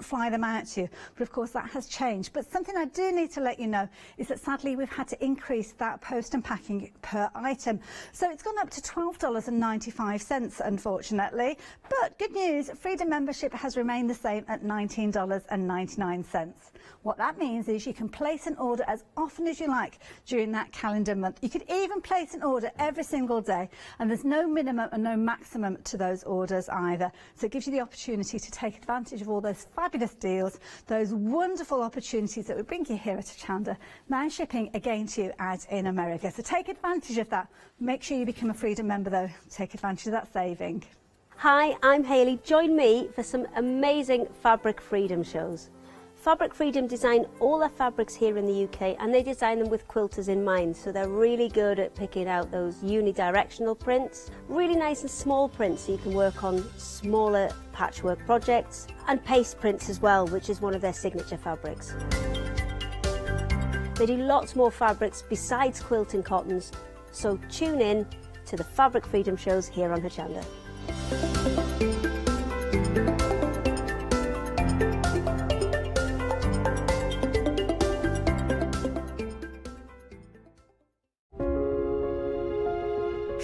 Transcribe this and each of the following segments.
fly them out to you, but of course that has changed. But something I do need to let you know is that sadly we've had to increase that post and packing per item, so it's gone up to $12.95 unfortunately. But good news, Freedom membership has remained the same at $19.99. What that means is you can place an order as often as you like during that calendar month. You could even place an order every single day, and there's no minimum and no maximum to those orders either. So it gives you the opportunity to take advantage of all those fabulous deals, those wonderful opportunities that we bring you here at Hochanda, now shipping again to you out in America. So take advantage of that. Make sure you become a Freedom member though. Take advantage of that saving. Hi, I'm Hayley. Join me for some amazing Fabric Freedom shows. Fabric Freedom design all their fabrics here in the UK, and they design them with quilters in mind, so they're really good at picking out those unidirectional prints, really nice and small prints so you can work on smaller patchwork projects, and paste prints as well, which is one of their signature fabrics. They do lots more fabrics besides quilting cottons, so tune in to the Fabric Freedom shows here on Hochanda.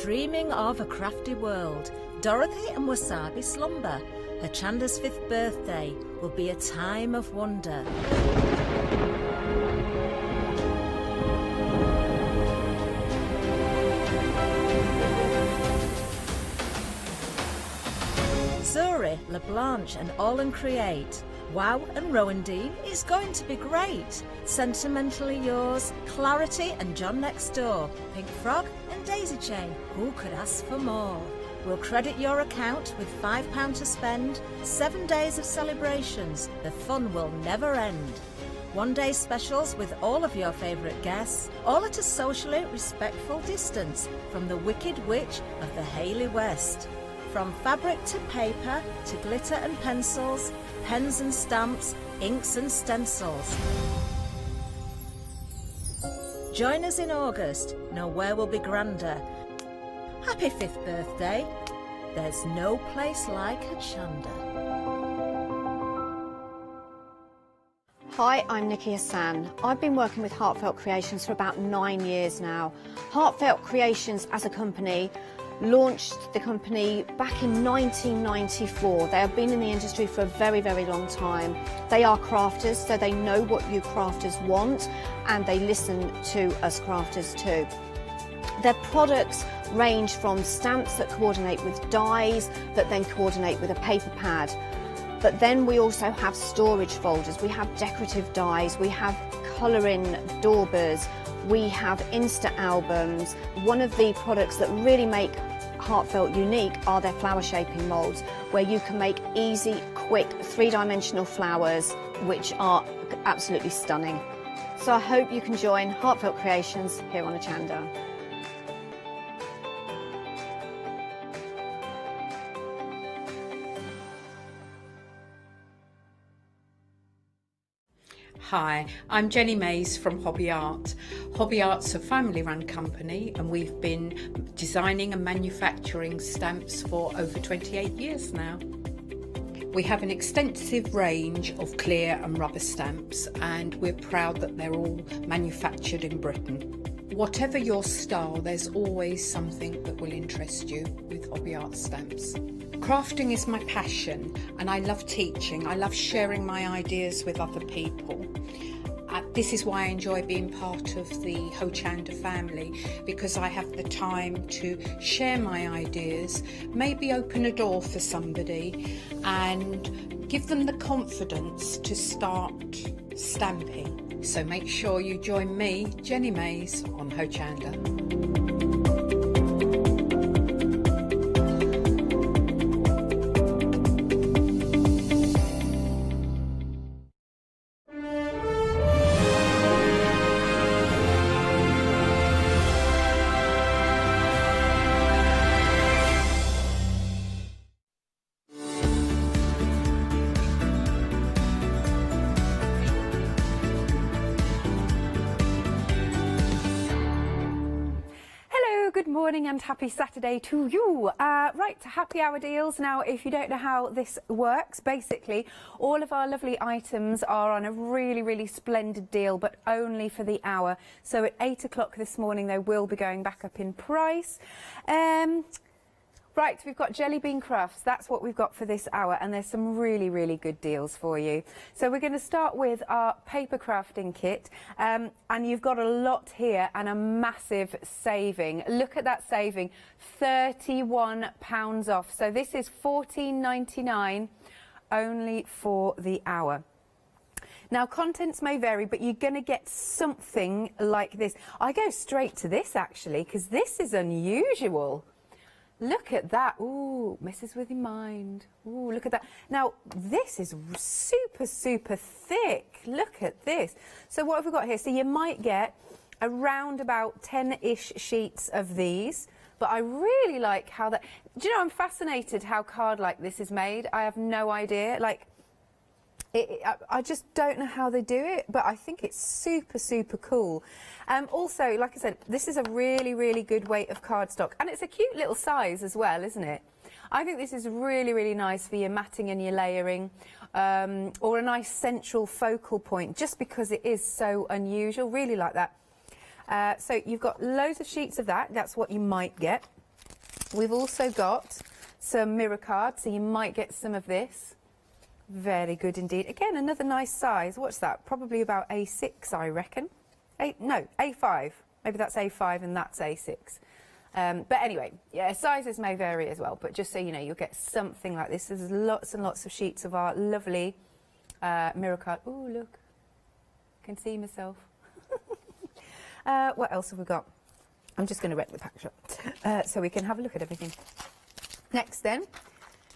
Dreaming of a crafty world, Dorothy and Wasabi slumber. Hochanda's 5th birthday will be a time of wonder. Zuri, LaBlanche and Olin create. Wow and Rowandine is going to be great. Sentimentally yours, Clarity and John Next Door. Pink Frog and Daisy Chain. Who could ask for more? We'll credit your account with £5 to spend. 7 days of celebrations. The fun will never end. One-day specials with all of your favourite guests, all at a socially respectful distance from the Wicked Witch of the Hayley West. From fabric to paper, to glitter and pencils, pens and stamps, inks and stencils. Join us in August, nowhere will be grander. Happy 5th birthday. There's no place like Hochanda. Hi, I'm Nikki Hassan. I've been working with Heartfelt Creations for about 9 years now. Heartfelt Creations as a company launched the company back in 1994. They have been in the industry for a very, very long time. They are crafters, so they know what you crafters want, and they listen to us crafters too. Their products range from stamps that coordinate with dies that then coordinate with a paper pad. But then we also have storage folders, we have decorative dies, we have colouring daubers, we have Insta albums. One of the products that really make Heartfelt unique are their flower shaping moulds, where you can make easy, quick, 3-dimensional flowers, which are absolutely stunning. So I hope you can join Heartfelt Creations here on Hochanda. Hi, I'm Jenny Mays from Hobby Art. Hobby Art's a family-run company, and we've been designing and manufacturing stamps for over 28 years now. We have an extensive range of clear and rubber stamps, and we're proud that they're all manufactured in Britain. Whatever your style, there's always something that will interest you with Hobby Art stamps. Crafting is my passion, and I love teaching. I love sharing my ideas with other people. This is why I enjoy being part of the Hochanda family, because I have the time to share my ideas, maybe open a door for somebody and give them the confidence to start stamping. So make sure you join me, Jenny Mays, on Hochanda. good morning and happy Saturday to you. Right, happy hour deals. Now, if you don't know how this works, basically, all of our lovely items are on a really, really splendid deal, but only for the hour. So at 8 o'clock this morning, they will be going back up in price. Right, we've got Jelly Bean Crafts. That's what we've got for this hour, and there's some really, really good deals for you. So we're going to start with our paper crafting kit, and you've got a lot here and a massive saving. Look at that saving, £31 off. So this is $14.99 only for the hour. Now, contents may vary, but you're going to get something like this. I go straight to this, actually, because this is unusual. Look at that. Ooh, messes with your mind. Ooh, look at that. Now, this is super, super thick. Look at this. So what have we got here? So you might get around about 10-ish sheets of these. But I really like how that... Do you know, I'm fascinated how card like this is made. I have no idea. Like, I just don't know how they do it, but I think it's super, super cool. Also, like I said, this is a really, really good weight of cardstock, and it's a cute little size as well, isn't it? I think this is really, really nice for your matting and your layering, or a nice central focal point, just because it is so unusual. Really like that. So you've got loads of sheets of that. That's what you might get. We've also got some mirror cards, so you might get some of this. Very good indeed. Again, another nice size. What's that? Probably about A6, I reckon. No, A5. Maybe that's A5 and that's A6. But anyway, yeah, sizes may vary as well. But just so you know, you'll get something like this. There's lots and lots of sheets of our lovely mirror card. Oh, look. I can see myself. What else have we got? I'm just going to wreck the pack shop so we can have a look at everything. Next then.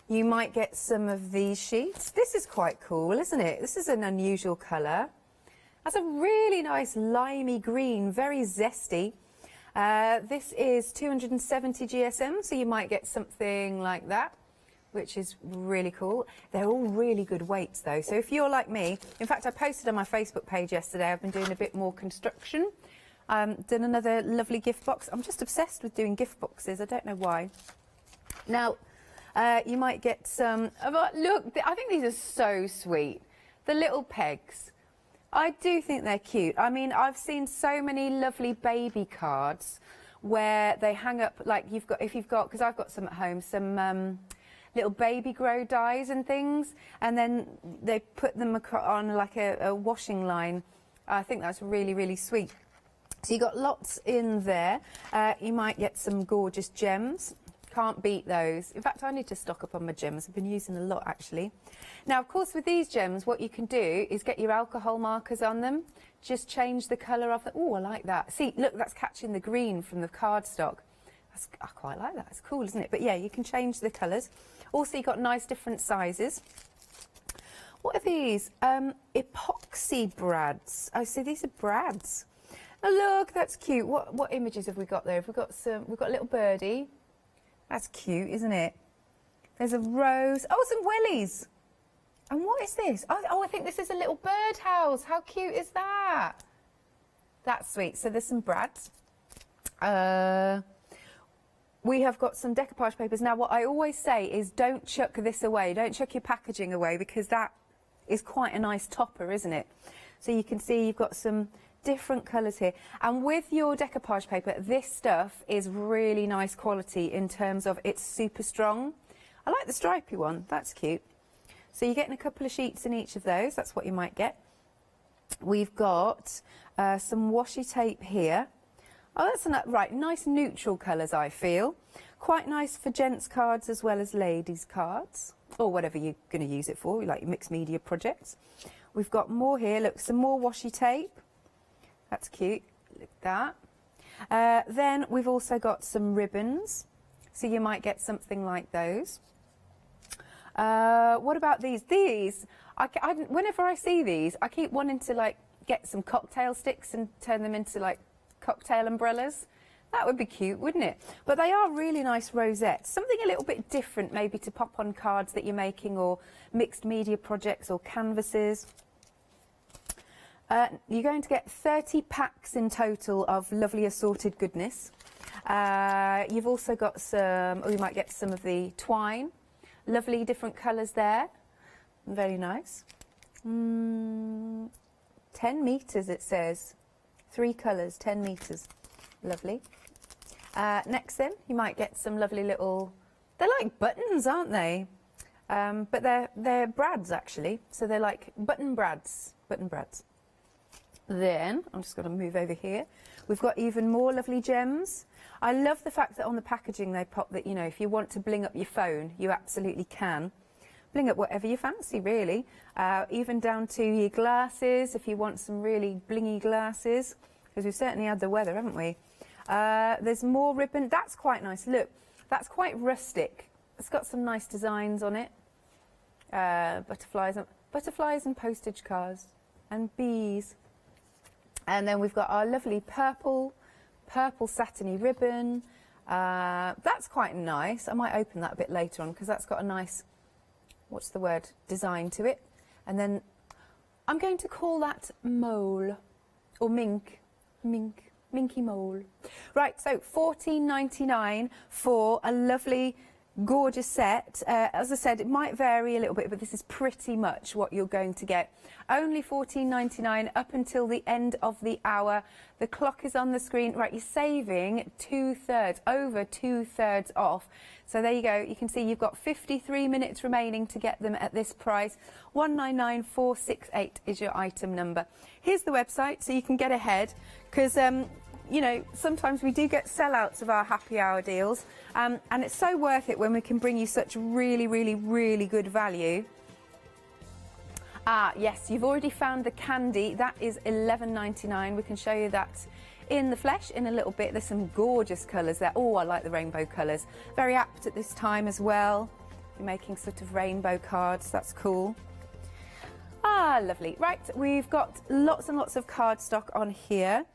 You might get some of these sheets. This is quite cool, isn't it? This is an unusual colour. That's a really nice limey green, very zesty. This is 270 GSM, so you might get something like that, which is really cool. They're all really good weights, though. So if you're like me, in fact, I posted on my Facebook page yesterday, I've been doing a bit more construction. Done another lovely gift box. I'm just obsessed with doing gift boxes. I don't know why. Now, you might get some... look, I think these are so sweet. The little pegs. I do think they're cute. I mean, I've seen so many lovely baby cards where they hang up, like if you've got, because I've got some at home, some little baby grow dies and things, and then they put them on like a washing line. I think that's really, really sweet. So you've got lots in there. You might get some gorgeous gems. Can't beat those. In fact, I need to stock up on my gems. I've been using a lot, actually. Now, of course, with these gems, what you can do is get your alcohol markers on them. Just change the colour of them. Oh, I like that. See, look, that's catching the green from the cardstock. I quite like that. It's cool, isn't it? But yeah, you can change the colours. Also, you've got nice different sizes. What are these? Epoxy brads. Oh, so these are brads. Oh, look, that's cute. What images have we got there? We've got a little birdie. That's cute, isn't it? There's a rose. Oh, some wellies. And what is this? Oh, I think this is a little birdhouse. How cute is that? That's sweet. So there's some brads. We have got some decoupage papers. Now, what I always say is don't chuck this away. Don't chuck your packaging away, because that is quite a nice topper, isn't it? So you can see you've got some different colours here, and with your decoupage paper, this stuff is really nice quality in terms of it's super strong. I like the stripy one, that's cute. So you're getting a couple of sheets in each of those. That's what you might get. We've got some washi tape here. Oh, that's right, nice neutral colours, I feel. Quite nice for gents cards as well as ladies cards, or whatever you're going to use it for, like your mixed media projects. We've got more here, look, some more washi tape. That's cute, look at that. Then we've also got some ribbons, so you might get something like those. What about these? These, whenever I see these, I keep wanting to like get some cocktail sticks and turn them into like cocktail umbrellas. That would be cute, wouldn't it? But they are really nice rosettes, something a little bit different maybe to pop on cards that you're making, or mixed media projects or canvases. You're going to get 30 packs in total of lovely assorted goodness. You've also got some, or you might get some of the twine. Lovely different colours there. Very nice. 10 metres it says. 3 colours, 10 metres. Lovely. Next then, you might get some lovely little, they're like buttons, aren't they? But they're brads actually. So they're like button brads. Then, I'm just going to move over here. We've got even more lovely gems. I love the fact that on the packaging they pop that, you know, if you want to bling up your phone, you absolutely can. Bling up whatever you fancy, really. Even down to your glasses, if you want some really blingy glasses, because we've certainly had the weather, haven't we? There's more ribbon. That's quite nice. Look, that's quite rustic. It's got some nice designs on it. Butterflies and postage cards and bees. And then we've got our lovely purple satiny ribbon. That's quite nice. I might open that a bit later on because that's got a nice, what's the word, design to it. And then I'm going to call that mole or minky mole. Right, so $14.99 for a lovely, gorgeous set. As I said, it might vary a little bit, but this is pretty much what you're going to get. Only $14.99 up until the end of the hour. The clock is on the screen. Right, you're saving over two-thirds off. So there you go. You can see you've got 53 minutes remaining to get them at this price. 199468 is your item number. Here's the website so you can get ahead because you know, sometimes we do get sellouts of our happy hour deals, and it's so worth it when we can bring you such really, really, really good value. Yes, you've already found the candy. That is $11.99. We can show you that in the flesh in a little bit. There's some gorgeous colours there. Oh, I like the rainbow colours. Very apt at this time as well. You're making sort of rainbow cards. That's cool. Lovely. Right, we've got lots and lots of cardstock on here.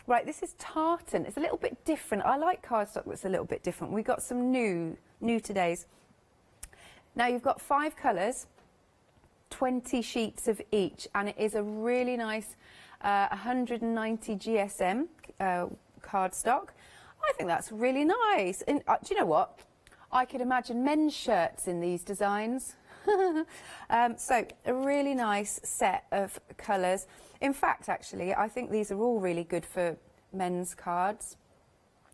Right, this is tartan. It's a little bit different. I like cardstock that's a little bit different. We've got some new today's. Now you've got 5 colours, 20 sheets of each, and it is a really nice 190 GSM cardstock. I think that's really nice. And do you know what? I could imagine men's shirts in these designs. So a really nice set of colours. In fact, actually, I think these are all really good for men's cards.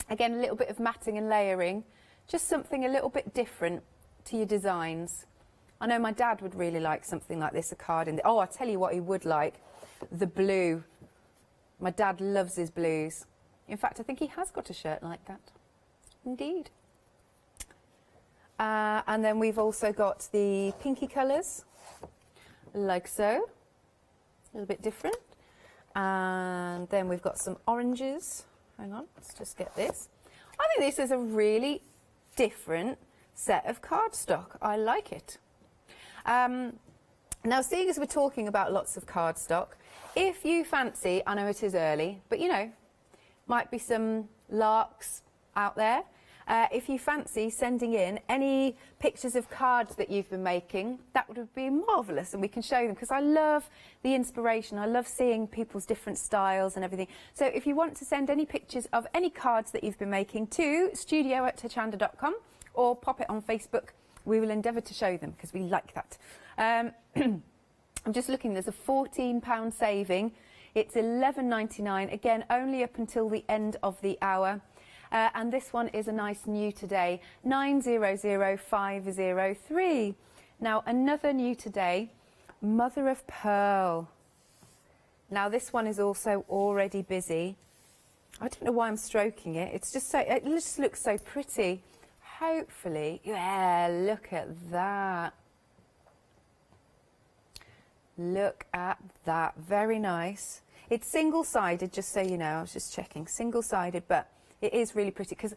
Again, a little bit of matting and layering, just something a little bit different to your designs. I know my dad would really like something like this, a card in the, oh, I'll tell you what he would like, the blue. My dad loves his blues. In fact, I think he has got a shirt like that. Indeed. And then we've also got the pinky colours, like so. A little bit different. And then we've got some oranges. Hang on, let's just get this. I think this is a really different set of cardstock. I like it. Now, seeing as we're talking about lots of cardstock, if you fancy, I know it is early, but you know, might be some larks out there. If you fancy sending in any pictures of cards that you've been making, that would be marvellous, and we can show them, because I love the inspiration. I love seeing people's different styles and everything. So if you want to send any pictures of any cards that you've been making to studio@hochanda.com or pop it on Facebook, we will endeavour to show them, because we like that. I'm just looking, there's a £14 saving. It's $11.99, again, only up until the end of the hour. And this one is a nice new today, 900503. Now, another new today, Mother of Pearl. Now, this one is also already busy. I don't know why I'm stroking it. It's just so, it just looks so pretty. Hopefully, yeah, look at that. Look at that, very nice. It's single-sided, just so you know. I was just checking, single-sided, but it is really pretty, because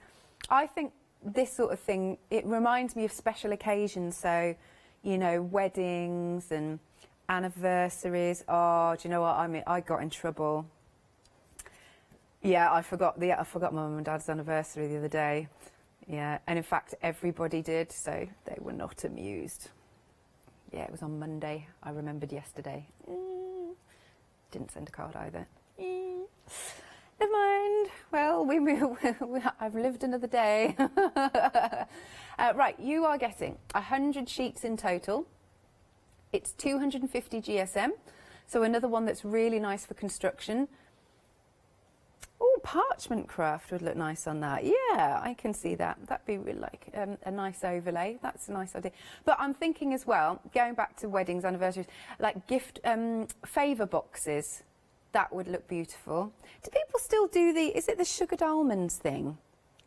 I think this sort of thing, it reminds me of special occasions. So, you know, weddings and anniversaries. Oh, do you know what? I mean, I got in trouble. Yeah, I forgot my mum and dad's anniversary the other day. Yeah, and in fact, everybody did, so they were not amused. Yeah, it was on Monday. I remembered yesterday. Didn't send a card either. Never mind. Well, I've lived another day. Right, you are getting 100 sheets in total. It's 250 GSM, so another one that's really nice for construction. Oh, parchment craft would look nice on that. Yeah, I can see that. That'd be really like a nice overlay. That's a nice idea. But I'm thinking as well, going back to weddings, anniversaries, like gift favour boxes. That would look beautiful. Do people still do is it the sugared almonds thing?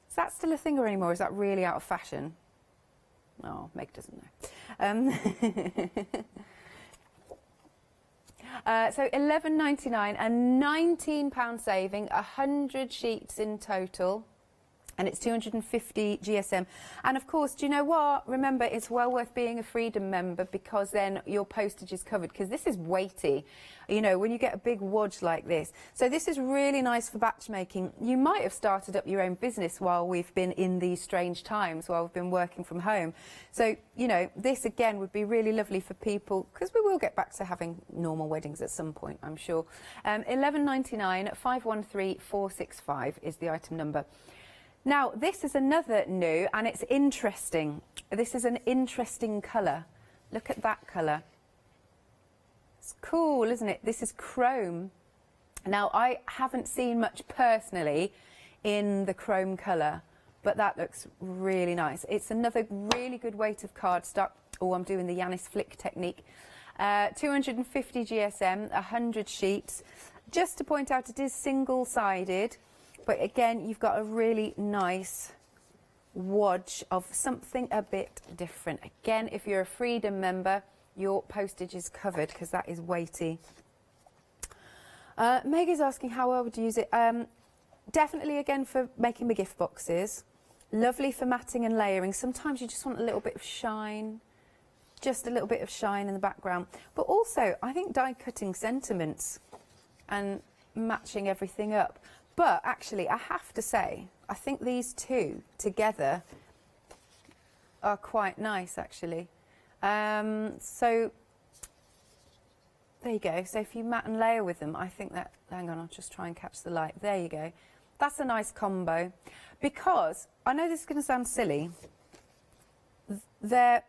Is that still a thing or anymore? Is that really out of fashion? Oh, Meg doesn't know. So £11.99, a £19 saving, 100 sheets in total, and it's 250 GSM. And of course, do you know what? Remember, it's well worth being a Freedom member, because then your postage is covered, because this is weighty, you know, when you get a big wodge like this. So this is really nice for batch making. You might have started up your own business while we've been in these strange times, while we've been working from home. So, you know, this again would be really lovely for people, because we will get back to having normal weddings at some point, I'm sure. £11.99, 513465 is the item number. Now, this is another new, and it's interesting. This is an interesting colour. Look at that colour. It's cool, isn't it? This is chrome. Now, I haven't seen much personally in the chrome colour, but that looks really nice. It's another really good weight of cardstock. Oh, I'm doing the Yanis flick technique. 250 GSM, 100 sheets. Just to point out, it is single-sided. But again, you've got a really nice wodge of something a bit different. Again, if you're a Freedom member, your postage is covered, because that is weighty. Meg is asking how I would use it. Definitely, again, for making the gift boxes. Lovely for matting and layering. Sometimes you just want a little bit of shine. Just a little bit of shine in the background. But also, I think die cutting sentiments and matching everything up. But actually, I have to say, I think these two together are quite nice, actually. So there you go. So if you mat and layer with them, I think that, hang on, I'll just try and catch the light. There you go. That's a nice combo. Because, I know this is going to sound silly, they're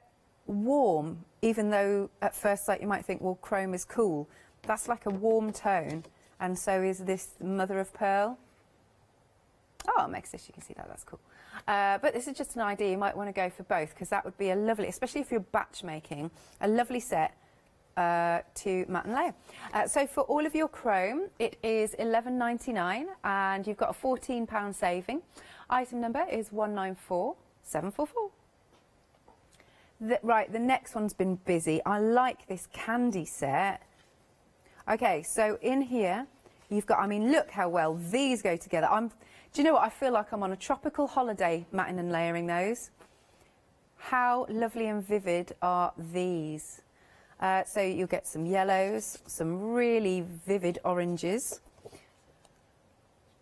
warm, even though at first sight you might think, well, chrome is cool. That's like a warm tone. And so is this mother of pearl. Oh, makes this, you can see that, that's cool. But this is just an idea, you might want to go for both, because that would be a lovely, especially if you're batch making, a lovely set to mat and layer. So for all of your chrome, it is £11.99, and you've got a £14 saving. Item number is 194744. Right, the next one's been busy. I like this candy set. Okay, so in here, you've got, I mean, look how well these go together. Do you know what? I feel like I'm on a tropical holiday matting and layering those. How lovely and vivid are these? So you'll get some yellows, some really vivid oranges.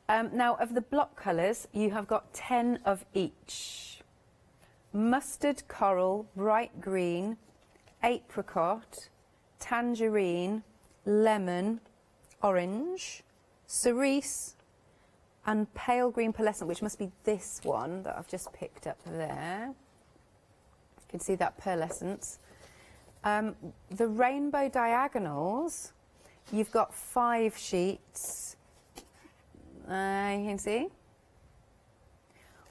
Now, of the block colours, you have got 10 of each. Mustard coral, bright green, apricot, tangerine, lemon, orange, cerise, and pale green pearlescent, which must be this one that I've just picked up there. You can see that pearlescence. The rainbow diagonals, you've got 5 sheets. You can see.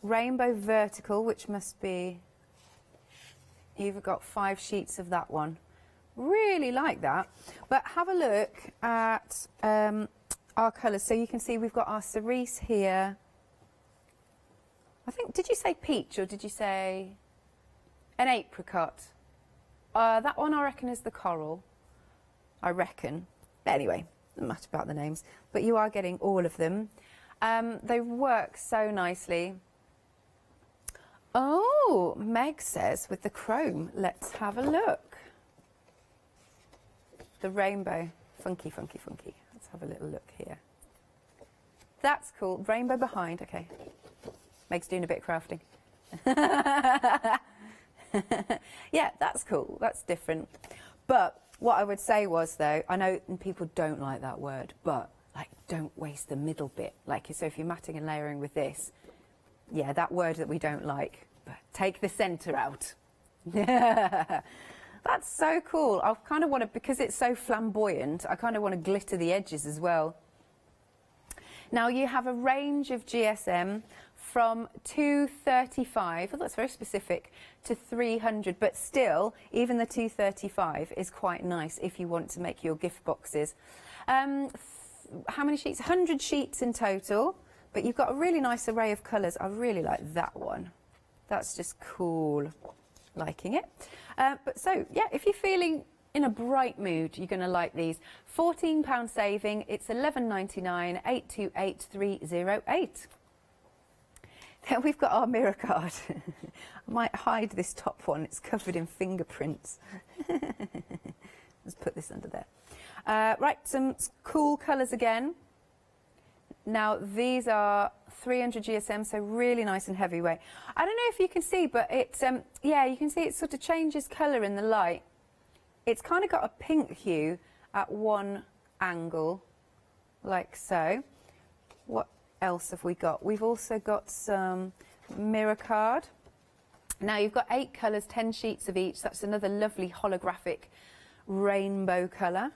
Rainbow vertical, which must be, you've got 5 sheets of that one. Really like that. But have a look at our colours. So you can see we've got our cerise here. I think, did you say peach or did you say an apricot? That one I reckon is the coral. I reckon. Anyway, doesn't matter about the names. But you are getting all of them. They work so nicely. Oh, Meg says with the chrome, let's have a look. The rainbow, funky, funky, funky. Let's have a little look here. That's cool. Rainbow behind, okay. Meg's doing a bit of crafting. Yeah, that's cool. That's different. But what I would say was, though, I know people don't like that word, but like don't waste the middle bit. Like, so if you're matting and layering with this, yeah, that word that we don't like, but take the centre out. That's so cool. I kind of want to, because it's so flamboyant, I kind of want to glitter the edges as well. Now you have a range of GSM from 235, well, that's very specific, to 300, but still, even the 235 is quite nice if you want to make your gift boxes. How many sheets? 100 sheets in total, but you've got a really nice array of colours. I really like that one. That's just cool. Liking it. But so, yeah, if you're feeling in a bright mood, you're going to like these. £14 saving, it's £11.99, 828308. Then we've got our mirror card. I might hide this top one, it's covered in fingerprints. Let's put this under there. Right, some cool colours again. Now these are 300 GSM, so really nice and heavyweight. I don't know if you can see, but it's, yeah, you can see it sort of changes colour in the light. It's kind of got a pink hue at one angle, like so. What else have we got? We've also got some mirror card. Now you've got 8 colours, 10 sheets of each. That's another lovely holographic rainbow colour.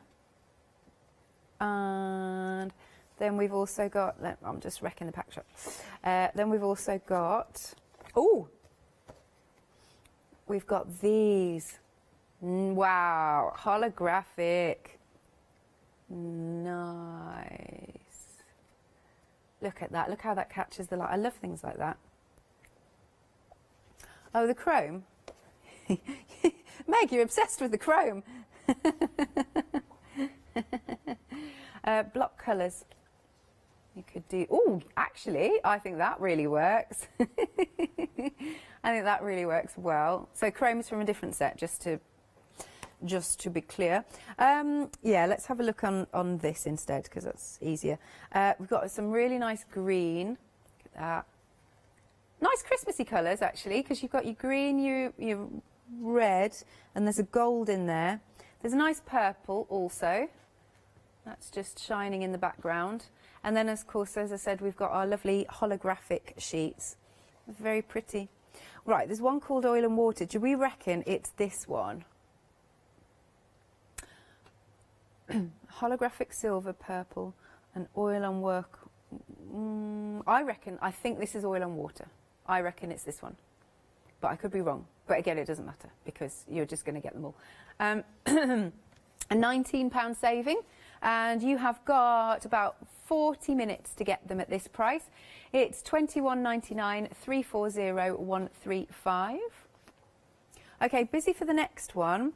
And then we've also got, I'm just wrecking the pack shop. Then we've also got, oh, we've got these. Wow, holographic. Nice. Look at that. Look how that catches the light. I love things like that. Oh, the chrome. Meg, you're obsessed with the chrome. Block colours. You could do, oh, actually, I think that really works. I think that really works well. So chrome's from a different set, just to be clear. Yeah, let's have a look on this instead, because that's easier. We've got some really nice green. Look at that. Nice Christmassy colours, actually, because you've got your green, your red, and there's a gold in there. There's a nice purple also. That's just shining in the background. And then, of course, as I said, we've got our lovely holographic sheets. Very pretty. Right, there's one called Oil and Water. Do we reckon it's this one? Holographic silver, purple, and oil and work. I think this is Oil and Water. I reckon it's this one. But I could be wrong. But again, it doesn't matter because you're just going to get them all. A £19 saving. And you have got about 40 minutes to get them at this price. It's £21.99, 340135. Okay, busy for the next one.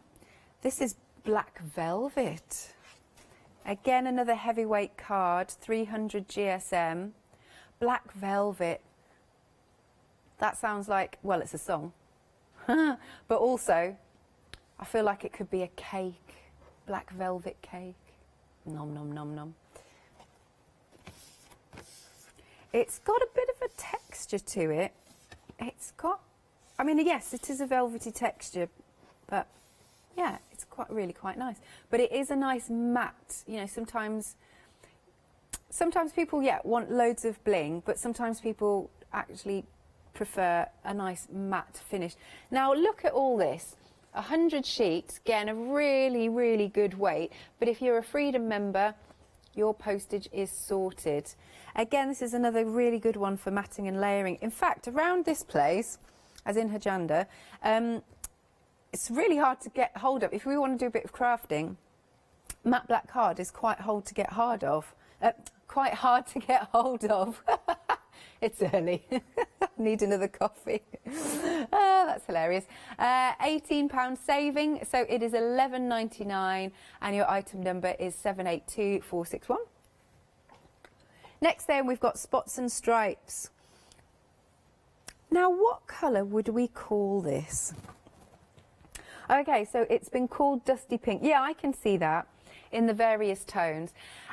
This is Black Velvet. Again, another heavyweight card, 300 GSM. Black Velvet. That sounds like, well, it's a song. But also, I feel like it could be a cake. Black velvet cake. Nom, nom, nom, nom. It's got a bit of a texture to it. It's got, I mean, yes, it is a velvety texture, but yeah, it's really quite nice. But it is a nice matte. You know, sometimes people, yeah, want loads of bling, but sometimes people actually prefer a nice matte finish. Now look at all this. 100 sheets, again, a really, really good weight. But if you're a Freedom member, your postage is sorted. Again, this is another really good one for matting and layering. In fact, around this place, as in Hochanda, it's really hard to get hold of. If we want to do a bit of crafting, matte black card is quite hard to get hold of. It's early. Need another coffee. That's hilarious. £18 saving, so it is £11.99, and your item number is 782461. Next then we've got Spots and Stripes. Now what colour would we call this? Okay, so it's been called Dusty Pink. Yeah, I can see that in the various tones.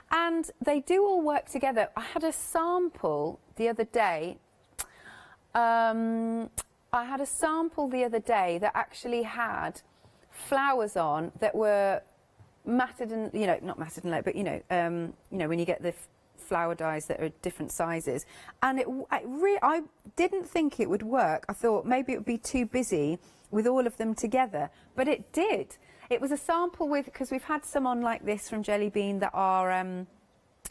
And they do all work together. I had a sample the other day. that actually had flowers on that were matted and, not matted and low, but when you get the flower dies that are different sizes, and I didn't think it would work. I thought maybe it would be too busy with all of them together, but it did. It was a sample with, because we've had some on like this from Jelly Bean that are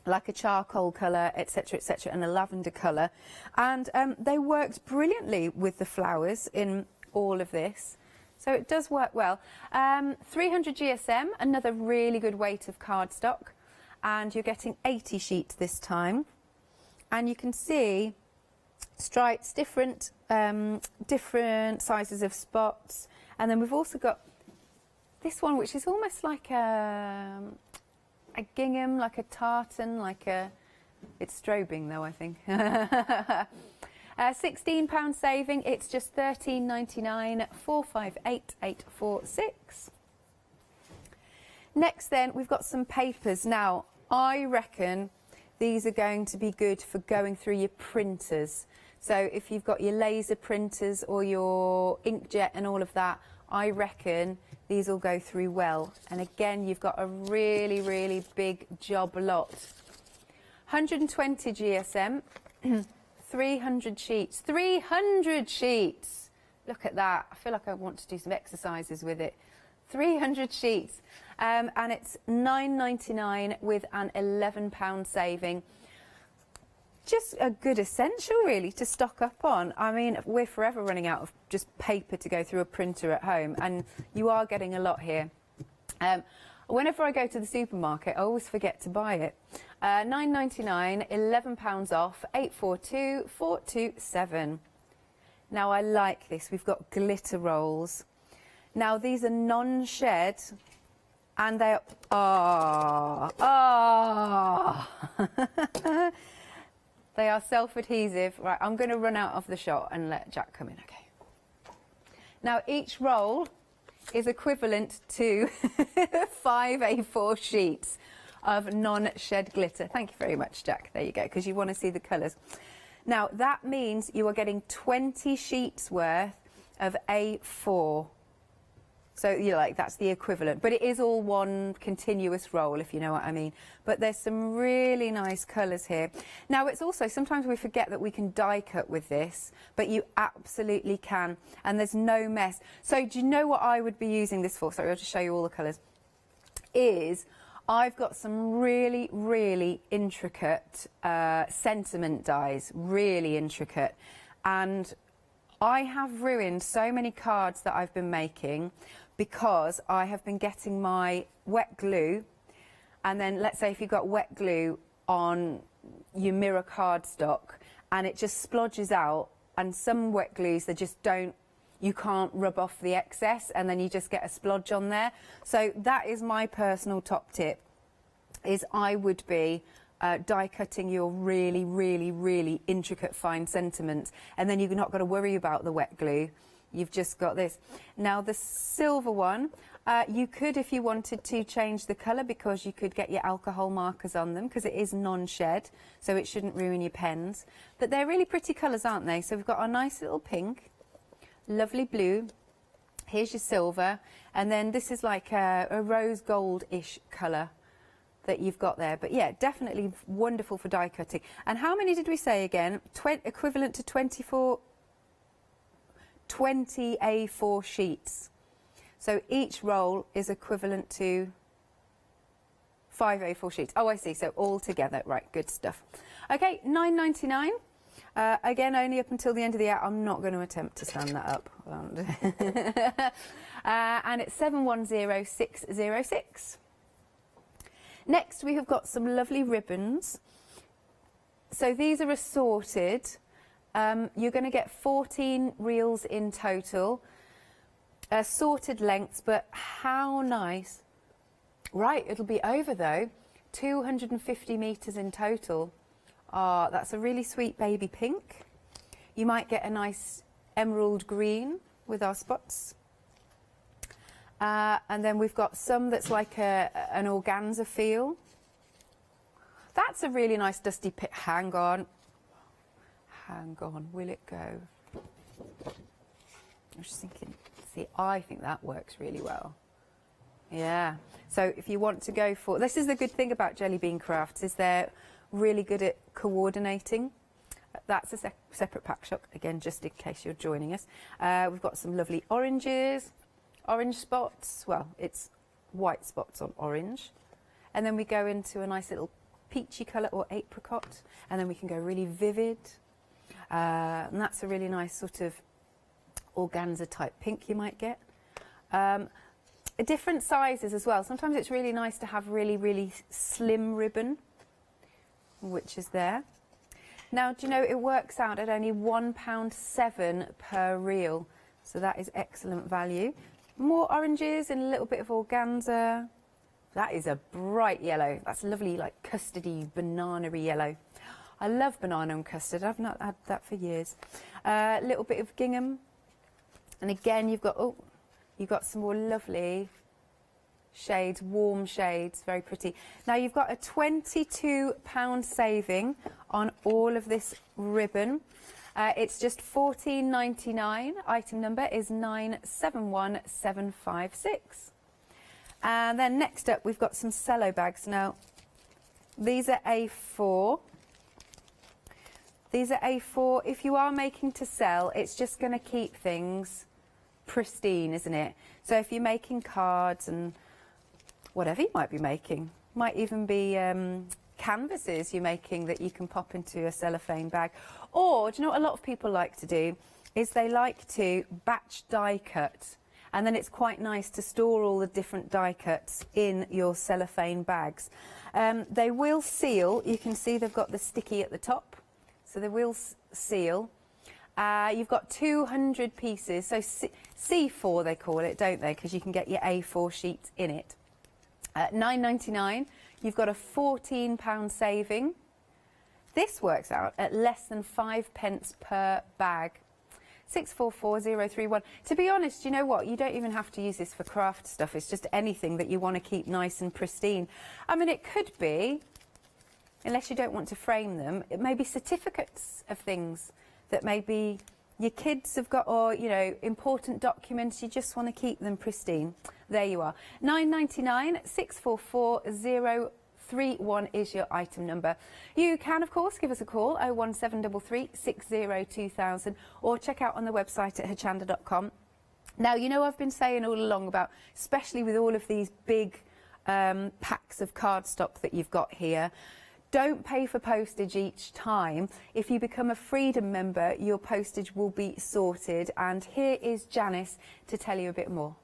like a charcoal colour, etc., etc., and a lavender colour, and they worked brilliantly with the flowers in all of this. So it does work well. 300 GSM, another really good weight of cardstock, and you're getting 80 sheets this time. And you can see stripes, different sizes of spots. And then we've also got this one, which is almost like a gingham, like a tartan, it's strobing though, I think. £16 saving, it's just £13.99, 458846. Next then, we've got some papers. Now, I reckon these are going to be good for going through your printers. So if you've got your laser printers or your inkjet and all of that, I reckon these will go through well. And again, you've got a really, really big job lot. 120 GSM. 300 sheets. 300 sheets! Look at that. I feel like I want to do some exercises with it. 300 sheets. And it's £9.99 with an £11 saving. Just a good essential, really, to stock up on. I mean, we're forever running out of just paper to go through a printer at home, and you are getting a lot here. Whenever I go to the supermarket, I always forget to buy it. £9.99, £11 off, 842427. Now I like this. We've got glitter rolls. Now these are non-shed, and they are they are self-adhesive. Right, I'm going to run out of the shot and let Jack come in. Okay. Now each roll is equivalent to 5 A4 sheets of non-shed glitter. Thank you very much, Jack. There you go, because you want to see the colours. Now, that means you are getting 20 sheets worth of A4. So, you're like, that's the equivalent. But it is all one continuous roll, if you know what I mean. But there's some really nice colours here. Now, it's also, sometimes we forget that we can die cut with this, but you absolutely can. And there's no mess. So, do you know what I would be using this for? Sorry, I'll just show you all the colours. I've got some really, really intricate sentiment dies, really intricate. And I have ruined so many cards that I've been making because I have been getting my wet glue, and then let's say if you've got wet glue on your mirror cardstock and it just splodges out, and some wet glues, they just don't, you can't rub off the excess, and then you just get a splodge on there. So that is my personal top tip, is I would be die cutting your really, really, really intricate fine sentiments, and then you've not got to worry about the wet glue. You've just got this. Now the silver one, you could, if you wanted to, change the colour, because you could get your alcohol markers on them, because it is non-shed, so it shouldn't ruin your pens. But they're really pretty colours, aren't they? So we've got our nice little pink, lovely blue, here's your silver, and then this is like a rose gold-ish colour that you've got there. But yeah, definitely wonderful for die cutting. And how many did we say again? Equivalent to 20 A4 sheets. So each roll is equivalent to 5 A4 sheets. Oh, I see. So all together. Right, good stuff. Okay, £9.99. Again, only up until the end of the hour. I'm not going to attempt to stand that up. And it's 710606. Next, we have got some lovely ribbons. So these are assorted. You're going to get 14 reels in total. Assorted lengths, but how nice. Right, it'll be over though. 250 metres in total. Ah, that's a really sweet baby pink. You might get a nice emerald green with our spots. And then we've got some that's like an organza feel. That's a really nice dusty pink. Hang on, will it go? I was just thinking, see, I think that works really well. Yeah, so if you want to go for, this is the good thing about Jelly Bean Crafts, is they're really good at coordinating. That's a separate pack shop, again, just in case you're joining us. We've got some lovely oranges, orange spots. Well, it's white spots on orange. And then we go into a nice little peachy colour or apricot. And then we can go really vivid. And that's a really nice sort of organza type pink you might get. Different sizes as well. Sometimes it's really nice to have really, really slim ribbon, which is there. Now, do you know, it works out at only £1.07 per reel. So that is excellent value. More oranges and a little bit of organza. That is a bright yellow. That's lovely, like custardy, banana-y yellow. I love banana and custard. I've not had that for years. A little bit of gingham. And again, you've got some more lovely shades, warm shades, very pretty. Now you've got a £22 saving on all of this ribbon. It's just £14.99. Item number is 971756. And then next up, we've got some cello bags. Now, these are A4. These are A4. If you are making to sell, it's just going to keep things pristine, isn't it? So if you're making cards and whatever you might be making, might even be canvases you're making that you can pop into a cellophane bag. Or, do you know what a lot of people like to do? Is they like to batch die cut. And then it's quite nice to store all the different die cuts in your cellophane bags. They will seal. You can see they've got the sticky at the top. So they will seal. You've got 200 pieces. So C4 they call it, don't they? Because you can get your A4 sheets in it. £9.99. You've got a £14 saving. This works out at less than 5p per bag. 644031. To be honest, you know what? You don't even have to use this for craft stuff. It's just anything that you want to keep nice and pristine. I mean, it could be, unless you don't want to frame them, it may be certificates of things that maybe your kids have got, or, you know, important documents. You just want to keep them pristine. There you are. £9.99, 644031 is your item number. You can, of course, give us a call, 01733 60 2000, or check out on the website at hochanda.com. Now, you know, I've been saying all along about, especially with all of these big packs of cardstock that you've got here, don't pay for postage each time. If you become a Freedom member, your postage will be sorted. And here is Janice to tell you a bit more.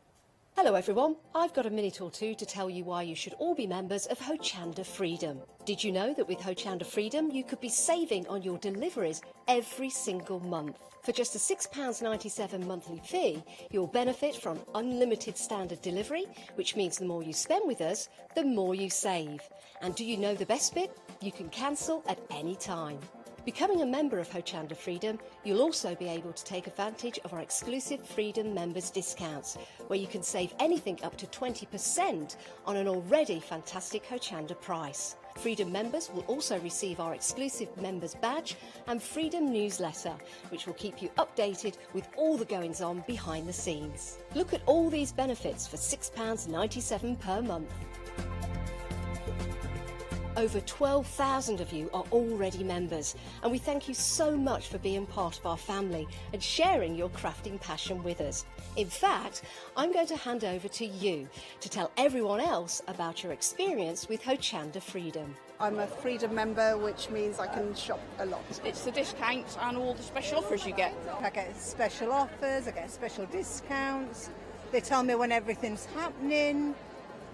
Hello everyone, I've got a minute or two to tell you why you should all be members of Hochanda Freedom. Did you know that with Hochanda Freedom you could be saving on your deliveries every single month? For just a £6.97 monthly fee, you'll benefit from unlimited standard delivery, which means the more you spend with us, the more you save. And do you know the best bit? You can cancel at any time. Becoming a member of Hochanda Freedom, you'll also be able to take advantage of our exclusive Freedom members discounts, where you can save anything up to 20% on an already fantastic Hochanda price. Freedom members will also receive our exclusive members badge and Freedom newsletter, which will keep you updated with all the goings-on behind the scenes. Look at all these benefits for £6.97 per month. Over 12,000 of you are already members, and we thank you so much for being part of our family and sharing your crafting passion with us. In fact, I'm going to hand over to you to tell everyone else about your experience with Hochanda Freedom. I'm a Freedom member, which means I can shop a lot. It's the discounts and all the special offers you get. I get special offers, I get special discounts. They tell me when everything's happening.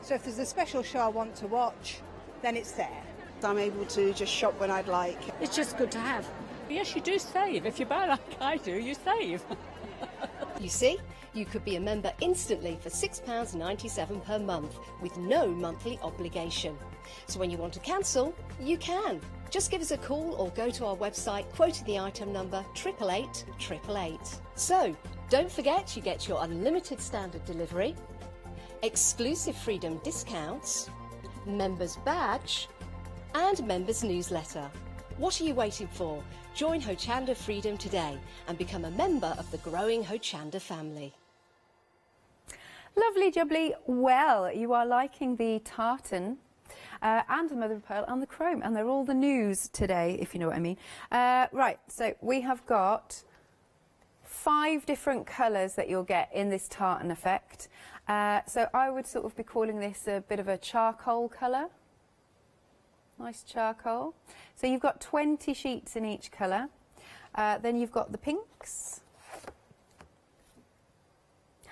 So if there's a special show I want to watch, then it's there. I'm able to just shop when I'd like. It's just good to have. Yes, you do save. If you buy like I do, you save. You see, you could be a member instantly for £6.97 per month with no monthly obligation. So when you want to cancel, you can. Just give us a call or go to our website quoting the item number 888 So, don't forget you get your unlimited standard delivery, exclusive Freedom discounts, members badge and members newsletter. What are you waiting for? Join Hochanda Freedom today and become a member of the growing Hochanda family. Lovely jubbly. Well, you are liking the tartan. and the mother of pearl and the chrome, and they're all the news today, if you know what I mean. Right, so we have got 5 different colours that you'll get in this tartan effect. So I would sort of be calling this a bit of a charcoal colour. Nice charcoal. So you've got 20 sheets in each colour. Then you've got the pinks.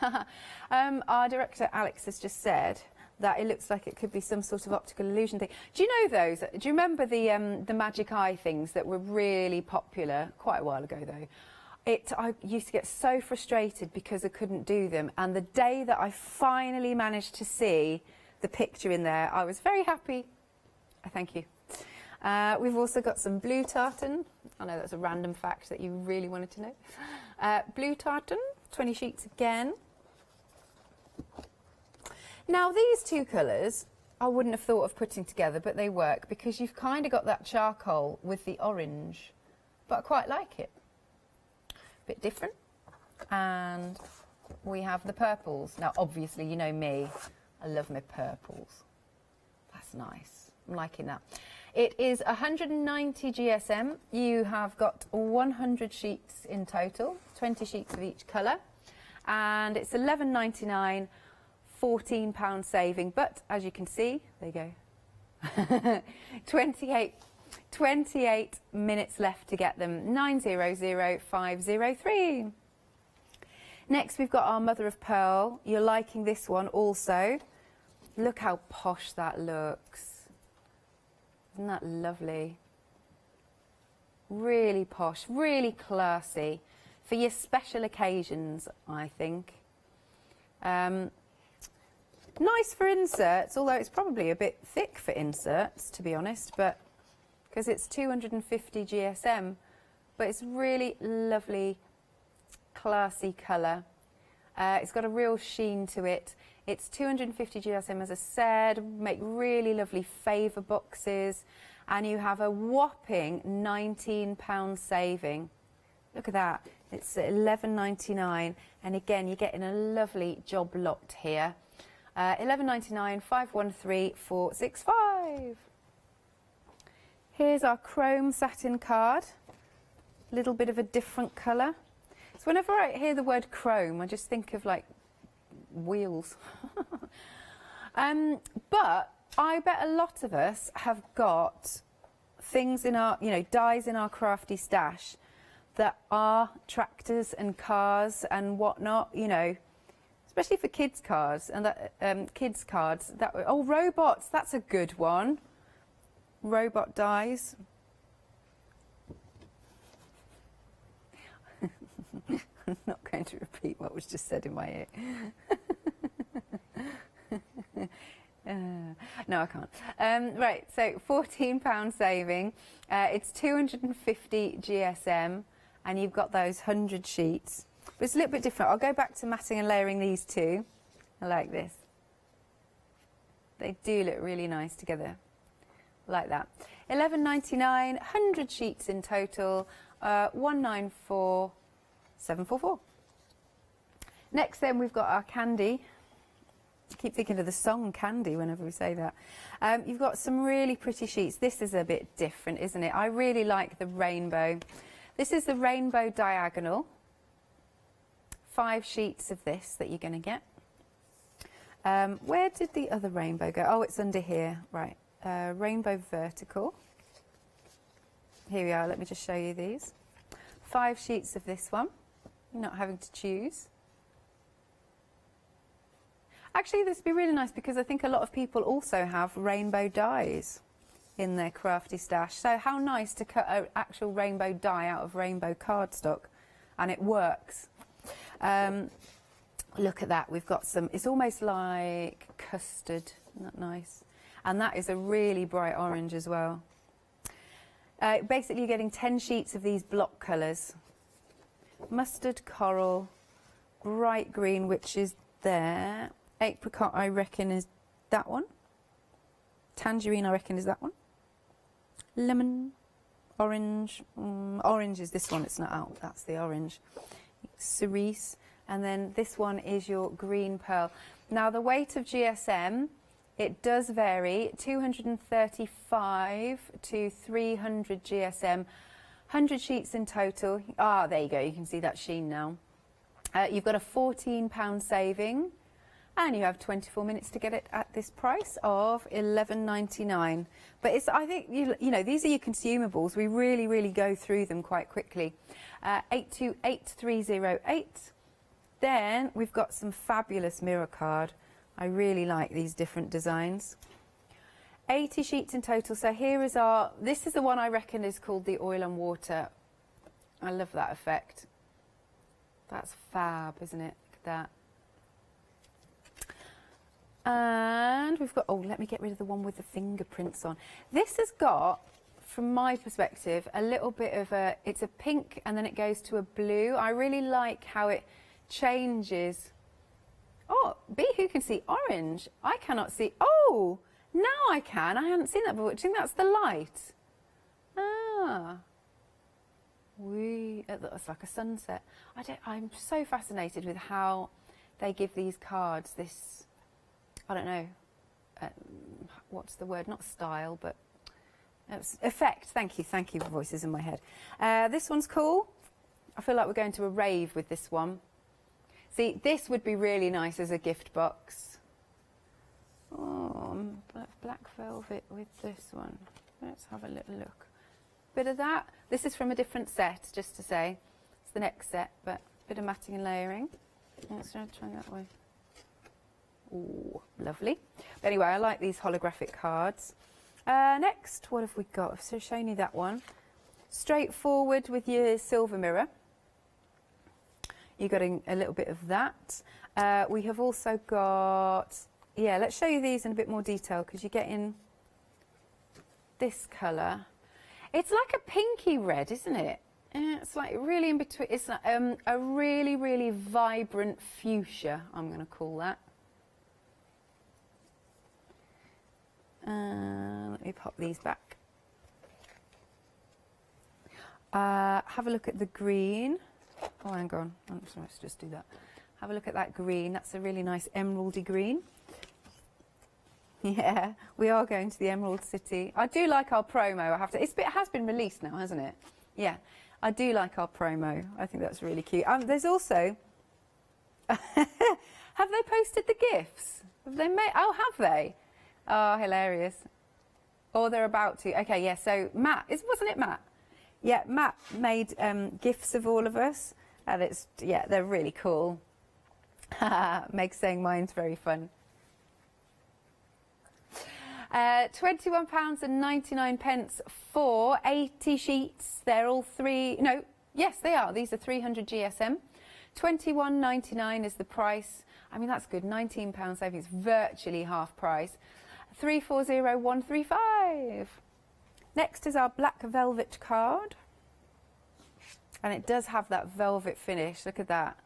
Our director Alex has just said that it looks like it could be some sort of optical illusion thing. Do you know those? Do you remember the magic eye things that were really popular quite a while ago though? I used to get so frustrated because I couldn't do them, and the day that I finally managed to see the picture in there, I was very happy. Thank you. We've also got some blue tartan. I know that's a random fact that you really wanted to know. Blue tartan, 20 sheets again. Now these 2 colours I wouldn't have thought of putting together, but they work because you've kind of got that charcoal with the orange, but I quite like it. Bit different. And we have the purples. Now obviously you know me, I love my purples. That's nice. I'm liking that. It is 190 GSM. You have got 100 sheets in total, 20 sheets of each colour, and it's £11.99, £14 saving. But as you can see, there you go, 28 minutes left to get them. 900503. Next we've got our mother of pearl. You're liking this one also. Look how posh that looks. Isn't that lovely? Really posh, really classy for your special occasions, I think. Nice for inserts, although it's probably a bit thick for inserts, to be honest, but because it's 250 GSM, but it's really lovely, classy colour. It's got a real sheen to it. It's 250 GSM, as I said, make really lovely favour boxes, and you have a whopping £19 saving. Look at that, it's £11.99, and again, you're getting a lovely job lot here. £11.99, 513 465. Here's our chrome satin card, a little bit of a different colour. So whenever I hear the word chrome, I just think of like wheels. But I bet a lot of us have got things in our, dies in our crafty stash that are tractors and cars and whatnot, especially for kids' cars and that kids' cards. Oh, robots, that's a good one. Robot dies. I'm not going to repeat what was just said in my ear. No, I can't. Right, so £14 saving. It's 250 GSM, and you've got those 100 sheets. But it's a little bit different. I'll go back to matting and layering these 2. I like this. They do look really nice together. Like that. £11.99, 100 sheets in total, 194 744. Next then we've got our candy. I keep thinking of the song Candy whenever we say that. You've got some really pretty sheets. This is a bit different, isn't it? I really like the rainbow. This is the rainbow diagonal. 5 sheets of this that you're going to get. Where did the other rainbow go? Oh, it's under here. Right. Rainbow vertical. Here we are. Let me just show you these. 5 sheets of this one. You're not having to choose. Actually, this would be really nice because I think a lot of people also have rainbow dies in their crafty stash. So how nice to cut an actual rainbow die out of rainbow cardstock, and it works. Look at that. We've got some, it's almost like custard. Isn't that nice? And that is a really bright orange as well. Basically, you're getting 10 sheets of these block colours. Mustard, coral, bright green, which is there. Apricot, I reckon, is that one. Tangerine, I reckon, is that one. Lemon, orange. Orange is this one. It's not out. That's the orange. Cerise. And then this one is your green pearl. Now, the weight of GSM It does vary, 235 to 300 GSM, 100 sheets in total. Ah, there you go, you can see that sheen now. You've got a £14 saving, and you have 24 minutes to get it at this price of $11.99. But it's, I think, you know, these are your consumables. We really go through them quite quickly. 828308. Then we've got some fabulous mirror card. I really like these different designs. 80 sheets in total. So here is our, this is the one I reckon is called the oil and water. I love that effect. That's fab, isn't it? Look at that. And we've got, oh, let me get rid of the one with the fingerprints on. This has got, from my perspective, a little bit of a, it's a pink and then it goes to a blue. I really like how it changes. Oh, B, who can see orange? I cannot see. Oh, now I can. I hadn't seen that before. Do you think that's the light? Ah. It's like a sunset. I'm so fascinated with how they give these cards this, I don't know, what's the word? Not style, but effect. Thank you for voices in my head. This one's cool. I feel like we're going to a rave with this one. See, this would be really nice as a gift box. Oh, black velvet with this one. Let's have a little look. Bit of that. This is from a different set, just to say. It's the next set, but a bit of matting and layering. Let's try that way. Ooh, lovely. But anyway, I like these holographic cards. Next, what have we got? So showing you that one. Straightforward with your silver mirror. You've got a little bit of that. We have also got, yeah, let's show you these in a bit more detail because you're getting this colour. It's like a pinky red, isn't it? It's like really in between. It's like, a really vibrant fuchsia, I'm going to call that. Let me pop these back. Have a look at the green. Oh, hang on. Let's just do that. Have a look at that green. That's a really nice emeraldy green. Yeah, we are going to the Emerald City. I do like our promo, I have to. It has been released now, hasn't it? Yeah, I do like our promo. I think that's really cute. There's also... have they posted the gifts? Have they made... Oh, have they? Oh, hilarious. Or they're about to. Okay, yeah, so Matt... Wasn't it Matt? Yeah, Matt made gifts of all of us. And it's... Yeah, they're really cool. Meg's saying mine's very fun. £21.99 for 80 sheets. They're all three, no, yes they are. These are 300 GSM. £21.99 is the price. I mean, that's good. £19 savings, virtually half price. 340135. Next is our black velvet card. And it does have that velvet finish. Look at that.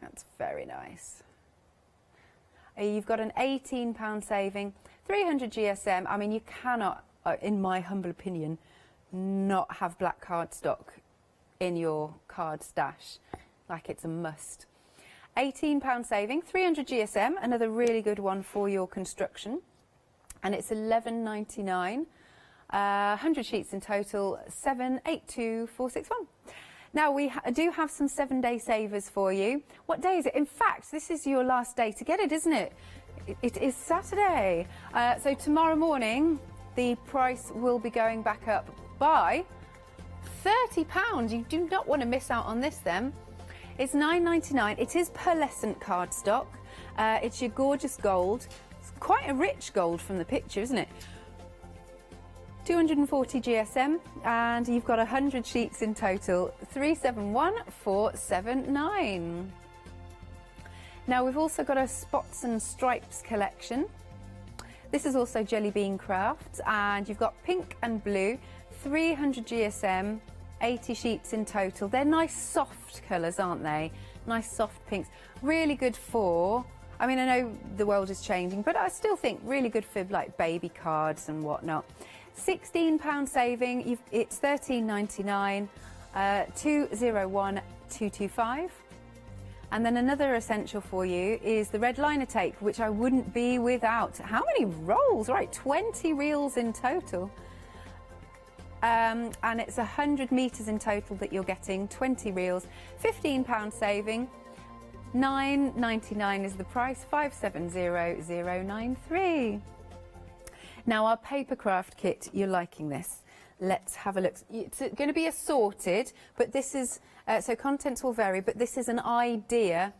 That's very nice. You've got an £18 saving, 300 GSM. I mean, you cannot, in my humble opinion, not have black cardstock in your card stash. Like, it's a must. £18 saving, 300 GSM, another really good one for your construction. And it's $11.99. 100 sheets in total, 782461. Now, we do have some 7-day savers for you. What day is it? In fact, this is your last day to get it, isn't it? It is Saturday. So tomorrow morning, the price will be going back up by £30. You do not want to miss out on this then. It's $9.99. It is pearlescent cardstock. It's your gorgeous gold. It's quite a rich gold from the picture, isn't it? 240 GSM, and you've got 100 sheets in total, 371479. Now we've also got a spots and stripes collection. This is also Jelly Bean Crafts, and you've got pink and blue, 300 GSM, 80 sheets in total. They're nice soft colours, aren't they? Nice soft pinks. Really good for, I mean, I know the world is changing, but I still think really good for like baby cards and whatnot. £16 saving, it's $13.99, 201225. And then another essential for you is the red liner tape, which I wouldn't be without. How many rolls? Right, 20 reels in total. And it's 100 metres in total that you're getting, 20 reels, £15 saving, £9.99 is the price, 570093. Now our papercraft kit, you're liking this. Let's have a look. It's going to be assorted, but this is, so contents will vary, but this is an idea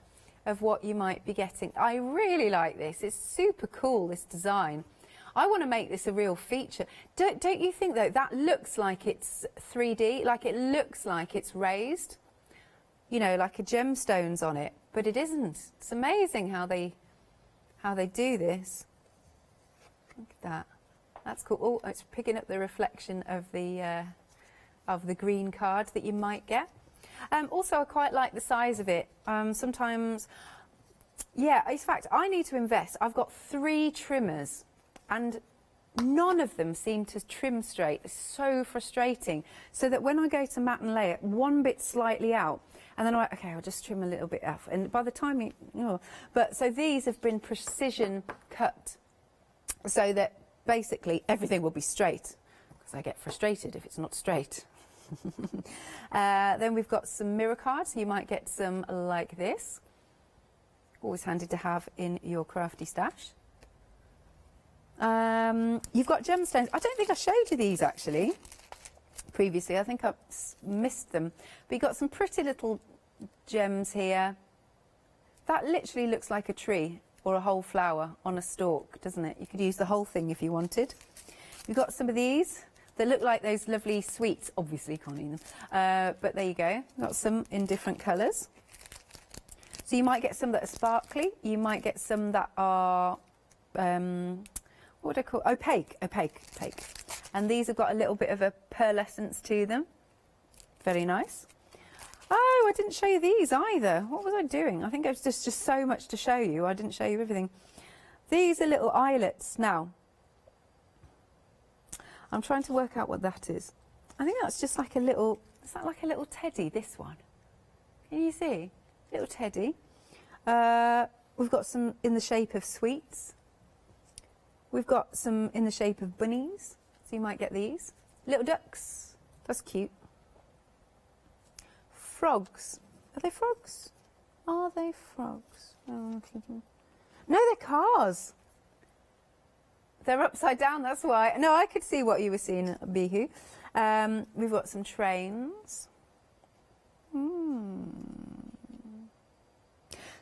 of what you might be getting. I really like this. It's super cool, this design. I want to make this a real feature. Don't you think, though, that looks like it's 3D, like it looks like it's raised, you know, like a gemstones on it, but it isn't. It's amazing how they do this. Look at that. That's cool. Oh, it's picking up the reflection of the green card that you might get. Also, I quite like the size of it. Sometimes, yeah, in fact, I need to invest. I've got 3 trimmers and none of them seem to trim straight. It's so frustrating. So that when I go to mat and lay it, one bit slightly out, and then I'm like, okay, I'll just trim a little bit off. And by the time you know, but so these have been precision cut so that basically everything will be straight, because I get frustrated if it's not straight. Then we've got some mirror cards. You might get some like this. Always handy to have in your crafty stash. You've got gemstones. I don't think I showed you these actually previously. I think I missed them. But you've got some pretty little gems here. That literally looks like a tree or a whole flower on a stalk, doesn't it? You could use the whole thing if you wanted. You've got some of these that look like those lovely sweets. Obviously, you can't eat them. But there you go. Got some in different colours. So you might get some that are sparkly. You might get some that are, what do I call? Opaque. And these have got a little bit of a pearlescence to them. Very nice. Oh, I didn't show you these either. What was I doing? I think it was just so much to show you. I didn't show you everything. These are little eyelets. Now, I'm trying to work out what that is. I think that's just like a little, is that like a little teddy, this one? Can you see? Little teddy. We've got some in the shape of sweets. We've got some in the shape of bunnies. So you might get these. Little ducks. That's cute. Frogs. Are they frogs? Are they frogs? No, they're cars. They're upside down, that's why. No, I could see what you were seeing, Bihu. We've got some trains.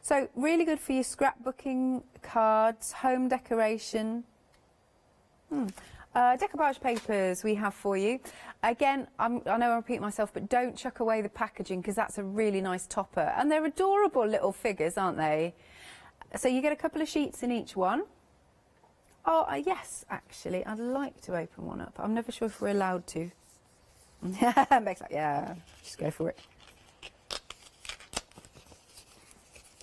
So really good for your scrapbooking, cards, home decoration. Decoupage papers we have for you. Again, I know I repeat myself, but don't chuck away the packaging because that's a really nice topper. And they're adorable little figures, aren't they? So you get a couple of sheets in each one. Oh, yes, actually, I'd like to open one up. I'm never sure if we're allowed to. Yeah, just go for it.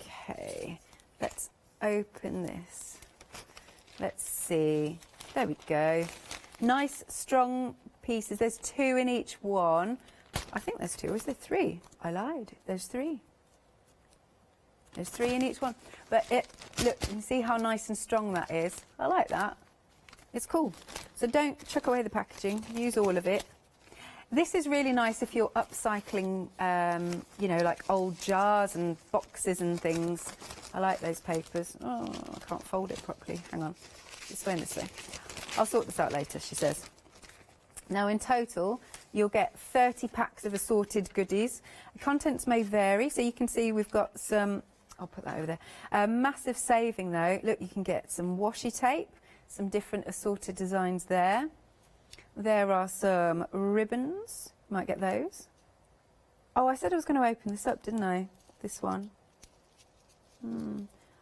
Okay, let's open this. Let's see. There we go. Nice, strong pieces. There's 2 in each one. I think there's 2, or is there 3? I lied. There's 3. There's 3 in each one. But look, you can see how nice and strong that is. I like that. It's cool. So don't chuck away the packaging. Use all of it. This is really nice if you're upcycling, you know, like old jars and boxes and things. I like those papers. Oh, I can't fold it properly. Hang on. This way and this way. I'll sort this out later, she says. Now, in total, you'll get 30 packs of assorted goodies. The contents may vary, so you can see we've got some... I'll put that over there. Massive saving, though. Look, you can get some washi tape, some different assorted designs there. There are some ribbons. You might get those. Oh, I said I was going to open this up, didn't I? This one.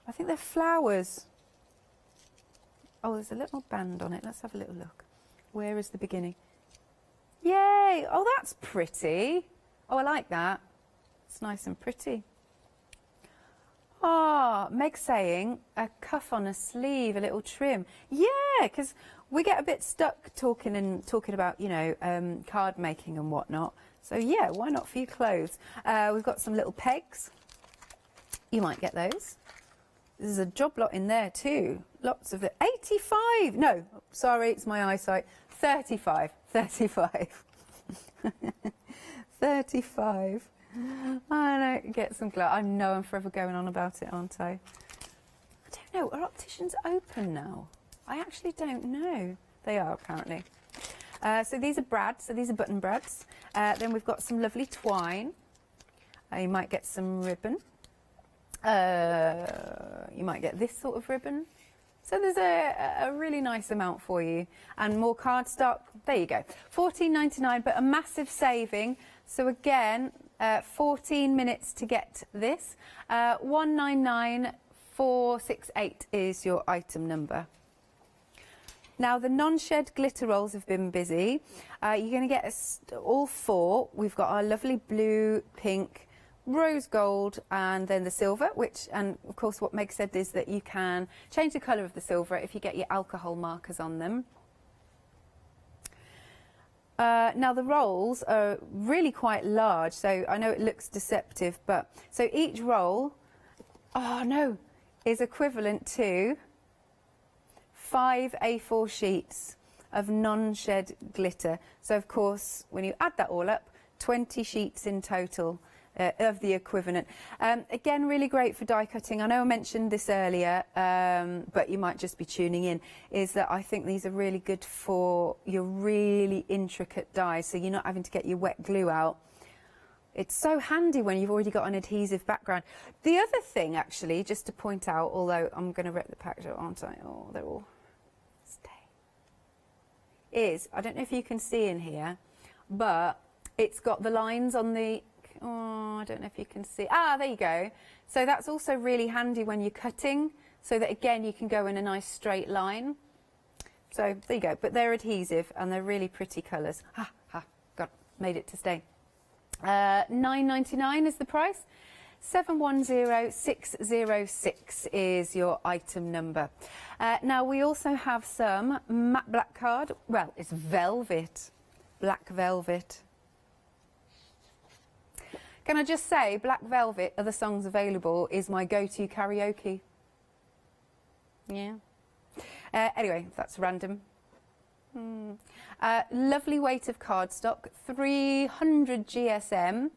I think they're flowers. Oh, there's a little band on it. Let's have a little look. Where is the beginning? Yay! Oh, that's pretty. Oh, I like that. It's nice and pretty. Ah, Meg's saying a cuff on a sleeve, a little trim. Yeah, because we get a bit stuck talking about, you know, card making and whatnot. So yeah, why not for your clothes? We've got some little pegs. you might get those. There's a job lot in there too. Lots of it. 85. No, sorry, it's my eyesight. 35. 35. 35. I know, get some glow. I know I'm forever going on about it, aren't I? I don't know. Are opticians open now? I actually don't know. They are, apparently. So these are brads. So these are button brads. Then we've got some lovely twine. You might get some ribbon. You might get this sort of ribbon. So there's a really nice amount for you. And more cardstock. There you go. $14.99, but a massive saving. So again, 14 minutes to get this. 199468 is your item number. Now, the non-shed glitter rolls have been busy. You're going to get all four. We've got our lovely blue, pink, rose gold, and then the silver, which, and of course what Meg said is that you can change the colour of the silver if you get your alcohol markers on them. Now the rolls are really quite large, so I know it looks deceptive, but so each roll, is equivalent to 5 A4 sheets of non-shed glitter. So of course, when you add that all up, 20 sheets in total of the equivalent. Again, really great for die cutting. I know I mentioned this earlier, but you might just be tuning in, is that I think these are really good for your really intricate dies, so you're not having to get your wet glue out. It's so handy when you've already got an adhesive background. The other thing, actually, just to point out, although I'm going to rip the package out, aren't I? Oh, they're all stay. Is, I don't know if you can see in here, but it's got the lines on the, I don't know if you can see. There you go. So that's also really handy when you're cutting, so that again you can go in a nice straight line. So there you go. But they're adhesive and they're really pretty colours. Made it to stay. $9.99 is the price. 710606 is your item number. Now we also have some matte black card. Well, it's velvet, black velvet. Can I just say, Black Velvet, other songs available, is my go-to karaoke. Yeah. Anyway, that's random. Lovely weight of cardstock, 300 GSM,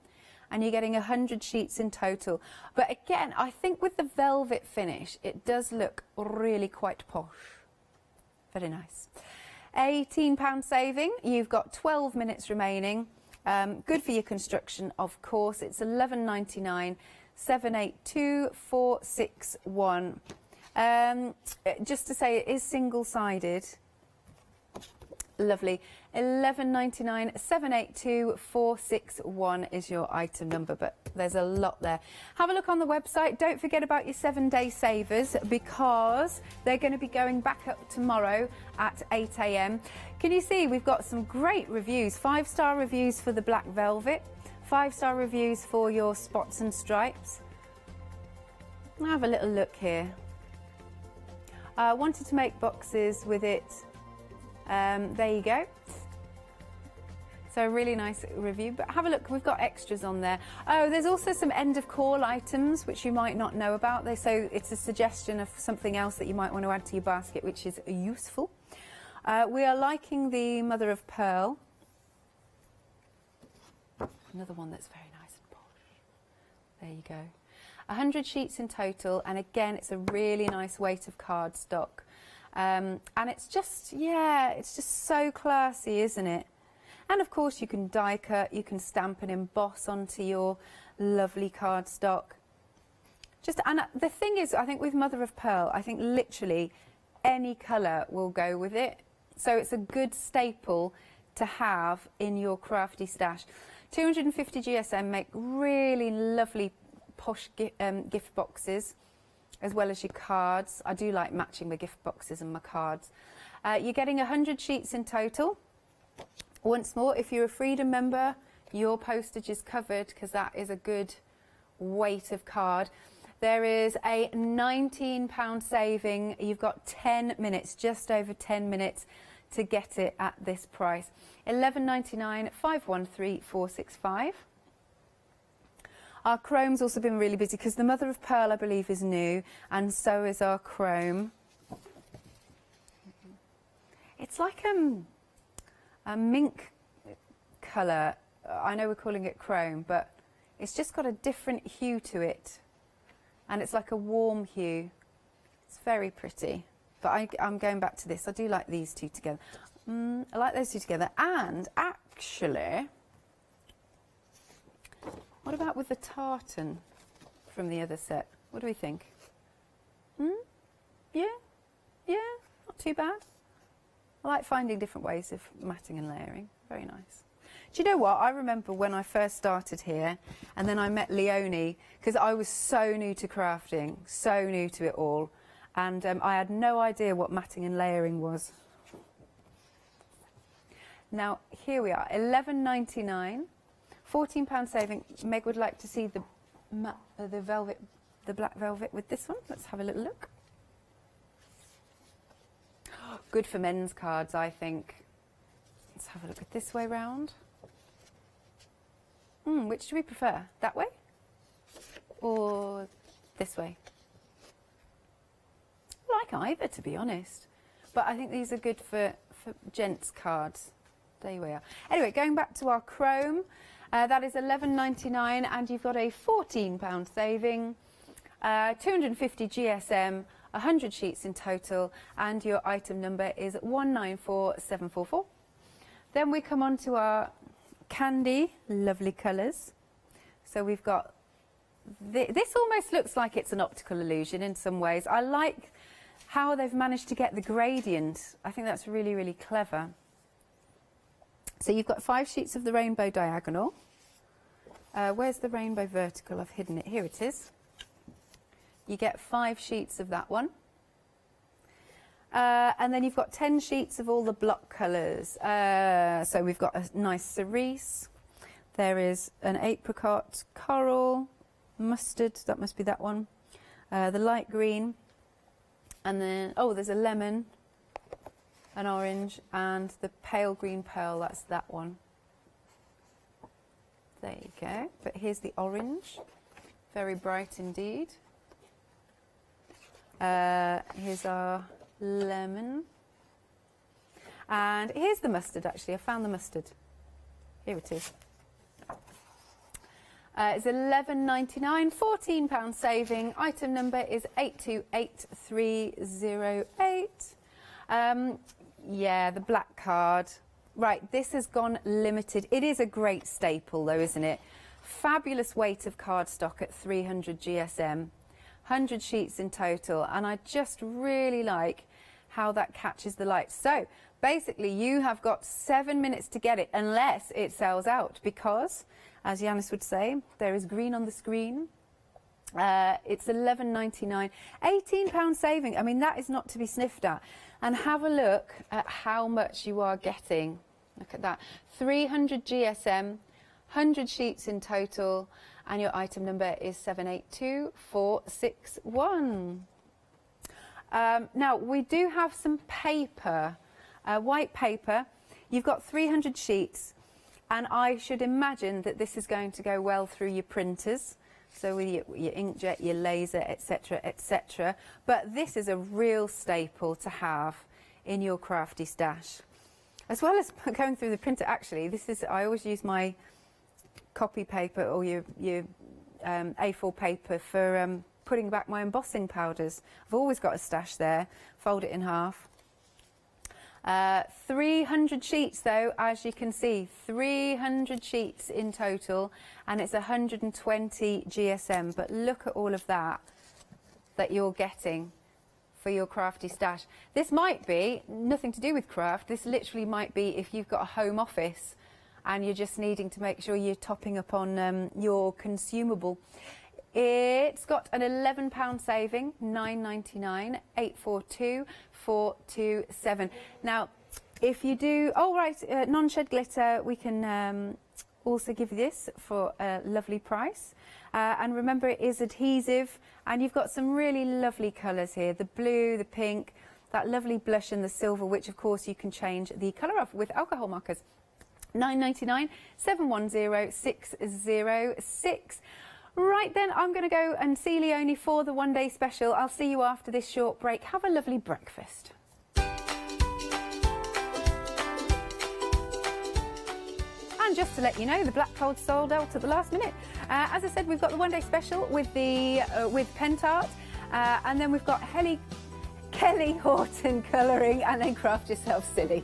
and you're getting 100 sheets in total. But again, I think with the velvet finish, it does look really quite posh. Very nice. £18 saving. You've got 12 minutes remaining. Good for your construction, of course. It's $11.99, 782461. Just to say, it is single-sided. Lovely. $11.99, 782461 is your item number, but there's a lot there. Have a look on the website. Don't forget about your 7-day savers, because they're going to be going back up tomorrow at 8 AM. Can you see we've got some great reviews? 5-star reviews for the black velvet, 5-star reviews for your spots and stripes. I'll have a little look here. I wanted to make boxes with it. There you go. So a really nice review, but have a look, we've got extras on there. Oh, there's also some end of call items which you might not know about. So it's a suggestion of something else that you might want to add to your basket, which is useful. We are liking the mother of pearl. Another one that's very nice and posh. There you go. 100 sheets in total, and again, it's a really nice weight of cardstock. And it's just, yeah, it's just so classy, isn't it? And of course you can die cut, you can stamp and emboss onto your lovely cardstock. And the thing is, I think with mother of pearl, I think literally any colour will go with it. So it's a good staple to have in your crafty stash. 250 GSM make really lovely posh gift boxes, as well as your cards. I do like matching my gift boxes and my cards. You're getting 100 sheets in total. Once more, if you're a Freedom member, your postage is covered, because that is a good weight of card. There is a £19 saving. You've got 10 minutes, just over 10 minutes to get it at this price. $11.99, 513465. Our chrome's also been really busy because the mother of pearl, I believe, is new, and so is our chrome. It's like a mink colour. I know we're calling it chrome, but it's just got a different hue to it, and it's like a warm hue. It's very pretty, but I'm going back to this. I do like these two together. I like those two together. And actually, what about with the tartan from the other set? What do we think? Yeah, not too bad. I like finding different ways of matting and layering. Very nice. Do you know what? I remember when I first started here, and then I met Leonie, because I was so new to crafting, so new to it all, and I had no idea what matting and layering was. Now, here we are, £11.99, £14 saving. Meg would like to see the velvet, the black velvet with this one. Let's have a little look. Good for men's cards, I think. Let's have a look at this way round. Which do we prefer? That way? Or this way? I like either, to be honest. But I think these are good for gents' cards. There we are. Anyway, going back to our chrome, that is £11.99, and you've got a £14 saving, 250 GSM, 100 sheets in total, and your item number is 194744. Then we come on to our candy, lovely colours. So we've got, this almost looks like it's an optical illusion in some ways. I like how they've managed to get the gradient. I think that's really, really clever. So you've got 5 sheets of the rainbow diagonal. Where's the rainbow vertical? I've hidden it. Here it is. You get 5 sheets of that one. And then you've got 10 sheets of all the block colours. So we've got a nice cerise. There is an apricot, coral, mustard, that must be that one. The light green. And then, oh, there's a lemon, an orange, and the pale green pearl, that's that one. There you go. But here's the orange. Very bright indeed. Here's our lemon, and here's the mustard. Actually, I found the mustard. Here it is. It's £11.99, £14 saving. Item number is 828308. Yeah, the black card. Right, this has gone limited. It is a great staple, though, isn't it? Fabulous weight of cardstock at 300 GSM. 100 sheets in total, and I just really like how that catches the light. So basically you have got 7 minutes to get it, unless it sells out, because, as Yanis would say, there is green on the screen. It's £11.99, £18 saving. I mean, that is not to be sniffed at. And have a look at how much you are getting. Look at that, 300 GSM, 100 sheets in total, and your item number is 782461. Now, we do have some paper, white paper. You've got 300 sheets, and I should imagine that this is going to go well through your printers, so with your inkjet, your laser, etc., etc. But this is a real staple to have in your crafty stash. As well as going through the printer, actually, this is, I always use my copy paper or your A4 paper for putting back my embossing powders. I've always got a stash there. Fold it in half. 300 sheets though, as you can see, 300 sheets in total, and it's 120 GSM. But look at all of that you're getting for your crafty stash. This might be nothing to do with craft. This literally might be if you've got a home office and you're just needing to make sure you're topping up on your consumable. It's got an £11 saving, £9.99, 842427. Now, if you do, non-shed glitter, we can also give you this for a lovely price. And remember, it is adhesive, and you've got some really lovely colours here, the blue, the pink, that lovely blush and the silver, which of course you can change the colour of with alcohol markers. £9.99, 710606. Right then, I'm going to go and see Leonie for the one-day special. I'll see you after this short break. Have a lovely breakfast. And just to let you know, the black gold sold out at the last minute. As I said, we've got the one-day special with Pentart, and then we've got Kelly Horton colouring, and then Craft Yourself Silly.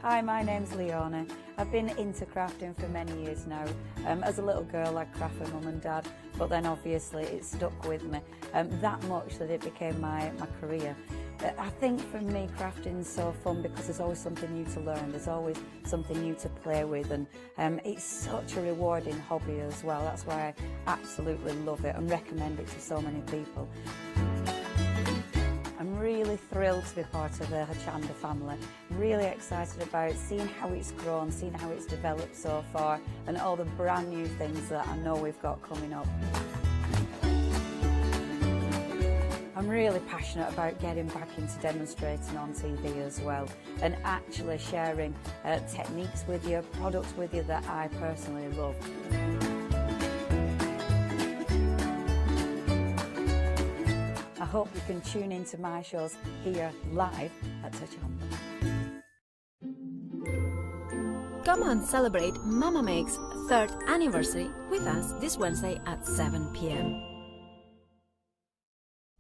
Hi, my name's Leona. I've been into crafting for many years now. As a little girl, I'd craft for mum and dad, but then obviously it stuck with me that much that it became my career. I think for me, crafting's so fun because there's always something new to learn. There's always something new to play with, and it's such a rewarding hobby as well. That's why I absolutely love it and recommend it to so many people. I'm really thrilled to be part of the Hochanda family. Really excited about seeing how it's grown, seeing how it's developed so far, and all the brand new things that I know we've got coming up. I'm really passionate about getting back into demonstrating on TV as well, and actually sharing techniques with you, products with you that I personally love. I hope you can tune into my shows here live at Hochanda. Come and celebrate Mama Make's 3rd anniversary with us this Wednesday at 7 p.m.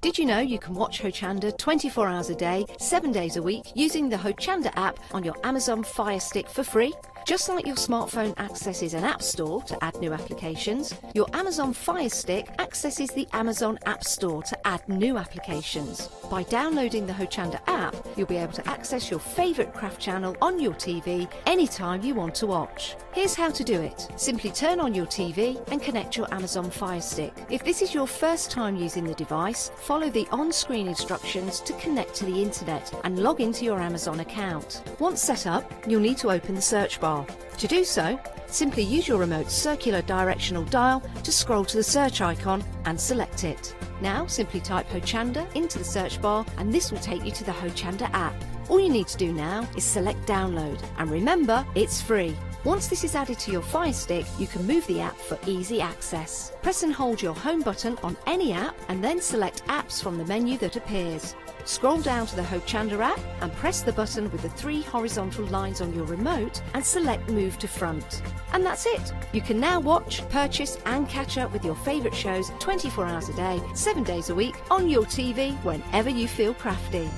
Did you know you can watch Hochanda 24 hours a day, 7 days a week using the Hochanda app on your Amazon Fire Stick for free? Just like your smartphone accesses an app store to add new applications, your Amazon Fire Stick accesses the Amazon App Store to add new applications. By downloading the Hochanda app, you'll be able to access your favourite craft channel on your TV anytime you want to watch. Here's how to do it. Simply turn on your TV and connect your Amazon Fire Stick. If this is your first time using the device, follow the on-screen instructions to connect to the internet and log into your Amazon account. Once set up, you'll need to open the search bar. To do so, simply use your remote's circular directional dial to scroll to the search icon and select it. Now simply type Hochanda into the search bar and this will take you to the Hochanda app. All you need to do now is select download, and remember, it's free. Once this is added to your Fire Stick, you can move the app for easy access. Press and hold your home button on any app and then select apps from the menu that appears. Scroll down to the Hochanda app and press the button with the 3 horizontal lines on your remote and select Move to Front. And that's it! You can now watch, purchase and catch up with your favourite shows 24 hours a day, 7 days a week on your TV whenever you feel crafty.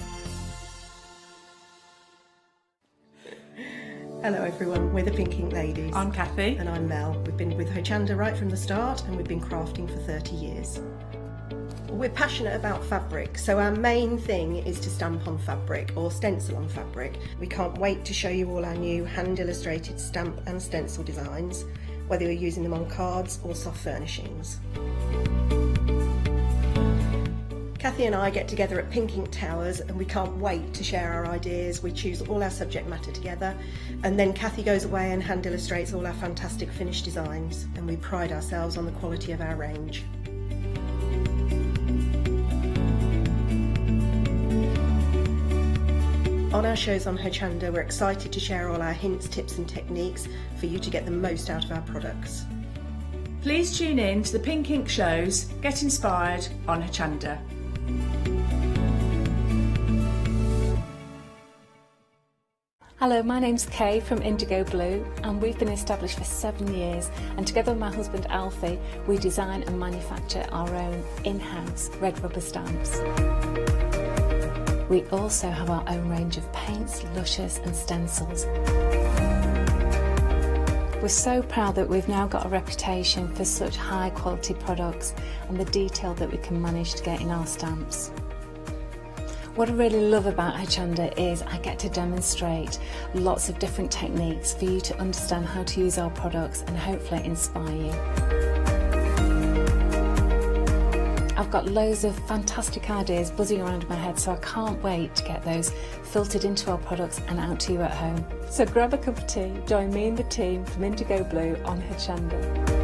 Hello everyone, we're the Pink Ink Ladies. I'm Kathy. And I'm Mel. We've been with Hochanda right from the start and we've been crafting for 30 years. We're passionate about fabric, so our main thing is to stamp on fabric or stencil on fabric. We can't wait to show you all our new hand illustrated stamp and stencil designs, whether you're using them on cards or soft furnishings. Kathy and I get together at Pink Ink Towers and we can't wait to share our ideas. We choose all our subject matter together and then Kathy goes away and hand illustrates all our fantastic finished designs, and we pride ourselves on the quality of our range. On our shows on Hochanda, we're excited to share all our hints, tips and techniques for you to get the most out of our products. Please tune in to the Pink Ink shows, Get Inspired on Hochanda. Hello, my name's Kay from Indigo Blue, and we've been established for 7 years, and together with my husband Alfie we design and manufacture our own in-house red rubber stamps. We also have our own range of paints, lushes and stencils. We're so proud that we've now got a reputation for such high quality products and the detail that we can manage to get in our stamps. What I really love about Hochanda is I get to demonstrate lots of different techniques for you to understand how to use our products and hopefully inspire you. I've got loads of fantastic ideas buzzing around in my head, so I can't wait to get those filtered into our products and out to you at home. So grab a cup of tea, join me and the team from Indigo Blue on Hochanda.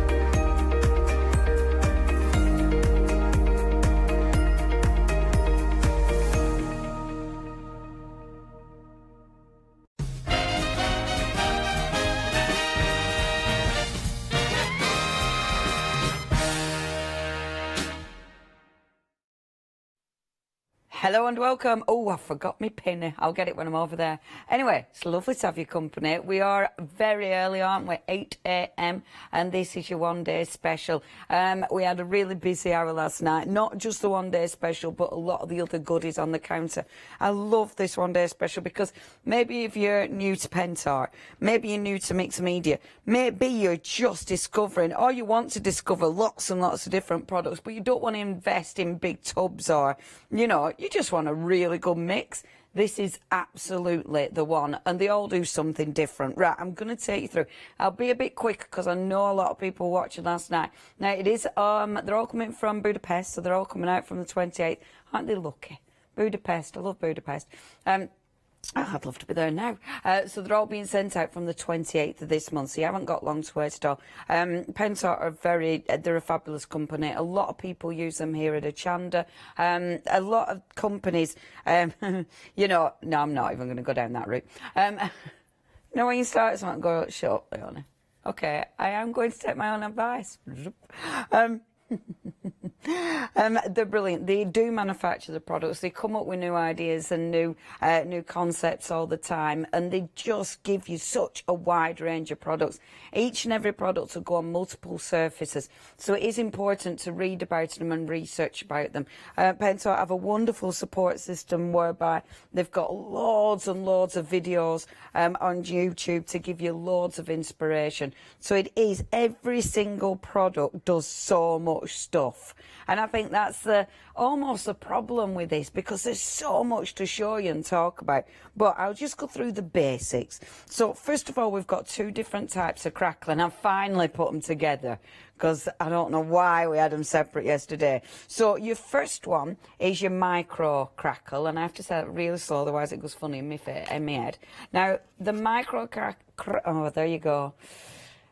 Hello and welcome. Oh, I forgot my pin. I'll get it when I'm over there. Anyway, it's lovely to have your company. We are very early, aren't we? 8 a.m. and this is your one-day special. We had a really busy hour last night. Not just the one-day special, but a lot of the other goodies on the counter. I love this one-day special because maybe if you're new to Pentart, maybe you're new to mixed media, maybe you're just discovering, or you want to discover lots and lots of different products, but you don't want to invest in big tubs, or, you know, you just want a really good mix. This is absolutely the one, and they all do something different. Right, I'm going to take you through. I'll be a bit quick because I know a lot of people watching last night. Now, it is, they're all coming from Budapest, so they're all coming out from the 28th. Aren't they lucky? Budapest, I love Budapest. I'd love to be there now. So they're all being sent out from the 28th of this month, so you haven't got long to wait at all. Pentart are they're a fabulous company. A lot of people use them here at Hochanda. A lot of companies, you know, no, I'm not even going to go down that route. You know, when you start something, go, shut up, Leonie. Okay, I am going to take my own advice. They're brilliant. They do manufacture the products. They come up with new ideas and new concepts all the time, and they just give you such a wide range of products. Each and every product will go on multiple surfaces, so it is important to read about them and research about them. Pentart have a wonderful support system whereby they've got loads and loads of videos on YouTube to give you loads of inspiration. So it is, every single product does so much stuff, and I think that's almost the problem with this, because there's so much to show you and talk about. But I'll just go through the basics. So first of all, we've got two different types of crackle, and I've finally put them together because I don't know why we had them separate yesterday. So your first one is your micro crackle, and I have to say it really slow, otherwise it goes funny in my head. Now the micro oh, there you go.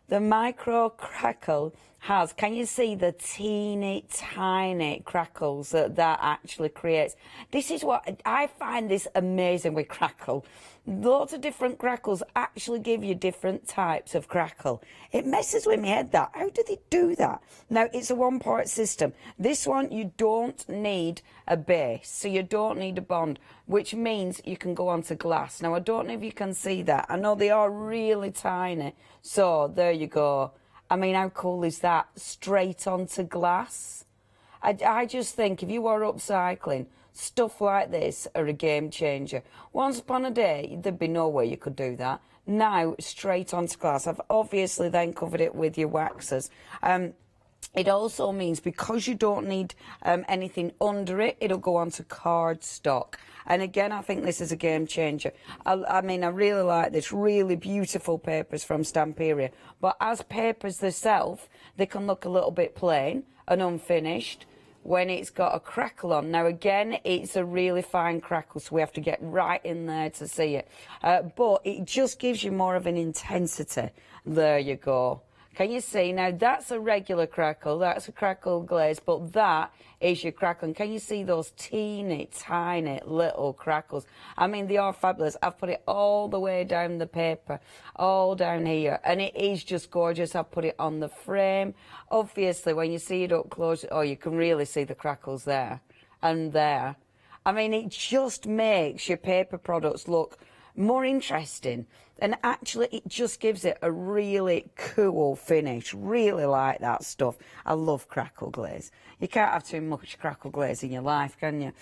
The micro crackle has, can you see the teeny tiny crackles that actually creates? This is what I find this amazing with crackle. Lots of different crackles actually give you different types of crackle. It messes with my head, that. How do they do that? Now, it's a one-part system. This one, you don't need a base, so you don't need a bond, which means you can go onto glass. Now, I don't know if you can see that. I know they are really tiny. So, there you go. I mean, how cool is that? Straight onto glass. I just think if you are upcycling, stuff like this are a game changer. Once upon a day, there'd be no way you could do that. Now, straight onto glass. I've obviously then covered it with your waxes. It also means because you don't need anything under it, it'll go onto cardstock. And again, I think this is a game changer. I mean, I really like this. Really beautiful papers from Stamperia. But as papers themselves, they can look a little bit plain and unfinished when it's got a crackle on. Now, again, it's a really fine crackle, so we have to get right in there to see it. But it just gives you more of an intensity. There you go. Can you see? Now, that's a regular crackle. That's a crackle glaze, but that is your crackle. And can you see those teeny, tiny little crackles? I mean, they are fabulous. I've put it all the way down the paper, all down here, and it is just gorgeous. I've put it on the frame. Obviously, when you see it up close, oh, you can really see the crackles there and there. I mean, it just makes your paper products look more interesting, and actually it just gives it a really cool finish. Really like that stuff. I love crackle glaze. You can't have too much crackle glaze in your life, can you?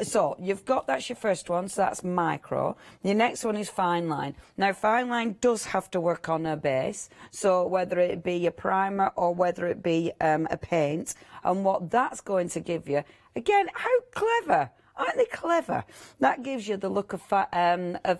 So you've got, that's your first one, so that's micro. Your next one is fine line. Now, fine line does have to work on a base, so whether it be a primer or whether it be a paint, and what that's going to give you, again, how clever. Aren't they clever? That gives you the look of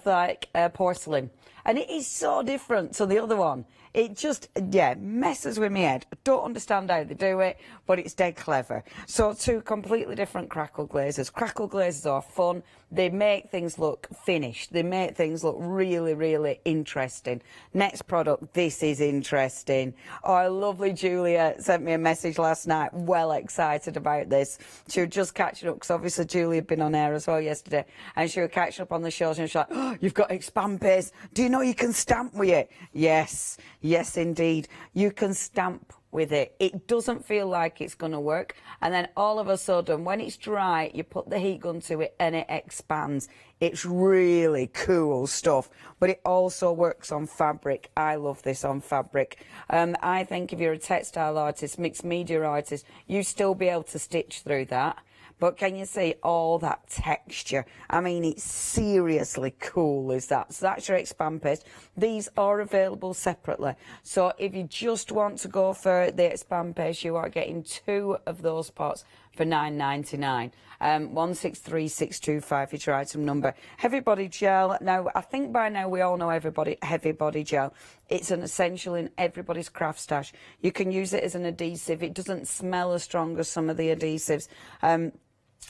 like porcelain. And it is so different to the other one. It just, yeah, messes with my head. I don't understand how they do it, but it's dead clever. So two completely different crackle glazes. Crackle glazes are fun. They make things look finished. They make things look really, really interesting. Next product, this is interesting. Our lovely Julia sent me a message last night, well excited about this. She was just catching up, because obviously Julia had been on air as well yesterday, and she was catching up on the shows, and she was like, oh, you've got expand paste. Do you know you can stamp with it? Yes. Yes, indeed. You can stamp with it. It doesn't feel like it's going to work, and then all of a sudden when it's dry you put the heat gun to it and it expands. It's really cool stuff, but it also works on fabric. I love this on fabric. I think if you're a textile artist, mixed media artist, you still be able to stitch through that. But can you see all that texture? I mean, it's seriously cool, is that? So that's your expand paste. These are available separately. So if you just want to go for the expand paste, you are getting 2 of those pots for £9.99. 163625 is your item number. Heavy body gel. Now, I think by now we all know heavy body gel. It's an essential in everybody's craft stash. You can use it as an adhesive. It doesn't smell as strong as some of the adhesives.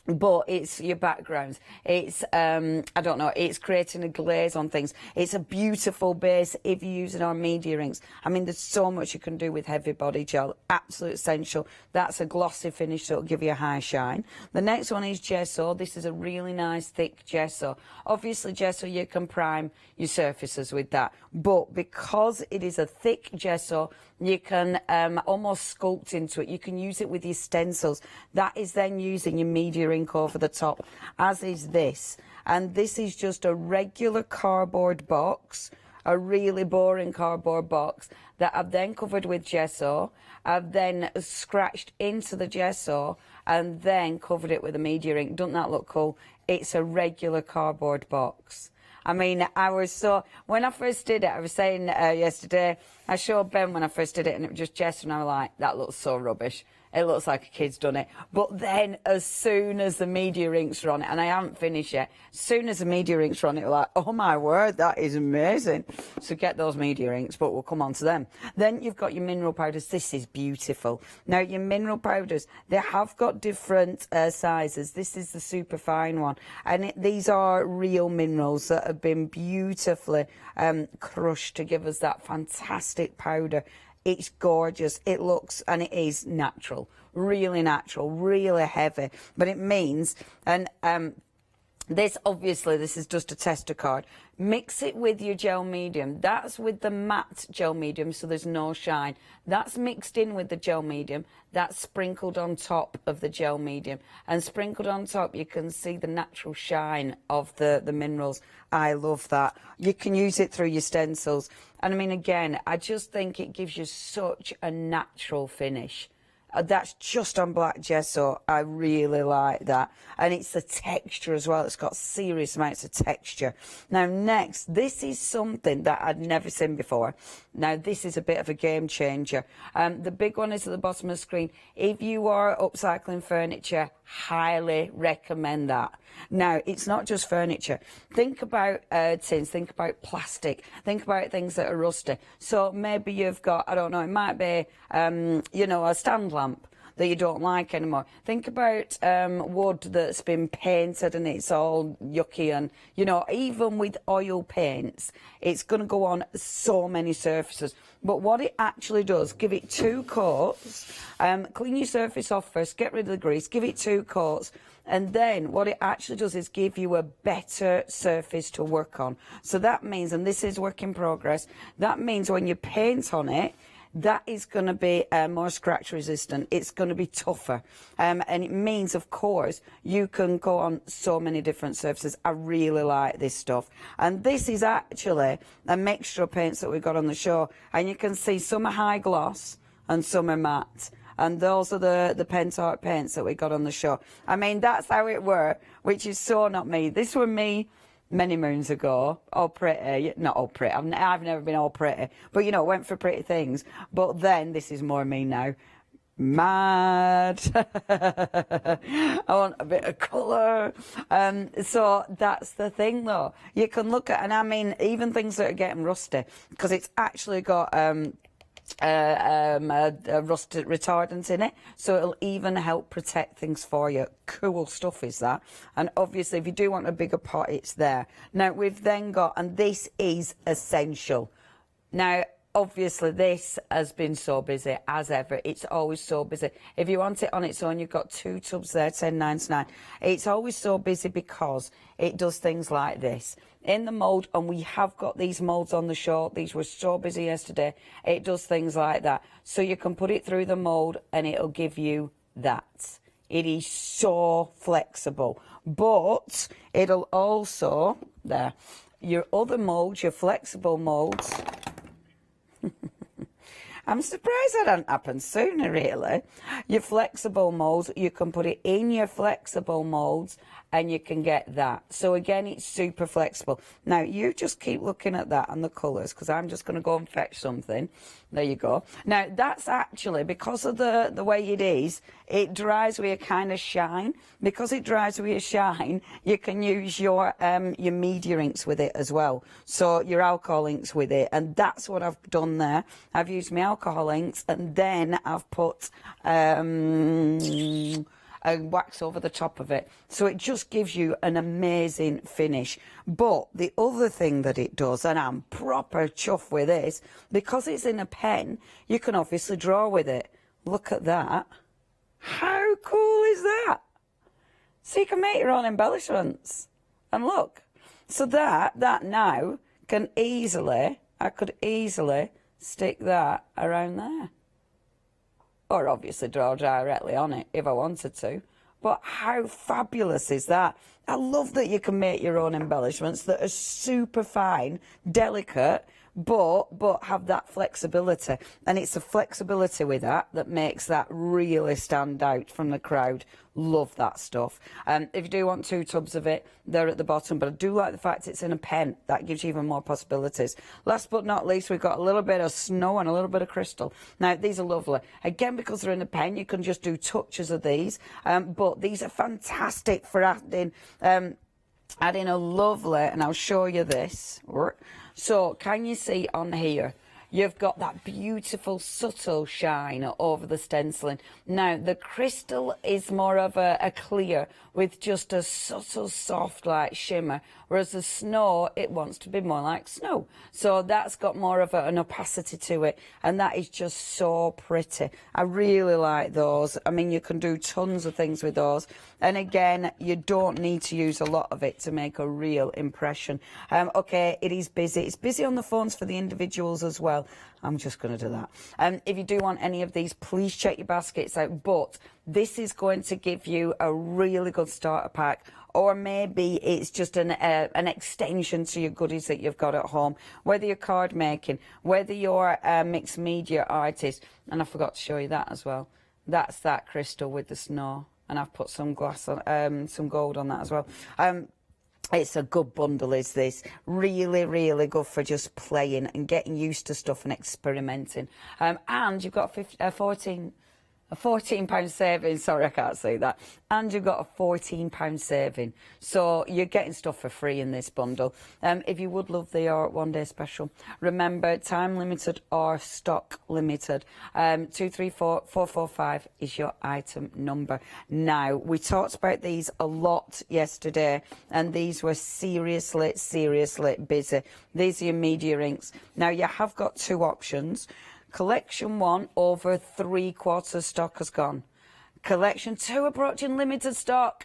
But it's your backgrounds. It's, I don't know, it's creating a glaze on things. It's a beautiful base if you use it on media inks. I mean, there's so much you can do with heavy body gel. Absolute essential. That's a glossy finish, so it'll give you a high shine. The next one is gesso. This is a really nice thick gesso. Obviously, gesso, you can prime your surfaces with that. But because it is a thick gesso, you can almost sculpt into it. You can use it with your stencils. That is then using your media ink over the top, as is this. And this is just a regular cardboard box, a really boring cardboard box that I've then covered with gesso. I've then scratched into the gesso and then covered it with a media ink. Doesn't that look cool? It's a regular cardboard box. I mean, when I first did it, I was saying yesterday, I showed Ben when I first did it and it was just gesso and I was like, that looks so rubbish. It looks like a kid's done it. But then as soon as the media inks are on it, and I haven't finished yet, as soon as the media inks are on it, we're like, oh my word, that is amazing. So get those media inks, but we'll come on to them. Then you've got your mineral powders. This is beautiful. Now, your mineral powders, they have got different sizes. This is the super fine one. And these are real minerals that have been beautifully crushed to give us that fantastic powder. It's gorgeous. It looks, and it is natural, really heavy. But it means, and this is just a tester card. Mix it with your gel medium. That's with the matte gel medium, so there's no shine. That's mixed in with the gel medium. That's sprinkled on top of the gel medium. And sprinkled on top, you can see the natural shine of the minerals. I love that. You can use it through your stencils. And I mean, again, I just think it gives you such a natural finish. That's just on black gesso. I really like that. And it's the texture as well. It's got serious amounts of texture. Now, next, this is something that I'd never seen before. Now, this is a bit of a game changer. The big one is at the bottom of the screen. If you are upcycling furniture, highly recommend that. Now, it's not just furniture. Think about tins, think about plastic, think about things that are rusty. So maybe you've got, I don't know, it might be, a stand lamp that you don't like anymore. Think about wood that's been painted and it's all yucky, and even with oil paints, it's going to go on so many surfaces. But what it actually does, give it 2 coats, clean your surface off first, get rid of the grease, give it 2 coats, and then what it actually does is give you a better surface to work on. So that means, and this is work in progress, that means when you paint on it, that is going to be more scratch resistant. It's going to be tougher. And it means, of course, you can go on so many different surfaces. I really like this stuff. And this is actually a mixture of paints that we've got on the show. And you can see some are high gloss and some are matte. And those are the Pentart paints that we got on the show. I mean, that's how it were, which is so not me. This were me many moons ago, all pretty, not all pretty, I've never been all pretty, but went for pretty things. But then this is more me now. Mad. I want a bit of colour. So that's the thing though. You can look at, and I mean, even things that are getting rusty, because it's actually got a rust retardant in it, so it'll even help protect things for you. Cool stuff is that. And obviously if you do want a bigger pot, it's there. Now we've then got, and this is essential. Now Obviously, this has been so busy as ever. It's always so busy. If you want it on its own, you've got 2 tubs there, £10.99. It's always so busy because it does things like this. In the mould, and we have got these moulds on the show. These were so busy yesterday. It does things like that. So you can put it through the mould and it'll give you that. It is so flexible. But it'll also, there, your other moulds, your flexible moulds, I'm surprised that hadn't happened sooner, really. Your flexible moulds, you can put it in your flexible moulds and you can get that. So again, it's super flexible. Now, you just keep looking at that and the colours, because I'm just going to go and fetch something. There you go. Now, that's actually, because of the way it is, it dries with a kind of shine. Because it dries with a shine, you can use your media inks with it as well. So your alcohol inks with it. And that's what I've done there. I've used my alcohol inks and then I've put a wax over the top of it, so it just gives you an amazing finish. But the other thing that it does, and I'm proper chuffed with this, because it's in a pen, you can obviously draw with it. Look at that. How cool is that? So you can make your own embellishments. And look, so that now can easily, I could easily stick that around there. Or obviously draw directly on it if I wanted to. But how fabulous is that? I love that you can make your own embellishments that are super fine, delicate, but have that flexibility. And it's the flexibility with that makes that really stand out from the crowd. Love that stuff. If you do want 2 tubs of it, they're at the bottom, but I do like the fact it's in a pen. That gives you even more possibilities. Last but not least, we've got a little bit of snow and a little bit of crystal. Now, these are lovely. Again, because they're in a pen, you can just do touches of these, but these are fantastic for adding a lovely, and I'll show you this. So, can you see on here? You've got that beautiful, subtle shine over the stenciling. Now, the crystal is more of a clear with just a subtle, soft, like shimmer, whereas the snow, it wants to be more like snow. So that's got more of an opacity to it, and that is just so pretty. I really like those. I mean, you can do tons of things with those. And again, you don't need to use a lot of it to make a real impression. Okay, it is busy. It's busy on the phones for the individuals as well. I'm just going to do that. If you do want any of these, please check your baskets out. But this is going to give you a really good starter pack, or maybe it's just an extension to your goodies that you've got at home. Whether you're card making, whether you're a mixed media artist, and I forgot to show you that as well. That's that crystal with the snow, and I've put some glass on, some gold on that as well. It's a good bundle, is this. Really, really good for just playing and getting used to stuff and experimenting. And you've got a £14 saving. Sorry, I can't say that. And you've got a £14 saving. So you're getting stuff for free in this bundle. If you would love the Art One Day Special, remember, time limited or stock limited. 234445 is your item number. Now, we talked about these a lot yesterday, and these were seriously, seriously busy. These are your media inks. Now, you have got 2 options. Collection 1, over 3/4 stock has gone. Collection 2, approaching limited stock.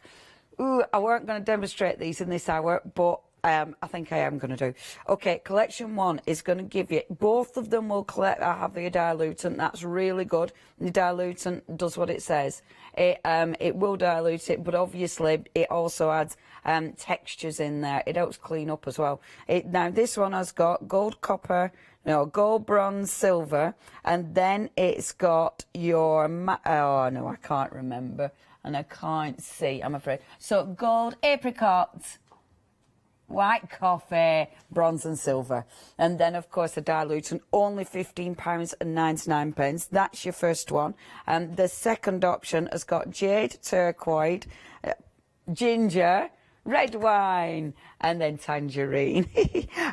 Ooh, I weren't going to demonstrate these in this hour, but I think I am going to do. Okay, collection 1 is going to give you, both of them will have your dilutant. That's really good. The dilutant does what it says. It will dilute it, but obviously it also adds textures in there. It helps clean up as well. Now, this one has got gold, copper, gold, bronze, silver, and then it's got your, oh no, I can't remember, and I can't see, I'm afraid. So gold, apricot, white coffee, bronze and silver. And then, of course, the dilutant, only £15.99. That's your first one. The second option has got jade, turquoise, ginger, red wine, and then tangerine.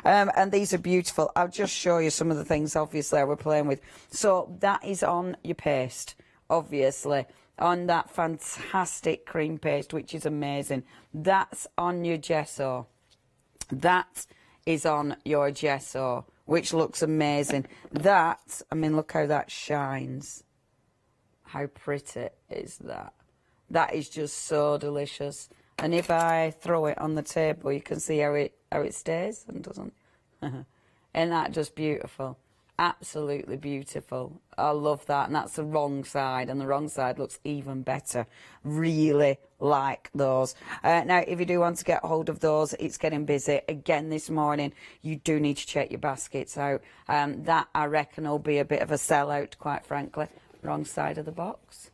And these are beautiful. I'll just show you some of the things, obviously, I were playing with. So that is on your paste, obviously, on that fantastic cream paste, which is amazing. That's on your gesso. That is on your gesso, which looks amazing. That, I mean, look how that shines. How pretty is that? That is just so delicious. And if I throw it on the table, you can see how it stays and doesn't. Isn't that just beautiful? Absolutely beautiful. I love that. And that's the wrong side, and the wrong side looks even better. Really like those. Now, if you do want to get hold of those, it's getting busy again this morning. You do need to check your baskets out. That, I reckon, will be a bit of a sellout, quite frankly. Wrong side of the box.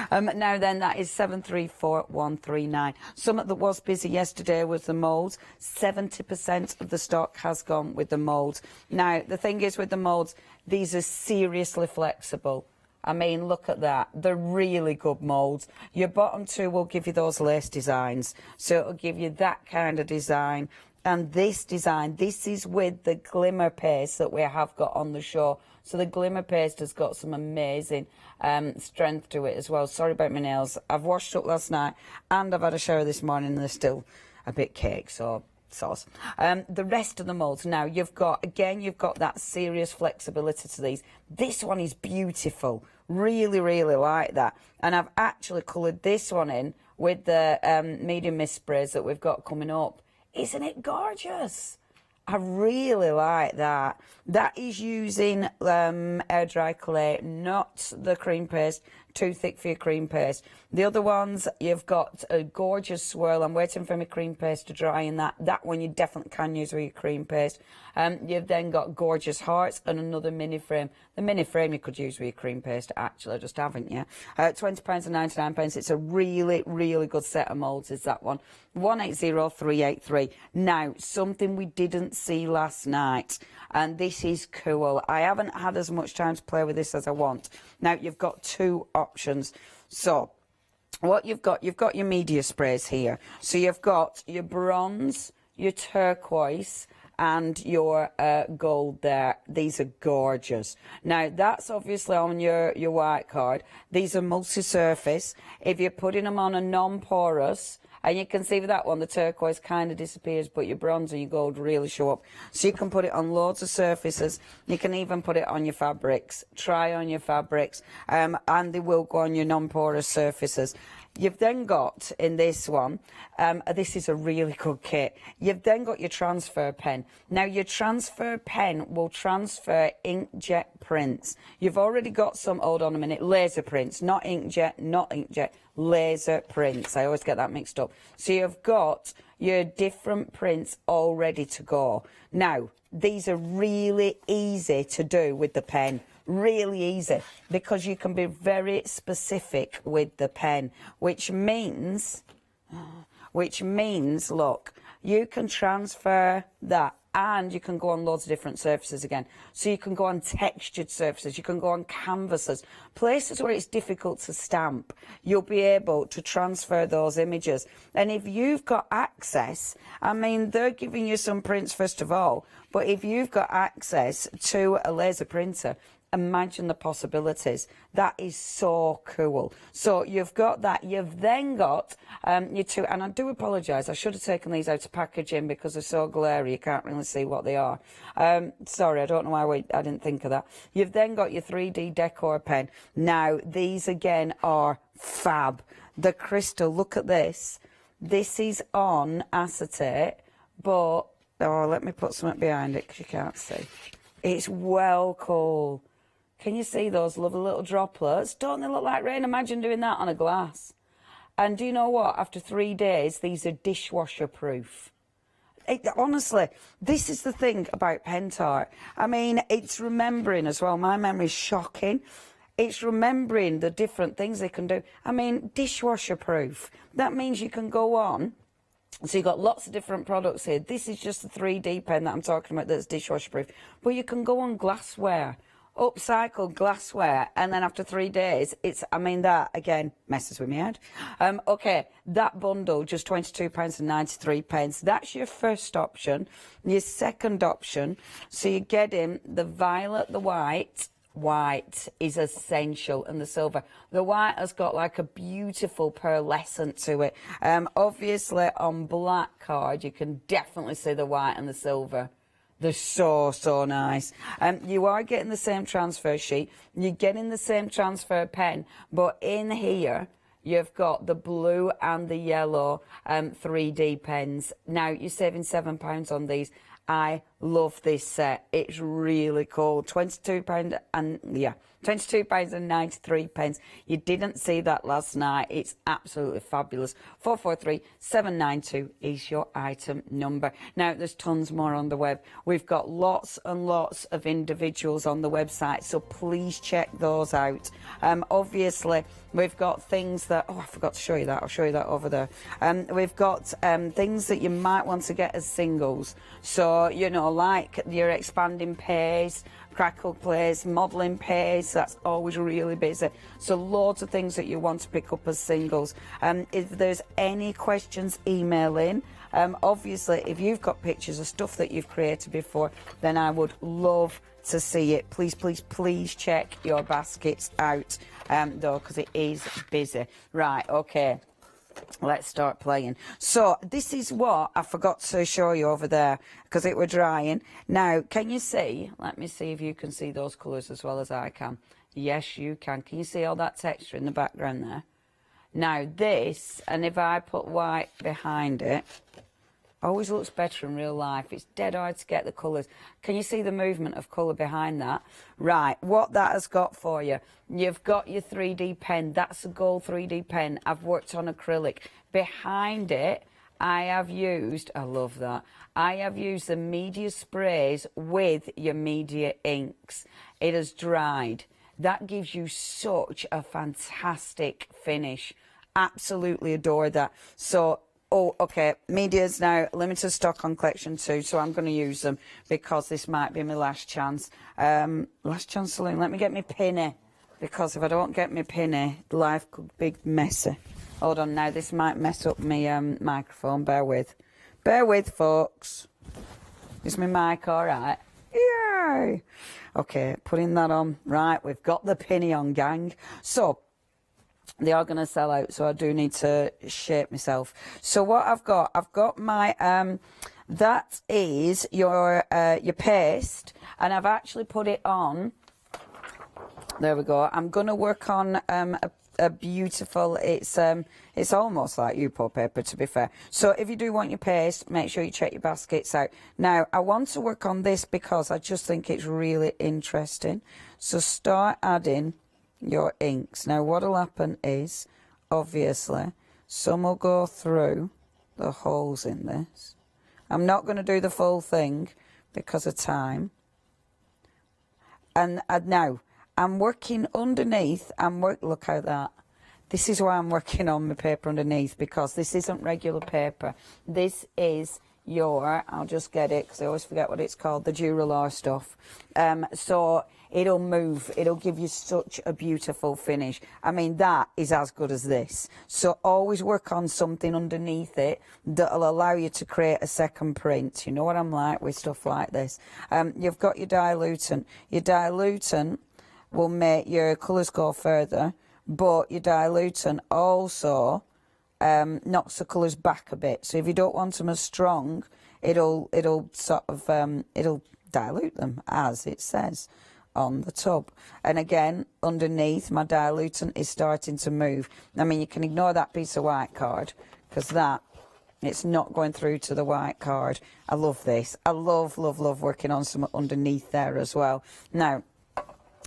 Now then, that is 734139. Something that was busy yesterday was the moulds. 70% of the stock has gone with the moulds. Now, the thing is with the moulds, these are seriously flexible. I mean, look at that. They're really good moulds. Your bottom two will give you those lace designs. So it'll give you that kind of design. And this design, this is with the glimmer paste that we have got on the show. So the glimmer paste has got some amazing strength to it as well. Sorry about my nails. I've washed up last night and I've had a shower this morning and they're still a bit cake, so sauce. The rest of the moulds, now you've got that serious flexibility to these. This one is beautiful. Really, really like that. And I've actually coloured this one in with the medium mist sprays that we've got coming up. Isn't it gorgeous? I really like that. That is using air dry clay, not the cream paste. Too thick for your cream paste. The other ones, you've got a gorgeous swirl. I'm waiting for my cream paste to dry in that. That one you definitely can use with your cream paste. You've then got gorgeous hearts and another mini frame. The mini frame you could use with your cream paste, actually, just haven't you? £20.99. It's a really, really good set of moulds, is that one. 180383. Now, something we didn't see last night, and this is cool. I haven't had as much time to play with this as I want. Now, you've got two options. So, what you've got your media sprays here. So you've got your bronze, your turquoise, and your gold there. These are gorgeous. Now, that's obviously on your white card. These are multi-surface. If you're putting them on a non-porous, and you can see with that one, the turquoise kind of disappears, but your bronze and your gold really show up. So you can put it on loads of surfaces. You can even put it on your fabrics. Try on your fabrics, and they will go on your non-porous surfaces. You've then got, in this one, this is a really good kit, you've then got your transfer pen. Now, your transfer pen will transfer inkjet prints. You've already got some, hold on a minute, laser prints, not inkjet, laser prints. I always get that mixed up. So you've got your different prints all ready to go. Now, these are really easy to do with the pen. Really easy, because you can be very specific with the pen, which means, look, you can transfer that and you can go on loads of different surfaces again. So you can go on textured surfaces, you can go on canvases, places where it's difficult to stamp. You'll be able to transfer those images. And if you've got access, I mean, they're giving you some prints first of all, but if you've got access to a laser printer, imagine the possibilities. That is so cool. So you've got that. You've then got your two, and I do apologise, I should have taken these out of packaging because they're so glary you can't really see what they are. Sorry, I don't know why I didn't think of that. You've then got your 3D decor pen. Now, these again are fab. The crystal, look at this. This is on acetate, but, oh, let me put something behind it because you can't see. It's well cool. Can you see those lovely little droplets? Don't they look like rain? Imagine doing that on a glass. And do you know what? After 3 days, these are dishwasher proof. Honestly, this is the thing about Pentart. I mean, it's remembering as well. My memory's shocking. It's remembering the different things they can do. I mean, dishwasher proof. That means you can go on. So you've got lots of different products here. This is just the 3D pen that I'm talking about that's dishwasher proof. But you can go on glassware, upcycled glassware, and then after 3 days, I mean, that, again, messes with me head. Okay, that bundle, just £22.93. That's your first option. Your second option, so you're getting the violet, the white. White is essential, and the silver. The white has got like a beautiful pearlescent to it. Obviously, on black card, you can definitely see the white and the silver. They're so nice. You are getting the same transfer sheet. You're getting the same transfer pen, but in here you've got the blue and the yellow 3D pens. Now, you're saving £7 on these. I love this set. It's really cool. £22 and, yeah, £22.93. You didn't see that last night. It's absolutely fabulous. 443792 is your item number. Now, there's tons more on the web. We've got lots and lots of individuals on the website, so please check those out. Obviously, we've got things that, oh, I forgot to show you that. I'll show you that over there. We've got things that you might want to get as singles. So, you know, like your expanding pairs, crackle plays, modelling pairs, that's always really busy. So loads of things that you want to pick up as singles. If there's any questions, email in. Obviously, if you've got pictures of stuff that you've created before, then I would love to see it. Please, please, please check your baskets out, though, because it is busy. Right, okay. Let's start playing. So this is what I forgot to show you over there because it were drying. Now, can you see? Let me see if you can see those colours as well as I can. Yes, you can. Can you see all that texture in the background there? Now this, and if I put white behind it, always looks better in real life. It's dead hard to get the colours. Can you see the movement of colour behind that? Right, what that has got for you. You've got your 3D pen. That's a gold 3D pen. I've worked on acrylic. Behind it, I have used, I love that, I have used the media sprays with your media inks. It has dried. That gives you such a fantastic finish. Absolutely adore that. So, oh, okay, media's now limited stock on collection 2, so I'm going to use them because this might be my last chance. Last chance saloon. Let me get my pinny, because if I don't get my pinny, life could be messy. Hold on now, this might mess up my microphone. Bear with. Bear with, folks. Is my mic all right? Yay! Okay, putting that on. Right, we've got the pinny on, gang. So, they are going to sell out, so I do need to shape myself. So what I've got my, that is your paste, and I've actually put it on. There we go. I'm going to work on a beautiful, it's almost like U-Pol paper, to be fair. So if you do want your paste, make sure you check your baskets out. Now, I want to work on this because I just think it's really interesting. So start adding your inks. Now what'll happen is, obviously, some will go through the holes in this. I'm not going to do the full thing because of time. And now I'm working underneath. Look at that. This is why I'm working on my paper underneath, because this isn't regular paper. This is your, I'll just get it because I always forget what it's called, the jewellery stuff. So it'll move. It'll give you such a beautiful finish. I mean, that is as good as this. So always work on something underneath it that'll allow you to create a second print. You know what I'm like with stuff like this. You've got your dilutant. Your dilutant will make your colours go further, but your dilutant also knocks the colours back a bit. So if you don't want them as strong, it'll sort of it'll dilute them, as it says on the tub. And again, underneath, my dilutant is starting to move. I mean, you can ignore that piece of white card because that, it's not going through to the white card. I love this. I love working on some underneath there as well. Now,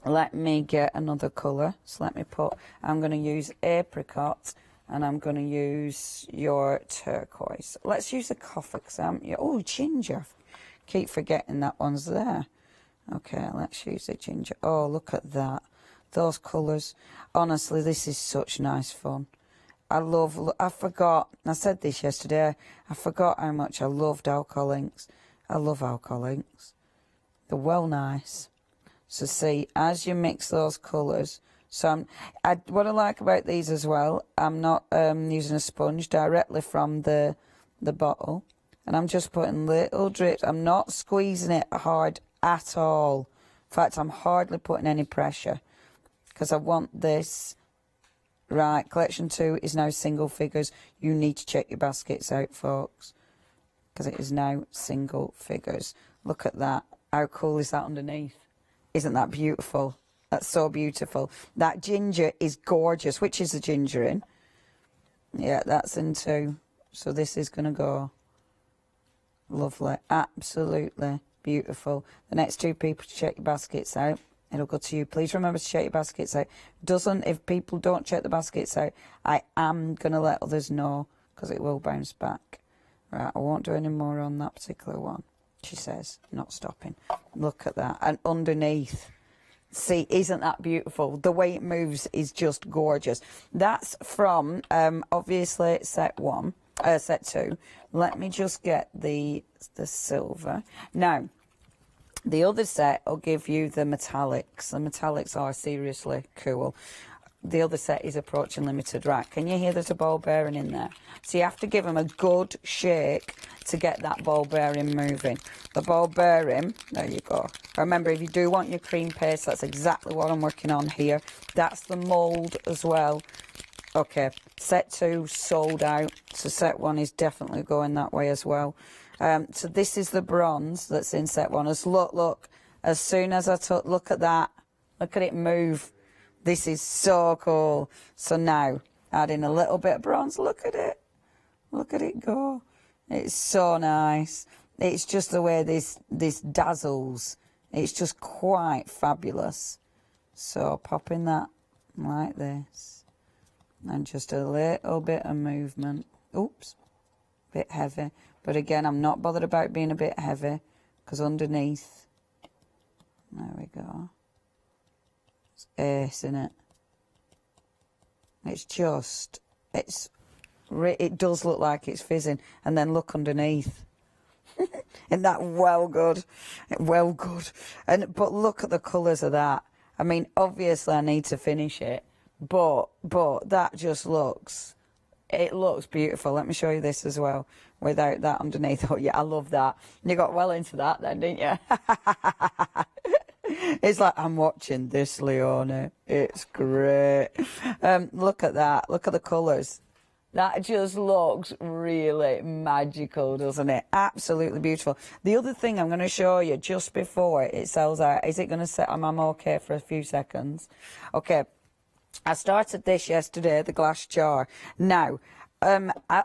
let me get another colour. So let me put, I'm going to use apricot, and I'm going to use your turquoise. Let's use the coffee because oh, ginger. Keep forgetting that one's there. Okay, let's use the ginger. Oh, look at that. Those colours. Honestly, this is such nice fun. I forgot, I said this yesterday, I forgot how much I loved alcohol inks. I love alcohol inks. They're well nice. So see, as you mix those colours, so what I like about these as well, I'm not using a sponge directly from the bottle, and I'm just putting little drips. I'm not squeezing it hard at all. In fact, I'm hardly putting any pressure because I want this. Right, collection 2 is now single figures. You need to check your baskets out, folks, because it is now single figures. Look at that. How cool is that underneath? Isn't that beautiful? That's so beautiful. That ginger is gorgeous. Which is the ginger in? Yeah, that's in too. So this is going to go lovely. Absolutely beautiful. The next two people to check your baskets out. It'll go to you. Please remember to check your baskets out. If people don't check the baskets out, I am going to let others know, because it will bounce back. Right, I won't do any more on that particular one, she says, not stopping. Look at that. And underneath, see, isn't that beautiful? The way it moves is just gorgeous. That's from, obviously, set 2. Let me just get the silver. Now, the other set will give you the metallics. The metallics are seriously cool. The other set is approaching limited rack. Can you hear there's a ball bearing in there? So you have to give them a good shake to get that ball bearing moving. The ball bearing, there you go. Remember, if you do want your cream paste, that's exactly what I'm working on here. That's the mould as well. Okay, set 2 sold out. So set 1 is definitely going that way as well. So this is the bronze that's in set 1. Look, as soon as I look at that, look at it move. This is so cool. So now, adding a little bit of bronze, look at it. Look at it go. It's so nice. It's just the way this dazzles. It's just quite fabulous. So popping that like this. And just a little bit of movement. Oops, bit heavy. But again, I'm not bothered about being a bit heavy, because underneath, there we go. It's ace, isn't it? It's just, it does look like it's fizzing. And then look underneath. Isn't that well good? Well good. But look at the colours of that. I mean, obviously I need to finish it, but that just looks, it looks beautiful. Let me show you this as well, without that underneath. Oh yeah, I love that. You got well into that then, didn't you? It's like, I'm watching this, Leona. It's great. Look at that. Look at the colours. That just looks really magical, doesn't it? Absolutely beautiful. The other thing I'm going to show you just before it sells out, is it going to set, I'm okay for a few seconds. Okay, I started this yesterday, the glass jar. Now,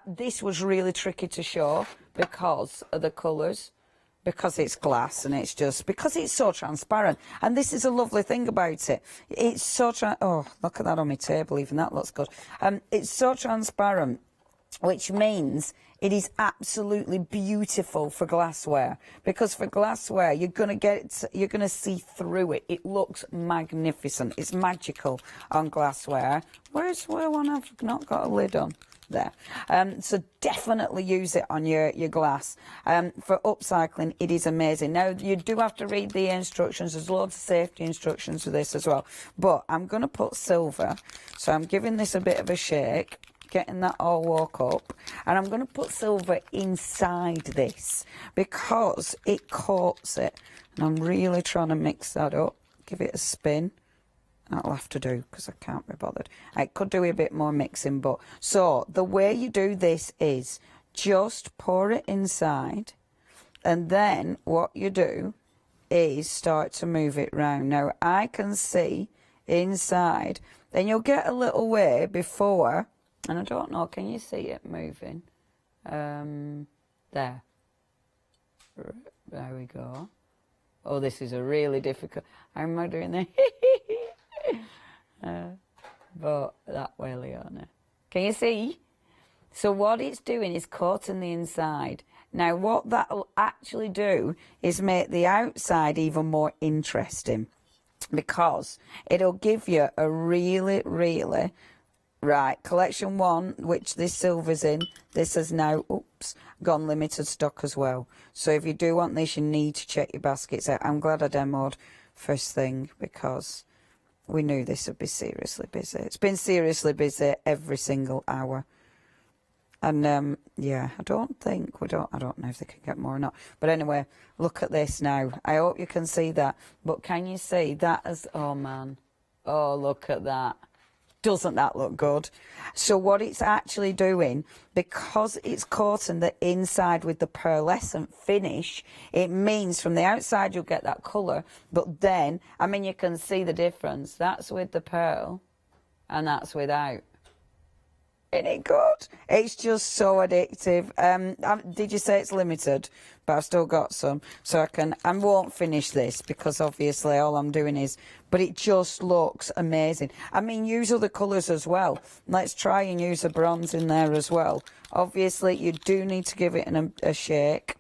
this was really tricky to show because of the colours. Because it's glass, and it's just, because it's so transparent. And this is a lovely thing about it. It's so, oh, look at that on my table, even that looks good. It's so transparent, which means it is absolutely beautiful for glassware. Because for glassware, you're going to see through it. It looks magnificent. It's magical on glassware. Where's one I've not got a lid on? There. So definitely use it on your glass. For upcycling, it is amazing. Now, you do have to read the instructions. There's loads of safety instructions for this as well. But I'm going to put silver. So I'm giving this a bit of a shake, getting that all woke up. And I'm going to put silver inside this because it coats it. And I'm really trying to mix that up. Give it a spin. That'll have to do because I can't be bothered. I could do a bit more mixing, but so the way you do this is just pour it inside, and then what you do is start to move it round. Now I can see inside, then you'll get a little way before, and I don't know, can you see it moving? There we go. Oh, this is a really difficult, how am I doing that? But that way, Leona. Can you see? So what it's doing is coating the inside. Now what that'll actually do is make the outside even more interesting, because it'll give you a really, really, right, collection 1, which this silver's in, this has now, oops, gone limited stock as well. So if you do want this, you need to check your baskets out. I'm glad I demoed first thing, because we knew this would be seriously busy. It's been seriously busy every single hour. And, yeah, I don't know if they can get more or not. But anyway, look at this now. I hope you can see that. But can you see that as, oh, man. Oh, look at that. Doesn't that look good? So what it's actually doing, because it's coating the inside with the pearlescent finish, it means from the outside you'll get that colour, but then, I mean, you can see the difference. That's with the pearl and that's without. Isn't it good? It's just so addictive. Did you say it's limited? But I've still got some, so I won't finish this because obviously all I'm doing is, but it just looks amazing. I mean, use other colours as well. Let's try and use a bronze in there as well. Obviously, you do need to give it a shake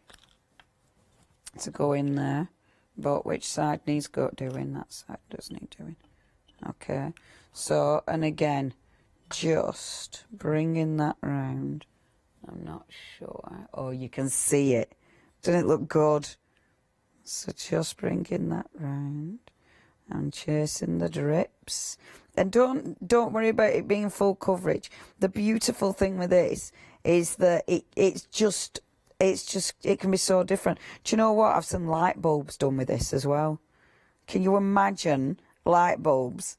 to go in there, but which side needs doing? That side does need doing. Okay, so, and again, just bringing that round. I'm not sure. Oh, you can see it. Doesn't it look good? So just bringing that round and chasing the drips. And don't worry about it being full coverage. The beautiful thing with this is that it can be so different. Do you know what? I've seen light bulbs done with this as well. Can you imagine light bulbs?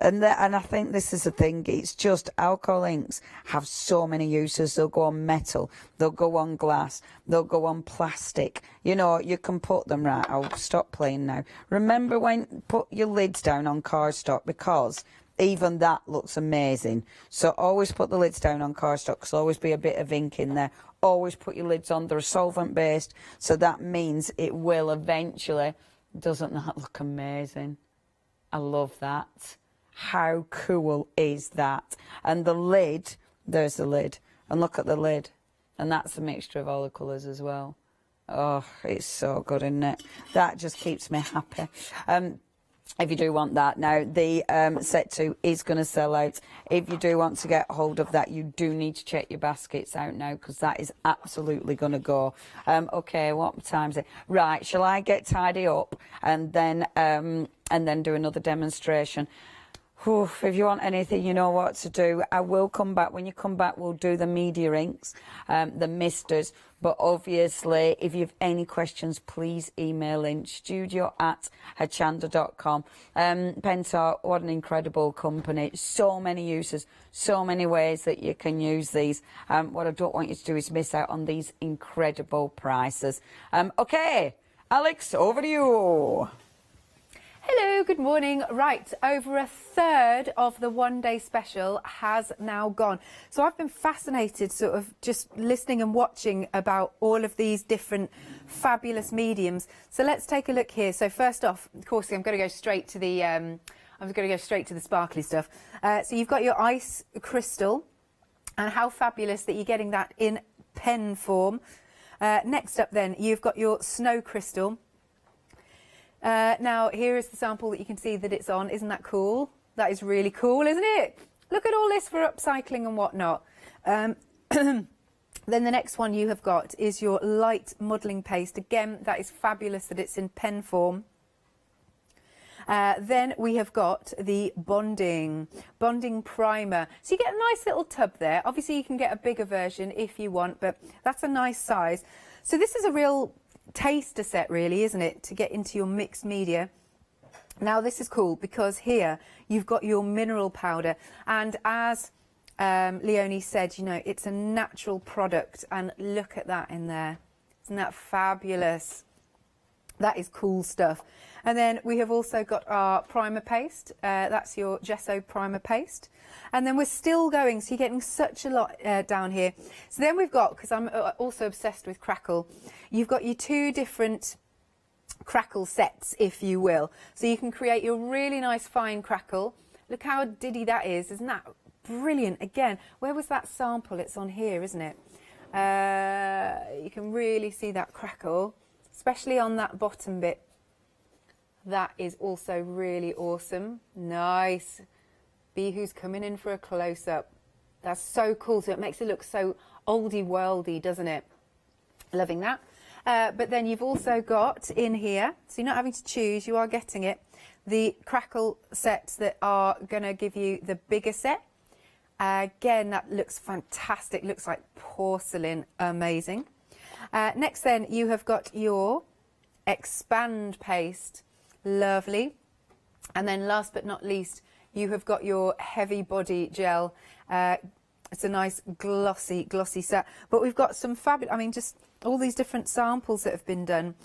And I think this is the thing, it's just alcohol inks have so many uses. They'll go on metal, they'll go on glass, they'll go on plastic. You know, you can put them, right, I'll stop playing now. Remember when, put your lids down on cardstock, because even that looks amazing. So always put the lids down on cardstock, because there'll always be a bit of ink in there. Always put your lids on, they're solvent based, so that means it will eventually. Doesn't that look amazing? I love that. How cool is that? And the lid, there's the lid, and look at the lid, and that's a mixture of all the colours as well. Oh, it's so good, isn't it? That just keeps me happy. If you do want that now, the set 2 is going to sell out. If you do want to get hold of that, you do need to check your baskets out now, because that is absolutely going to go. Okay, what time is it? Right, shall I get tidy up and then do another demonstration? Oof, if you want anything, you know what to do. I will come back. When you come back, we'll do the media inks, the misters. But obviously, if you have any questions, please email in studio@hochanda.com. Pentart, what an incredible company. So many uses, so many ways that you can use these. What I don't want you to do is miss out on these incredible prices. Okay, Alex, over to you. Hello, good morning. Right, over a third of the one-day special has now gone. So I've been fascinated sort of just listening and watching about all of these different fabulous mediums. So let's take a look here. So first off, of course, I'm going to go straight to the sparkly stuff. So you've got your ice crystal, and how fabulous that you're getting that in pen form. Next up then, you've got your snow crystal. Now, here is the sample that you can see that it's on. Isn't that cool? That is really cool, isn't it? Look at all this for upcycling and whatnot. Then the next one you have got is your light modelling paste. Again, that is fabulous that it's in pen form. Then we have got the bonding primer. So you get a nice little tub there. Obviously, you can get a bigger version if you want, but that's a nice size. So this is a real taster set, really, isn't it, to get into your mixed media. Now this is cool because here you've got your mineral powder, and as Leonie said, you know, it's a natural product, and look at that in there. Isn't that fabulous? That is cool stuff. And then we have also got our primer paste. That's your gesso primer paste. And then we're still going, so you're getting such a lot down here. So then we've got, because I'm also obsessed with crackle, you've got your 2 different crackle sets, if you will. So you can create your really nice fine crackle. Look how diddy that is. Isn't that brilliant? Again, where was that sample? It's on here, isn't it? You can really see that crackle, especially on that bottom bit. That is also really awesome. Nice. Who's coming in for a close-up. That's so cool. So it makes it look so oldie-worldy, doesn't it? Loving that. But then you've also got in here, so you're not having to choose, you are getting it, the crackle sets that are going to give you the bigger set. Again, that looks fantastic. Looks like porcelain. Amazing. Next then, you have got your expand paste. Lovely. And then last but not least, you have got your heavy body gel. It's a nice glossy set. But we've got some fabulous, I mean, just all these different samples that have been done.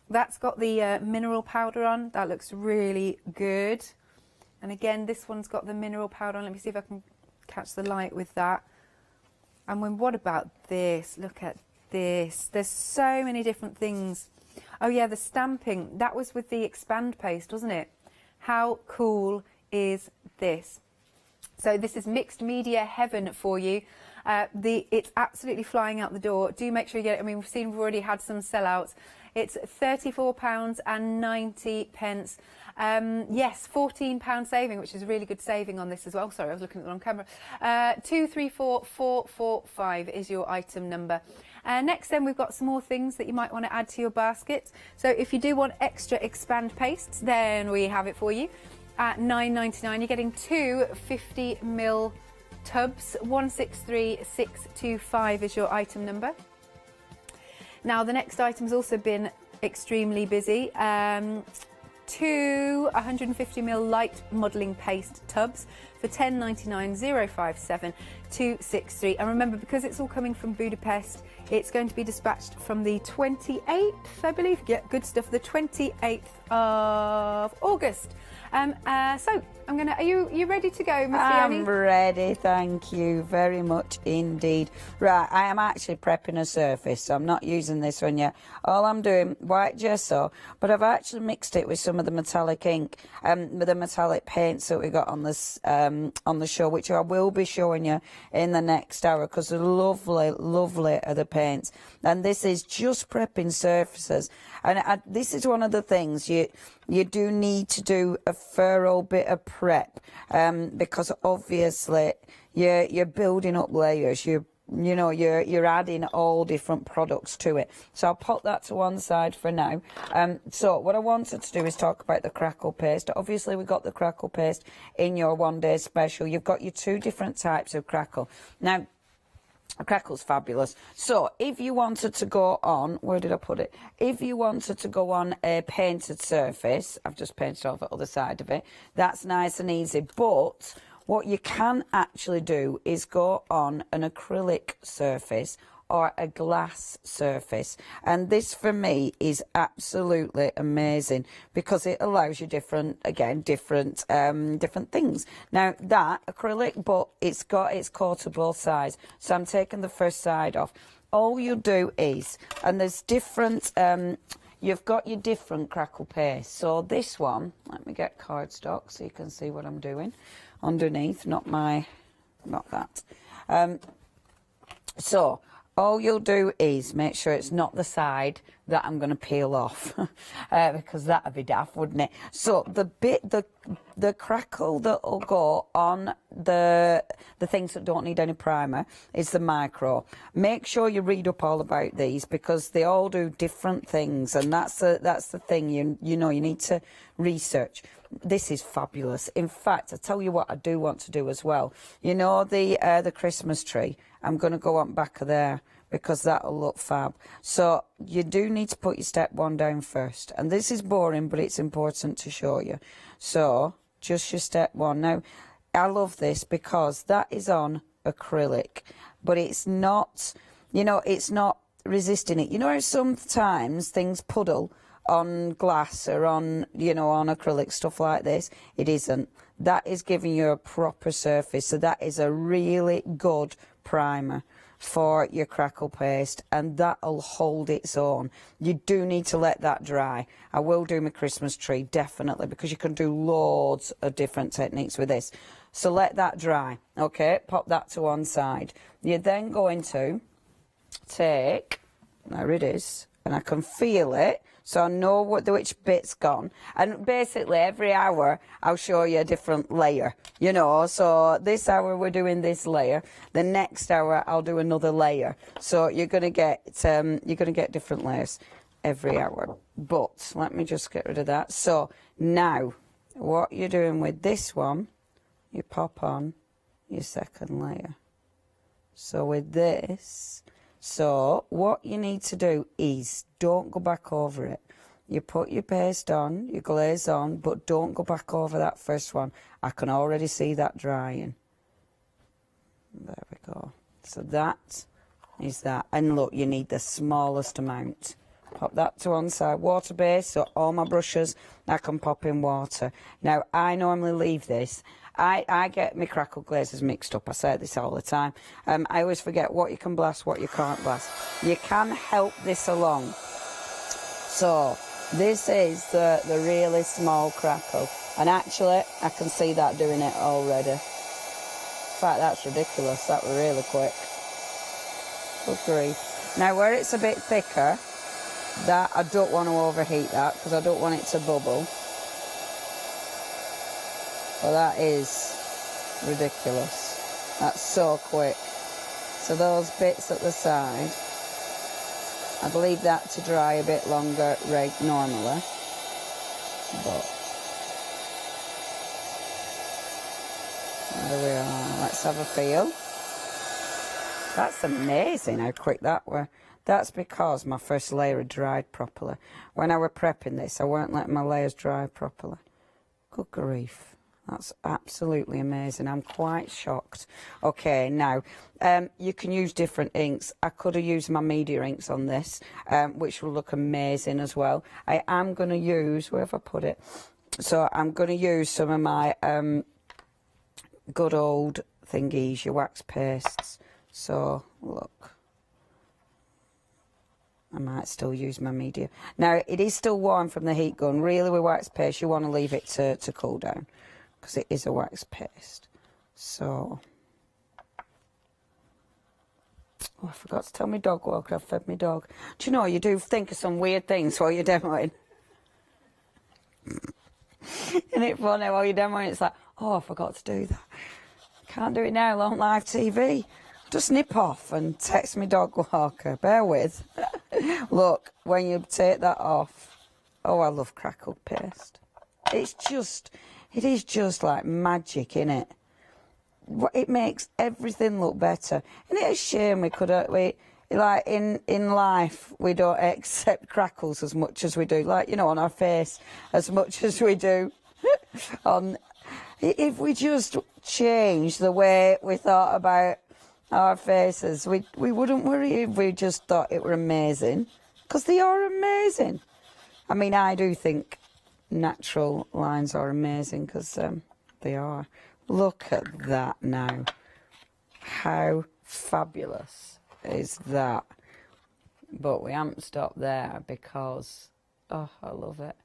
That's got the mineral powder on. That looks really good. And again, this one's got the mineral powder on. Let me see if I can catch the light with that. And when, what about this? Look at this. There's so many different things. Oh yeah, the stamping. That was with the expand paste, wasn't it? How cool is this? So this is mixed media heaven for you. It's absolutely flying out the door. Do make sure you get it. I mean, we've already had some sellouts. It's £34.90. Yes, £14 saving, which is a really good saving on this as well. Sorry, I was looking at the wrong camera. 234445 is your item number. Next then, we've got some more things that you might want to add to your basket. So if you do want extra expand pastes, then we have it for you at £9.99. You're getting two 50ml tubs. 163625 is your item number. Now the next item's also been extremely busy. Two 150ml light modelling paste tubs for £10.99, 057 263. And remember, because it's all coming from Budapest, it's going to be dispatched from the 28th, I believe. Yeah, good stuff. The 28th of August. So I'm gonna. Are you ready to go, Miss Leonie? I'm ready, thank you very much indeed. Right, I am actually prepping a surface, so I'm not using this one yet. All I'm doing, white gesso, but I've actually mixed it with some of the metallic ink, with the metallic paints that we got on this on the show, which I will be showing you in the next hour, because they're lovely, lovely are the paints. And this is just prepping surfaces, and this is one of the things you do need to do a thorough bit of prep, because obviously you're building up layers. You're adding all different products to it. So I'll put that to one side for now. So what I wanted to do is talk about the crackle paste. Obviously we got the crackle paste in your one-day special. You've got your two different types of crackle. Now, crackle's fabulous. So if you wanted to go on, where did I put it? If you wanted to go on a painted surface, I've just painted off the other side of it, that's nice and easy. But what you can actually do is go on an acrylic surface or a glass surface, and this for me is absolutely amazing because it allows you different things. Now that acrylic, but it's got its coat of both sides, so I'm taking the first side off. All you do is, and there's different you've got your different crackle paste. So this one, let me get cardstock so you can see what I'm doing underneath, not that. So all you'll do is make sure it's not the side that I'm going to peel off, because that would be daft, wouldn't it? So the crackle that will go on the things that don't need any primer is the micro. Make sure you read up all about these, because they all do different things, and that's the thing. You need to research. This is fabulous. In fact, I tell you what I do want to do as well. You know the Christmas tree? I'm going to go on back of there, because that'll look fab. So you do need to put your step one down first. And this is boring, but it's important to show you. So just your step one. Now, I love this because that is on acrylic, but it's not, it's not resisting it. You know how sometimes things puddle on glass or on, on acrylic, stuff like this? It isn't. That is giving you a proper surface. So that is a really good primer for your crackle paste, and that'll hold its own. You do need to let that dry. I will do my Christmas tree, definitely, because you can do loads of different techniques with this. So let that dry. Okay, pop that to one side. You're then going to take, there it is, and I can feel it, so I know which bit's gone. And basically every hour I'll show you a different layer, so this hour we're doing this layer, the next hour I'll do another layer. So you're going to get different layers every hour. But let me just get rid of that. So now what you're doing with this one, you pop on your second layer. So with this, so what you need to do is don't go back over it. you put your paste on, your glaze on, but don't go back over that first one. I can already see that drying. There we go. So that is that. And look, you need the smallest amount. Pop that to one side. Water base, so all my brushes, I can pop in water. Now, I normally leave this. I get my crackle glazes mixed up. I say this all the time. I always forget what you can blast, what you can't blast. You can help this along. So, this is the really small crackle. And actually, I can see that doing it already. In fact, that's ridiculous. That was really quick. Good grief. Now, where it's a bit thicker, that I don't want to overheat that because I don't want it to bubble. Well, that is ridiculous. That's so quick. So those bits at the side, I'd leave that to dry a bit longer normally. But there we are. Let's have a feel. That's amazing how quick that were. That's because my first layer had dried properly. When I were prepping this, I weren't letting my layers dry properly. Good grief. That's absolutely amazing. I'm quite shocked. Okay, now, you can use different inks. I could have used my media inks on this, which will look amazing as well. I am going to use, where have I put it? So I'm going to use some of my good old thingies, your wax pastes. So, look. I might still use my media. Now, it is still warm from the heat gun. Really, with wax paste, you want to leave it to cool down, because it is a wax paste. So, oh, I forgot to tell my dog walker I've fed my dog. Do you know, you do think of some weird things while you're demoing. Isn't it funny, while you're demoing, it's like, oh, I forgot to do that. Can't do it now on live TV. Just nip off and text me dog walker. Bear with. Look, when you take that off, oh, I love crackled paste. It is just like magic, innit? It makes everything look better. And it's a shame like in life, we don't accept crackles as much as we do, like, you know, on our face, as much as we do on. If we just change the way we thought about our faces, we wouldn't worry if we just thought it were amazing, because they are amazing. I mean, I do think natural lines are amazing, because they are. Look at that now. How fabulous is that? But we haven't stopped there, because, oh, I love it.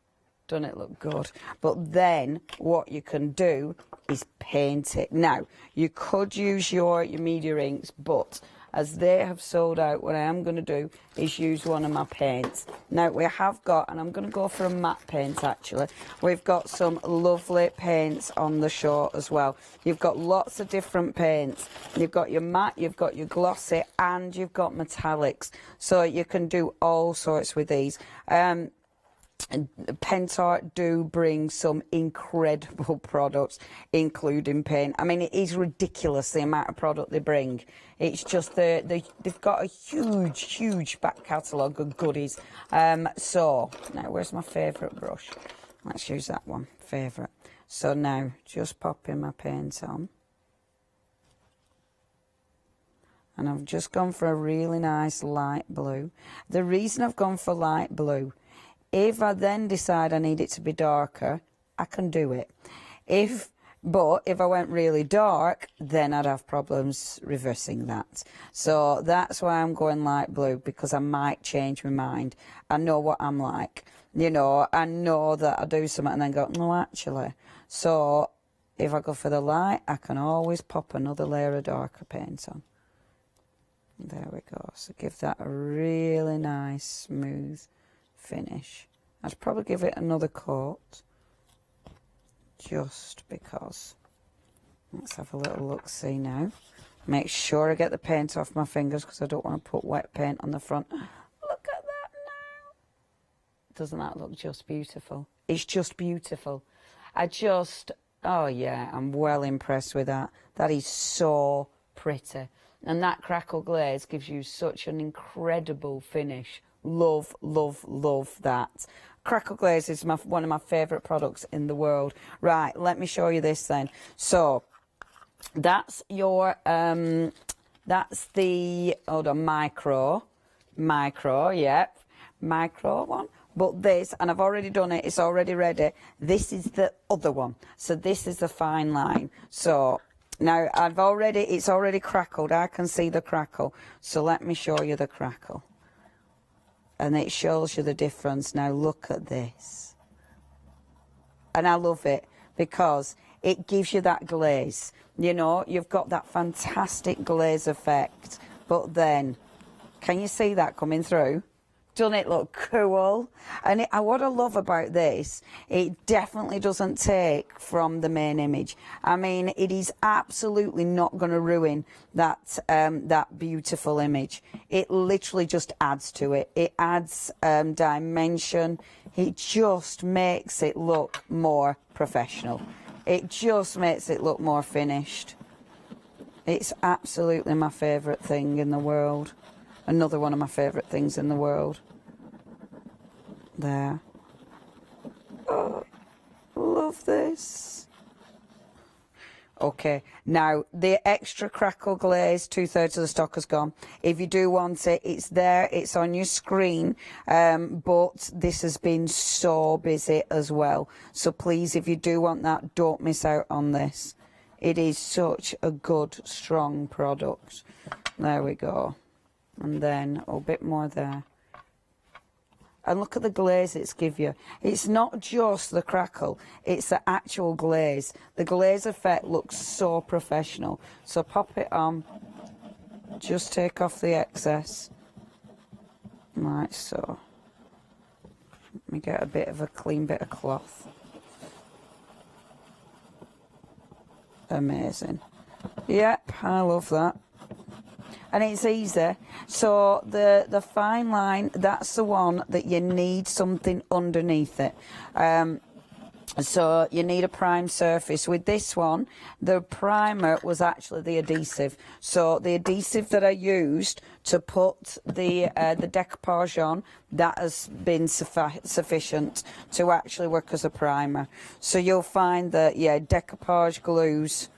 Doesn't it look good? But then what you can do is paint it. Now, you could use your media inks, but as they have sold out, what I am going to do is use one of my paints. Now, we have got, and I'm going to go for a matte paint actually, we've got some lovely paints on the show as well. You've got lots of different paints. You've got your matte, you've got your glossy, and you've got metallics. So you can do all sorts with these. Pentart do bring some incredible products, including paint. I mean, it is ridiculous the amount of product they bring. It's just they've got a huge back catalogue of goodies. So now, where's my favourite brush? Let's use that one, favourite. So now, just popping my paint on, and I've just gone for a really nice light blue. The reason I've gone for light blue, if I then decide I need it to be darker, I can do it. But if I went really dark, then I'd have problems reversing that. So that's why I'm going light blue, because I might change my mind. I know what I'm like. You know, I know that I do something and then go, no, actually. So if I go for the light, I can always pop another layer of darker paint on. There we go. So give that a really nice, smooth finish. I'd probably give it another coat, just because. Let's have a little look see now. Make sure I get the paint off my fingers, because I don't want to put wet paint on the front. Look at that now. Doesn't that look just beautiful? It's just beautiful. Oh yeah, I'm well impressed with that. That is so pretty. And that crackle glaze gives you such an incredible finish. love, love, love that. Crackle glaze is one of my favourite products in the world. Right, let me show you this then. So that's your that's the, hold on, micro, yep, micro one. But this, and I've already done it, it's already ready. This is the other one. So this is the fine line. So now it's already crackled. I can see the crackle. So let me show you the crackle. And it shows you the difference. Now look at this. And I love it because it gives you that glaze. You know, you've got that fantastic glaze effect. But then, can you see that coming through? Doesn't it look cool? And what I love about this, it definitely doesn't take from the main image. I mean, it is absolutely not going to ruin that that beautiful image. It literally just adds to it. It adds dimension. It just makes it look more professional. It just makes it look more finished. It's absolutely my favourite thing in the world. Another one of my favourite things in the world. There. Oh, love this. Okay, now the extra crackle glaze, 2/3 of the stock has gone. If you do want it, it's there, it's on your screen, but this has been so busy as well. So please, if you do want that, don't miss out on this. It is such a good, strong product. There we go. And then a bit more there. And look at the glaze it's give you. It's not just the crackle, it's the actual glaze. The glaze effect looks so professional. So pop it on, just take off the excess. Like so. Let me get a bit of a clean bit of cloth. Amazing. Yep, I love that. And it's easy. So the fine line, that's the one that you need something underneath it. So you need a prime surface. With this one, the primer was actually the adhesive. So the adhesive that I used to put the decoupage on, that has been sufficient to actually work as a primer. So you'll find that, yeah, decoupage glues,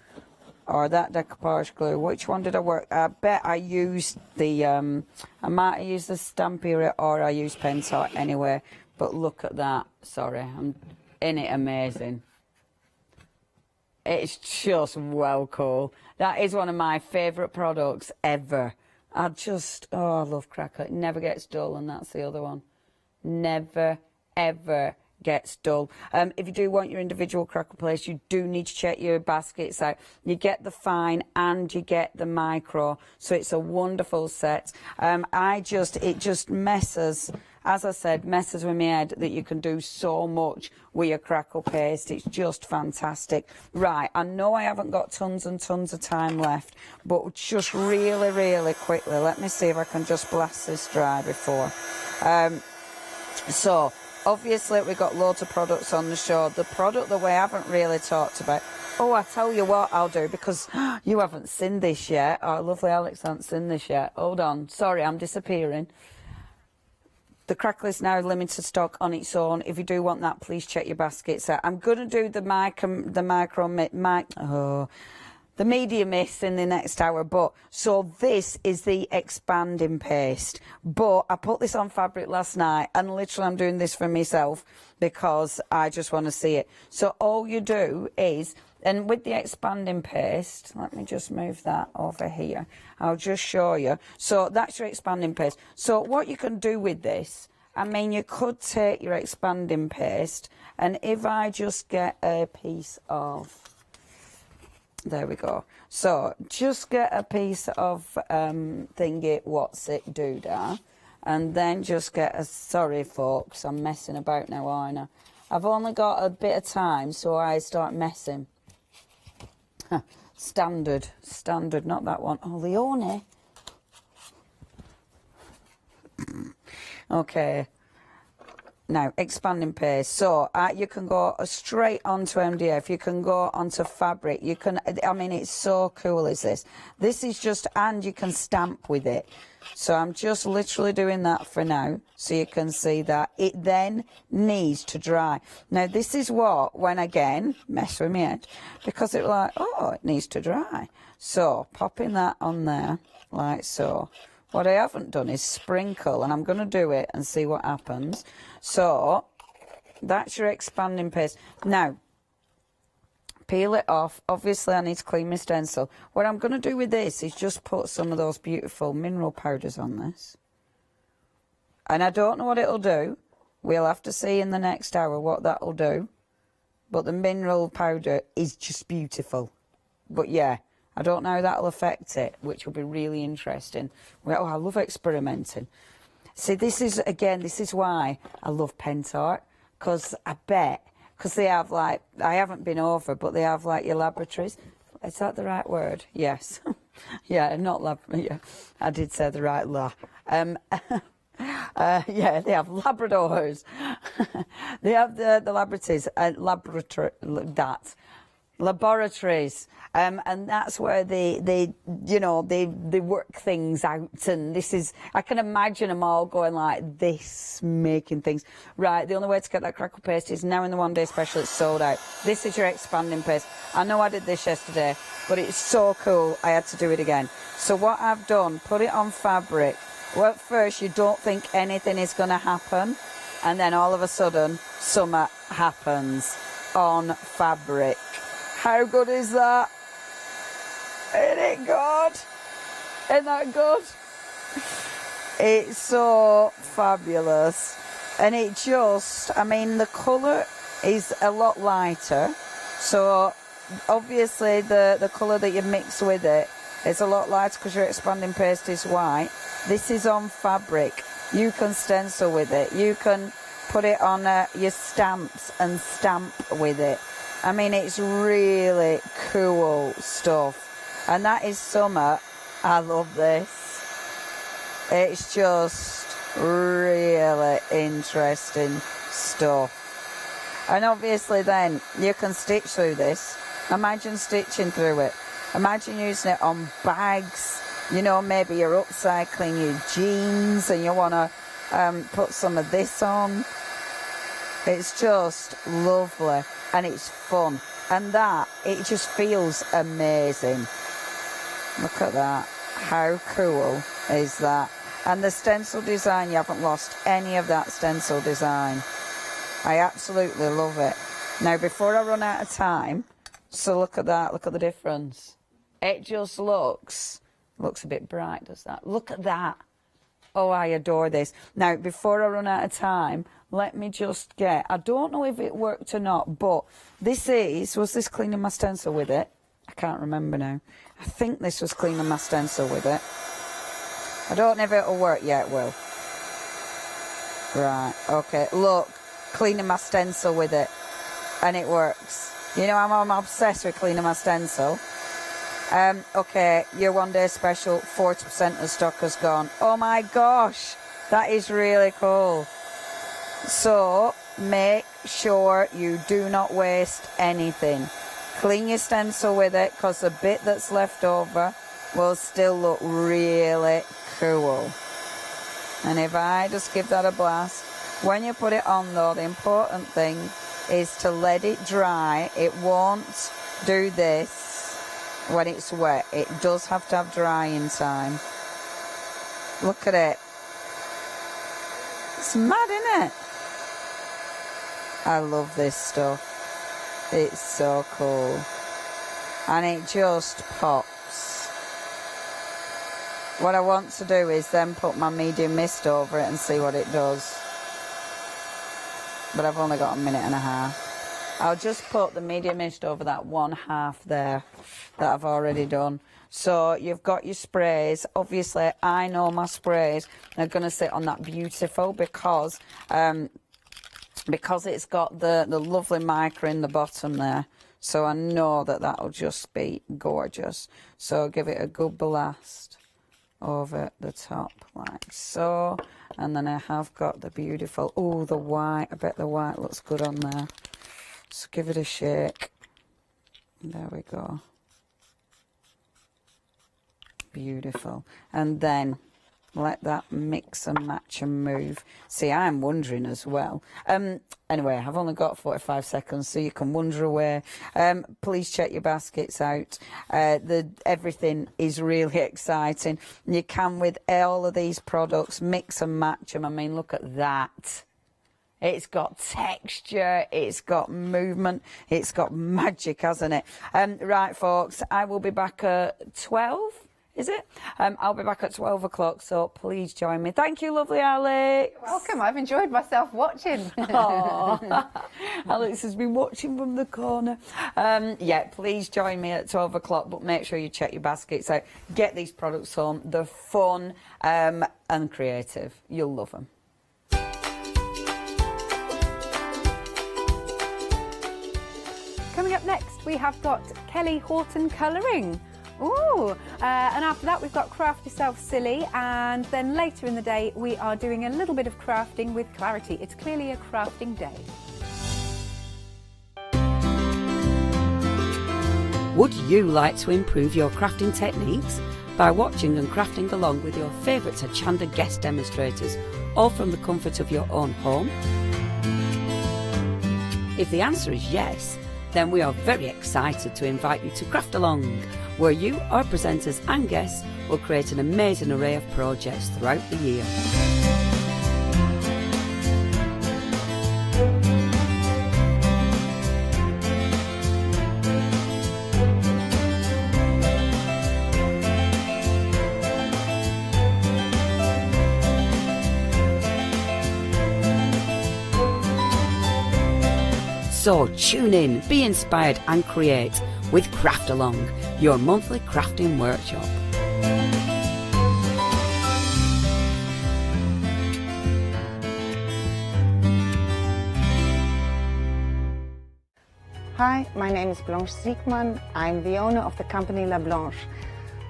or that decoupage glue. Which one did I work? I bet I used the, I might have used the Stamperia, or I used Pentart anyway. But look at that. Sorry, isn't it amazing? It's just well cool. That is one of my favourite products ever. I love crackle. It never gets dull, and that's the other one. Never, ever gets dull. If you do want your individual crackle plates, you do need to check your baskets out. You get the fine and you get the micro, so it's a wonderful set. It just messes, as I said, messes with my head that you can do so much with your crackle paste. It's just fantastic. Right, I know I haven't got tons and tons of time left, but just really, really quickly, let me see if I can just blast this dry before. So obviously we've got loads of products on the show. The product that we haven't really talked about, I tell you what I'll do, because you haven't seen this yet. Oh, lovely Alex hasn't seen this yet. Hold on, sorry, I'm disappearing. The crackle is now limited stock on its own. If you do want that, please check your baskets out. I'm going to do the medium mist in the next hour, but so this is the expanding paste. But I put this on fabric last night, and literally I'm doing this for myself because I just want to see it. So all you do is, and with the expanding paste, let me just move that over here. I'll just show you. So that's your expanding paste. So what you can do with this, I mean, you could take your expanding paste, and if I just get a piece of, there we go. So just get a piece of thingy, what's it, doodah, and then just get a, sorry folks, I'm messing about now, aren't I? I've only got a bit of time, so I start messing. Standard, not that one. Oh, Leone. Now, expanding paste. So you can go straight onto MDF. You can go onto fabric. You can, I mean, it's so cool, is this? This is just, and you can stamp with it. So I'm just literally doing that for now, so you can see that. It then needs to dry. Now, this is what, when again, mess with my head, because it's like, oh, it needs to dry. So, popping that on there, like so. What I haven't done is sprinkle, and I'm going to do it and see what happens. So, that's your expanding paste. Now, peel it off. Obviously, I need to clean my stencil. What I'm going to do with this is just put some of those beautiful mineral powders on this. And I don't know what it'll do. We'll have to see in the next hour what that'll do. But the mineral powder is just beautiful. But yeah, I don't know how that'll affect it, which will be really interesting. Well, I love experimenting. See, this is, again, this is why I love Pentart, because I bet, because they have, like, I haven't been over, but they have, like, your laboratories. Is that the right word? Yes. Yeah, not lab, yeah, I did say the right la. Yeah, they have Labradors. They have the laboratories, laboratories, and that's where they work things out. And this is, I can imagine them all going like this, making things. Right, the only way to get that crackle paste is now in the one day special. It's sold out. This is your expanding paste. I know I did this yesterday, but it's so cool. I had to do it again. So what I've done, put it on fabric. Well, at first you don't think anything is going to happen, and then all of a sudden summer happens on fabric. How good is that? Isn't it good? Isn't that good? It's so fabulous. And it just, I mean, the colour is a lot lighter. So obviously the colour that you mix with it is a lot lighter because your expanding paste is white. This is on fabric. You can stencil with it. You can put it on your stamps and stamp with it. I mean, it's really cool stuff. And that is summer. I love this. It's just really interesting stuff. And obviously then you can stitch through this. Imagine stitching through it. Imagine using it on bags. You know, maybe you're upcycling your jeans and you want to put some of this on. It's just lovely and it's fun. And that, it just feels amazing. Look at that. How cool is that? And the stencil design, you haven't lost any of that stencil design. I absolutely love it. Now, before I run out of time, so look at that. Look at the difference. It just looks a bit bright, does that? Look at that. Oh, I adore this. Now, before I run out of time, let me just get, I don't know if it worked or not, but this is, was this cleaning my stencil with it? I can't remember now. I think this was cleaning my stencil with it. I don't know if it'll work yet, it will. Right, okay, look, cleaning my stencil with it, and it works. You know, I'm obsessed with cleaning my stencil. Okay, your one day special, 40% of the stock has gone. Oh my gosh, that is really cool. So, make sure you do not waste anything. Clean your stencil with it, because the bit that's left over will still look really cool. And if I just give that a blast, when you put it on though, the important thing is to let it dry. It won't do this when it's wet. It does have to have drying time. Look at it. It's mad, isn't it? I love this stuff. It's so cool. And it just pops. What I want to do is then put my medium mist over it and see what it does. But I've only got a minute and a half. I'll just put the medium mist over that one half there that I've already done. So you've got your sprays. Obviously, I know my sprays are going to sit on that beautiful because it's got the lovely mica in the bottom there. So I know that that'll just be gorgeous. So give it a good blast over the top like so. And then I have got the beautiful, oh, the white. I bet the white looks good on there. Just give it a shake. There we go. Beautiful. And then let that mix and match and move. See, I'm wondering as well. Anyway, I've only got 45 seconds, so you can wander away. Please check your baskets out. Everything is really exciting. You can, with all of these products, mix and match them. I mean, look at that. It's got texture, it's got movement, it's got magic, hasn't it? Right, folks, I will be back at 12. Is it? I'll be back at 12 o'clock, so please join me. Thank you, lovely Alex. Welcome. I've enjoyed myself watching. Alex has been watching from the corner. Yeah, please join me at 12 o'clock, but make sure you check your baskets out. Get these products home. They're fun and creative. You'll love them. Coming up next, we have got Kelly Horton colouring. Ooh, and after that we've got Craft Yourself Silly, and then later in the day we are doing a little bit of crafting with Clarity. It's clearly a crafting day. Would you like to improve your crafting techniques by watching and crafting along with your favourite Hochanda guest demonstrators, all from the comfort of your own home? If the answer is yes, then we are very excited to invite you to Craft Along, where you, our presenters and guests, will create an amazing array of projects throughout the year. So tune in, be inspired and create with Craft Along, your monthly crafting workshop. Hi, my name is Blanche Siegmann. I'm the owner of the company La Blanche.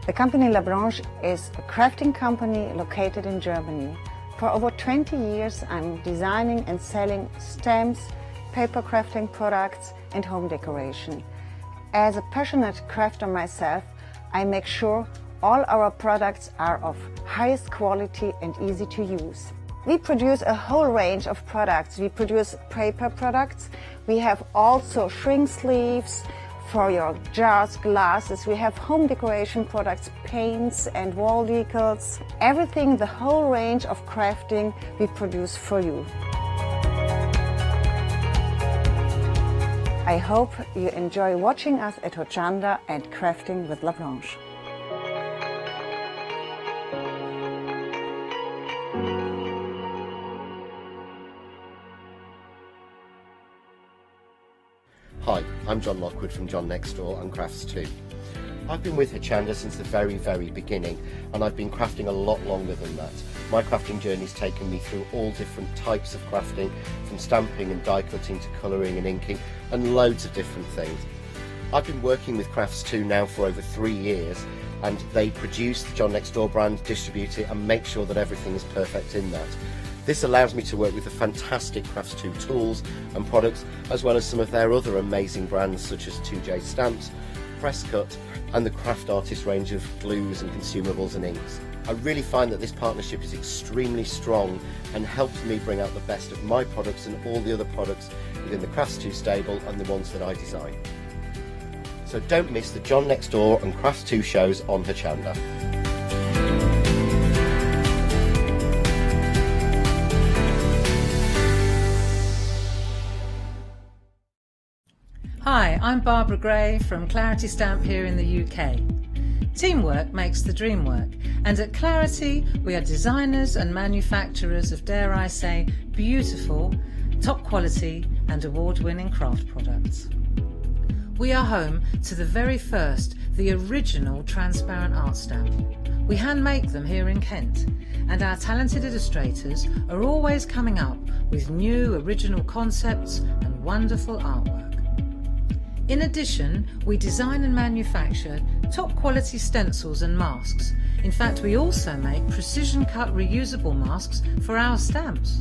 The company La Blanche is a crafting company located in Germany. For over 20 years, I'm designing and selling stamps, paper crafting products and home decoration. As a passionate crafter myself, I make sure all our products are of highest quality and easy to use. We produce a whole range of products. We produce paper products. We have also shrink sleeves for your jars, glasses. We have home decoration products, paints and wall decals. Everything, the whole range of crafting we produce for you. I hope you enjoy watching us at Hochanda and crafting with La Blanche. Hi, I'm John Lockwood from John Next Door and Crafts 2. I've been with Hochanda since the very beginning, and I've been crafting a lot longer than that. My crafting journey's taken me through all different types of crafting, from stamping and die cutting to colouring and inking, and loads of different things. I've been working with Crafts 2 now for over 3 years, and they produce the John Next Door brand, distribute it, and make sure that everything is perfect in that. This allows me to work with the fantastic Crafts 2 tools and products, as well as some of their other amazing brands such as 2J Stamps, Press Cut, and the Craft Artist range of glues and consumables and inks. I really find that this partnership is extremely strong and helps me bring out the best of my products and all the other products within the Crafts 2 stable and the ones that I design. So don't miss the John Next Door and Crafts 2 shows on Hochanda. Hi, I'm Barbara Gray from Claritystamp here in the UK. Teamwork makes the dream work, and at Clarity we are designers and manufacturers of, dare I say, beautiful, top quality and award-winning craft products. We are home to the very first, the original transparent art stamp. We hand make them here in Kent, and our talented illustrators are always coming up with new original concepts and wonderful artwork. In addition, we design and manufacture top quality stencils and masks. In fact, we also make precision cut reusable masks for our stamps.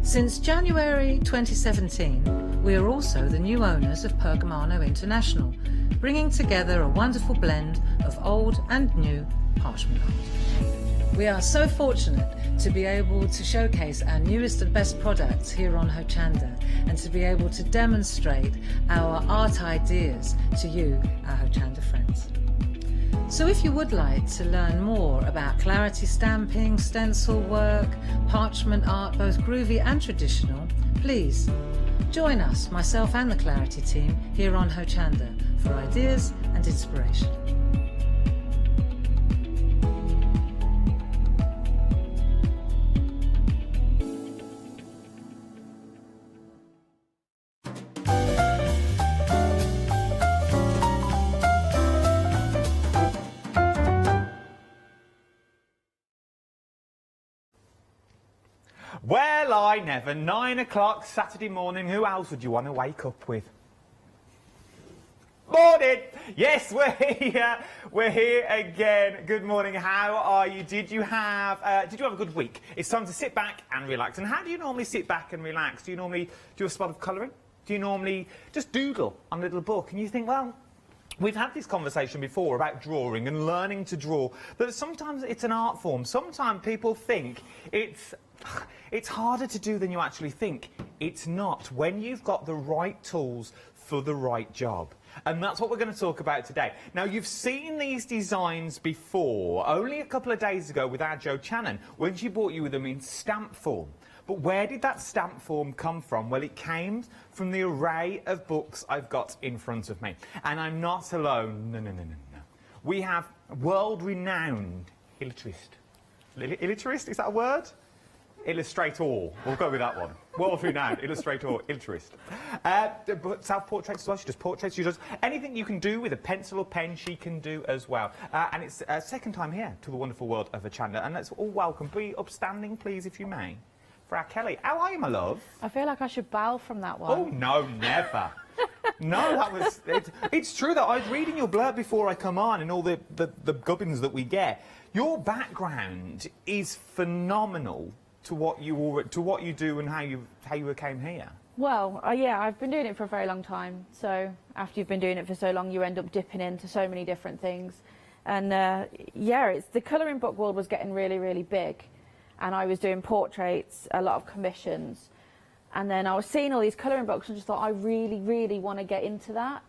Since January 2017, we are also the new owners of Pergamano International, bringing together a wonderful blend of old and new parchment art. We are so fortunate to be able to showcase our newest and best products here on Hochanda and to be able to demonstrate our art ideas to you, our Hochanda friends. So if you would like to learn more about clarity stamping, stencil work, parchment art, both groovy and traditional, please join us, myself and the Clarity team, here on Hochanda for ideas and inspiration. Well, I never. 9 o'clock Saturday morning. Who else would you want to wake up with? Morning! Yes, we're here. We're here again. Good morning. How are you? Did you have a good week? It's time to sit back and relax. And how do you normally sit back and relax? Do you normally do a spot of colouring? Do you normally just doodle on a little book? And you think, well, we've had this conversation before about drawing and learning to draw, that sometimes it's an art form. Sometimes people think it's harder to do than you actually think. It's not, when you've got the right tools for the right job. And that's what we're going to talk about today. Now, you've seen these designs before, only a couple of days ago with our Jo Channon, when she brought you with them in stamp form. But where did that stamp form come from? Well, it came from the array of books I've got in front of me. And I'm not alone. No. We have world-renowned illustratorist. Illustratorist, is that a word? Illustrator. We'll go with that one. World-renowned illustrator, illustratorist. But self-portraits as well. She does portraits. She does anything you can do with a pencil or pen, she can do as well. And it's second time here to the wonderful world of Hochanda. And let's all welcome. Be upstanding, please, if you may, for our Kelly. How are you, my love? I feel like I should bow from that one. Oh, no, never. No, that was... It's true that I was reading your blurb before I come on and all the gubbins that we get. Your background is phenomenal to what you do and how you came here. Well, yeah, I've been doing it for a very long time. So after you've been doing it for so long, you end up dipping into so many different things. And yeah, the colouring book world was getting really, really big. And I was doing portraits, a lot of commissions. And then I was seeing all these colouring books and just thought, I really, really want to get into that.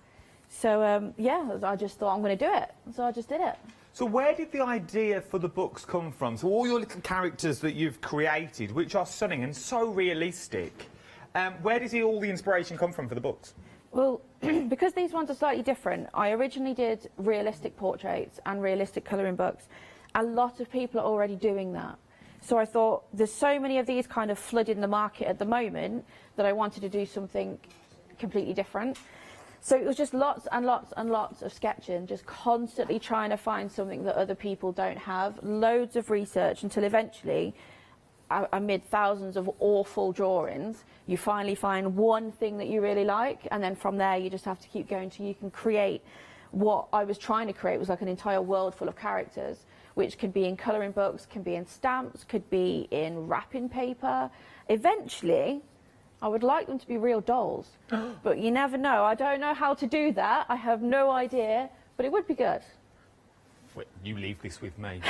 So yeah, I just thought, I'm going to do it. So I just did it. So where did the idea for the books come from? So all your little characters that you've created, which are stunning and so realistic, where does all the inspiration come from for the books? Well, because these ones are slightly different, I originally did realistic portraits and realistic colouring books. A lot of people are already doing that. So I thought, there's so many of these kind of flooding the market at the moment that I wanted to do something completely different. So it was just lots and lots and lots of sketching, just constantly trying to find something that other people don't have, loads of research until eventually, amid thousands of awful drawings, you finally find one thing that you really like, and then from there you just have to keep going till you can create what I was trying to create was like an entire world full of characters, which could be in colouring books, can be in stamps, could be in wrapping paper. Eventually, I would like them to be real dolls, but you never know. I don't know how to do that. I have no idea, but it would be good. Wait, you leave this with me.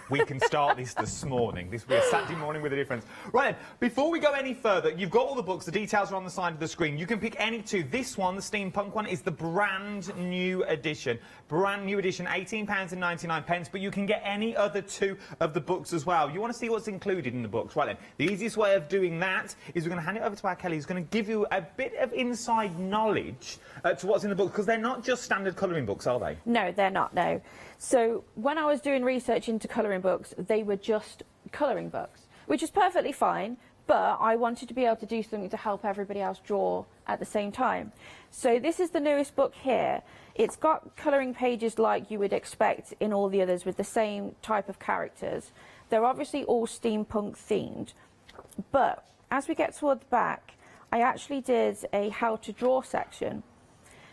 We can start this morning. This will be a Saturday morning with a difference. Right then, before we go any further, you've got all the books. The details are on the side of the screen. You can pick any two. This one, the steampunk one, is the brand new edition. Brand new edition, £18.99, but you can get any other two of the books as well. You want to see what's included in the books? Right then, the easiest way of doing that is we're going to hand it over to our Kelly, who's going to give you a bit of inside knowledge to what's in the books, because they're not just standard colouring books, are they? No, they're not, no. So when I was doing research into colouring books, they were just colouring books, which is perfectly fine, but I wanted to be able to do something to help everybody else draw at the same time. So this is the newest book here. It's got colouring pages like you would expect in all the others with the same type of characters. They're obviously all steampunk themed, but as we get toward the back, I actually did a how to draw section.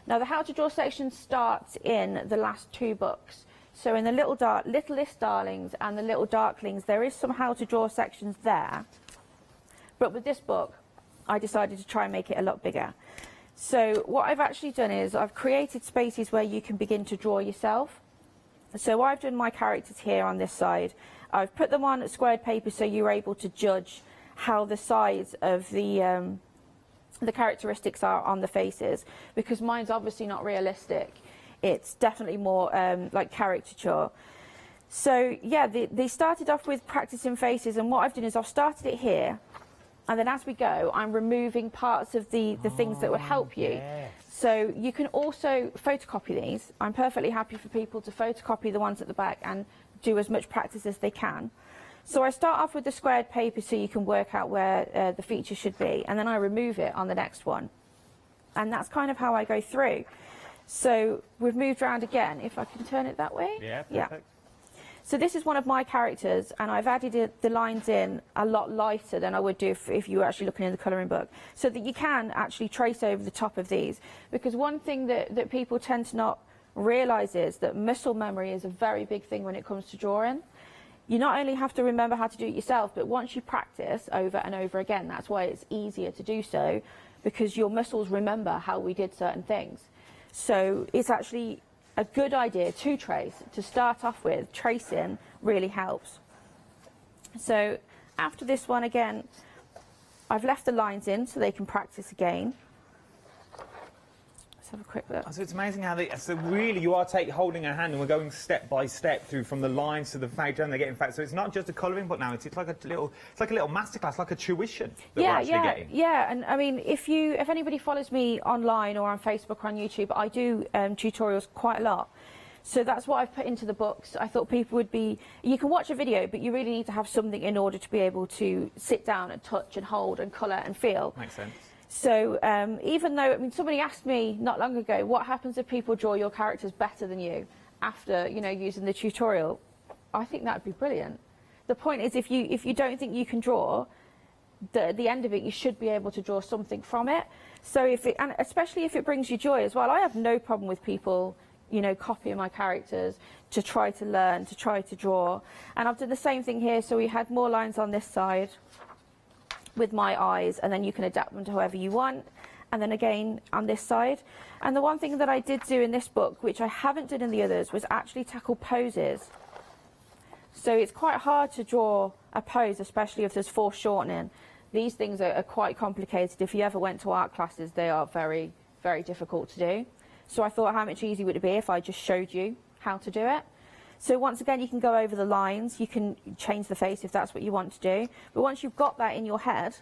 Now the how to draw section starts in the last 2 books. So in the Littlest Darlings and the Little Darklings, there is some how to draw sections there. But with this book, I decided to try and make it a lot bigger. So what I've actually done is I've created spaces where you can begin to draw yourself. So I've done my characters here on this side. I've put them on squared paper so you're able to judge how the size of the characteristics are on the faces, because mine's obviously not realistic. It's definitely more like caricature. So yeah, they started off with practicing faces, and what I've done is I've started it here, and then as we go, I'm removing parts of the things that would help you. Yes. So you can also photocopy these. I'm perfectly happy for people to photocopy the ones at the back and do as much practice as they can. So I start off with the squared paper so you can work out where the feature should be, and then I remove it on the next one. And that's kind of how I go through. So we've moved around again, if I can turn it that way. Yeah, perfect. Yeah. So this is one of my characters, and I've added the lines in a lot lighter than I would do if you were actually looking in the colouring book, so that you can actually trace over the top of these. Because one thing that people tend to not realise is that muscle memory is a very big thing when it comes to drawing. You not only have to remember how to do it yourself, but once you practice over and over again, that's why it's easier to do so, because your muscles remember how we did certain things. So it's actually a good idea to trace, to start off with. Tracing really helps. So after this one again, I've left the lines in so they can practice again. Let's have a quick look. So it's amazing how so really you are holding a hand and we're going step by step through from the lines to the page and they're getting fat. So it's not just a colouring book now, it's like a little masterclass, like a tuition that we're actually getting. Yeah, and I mean if anybody follows me online or on Facebook or on YouTube, I do tutorials quite a lot. So that's what I've put into the books. I thought people would be, you can watch a video, but you really need to have something in order to be able to sit down and touch and hold and colour and feel. Makes sense. So even though, I mean, somebody asked me not long ago, what happens if people draw your characters better than you after, you know, using the tutorial? I think that would be brilliant. The point is, if you don't think you can draw, at the end of it, you should be able to draw something from it. So and especially if it brings you joy as well, I have no problem with people, you know, copying my characters to try to learn, to try to draw. And I've done the same thing here. So we had more lines on this side with my eyes, and then you can adapt them to whoever you want, and then again on this side. And the one thing that I did do in this book, which I haven't done in the others, was actually tackle poses. So it's quite hard to draw a pose, especially if there's foreshortening. These things are quite complicated. If you ever went to art classes, they are very, very difficult to do. So I thought, how much easier would it be if I just showed you how to do it? So once again, you can go over the lines, you can change the face if that's what you want to do. But once you've got that in your head,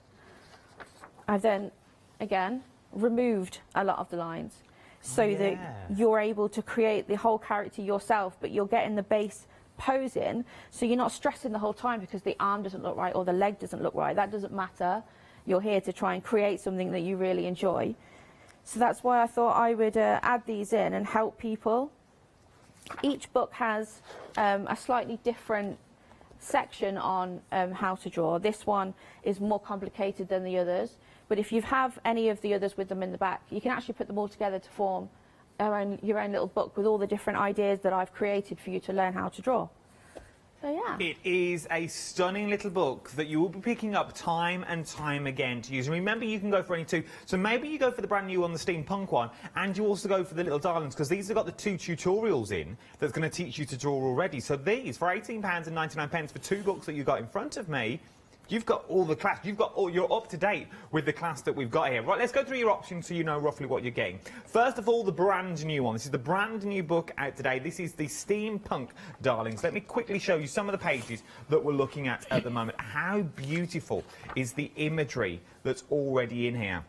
I've then, again, removed a lot of the lines so that you're able to create the whole character yourself, but you're getting the base pose in, so you're not stressing the whole time because the arm doesn't look right or the leg doesn't look right. That doesn't matter. You're here to try and create something that you really enjoy. So that's why I thought I would add these in and help people. Each book has a slightly different section on how to draw. This one is more complicated than the others, but if you have any of the others with them in the back, you can actually put them all together to form your own little book with all the different ideas that I've created for you to learn how to draw. So yeah. It is a stunning little book that you will be picking up time and time again to use. And remember, you can go for any two. So maybe you go for the brand new one, the steampunk one, and you also go for the Little Darlings, because these have got the 2 tutorials in that's going to teach you to draw already. So these, for £18.99 for 2 books that you've got in front of me, you've got all the class, you're up to date with the class that we've got here. Right, let's go through your options so you know roughly what you're getting. First of all, the brand new one. This is the brand new book out today. This is the Steampunk Darlings. Let me quickly show you some of the pages that we're looking at the moment. How beautiful is the imagery that's already in here.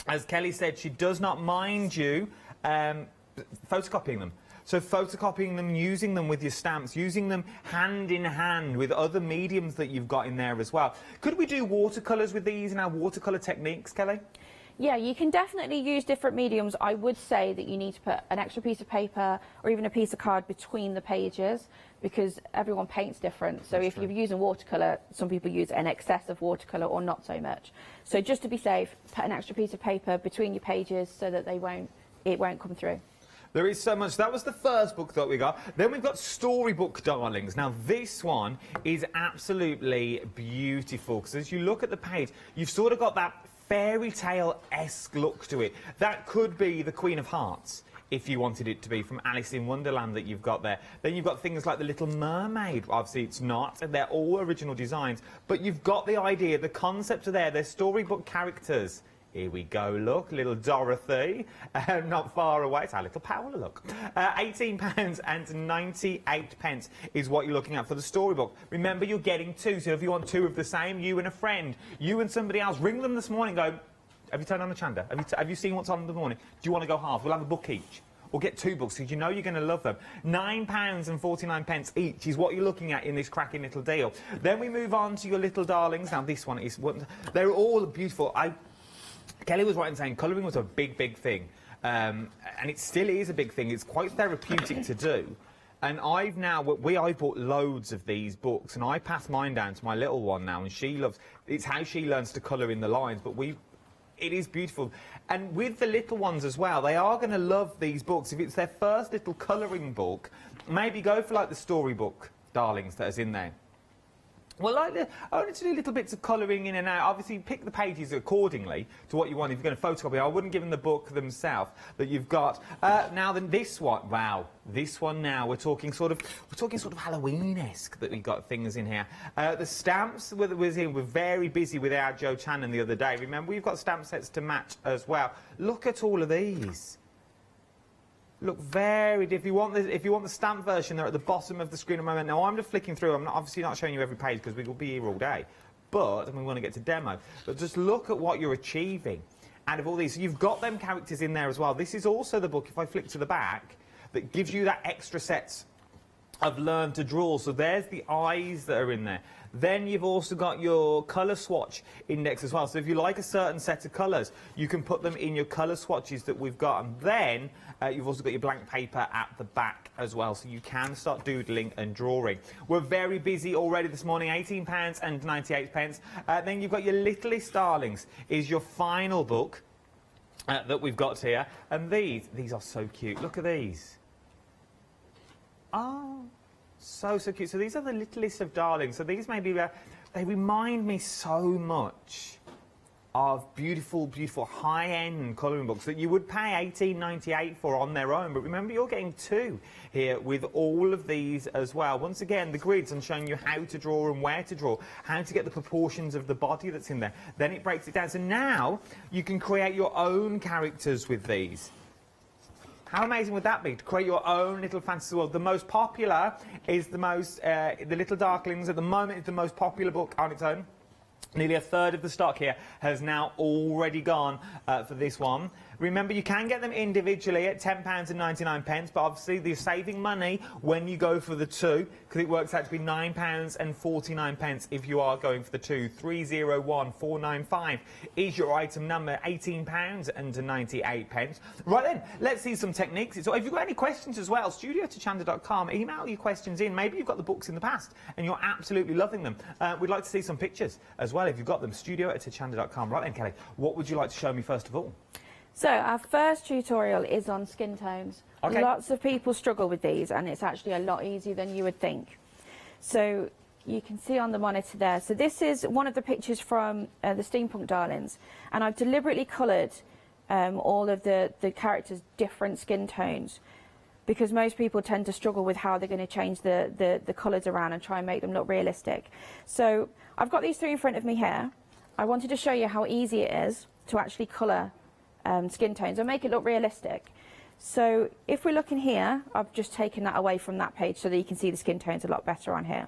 As Kelly said, she does not mind you photocopying them. So photocopying them, using them with your stamps, using them hand in hand with other mediums that you've got in there as well. Could we do watercolours with these and our watercolour techniques, Kelly? Yeah, you can definitely use different mediums. I would say that you need to put an extra piece of paper or even a piece of card between the pages because everyone paints different. So if you're using watercolour, some people use an excess of watercolour or not so much. So just to be safe, put an extra piece of paper between your pages so that it won't come through. There is so much. That was the first book that we got. Then we've got Storybook Darlings. Now, this one is absolutely beautiful because as you look at the page, you've sort of got that fairy tale-esque look to it. That could be the Queen of Hearts, if you wanted it to be, from Alice in Wonderland that you've got there. Then you've got things like The Little Mermaid. Obviously, it's not. They're all original designs. But you've got the idea, the concepts are there. They're storybook characters. Here we go, look, little Dorothy, not far away. It's our little Paola, look. £18.98 is what you're looking at for the storybook. Remember, you're getting two, so if you want two of the same, you and a friend, you and somebody else, ring them this morning, go, have you turned on Hochanda? Have you seen what's on in the morning? Do you want to go half? We'll have a book each. Or get two books, because you know you're going to love them. £9.49 each is what you're looking at in this cracking little deal. Then we move on to your little darlings. Now, this one is... They're all beautiful. Kelly was right in saying colouring was a big, big thing. And it still is a big thing. It's quite therapeutic to do. And I've bought loads of these books, and I pass mine down to my little one now, and she loves... It's how she learns to colour in the lines, but it is beautiful. And with the little ones as well, they are going to love these books. If it's their first little colouring book, maybe go for, like, the Storybook Darlings that is in there. Well, only to do little bits of colouring in and out. Obviously, pick the pages accordingly to what you want. If you're going to photocopy, I wouldn't give them the book themselves that you've got. Now then, this one, wow, this one now we're talking sort of Halloween-esque that we've got things in here. The stamps we're very busy with our Joe Channon the other day. Remember, we've got stamp sets to match as well. Look at all of these. Look very different. If you want the stamp version, they're at the bottom of the screen at the moment. Now, I'm just flicking through. I'm obviously not showing you every page because we will be here all day. But, and we want to get to demo. But just look at what you're achieving out of all these. So you've got them characters in there as well. This is also the book, if I flick to the back, that gives you that extra sets of Learn to Draw. So there's the eyes that are in there. Then you've also got your colour swatch index as well. So if you like a certain set of colours, you can put them in your colour swatches that we've got. And then you've also got your blank paper at the back as well. So you can start doodling and drawing. We're very busy already this morning, £18.98. Then you've got your Littlest Darlings is your final book that we've got here. And these are so cute. Look at these. Oh. So cute. So these are the Littlest of Darlings. So these maybe they remind me so much of beautiful, beautiful high-end colouring books that you would pay £18.98 for on their own. But remember, you're getting two here with all of these as well. Once again, the grids and showing you how to draw and where to draw, how to get the proportions of the body that's in there. Then it breaks it down. So now you can create your own characters with these. How amazing would that be, to create your own little fantasy world? The most popular is the Little Darklings at the moment is the most popular book on its own. Nearly a third of the stock here has now already gone for this one. Remember, you can get them individually at £10.99, but obviously they're saving money when you go for the two, because it works out to be £9.49 if you are going for the two. 301495 is your item number, £18.98. Right then, let's see some techniques. So if you've got any questions as well, studio@hochanda.com, email your questions in. Maybe you've got the books in the past and you're absolutely loving them. We'd like to see some pictures as well if you've got them, studio@hochanda.com. Right then, Kelly, what would you like to show me first of all? So our first tutorial is on skin tones. Okay. Lots of people struggle with these, and it's actually a lot easier than you would think. So you can see on the monitor there. So this is one of the pictures from the Steampunk Darlings, and I've deliberately coloured all of the characters' different skin tones, because most people tend to struggle with how they're going to change the colours around and try and make them look realistic. So I've got these three in front of me here. I wanted to show you how easy it is to actually colour skin tones and make it look realistic. So if we look in here, I've just taken that away from that page so that you can see the skin tones a lot better on here.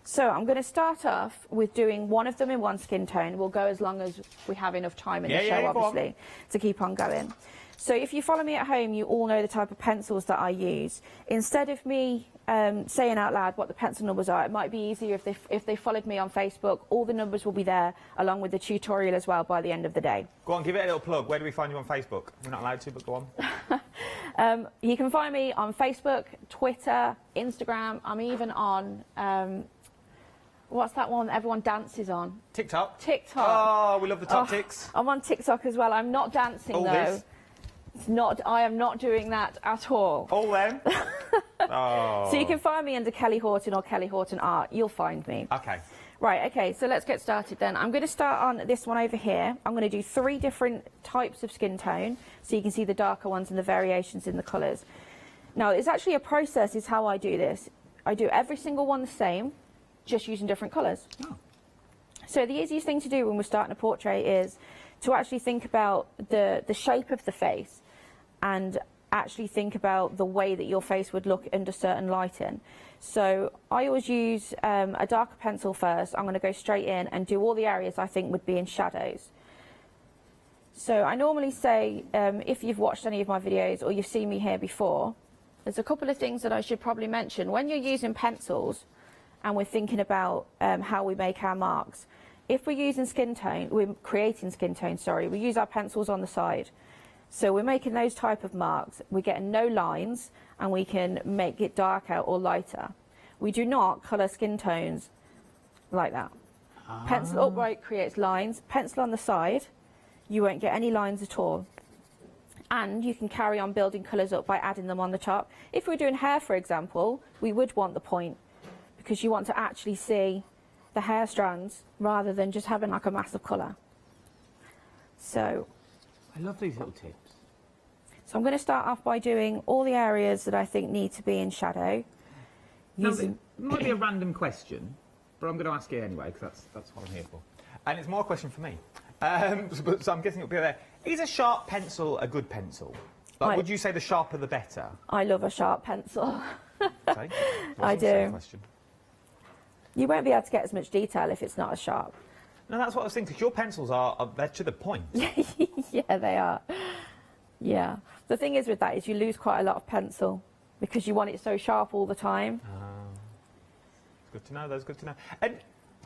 So I'm going to start off with doing one of them in one skin tone. We'll go as long as we have enough time in the show, obviously, to keep on going. So if you follow me at home, you all know the type of pencils that I use. Instead of me saying out loud what the pencil numbers are, it might be easier if they followed me on Facebook. All the numbers will be there, along with the tutorial as well, by the end of the day. Go on, give it a little plug. Where do we find you on Facebook? We're not allowed to, but go on. You can find me on Facebook, Twitter, Instagram. I'm even on... what's that one that everyone dances on? TikTok. TikTok. Oh, we love the top ticks. I'm on TikTok as well. I'm not dancing though. This? It's not. I am not doing that at all. All them. Oh. So you can find me under Kelly Horton or Kelly Horton Art. You'll find me. Okay. Right. Okay. So let's get started then. I'm going to start on this one over here. I'm going to do 3 different types of skin tone, so you can see the darker ones and the variations in the colours. Now, it's actually a process. Is how I do this. I do every single one the same, just using different colours. Oh. So the easiest thing to do when we're starting a portrait is to actually think about the shape of the face and actually think about the way that your face would look under certain lighting. So I always use a darker pencil first. I'm going to go straight in and do all the areas I think would be in shadows. So I normally say, if you've watched any of my videos or you've seen me here before, there's a couple of things that I should probably mention. When you're using pencils, and we're thinking about how we make our marks. If we're using skin tone, we're creating skin tone, sorry, we use our pencils on the side. So we're making those type of marks. We're getting no lines, and we can make it darker or lighter. We do not colour skin tones like that. Pencil upright creates lines. Pencil on the side, you won't get any lines at all. And you can carry on building colours up by adding them on the top. If we're doing hair, for example, we would want the point, because you want to actually see the hair strands rather than just having like a mass of colour. So I love these little tips. So I'm going to start off by doing all the areas that I think need to be in shadow. Now, it might be a random question, but I'm going to ask it anyway, because that's what I'm here for. And it's more a question for me. So I'm guessing it'll be there. Is a sharp pencil a good pencil? Like, would you say the sharper the better? I love a sharp pencil. Okay. I do. You won't be able to get as much detail if it's not as sharp. No, that's what I was thinking, because your pencils they're to the point. Yeah, they are. Yeah. The thing is with that is you lose quite a lot of pencil because you want it so sharp all the time. It's good to know, that's good to know. And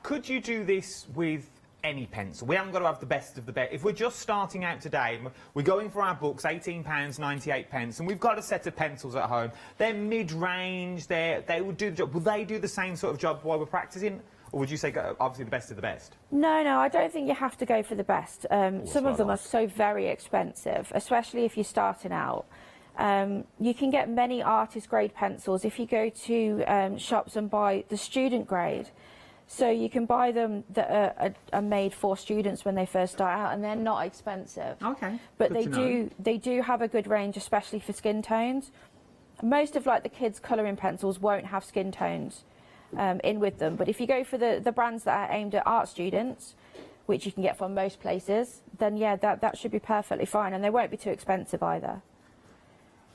could you do this with any pencil? We haven't got to have the best of the best. If we're just starting out today, we're going for our books, £18.98, and we've got a set of pencils at home. They're mid-range, they would do the job. Will they do the same sort of job while we're practising? Or would you say, obviously, the best of the best? No, I don't think you have to go for the best. Some of them are so very expensive, especially if you're starting out. You can get many artist-grade pencils if you go to shops and buy the student grade. So you can buy them that are made for students when they first start out, and they're not expensive. Okay. But they do have a good range, especially for skin tones. Most of like the kids' colouring pencils won't have skin tones in with them. But if you go for the brands that are aimed at art students, which you can get from most places, then yeah, that should be perfectly fine, and they won't be too expensive either.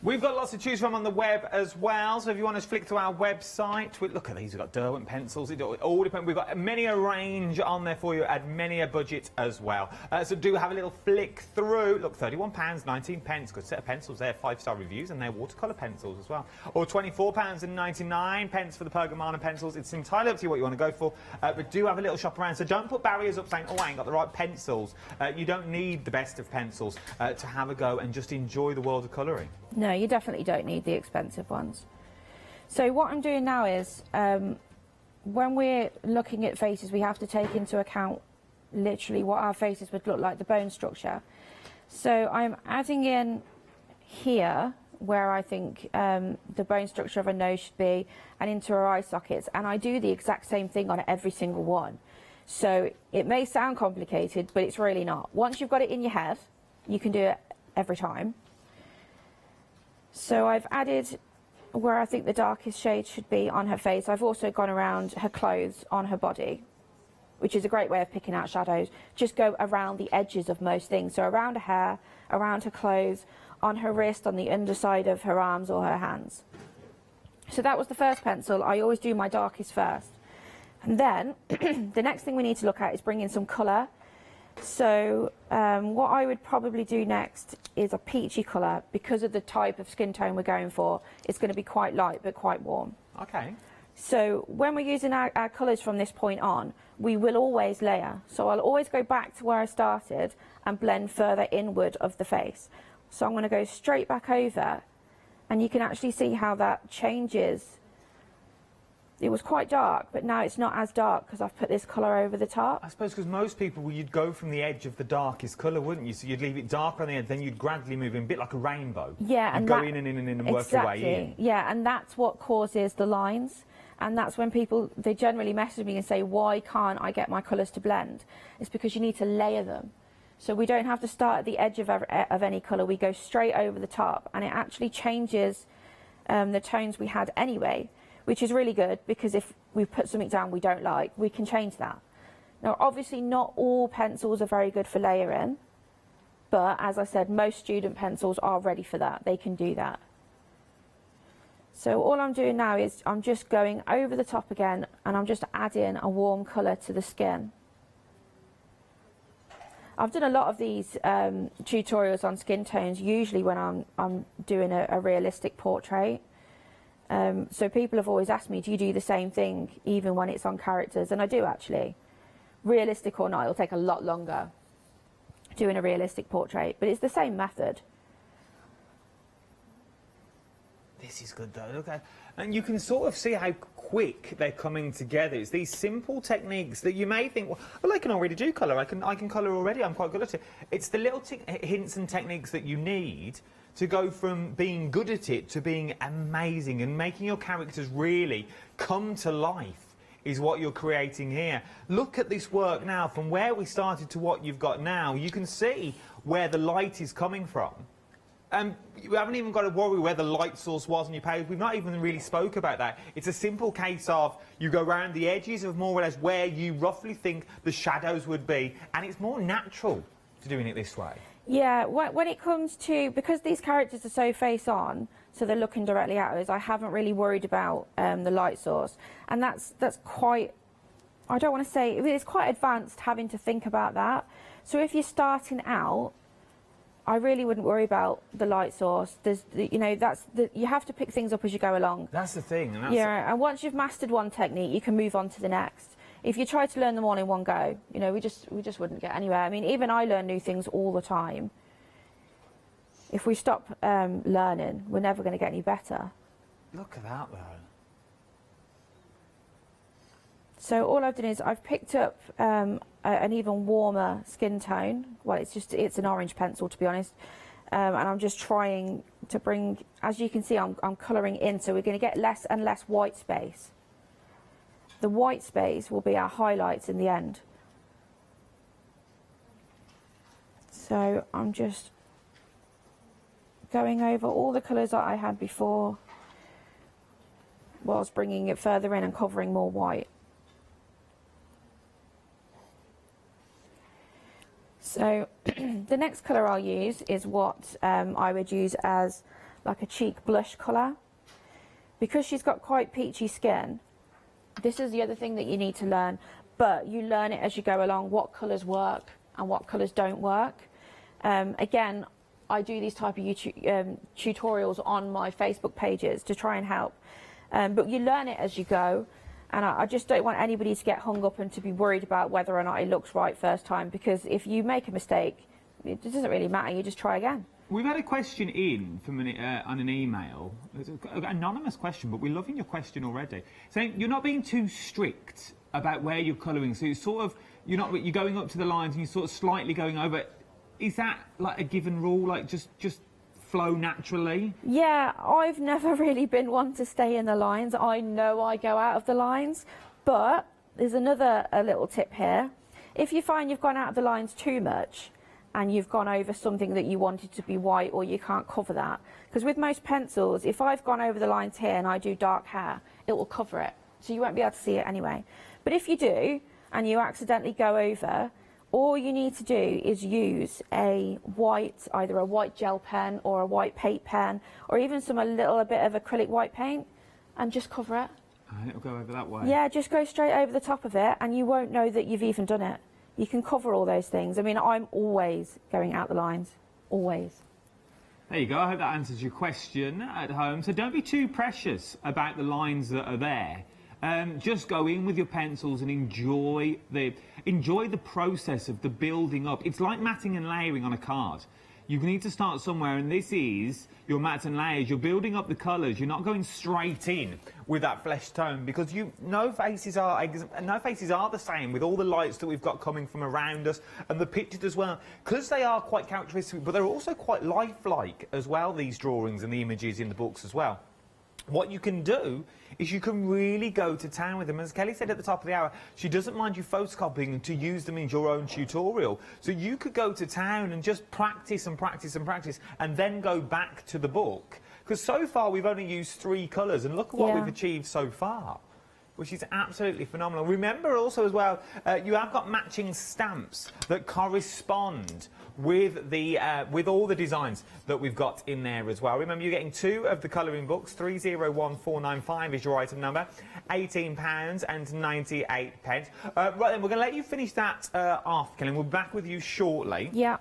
We've got lots to choose from on the web as well, so if you want to flick to our website, look at these, we've got Derwent pencils, it all depends. We've got many a range on there for you at many a budget as well. So do have a little flick through. Look, £31.19, good set of pencils there, 5-star reviews, and they're watercolour pencils as well. Or £24.99 for the Pergamana pencils. It's entirely up to you what you want to go for, but do have a little shop around. So don't put barriers up saying, oh, I ain't got the right pencils. You don't need the best of pencils to have a go and just enjoy the world of colouring. No, you definitely don't need the expensive ones. So what I'm doing now is, when we're looking at faces, we have to take into account literally what our faces would look like, the bone structure. So I'm adding in here where I think the bone structure of a nose should be, and into our eye sockets, and I do the exact same thing on every single one. So it may sound complicated, but it's really not. Once you've got it in your head, you can do it every time. So I've added where I think the darkest shade should be on her face. I've also gone around her clothes on her body, which is a great way of picking out shadows. Just go around the edges of most things. So around her hair, around her clothes, on her wrist, on the underside of her arms or her hands. So that was the first pencil. I always do my darkest first. And then the next thing we need to look at is bringing some colour. So what I would probably do next is a peachy colour. Because of the type of skin tone we're going for, it's going to be quite light but quite warm. Okay. So when we're using our colours from this point on, we will always layer. So I'll always go back to where I started and blend further inward of the face. So I'm going to go straight back over, and you can actually see how that changes. It was quite dark, but now it's not as dark because I've put this colour over the top. I suppose because most people, you'd go from the edge of the darkest colour, wouldn't you? So you'd leave it darker on the edge, then you'd gradually move in, a bit like a rainbow. Yeah, you'd and go that, in and in and in and work exactly, your way in. Yeah, and that's what causes the lines. And that's when people, they generally message me and say, why can't I get my colours to blend? It's because you need to layer them. So we don't have to start at the edge of any colour, we go straight over the top, and it actually changes the tones we had anyway, which is really good, because if we put something down we don't like, we can change that. Now obviously not all pencils are very good for layering, but as I said, most student pencils are ready for that, they can do that. So all I'm doing now is I'm just going over the top again, and I'm just adding a warm colour to the skin. I've done a lot of these tutorials on skin tones, usually when I'm doing a realistic portrait. So people have always asked me, do you do the same thing even when it's on characters? And I do actually. Realistic or not, it'll take a lot longer doing a realistic portrait, but it's the same method. This is good though, look at, and you can sort of see how quick they're coming together. It's these simple techniques that you may think, well, I can already do colour, I can colour already, I'm quite good at it. It's the little hints and techniques that you need to go from being good at it to being amazing, and making your characters really come to life is what you're creating here. Look at this work now, from where we started to what you've got now. You can see where the light is coming from. You haven't even got to worry where the light source was on your page. We've not even really spoke about that. It's a simple case of you go around the edges of more or less where you roughly think the shadows would be, and it's more natural to doing it this way. Yeah, when it comes to, because these characters are so face on, so they're looking directly at us, I haven't really worried about the light source. And that's quite, I don't want to say, it's quite advanced having to think about that. So if you're starting out, I really wouldn't worry about the light source. There's, you know, you have to pick things up as you go along. That's the thing. And that's yeah, and once you've mastered one technique, you can move on to the next. If you try to learn them all in one go, you know, we just wouldn't get anywhere. I mean, even I learn new things all the time. If we stop learning, we're never going to get any better. Look at that, though. So all I've done is I've picked up an even warmer skin tone. Well, it's an orange pencil, to be honest. And I'm just trying to bring, as you can see, I'm colouring in, so we're going to get less and less white space. The white space will be our highlights in the end. So I'm just going over all the colours that I had before, whilst bringing it further in and covering more white. So the next colour I'll use is what I would use as like a cheek blush colour. Because she's got quite peachy skin, this is the other thing that you need to learn, but you learn it as you go along, what colours work and what colours don't work. Again, I do these type of YouTube tutorials on my Facebook pages to try and help, but you learn it as you go. And I just don't want anybody to get hung up and to be worried about whether or not it looks right first time, because if you make a mistake, it doesn't really matter, you just try again. We've had a question in from on an email. It's an anonymous question, but we're loving your question already. Saying you're not being too strict about where you're colouring, so it's sort of, you're going up to the lines and you're sort of slightly going over. Is that like a given rule, like just flow naturally? Yeah, I've never really been one to stay in the lines. I know I go out of the lines, but there's another little tip here. If you find you've gone out of the lines too much and you've gone over something that you wanted to be white, or you can't cover that, because with most pencils, if I've gone over the lines here and I do dark hair, it will cover it, so you won't be able to see it anyway. But if you do and you accidentally go over, all you need to do is use a white, either a white gel pen or a white paint pen, or even a little bit of acrylic white paint, and just cover it. And it'll go over that way. Yeah, just go straight over the top of it and you won't know that you've even done it. You can cover all those things. I mean, I'm always going out the lines, always. There you go. I hope that answers your question at home. So don't be too precious about the lines that are there. Just go in with your pencils and enjoy the process of the building up. It's like matting and layering on a card. You need to start somewhere, and this is your mats and layers. You're building up the colours. You're not going straight in with that flesh tone, because no faces are the same with all the lights that we've got coming from around us and the pictures as well, because they are quite characteristic, but they're also quite lifelike as well, these drawings and the images in the books as well. What you can do is you can really go to town with them. As Kelly said at the top of the hour, she doesn't mind you photocopying to use them in your own tutorial. So you could go to town and just practice and practice and practice and then go back to the book. Because so far we've only used 3 colours, and look at what we've achieved so far, which is absolutely phenomenal. Remember also as well, you have got matching stamps that correspond with the with all the designs that we've got in there as well. Remember, you're getting 2 of the colouring books. 301495 is your item number. £18.98. Right then, we're going to let you finish that off, Kelly. We'll be back with you shortly. Yeah.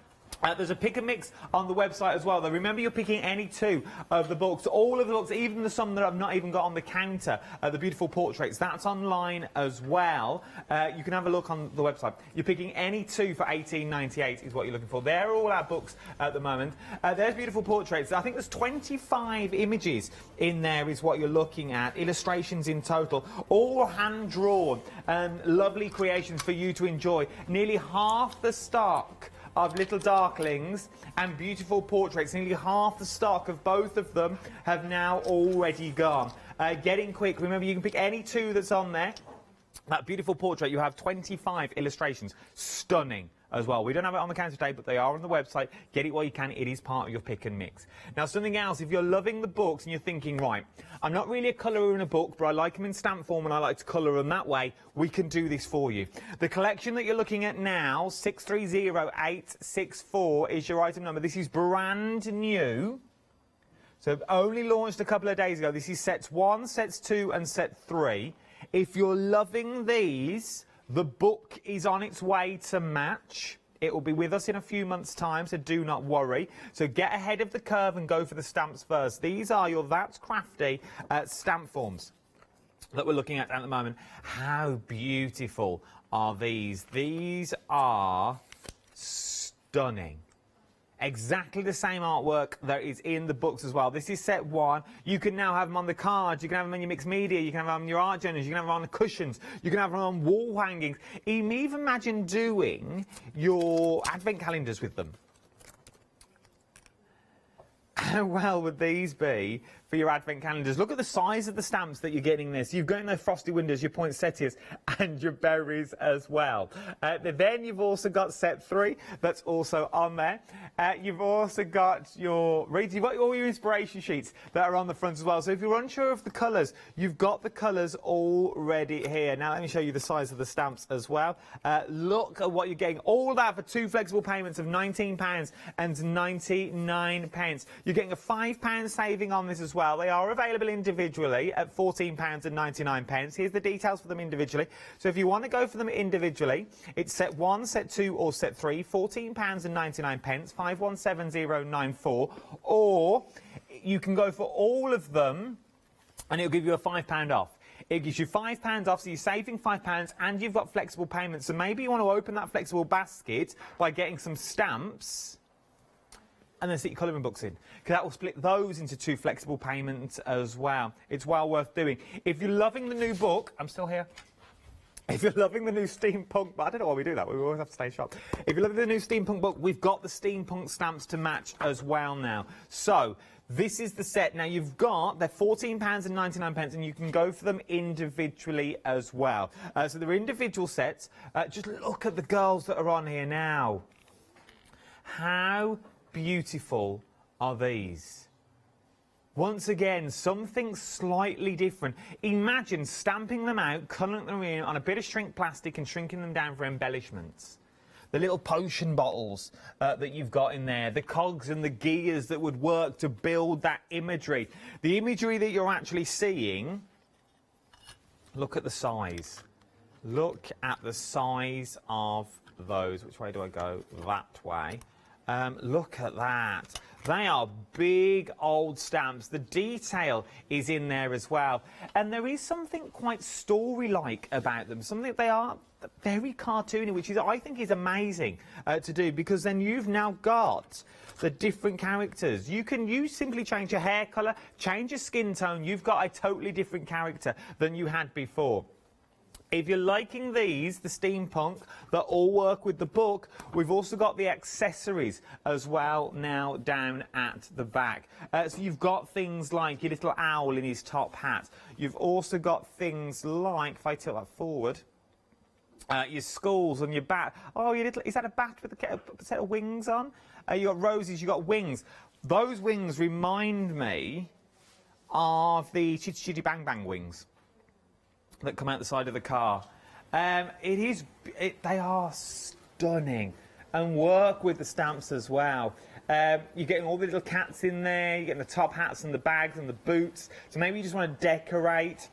There's a pick and mix on the website as well, though. Remember, you're picking any 2 of the books, all of the books, even the some that I've not even got on the counter, the beautiful portraits. That's online as well. You can have a look on the website. You're picking any 2 for £18.98 is what you're looking for. They're all our books at the moment. There's beautiful portraits. I think there's 25 images in there is what you're looking at. Illustrations in total, all hand-drawn, lovely creations for you to enjoy. Nearly half the stock of little darklings and beautiful portraits. Nearly half the stock of both of them have now already gone. Getting quick. Remember, you can pick any 2 that's on there. That beautiful portrait, you have 25 illustrations. Stunning as well. We don't have it on the counter today, but they are on the website. Get it while you can. It is part of your pick and mix. Now, something else, if you're loving the books and you're thinking, right, I'm not really a colourer in a book, but I like them in stamp form and I like to colour them that way, we can do this for you. The collection that you're looking at now, 630864, is your item number. This is brand new. So only launched a couple of days ago. This is sets 1, sets 2 and set 3. If you're loving these, the book is on its way to match. It will be with us in a few months' time, so do not worry. So get ahead of the curve and go for the stamps first. These are your That's Crafty stamp forms that we're looking at the moment. How beautiful are these? These are stunning. Exactly the same artwork that is in the books as well. This is set 1. You can now have them on the cards, you can have them on your mixed media, you can have them on your art journals, you can have them on the cushions, you can have them on wall hangings. Even imagine doing your advent calendars with them. How well would these be for your advent calendars? Look at the size of the stamps that you're getting this. You've got no frosty windows, your poinsettias and your berries as well. Then you've also got set 3 that's also on there. You've also got your you've got all your inspiration sheets that are on the front as well. So if you're unsure of the colours, you've got the colours already here. Now let me show you the size of the stamps as well. Look at what you're getting. All that for 2 flexible payments of £19.99. You're getting a £5 saving on this as well. They are available individually at £14.99. Here's the details for them individually. So if you want to go for them individually, it's set 1, set 2 or set 3, £14.99, 517094. Or you can go for all of them and it'll give you a £5 off. It gives you £5 off, so you're saving £5 and you've got flexible payments. So maybe you want to open that flexible basket by getting some stamps and then stick your colouring books in, because that will split those into 2 flexible payments as well. It's well worth doing. If you're loving the new book, I'm still here. If you're loving the new steampunk, but I don't know why we do that, we always have to stay sharp. If you're loving the new steampunk book, we've got the steampunk stamps to match as well now. So this is the set. Now you've got, they're £14.99 and you can go for them individually as well. So they're individual sets. Just look at the girls that are on here now. How beautiful are these? Once again, something slightly different. Imagine stamping them out, colouring them in on a bit of shrink plastic and shrinking them down for embellishments. The little potion bottles that you've got in there, the cogs and the gears that would work to build that imagery. The imagery that you're actually seeing Look at the size. Look at the size of those. Which way do I go? That way. Look at that. They are big old stamps. The detail is in there as well. And there is something quite story-like about them. Something they are very cartoony, which is, I think, is amazing to do, because then you've now got the different characters. You simply change your hair colour, change your skin tone. You've got a totally different character than you had before. If you're liking these, the steampunk, that all work with the book, we've also got the accessories as well now down at the back. So you've got things like your little owl in his top hat. You've also got things like, if I tilt that forward, your skulls and your bat. Oh, your little, is that a bat with a set of wings on? You got roses, you got wings. Those wings remind me of the Chitty Chitty Bang Bang wings that come out the side of the car. They are stunning and work with the stamps as well. You're getting all the little cats in there, you're getting the top hats and the bags and the boots. So maybe you just want to decorate.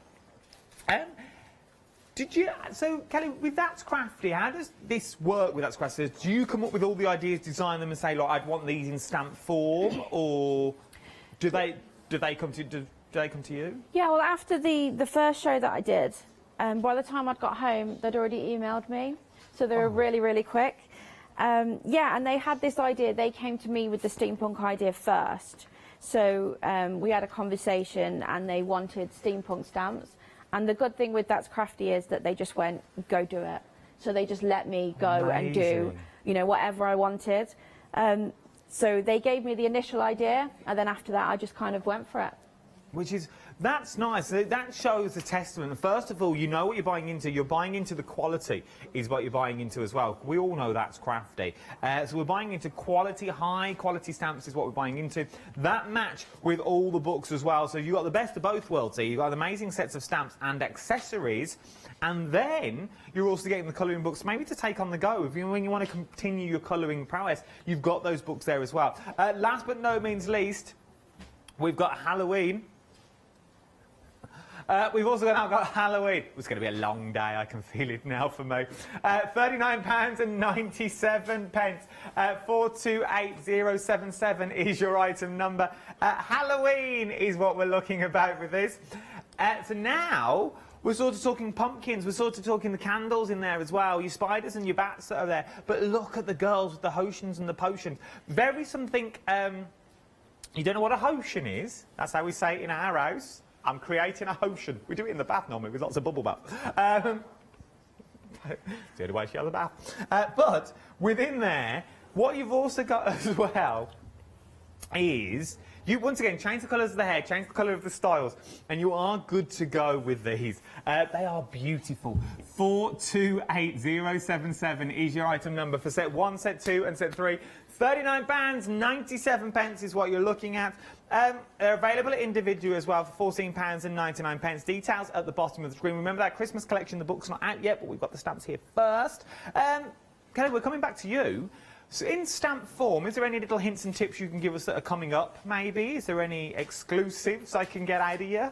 So Kelly, with That's Crafty, how does this work with That's Crafty? Do you come up with all the ideas, design them and say, look, I'd want these in stamp form, or do they come to you? Yeah, well, after the first show that I did, by the time I'd got home, they'd already emailed me, so they were really, really quick. Yeah, and they had this idea. They came to me with the steampunk idea first. So we had a conversation, and they wanted steampunk stamps. And the good thing with That's Crafty is that they just went, go do it. So they just let me go and do, you know, whatever I wanted. So they gave me the initial idea, and then after that, I just kind of went for it. That's nice. That shows a testament. First of all, you know what you're buying into. You're buying into the quality is what you're buying into as well. We all know That's Crafty. So we're buying into quality, high quality stamps is what we're buying into. That match with all the books as well. So you've got the best of both worlds here. You've got amazing sets of stamps and accessories. And then you're also getting the colouring books, maybe to take on the go. When you want to continue your colouring prowess, you've got those books there as well. Last but no means least, we've got Halloween. We've also now got Halloween. It's going to be a long day, I can feel it now for me. £39.97. 428077 is your item number. Halloween is what we're looking about with this. So now we're sort of talking pumpkins, we're sort of talking the candles in there as well, your spiders and your bats that are there. But look at the girls with the Hoshans and the potions. Very something, you don't know what a Hoshan is? That's how we say it in our house. I'm creating a Hoshan. We do it in the bath normally with lots of bubble bath. The only way she has a bath. But within there, what you've also got as well is, you once again change the colours of the hair, change the colour of the styles, and you are good to go with these. They are beautiful. 428077 is your item number for set 1, set 2 and set 3. £39.97 is what you're looking at. They're available at individual as well for £14.99. Details at the bottom of the screen. Remember that Christmas collection, the book's not out yet, but we've got the stamps here first. Kelly, we're coming back to you. So in stamp form, is there any little hints and tips you can give us that are coming up, maybe? Is there any exclusives I can get out of you?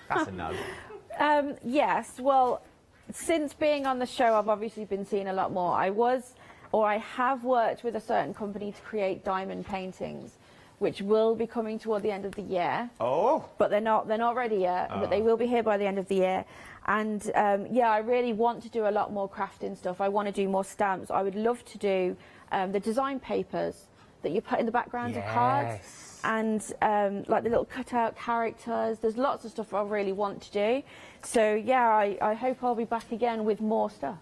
That's a no. Yes, well, since being on the show, I've obviously been seeing a lot more. I have worked with a certain company to create diamond paintings, which will be coming toward the end of the year. Oh! But they're not ready yet, but they will be here by the end of the year. And yeah, I really want to do a lot more crafting stuff. I want to do more stamps. I would love to do the design papers that you put in the background of cards. And like the little cutout characters. There's lots of stuff I really want to do. So yeah, I hope I'll be back again with more stuff.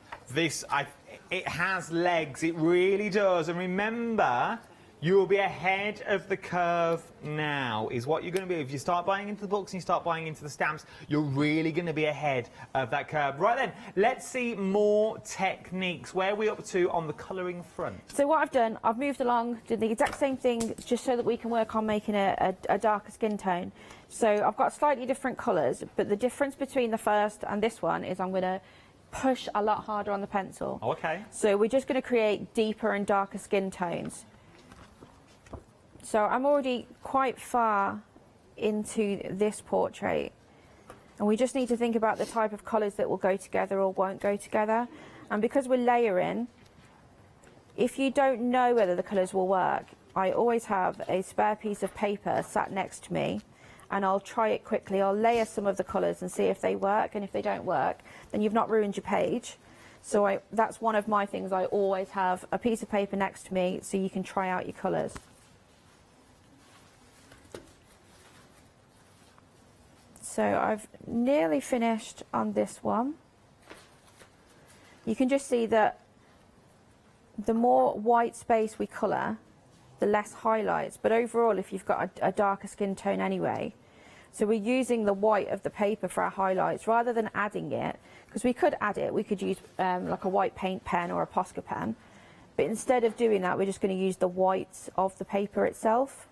It has legs, it really does. And remember, you will be ahead of the curve now, is what you're going to be. If you start buying into the books and you start buying into the stamps, you're really going to be ahead of that curve. Right then, let's see more techniques. Where are we up to on the colouring front? So what I've done, I've moved along, did the exact same thing, just so that we can work on making a darker skin tone. So I've got slightly different colours, but the difference between the first and this one is I'm going to push a lot harder on the pencil. Oh, okay. So we're just going to create deeper and darker skin tones. So I'm already quite far into this portrait. And we just need to think about the type of colours that will go together or won't go together. And because we're layering, if you don't know whether the colours will work, I always have a spare piece of paper sat next to me, and I'll try it quickly. I'll layer some of the colours and see if they work, and if they don't work, then you've not ruined your page. So that's one of my things. I always have a piece of paper next to me so you can try out your colours. So I've nearly finished on this one. You can just see that the more white space we colour, the less highlights. But overall, if you've got a darker skin tone anyway, so we're using the white of the paper for our highlights rather than adding it, because we could add it. We could use like a white paint pen or a Posca pen. But instead of doing that, we're just going to use the white of the paper itself.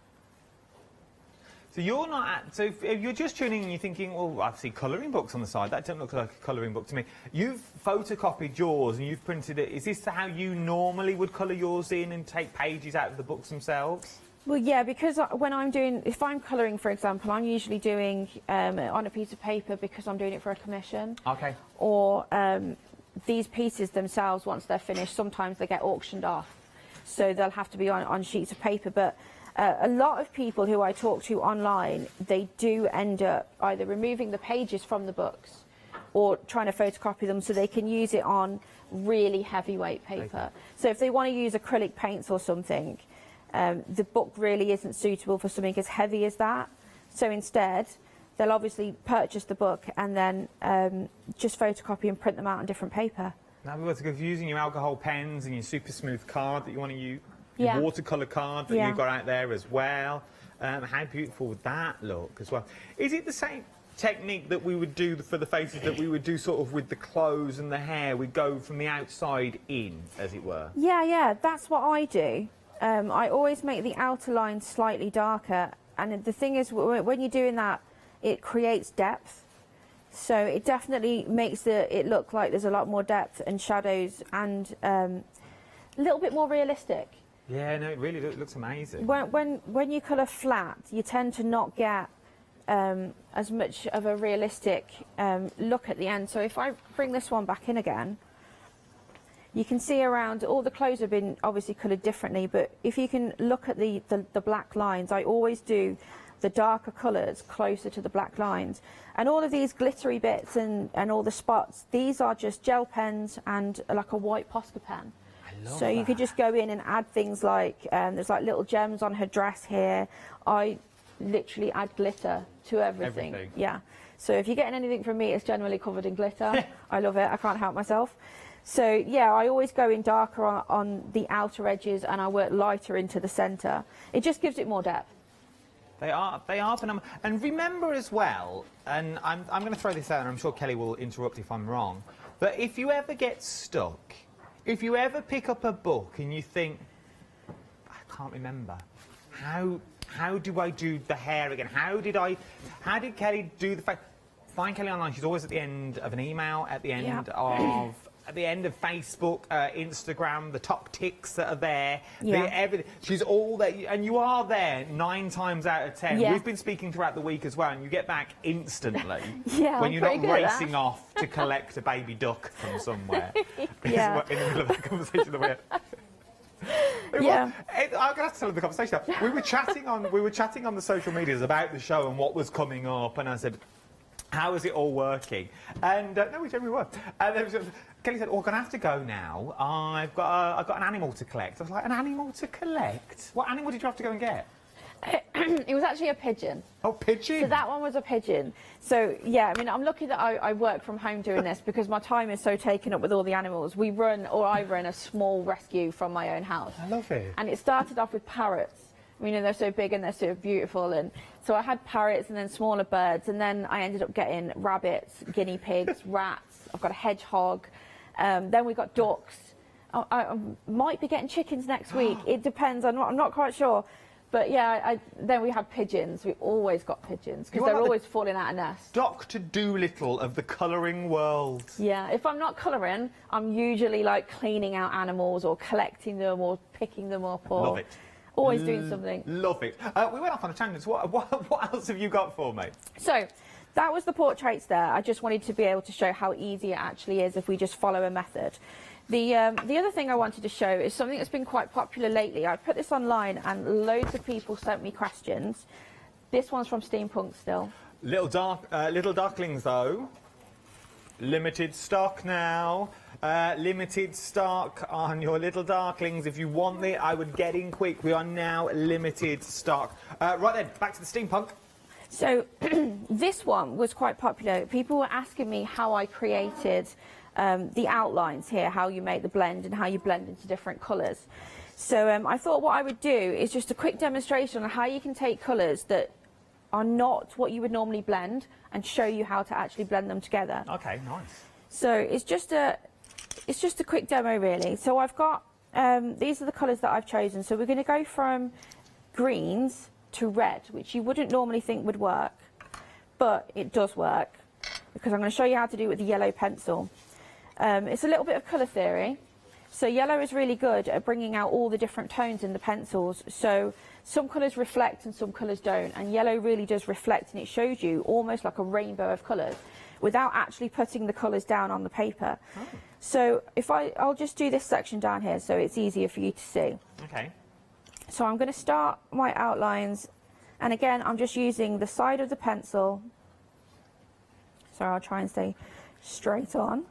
So you're not so if you're just tuning in and you're thinking, well, I see colouring books on the side. That doesn't look like a colouring book to me. You've photocopied yours and you've printed it. Is this how you normally would colour yours in and take pages out of the books themselves? Well, yeah, because if I'm colouring, for example, I'm usually doing on a piece of paper because I'm doing it for a commission. Okay. Or these pieces themselves, once they're finished, sometimes they get auctioned off. So they'll have to be on sheets of paper. But a lot of people who I talk to online, they do end up either removing the pages from the books or trying to photocopy them so they can use it on really heavyweight paper. So if they want to use acrylic paints or something, the book really isn't suitable for something as heavy as that. So instead, they'll obviously purchase the book and then just photocopy and print them out on different paper. In other words, if you're using your alcohol pens and your super smooth card that you want to use, your watercolour card that you've got out there as well. How beautiful would that look as well? Is it the same technique that we would do for the faces that we would do sort of with the clothes and the hair? We'd go from the outside in, as it were? Yeah, that's what I do. I always make the outer line slightly darker. And the thing is, when you're doing that, it creates depth. So it definitely makes it look like there's a lot more depth and shadows and a little bit more realistic. Yeah, no, it really looks amazing. When you colour flat, you tend to not get as much of a realistic look at the end. So if I bring this one back in again, you can see around, all the clothes have been obviously coloured differently, but if you can look at the black lines, I always do the darker colours closer to the black lines. And all of these glittery bits and all the spots, these are just gel pens and like a white Posca pen. So you could just go in and add things like, there's like little gems on her dress here. I literally add glitter to everything. Yeah. So if you're getting anything from me, it's generally covered in glitter. I love it. I can't help myself. So yeah, I always go in darker on the outer edges and I work lighter into the centre. It just gives it more depth. They are phenomenal. And remember as well, and I'm going to throw this out and I'm sure Kelly will interrupt if I'm wrong, but if you ever get stuck, if you ever pick up a book and you think, I can't remember, how do I do the hair again? How did Kelly do the fact? Find Kelly online. She's always at the end of an email, at the end of Facebook, Instagram, the top ticks that are there. She's all there, and you are there 9 times out of 10. We've been speaking throughout the week as well, and you get back instantly when you're not racing off to collect a baby duck from somewhere. In the middle of that conversation that we had. I'm going to have to tell you the conversation. We were chatting on the social medias about the show and what was coming up, and I said, how is it all working? And no, we generally were. And Kelly said, "Oh, I'm going to have to go now. I've got an animal to collect." I was like, "An animal to collect? What animal did you have to go and get?" It was actually a pigeon. Oh, pigeon! So that one was a pigeon. So yeah, I mean, I'm lucky that I work from home doing this because my time is so taken up with all the animals. I run a small rescue from my own house. I love it. And it started off with parrots. I mean, they're so big and they're so beautiful, and so I had parrots and then smaller birds, and then I ended up getting rabbits, guinea pigs, rats. I've got a hedgehog. Then we got ducks. I might be getting chickens next week. It depends. I'm not quite sure. But yeah, then we had pigeons. We always got pigeons because they're always falling out of nests. Dr. Dolittle of the colouring world. Yeah, if I'm not colouring, I'm usually like cleaning out animals or collecting them or picking them up or Love it. Always doing something. Love it. We went off on a tangent. What else have you got for me? So, that was the portraits there. I just wanted to be able to show how easy it actually is if we just follow a method. The other thing I wanted to show is something that's been quite popular lately. I put this online and loads of people sent me questions. This one's from Steampunk still. Little Darklings though, limited stock now. Limited stock on your Little Darklings. If you want it, I would get in quick. We are now limited stock. Right then, back to the Steampunk. So this one was quite popular. People were asking me how I created the outlines here, how you make the blend and how you blend into different colours. So I thought what I would do is just a quick demonstration on how you can take colours that are not what you would normally blend and show you how to actually blend them together. Okay, nice. So it's just a quick demo really. So I've got, these are the colours that I've chosen. So we're going to go from greens to red, which you wouldn't normally think would work, but it does work because I'm going to show you how to do it with the yellow pencil. It's a little bit of colour theory. So yellow is really good at bringing out all the different tones in the pencils. So some colours reflect and some colours don't, and yellow really does reflect, and it shows you almost like a rainbow of colours without actually putting the colours down on the paper. Oh. So if I'll just do this section down here so it's easier for you to see. Okay. So I'm going to start my outlines, and again I'm just using the side of the pencil, so I'll try and stay straight on.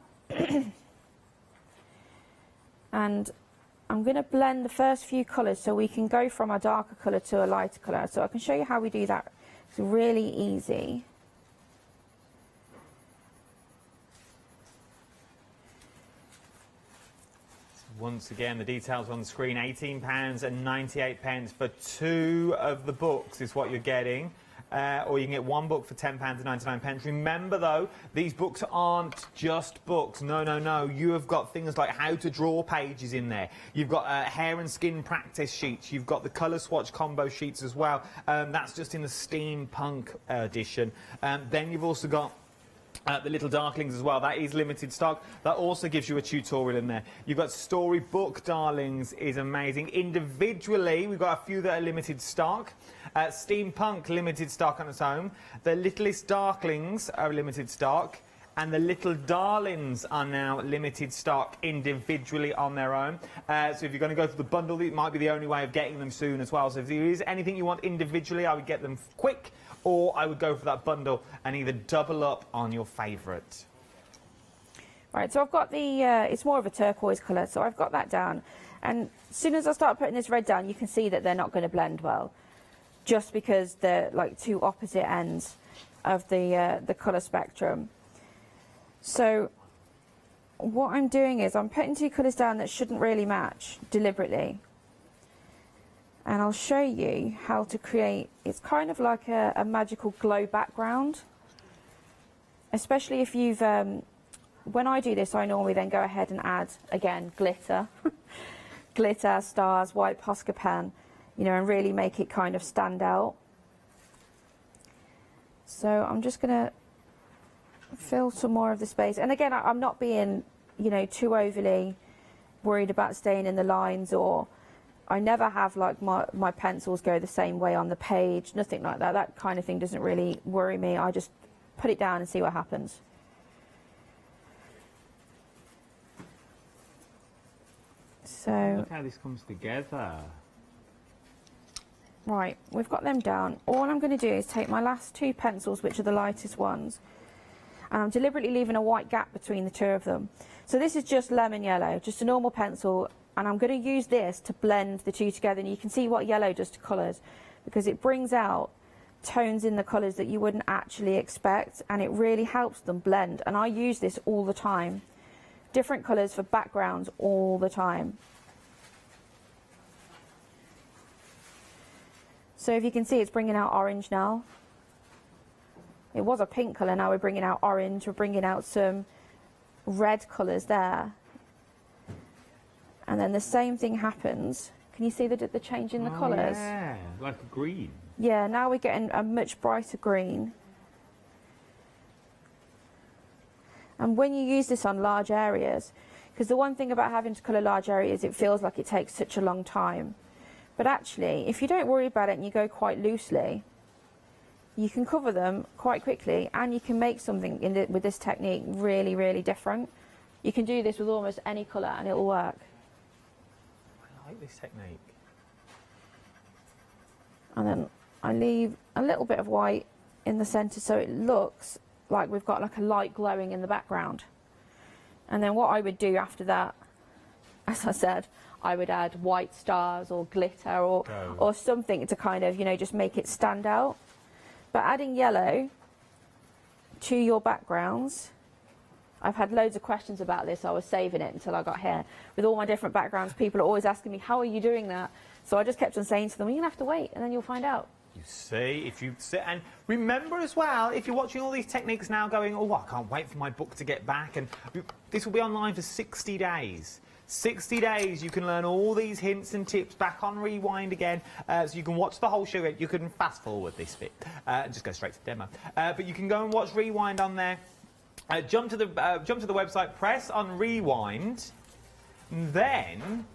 And I'm going to blend the first few colours so we can go from a darker colour to a lighter colour. So I can show you how we do that. It's really easy. Once again, the details on the screen. £18.98 for 2 of the books is what you're getting. Or you can get 1 book for £10.99. Remember, though, these books aren't just books. No, no, no. You have got things like how to draw pages in there. You've got hair and skin practice sheets. You've got the colour swatch combo sheets as well. That's just in the Steampunk edition. Then you've also got the Little Darklings as well. That is limited stock. That also gives you a tutorial in there. You've got Storybook Darlings is amazing. Individually, we've got a few that are limited stock. Steampunk limited stock on its own. The Littlest Darklings are limited stock. And the Little Darlings are now limited stock individually on their own. So if you're going to go for the bundle, it might be the only way of getting them soon as well. So if there is anything you want individually, I would get them quick, or I would go for that bundle and either double up on your favourite. Right, so I've got the, it's more of a turquoise colour, so I've got that down. And as soon as I start putting this red down, you can see that they're not going to blend well, just because they're like two opposite ends of the colour spectrum. So what I'm doing is I'm putting 2 colours down that shouldn't really match deliberately. And I'll show you how to create, it's kind of like a magical glow background. Especially if you've, when I do this, I normally then go ahead and add, again, glitter. Glitter, stars, white Posca pen, you know, and really make it kind of stand out. So I'm just going to fill some more of the space. And again, I'm not being, you know, too overly worried about staying in the lines, or I never have like my pencils go the same way on the page, nothing like that. That kind of thing doesn't really worry me. I just put it down and see what happens. So look how this comes together. Right, we've got them down. All I'm going to do is take my last 2 pencils, which are the lightest ones, and I'm deliberately leaving a white gap between the 2 of them. So this is just lemon yellow, just a normal pencil, and I'm going to use this to blend the 2 together. And you can see what yellow does to colours, because it brings out tones in the colours that you wouldn't actually expect, and it really helps them blend. And I use this all the time. Different colours for backgrounds all the time. So if you can see, it's bringing out orange now. It was a pink colour, now we're bringing out orange, we're bringing out some red colours there. And then the same thing happens. Can you see the change in the colours? Yeah, like a green. Yeah, now we're getting a much brighter green. And when you use this on large areas, because the one thing about having to colour large areas, it feels like it takes such a long time. But actually, if you don't worry about it and you go quite loosely, you can cover them quite quickly, and you can make something with this technique really, really different. You can do this with almost any colour and it'll work. I like this technique. And then I leave a little bit of white in the centre so it looks like we've got like a light glowing in the background. And then what I would do after that, as I said, I would add white stars or glitter or something to kind of, you know, just make it stand out. But adding yellow to your backgrounds, I've had loads of questions about this. So I was saving it until I got here. With all my different backgrounds, people are always asking me, how are you doing that? So I just kept on saying to them, well, you're going to have to wait and then you'll find out. You see, if you sit and remember as well, if you're watching all these techniques now going, oh, I can't wait for my book to get back, and this will be online for 60 days. 60 days you can learn all these hints and tips back on Rewind again, so you can watch the whole show. You can fast forward this bit and just go straight to the demo, but you can go and watch Rewind on there. Jump to the website, press on Rewind, and then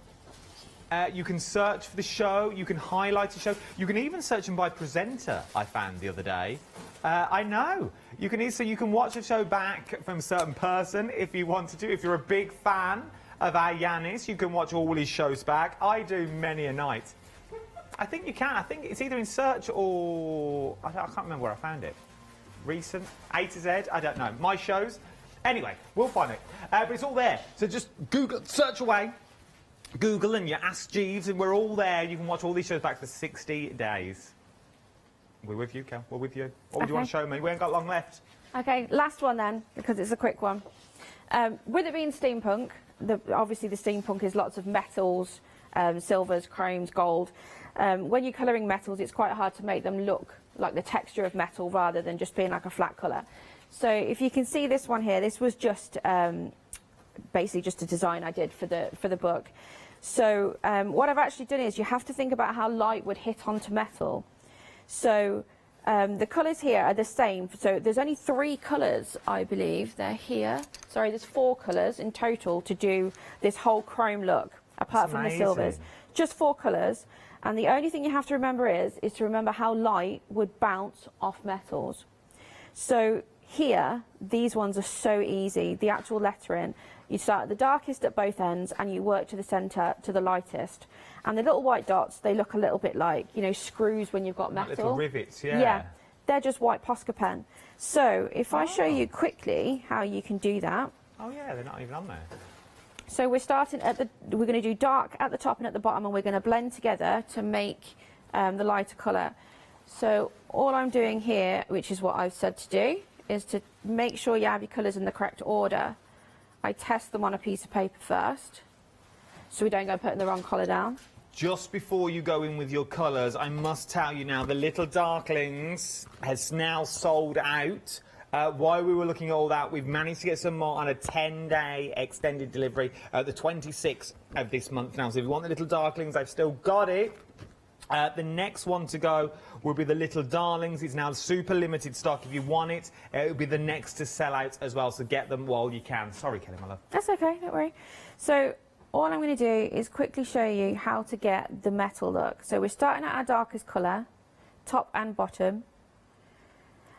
you can search for the show, you can highlight a show, you can even search them by presenter, I found the other day. I know. You can watch a show back from a certain person if you wanted to. If you're a big fan of our Yanis, you can watch all his shows back. I do many a night. I think you can. I think it's either in search or... I can't remember where I found it. Recent, A to Z, I don't know. My shows. Anyway, we'll find it. But it's all there. So just Google, search away. Google and you ask Jeeves and we're all there. You can watch all these shows back for 60 days. We're with you, Kel. We're with you. What would you want to show me? We ain't got long left. Okay, last one then, because it's a quick one. With it being steampunk, obviously the steampunk is lots of metals, silvers, chromes, gold. When you're colouring metals, it's quite hard to make them look like the texture of metal rather than just being like a flat colour. So if you can see this one here, this was just basically just a design I did for the book. So what I've actually done is you have to think about how light would hit onto metal. So the colours here are the same. So there's only 3 colours, I believe. They're here. Sorry, there's 4 colours in total to do this whole chrome look, apart from the silvers. Just 4 colours. And the only thing you have to remember is to remember how light would bounce off metals. So here, these ones are so easy. The actual lettering, you start at the darkest at both ends and you work to the centre to the lightest. And the little white dots, they look a little bit like, you know, screws when you've got metal. Like little rivets, yeah. Yeah, they're just white Posca pen. So if I show you quickly how you can do that. Oh yeah, they're not even on there. So we're starting we're going to do dark at the top and at the bottom, and we're going to blend together to make the lighter colour. So all I'm doing here, which is what I've said to do, is to make sure you have your colours in the correct order. I test them on a piece of paper first, so we don't go putting the wrong colour down. Just before you go in with your colours, I must tell you now, the Little Darklings has now sold out. While we were looking at all that, we've managed to get some more on a 10-day extended delivery at the 26th of this month now. So if you want the Little Darklings, I've still got it. The next one to go will be the Little Darlings. It's now super limited stock. If you want it, it will be the next to sell out as well. So get them while you can. Sorry, Kelly, my love. That's okay, don't worry. So all I'm going to do is quickly show you how to get the metal look. So we're starting at our darkest colour, top and bottom.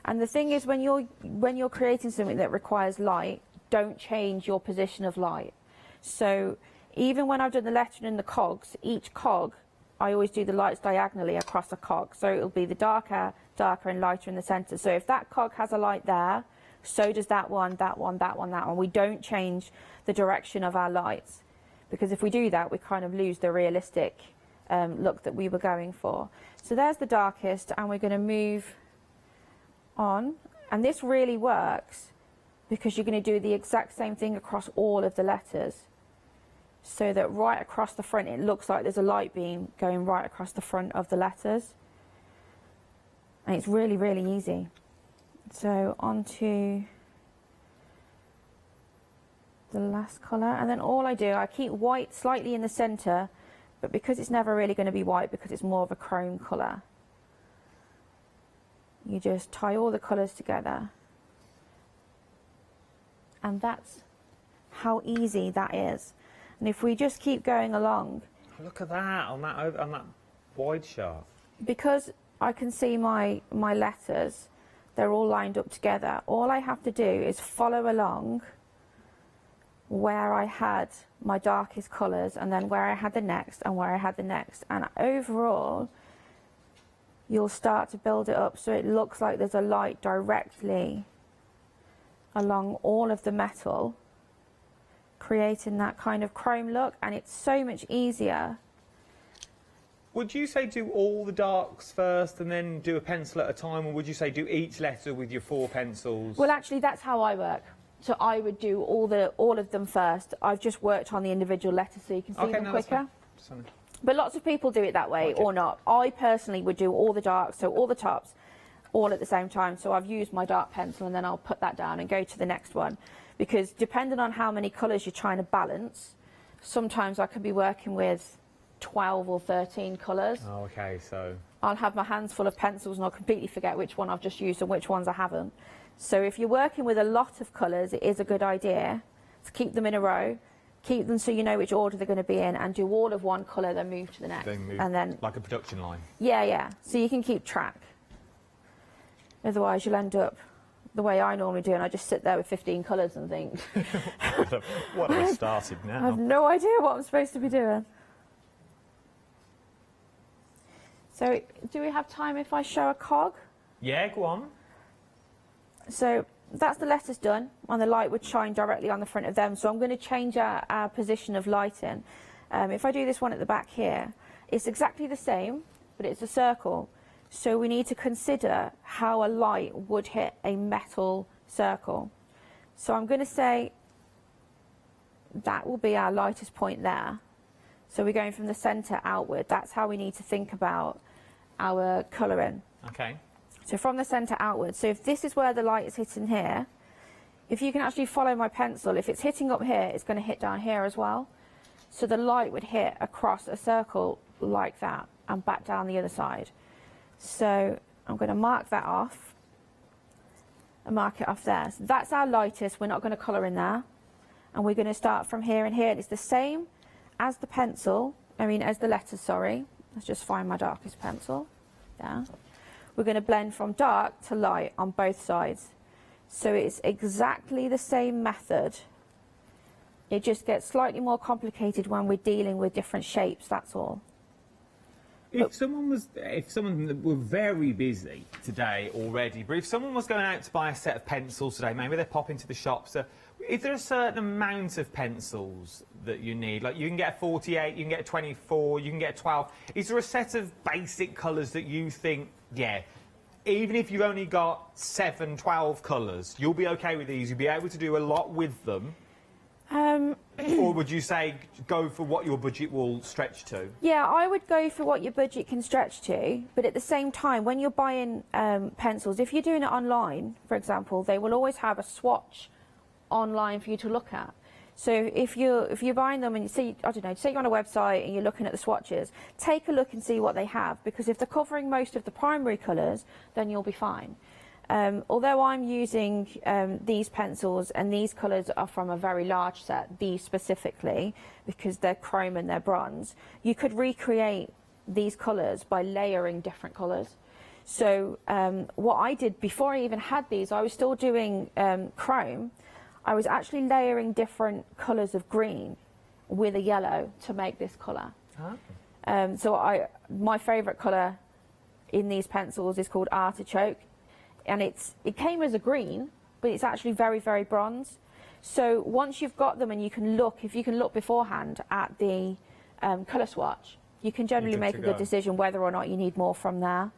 And the thing is, when you're creating something that requires light, don't change your position of light. So even when I've done the lettering and the cogs, each cog, I always do the lights diagonally across a cog. So it'll be the darker, and lighter in the centre. So if that cog has a light there, so does that one, that one, that one, that one. We don't change the direction of our lights, because if we do that, we kind of lose the realistic look that we were going for. So there's the darkest, and we're going to move on, and this really works because you're going to do the exact same thing across all of the letters, so that right across the front it looks like there's a light beam going right across the front of the letters, and it's really, really easy. So on to the last colour, and then all I do, I keep white slightly in the centre, but because it's never really going to be white because it's more of a chrome colour, you just tie all the colours together, and that's how easy that is. And if we just keep going along, Look at that on that wide shot. because I can see my letters, they're all lined up together. All I have to do is follow along where I had my darkest colours and then where I had the next and where I had the next. And overall, you'll start to build it up so it looks like there's a light directly along all of the metal, creating that kind of chrome look, and it's so much easier. Would you say do all the darks first and then do a pencil at a time, or would you say do each letter with your 4 pencils? Well, actually, that's how I work. So I would do all of them first. I've just worked on the individual letters so you can see them quicker. But lots of people do it that way or not. I personally would do all the darks, so all the tops, all at the same time. So I've used my dark pencil and then I'll put that down and go to the next one. Because depending on how many colours you're trying to balance, sometimes I could be working with 12 or 13 colours. Oh, okay, so... I'll have my hands full of pencils and I'll completely forget which one I've just used and which ones I haven't. So if you're working with a lot of colours, it is a good idea to keep them in a row, keep them so you know which order they're going to be in, and do all of one colour, then move to the next. And then like a production line. Yeah, yeah. So you can keep track. Otherwise, you'll end up the way I normally do, and I just sit there with 15 colours and think, what have I started now? I have no idea what I'm supposed to be doing. So, do we have time if I show a cog? Yeah, go on. So that's the letters done, and the light would shine directly on the front of them. So I'm going to change our position of lighting. If I do this one at the back here, it's exactly the same, but it's a circle. So we need to consider how a light would hit a metal circle. So I'm going to say that will be our lightest point there. So we're going from the centre outward. That's how we need to think about our colouring. Okay. So from the centre outwards. So if this is where the light is hitting here, if you can actually follow my pencil, if it's hitting up here, it's going to hit down here as well. So the light would hit across a circle like that and back down the other side. So I'm going to mark that off and mark it off there. So that's our lightest. We're not going to colour in there. And we're going to start from here and here. It's the same as the pencil, as the letters, sorry. Let's just find my darkest pencil. There. We're going to blend from dark to light on both sides. So it's exactly the same method. It just gets slightly more complicated when we're dealing with different shapes, that's all. If someone were very busy today already, but if someone was going out to buy a set of pencils today, maybe they pop into the shops, is there a certain amount of pencils that you need? Like you can get a 48, you can get a 24, you can get a 12. Is there a set of basic colours that you think, yeah, even if you've only got 7, 12 colours, you'll be okay with these, you'll be able to do a lot with them? Or would you say go for what your budget will stretch to? Yeah, I would go for what your budget can stretch to, but at the same time, when you're buying pencils, if you're doing it online, for example, they will always have a swatch online for you to look at. So if you're buying them and you see, I don't know, say you're on a website and you're looking at the swatches, take a look and see what they have, because if they're covering most of the primary colours, then you'll be fine. Although I'm using these pencils and these colours are from a very large set, these specifically, because they're chrome and they're bronze, you could recreate these colours by layering different colours. So what I did before I even had these, I was still doing chrome. I was actually layering different colours of green with a yellow to make this colour. Oh. So my favourite colour in these pencils is called Artichoke. And it came as a green, but it's actually very, very bronze. So once you've got them and you can look, if you can look beforehand at the colour swatch, you can generally make a good decision whether or not you need more from there.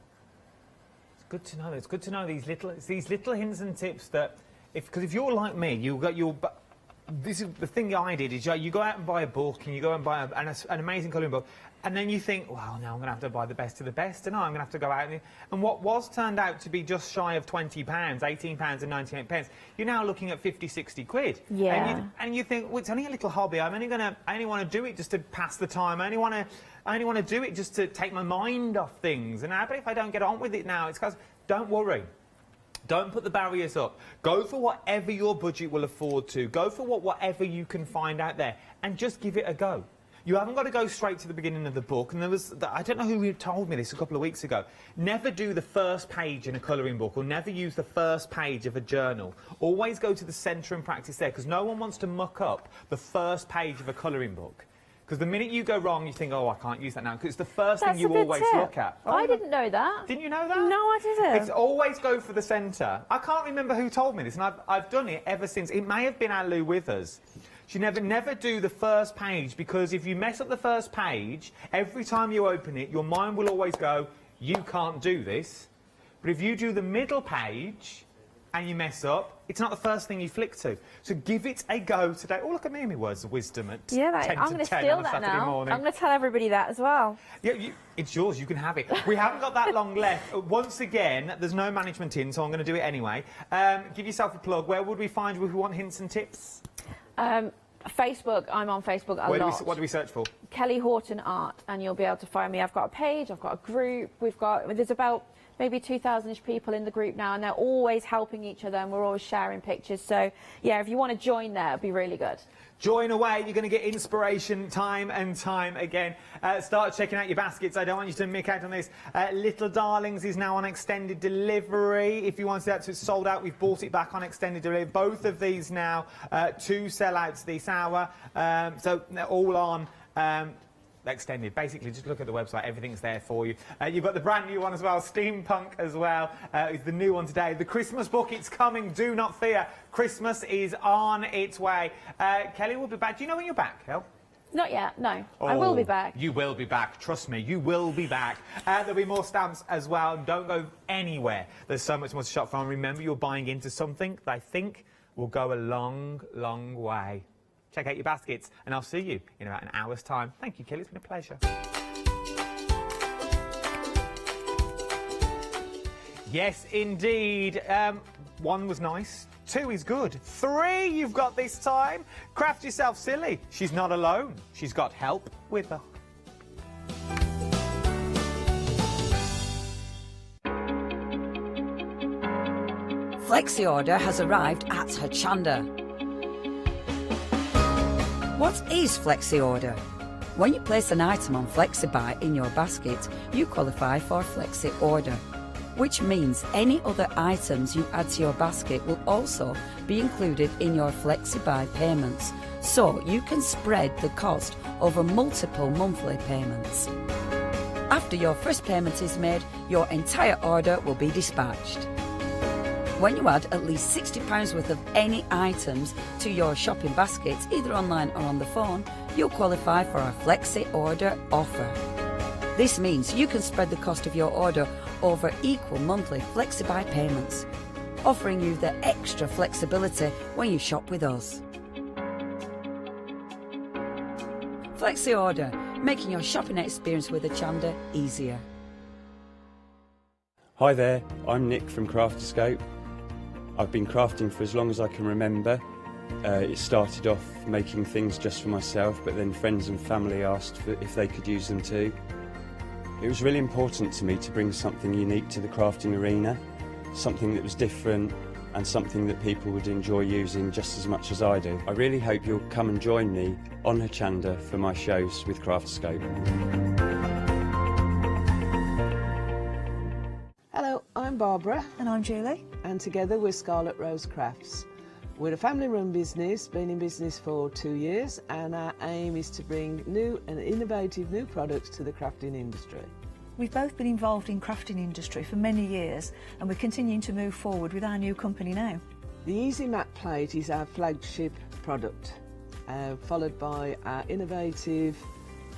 It's good to know. It's good to know these little hints and tips that, because if you're like me, this is the thing I did is you go out and buy a book and you go and buy an amazing colouring book, and then you think, well, no, I'm going to have to buy the best of the best, and I'm going to have to go out and what was turned out to be just shy of £20, £18.98, you're now looking at 50, 60 quid. Yeah. And you think, well, it's only a little hobby. I only want to do it just to pass the time. I only want to do it just to take my mind off things. And but if I don't get on with it now, it's because don't worry. Don't put the barriers up. Go for whatever your budget will afford to. Go for whatever you can find out there, and just give it a go. You haven't got to go straight to the beginning of the book. And I don't know who told me this a couple of weeks ago. Never do the first page in a colouring book, or never use the first page of a journal. Always go to the centre and practice there, because no one wants to muck up the first page of a colouring book. Because the minute you go wrong, you think, oh, I can't use that now, because it's the first thing you always look at. Oh, I didn't know that. Didn't you know that? No, I didn't. It's always go for the centre. I can't remember who told me this, and I've done it ever since. It may have been our Lou Withers. She never do the first page, because if you mess up the first page, every time you open it, your mind will always go, you can't do this. But if you do the middle page and you mess up, it's not the first thing you flick to. So give it a go today. Oh, look at me, my words of wisdom at 10 I'm to going to 10 steal on a that Saturday now. morning. I'm going to tell everybody that as well. Yeah, it's yours. You can have it. We haven't got that long left. Once again, there's no management in, so I'm going to do it anyway. Give yourself a plug. Where would we find you if we want hints and tips? Facebook. I'm on Facebook a lot. What do we search for? Kelly Horton Art, and you'll be able to find me. I've got a page, I've got a group, there's about maybe 2,000-ish people in the group now, and they're always helping each other, and we're always sharing pictures. So, yeah, if you want to join there, it'd be really good. Join away. You're going to get inspiration time and time again. Start checking out your baskets. I don't want you to miss out on this. Little Darlings is now on extended delivery. If you want to see that, so it's sold out. We've bought it back on extended delivery. Both of these now, 2 sellouts this hour. So they're all on extended. Basically, just look at the website. Everything's there for you. You've got the brand new one as well, Steampunk as well. Is the new one today. The Christmas book, it's coming. Do not fear. Christmas is on its way. Kelly will be back. Do you know when you're back, Kel? Not yet, no. I will be back. You will be back. Trust me, you will be back. There'll be more stamps as well. Don't go anywhere. There's so much more to shop from. Remember, you're buying into something that I think will go a long, long way. Check out your baskets, and I'll see you in about an hour's time. Thank you, Kelly. It's been a pleasure. Yes, indeed. 1 was nice. 2 is good. 3 you've got this time. Craft yourself silly. She's not alone. She's got help with her. Flexi Order has arrived at Hochanda. What is Flexi Order? When you place an item on FlexiBuy in your basket, you qualify for Flexi Order, which means any other items you add to your basket will also be included in your FlexiBuy payments, so you can spread the cost over multiple monthly payments. After your first payment is made, your entire order will be dispatched. When you add at least £60 worth of any items to your shopping baskets, either online or on the phone, you'll qualify for our Flexi Order offer. This means you can spread the cost of your order over equal monthly FlexiBuy payments, offering you the extra flexibility when you shop with us. Flexi Order, making your shopping experience with Hochanda easier. Hi there, I'm Nick from Claritystamp. I've been crafting for as long as I can remember. It started off making things just for myself, but then friends and family asked if they could use them too. It was really important to me to bring something unique to the crafting arena, something that was different and something that people would enjoy using just as much as I do. I really hope you'll come and join me on Hochanda for my shows with Claritystamp. Hello, I'm Barbara. And I'm Julie. And together we're Scarlet Rose Crafts. We're a family-run business, been in business for 2 years, and our aim is to bring new and innovative new products to the crafting industry. We've both been involved in crafting industry for many years, and we're continuing to move forward with our new company now. The Easy Matte Plate is our flagship product, followed by our innovative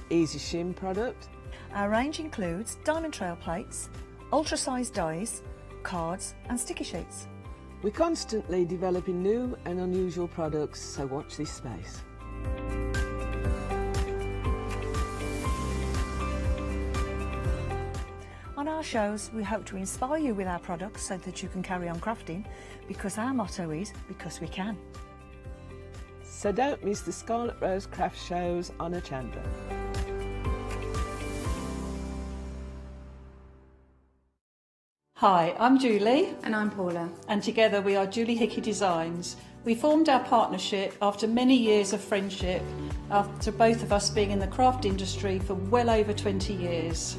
Easy Shim product. Our range includes diamond trail plates, ultra-sized dies, cards and sticky sheets. We're constantly developing new and unusual products, so watch this space. On our shows, we hope to inspire you with our products so that you can carry on crafting, because our motto is, because we can. So don't miss the Scarlet Rose Craft shows on Hochanda. Hi, I'm Julie. And I'm Paula. And together we are Julie Hickey Designs. We formed our partnership after many years of friendship, after both of us being in the craft industry for well over 20 years.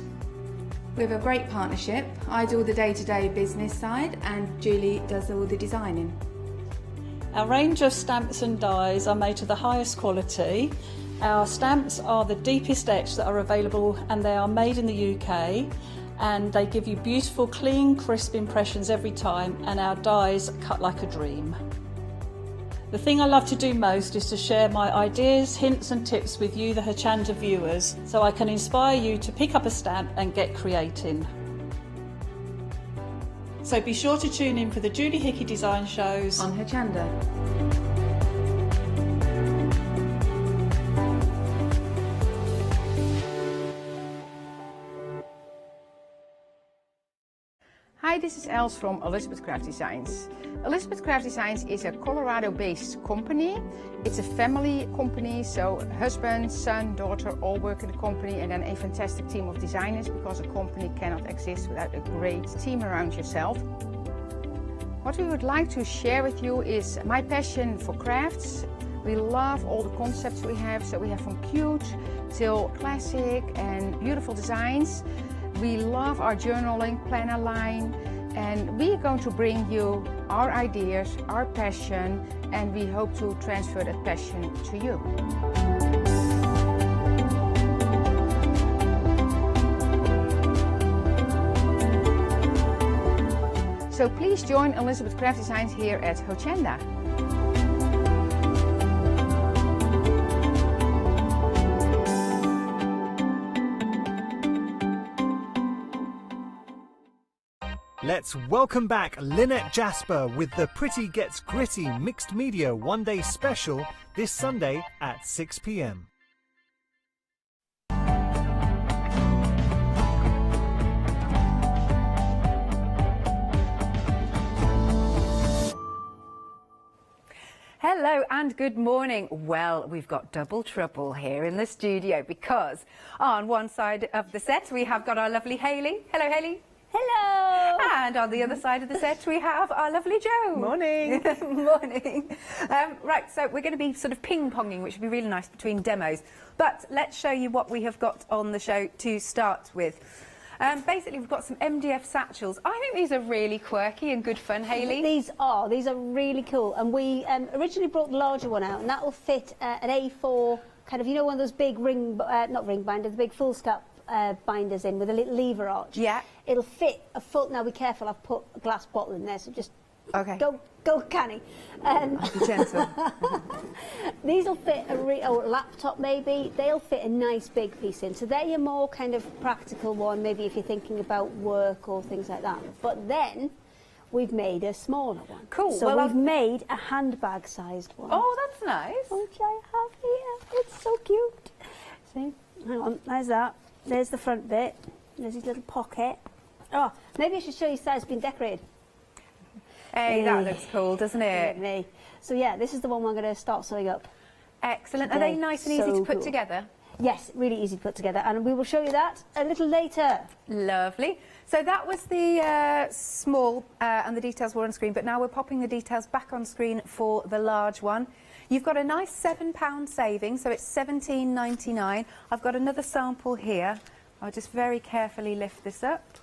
We have a great partnership. I do all the day-to-day business side and Julie does all the designing. Our range of stamps and dies are made to the highest quality. Our stamps are the deepest etch that are available and they are made in the UK. And they give you beautiful, clean, crisp impressions every time, and our dies cut like a dream. The thing I love to do most is to share my ideas, hints and tips with you, the Hochanda viewers, so I can inspire you to pick up a stamp and get creating. So be sure to tune in for the Julie Hickey Design shows on Hochanda. Hi, this is Els from Elizabeth Craft Designs. Elizabeth Craft Designs is a Colorado-based company. It's a family company, so husband, son, daughter all work in the company, and then a fantastic team of designers, because a company cannot exist without a great team around yourself. What we would like to share with you is my passion for crafts. We love all the concepts we have, so we have from cute till classic and beautiful designs. We love our journaling planner line, and we are going to bring you our ideas, our passion, and we hope to transfer that passion to you. So please join Elizabeth Craft Designs here at Hochanda. Let's welcome back Lynette Jasper with the Pretty Gets Gritty Mixed Media One-Day Special this Sunday at 6 p.m. Hello and good morning. Well, we've got double trouble here in the studio because on one side of the set we have got our lovely Hayley. Hello, Hayley. Hello! And on the other side of the set we have our lovely Jo. Morning! Morning! Right, so we're going to be sort of ping-ponging, which would be really nice between demos. But let's show you what we have got on the show to start with. Basically, we've got some MDF satchels. I think these are really quirky and good fun, Hayley. These are really cool. And we originally brought the larger one out, and that will fit an A4, kind of, you know, one of those big not ring binders, the big full-scope binders in with a little lever arch. Yeah. It'll fit a full. Now be careful, I've put a glass bottle in there, so just go canny. Be gentle. These will fit a laptop maybe. They'll fit a nice big piece in. So they're your more kind of practical one, maybe if you're thinking about work or things like that. But then we've made a smaller one. Cool. So well, we've made a handbag-sized one. Oh, that's nice. Which I have here. It's so cute. See? Hang on. There's that. There's the front bit. There's his little pocket. Oh, maybe I should show you how it's been decorated. Hey, that looks cool, doesn't it? Me. So yeah, this is the one we're going to start sewing up. Excellent. Are they nice and easy to put together? Yes, really easy to put together, and we will show you that a little later. Lovely. So that was the small, and the details were on screen, but now we're popping the details back on screen for the large one. You've got a nice £7 saving, so it's $17.99. I've got another sample here. I'll just very carefully lift this up.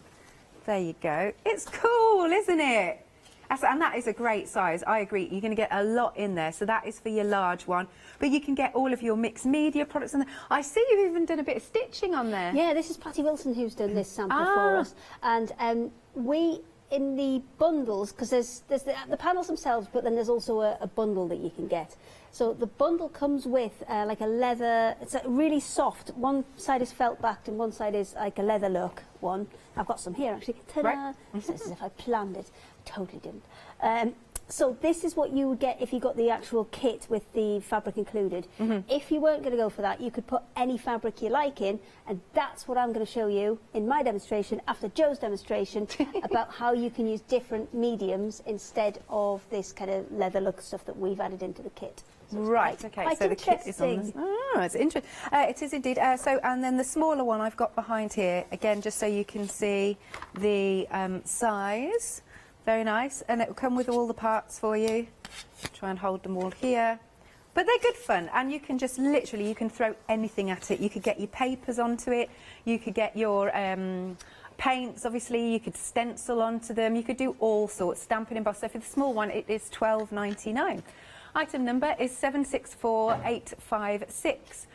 There you go. It's cool, isn't it? And that is a great size. I agree. You're going to get a lot in there, so that is for your large one. But you can get all of your mixed media products in there. I see you've even done a bit of stitching on there. Yeah, this is Patty Wilson who's done this sample for us. And we, in the bundles, because there's the panels themselves, but then there's also a bundle that you can get. So the bundle comes with like a leather, it's a really soft, one side is felt backed and one side is like a leather look one. I've got some here actually. Ta-da! Right. It's as if I planned it. Totally didn't. So this is what you would get if you got the actual kit with the fabric included. If you weren't going to go for that, you could put any fabric you like in, and that's what I'm going to show you in my demonstration after Joe's demonstration about how you can use different mediums instead of this kind of leather look stuff that we've added into the kit. So Right, okay, so the kit is on this. Oh, it's interesting. It is indeed. And then the smaller one I've got behind here, again, just so you can see the size. Very nice. And it will come with all the parts for you. Try and hold them all here. But they're good fun, and you can just literally, you can throw anything at it. You could get your papers onto it. You could get your paints, obviously. You could stencil onto them. You could do all sorts, stamp and emboss. So for the small one, it is £12.99. Item number is 764856.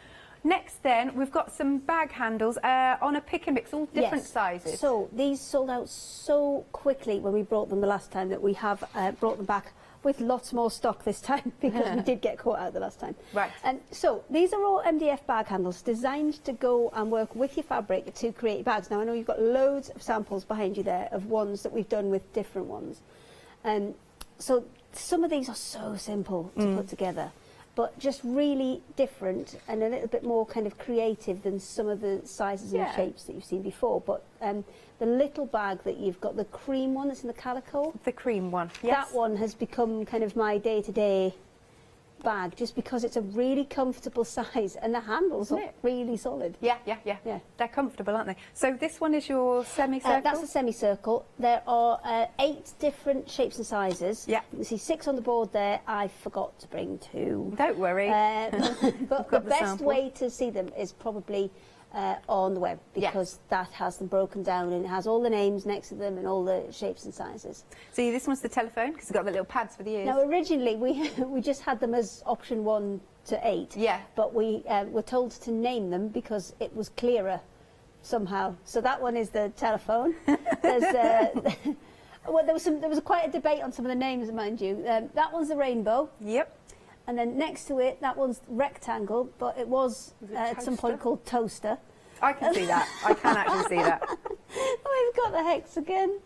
Next then, we've got some bag handles on a pick and mix, all different sizes. So these sold out so quickly when we brought them the last time that we have brought them back with lots more stock this time because we did get caught out the last time. Right. And so these are all MDF bag handles designed to go and work with your fabric to create bags. Now I know you've got loads of samples behind you there of ones that we've done with different ones. So some of these are so simple to put together, but just really different and a little bit more kind of creative than some of the sizes and shapes that you've seen before. But the little bag that you've got, the cream one that's in the calico. The cream one, yes. That one has become kind of my day-to-day bag just because it's a really comfortable size and the handles are really solid. Yeah. They're comfortable, aren't they? So this one is your semicircle? That's a semicircle. There are 8 different shapes and sizes. Yeah. You can see 6 on the board there. I forgot to bring 2. Don't worry. But the best way to see them is probably on the web because that has them broken down and it has all the names next to them and all the shapes and sizes. See, this one's the telephone because it's got the little pads for the ears. Now, originally we just had them as option 1 to 8. Yeah. But we were told to name them because it was clearer somehow. So that one is the telephone. There's well, there was quite a debate on some of the names, mind you. That one's the rainbow. Yep. And then next to it, that one's rectangle, but it was at some point called toaster. I can see that. I can actually see that. We've got the hexagon.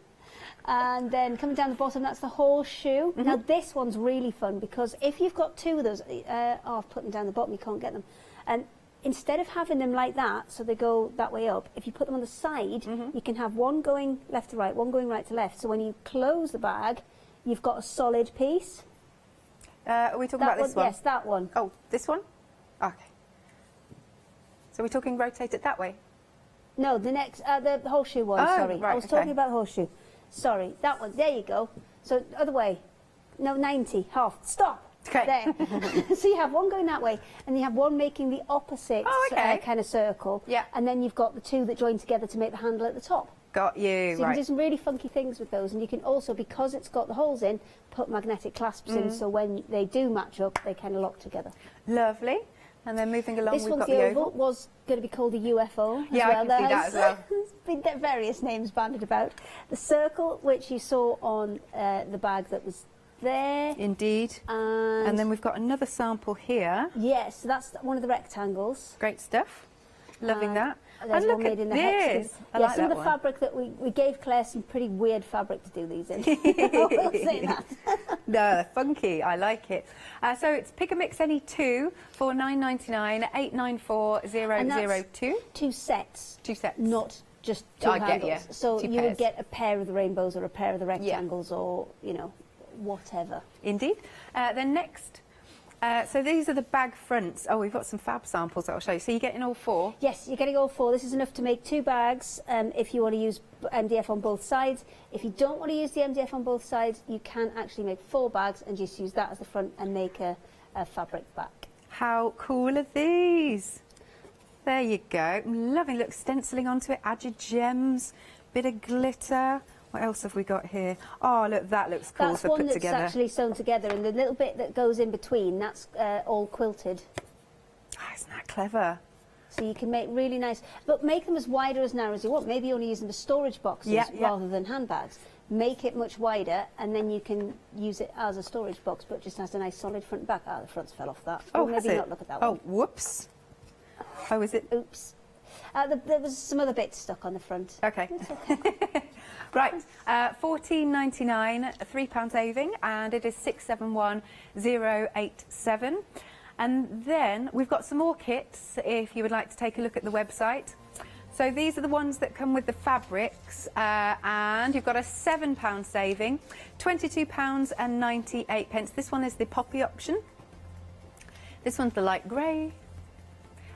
And then coming down the bottom, that's the horseshoe. Now this one's really fun because if you've got 2 of those, I've put them down the bottom, you can't get them. And instead of having them like that, so they go that way up, if you put them on the side, you can have one going left to right, one going right to left. So when you close the bag, you've got a solid piece. Are we talking about this one? Yes, that one. Oh, this one? Okay. So we're talking rotate it that way? No, the next, the horseshoe one, sorry. Right, I was talking about horseshoe. Sorry, that one. There you go. So other way. No, 90, half. Stop. Okay. There. So you have one going that way, and you have one making the opposite kind of circle. Yeah. And then you've got the 2 that join together to make the handle at the top. Got you, so you can do some really funky things with those, and you can also, because it's got the holes in, put magnetic clasps in, so when they do match up, they kind of lock together. Lovely. And then moving along, this we've one's got the the oval. Was going to be called the UFO as yeah, well. I can see that as well. There's been various names bandied about. The circle, which you saw on the bag that was there. Indeed. And then we've got another sample here. Yes, so that's one of the rectangles. Great stuff. Loving that. There's and one look made at in the this. hexagon. I Yeah, like some that of the one. fabric that we gave Claire some pretty weird fabric to do these in. We'll say that. No, they're funky. I like it. So it's pick a mix any 2 for $9.99, 894002. 2 sets. 2 sets. Not just 2 I get handles. you. So 2 you would pairs. get a pair of the rainbows or a pair of the rectangles or, you know, whatever. Indeed. Then next, so these are the bag fronts. Oh, we've got some fab samples that I'll show you. So you're getting all 4? Yes, you're getting all 4. This is enough to make 2 bags if you want to use MDF on both sides. If you don't want to use the MDF on both sides, you can actually make 4 bags and just use that as the front and make a fabric back. How cool are these? There you go. I'm loving, look, stenciling onto it, add your gems, bit of glitter. What else have we got here? Oh, look, that looks cool That's to one put that's together. actually sewn together, and the little bit that goes in between, that's all quilted. Oh, isn't that clever? So you can make really nice, but make them as wide or as narrow as you want. Maybe you only use them as storage boxes rather than handbags. Make it much wider, and then you can use it as a storage box, but just has a nice solid front and back. Ah, the front's fell off that. Oh, maybe has it? not look at that Oh, one. whoops. Oh, is it? Oops. There was some other bits stuck on the front. Okay. It's okay. Right, £14.99, a £3 saving, and it is 671087. And then we've got some more kits if you would like to take a look at the website. So these are the ones that come with the fabrics, and you've got a £7 saving, £22.98. This one is the poppy option. This one's the light grey.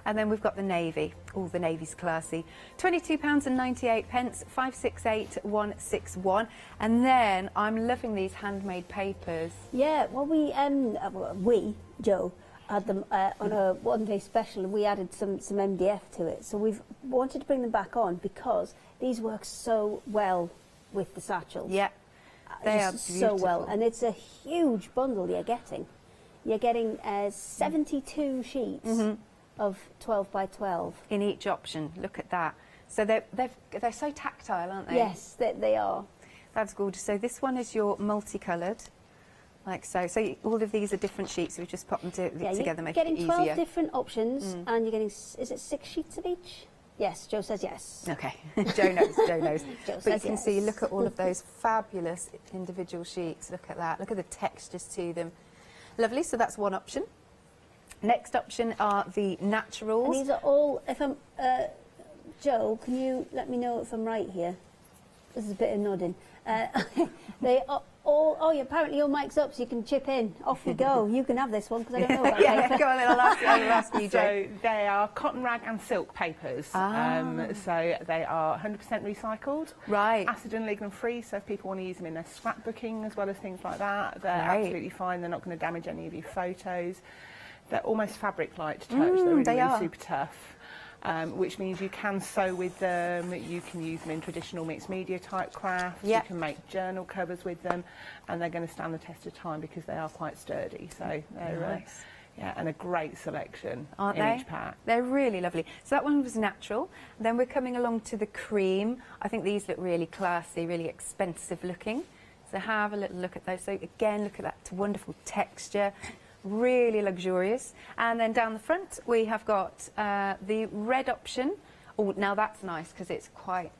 And then we've got the navy. Oh, the navy's classy. £22.98, 568161. And then I'm loving these handmade papers. Yeah, well, Joe, had them on a one-day special, and we added some MDF to it. So we've wanted to bring them back on because these work so well with the satchels. Yeah, they are so beautiful. well, and it's a huge bundle you're getting. You're getting 72 sheets of 12 by 12 in each option. Look at that. So they're so tactile, aren't they? Yes, they are. That's gorgeous. So this one is your multicoloured. Like so. So all of these are different sheets. We just pop them together, make it easier. You're getting 12 different options, and you're getting, is it 6 sheets of each? Yes, Joe says yes. Okay, Joe knows, Joe knows. Joe But you says can yes. see, look at all of those fabulous individual sheets. Look at that. Look at the textures to them. Lovely, so that's one option. Next option are the naturals. And these are all, if I'm, Joe, can you let me know if I'm right here? This is a bit of nodding. They are all, oh, apparently your mic's up so you can chip in. Off you go. You can have this one because I don't know about Yeah, paper. go on then, I'll ask you, Joe. So they are cotton rag and silk papers. So they are 100% recycled. Right. Acid and lignin free, so if people want to use them in their scrapbooking as well as things like that, they're Right. absolutely fine. They're not going to damage any of your photos. They're almost fabric-like to touch. They're really, really super tough. Which means you can sew with them, you can use them in traditional mixed media type crafts, you can make journal covers with them, and they're going to stand the test of time because they are quite sturdy. So they're Nice. yeah, and a great selection Aren't in they? each pack. They're really lovely. So that one was natural. Then we're coming along to the cream. I think these look really classy, really expensive looking. So have a little look at those. So again, look at that wonderful texture. Really luxurious. And then down the front we have got the red option. Oh, now that's nice because it's quite...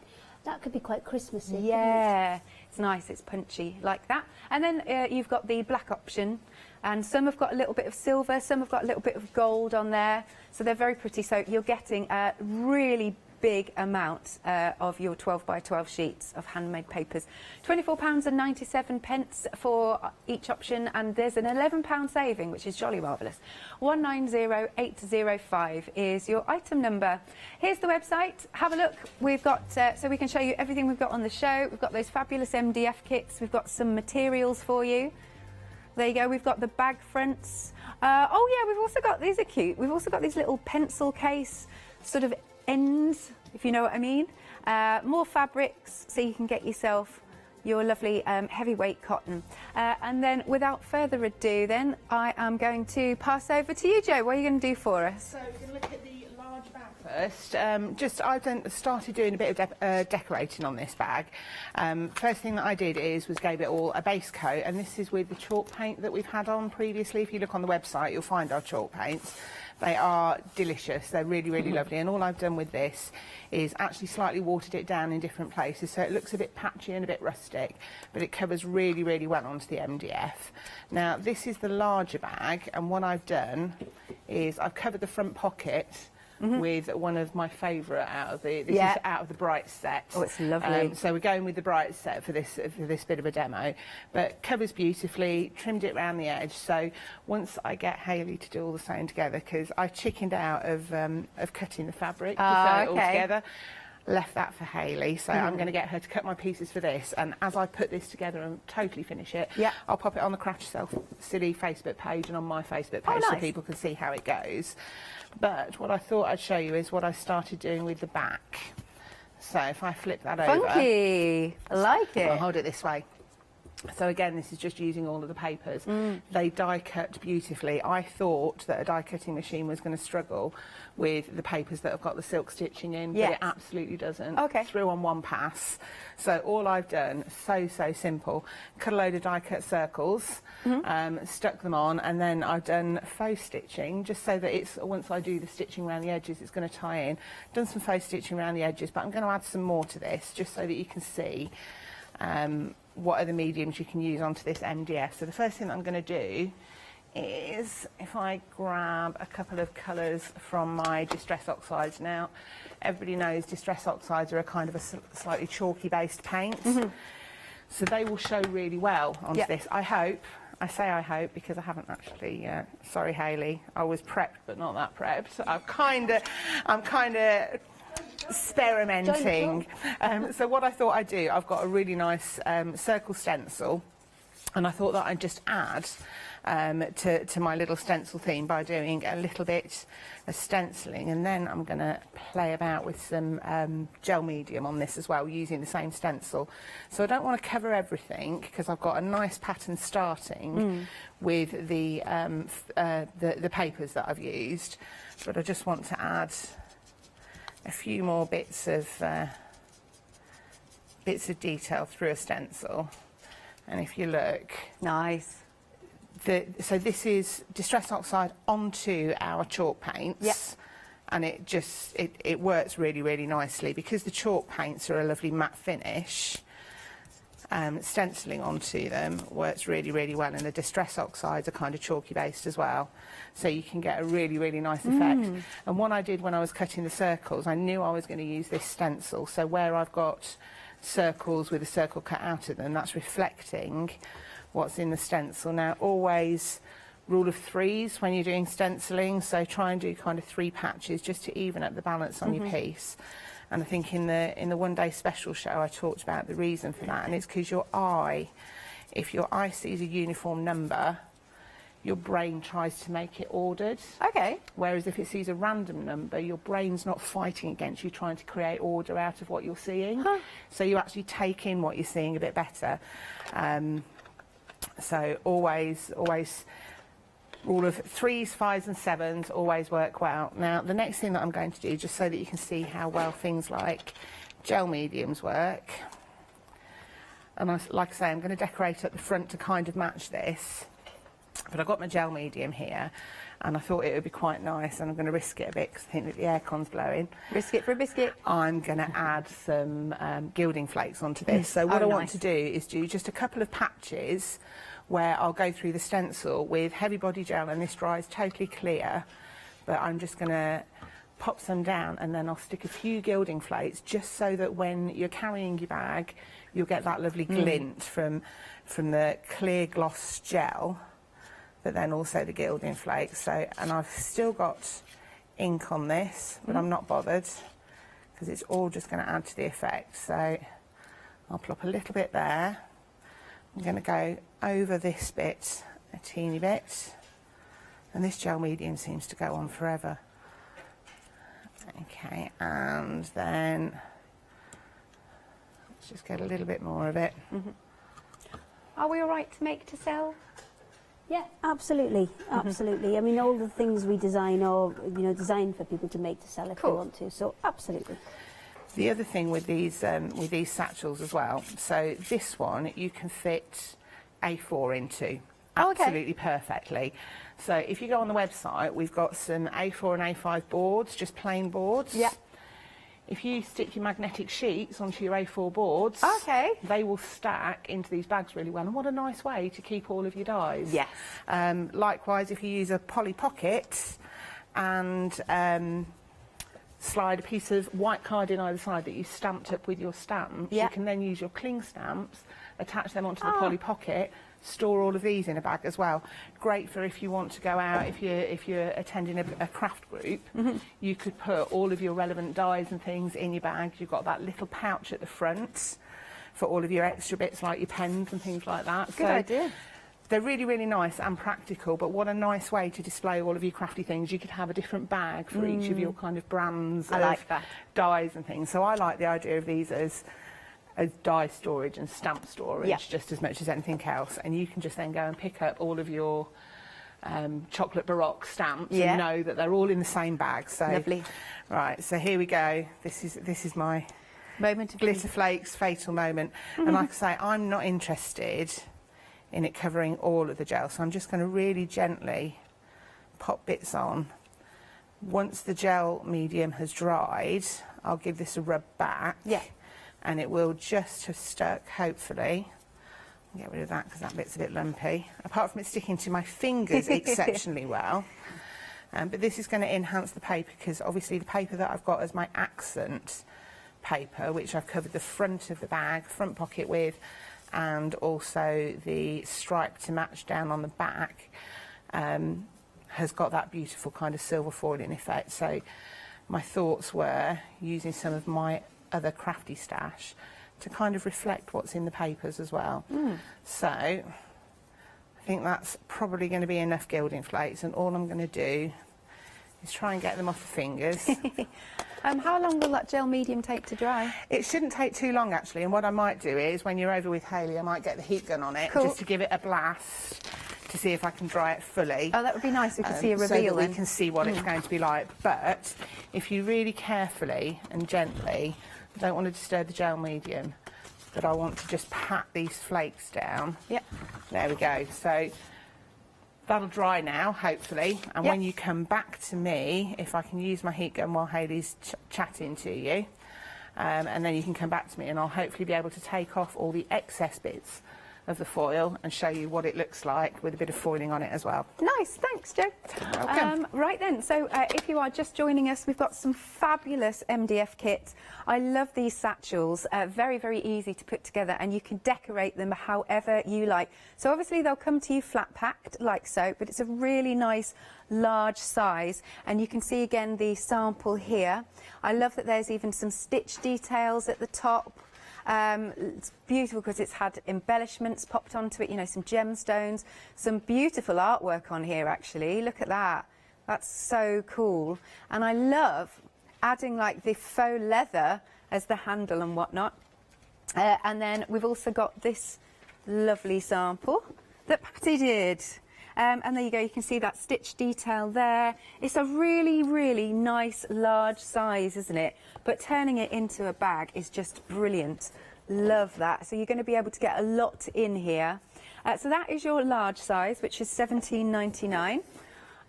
That could be quite Christmassy. Yeah, it's nice, it's punchy like that. And then you've got the black option, and some have got a little bit of silver, some have got a little bit of gold on there. So they're very pretty. So you're getting a really big amount of your 12 by 12 sheets of handmade papers. £24.97 for each option, and there's an £11 saving, which is jolly marvellous. 190805 is your item number. Here's the website. Have a look. We've got, so we can show you everything we've got on the show. We've got those fabulous MDF kits. We've got some materials for you. There you go. We've got the bag fronts. Oh yeah, we've also got, these are cute. We've also got these little pencil case sort of ends, if you know what I mean. More fabrics, so you can get yourself your lovely heavyweight cotton. And then without further ado then, I am going to pass over to you, Joe. What are you going to do for us? So we're going to look at the large bag first. I've started doing a bit of decorating on this bag. First thing that I did was gave it all a base coat, and this is with the chalk paint that we've had on previously. If you look on the website, you'll find our chalk paints. They are delicious. They're really, really lovely. And all I've done with this is actually slightly watered it down in different places, so it looks a bit patchy and a bit rustic, but it covers really, really well onto the MDF. Now, this is the larger bag, and what I've done is I've covered the front pocket with one of my favourite out of the out of the bright set. Oh, it's lovely. So we're going with the bright set for this bit of a demo, but covers beautifully, trimmed it around the edge. So once I get Hayley to do all the sewing together, because I chickened out of cutting the fabric to sew it all together. Left that for Hayley, so I'm going to get her to cut my pieces for this, and as I put this together and totally finish it, I'll pop it on the Craft Yourself Silly Facebook page and on my Facebook page so people can see how it goes. But what I thought I'd show you is what I started doing with the back. So if I flip that over... Funky! I like it. I'll hold it this way. So again, this is just using all of the papers. They die cut beautifully. I thought that a die cutting machine was going to struggle with the papers that have got the silk stitching in, but it absolutely doesn't. Okay. Through on one pass. So all I've done, so simple, cut a load of die cut circles, stuck them on, and then I've done faux stitching, just so that it's, once I do the stitching around the edges, it's going to tie in. Done some faux stitching around the edges, but I'm going to add some more to this, just so that you can see what are the mediums you can use onto this MDF. So the first thing that I'm going to do is, if I grab a couple of colours from my Distress Oxides. Now, everybody knows Distress Oxides are a kind of a slightly chalky based paint, so they will show really well onto this. I hope. I say I hope because I haven't actually. Sorry, Hayley. I was prepped, but not that prepped. I'm kind of experimenting. So what I thought I'd do, I've got a really nice circle stencil, and I thought that I'd just add to my little stencil theme by doing a little bit of stenciling, and then I'm going to play about with some gel medium on this as well, using the same stencil. So I don't want to cover everything because I've got a nice pattern starting with the papers that I've used, but I just want to add a few more bits of detail through a stencil. And if you look, nice. So this is Distress Oxide onto our chalk paints, and it just it works really nicely because the chalk paints are a lovely matte finish. Stenciling onto them works really well, and the Distress Oxides are kind of chalky based as well, so you can get a really nice effect. And what I did when I was cutting the circles, I knew I was going to use this stencil, so where I've got circles with a circle cut out of them, that's reflecting what's in the stencil. Now, always rule of threes when you're doing stenciling, so try and do kind of 3 patches just to even up the balance on your piece. And I think in the one day special show I talked about the reason for that, and it's because your eye, if your eye sees a uniform number, your brain tries to make it ordered. Okay. Whereas if it sees a random number, your brain's not fighting against you, trying to create order out of what you're seeing. So you actually take in what you're seeing a bit better. So always rule of 3s, 5s and 7s always work well. Now the next thing that I'm going to do, just so that you can see how well things like gel mediums work, and like I say, I'm going to decorate at the front to kind of match this, but I've got my gel medium here, and I thought it would be quite nice, and I'm going to risk it a bit because I think that the aircon's blowing. Risk it for a biscuit. I'm going to add some gilding flakes onto this. So what I want to do is do just a couple of patches where I'll go through the stencil with heavy body gel, and this dries totally clear, but I'm just going to pop some down, and then I'll stick a few gilding flakes just so that when you're carrying your bag you'll get that lovely glint from the clear gloss gel, but then also the gilding flakes. So, and I've still got ink on this, but I'm not bothered because it's all just going to add to the effect. So I'll plop a little bit there. I'm going to go over this bit a teeny bit, and this gel medium seems to go on forever. Okay, and then let's just get a little bit more of it. Are we all right to make to sell? Yeah, absolutely, absolutely. I mean, all the things we design are, designed for people to make to sell if they want to. So, absolutely. The other thing with these satchels as well, so this one you can fit A4 into absolutely perfectly. So if you go on the website, we've got some A4 and A5 boards, just plain boards. Yeah. If you stick your magnetic sheets onto your A4 boards, they will stack into these bags really well. And what a nice way to keep all of your dies. Yes. Likewise, if you use a poly pocket and slide a piece of white card in either side that you stamped up with your stamps, you can then use your cling stamps, attach them onto the poly pocket, store all of these in a bag as well. Great for if you want to go out, if you're attending a craft group, you could put all of your relevant dies and things in your bag. You've got that little pouch at the front for all of your extra bits like your pens and things like that. Good idea. They're really nice and practical, but what a nice way to display all of your crafty things. You could have a different bag for each of your kind of brands of dies and things. So I like the idea of these as as die storage and stamp storage, Yeah. just as much as anything else. And you can just then go and pick up all of your chocolate baroque stamps and know that they're all in the same bag. So Lovely. Right, so here we go. This is my moment of glitter flakes fatal moment. And like I say, I'm not interested in it covering all of the gel, so I'm just going to really gently pop bits on. Once the gel medium has dried, I'll give this a rub back. Yeah. And it will just have stuck, hopefully. Get rid of that because that bit's a bit lumpy. Apart from it sticking to my fingers exceptionally well. But this is going to enhance the paper because obviously the paper that I've got as my accent paper, which I've covered the front of the bag, front pocket with, and also the stripe to match down on the back, has got that beautiful kind of silver foiling effect. So my thoughts were using some of my other crafty stash to kind of reflect what's in the papers as well. So I think that's probably going to be enough gilding flakes, and all I'm going to do is try and get them off the fingers. How long will that gel medium take to dry? It shouldn't take too long actually, and what I might do is when you're over with Hayley, I might get the heat gun on it just to give it a blast to see if I can dry it fully. Oh, that would be nice. We can see a reveal so that then. we can see what it's going to be like. But if you really carefully and gently, I don't want to disturb the gel medium, but I want to just pat these flakes down. Yep. There we go. So that'll dry now, hopefully. And when you come back to me, if I can use my heat gun while Hayley's chatting to you, and then you can come back to me and I'll hopefully be able to take off all the excess bits of the foil and show you what it looks like with a bit of foiling on it as well. Nice, thanks Jo. Welcome. Right then, so if you are just joining us, we've got some fabulous MDF kits. I love these satchels, very, very easy to put together, and you can decorate them however you like. So obviously they'll come to you flat packed like so, but it's a really nice large size, and you can see again the sample here. I love that there's even some stitch details at the top. It's beautiful because it's had embellishments popped onto it, you know, some gemstones, some beautiful artwork on here actually. Look at that. That's so cool. And I love adding like the faux leather as the handle and whatnot. And then we've also got this lovely sample that Patty did. And there you go, you can see that stitch detail there. It's a really, really nice large size, isn't it? But turning it into a bag is just brilliant. Love that. So you're going to be able to get a lot in here. So that is your large size, which is £17.99.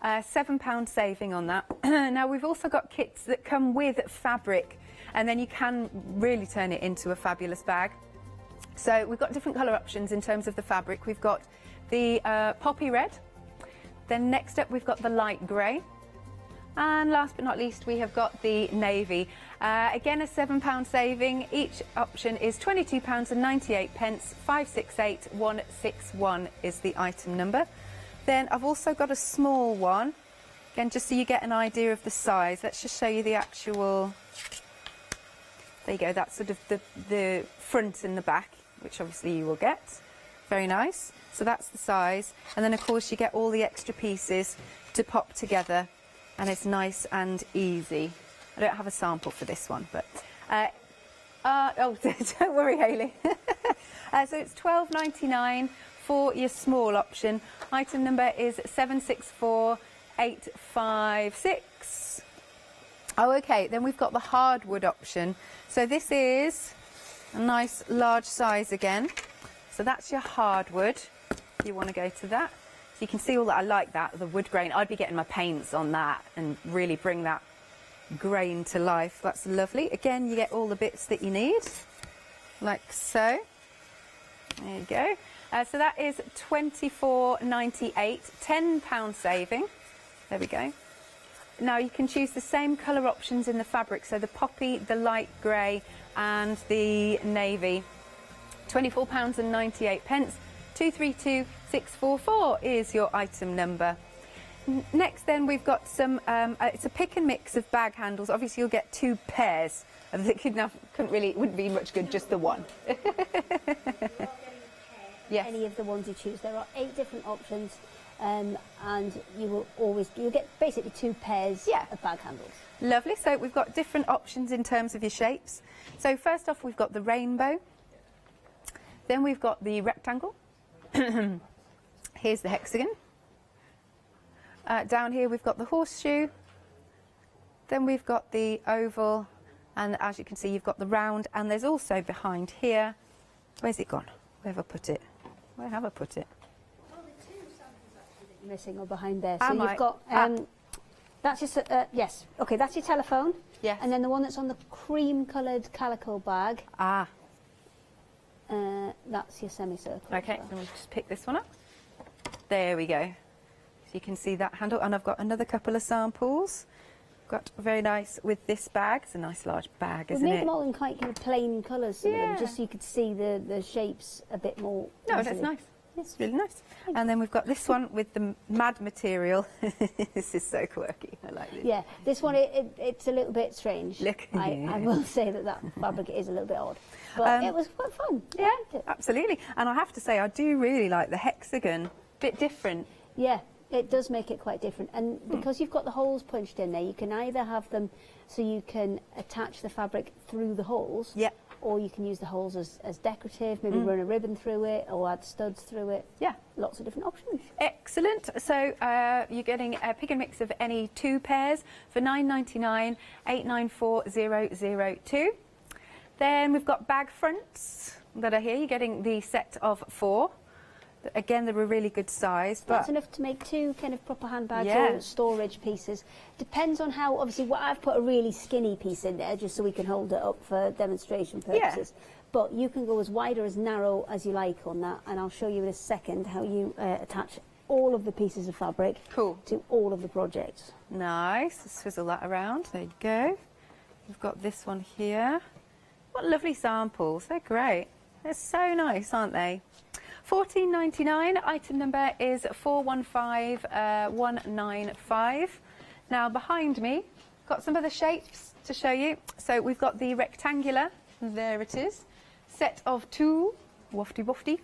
£7 saving on that. Now we've also got kits that come with fabric, and then you can really turn it into a fabulous bag. So we've got different colour options in terms of the fabric. We've got the poppy red, then next up we've got the light grey, and last but not least we have got the navy. Again a £7 saving. Each option is £22.98. 568161 is the item number. Then I've also got a small one, again just so you get an idea of the size. Let's just show you the actual, there you go, that's sort of the front and the back, which obviously you will get. Very nice. So that's the size, and then of course you get all the extra pieces to pop together, and it's nice and easy. I don't have a sample for this one, but oh, don't worry, Hayley. So it's £12.99 for your small option. Item number is 764856. Oh, okay. Then we've got the hardwood option. So this is a nice large size again. So that's your hardwood, if you want to go to that. So you can see all that. I like that, the wood grain. I'd be getting my paints on that and really bring that grain to life. That's lovely. Again, you get all the bits that you need, like so. There you go. So that is £24.98, £10 saving. There we go. Now you can choose the same colour options in the fabric. So the poppy, the light grey and the navy. £24.98. 232644 is your item number. Next then we've got some, it's a pick and mix of bag handles. Obviously you'll get 2 pairs. Wouldn't be much good, just the one. Yes. Any of the ones you choose. There are 8 different options, and you'll get basically 2 pairs of bag handles. Lovely. So we've got different options in terms of your shapes. So first off we've got the rainbow. Then we've got the rectangle. Here's the hexagon. Down here we've got the horseshoe. Then we've got the oval, and as you can see, you've got the round, and there's also behind here. Where's it gone? Where have I put it? Where have I put it? Missing or behind there. So Am you've I? got that's your yes. Okay, that's your telephone. Yes. And then the one that's on the cream-coloured calico bag. Ah. That's your semicircle. Okay, then we'll just pick this one up. There we go. So you can see that handle, and I've got another couple of samples. Got very nice with this bag. It's a nice large bag, We've isn't made it? them all in quite kind of plain colours, some of them, just so you could see the shapes a bit more. No, easily. that's nice. It's really nice. And then we've got this one with the mad material. This is so quirky. I like this. Yeah, this one it's a little bit strange. Look. I will say that fabric is a little bit odd, but it was quite fun. Yeah, absolutely. And I have to say, I do really like the hexagon. Bit different. Yeah, it does make it quite different. And because you've got the holes punched in there, you can either have them so you can attach the fabric through the holes. Yeah. Or you can use the holes as decorative, maybe run a ribbon through it or add studs through it. Yeah. Lots of different options. Excellent. So you're getting a pick and mix of any 2 pairs for £9.99, 894002. Then we've got bag fronts that are here. You're getting the set of 4. Again, they're a really good size. That's enough to make 2 kind of proper handbags Yeah. or storage pieces. Depends on how, obviously, I've put a really skinny piece in there just so we can hold it up for demonstration purposes. But you can go as wide or as narrow as you like on that, and I'll show you in a second how you attach all of the pieces of fabric to all of the projects. Nice. Swizzle that around. There you go. We've got this one here. What lovely samples. They're great. They're so nice, aren't they? £14.99. Item number is 415195. Now behind me, got some of the shapes to show you. So we've got the rectangular. There it is. Set of 2. Wafty wafty.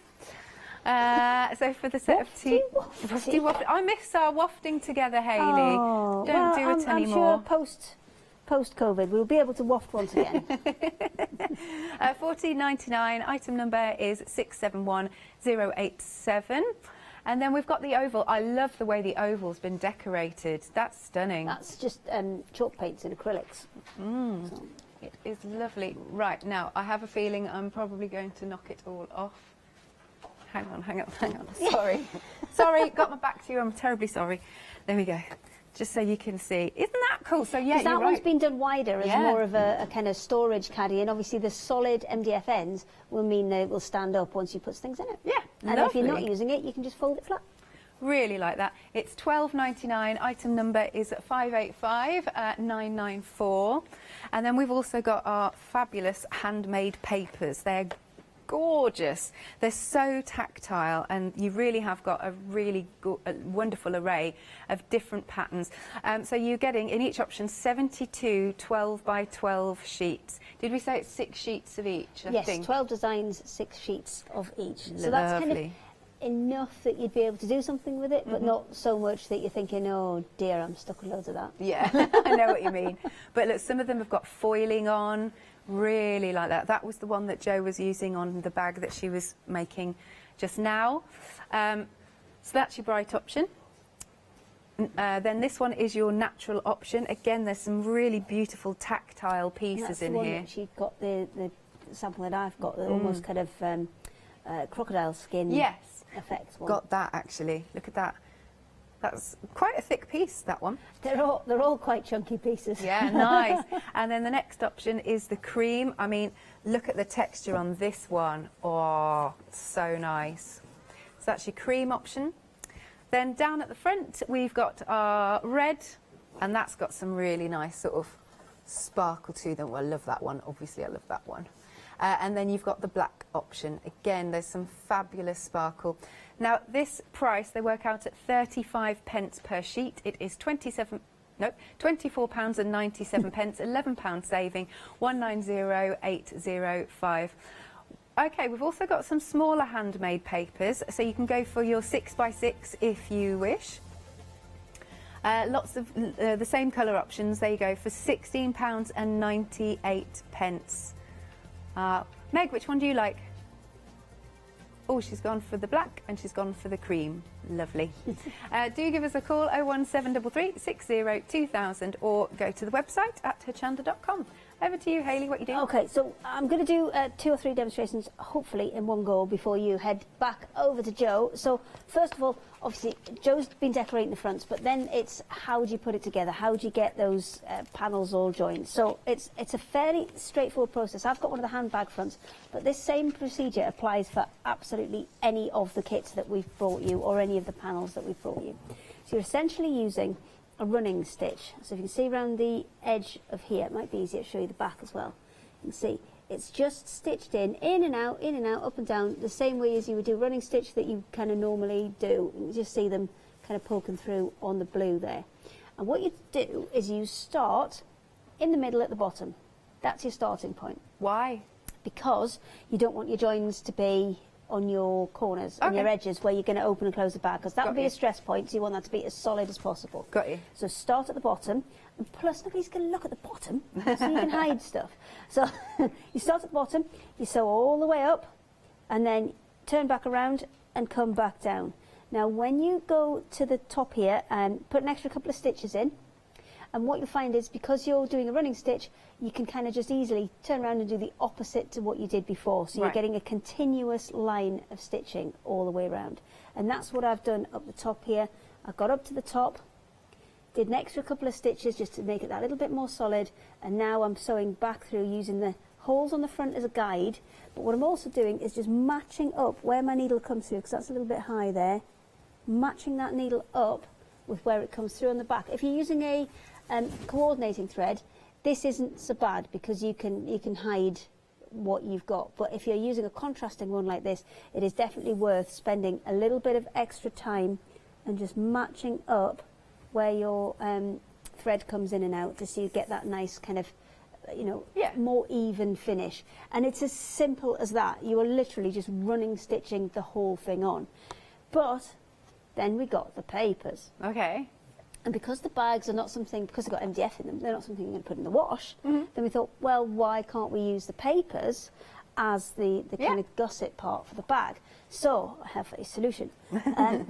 So for the set of 2. Wafty wafty. I miss our wafting together, Hayley. Oh, Don't do it I'm anymore. sure post-COVID we'll be able to waft once again. £14.99. Item number is 671087. And then we've got the oval. I love the way the oval's been decorated. That's stunning. That's just chalk paints and acrylics. So. It is lovely. Right, now I have a feeling I'm probably going to knock it all off. Hang on. Sorry. Sorry, got my back to you. I'm terribly sorry. There we go. Just so you can see. Isn't that cool? So yeah, that one's been done wider as more of a kind of storage caddy, and obviously the solid MDF ends will mean that it will stand up once you put things in it. Yeah, and if you're not using it, you can just fold it flat. Really like that. It's £12.99. Item number is 585994. And then we've also got our fabulous handmade papers. They're gorgeous. They're so tactile, and you really have got a really wonderful array of different patterns. So you're getting in each option 72 12 by 12 sheets. Did we say it's 6 sheets of each? I yes, think. 12 designs, 6 sheets of each. Lovely. So that's kind of enough that you'd be able to do something with it, but not so much that you're thinking, oh dear, I'm stuck with loads of that. Yeah, I know what you mean. But look, some of them have got foiling on. Really like that. That was the one that Jo was using on the bag that she was making just now. So that's your bright option. Then this one is your natural option. Again, there's some really beautiful tactile pieces in here. She got the sample that I've got, the almost kind of crocodile skin effect one. Got that actually. Look at that. That's quite a thick piece, that one. They're all quite chunky pieces. Yeah, nice. And then the next option is the cream. I mean, look at the texture on this one. Oh, so nice. So that's your cream option. Then down at the front, we've got our red, and that's got some really nice sort of sparkle to them. Well, I love that one. Obviously, I love that one. And then you've got the black option. Again, there's some fabulous sparkle. Now, this price, they work out at 35 pence per sheet. It is £24.97, £11 saving, 190805. Okay, we've also got some smaller handmade papers, so you can go for your 6x6 if you wish. Lots of the same colour options. There you go, for £16.98. Meg, which one do you like? Oh, she's gone for the black and she's gone for the cream. Lovely. Do give us a call, 01733 60 2000, or go to the website at hochanda.com. Over to you, Hayley, what you doing? Okay, so I'm going to do 2 or 3 demonstrations, hopefully in one go, before you head back over to Joe. So first of all, obviously, Joe's been decorating the fronts, but then it's how do you put it together? How do you get those panels all joined? So it's a fairly straightforward process. I've got one of the handbag fronts, but this same procedure applies for absolutely any of the kits that we've brought you, or any of the panels that we've brought you. So you're essentially using a running stitch. So if you can see around the edge of here, it might be easier to show you the back as well. You can see it's just stitched in and out, up and down, the same way as you would do a running stitch that you kind of normally do. You just see them kind of poking through on the blue there. And what you do is you start in the middle at the bottom. That's your starting point. Why? Because you don't want your joins to be on your corners, on your edges, where you're going to open and close the bag, because that would be a stress point, so you want that to be as solid as possible. Got you. So start at the bottom, and plus nobody's going to look at the bottom, so you can hide stuff. So you start at the bottom, you sew all the way up, and then turn back around and come back down. Now when you go to the top here, put an extra couple of stitches in, and what you'll find is, because you're doing a running stitch, you can kind of just easily turn around and do the opposite to what you did before. So you're getting a continuous line of stitching all the way around. And that's what I've done up the top here. I got up to the top, did an extra couple of stitches just to make it that little bit more solid, and now I'm sewing back through using the holes on the front as a guide. But what I'm also doing is just matching up where my needle comes through, because that's a little bit high there, matching that needle up with where it comes through on the back. If you're using a coordinating thread, this isn't so bad, because you can hide what you've got. But if you're using a contrasting one like this, it is definitely worth spending a little bit of extra time and just matching up where your thread comes in and out, just so you get that nice kind of, you know, more even finish. And it's as simple as that. You are literally just running stitching the whole thing on. But then we got the papers. Okay. And because the bags are not something, because they've got MDF in them, they're not something you're going to put in the wash, then we thought, well, why can't we use the papers as the kind of gusset part for the bag? So I have a solution. I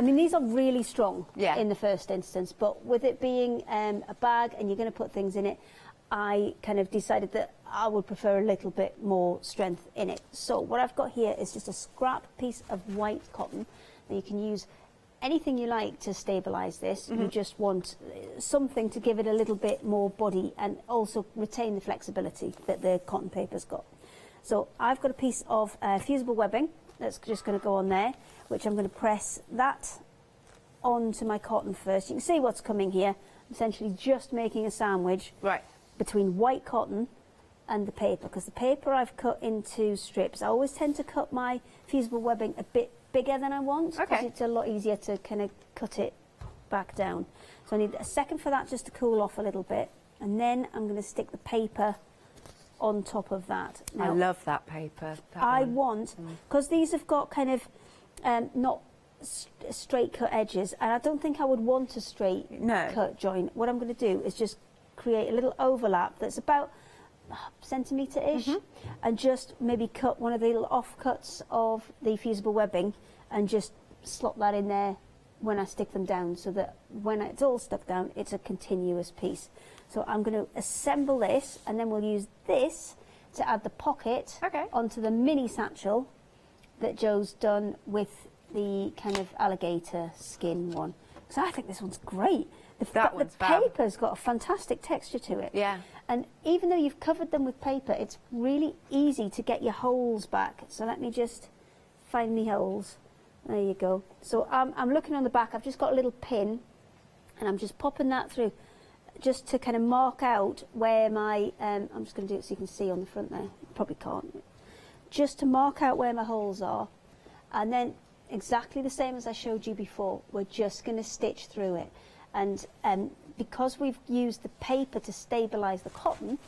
mean, these are really strong in the first instance, but with it being a bag and you're going to put things in it, I kind of decided that I would prefer a little bit more strength in it. So what I've got here is just a scrap piece of white cotton that you can use anything you like to stabilise this. You just want something to give it a little bit more body and also retain the flexibility that the cotton paper's got. So I've got a piece of fusible webbing that's just going to go on there, which I'm going to press that onto my cotton first. You can see what's coming here. I'm essentially just making a sandwich between white cotton and the paper, because the paper I've cut into strips. I always tend to cut my fusible webbing a bit bigger than I want, because it's a lot easier to kind of cut it back down. So I need a second for that just to cool off a little bit, and then I'm going to stick the paper on top of that. Now, I love that paper. Because these have got kind of not straight cut edges, and I don't think I would want a straight cut join. What I'm going to do is just create a little overlap that's about centimetre-ish, and just maybe cut one of the little offcuts of the fusible webbing and just slot that in there when I stick them down, so that when it's all stuck down, it's a continuous piece. So I'm going to assemble this, and then we'll use this to add the pocket onto the mini satchel that Joe's done with the kind of alligator skin one. So I think this one's great. The paper's got a fantastic texture to it. Yeah. And even though you've covered them with paper, it's really easy to get your holes back. So let me just find me holes. There you go. So I'm looking on the back. I've just got a little pin, and I'm just popping that through, just to kind of mark out where my, I'm just going to do it so you can see on the front there. You probably can't. Just to mark out where my holes are. And then exactly the same as I showed you before, we're just going to stitch through it. And because we've used the paper to stabilise the cotton,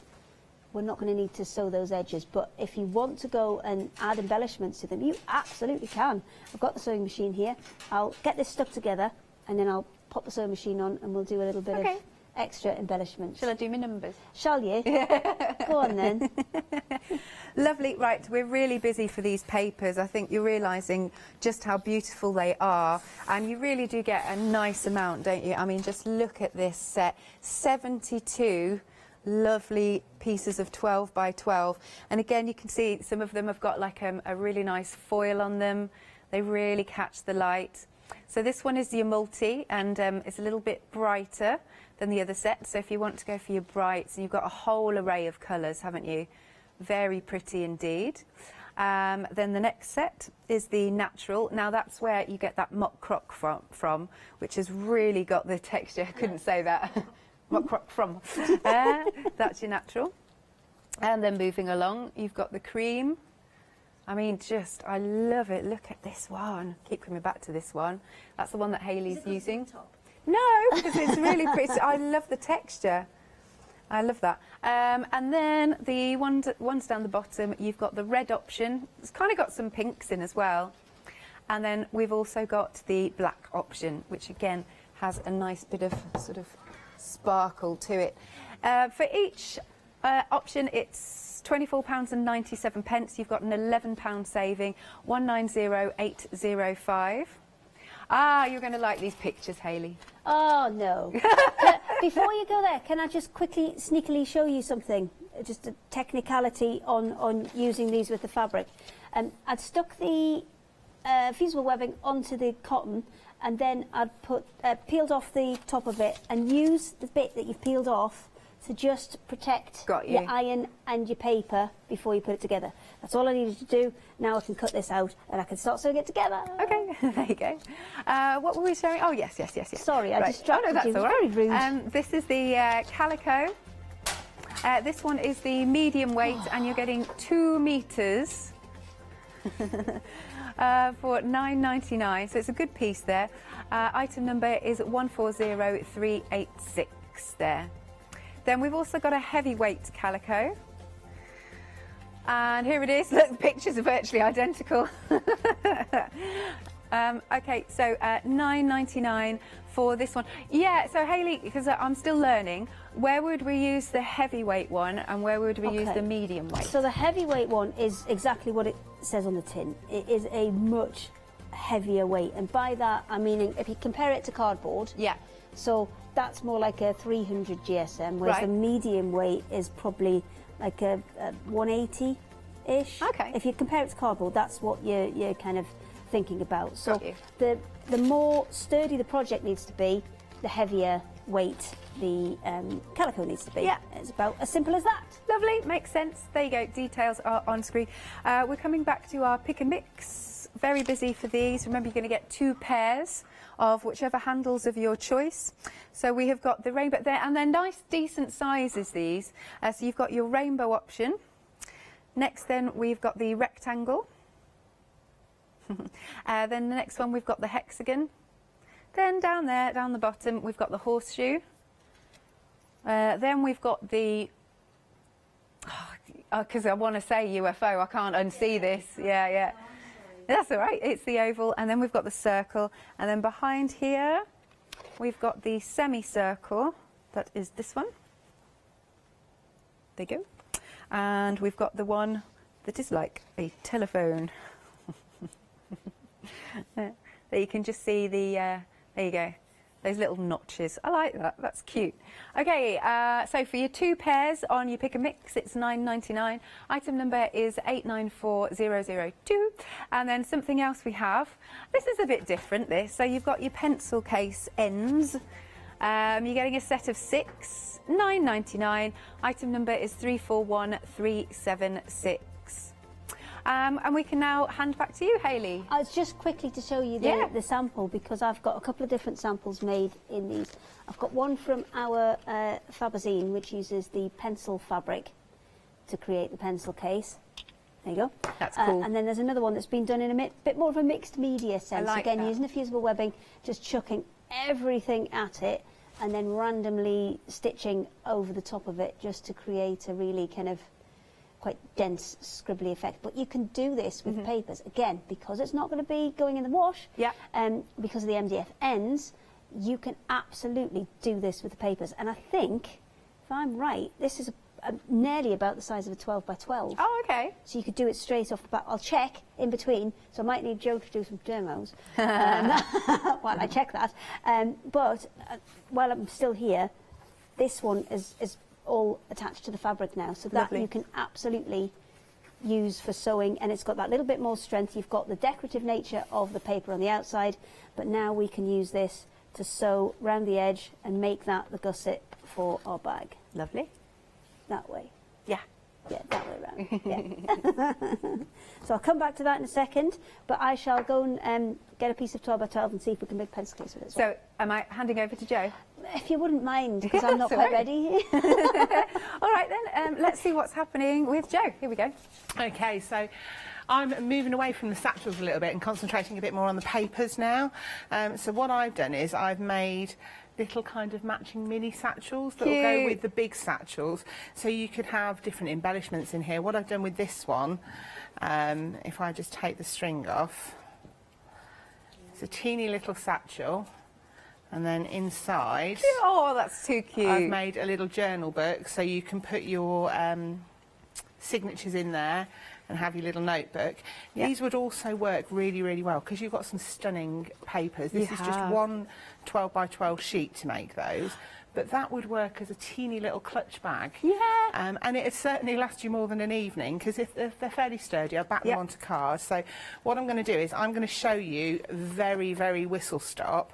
we're not going to need to sew those edges. But if you want to go and add embellishments to them, you absolutely can. I've got the sewing machine here. I'll get this stuck together, and then I'll pop the sewing machine on, and we'll do a little bit of extra embellishments. Shall I do my numbers? Shall you? Go on then. Lovely. Right, we're really busy for these papers. I think you're realising just how beautiful they are, and you really do get a nice amount, don't you? I mean, just look at this set. 72 lovely pieces of 12 by 12, and again you can see some of them have got like a really nice foil on them. They really catch the light. So this one is your multi, and it's a little bit brighter than the other set, so if you want to go for your brights, and you've got a whole array of colours, haven't you? Very pretty indeed. Then the next set is the natural. Now that's where you get that mock croc from, which has really got the texture. I couldn't say that. Mock croc from. That's your natural. And then moving along, you've got the cream. I mean, just, I love it. Look at this one. Keep coming back to this one. That's the one that Hayley's using. No, because it's really pretty. I love the texture. I love that. And then the ones down the bottom, you've got the red option. It's kind of got some pinks in as well. And then we've also got the black option, which again has a nice bit of sort of sparkle to it. For each option, it's £24.97. You've got an £11 saving, 190805. Ah, you're going to like these pictures, Hayley. Oh, no. Before you go there, can I just quickly, sneakily show you something? Just a technicality on using these with the fabric. I'd stuck the feasible webbing onto the cotton, and then I'd put peeled off the top of it and use the bit that you've peeled off to just protect your iron and your paper before you put it together. That's all I needed to do. Now I can cut this out and I can start sewing it together. Okay, there you go. What were we showing? Oh, yes. Sorry, I distracted you. That's all right. Very rude. This is the calico. This one is the medium weight, and you're getting 2 metres for £9.99. So it's a good piece there. Item number is 140386 there. Then we've also got a heavyweight calico. And here it is. Look, the pictures are virtually identical. Okay, so £9.99 for this one. Yeah, so Hayley, because I'm still learning, where would we use the heavyweight one and where would we use the medium weight? So the heavyweight one is exactly what it says on the tin. It is a much heavier weight, and by that I mean if you compare it to cardboard. Yeah. So that's more like a 300 GSM, whereas the medium weight is probably like a 180-ish. Okay. If you compare it to cardboard, that's what you're kind of thinking about. So the more sturdy the project needs to be, the heavier weight the calico needs to be. Yeah. It's about as simple as that. Lovely, makes sense. There you go, details are on screen. We're coming back to our pick and mix. Very busy for these. Remember, you're going to get 2 pairs of whichever handles of your choice. So we have got the rainbow there, and they're nice, decent sizes, these. So you've got your rainbow option. Next then, we've got the rectangle. Then the next one, we've got the hexagon. Then down there, down the bottom, we've got the horseshoe. Then we've got the, because I want to say UFO, I can't unsee this. Yeah. That's all right, it's the oval, and then we've got the circle, and then behind here we've got the semicircle, that is this one. There you go. And we've got the one that is like a telephone. There you can just see the, there you go, those little notches. I like that, that's cute. Okay, so for your 2 pairs on your pick and mix, it's £9.99. Item number is 894002. And then something else we have, this is a bit different, this. So you've got your pencil case ends. You're getting a set of 6, £9.99. Item number is 341376. And we can now hand back to you, Hayley. It's just quickly to show you the sample, because I've got a couple of different samples made in these. I've got one from our Fabazine, which uses the pencil fabric to create the pencil case. There you go. That's cool. And then there's another one that's been done in a bit more of a mixed media sense. Again, using the fusible webbing, just chucking everything at it, and then randomly stitching over the top of it just to create a really kind of quite dense, scribbly effect. But you can do this with papers. Again, because it's not going to be going in the wash, because of the MDF ends, you can absolutely do this with the papers. And I think, if I'm right, this is nearly about the size of a 12 by 12. Oh, okay. So you could do it straight off the bat. I'll check in between, so I might need Joe to do some demos while I check that. But while I'm still here, this one is all attached to the fabric now, so that Lovely. you can absolutely use for sewing, and it's got that little bit more strength. You've got the decorative nature of the paper on the outside, but now we can use this to sew round the edge and make that the gusset for our bag. Lovely. That way. Yeah. Yeah, that way round. Yeah. So I'll come back to that in a second, but I shall go and get a piece of 12 by 12 and see if we can make pencil case with it. So, am I handing over to Jo? If you wouldn't mind, because I'm not That's quite all right. ready. All right then, let's see what's happening with Jo. Here we go. Okay, so I'm moving away from the satchels a little bit and concentrating a bit more on the papers now. So what I've done is I've made little kind of matching mini satchels that will go with the big satchels, so you could have different embellishments in here. What I've done with this one, if I just take the string off, it's a teeny little satchel, and then inside, oh, that's too cute. I've made a little journal book, so you can put your signatures in there and have your little notebook. Yeah. These would also work really, really well because you've got some stunning papers. This is just have. one 12 by 12 sheet to make those, but that would work as a teeny little clutch bag. Yeah. And it'd certainly last you more than an evening, because if they're fairly sturdy, I've backed them onto cards. So what I'm going to do is I'm going to show you very, very whistle stop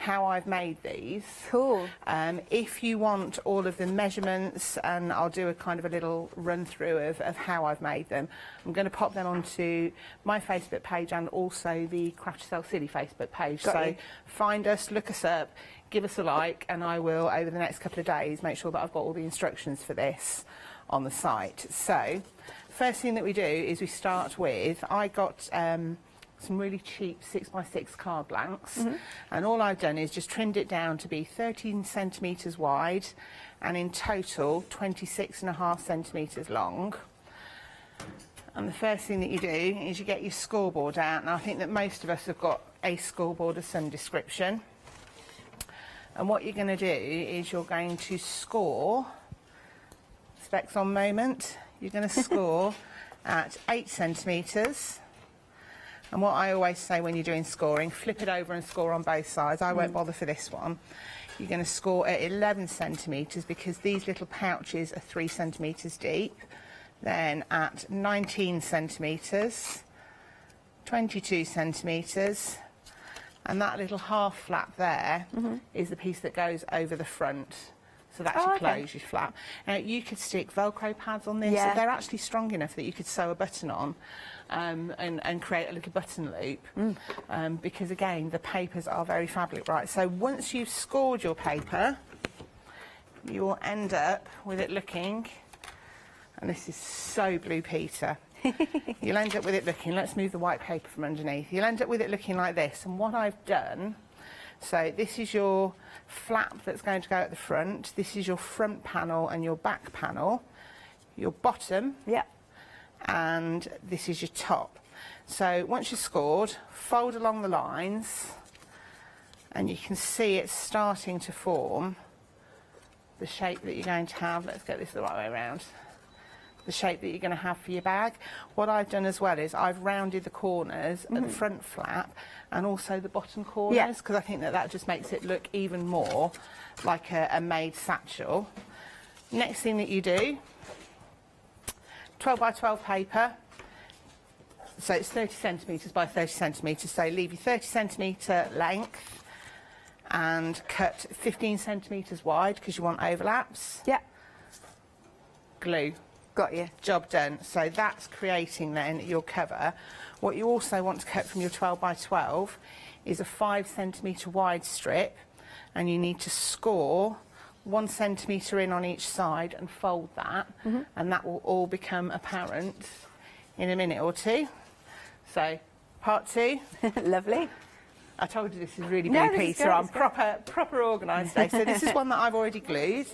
how I've made these. Cool. If you want all of the measurements, and I'll do a kind of a little run through of how I've made them, I'm going to pop them onto my Facebook page and also the Craft to Sell Silly Facebook page. Got so you. find us, look us up, give us a like, and I will, over the next couple of days, make sure that I've got all the instructions for this on the site. So first thing that we do is we start with, I got some really cheap 6x6 card blanks, and all I've done is just trimmed it down to be 13 centimetres wide and in total 26.5 centimetres long. And the first thing that you do is you get your scoreboard out, and I think that most of us have got a scoreboard of some description. And what you're going to do is you're going to score, specs on moment, you're going to score at 8 centimetres. And what I always say when you're doing scoring, flip it over and score on both sides. I won't bother for this one. You're going to score at 11 centimetres because these little pouches are 3 centimetres deep. Then at 19 centimetres, 22 centimetres, and that little half flap there is the piece that goes over the front. So that's your close, your flap. Now you could stick Velcro pads on this. Yeah. They're actually strong enough that you could sew a button on and create a little button loop. Because again, the papers are very fabric, right? So once you've scored your paper, you will end up with it looking, and this is so Blue Peter, you'll end up with it looking, let's move the white paper from underneath, you'll end up with it looking like this. And what I've done, so this is your flap that's going to go at the front, this is your front panel and your back panel, your bottom, and this is your top. So once you're scored, fold along the lines, and you can see it's starting to form the shape that you're going to have. Let's get this the right way around. The shape that you're going to have for your bag. What I've done as well is I've rounded the corners at the front flap and also the bottom corners, because I think that that just makes it look even more like a made satchel. Next thing that you do, 12 by 12 paper, so it's 30 centimetres by 30 centimetres, so leave your 30 centimetre length and cut 15 centimetres wide because you want overlaps. Glue. Got you. Job done. So that's creating then your cover. What you also want to cut from your 12 by 12 is a 5 centimetre wide strip, and you need to score 1 centimetre in on each side and fold that, and that will all become apparent in a minute or two. So part 2. Lovely. I told you this is really Blue Peter. I'm proper organised today. So this is one that I've already glued.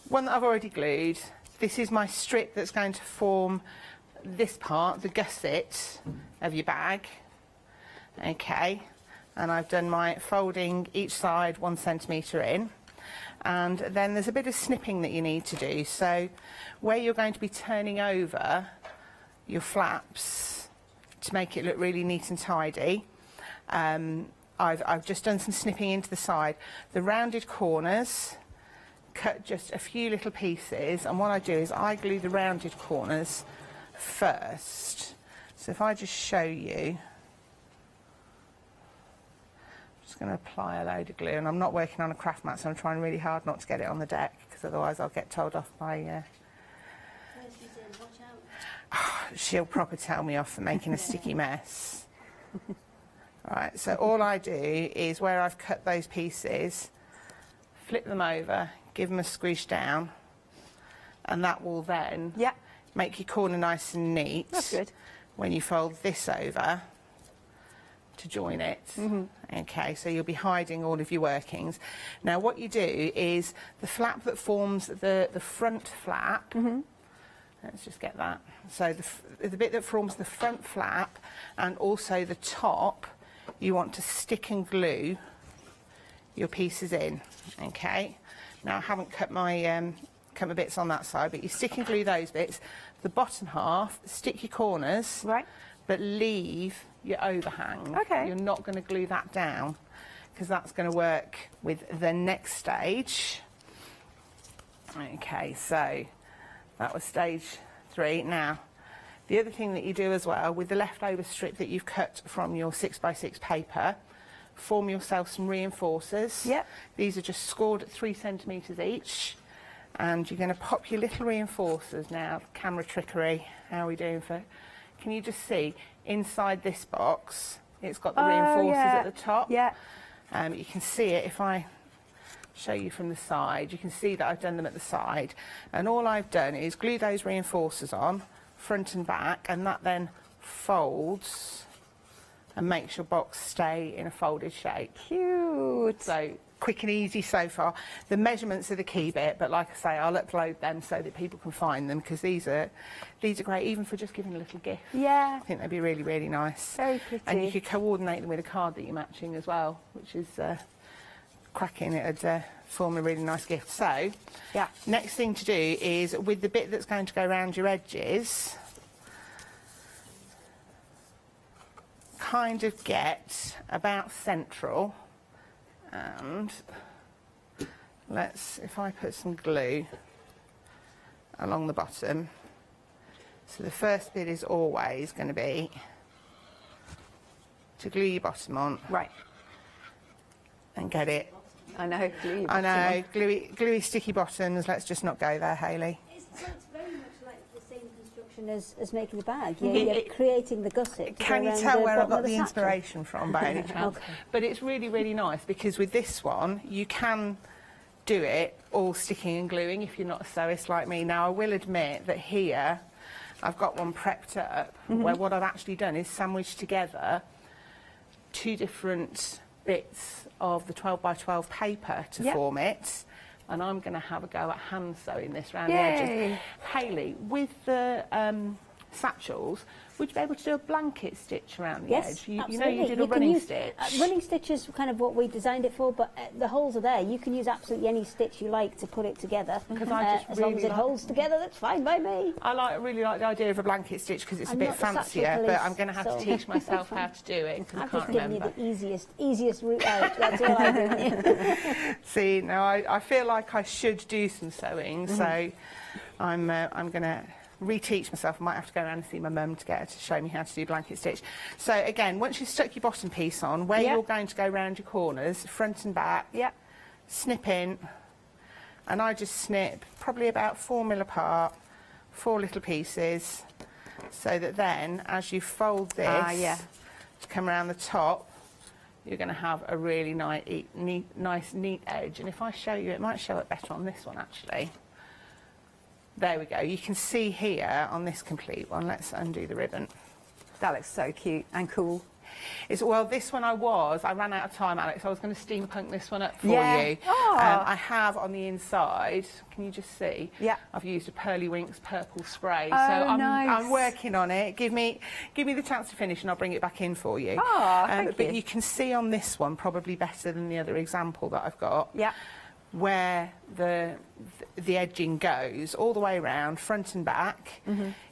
One that I've already glued. This is my strip that's going to form this part, the gusset of your bag. Okay. and I've done my folding each side 1 centimetre in. And then there's a bit of snipping that you need to do. So where you're going to be turning over your flaps to make it look really neat and tidy, I've just done some snipping into the side. The rounded corners, cut just a few little pieces, and what I do is I glue the rounded corners first. So if I just show you, I'm just going to apply a load of glue, and I'm not working on a craft mat, so I'm trying really hard not to get it on the deck, because otherwise I'll get told off by she'll proper tell me off for making a sticky mess. Right, so all I do is where I've cut those pieces, flip them over, give them a squish down, and that will then make your corner nice and neat. That's good. When you fold this over to join it. Okay, so you'll be hiding all of your workings. Now what you do is the flap that forms the front flap, let's just get that. So the bit that forms the front flap and also the top, you want to stick and glue your pieces in. Okay, now I haven't cut my bits on that side, but you stick and glue those bits. The bottom half, stick your corners, but leave your overhang. Okay. You're not going to glue that down, because that's going to work with the next stage. Okay, so that was stage 3. Now, the other thing that you do as well, with the leftover strip that you've cut from your 6x6 paper, form yourself some reinforcers. These are just scored at 3 centimetres each. And you're going to pop your little reinforcers now. Camera trickery, how are we doing for... Can you just see, inside this box, it's got the reinforcers at the top. You can see it if I show you from the side. You can see that I've done them at the side. And all I've done is glue those reinforcers on, front and back, and that then folds and makes your box stay in a folded shape. Cute. So quick and easy so far. The measurements are the key bit, but like I say, I'll upload them so that people can find them, because these are great even for just giving a little gift. I think they'd be really, really nice. Very pretty. And you could coordinate them with a card that you're matching as well, which is cracking. It'd form a really nice gift. So next thing to do is, with the bit that's going to go around your edges, kind of get about central, and if I put some glue along the bottom. So the first bit is always going to be to glue your bottom on. And get it. I know, glue your bottom I know, on. gluey sticky bottoms. Let's just not go there, Hayley. It's very much like the same construction as making the bag. You're creating the gusset. Can you tell where I got the inspiration from, by any chance? But it's really, really nice, because with this one, you can do it all sticking and gluing if you're not a sewist like me. Now, I will admit that here, I've got one prepped up, where what I've actually done is sandwiched together 2 different bits of the 12x12 paper to form it, and I'm going to have a go at hand sewing this round the edges. Hayley, with the satchels, would you be able to do a blanket stitch around the edge? You know you did a running stitch. Running stitch is kind of what we designed it for, but the holes are there. You can use absolutely any stitch you like to put it together. Because I just as long as it holds together, that's fine by me. I really like the idea of a blanket stitch, because it's a bit fancier, but I'm going to have to teach myself how to do it, because I can't remember. I've just given you the easiest route out. That's all I've given you. See, now I feel like I should do some sewing, so I'm going to reteach myself. I might have to go around and see my mum to get her to show me how to do blanket stitch. So again, once you've stuck your bottom piece on, where you're going to go round your corners, front and back, snip in, and I just snip probably about 4 mil apart, 4 little pieces, so that then as you fold this to come around the top, you're going to have a really nice, neat edge. And if I show you, it might show it better on this one actually. There we go. You can see here on this complete one. Let's undo the ribbon. That looks so cute and cool. Well, this one I ran out of time, Alex. I was going to steampunk this one up for you. Oh. I have on the inside, can you just see? Yeah. I've used a Pearly Winks purple spray. Oh, so nice. I'm working on it. Give me the chance to finish and I'll bring it back in for you. Oh, thank but you. you can see on this one, probably better than the other example that I've got. Yeah. Where the edging goes all the way around, front and back.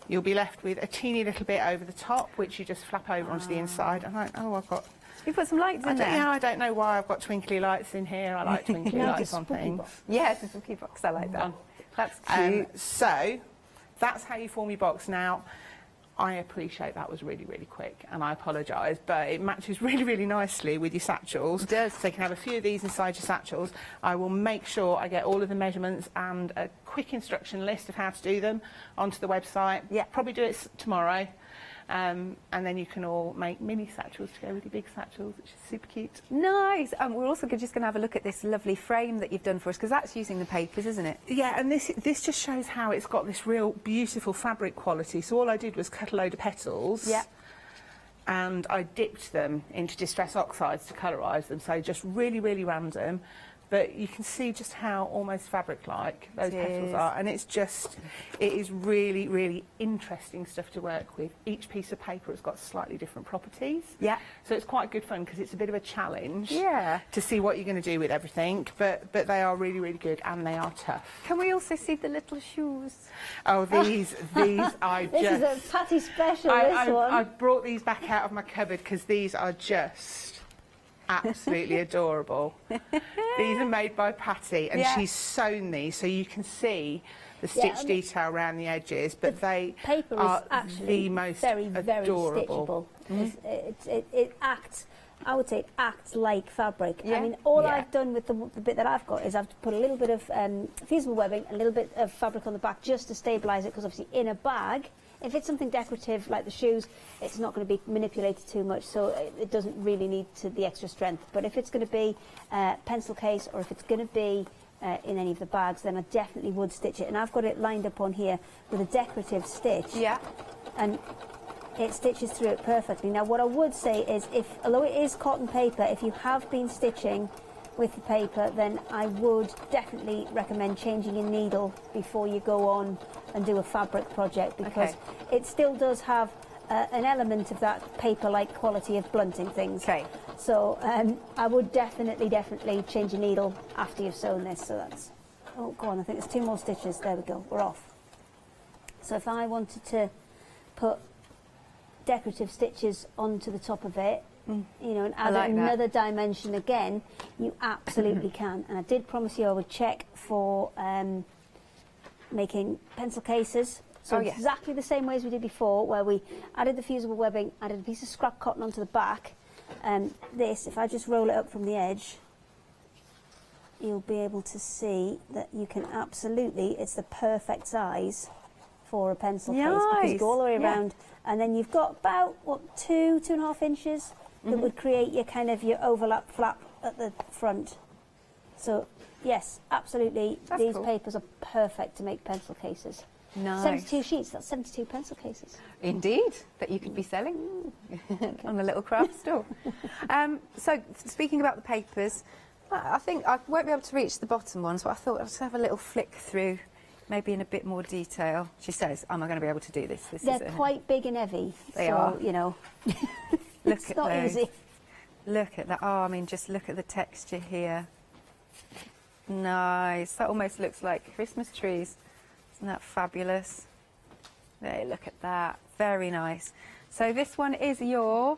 You'll be left with a teeny little bit over the top, which you just flap over onto the inside. And I've got... You put some lights in there? Yeah, I don't know why I've got twinkly lights in here. I like twinkly lights on things. Yes, it's a spooky box. I like that. That's cute. So that's how you form your box. Now, I appreciate that was really, really quick, and I apologise, but it matches really, really nicely with your satchels. It does. So you can have a few of these inside your satchels. I will make sure I get all of the measurements and a quick instruction list of how to do them onto the website. Yeah. Probably do it tomorrow. And then you can all make mini satchels to go with your big satchels, which is super cute. Nice. We're also just going to have a look at this lovely frame that you've done for us, because that's using the papers, isn't it? Yeah, and this just shows how it's got this real beautiful fabric quality. So all I did was cut a load of petals. Yeah. And I dipped them into distress oxides to colorise them. So just really, really random. But you can see just how almost fabric-like those petals are. And it is really, really interesting stuff to work with. Each piece of paper has got slightly different properties. Yeah. So it's quite good fun because it's a bit of a challenge to see what you're going to do with everything. But they are really, really good and they are tough. Can we also see the little shoes? Oh, these I just... This is a Patty special, this one. I brought these back out of my cupboard because these are just... absolutely adorable. These are made by Patty, and she's sewn these so you can see the stitch detail around the edges, but they paper are is actually the most very, very adorable. stitchable. It acts, I would say it acts like fabric. Yeah. I mean, all I've done with the bit that I've got is I've put a little bit of fusible webbing, a little bit of fabric on the back just to stabilise it, because obviously in a bag, if it's something decorative like the shoes, it's not going to be manipulated too much, so it doesn't really need the extra strength. But if it's going to be a pencil case, or if it's going to be in any of the bags, then I definitely would stitch it. And I've got it lined up on here with a decorative stitch. Yeah. And it stitches through it perfectly. Now, what I would say is, although it is cotton paper, if you have been stitching with the paper, then I would definitely recommend changing your needle before you go on and do a fabric project, because it still does have an element of that paper-like quality of blunting things. Okay. So I would definitely change your needle after you've sewn this. So that's, oh, go on, I think there's 2 more stitches. There we go, we're off. So if I wanted to put decorative stitches onto the top of it, you know, and add another dimension again, you absolutely can. And I did promise you I would check for making pencil cases. So exactly the same way as we did before, where we added the fusible webbing, added a piece of scrap cotton onto the back. This, if I just roll it up from the edge, you'll be able to see that you can absolutely, it's the perfect size for a pencil case, because you go all the way around, and then you've got about, what, 2.5 inches that would create your kind of your overlap flap at the front. So yes, absolutely, these papers are perfect to make pencil cases. Nice. 72 sheets, that's 72 pencil cases. Indeed, that you could be selling on a little craft store. So, speaking about the papers, I think I won't be able to reach the bottom ones, but I thought I'd just have a little flick through, maybe in a bit more detail. She says, am I going to be able to do this? They're quite big and heavy, they are. You know, look it's at not those. easy. Look at that. Oh, I mean, just look at the texture here. Nice. That almost looks like Christmas trees. Isn't that fabulous? There, look at that. Very nice. So this one is your,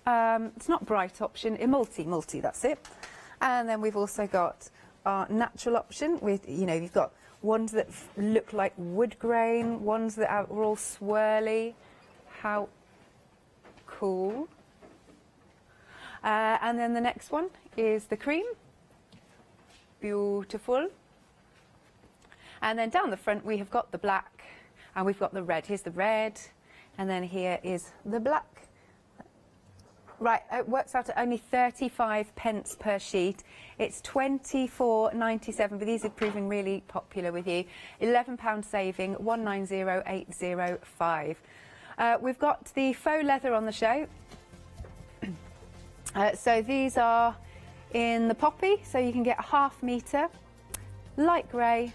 it's not bright option, multi, that's it. And then we've also got our natural option with, you know, you've got ones that look like wood grain, ones that are all swirly. How cool. And then the next one is the cream. Beautiful. And then down the front we have got the black and we've got the red. Here's the red, and then here is the black. Right, it works out at only 35p per sheet. It's £24.97, but these are proving really popular with you. £11 saving, 190,805. We've got the faux leather on the show. So these are in the poppy, so you can get a ½ metre, light grey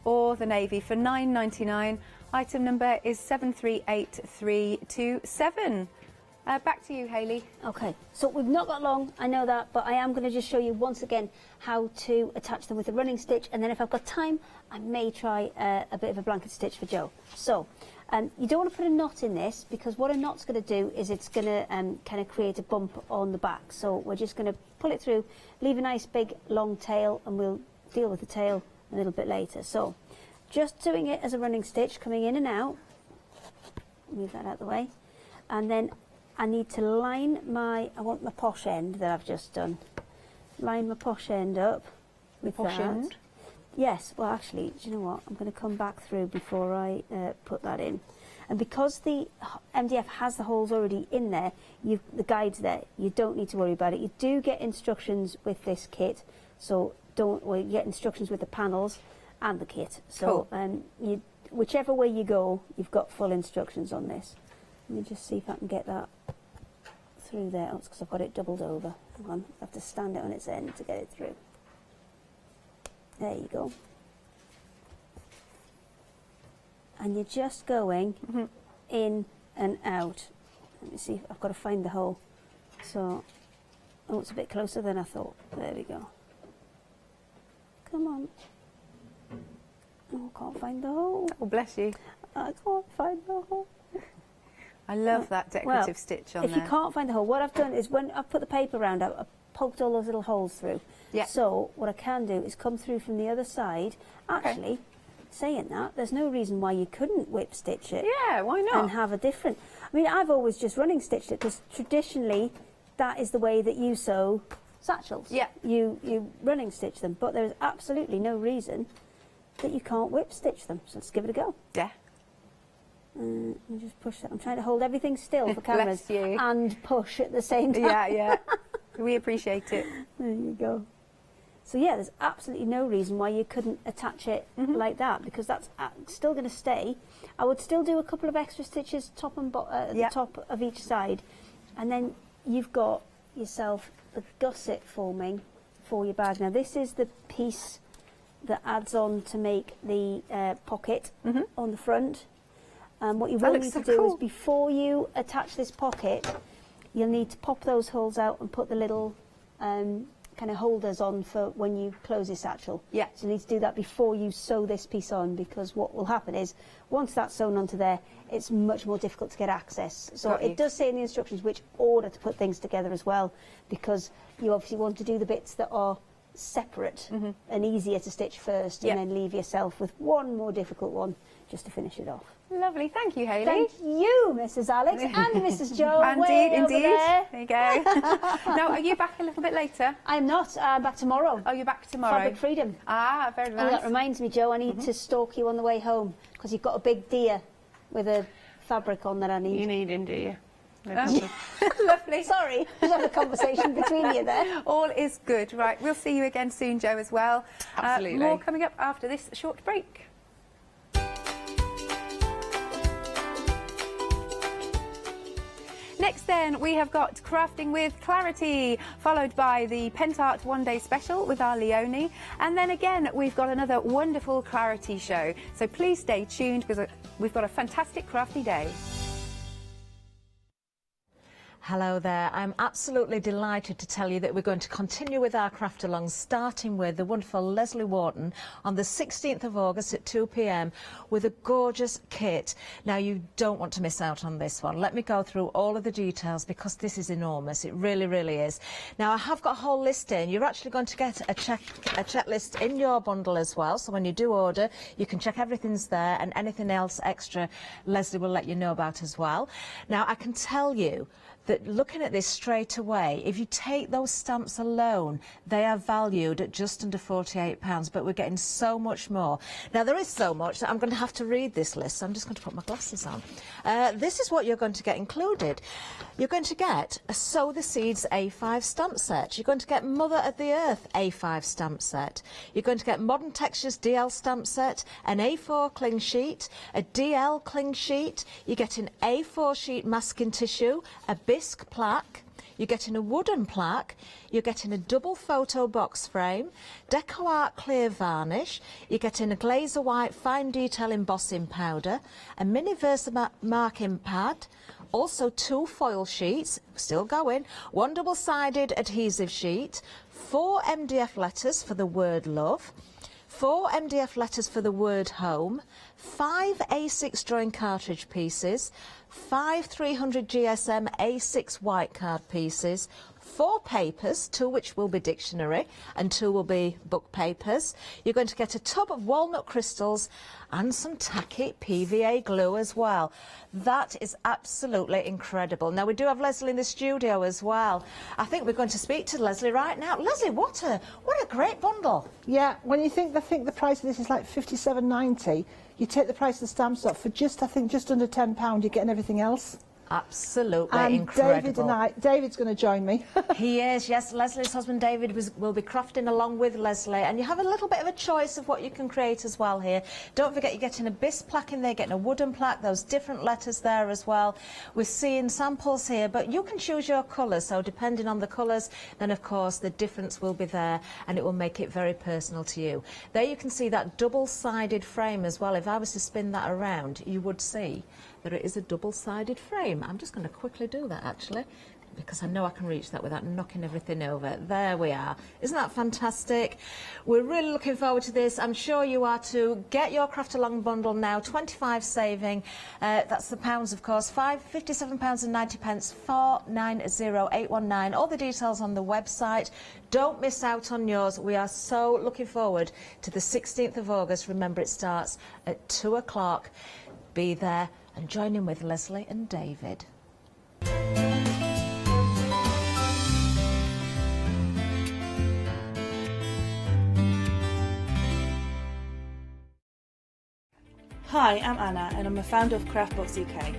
or the navy for £9.99. Item number is 738327. Back to you, Hayley. Okay, so we've not got long, I know that, but I am going to just show you once again how to attach them with a running stitch, and then if I've got time, I may try a bit of a blanket stitch for Joe. So, you don't want to put a knot in this, because what a knot's going to do is it's going to kind of create a bump on the back. So we're just going to pull it through, leave a nice big long tail, and we'll deal with the tail a little bit later. So, just doing it as a running stitch, coming in and out, move that out of the way, and then I need to line I want my posh end that I've just done. Line my posh end up with Posh that. end? Yes, well actually, do you know what? I'm going to come back through before I put that in. And because the MDF has the holes already in there, the guide's there, you don't need to worry about it. You do get instructions with this kit, so you get instructions with the panels and the kit. So whichever way you go, you've got full instructions on this. Let me just see if I can get that through there. Oh, it's because I've got it doubled over. Hang on, I have to stand it on its end to get it through. There you go. And you're just going in and out. Let me see, I've got to find the hole. So, oh, it's a bit closer than I thought. There we go. Come on. Oh, I can't find the hole. Oh, bless you. I can't find the hole. I love that decorative stitch on if there. If you can't find the hole, what I've done is when I've put the paper around, I've poked all those little holes through. Yeah. So what I can do is come through from the other side. Actually, saying that, there's no reason why you couldn't whip stitch it. Yeah, why not? And have a different. I mean, I've always just running stitched it because traditionally that is the way that you sew satchels. Yeah. You running stitch them, but there is absolutely no reason that you can't whip stitch them. So let's give it a go. Yeah. Let me just push that. I'm trying to hold everything still for cameras Bless you. and push at the same time. Yeah, yeah. We appreciate it. There you go. So yeah, there's absolutely no reason why you couldn't attach it like that, because that's still going to stay. I would still do a couple of extra stitches top and at the top of each side, and then you've got yourself the gusset forming for your bag. Now this is the piece that adds on to make the pocket on the front. What you will need to do is, before you attach this pocket, you'll need to pop those holes out and put the little kind of holders on for when you close your satchel. Yeah. So you need to do that before you sew this piece on, because what will happen is, once that's sewn onto there, it's much more difficult to get access. So it does say in the instructions which order to put things together as well, because you obviously want to do the bits that are separate and easier to stitch first, and then leave yourself with one more difficult one just to finish it off. Lovely, thank you, Hayley. Thank you, Mrs. Alex and Mrs. Joe. Indeed. There you go. Now, are you back a little bit later? I'm not. I'm back tomorrow. Oh, you're back tomorrow. Fabric Freedom. Ah, very nice. And that reminds me, Joe, I need to stalk you on the way home, because you've got a big deer with a fabric on that I need. You need in, do you? Lovely. Sorry, there's a conversation between you there. All is good. Right, we'll see you again soon, Joe, as well. Absolutely. More coming up after this short break. Next then, we have got Crafting with Clarity, followed by the Pentart one-day special with our Leonie. And then again, we've got another wonderful Clarity show. So please stay tuned, because we've got a fantastic crafty day. Hello there. I'm absolutely delighted to tell you that we're going to continue with our craft along, starting with the wonderful Leslie Wharton on the 16th of August at 2 p.m. with a gorgeous kit. Now, you don't want to miss out on this one. Let me go through all of the details, because this is enormous. It really, really is. Now, I have got a whole list in. You're actually going to get a checklist in your bundle as well. So when you do order, you can check everything's there, and anything else extra, Leslie will let you know about as well. Now, I can tell you that looking at this straight away, if you take those stamps alone, they are valued at just under £48, but we're getting so much more. Now, there is so much that I'm going to have to read this list, so I'm just going to put my glasses on. This is what you're going to get included. You're going to get a Sow the Seeds A5 stamp set. You're going to get Mother of the Earth A5 stamp set. You're going to get Modern Textures DL stamp set, an A4 cling sheet, a DL cling sheet. You get an A4 sheet masking tissue, a bisque plaque. you're getting a wooden plaque, you're getting a double photo box frame, Deco Art clear varnish, you're getting a glazer white fine detail embossing powder, a mini Versa marking pad, also 2 foil sheets, still going, 1 double-sided adhesive sheet, 4 MDF letters for the word love, 4 MDF letters for the word home, 5 A6 drawing cartridge pieces, 5 300 GSM A6 white card pieces, 4 papers, 2 which will be dictionary and 2 will be book papers. You're going to get a tub of walnut crystals and some tacky PVA glue as well. That is absolutely incredible. Now, we do have Leslie in the studio as well. I think we're going to speak to Leslie right now. Leslie, what a great bundle. Yeah, when you think, I think the price of this is like £57.90, you take the price of the stamps off for just, I think, just under £10, you're getting everything else. Absolutely and incredible. David's going to join me. He is, yes. Leslie's husband David will be crafting along with Leslie, and you have a little bit of a choice of what you can create as well here. Don't forget, you're getting a bisque plaque in there, getting a wooden plaque, those different letters there as well. We're seeing samples here, but you can choose your colours, so depending on the colours, then of course the difference will be there, and it will make it very personal to you. There you can see that double-sided frame as well. If I was to spin that around, you would see that it is a double-sided frame. I'm just going to quickly do that actually, because I know I can reach that without knocking everything over. There we are. Isn't that fantastic? We're really looking forward to this. I'm sure you are too. Get your Craft Along bundle now, 25 saving. That's the pounds, of course. £57.90, 490819. All the details on the website. Don't miss out on yours. We are so looking forward to the 16th of August. Remember, it starts at 2 o'clock. Be there and join in with Leslie and David. Hi, I'm Anna and I'm a founder of Craftbox UK.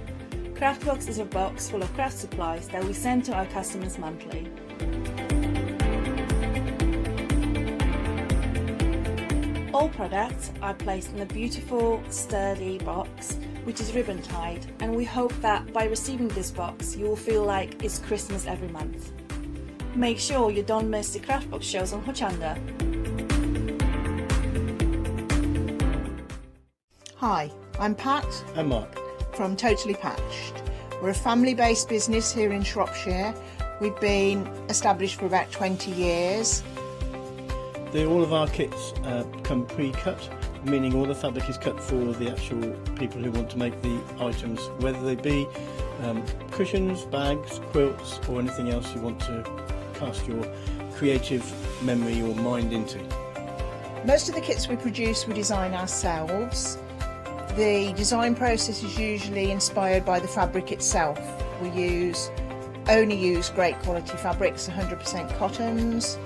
Craftbox is a box full of craft supplies that we send to our customers monthly. All products are placed in a beautiful, sturdy box, which is ribbon tied, and we hope that by receiving this box, you will feel like it's Christmas every month. Make sure you don't miss the Craftbox shows on Hochanda. Hi, I'm Pat. And Mark. From Totally Patched. We're a family-based business here in Shropshire. We've been established for about 20 years. All of our kits come pre-cut, meaning all the fabric is cut for the actual people who want to make the items, whether they be cushions, bags, quilts or anything else you want to cast your creative memory or mind into. Most of the kits we produce we design ourselves. The design process is usually inspired by the fabric itself. We only use great quality fabrics, 100% cottons.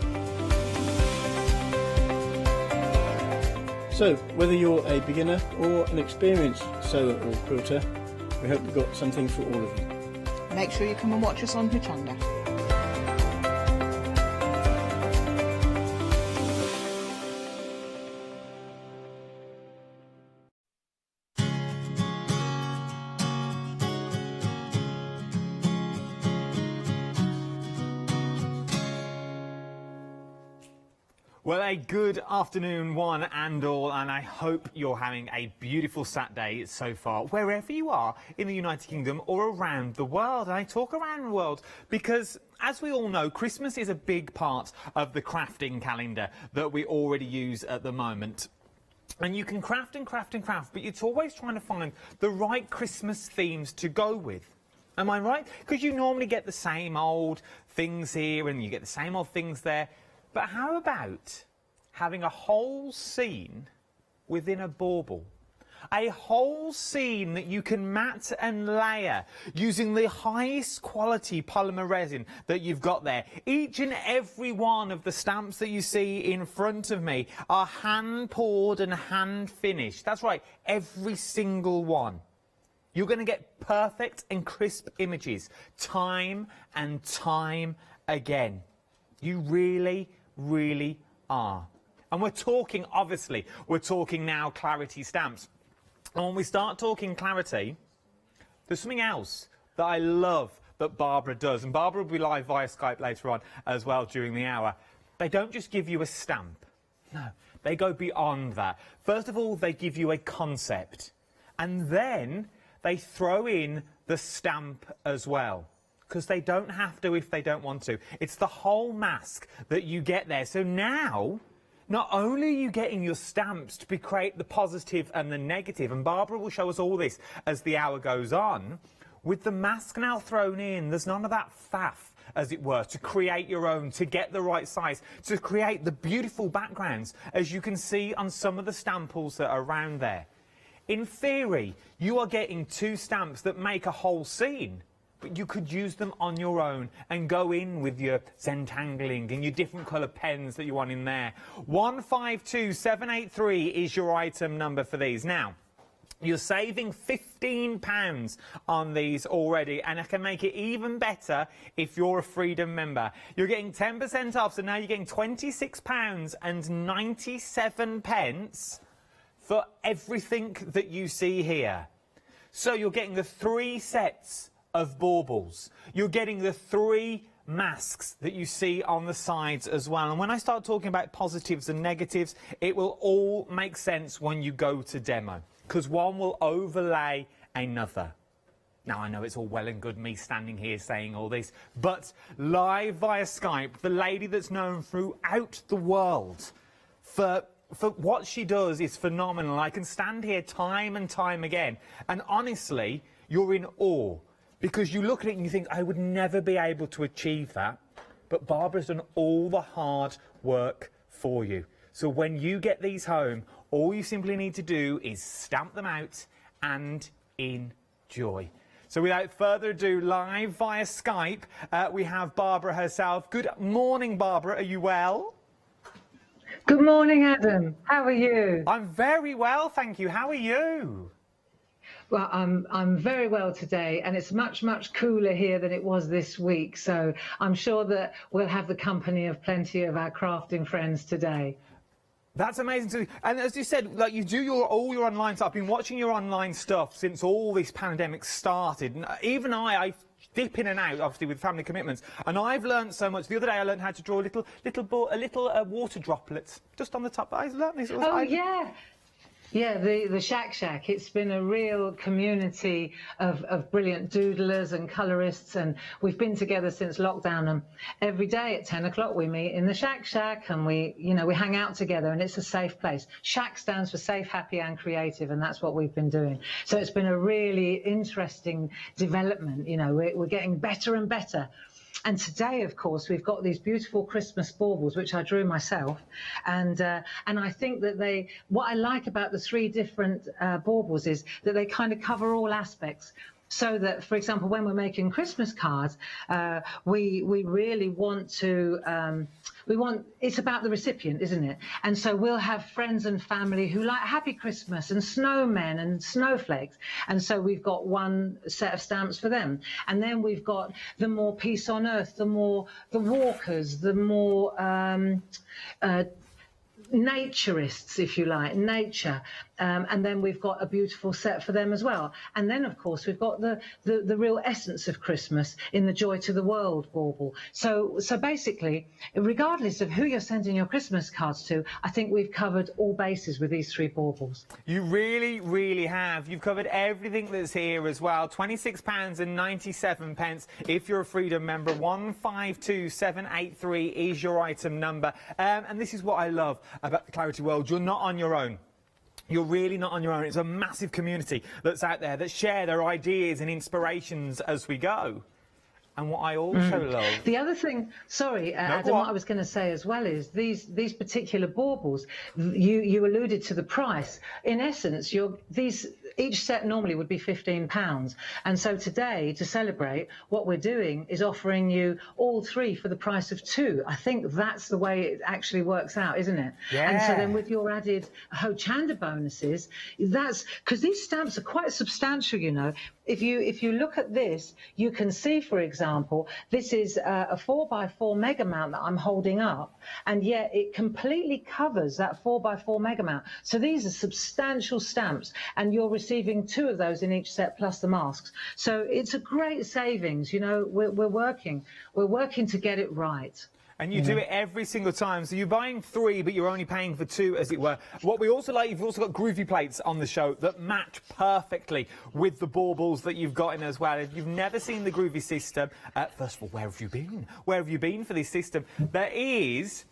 So, whether you're a beginner or an experienced sewer or quilter, we hope we've got something for all of you. Make sure you come and watch us on Hochanda. Well, a good afternoon, one and all, and I hope you're having a beautiful Saturday so far, wherever you are in the United Kingdom or around the world. And I talk around the world because, as we all know, Christmas is a big part of the crafting calendar that we already use at the moment. And you can craft and craft and craft, but it's always trying to find the right Christmas themes to go with. Am I right? Because you normally get the same old things here and you get the same old things there. But how about having a whole scene within a bauble? A whole scene that you can mat and layer using the highest quality polymer resin that you've got there. Each and every one of the stamps that you see in front of me are hand poured and hand finished. That's right, every single one. You're going to get perfect and crisp images time and time again. You really are. And we're talking, obviously, we're talking now Clarity stamps. And when we start talking clarity, there's something else that I love that Barbara does, and Barbara will be live via Skype later on as well during the hour. They don't just give you a stamp. No, they go beyond that. First of all, they give you a concept, and then they throw in the stamp as well, because they don't have to if they don't want to. It's the whole mask that you get there. So now, not only are you getting your stamps to create the positive and the negative, and Barbara will show us all this as the hour goes on, with the mask now thrown in, there's none of that faff, as it were, to create your own, to get the right size, to create the beautiful backgrounds, as you can see on some of the stamples that are around there. In theory, you are getting 2 stamps that make a whole scene, but you could use them on your own and go in with your Zentangling and your different colour pens that you want in there. 152783 is your item number for these. Now, you're saving £15 on these already, and I can make it even better if you're a Freedom member. You're getting 10% off, so now you're getting £26.97 for everything that you see here. So you're getting the 3 sets of baubles. You're getting the 3 masks that you see on the sides as well. And when I start talking about positives and negatives, it will all make sense when you go to demo, because one will overlay another. Now, I know it's all well and good me standing here saying all this, but live via Skype, the lady that's known throughout the world for what she does is phenomenal. I can stand here time and time again, and honestly, you're in awe, because you look at it and you think, I would never be able to achieve that, but Barbara's done all the hard work for you. So when you get these home, all you simply need to do is stamp them out and enjoy. So without further ado, live via Skype, we have Barbara herself. Good morning, Barbara. Are you well? Good morning, Adam. How are you? I'm very well, thank you. How are you? Well, I'm very well today, and it's much, much cooler here than it was this week. So I'm sure that we'll have the company of plenty of our crafting friends today. That's amazing too. And as you said, like, you do all your online stuff. I've been watching your online stuff since all this pandemic started. And even I dip in and out, obviously, with family commitments. And I've learned so much. The other day, I learned how to draw little water droplets just on the top. I learned this. Yeah. Yeah, the Shack. It's been a real community of brilliant doodlers and colourists, and we've been together since lockdown, and every day at 10 o'clock we meet in the Shack, and we hang out together, and it's a safe place. Shack stands for safe, happy and creative, and that's what we've been doing. So it's been a really interesting development. We're getting better and better. And today, of course, we've got these beautiful Christmas baubles, which I drew myself. And I think that what I like about the 3 different baubles is that they kind of cover all aspects. So that, for example, when we're making Christmas cards, we really want to, it's about the recipient, isn't it? And so we'll have friends and family who like Happy Christmas and snowmen and snowflakes. And so we've got 1 set of stamps for them. And then we've got the more peace on earth, the walkers, the more naturists, if you like, nature, and then we've got a beautiful set for them as well. And then, of course, we've got the real essence of Christmas in the Joy to the World bauble. So basically, regardless of who you're sending your Christmas cards to, I think we've covered all bases with these 3 baubles. You really, really have. You've covered everything that's here as well. £26.97 if you're a Freedom member. 152783 is your item number. And this is what I love about the Clarity World. You're not on your own. You're really not on your own. It's a massive community that's out there that share their ideas and inspirations as we go. And what I also love... The other thing, sorry, Adam, what I was going to say as well is these particular baubles, you alluded to the price. In essence, each set normally would be £15. And so today, to celebrate, what we're doing is offering you all 3 for the price of 2. I think that's the way it actually works out, isn't it? Yeah. And so then with your added Hochanda bonuses, that's... Because these stamps are quite substantial, if you look at this, you can see, for example, this is a 4x4 mega mount that I'm holding up, and yet it completely covers that 4x4 mega mount. So these are substantial stamps, and you're receiving 2 of those in each set plus the masks. So it's a great savings. You know, we're working to get it right. And you do it every single time. So you're buying 3, but you're only paying for 2, as it were. What we also like, you've also got groovy plates on the show that match perfectly with the baubles that you've got in as well. If you've never seen the groovy system, first of all, where have you been? Where have you been for this system? There is...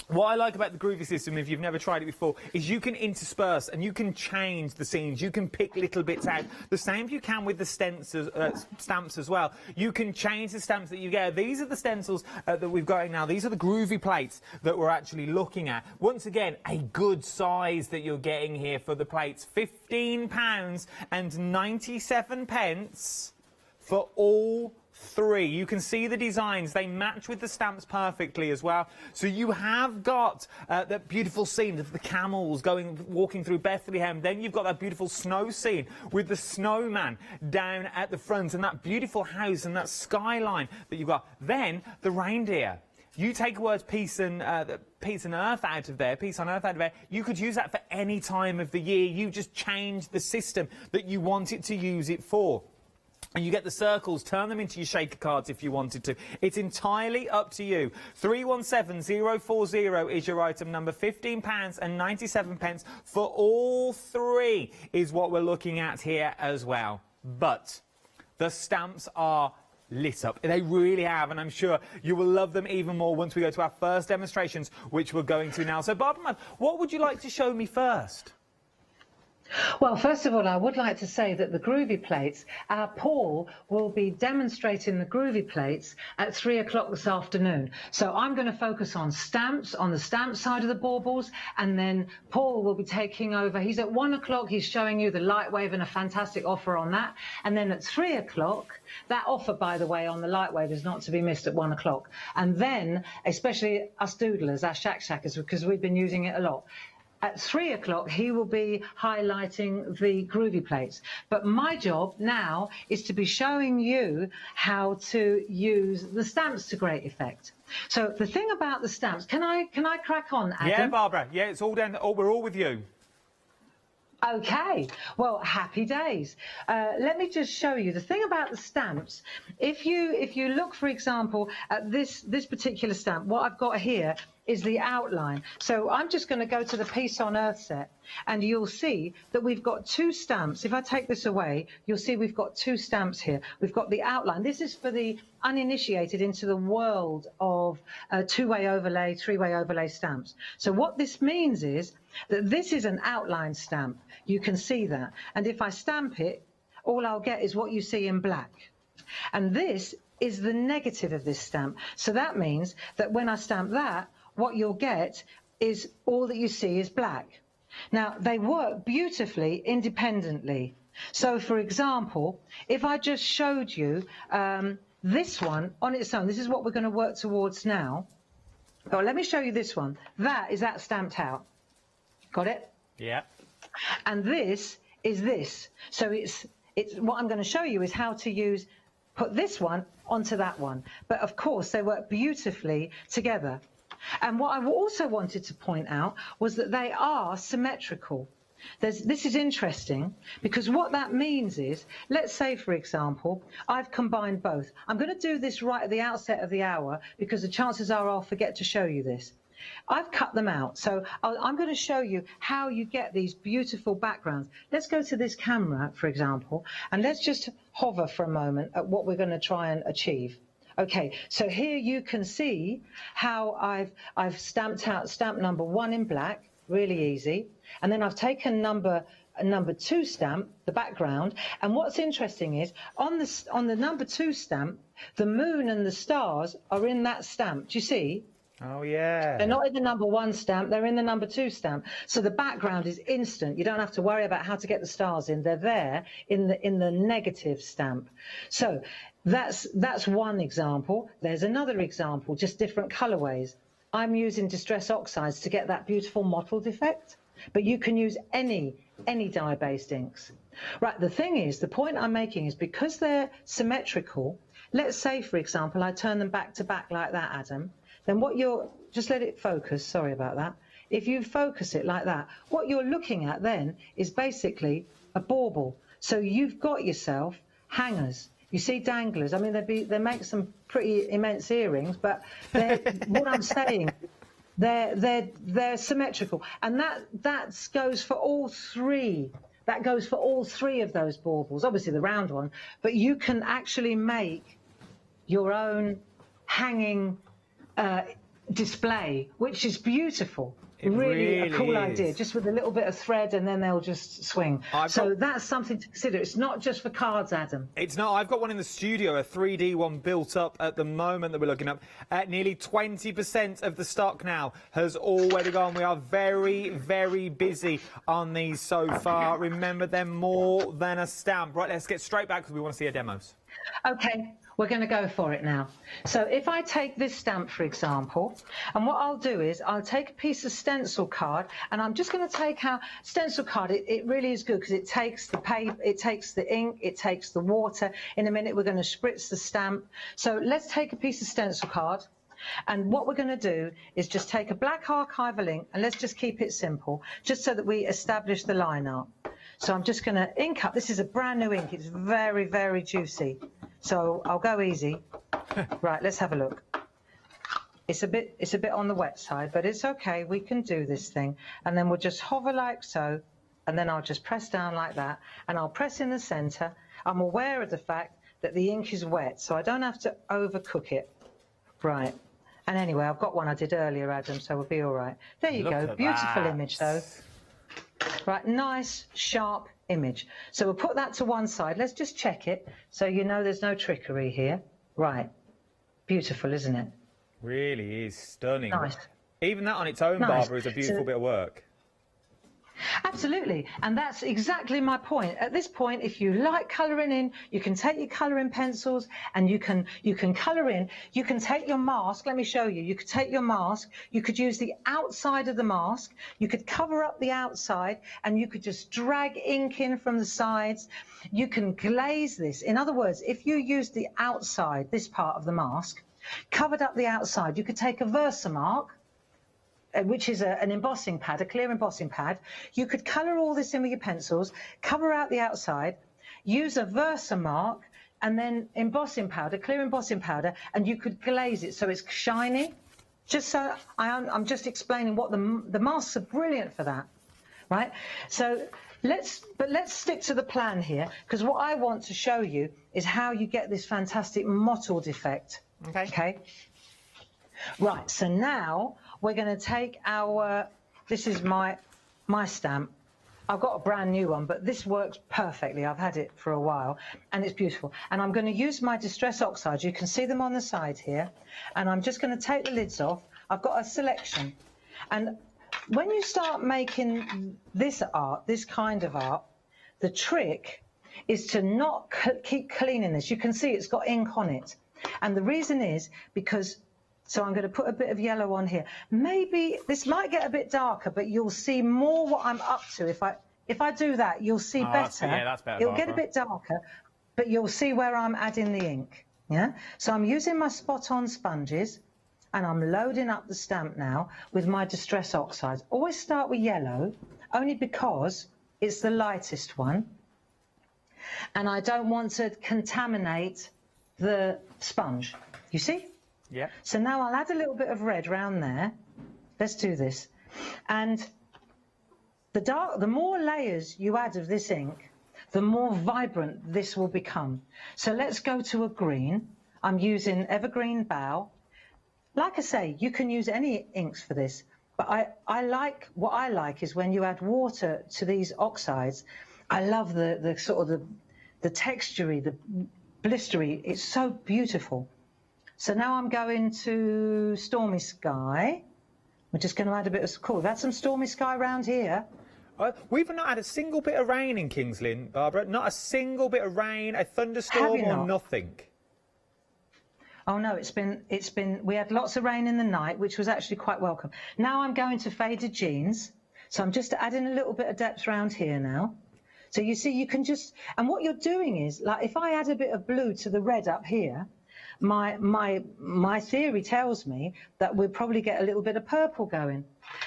What I like about the groovy system, if you've never tried it before, is you can intersperse and you can change the scenes. You can pick little bits out. The same you can with the stamps as well. You can change the stamps that you get. These are the stencils that we've got now. These are the groovy plates that we're actually looking at. Once again, a good size that you're getting here for the plates. £15.97 for all 3. You can see the designs. They match with the stamps perfectly as well. So you have got that beautiful scene of the camels walking through Bethlehem. Then you've got that beautiful snow scene with the snowman down at the front, and that beautiful house and that skyline that you've got. Then the reindeer. You take words peace and earth out of there, peace on earth out of there. You could use that for any time of the year. You just change the system that you want it to use it for. And you get the circles, turn them into your shaker cards if you wanted to. It's entirely up to you. 317040 is your item number. £15.97 for all 3 is what we're looking at here as well. But the stamps are lit up. They really have, and I'm sure you will love them even more once we go to our first demonstrations, which we're going to now. So, Barbara, what would you like to show me first? Well, first of all, I would like to say that the groovy plates, Paul will be demonstrating the groovy plates at 3 o'clock this afternoon. So I'm going to focus on stamps, on the stamp side of the baubles, and then Paul will be taking over. He's at 1 o'clock, he's showing you the Lightwave and a fantastic offer on that. And then at 3 o'clock, that offer, by the way, on the Lightwave is not to be missed at 1 o'clock. And then, especially us doodlers, our shack-shackers, because we've been using it a lot, at 3 o'clock, he will be highlighting the groovy plates. But my job now is to be showing you how to use the stamps to great effect. So the thing about the stamps, can I crack on, Adam? Yeah, Barbara. Yeah, it's all done. We're all with you. Okay, well, happy days. Let me just show you the thing about the stamps. If you look, for example, at this particular stamp, what I've got here is the outline. So I'm just going to go to the Peace on Earth set, and you'll see that we've got 2 stamps. If I take this away, you'll see we've got 2 stamps here. We've got the outline. This is for the uninitiated into the world of 2-way overlay, 3-way overlay stamps. So what this means is that this is an outline stamp. You can see that. And if I stamp it, all I'll get is what you see in black. And this is the negative of this stamp. So that means that when I stamp that, what you'll get is all that you see is black. Now, they work beautifully independently. So, for example, if I just showed you this one on its own, this is what we're going to work towards now. Oh, let me show you this one. That is that stamped out. Got it? Yeah. And this is this. So it's what I'm going to show you is how to put this one onto that one. But, of course, they work beautifully together. And what I also wanted to point out was that they are symmetrical. This is interesting because what that means is, let's say, for example, I've combined both. I'm going to do this right at the outset of the hour because the chances are I'll forget to show you this. I've cut them out, so I'm going to show you how you get these beautiful backgrounds. Let's go to this camera, for example, and let's just hover for a moment at what we're going to try and achieve. Okay, so here you can see how I've stamped out stamp number 1 in black, really easy, and then I've taken number 2 stamp, the background, and what's interesting is on the number 2 stamp, the moon and the stars are in that stamp. Do you see? Oh, yeah. They're not in the number 1 stamp, they're in the number 2 stamp. So the background is instant. You don't have to worry about how to get the stars in. They're there in the negative stamp. So that's one example. There's another example, just different colorways. I'm using Distress Oxides to get that beautiful mottled effect. but you can use any dye-based inks. Right, the thing is, the point I'm making is because they're symmetrical, let's say, for example, I turn them back to back like that, Adam, then what you're, just let it focus, sorry about that. If you focus it like that, what you're looking at then is basically a bauble. So you've got yourself hangers. You see danglers. I mean, they make some pretty immense earrings, but what I'm saying, they're symmetrical, and that goes for all three. That goes for all three of those baubles. Obviously, the round one, but you can actually make your own hanging display, which is beautiful. Really a cool idea, just with a little bit of thread, and then they'll just swing. So that's something to consider. It's not just for cards, Adam. It's not. I've got one in the studio, a 3D one built up at the moment that we're looking up. Nearly 20% of the stock now has already gone. We are very, very busy on these so far. Remember, they're more than a stamp. Right, let's get straight back because we want to see our demos. Okay. We're going to go for it now. So if I take this stamp, for example, and what I'll do is I'll take a piece of stencil card, and I'm just going to take our stencil card. It really is good because it takes the paper, it takes the ink, it takes the water. In a minute, we're going to spritz the stamp. So let's take a piece of stencil card. And what we're going to do is just take a black archival ink, and let's just keep it simple, just so that we establish the line art. So I'm just going to ink up. This is a brand new ink. It's very, very juicy. So I'll go easy. Right, let's have a look. It's a bit on the wet side, but it's okay. We can do this thing. And then we'll just hover like so, and then I'll just press down like that, and I'll press in the centre. I'm aware of the fact that the ink is wet, so I don't have to overcook it. Right. And anyway, I've got one I did earlier, Adam, so we'll be all right. There you go. Beautiful image, though. Right, nice, sharp image. So we'll put that to one side. Let's just check it so you know there's no trickery here. Right. Beautiful, isn't it? Really is stunning. Nice. Even that on its own, Nice. Barbara, is a beautiful bit of work. Absolutely, and that's exactly my point. At this point, if you like colouring in, you can take your colouring pencils and you can colour in. You can take your mask. Let me show you. You could take your mask. You could use the outside of the mask. You could cover up the outside, and you could just drag ink in from the sides. You can glaze this. In other words, if you use the outside, this part of the mask, covered up the outside, you could take a Versamark, which is an embossing pad, a clear embossing pad. You could colour all this in with your pencils, cover out the outside, use a Versamark, and then embossing powder, clear embossing powder, and you could glaze it so it's shiny. Just so I'm just explaining what the masks are brilliant for that, right? So let's stick to the plan here, because what I want to show you is how you get this fantastic mottled effect. Okay. Right. So now we're going to take our, this is my stamp. I've got a brand new one, but this works perfectly. I've had it for a while, and it's beautiful. And I'm going to use my Distress Oxides. You can see them on the side here. And I'm just going to take the lids off. I've got a selection. And when you start making this art, this kind of art, the trick is to not keep cleaning this. You can see it's got ink on it. And the reason is because, so I'm going to put a bit of yellow on here. Maybe this might get a bit darker, but you'll see more what I'm up to. If I do that, you'll see better. That's better. It'll get a bit darker, but you'll see where I'm adding the ink. Yeah. So I'm using my spot-on sponges, and I'm loading up the stamp now with my Distress Oxides. Always start with yellow, only because it's the lightest one, and I don't want to contaminate the sponge. You see? Yeah. So now I'll add a little bit of red round there. Let's do this. And the more layers you add of this ink, the more vibrant this will become. So let's go to a green. I'm using Evergreen Bough. Like I say, you can use any inks for this, but what I like is when you add water to these oxides. I love the sort of the textury, the blistery. It's so beautiful. So now I'm going to Stormy Sky. We're just going to add a bit of, cool, we've had some Stormy Sky around here. We've not had a single bit of rain in Kings Lynn, Barbara. Not a single bit of rain, a thunderstorm or nothing. Oh no, it's been, we had lots of rain in the night, which was actually quite welcome. Now I'm going to Faded Jeans. So I'm just adding a little bit of depth around here now. So you see, you can just, and what you're doing is, like if I add a bit of blue to the red up here, my theory tells me that we'll probably get a little bit of purple going.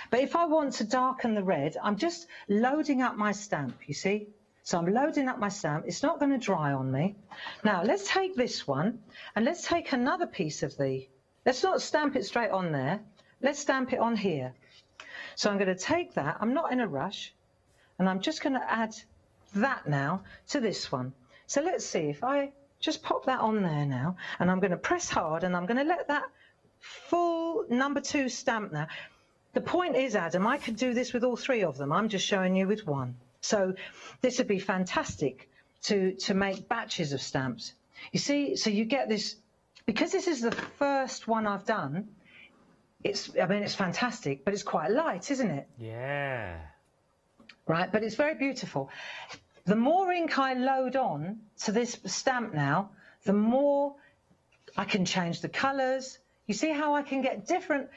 But if I want to darken the red, I'm just loading up my stamp, you see? So I'm loading up my stamp. It's not going to dry on me. Now, let's take this one, and let's take another piece of let's not stamp it straight on there. Let's stamp it on here. So I'm going to take that. I'm not in a rush. And I'm just going to add that now to this one. So let's see if I just pop that on there now, and I'm going to press hard, and I'm going to let that full number 2 stamp now. The point is, Adam, I could do this with all 3 of them. I'm just showing you with one. So this would be fantastic to make batches of stamps. You see, so you get this, because this is the first one I've done, I mean, it's fantastic, but it's quite light, isn't it? Yeah. Right, but it's very beautiful. The more ink I load on to this stamp now, the more I can change the colours. You see how I can get different...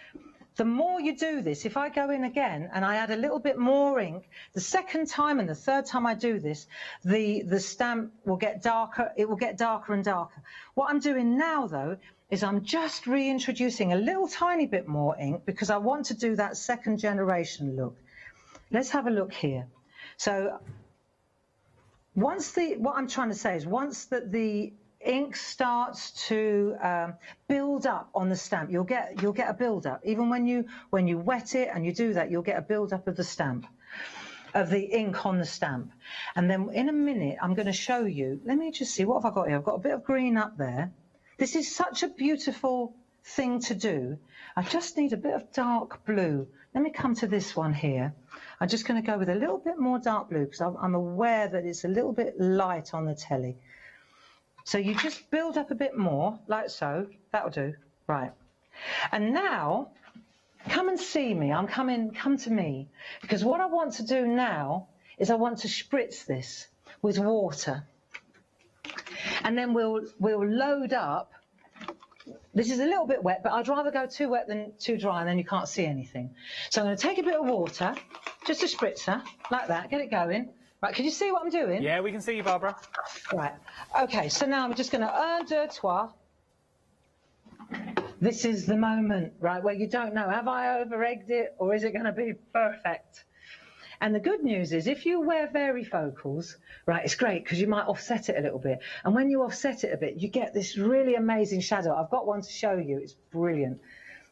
The more you do this, if I go in again and I add a little bit more ink, the second time and the third time I do this, the stamp will get darker. It will get darker and darker. What I'm doing now, though, is I'm just reintroducing a little tiny bit more ink because I want to do that second generation look. Let's have a look here. So what I'm trying to say is once the ink starts to build up on the stamp, you'll get a build up. Even when you wet it and you do that, you'll get a build up of the stamp, of the ink on the stamp. And then in a minute, I'm going to show you. Let me just see, what have I got here? I've got a bit of green up there. This is such a beautiful thing to do. I just need a bit of dark blue. Let me come to this one here. I'm just going to go with a little bit more dark blue because I'm aware that it's a little bit light on the telly. So you just build up a bit more, like so. That'll do. Right. And now, come and see me. Come to me. Because what I want to do now is I want to spritz this with water. And then we'll load up. This is a little bit wet, but I'd rather go too wet than too dry, and then you can't see anything. So I'm going to take a bit of water, just a spritzer, like that. Get it going. Right, can you see what I'm doing? Yeah, we can see you, Barbara. Right, okay, so now I'm just going to un, deux, trois. This is the moment, right, where you don't know, have I over-egged it or is it going to be perfect? And the good news is if you wear varifocals, right, it's great because you might offset it a little bit. And when you offset it a bit, you get this really amazing shadow. I've got one to show you. It's brilliant.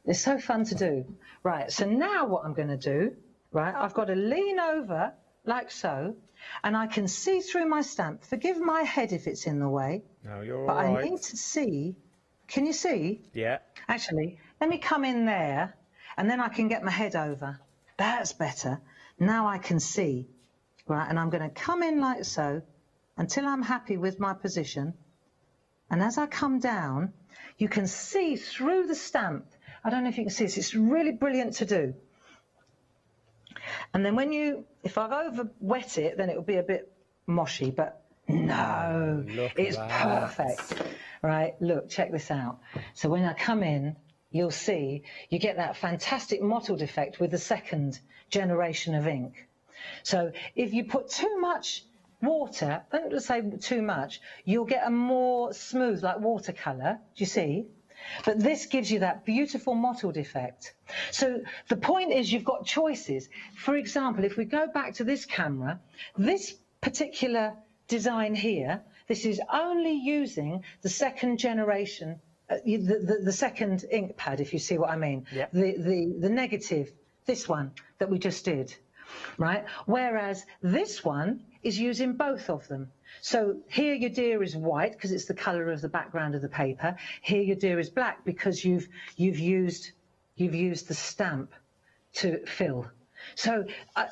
It's so fun to do. Right, so now what I'm going to do, right, I've got to lean over like so, and I can see through my stamp. Forgive my head if it's in the way. No, you're all but right. I need to see. Can you see? Yeah. Actually, let me come in there, and then I can get my head over. That's better. Now I can see. Right, and I'm going to come in like so until I'm happy with my position. And as I come down, you can see through the stamp. I don't know if you can see this. It's really brilliant to do. And then if I've over wet it, then it will be a bit moshy, but no, it's perfect. Right, look, check this out. So when I come in, you'll see you get that fantastic mottled effect with the second generation of ink. So if you put too much water, don't say too much, you'll get a more smooth, like watercolour, do you see? But this gives you that beautiful mottled effect. So the point is you've got choices. For example, if we go back to this camera, this particular design here, this is only using the second generation, the second ink pad, if you see what I mean. Yep. The negative, this one that we just did, right? Whereas this one is using both of them. So here your deer is white because it's the colour of the background of the paper. Here your deer is black because you've used the stamp to fill. So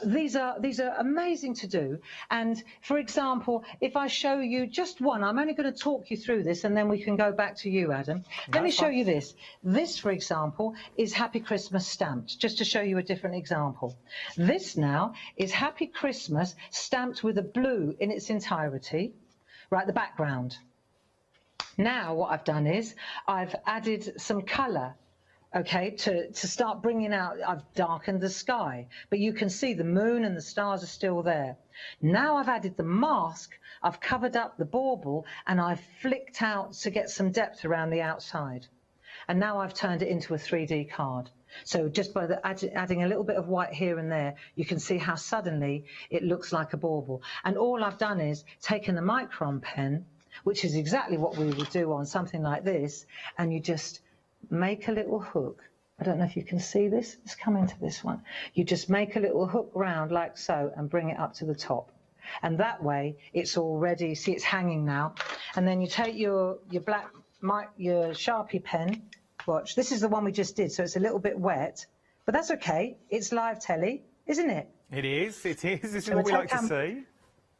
these are amazing to do. And for example, if I show you just one, I'm only going to talk you through this and then we can go back to you, Adam. Let me show you this. This, for example, is Happy Christmas stamped, just to show you a different example. This now is Happy Christmas stamped with a blue in its entirety, right, the background. Now what I've done is I've added some colour okay, to start bringing out. I've darkened the sky, but you can see the moon and the stars are still there. Now I've added the mask, I've covered up the bauble, and I've flicked out to get some depth around the outside. And now I've turned it into a 3D card. So just by adding a little bit of white here and there, you can see how suddenly it looks like a bauble. And all I've done is taken the micron pen, which is exactly what we would do on something like this, and you just make a little hook. I don't know if you can see this. Let's come into this one. You just make a little hook round like so and bring it up to the top. And that way it's already, see, it's hanging now. And then you take your Sharpie pen. Watch, this is the one we just did, so it's a little bit wet, but that's okay. It's live telly, isn't it? It is. This is what we like to see.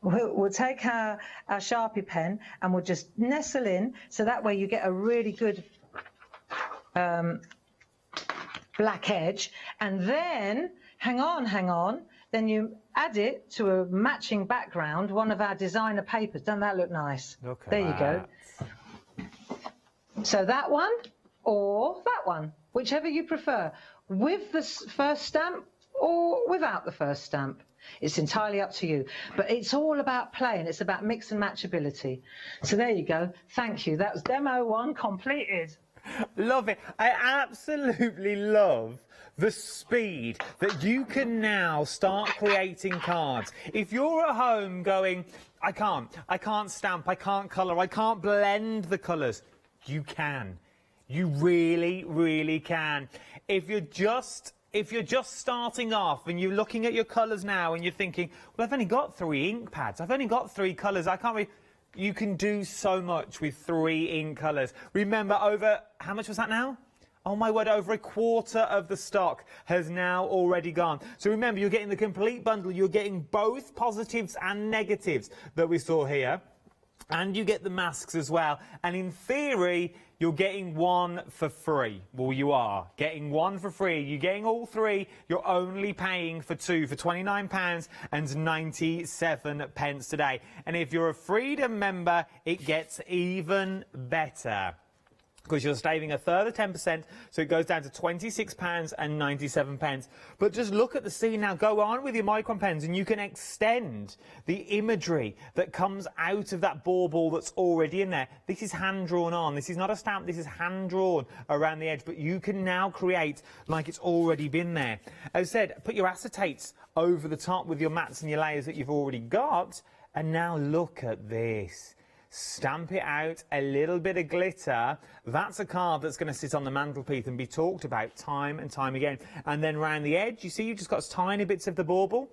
We'll take our Sharpie pen and we'll just nestle in, so that way you get a really good black edge. And then, hang on, then you add it to a matching background, one of our designer papers. Doesn't that look nice? Look at there you that. go. So that one, or that one, whichever you prefer, with the first stamp or without the first stamp. It's entirely up to you. But it's all about play, and it's about mix and matchability. So there you go. Thank you. That was demo 1 completed. Love it. I absolutely love the speed that you can now start creating cards. If you're at home going, I can't stamp, I can't colour, I can't blend the colours, you can. You really, really can. If you're just starting off and you're looking at your colours now and you're thinking, well, I've only got 3 ink pads, I've only got 3 colours, I can't really... You can do so much with 3 ink colours. Remember, over, how much was that now? Oh my word, over a quarter of the stock has now already gone. So remember, you're getting the complete bundle, you're getting both positives and negatives that we saw here. And you get the masks as well. And in theory, you're getting 1 for free. Well, you are getting 1 for free. You're getting all 3. You're only paying for 2 for £29.97 today. And if you're a Freedom member, it gets even better, because you're saving a further 10%, so it goes down to £26.97. But just look at the scene now. Go on with your micron pens, and you can extend the imagery that comes out of that bauble that's already in there. This is hand-drawn on. This is not a stamp. This is hand-drawn around the edge, but you can now create like it's already been there. As I said, put your acetates over the top with your mats and your layers that you've already got, and now look at this. Stamp it out, a little bit of glitter. That's a card that's going to sit on the mantelpiece and be talked about time and time again. And then round the edge, you see you've just got tiny bits of the bauble.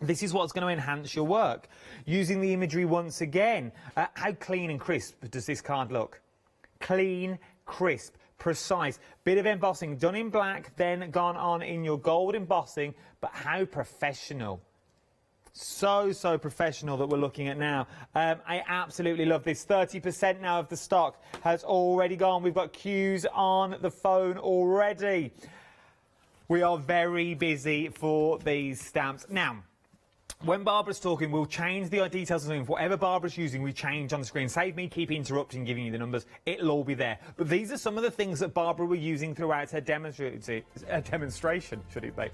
This is what's going to enhance your work. Using the imagery once again, how clean and crisp does this card look? Clean, crisp, precise. Bit of embossing done in black, then gone on in your gold embossing, but how professional. So professional that we're looking at now. I absolutely love this. 30% now of the stock has already gone. We've got queues on the phone already. We are very busy for these stamps. Now, when Barbara's talking, we'll change the details of something. Whatever Barbara's using, we change on the screen. Save me keep interrupting, giving you the numbers. It'll all be there. But these are some of the things that Barbara were using throughout her demonstration, should it be.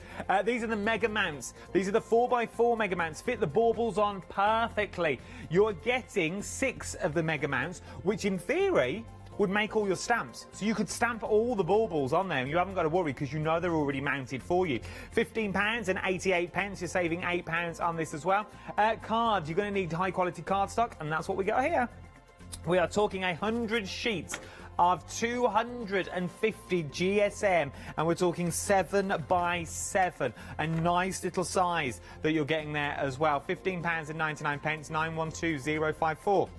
These are the mega mounts. These are the 4x4 mega mounts. Fit the baubles on perfectly. You're getting 6 of the mega mounts, which in theory would make all your stamps. So you could stamp all the baubles on there and you haven't got to worry, because you know they're already mounted for you. £15.88. You're saving £8 on this as well. Cards, you're going to need high quality cardstock, and that's what we got here. We are talking 100 sheets of 250 GSM, and we're talking 7x7, a nice little size that you're getting there as well. £15.99. 912054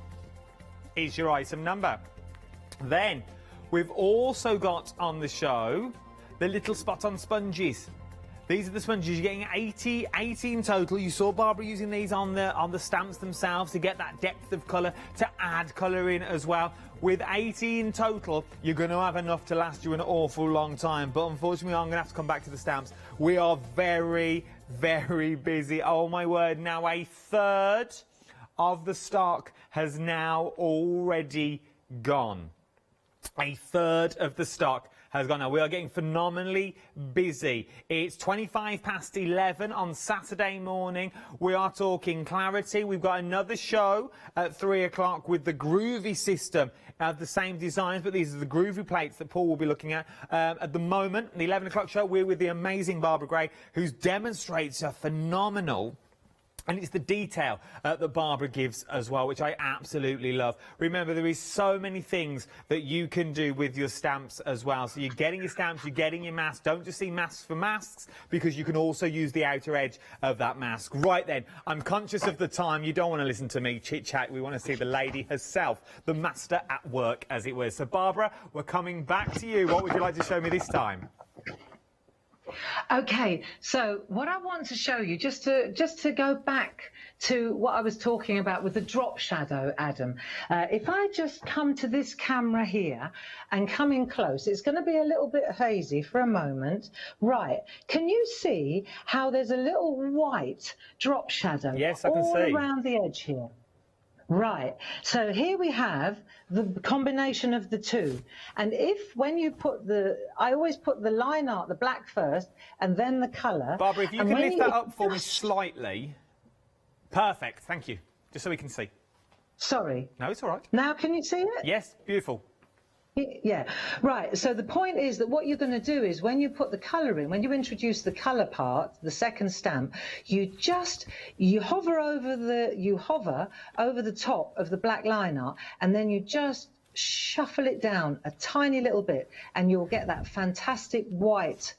is your item number. Then we've also got on the show the little spot-on sponges. These are the sponges. You're getting 80 in total. You saw Barbara using these on the stamps themselves to get that depth of colour, to add colour in as well. With 80 in total, you're going to have enough to last you an awful long time. But unfortunately, I'm going to have to come back to the stamps. We are very, very busy. Oh my word, now a third of the stock has now already gone. A third of the stock has gone. Now, we are getting phenomenally busy. It's 11:25 on Saturday morning. We are talking Clarity. We've got another show at 3 o'clock with the Groovy system. The same designs, but these are the Groovy plates that Paul will be looking at. At the moment, the 11 o'clock show, we're with the amazing Barbara Gray, who demonstrates a phenomenal. And it's the detail that Barbara gives as well, which I absolutely love. Remember, there is so many things that you can do with your stamps as well. So you're getting your stamps, you're getting your masks. Don't just see masks for masks, because you can also use the outer edge of that mask. Right then, I'm conscious of the time. You don't want to listen to me chit-chat. We want to see the lady herself, the master at work, as it were. So, Barbara, we're coming back to you. What would you like to show me this time? Okay, so what I want to show you, just to go back to what I was talking about with the drop shadow, Adam, if I just come to this camera here and come in close, it's going to be a little bit hazy for a moment. Right, can you see how there's a little white drop shadow yes, I can see. all around the edge here? Right, so here we have the combination of the two, and when you put I always put the line art, the black first, and then the colour. Barbara, if you can lift that up for me slightly. Perfect, thank you. Just so we can see. Sorry. No, it's all right. Now can you see it? Yes, beautiful. Yeah, right, so the point is that what you're going to do is when you put the colour in, when you introduce the colour part, the second stamp, you hover over the top of the black line art, and then you just shuffle it down a tiny little bit, and you'll get that fantastic white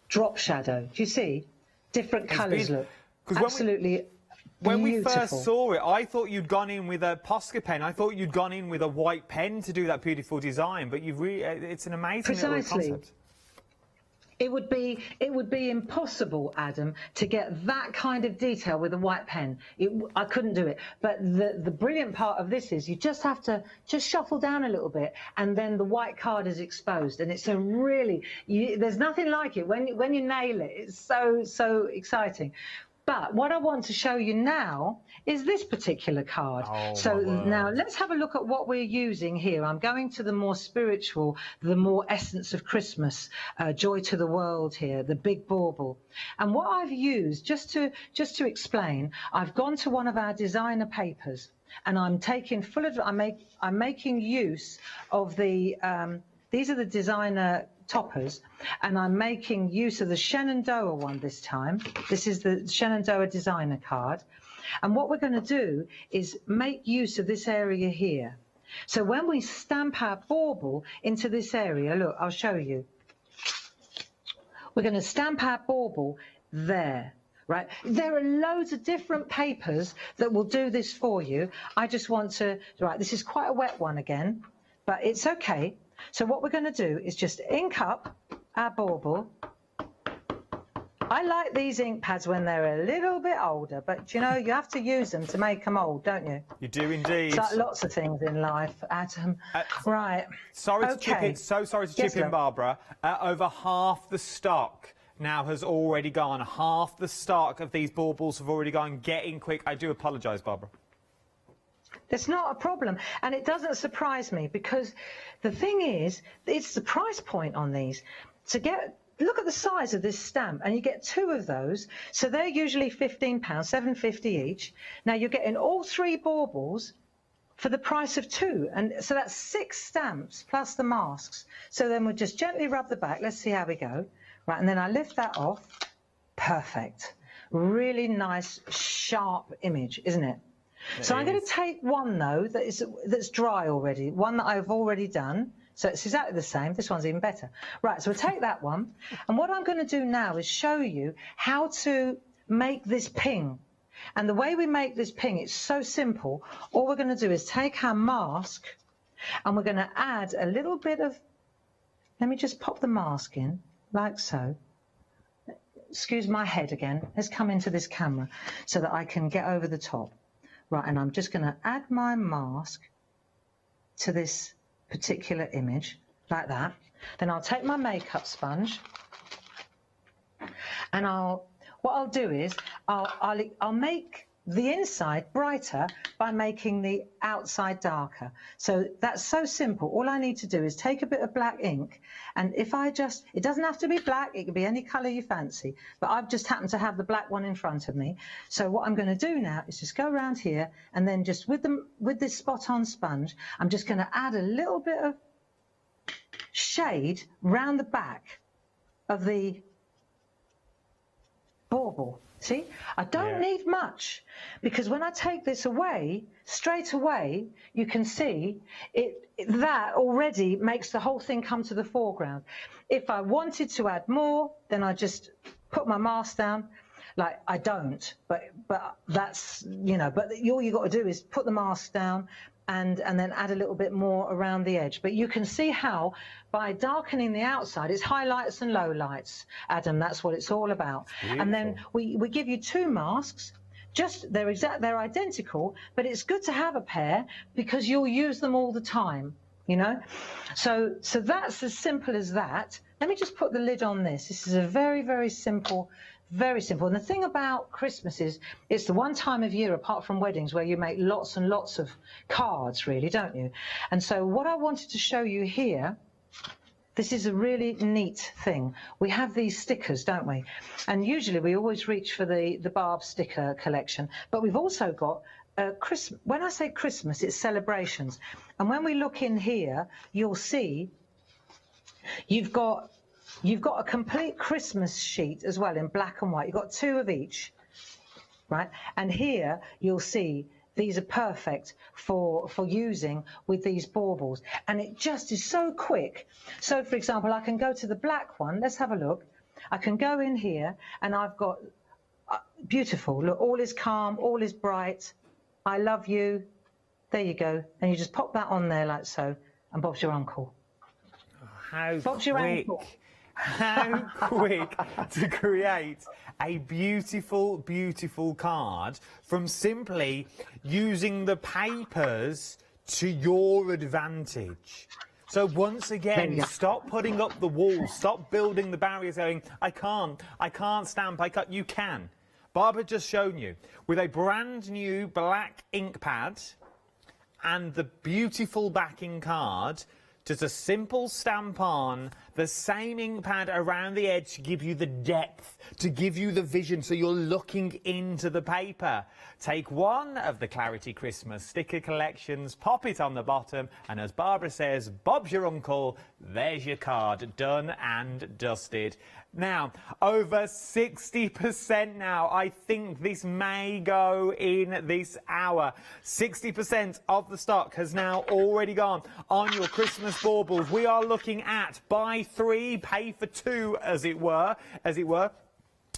drop shadow. Do you see? Different colours look. Absolutely. When we beautiful. first saw it, I thought you'd gone in with a Posca pen. I thought you'd gone in with a white pen to do that beautiful design, but it's an amazing little concept. It would be impossible, Adam, to get that kind of detail with a white pen. I couldn't do it. But the brilliant part of this is you just have to just shuffle down a little bit, and then the white card is exposed, and it's a really there's nothing like it when you nail it. It's so exciting. But what I want to show you now is this particular card. So now let's have a look at what we're using here. I'm going to the more spiritual, the more essence of Christmas, joy to the world here, the big bauble. And what I've used, just to explain, I've gone to one of our designer papers, and I'm taking I'm making use of the these are the designer toppers, and I'm making use of the Shenandoah one this time. This is the Shenandoah designer card, and what we're going to do is make use of this area here. So when we stamp our bauble into this area, look, I'll show you. We're going to stamp our bauble there. Right, there are loads of different papers that will do this for you. I just want to, right, this is quite a wet one again, but it's okay. So what we're going to do is just ink up our bauble. I like these ink pads when they're a little bit older, but you know, you have to use them to make them old, don't you? You do indeed. It's like lots of things in life, Adam. Right. Sorry to chip in, sorry to chip in, Barbara. Over half the stock now has already gone. Half the stock of these baubles have already gone. Get in quick. I do apologise, Barbara. It's not a problem, and it doesn't surprise me, because the thing is, it's the price point on these. Look at the size of this stamp, and you get two of those, so they're usually £15, $7.50 each. Now you're getting all three baubles for the price of two, and so that's 6 stamps plus the masks. So then we'll just gently rub the back. Let's see how we go. Right, and then I lift that off. Perfect. Really nice, sharp image, isn't it? So I'm going to take one, though, that's dry already, one that I've already done. So it's exactly the same. This one's even better. Right, so we'll take that one. And what I'm going to do now is show you how to make this ping. And the way we make this ping, it's so simple. All we're going to do is take our mask, and we're going to add a little bit of... Let me just pop the mask in, like so. Excuse my head again. Let's come into this camera so that I can get over the top. Right, and I'm just going to add my mask to this particular image, like that. Then I'll take my makeup sponge, and what I'll do is I'll make the inside brighter by making the outside darker. So that's so simple. All I need to do is take a bit of black ink, and if I just, it doesn't have to be black, it can be any colour you fancy, but I've just happened to have the black one in front of me. So what I'm going to do now is just go around here, and then just with this spot-on sponge, I'm just going to add a little bit of shade round the back of the bauble. See, I don't need much, because when I take this away, straight away, you can see that already makes the whole thing come to the foreground. If I wanted to add more, then I just put my mask down. Like, I don't, but that's, you know, but all you got to do is put the mask down and then add a little bit more around the edge. But you can see how by darkening the outside, it's highlights and lowlights, Adam, that's what it's all about. And then we give you 2 masks. Just they're identical, but it's good to have a pair because you'll use them all the time, you know. So that's as simple as that. Let me just put the lid on this. This is a very, very simple. Very simple. And the thing about Christmas is it's the one time of year, apart from weddings, where you make lots and lots of cards, really, don't you? And so what I wanted to show you here, this is a really neat thing. We have these stickers, don't we? And usually we always reach for the Barb sticker collection, but we've also got Christmas. When I say Christmas, it's celebrations. And when we look in here, you'll see you've got a complete Christmas sheet as well in black and white. You've got 2 of each, right? And here you'll see these are perfect for using with these baubles. And it just is so quick. So, for example, I can go to the black one. Let's have a look. I can go in here and I've got beautiful. Look, all is calm, all is bright. I love you. There you go. And you just pop that on there like so, and Bob's your uncle. How Bob's your uncle. How quick to create a beautiful, beautiful card from simply using the papers to your advantage. So once again, stop putting up the walls, stop building the barriers going, I can't stamp, you can. Barbara just shown you with a brand new black ink pad and the beautiful backing card, just a simple stamp on, the same ink pad around the edge to give you the depth, to give you the vision, so you're looking into the paper. Take one of the Clarity Christmas sticker collections, pop it on the bottom, and as Barbara says, Bob's your uncle, there's your card, done and dusted. Now, over 60% now. I think this may go in this hour. 60% of the stock has now already gone on your Christmas baubles. We are looking at buy 3, pay for 2, as it were.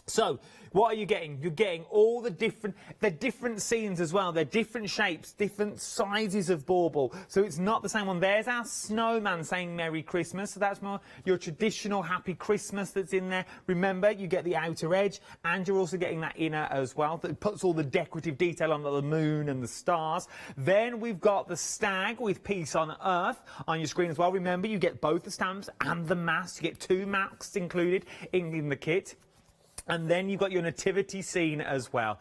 So, what are you getting? You're getting all the different scenes as well. They're different shapes, different sizes of bauble. So it's not the same one. There's our snowman saying Merry Christmas. So that's more your traditional Happy Christmas that's in there. Remember, you get the outer edge and you're also getting that inner as well. That puts all the decorative detail on the moon and the stars. Then we've got the stag with Peace on Earth on your screen as well. Remember, you get both the stamps and the mask. You get 2 masks included in the kit. And then you've got your nativity scene as well.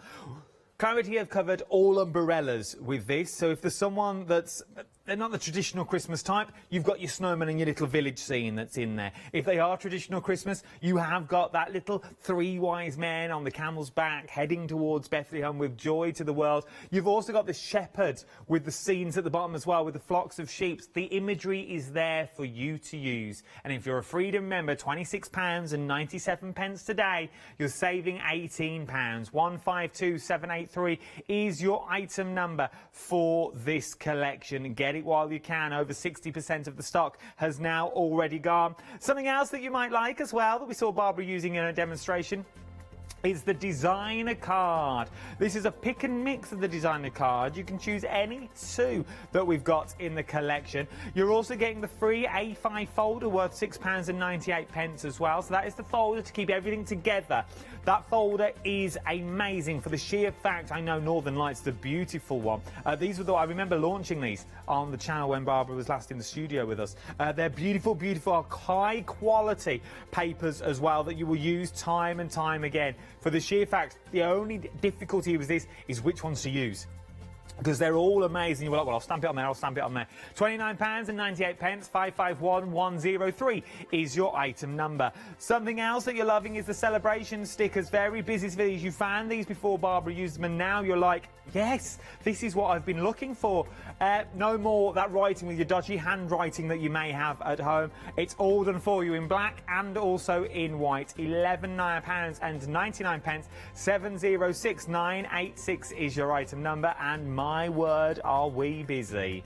Clarity have covered all umbrellas with this, so if there's someone they're not the traditional Christmas type, you've got your snowman and your little village scene that's in there. If they are traditional Christmas, you have got that little 3 wise men on the camel's back heading towards Bethlehem with joy to the world. You've also got the shepherds with the scenes at the bottom as well, with the flocks of sheep. The imagery is there for you to use. And if you're a Freedom member, £26.97 today, you're saving £18. 152783 is your item number for this collection. Get it while you can. Over 60% of the stock has now already gone. Something else that you might like as well that we saw Barbara using in a demonstration is the designer card. This is a pick and mix of the designer card. You can choose any 2 that we've got in the collection. You're also getting the free A5 folder worth £6.98 as well. So that is the folder to keep everything together. That folder is amazing for the sheer fact, I know Northern Lights, the beautiful one. These were I remember launching these on the channel when Barbara was last in the studio with us. They're beautiful, beautiful, high quality papers as well that you will use time and time again. for the sheer fact the only difficulty with this is which ones to use. Because they're all amazing. You're like, well, I'll stamp it on there, I'll stamp it on there. £29.98, 551103 is your item number. Something else that you're loving is the celebration stickers. Very busy videos. You found these before Barbara used them, and now you're like, yes, this is what I've been looking for. No more that writing with your dodgy handwriting that you may have at home. It's all done for you in black and also in white. £11.99, 706986 is your item number, and my word, are we busy.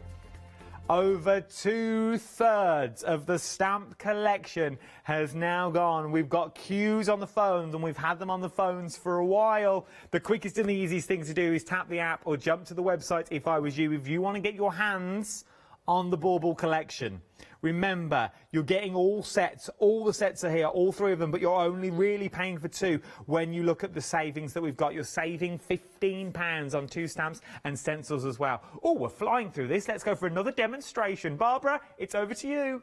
Over 2/3 of the stamp collection has now gone. We've got queues on the phones, and we've had them on the phones for a while. The quickest and the easiest thing to do is tap the app or jump to the website if I was you, if you want to get your hands on the bauble collection. Remember, you're getting all sets. All the sets are here, all 3 of them, but you're only really paying for 2 when you look at the savings that we've got. You're saving £15 on 2 stamps and stencils as well. Oh, we're flying through this. Let's go for another demonstration. Barbara, it's over to you.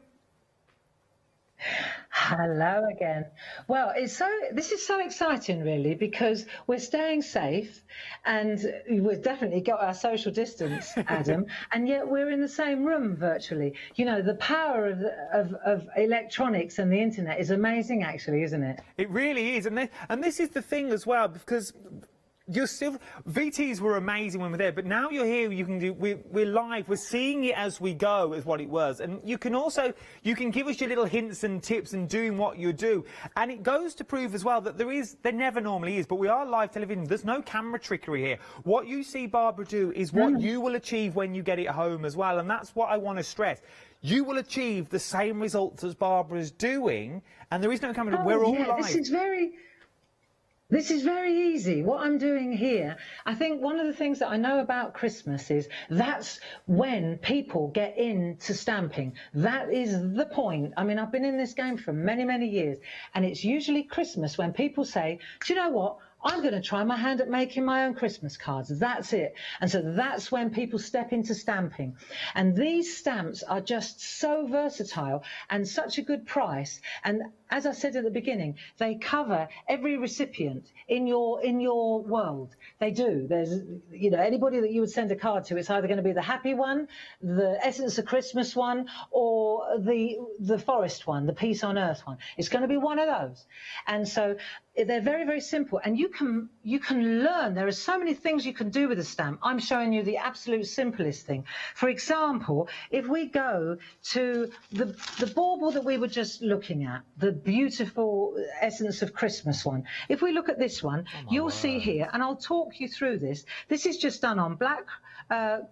Hello again. Well, this is so exciting, really, because we're staying safe and we've definitely got our social distance, Adam, and yet we're in the same room virtually. You know, the power of electronics and the internet is amazing, actually, isn't it? It really is, and this is the thing as well, because you're still, VTs were amazing when we're there, but now you're here, you can do, we're live, we're seeing it as we go, is what it was. And you can also, you can give us your little hints and tips and doing what you do. And it goes to prove as well that there never normally is, but we are live television. There's no camera trickery here. What you see Barbara do is what you will achieve when you get it home as well. And that's what I want to stress. You will achieve the same results as Barbara's doing, and there is no camera. We're all live. This is very easy. What I'm doing here, I think one of the things that I know about Christmas is that's when people get into stamping. That is the point. I mean, I've been in this game for many, many years, and it's usually Christmas when people say, do you know what? I'm going to try my hand at making my own Christmas cards. That's it. And so that's when people step into stamping. And these stamps are just so versatile and such a good price. And as I said at the beginning, they cover every recipient in your world. They do. There's, you know, anybody that you would send a card to, it's either going to be the happy one, the Essence of Christmas one, or the forest one, the Peace on Earth one. It's going to be one of those. And so they're very, very simple, and you can learn. There are so many things you can do with a stamp. I'm showing you the absolute simplest thing. For example, if we go to the bauble that we were just looking at, the beautiful Essence of Christmas one. If we look at this one, you'll see here, and I'll talk you through this. This is just done on black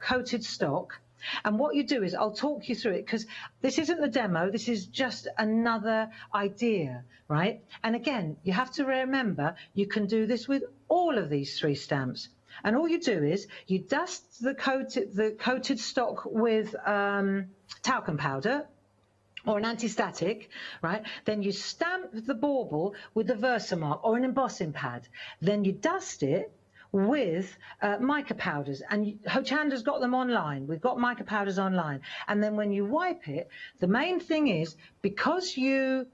coated stock. And what you do is, I'll talk you through it, because this isn't the demo, this is just another idea, right? And again, you have to remember, you can do this with all of these 3 stamps. And all you do is, you dust the coated stock with talcum powder, or an anti-static, right? Then you stamp the bauble with the Versamark or an embossing pad. Then you dust it with mica powders, and Hochanda's got them online. We've got mica powders online. And then when you wipe it, the main thing is, because you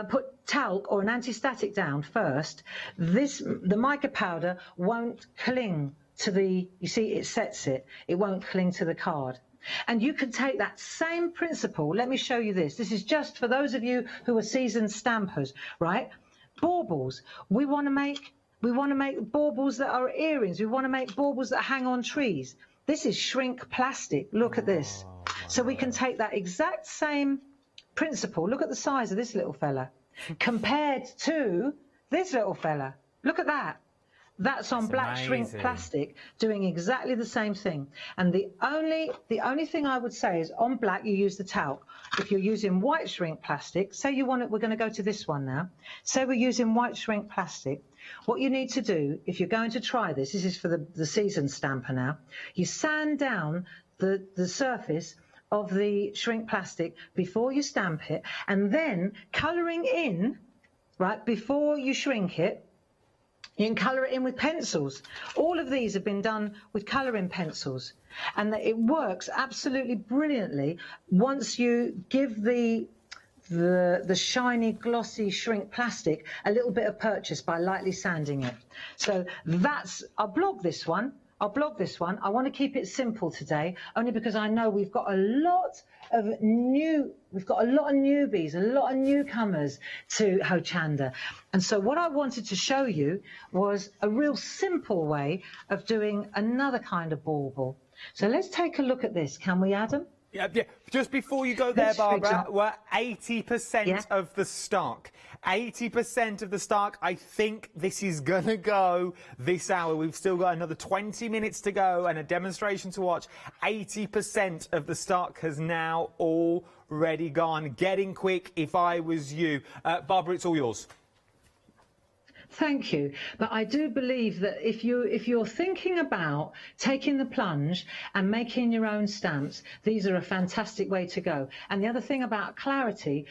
put talc or an anti-static down first, the mica powder won't cling to you see, it sets it. It won't cling to the card. And you can take that same principle. Let me show you this. This is just for those of you who are seasoned stampers, right? Baubles. We want to make baubles that are earrings. We want to make baubles that hang on trees. This is shrink plastic. Look at this. So we can take that exact same principle. Look at the size of this little fella compared to this little fella. Look at that. That's on black shrink plastic, doing exactly the same thing. And the only thing I would say is, on black you use the talc. If you're using white shrink plastic, say you want it, we're going to go to this one now. Say we're using white shrink plastic. What you need to do, if you're going to try this is for the seasoned stamper now, you sand down the surface of the shrink plastic before you stamp it, and then colouring in, right, before you shrink it, you can colour it in with pencils. All of these have been done with colouring pencils, and it works absolutely brilliantly once you give the the shiny, glossy shrink plastic a little bit of purchase by lightly sanding it. So I'll blog this one. I want to keep it simple today, only because I know we've got a lot of newbies, a lot of newcomers to Hochanda. And so what I wanted to show you was a real simple way of doing another kind of bauble. So let's take a look at this. Can we, Adam? Yeah. Just before you go there, Barbara, we're 80% of the stock. 80% of the stock. I think this is going to go this hour. We've still got another 20 minutes to go and a demonstration to watch. 80% of the stock has now already gone. Getting quick if I was you. Barbara, it's all yours. Thank you. But I do believe that if you're thinking about taking the plunge and making your own stamps, these are a fantastic way to go. And the other thing about Clarity,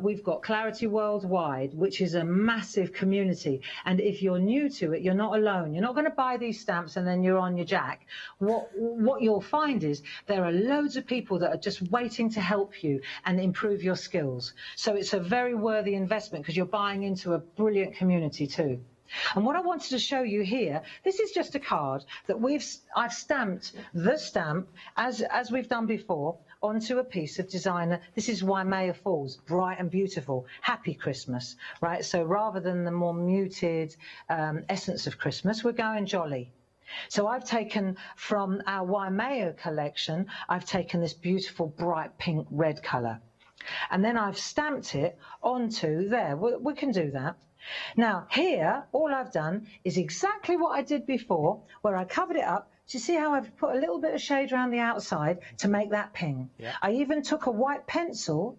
we've got Clarity Worldwide, which is a massive community. And if you're new to it, you're not alone. You're not going to buy these stamps and then you're on your jack. What you'll find is there are loads of people that are just waiting to help you and improve your skills. So it's a very worthy investment because you're buying into a brilliant community too. And what I wanted to show you here, this is just a card that I've stamped the stamp as we've done before onto a piece of designer. This is Waimea Falls, bright and beautiful. Happy Christmas, right? So rather than the more muted essence of Christmas, we're going jolly. So I've taken from our Waimea collection, I've taken this beautiful bright pink red colour. And then I've stamped it onto there. We can do that. Now here, all I've done is exactly what I did before, where I covered it up. Do you see how I've put a little bit of shade around the outside to make that ping? Yeah. I even took a white pencil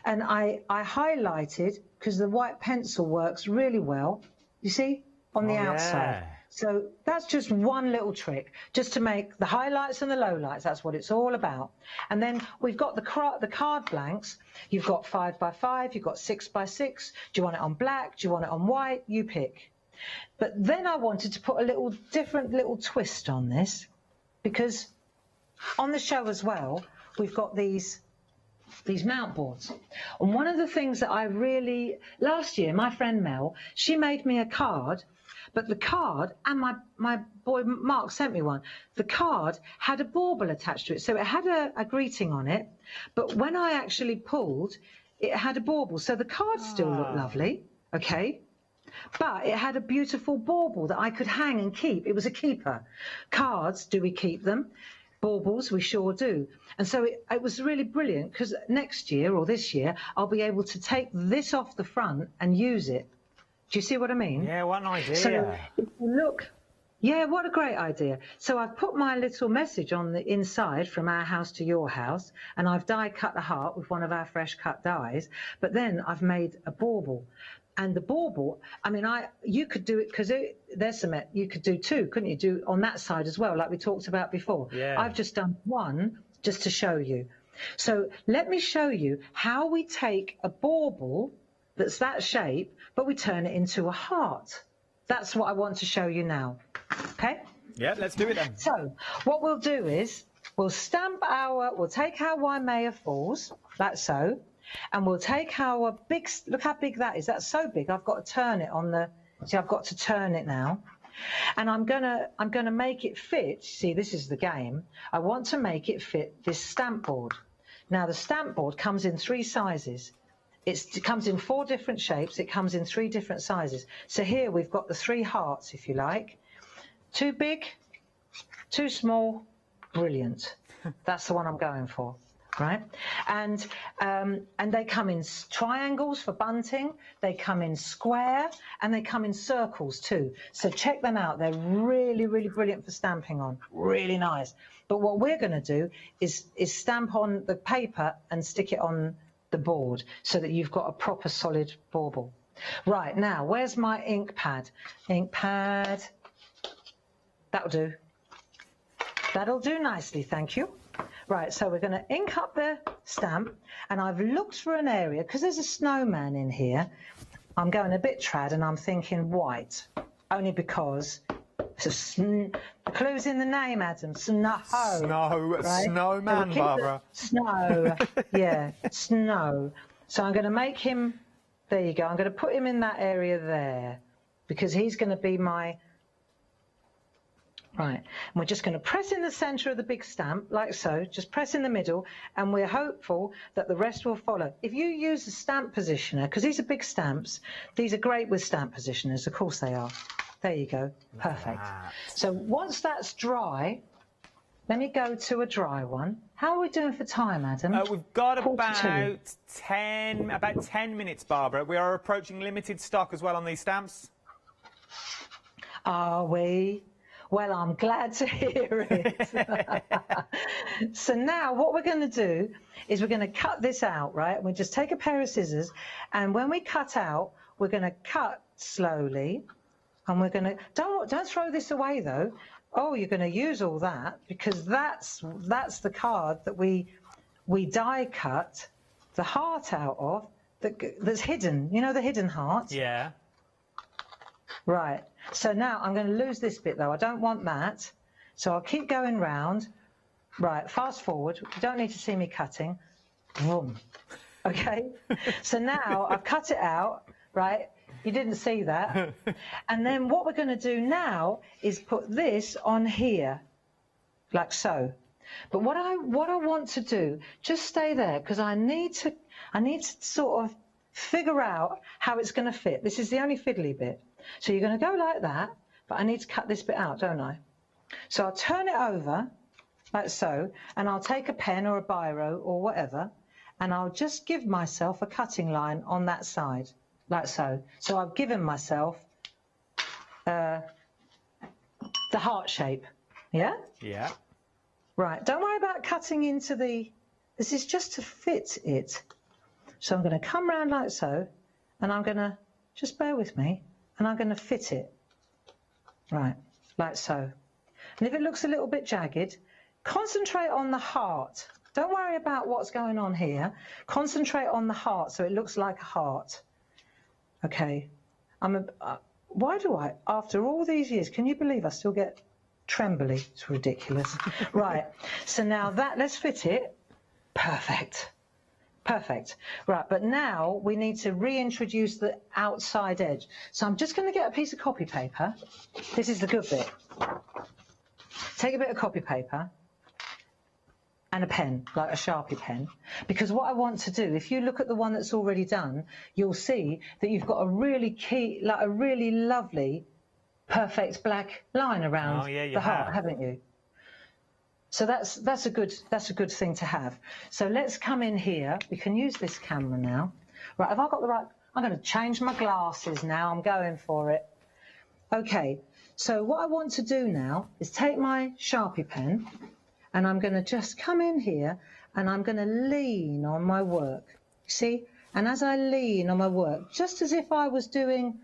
and I highlighted, because the white pencil works really well, you see, on the outside. Yeah. So that's just one little trick, just to make the highlights and the lowlights. That's what it's all about. And then we've got the card blanks. You've got 5 by 5, you've got 6 by 6. Do you want it on black? Do you want it on white? You pick. But then I wanted to put a different little twist on this, because on the show as well, we've got these mount boards. And one of the things that last year, my friend Mel, she made me a card. But the card, and my boy Mark sent me one, the card had a bauble attached to it. So it had a greeting on it, but when I actually pulled, it had a bauble. So the card still looked lovely, okay? But it had a beautiful bauble that I could hang and keep. It was a keeper. Cards, do we keep them? Baubles, we sure do. And so it was really brilliant, because next year, or this year, I'll be able to take this off the front and use it. Do you see what I mean? Yeah, what an idea. So if you look, yeah, what a great idea. So I've put my little message on the inside, from our house to your house, and I've die cut a heart with one of our fresh cut dies, but then I've made a bauble. And the bauble, I mean, you could do it, because you could do two, couldn't you? Do on that side as well, like we talked about before. Yeah. I've just done one just to show you. So let me show you how we take a bauble that's that shape, but we turn it into a heart. That's what I want to show you now. Okay? Yeah, let's do it then. So what we'll do is we'll take our Waimea Falls, like so, and we'll take our big, look how big that is. That's so big, I've got to turn it I've got to turn it now. And I'm gonna make it fit. See, this is the game. I want to make it fit this stamp board. Now the stamp board comes in 3 sizes. It comes in 4 different shapes. It comes in 3 different sizes. So here we've got the 3 hearts, if you like. Too big, too small, brilliant. That's the one I'm going for, right? And they come in triangles for bunting. They come in square, and they come in circles too. So check them out. They're really, really brilliant for stamping on. Really nice. But what we're going to do is stamp on the paper and stick it on the board, so that you've got a proper solid bauble. Right, now where's my ink pad? Ink pad, that'll do nicely, thank you. Right, so we're going to ink up the stamp, and I've looked for an area, because there's a snowman in here. I'm going a bit trad, and I'm thinking white, only because the clue's in the name, Adam. Snow. Right? Snowman, Barbara. Snow. Yeah, snow. So I'm going to make him, there you go, I'm going to put him in that area there because he's going to be my, right, and we're just going to press in the centre of the big stamp, like so, just press in the middle, and we're hopeful that the rest will follow. If you use a stamp positioner, because these are big stamps, these are great with stamp positioners, of course they are. There you go, perfect. So once that's dry, let me go to a dry one. How are we doing for time, Adam? We've got about 10 minutes, Barbara. We are approaching limited stock as well on these stamps. Are we? Well, I'm glad to hear it. So now what we're going to do is we're going to cut this out, right? We just take a pair of scissors, and when we cut out, we're going to cut slowly, and we're going to don't throw this away though. Oh, you're going to use all that because that's the card that we die cut the heart out of that's hidden. You know the hidden heart? Yeah. Right. So now I'm going to lose this bit though. I don't want that. So I'll keep going round. Right. Fast forward. You don't need to see me cutting. Boom. Okay. So now I've cut it out. Right. You didn't see that. And then what we're going to do now is put this on here, like so. But what I want to do, just stay there, because I need to sort of figure out how it's going to fit. This is the only fiddly bit. So you're going to go like that, but I need to cut this bit out, don't I? So I'll turn it over, like so, and I'll take a pen or a biro or whatever, and I'll just give myself a cutting line on that side. Like so. So I've given myself the heart shape. Yeah? Yeah. Right. Don't worry about cutting into the... This is just to fit it. So I'm going to come round like so, and I'm going to... Just bear with me. And I'm going to fit it. Right. Like so. And if it looks a little bit jagged, concentrate on the heart. Don't worry about what's going on here. Concentrate on the heart so it looks like a heart. Okay, why do I, after all these years, can you believe I still get trembly? It's ridiculous. Right, so now let's fit it. Perfect, perfect. Right, but now we need to reintroduce the outside edge. So I'm just going to get a piece of copy paper. This is the good bit. Take a bit of copy paper and a pen, like a Sharpie pen, because what I want to do, if you look at the one that's already done, you'll see that you've got a really really lovely, perfect black line around the heart, haven't you? So that's a good thing to have. So let's come in here. We can use this camera now. Right, have I got the right? I'm going to change my glasses now. I'm going for it. Okay. So what I want to do now is take my Sharpie pen. And I'm going to just come in here and I'm going to lean on my work. See? And as I lean on my work, just as if I was doing...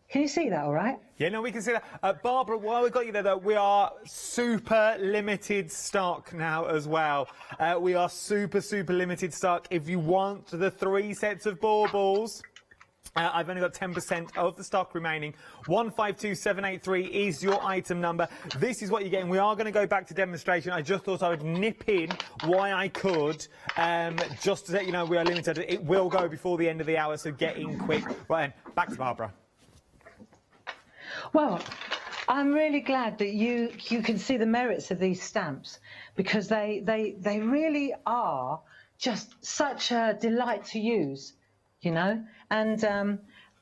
Can you see that all right? Yeah, no, we can see that. Barbara, while we've got you there, though, we are super limited stock now as well. We are super limited stock. If you want the 3 sets of baubles... I've only got 10% of the stock remaining. 152783 is your item number. This is what you're getting. We are going to go back to demonstration. I just thought I would nip in why I could, just to let you know we are limited. It will go before the end of the hour, so get in quick. Right then, back to Barbara. Well, I'm really glad that you can see the merits of these stamps, because they really are just such a delight to use. You know, and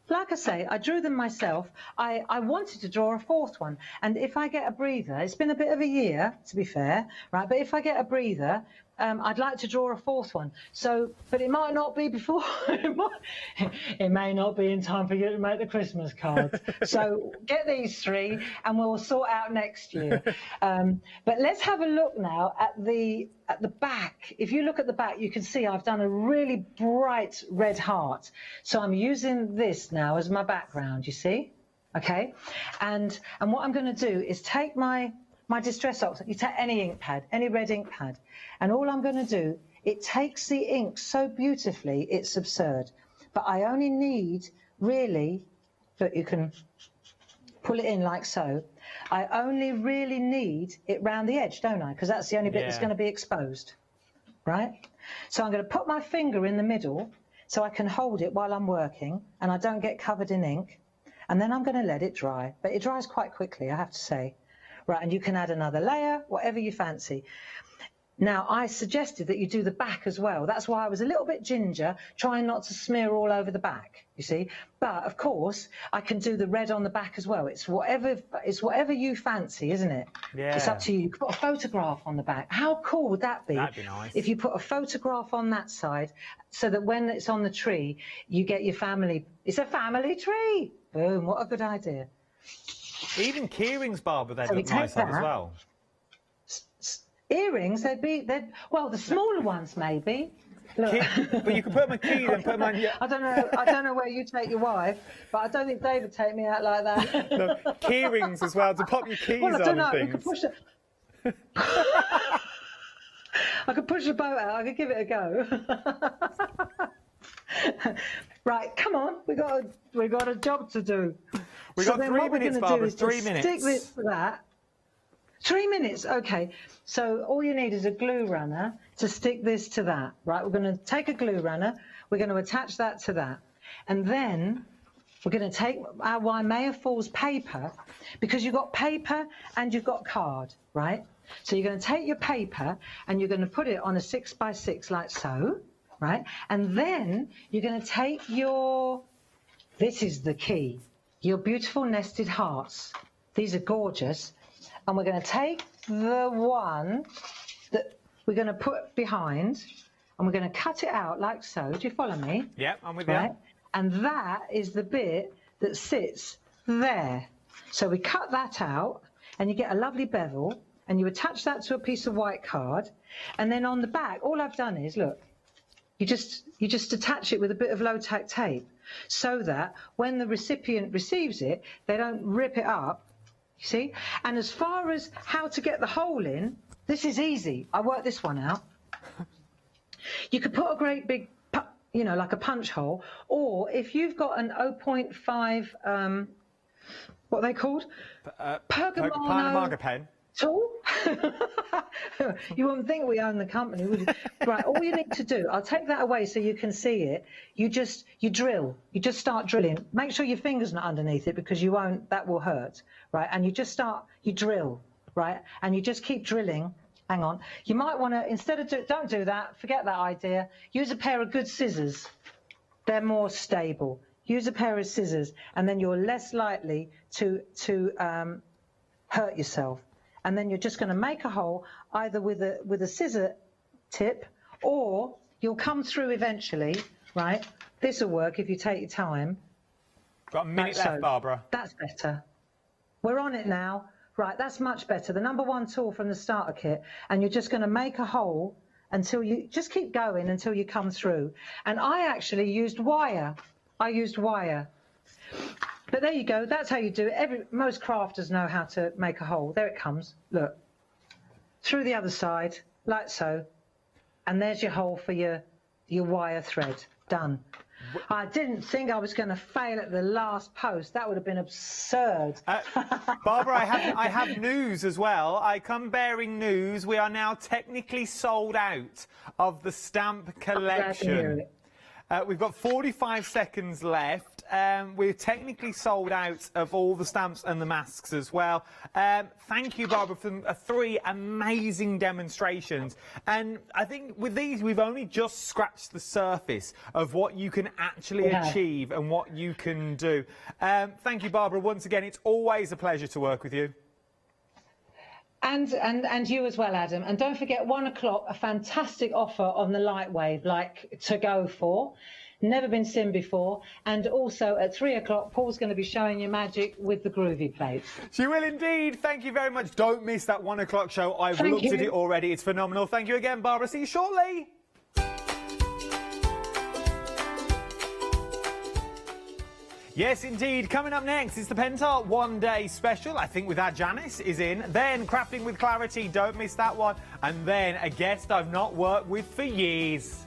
like I say, I drew them myself. I wanted to draw a 4th one, and if I get a breather, it's been a bit of a year, to be fair, right, but if I get a breather, I'd like to draw a 4th one. So, but it might not be before, it may not be in time for you to make the Christmas cards. So get these 3 and we'll sort out next year. But let's have a look now at the back. If you look at the back, you can see I've done a really bright red heart. So I'm using this now as my background, you see? Okay? And what I'm going to do is take my distress ox. You take any ink pad, any red ink pad, and all I'm going to do, it takes the ink so beautifully, it's absurd. But I only need, really, look, you can pull it in like so. I only really need it round the edge, don't I? Because that's the only bit that's going to be exposed, right? So I'm going to put my finger in the middle, so I can hold it while I'm working and I don't get covered in ink. And then I'm going to let it dry, but it dries quite quickly, I have to say. Right, and you can add another layer, whatever you fancy. Now, I suggested that you do the back as well. That's why I was a little bit ginger, trying not to smear all over the back, you see. But, of course, I can do the red on the back as well. It's whatever you fancy, isn't it? Yeah. It's up to you. You can put a photograph on the back. How cool would that be? That'd be nice. If you put a photograph on that side, so that when it's on the tree, you get your family. It's a family tree. Boom, what a good idea. Even key rings, Barbara, they'd So we look nice take on as that. well. Earrings, well, the smaller ones maybe. Look. But you can put them in keys and put them on. I don't know where you take your wife, but I don't think Dave would take me out like that. No, key rings as well to pop your keys Well, I on don't know. and We things. could push it. I could push the boat out. I could give it a go. Right, come on. We got a job to do. We So got then 3 what we're minutes, gonna do Barbara. is just 3 minutes. Stick this to that. 3 minutes, okay. So all you need is a glue runner to stick this to that, right? We're going to take a glue runner, we're going to attach that to that, and then we're going to take our Waimea Falls paper, because you've got paper and you've got card, right? So you're going to take your paper and you're going to put it on a 6x6 like so, right? And then you're going to take this is the key, your beautiful nested hearts. These are gorgeous. And we're going to take the one that we're going to put behind and we're going to cut it out like so. Do you follow me? Yep, I'm with Right? you. And that is the bit that sits there. So we cut that out and you get a lovely bevel and you attach that to a piece of white card. And then on the back, all I've done is, look, you just attach it with a bit of low-tack tape so that when the recipient receives it, they don't rip it up. You see? And as far as how to get the hole in, this is easy. I worked this one out. You could put a great big, like a punch hole, or if you've got an 0.5, what are they called? Pergamano pen. Tool? You wouldn't think we own the company, would you? Right, all you need to do, I'll take that away so you can see it. You drill. You just start drilling. Make sure your finger's not underneath it because that will hurt, right? And you drill, right? And you just keep drilling. Hang on. You might want to, don't do that, forget that idea. Use a pair of good scissors. They're more stable. Use a pair of scissors and then you're less likely to hurt yourself. And then you're just going to make a hole either with a scissor tip, or you'll come through eventually, right? This will work if you take your time. Got a minute left, Barbara. That's better. We're on it now. Right, that's much better. The #1 tool from the starter kit, and you're just going to make a hole until you just keep going until you come through. And I actually used wire. But there you go, that's how you do it. Most crafters know how to make a hole. There it comes, look. Through the other side, like so. And there's your hole for your wire thread, done. I didn't think I was going to fail at the last post. That would have been absurd. Barbara, I have news as well. I come bearing news. We are now technically sold out of the stamp collection. We've got 45 seconds left. We're technically sold out of all the stamps and the masks as well. Thank you, Barbara, for 3 amazing demonstrations. And I think with these, we've only just scratched the surface of what you can actually achieve and what you can do. Thank you, Barbara. Once again, it's always a pleasure to work with you. And you as well, Adam. And don't forget, 1 o'clock, a fantastic offer on the Lightwave, like to go for. Never been seen before. And also at 3 o'clock, Paul's going to be showing you magic with the groovy plates. She will indeed. Thank you very much. Don't miss that 1 o'clock show. I've looked at it already. It's phenomenal. Thank you again, Barbara. See you shortly. Yes, indeed. Coming up next is the Pentart one-day special. I think with our Janice is in. Then Crafting with Clarity. Don't miss that one. And then a guest I've not worked with for years.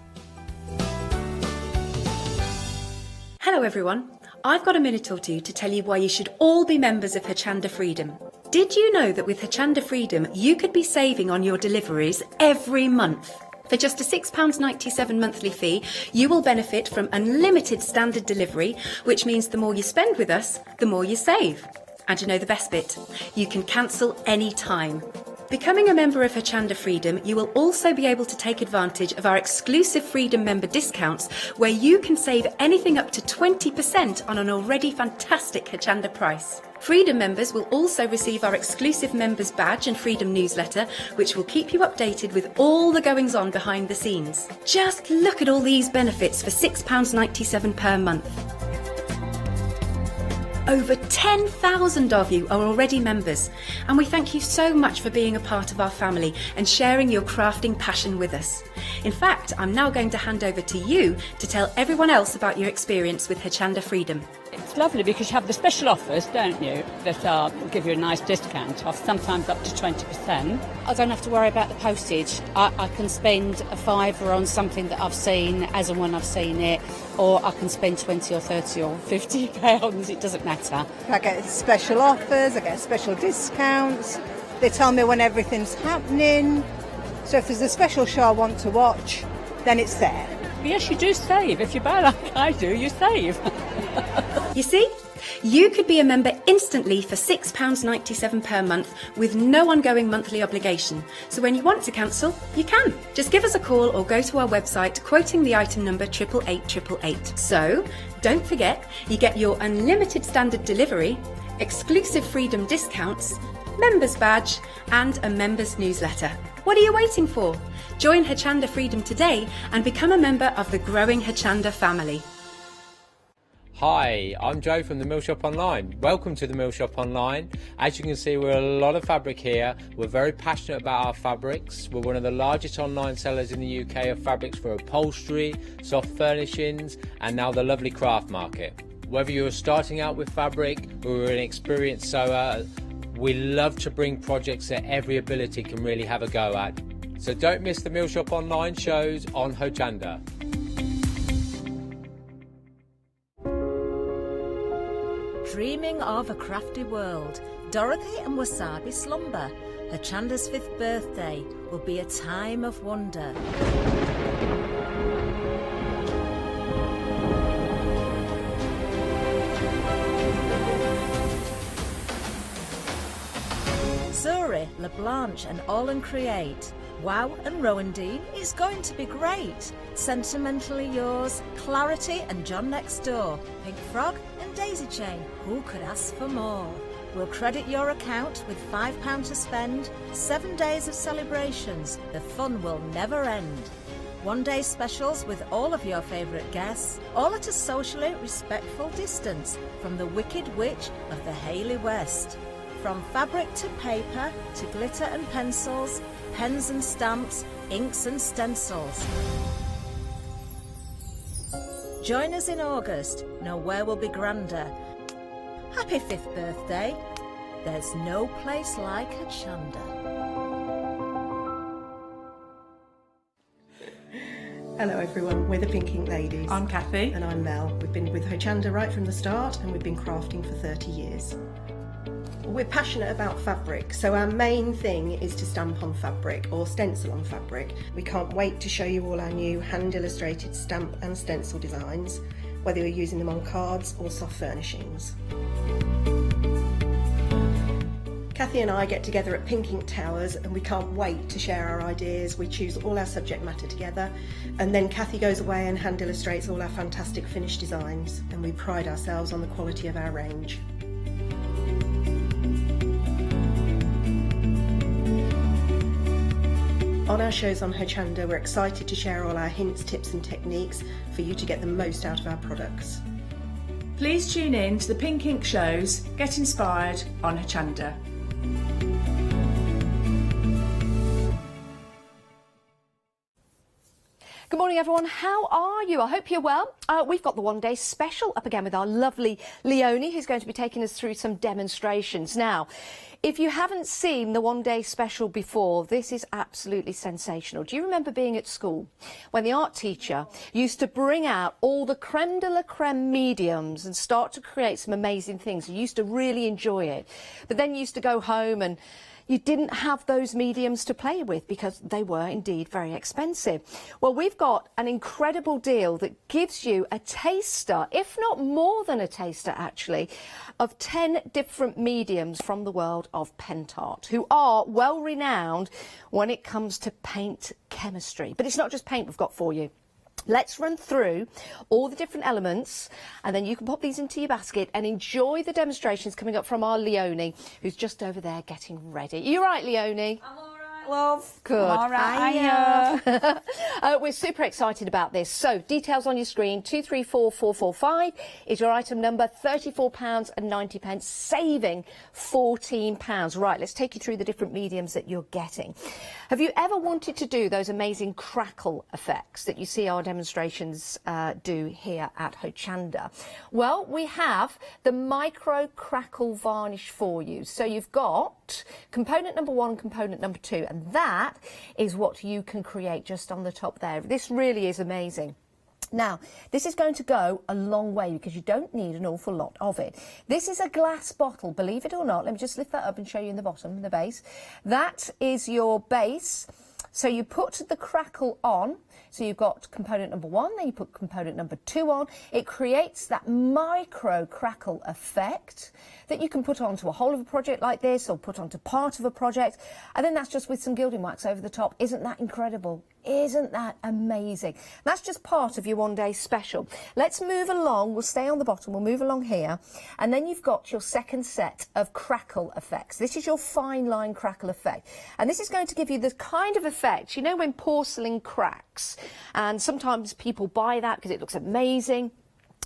Hello everyone. I've got a minute or two to tell you why you should all be members of Hochanda Freedom. Did you know that with Hochanda Freedom you could be saving on your deliveries every month? For just a £6.97 monthly fee, you will benefit from unlimited standard delivery, which means the more you spend with us, the more you save. And you know the best bit? You can cancel any time. Becoming a member of Hochanda Freedom, you will also be able to take advantage of our exclusive Freedom member discounts, where you can save anything up to 20% on an already fantastic Hochanda price. Freedom members will also receive our exclusive members badge and Freedom newsletter, which will keep you updated with all the goings on behind the scenes. Just look at all these benefits for £6.97 per month. Over 10,000 of you are already members, and we thank you so much for being a part of our family and sharing your crafting passion with us. In fact, I'm now going to hand over to you to tell everyone else about your experience with Hochanda Freedom. It's lovely because you have the special offers, don't you, that give you a nice discount off, sometimes up to 20%. I don't have to worry about the postage. I can spend a £5 on something that I've seen as and when I've seen it, or I can spend 20 or 30 or £50. It doesn't matter. I get special offers, I get special discounts. They tell me when everything's happening. So if there's a special show I want to watch, then it's there. Yes, you do save. If you buy like I do, you save. You see? You could be a member instantly for £6.97 per month with no ongoing monthly obligation. So when you want to cancel, you can. Just give us a call or go to our website quoting the item number 88888. So don't forget, you get your unlimited standard delivery, exclusive Freedom discounts, members badge and a members newsletter. What are you waiting for? Join Hochanda Freedom today and become a member of the growing Hochanda family. Hi, I'm Joe from the Mill Shop Online. Welcome to the Mill Shop Online. As you can see, we're a lot of fabric here. We're very passionate about our fabrics. We're one of the largest online sellers in the UK of fabrics for upholstery, soft furnishings, and now the lovely craft market. Whether you're starting out with fabric or you're an experienced sewer, we love to bring projects that every ability can really have a go at. So don't miss the Mill Shop Online shows on Hochanda. Dreaming of a crafty world, Dorothy and Wasabi slumber. Hochanda's 5th birthday will be a time of wonder. Zuri, LeBlanche and Olin create. Wow and Rowandine is going to be great. Sentimentally yours, Clarity and John Next Door. Pink Frog and Daisy Chain. Who could ask for more? We'll credit your account with £5 to spend. 7 days of celebrations. The fun will never end. One-day specials with all of your favourite guests, all at a socially respectful distance from the Wicked Witch of the Hayley West. From fabric to paper, to glitter and pencils, pens and stamps, inks and stencils. Join us in August, nowhere will be grander. Happy 5th birthday. There's no place like Hochanda. Hello everyone, we're the Pink Ink Ladies. I'm Kathy. And I'm Mel. We've been with Hochanda right from the start and we've been crafting for 30 years. We're passionate about fabric, so our main thing is to stamp on fabric or stencil on fabric. We can't wait to show you all our new hand illustrated stamp and stencil designs, whether you're using them on cards or soft furnishings. Kathy and I get together at Pink Ink Towers and we can't wait to share our ideas. We choose all our subject matter together and then Kathy goes away and hand illustrates all our fantastic finished designs, and we pride ourselves on the quality of our range. On our shows on Hochanda, we're excited to share all our hints, tips and techniques for you to get the most out of our products. Please tune in to the Pink Ink shows, get inspired on Hochanda. Good morning everyone, how are you? I hope you're well. We've got the one-day special up again with our lovely Leonie, who's going to be taking us through some demonstrations. Now, if you haven't seen the one-day special before, this is absolutely sensational. Do you remember being at school when the art teacher used to bring out all the creme de la creme mediums and start to create some amazing things? You used to really enjoy it. But then you used to go home and you didn't have those mediums to play with because they were indeed very expensive. Well, we've got an incredible deal that gives you a taster, if not more than a taster actually, of 10 different mediums from the world of Pentart, who are well renowned when it comes to paint chemistry. But it's not just paint we've got for you. Let's run through all the different elements and then you can pop these into your basket and enjoy the demonstrations coming up from our Leonie, who's just over there getting ready. Are you right, Leonie? I'm all right, love. Good. I'm all right. We're super excited about this. So details on your screen, 234445 is your item number, £34.90, saving £14. Right, let's take you through the different mediums that you're getting. Have you ever wanted to do those amazing crackle effects that you see our demonstrations do here at Hochanda? Well, we have the micro crackle varnish for you. So you've got component number 1 and component number 2, and that is what you can create just on the top there. This really is amazing. Now, this is going to go a long way because you don't need an awful lot of it. This is a glass bottle, believe it or not. Let me just lift that up and show you in the bottom, the base. That is your base. So you put the crackle on. So you've got component number 1, then you put component number 2 on. It creates that micro crackle effect that you can put onto a whole of a project like this or put onto part of a project. And then that's just with some gilding wax over the top. Isn't that incredible? Isn't that amazing? That's just part of your one-day special. Let's move along. We'll stay on the bottom. We'll move along here. And then you've got your second set of crackle effects. This is your fine line crackle effect. And this is going to give you the kind of effect, you know, when porcelain cracks. And sometimes people buy that because it looks amazing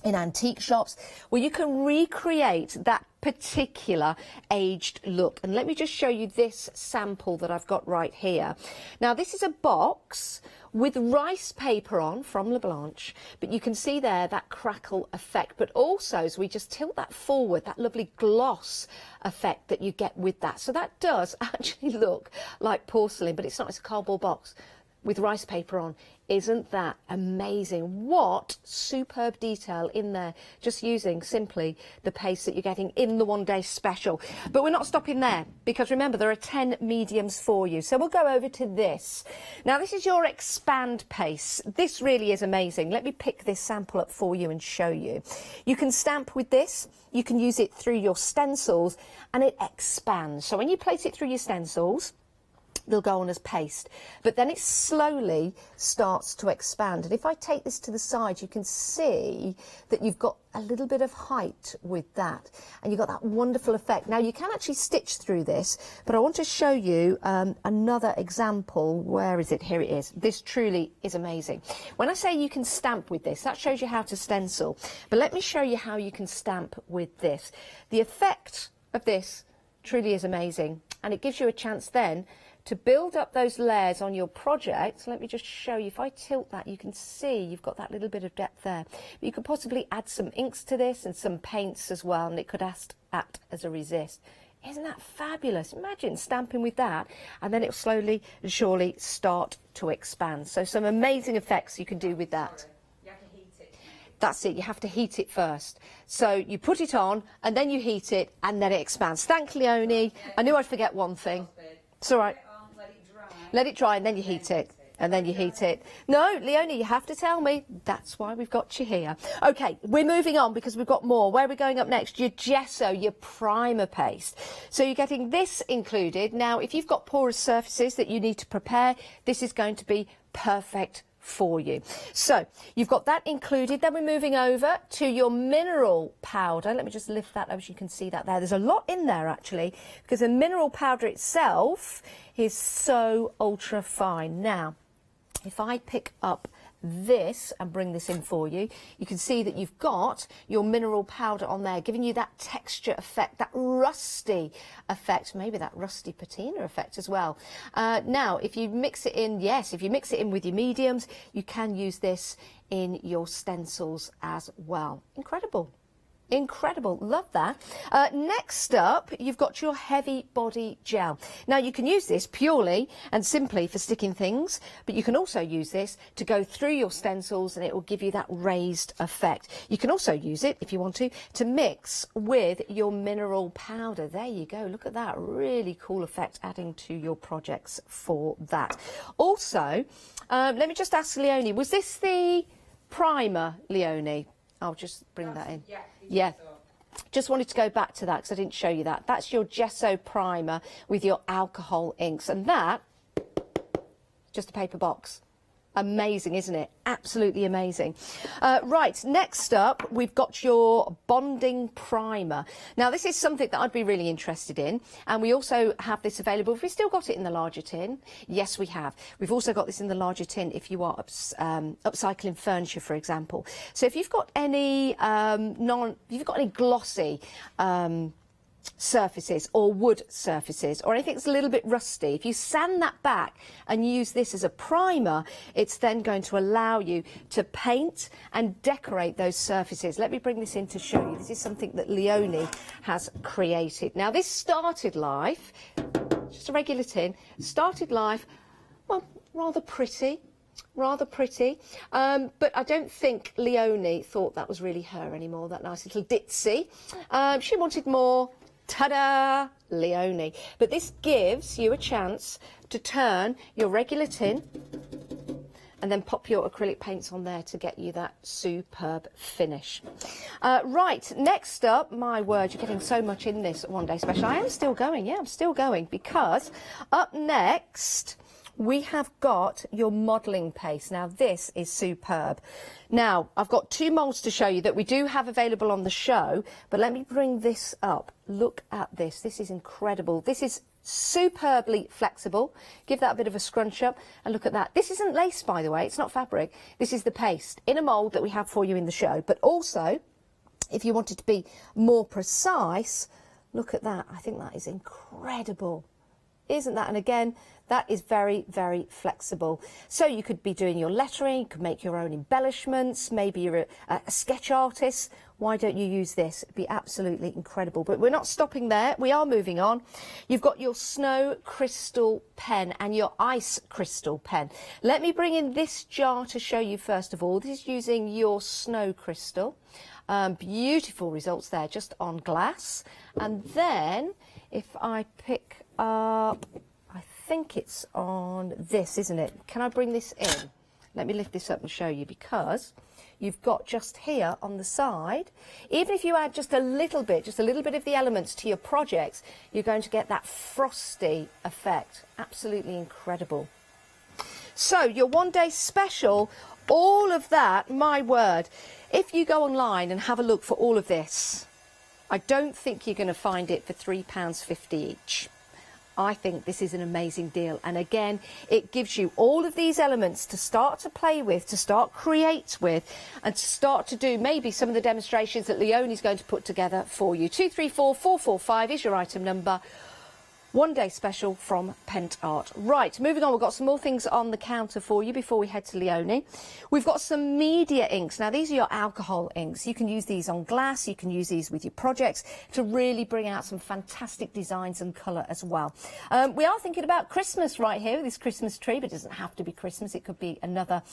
in antique shops. Well, you can recreate that particular aged look. And let me just show you this sample that I've got right here. Now, this is a box with rice paper on from Leblanche, but you can see there that crackle effect. But also, as we just tilt that forward, that lovely gloss effect that you get with that. So that does actually look like porcelain, but it's not. It's a cardboard box with rice paper on. Isn't that amazing? What superb detail in there, just using simply the paste that you're getting in the one-day special. But we're not stopping there, because remember, there are 10 mediums for you. So we'll go over to this. Now, this is your expand paste. This really is amazing. Let me pick this sample up for you and show you. You can stamp with this. You can use it through your stencils, and it expands. So when you place it through your stencils, they'll go on as paste, but then it slowly starts to expand. And if I take this to the side, you can see that you've got a little bit of height with that, and you've got that wonderful effect. Now, you can actually stitch through this, but I want to show you another example. Where is it? Here it is. This truly is amazing. When I say you can stamp with this, that shows you how to stencil, but let me show you how you can stamp with this. The effect of this truly is amazing, and it gives you a chance then to build up those layers on your project. Let me just show you. If I tilt that, you can see you've got that little bit of depth there. But you could possibly add some inks to this and some paints as well, and it could act as a resist. Isn't that fabulous? Imagine stamping with that, and then it will slowly and surely start to expand. So some amazing effects you can do with that. You have to heat it. That's it, you have to heat it first. So you put it on, and then you heat it, and then it expands. Thank Leonie. I knew I'd forget one thing. It's all right. Let it dry and then you heat it. And then you heat it. No, Leonie, you have to tell me. That's why we've got you here. OK, we're moving on because we've got more. Where are we going up next? Your gesso, your primer paste. So you're getting this included. Now, if you've got porous surfaces that you need to prepare, this is going to be perfect for you. So you've got that included. Then we're moving over to your mineral powder. Let me just lift that up so you can see that there. There's a lot in there actually, because the mineral powder itself is so ultra fine. Now, if I pick up this and bring this in for you, you can see that you've got your mineral powder on there, giving you that texture effect, that rusty effect, maybe that rusty patina effect as well. Now, if you mix it in, yes, if you mix it in with your mediums, you can use this in your stencils as well. Incredible. Incredible, love that. Next up, you've got your heavy body gel. Now you can use this purely and simply for sticking things, but you can also use this to go through your stencils and it will give you that raised effect. You can also use it, if you want to mix with your mineral powder. There you go, look at that, really cool effect adding to your projects for that. Also, let me just ask Leonie, was this the primer, Leonie? I'll just bring that in. Yeah. Just wanted to go back to that because I didn't show you that. That's your gesso primer with your alcohol inks. And that, just a paper box. Amazing, isn't it? Absolutely amazing. Right, next up, we've got your bonding primer. Now, this is something that I'd be really interested in, and we also have this available. Have we still got it in the larger tin? Yes, we have. We've also got this in the larger tin if you are upcycling furniture, for example. So if you've got any glossy surfaces or wood surfaces or anything that's a little bit rusty, if you sand that back and use this as a primer, it's then going to allow you to paint and decorate those surfaces. Let me bring this in to show you. This is something that Leonie has created. Now this started life, just a regular tin, started life, well, rather pretty, but I don't think Leonie thought that was really her anymore, that nice little ditzy. She wanted more. Ta-da! Leonie. But this gives you a chance to turn your regular tin and then pop your acrylic paints on there to get you that superb finish. Right, next up, my word, you're getting so much in this one day special. I am still going, yeah, I'm still going, because up next we have got your modelling paste. Now this is superb. Now I've got two moulds to show you that we do have available on the show, but let me bring this up. Look at this. This is incredible. This is superbly flexible. Give that a bit of a scrunch up and look at that. This isn't lace, by the way, it's not fabric. This is the paste in a mould that we have for you in the show. But also, if you wanted to be more precise, look at that. I think that is incredible. Isn't that? And again, that is very, very flexible. So you could be doing your lettering, you could make your own embellishments, maybe you're a sketch artist. Why don't you use this? It'd be absolutely incredible. But we're not stopping there. We are moving on. You've got your snow crystal pen and your ice crystal pen. Let me bring in this jar to show you first of all. This is using your snow crystal. Beautiful results there, just on glass. And then if I pick up, I think it's on this, isn't it? Can I bring this in? Let me lift this up and show you, because you've got just here on the side, even if you add just a little bit of the elements to your projects, you're going to get that frosty effect. Absolutely incredible. So your one day special, all of that, my word, if you go online and have a look for all of this, I don't think you're going to find it for £3.50 each. I think this is an amazing deal, and again it gives you all of these elements to start to play with, to start create with, and to start to do maybe some of the demonstrations that Leonie's going to put together for you. 234445 is your item number. One day special from Pentart. Right, moving on, we've got some more things on the counter for you before we head to Leonie. We've got some media inks. Now these are your alcohol inks. You can use these on glass, you can use these with your projects to really bring out some fantastic designs and colour as well. We are thinking about Christmas right here with this Christmas tree, but it doesn't have to be Christmas, it could be another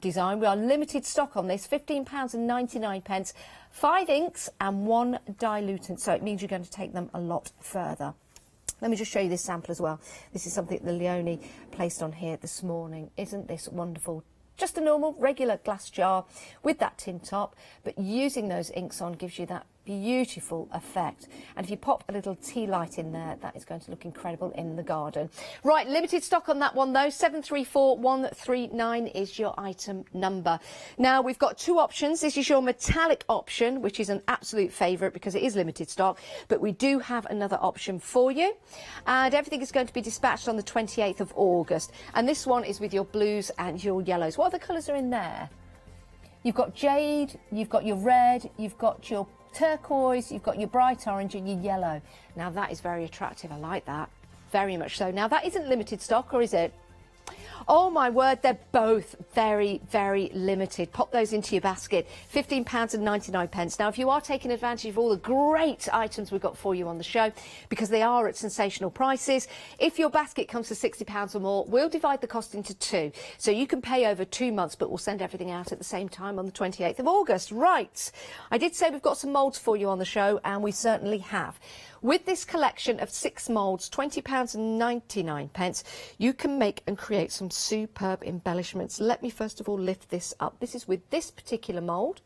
design. We are limited stock on this, £15.99, 5 inks and 1 dilutant, so it means you're going to take them a lot further. Let me just show you this sample as well. This is something that Leonie placed on here this morning. Isn't this wonderful? Just a normal, regular glass jar with that tin top, but using those inks on gives you that beautiful effect. And if you pop a little tea light in there, that is going to look incredible in the garden. Right, limited stock on that one though. 734139 is your item number. Now we've got two options. This is your metallic option, which is an absolute favourite because it is limited stock, but we do have another option for you, and everything is going to be dispatched on the 28th of August. And this one is with your blues and your yellows. What other colours are in there? You've got jade, you've got your red, you've got your turquoise, you've got your bright orange and your yellow. Now that is very attractive. I like that very much so. Now that isn't limited stock, or is it? Oh my word, they're both very, very limited. Pop those into your basket. £15.99. Now, if you are taking advantage of all the great items we've got for you on the show, because they are at sensational prices, if your basket comes to £60 or more, we'll divide the cost into two. So you can pay over 2 months, but we'll send everything out at the same time on the 28th of August. Right. I did say we've got some moulds for you on the show, and we certainly have. With this collection of 6 moulds, £20.99, you can make and create some superb embellishments. Let me first of all lift this up. This is with this particular mould,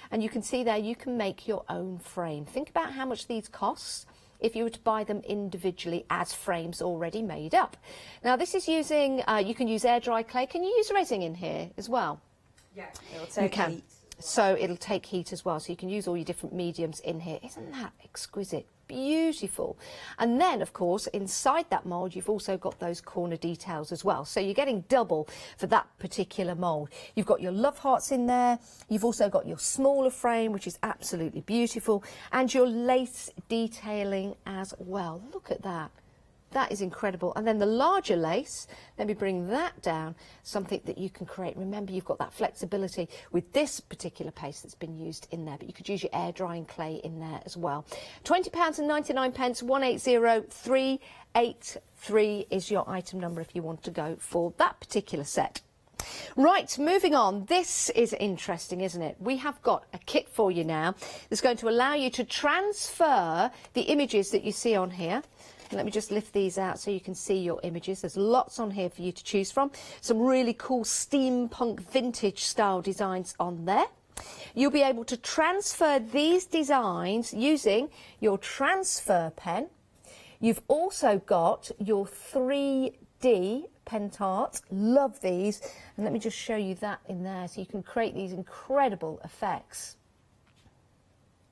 and you can see there you can make your own frame. Think about how much these cost if you were to buy them individually as frames already made up. Now, this is using, you can use air dry clay. Can you use resin in here as well? Yeah, You can. So it'll take heat as well, so you can use all your different mediums in here. Isn't that exquisite? Beautiful. And then, of course, inside that mould, you've also got those corner details as well. So you're getting double for that particular mould. You've got your love hearts in there. You've also got your smaller frame, which is absolutely beautiful, and your lace detailing as well. Look at that. That is incredible. And then the larger lace, let me bring that down, something that you can create. Remember, you've got that flexibility with this particular paste that's been used in there, but you could use your air drying clay in there as well. £20.99, 180383 is your item number if you want to go for that particular set. Right, moving on. This is interesting, isn't it? We have got a kit for you now that's going to allow you to transfer the images that you see on here. Let me just lift these out so you can see your images. There's lots on here for you to choose from. Some really cool steampunk vintage style designs on there. You'll be able to transfer these designs using your transfer pen. You've also got your 3D Pentart. Love these. And let me just show you that in there so you can create these incredible effects.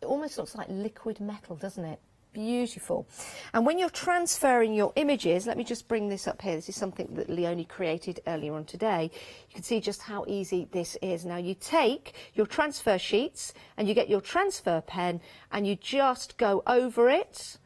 It almost looks like liquid metal, doesn't it? Beautiful. And when you're transferring your images, let me just bring this up here. This is something that Leonie created earlier on today. You can see just how easy this is. Now you take your transfer sheets and you get your transfer pen and you just go over it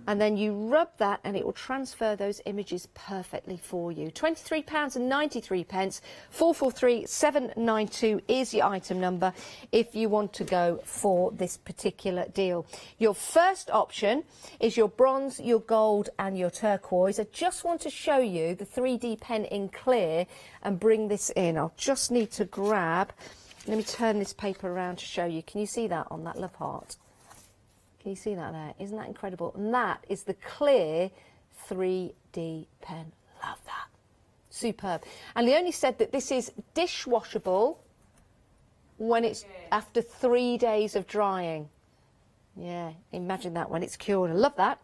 and then you rub that and it will transfer those images perfectly for you. £23.93, 443792 is your item number if you want to go for this particular deal. Your first option is your bronze, your gold and your turquoise. I just want to show you the 3D pen in clear and bring this in. I'll just need to grab, let me turn this paper around to show you. Can you see that on that love heart? Can you see that there? Isn't that incredible? And that is the clear 3D pen. Love that. Superb. And Leonie said that this is dishwashable when it's after 3 days of drying. Yeah, imagine that when it's cured. I love that.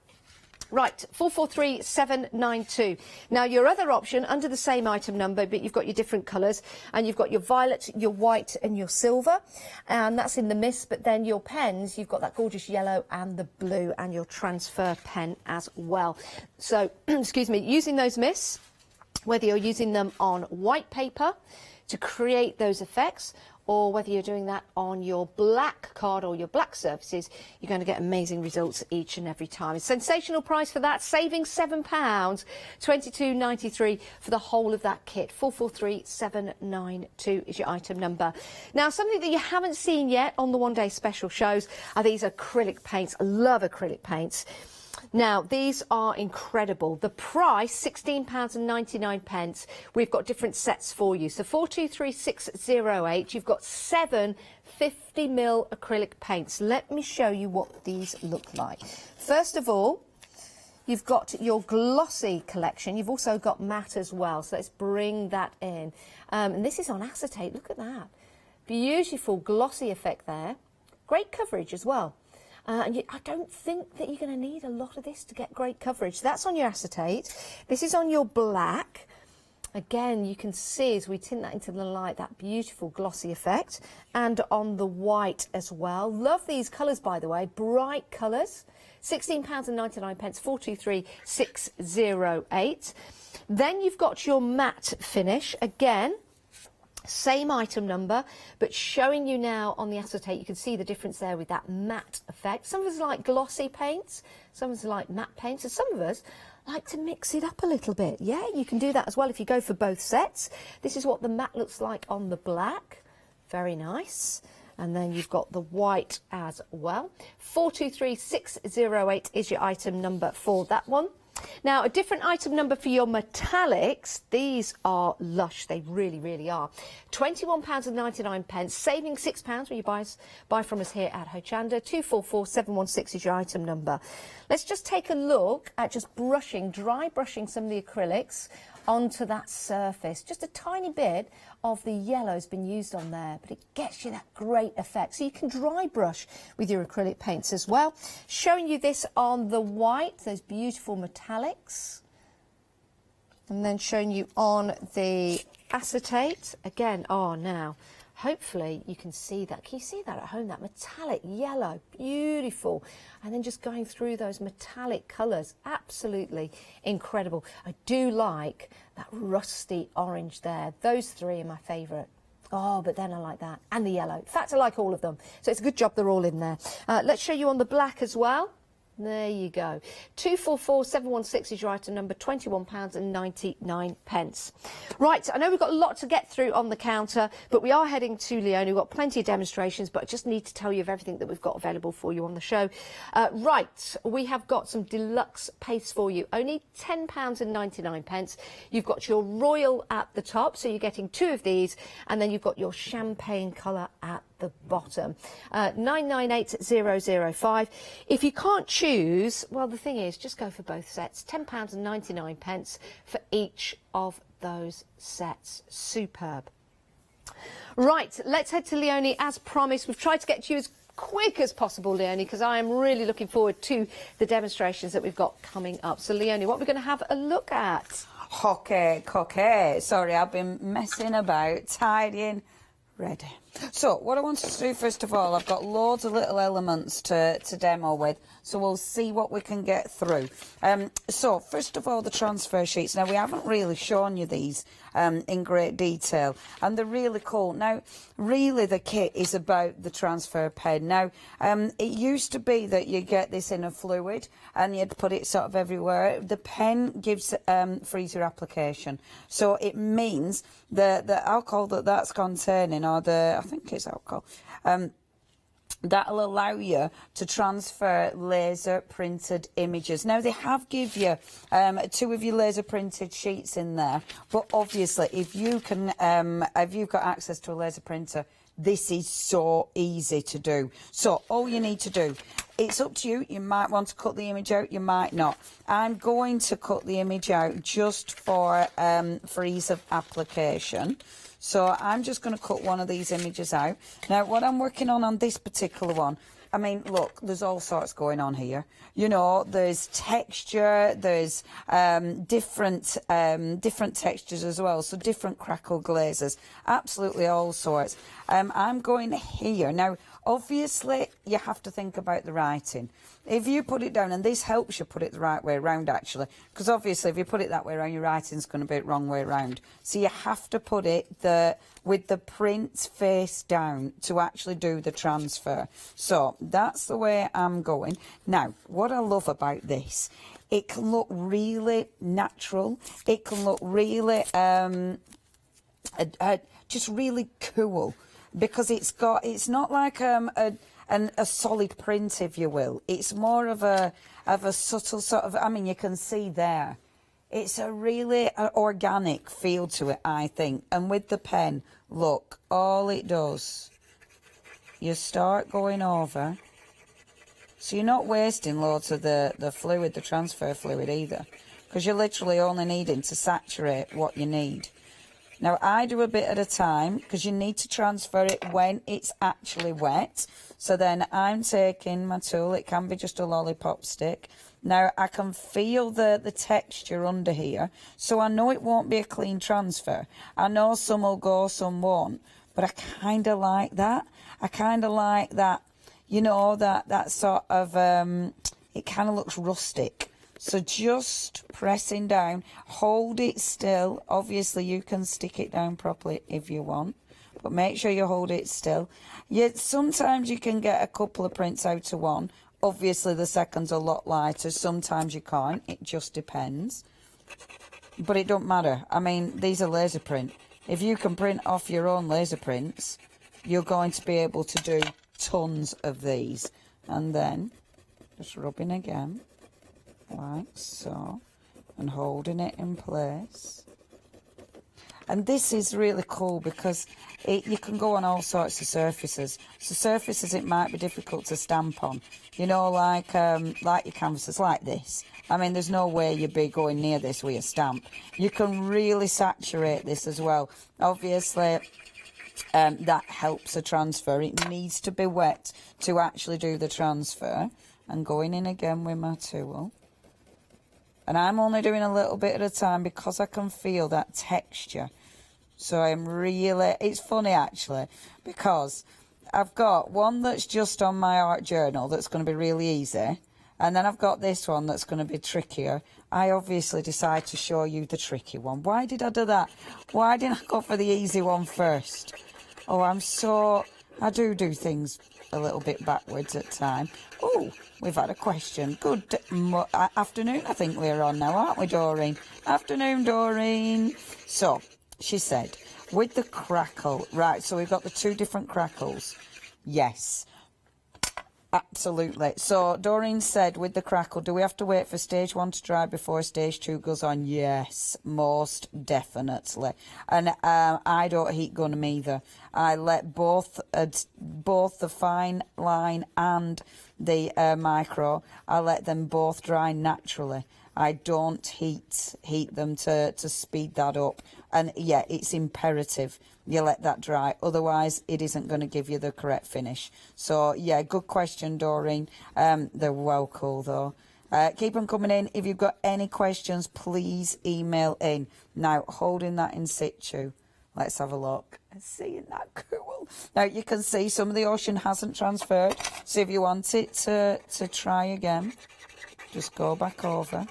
Right, 443792. Now, your other option, under the same item number, but you've got your different colours, and you've got your violet, your white and your silver, and that's in the mist, but then your pens, you've got that gorgeous yellow and the blue, and your transfer pen as well. So, excuse me, using those mists, whether you're using them on white paper to create those effects, or whether you're doing that on your black card or your black surfaces, you're going to get amazing results each and every time. A sensational price for that, saving £7, £22.93 for the whole of that kit. 443792 is your item number. Now, something that you haven't seen yet on the one-day special shows are these acrylic paints. I love acrylic paints. Now, these are incredible. The price, £16.99. We've got different sets for you. So 423608, you've got 7 50ml acrylic paints. Let me show you what these look like. First of all, you've got your glossy collection. You've also got matte as well. So let's bring that in. And this is on acetate. Look at that. Beautiful glossy effect there. Great coverage as well. And I don't think that you're going to need a lot of this to get great coverage. That's on your acetate. This is on your black. Again, you can see as we tint that into the light, that beautiful glossy effect. And on the white as well. Love these colours, by the way. Bright colours. £16.99, 423608. Then you've got your matte finish. Again, same item number, but showing you now on the acetate, you can see the difference there with that matte effect. Some of us like glossy paints, some of us like matte paints, and some of us like to mix it up a little bit. Yeah, you can do that as well if you go for both sets. This is what the matte looks like on the black. Very nice. And then you've got the white as well. 423608 is your item number for that one. Now, a different item number for your metallics. These are lush. They really, really are. £21.99, saving £6 when you buy from us here at Hochanda. 244716 is your item number. Let's just take a look at just brushing, dry brushing some of the acrylics onto that surface. Just a tiny bit of the yellow's been used on there, but it gets you that great effect. So you can dry brush with your acrylic paints as well. Showing you this on the white, those beautiful metallics. And then showing you on the acetate. Again, now, hopefully you can see that. Can you see that at home? That metallic yellow, beautiful. And then just going through those metallic colours, absolutely incredible. I do like that rusty orange there. Those three are my favourite. Oh, but then I like that. And the yellow. In fact, I like all of them. So it's a good job they're all in there. Let's show you on the black as well. There you go. 244716 is your item number, £21.99. Right, I know we've got a lot to get through on the counter, but we are heading to Leone. We've got plenty of demonstrations, but I just need to tell you of everything that we've got available for you on the show. Right, we have got some deluxe paste for you, only £10.99. You've got your royal at the top, so you're getting 2 of these, and then you've got your champagne colour at the bottom. 998005. If you can't choose, well, the thing is, just go for both sets. £10.99 for each of those sets. Superb. Right, let's head to Leone as promised. We've tried to get to you as quick as possible, Leone, because I am really looking forward to the demonstrations that we've got coming up. So, Leone, what we're going to have a look at? Okay. Sorry, I've been messing about, tidying, ready. So what I wanted to do first of all, I've got loads of little elements to demo with, so we'll see what we can get through. So first of all, the transfer sheets. Now, we haven't really shown you these in great detail, and they're really cool. Now, really the kit is about the transfer pen. Now, it used to be that you get this in a fluid and you'd put it sort of everywhere. The pen gives freezer application, so it means the alcohol that's containing, or I think it's alcohol, that'll allow you to transfer laser printed images. Now, they have give you 2 of your laser printed sheets in there, but obviously if you can if you've got access to a laser printer, this is so easy to do. So all you need to do, it's up to you. You might want to cut the image out, you might not. I'm going to cut the image out just for ease of application. So I'm just going to cut one of these images out. Now, what I'm working on this particular one, I mean, look, there's all sorts going on here. You know, there's texture, there's different textures as well, so different crackle glazes, absolutely all sorts. I'm going here. Now, obviously, you have to think about the writing. If you put it down, and this helps you put it the right way around, actually, because obviously if you put it that way around, your writing's going to be the wrong way around. So you have to put it with the print face down to actually do the transfer. So that's the way I'm going. Now, what I love about this, it can look really natural. It can look really, just really cool, because it's not like a solid print, if you will. It's more of a subtle sort of, I mean, you can see there. It's a really organic feel to it, I think. And with the pen, look, all it does, you start going over. So you're not wasting loads of the fluid, the transfer fluid either, because you're literally only needing to saturate what you need. Now, I do a bit at a time, because you need to transfer it when it's actually wet. So then I'm taking my tool, it can be just a lollipop stick. Now, I can feel the texture under here, so I know it won't be a clean transfer. I know some will go, some won't, but I kind of like that. I kind of like that, you know, that sort of, it kind of looks rustic. So just pressing down, hold it still. Obviously, you can stick it down properly if you want, but make sure you hold it still. Sometimes you can get a couple of prints out of one. Obviously the second's a lot lighter, sometimes you can't, it just depends. But it don't matter. I mean, these are laser print. If you can print off your own laser prints, you're going to be able to do tons of these. And then just rubbing again, like so, and holding it in place. And this is really cool because you can go on all sorts of surfaces. So surfaces it might be difficult to stamp on, you know, like your canvases, like this. I mean, there's no way you'd be going near this with a stamp. You can really saturate this as well. Obviously, that helps a transfer. It needs to be wet to actually do the transfer. And going in again with my tool. And I'm only doing a little bit at a time because I can feel that texture. So I'm really, it's funny actually, because I've got one that's just on my art journal that's going to be really easy. And then I've got this one that's going to be trickier. I obviously decided to show you the tricky one. Why did I do that? Why didn't I go for the easy one first? Oh, I do things a little bit backwards at time. Oh, we've had a question. Good afternoon, I think we're on now, aren't we, Doreen? Afternoon, Doreen. So, she said, with the crackle, right, so we've got the two different crackles. Yes, absolutely. So, Doreen said, with the crackle, do we have to wait for stage 1 to dry before stage 2 goes on? Yes, most definitely. And I don't heat gun them either. I let both the fine line and the micro, I let them both dry naturally. I don't heat them to speed that up. And yeah, it's imperative you let that dry, otherwise it isn't going to give you the correct finish. So yeah, good question, Doreen. They're well cool though. Keep them coming in. If you've got any questions, please email in. Now, holding that in situ, let's have a look. Seeing that cool. Now you can see some of the ocean hasn't transferred, so if you want it to try again, just go back over.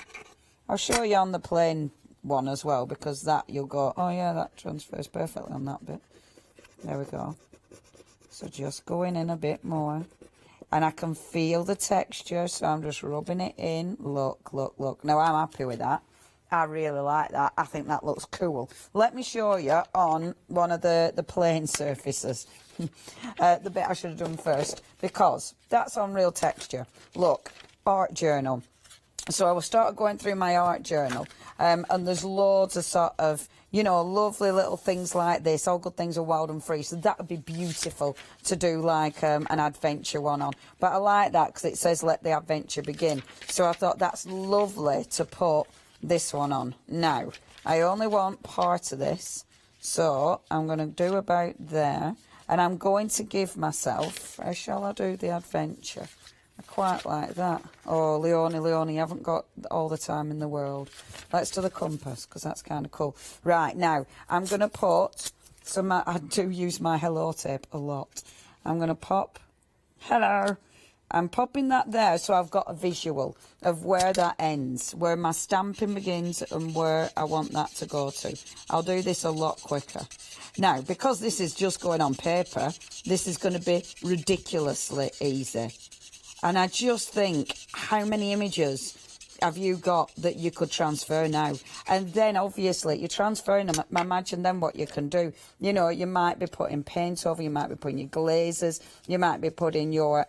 I'll show you on the plain one as well, because that you'll go, oh yeah, that transfers perfectly on that bit. There we go. So just going in a bit more, and I can feel the texture, so I'm just rubbing it in. Look, look, look. Now I'm happy with that. I really like that. I think that looks cool. Let me show you on one of the plain surfaces. The bit I should have done first, because that's on real texture. Look, art journal. So I will start going through my art journal, and there's loads of sort of, you know, lovely little things like this. All good things are wild and free, so that would be beautiful to do like an adventure one on. But I like that because it says let the adventure begin. So I thought that's lovely to put this one on. Now, I only want part of this, so I'm going to do about there, and I'm going to give myself, how shall I do the adventure? I quite like that. Oh, Leonie, you haven't got all the time in the world. Let's do the compass, because that's kind of cool. Right, now, I'm going to put some, I do use my hello tape a lot. I'm going to pop, hello. I'm popping that there, so I've got a visual of where that ends, where my stamping begins and where I want that to go to. I'll do this a lot quicker. Now, because this is just going on paper, this is going to be ridiculously easy. And I just think, how many images have you got that you could transfer now? And then, obviously, you're transferring them. Imagine then what you can do. You know, you might be putting paint over, you might be putting your glazes, you might be putting your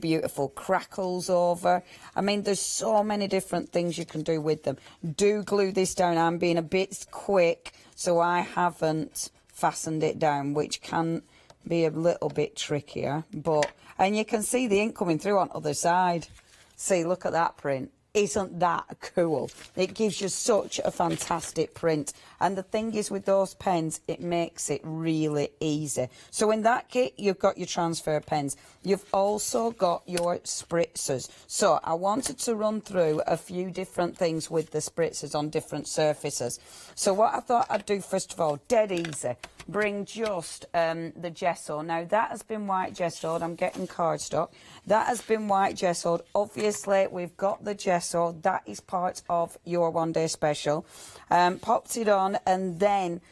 beautiful crackles over. I mean, there's so many different things you can do with them. Do glue this down. I'm being a bit quick, so I haven't fastened it down, which can be a little bit trickier, but, and you can see the ink coming through on the other side. See, look at that print. Isn't that cool? It gives you such a fantastic print. And the thing is with those pens, it makes it really easy. So in that kit, you've got your transfer pens. You've also got your spritzers. So I wanted to run through a few different things with the spritzers on different surfaces. So what I thought I'd do, first of all, dead easy, bring just the gesso. Now that has been white gessoed. I'm getting cardstock. That has been white gessoed. Obviously, we've got the gesso. That is part of your one-day special. Popped it on and then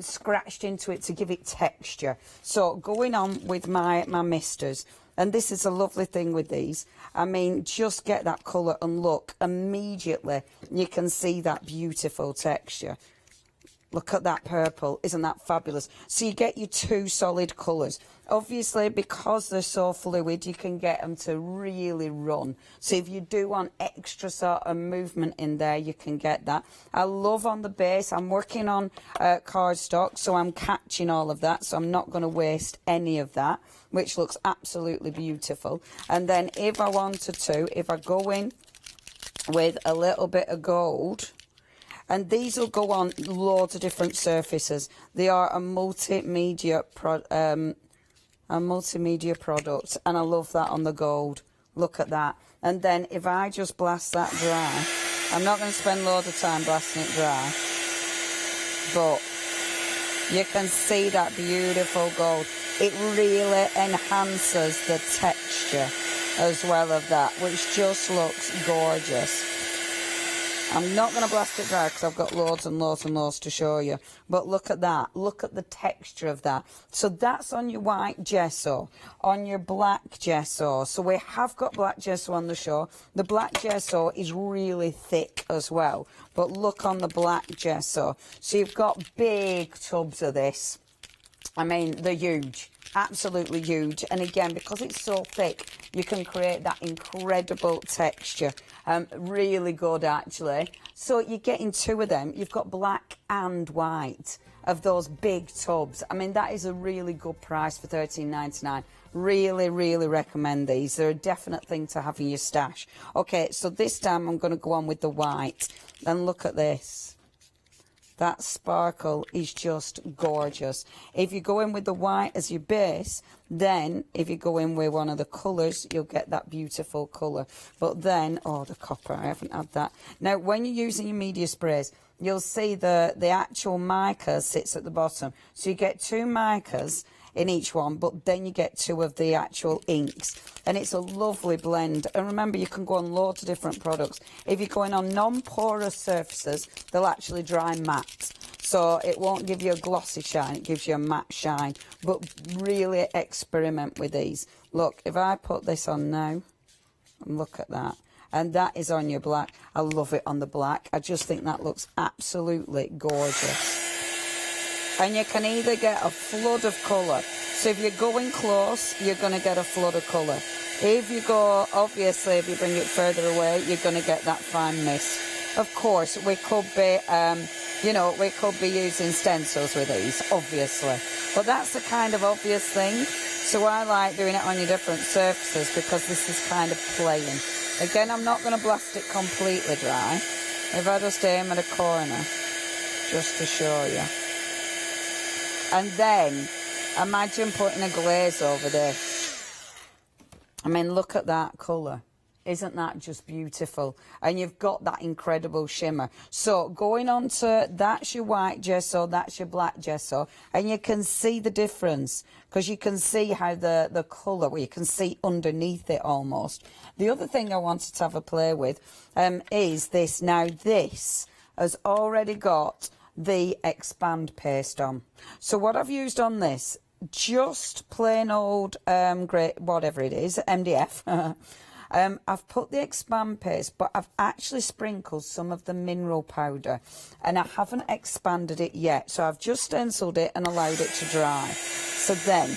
scratched into it to give it texture. So going on with my misters. And this is a lovely thing with these. I mean, just get that colour and look, immediately you can see that beautiful texture. Look at that purple. Isn't that fabulous? So you get your two solid colours. Obviously, because they're so fluid, you can get them to really run. So if you do want extra sort of movement in there, you can get that. I love on the base, I'm working on cardstock, so I'm catching all of that. So I'm not going to waste any of that, which looks absolutely beautiful. And then if I wanted to, if I go in with a little bit of gold, and these will go on loads of different surfaces. They are a multimedia product, and I love that on the gold. Look at that. And then if I just blast that dry, I'm not going to spend loads of time blasting it dry, but you can see that beautiful gold. It really enhances the texture as well of that, which just looks gorgeous. I'm not going to blast it dry because I've got loads and loads and loads to show you. But look at that. Look at the texture of that. So that's on your white gesso, on your black gesso. So we have got black gesso on the show. The black gesso is really thick as well. But look on the black gesso. So you've got big tubs of this. I mean, they're huge. Absolutely huge. And again, because it's so thick, you can create that incredible texture. Really good, actually. So you're getting two of them. You've got black and white of those big tubs. I mean, that is a really good price for $13.99. Really, really recommend these. They're a definite thing to have in your stash. Okay, so this time I'm going to go on with the white. And look at this. That sparkle is just gorgeous. If you go in with the white as your base, then if you go in with one of the colours, you'll get that beautiful colour. But then, oh, the copper, I haven't had that. Now, when you're using your media sprays, you'll see the actual mica sits at the bottom. So you get two micas in each one, but then you get two of the actual inks, and it's a lovely blend. And remember, you can go on loads of different products. If you're going on non-porous surfaces, they'll actually dry matte, so it won't give you a glossy shine, it gives you a matte shine. But really experiment with these. Look, if I put this on now, and look at that, and that is on your black. I love it on the black. I just think that looks absolutely gorgeous. And you can either get a flood of colour. So if you're going close, you're going to get a flood of colour. If you go, obviously, if you bring it further away, you're going to get that fine mist. Of course, we could be, you know, we could be using stencils with these, obviously. But that's the kind of obvious thing. So I like doing it on your different surfaces because this is kind of playing. Again, I'm not going to blast it completely dry. If I just aim at a corner, just to show you. And then, imagine putting a glaze over this. I mean, look at that colour. Isn't that just beautiful? And you've got that incredible shimmer. So, going on to, that's your white gesso, that's your black gesso. And you can see the difference. Because you can see how the colour, well, you can see underneath it almost. The other thing I wanted to have a play with is this. Now, this has already got the expand paste on. So what I've used on this, just plain old great, whatever it is, MDF. I've put the expand paste, but I've actually sprinkled some of the mineral powder, and I haven't expanded it yet. So I've just stenciled it and allowed it to dry. So then,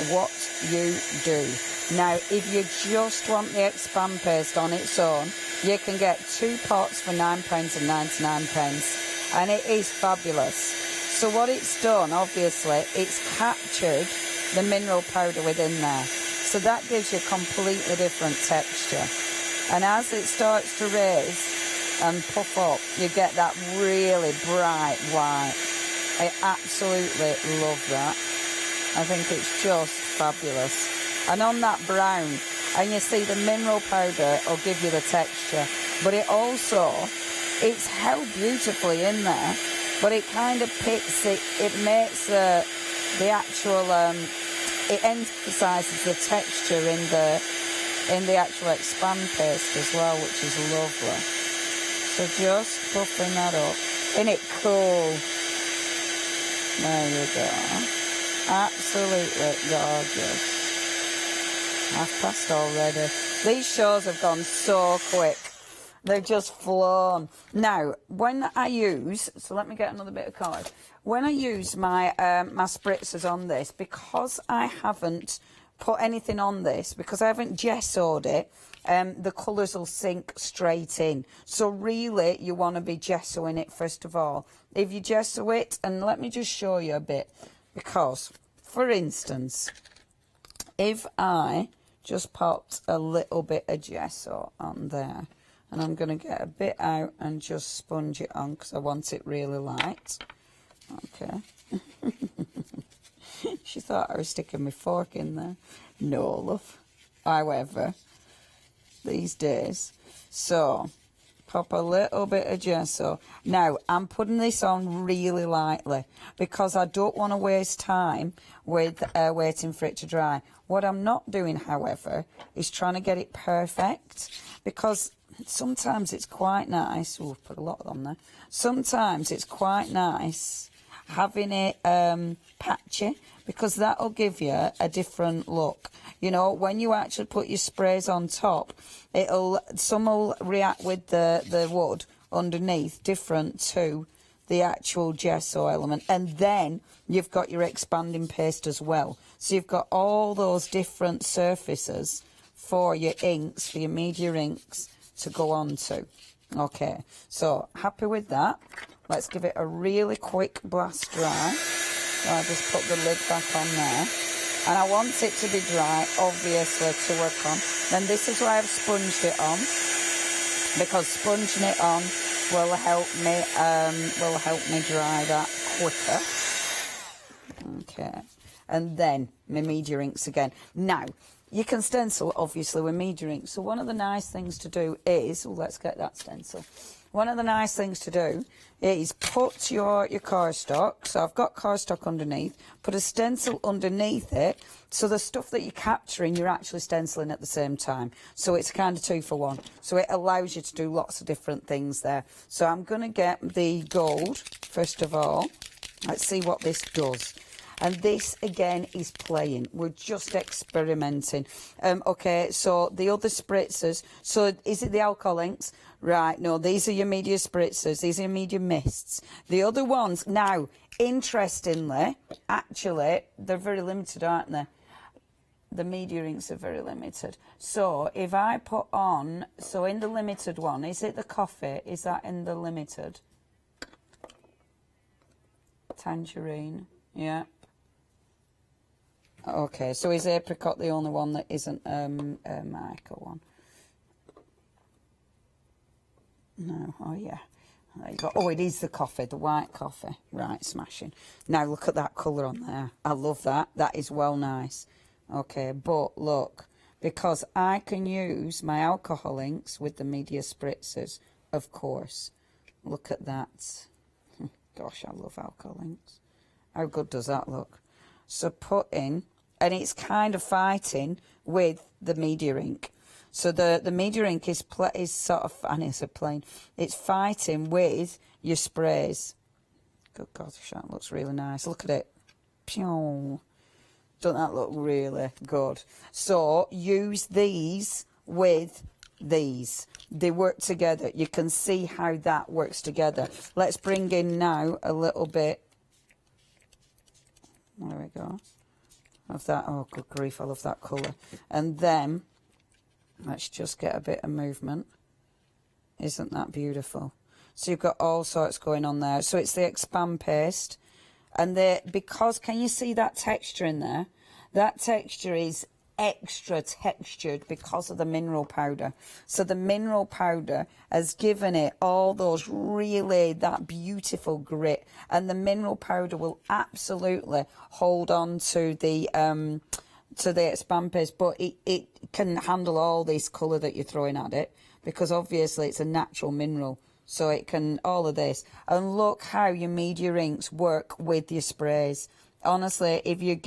what you do now, if you just want the expand paste on its own, you can get 2 pots for £9.99. And it is fabulous. So what it's done, obviously, it's captured the mineral powder within there. So that gives you a completely different texture. And as it starts to raise and puff up, you get that really bright white. I absolutely love that. I think it's just fabulous. And on that brown, and you see the mineral powder will give you the texture, but it also, it's held beautifully in there, but it kind of picks it, it makes the actual, it emphasises the texture in the actual expand paste as well, which is lovely. So just puffing that up. Isn't it cool? There you go. Absolutely gorgeous. past already. These shows have gone so quick. They've just flown. Now, when I use, so let me get another bit of card. When I use my my spritzers on this, because I haven't put anything on this, because I haven't gessoed it, the colours will sink straight in. So really, you want to be gessoing it first of all. If you gesso it, and let me just show you a bit, because, for instance, if I just popped a little bit of gesso on there, and I'm going to get a bit out and just sponge it on because I want it really light. Okay. She thought I was sticking my fork in there. No, love. However, these days. So, pop a little bit of gesso. Now, I'm putting this on really lightly because I don't want to waste time with waiting for it to dry. What I'm not doing, however, is trying to get it perfect, because sometimes it's quite nice. Oh, put a lot on there. Sometimes it's quite nice having it patchy, because that'll give you a different look. You know, when you actually put your sprays on top, some will react with the wood underneath different to the actual gesso element, and then you've got your expanding paste as well. So you've got all those different surfaces for your inks, for your media inks to go on to. Okay, so happy with that. Let's give it a really quick blast dry. So I'll just put the lid back on there. And I want it to be dry, obviously, to work on. Then this is why I've sponged it on, because sponging it on will help me dry that quicker. Okay, and then my media inks again. Now, you can stencil, obviously, with media ink. So one of the nice things to do is, let's get that stencil. One of the nice things to do is put your cardstock. So I've got cardstock underneath. Put a stencil underneath it. So the stuff that you're capturing, you're actually stenciling at the same time. So it's kind of 2 for 1. So it allows you to do lots of different things there. So I'm going to get the gold, first of all. Let's see what this does. And this, again, is playing. We're just experimenting. Okay, so the other spritzers. So is it the alcohol inks? Right, no, these are your media spritzers. These are your media mists. The other ones, now, interestingly, actually, they're very limited, aren't they? The media inks are very limited. So if I put on, so in the limited one, is it the coffee? Is that in the limited? Tangerine, yeah. Okay, so is apricot the only one that isn't a mica one? No, oh yeah. There you go. Oh, it is the coffee, the white coffee. Right, smashing. Now look at that colour on there. I love that. That is well nice. Okay, but look, because I can use my alcohol inks with the media spritzers, of course. Look at that. Gosh, I love alcohol inks. How good does that look? So put in, and it's kind of fighting with the media ink. So the media ink is sort of, and it's a plain, it's fighting with your sprays. Good gosh, that looks really nice. Look at it. Pew. Doesn't that look really good? So use these with these. They work together. You can see how that works together. Let's bring in now a little bit. There we go. Of that. Oh, good grief, I love that colour. And then let's just get a bit of movement. Isn't that beautiful? So you've got all sorts going on there. So it's the expand paste. And because, can you see that texture in there? That texture is extra textured because of the mineral powder. So the mineral powder has given it all those really, that beautiful grit. And the mineral powder will absolutely hold on to the expand paste, but it can handle all this colour that you're throwing at it, because obviously it's a natural mineral. So it can, all of this. And look how your media inks work with your sprays. Honestly, if you've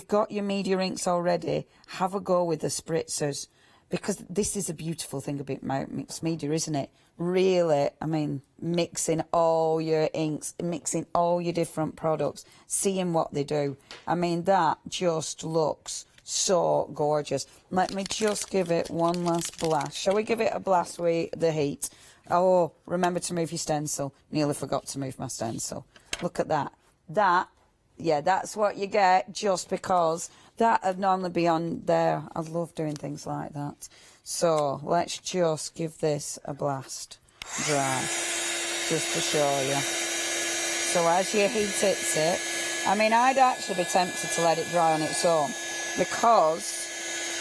got your media inks already, have a go with the spritzers. Because this is a beautiful thing about mixed media, isn't it? Really, I mean, mixing all your inks, mixing all your different products, seeing what they do. I mean, that just looks so gorgeous. Let me just give it one last blast. Shall we give it a blast with the heat? Oh, remember to move your stencil. Nearly forgot to move my stencil. Look at that. Yeah, that's what you get just because that would normally be on there. I love doing things like that. So let's just give this a blast dry, just to show you. So as you heat it, I mean, I'd actually be tempted to let it dry on its own because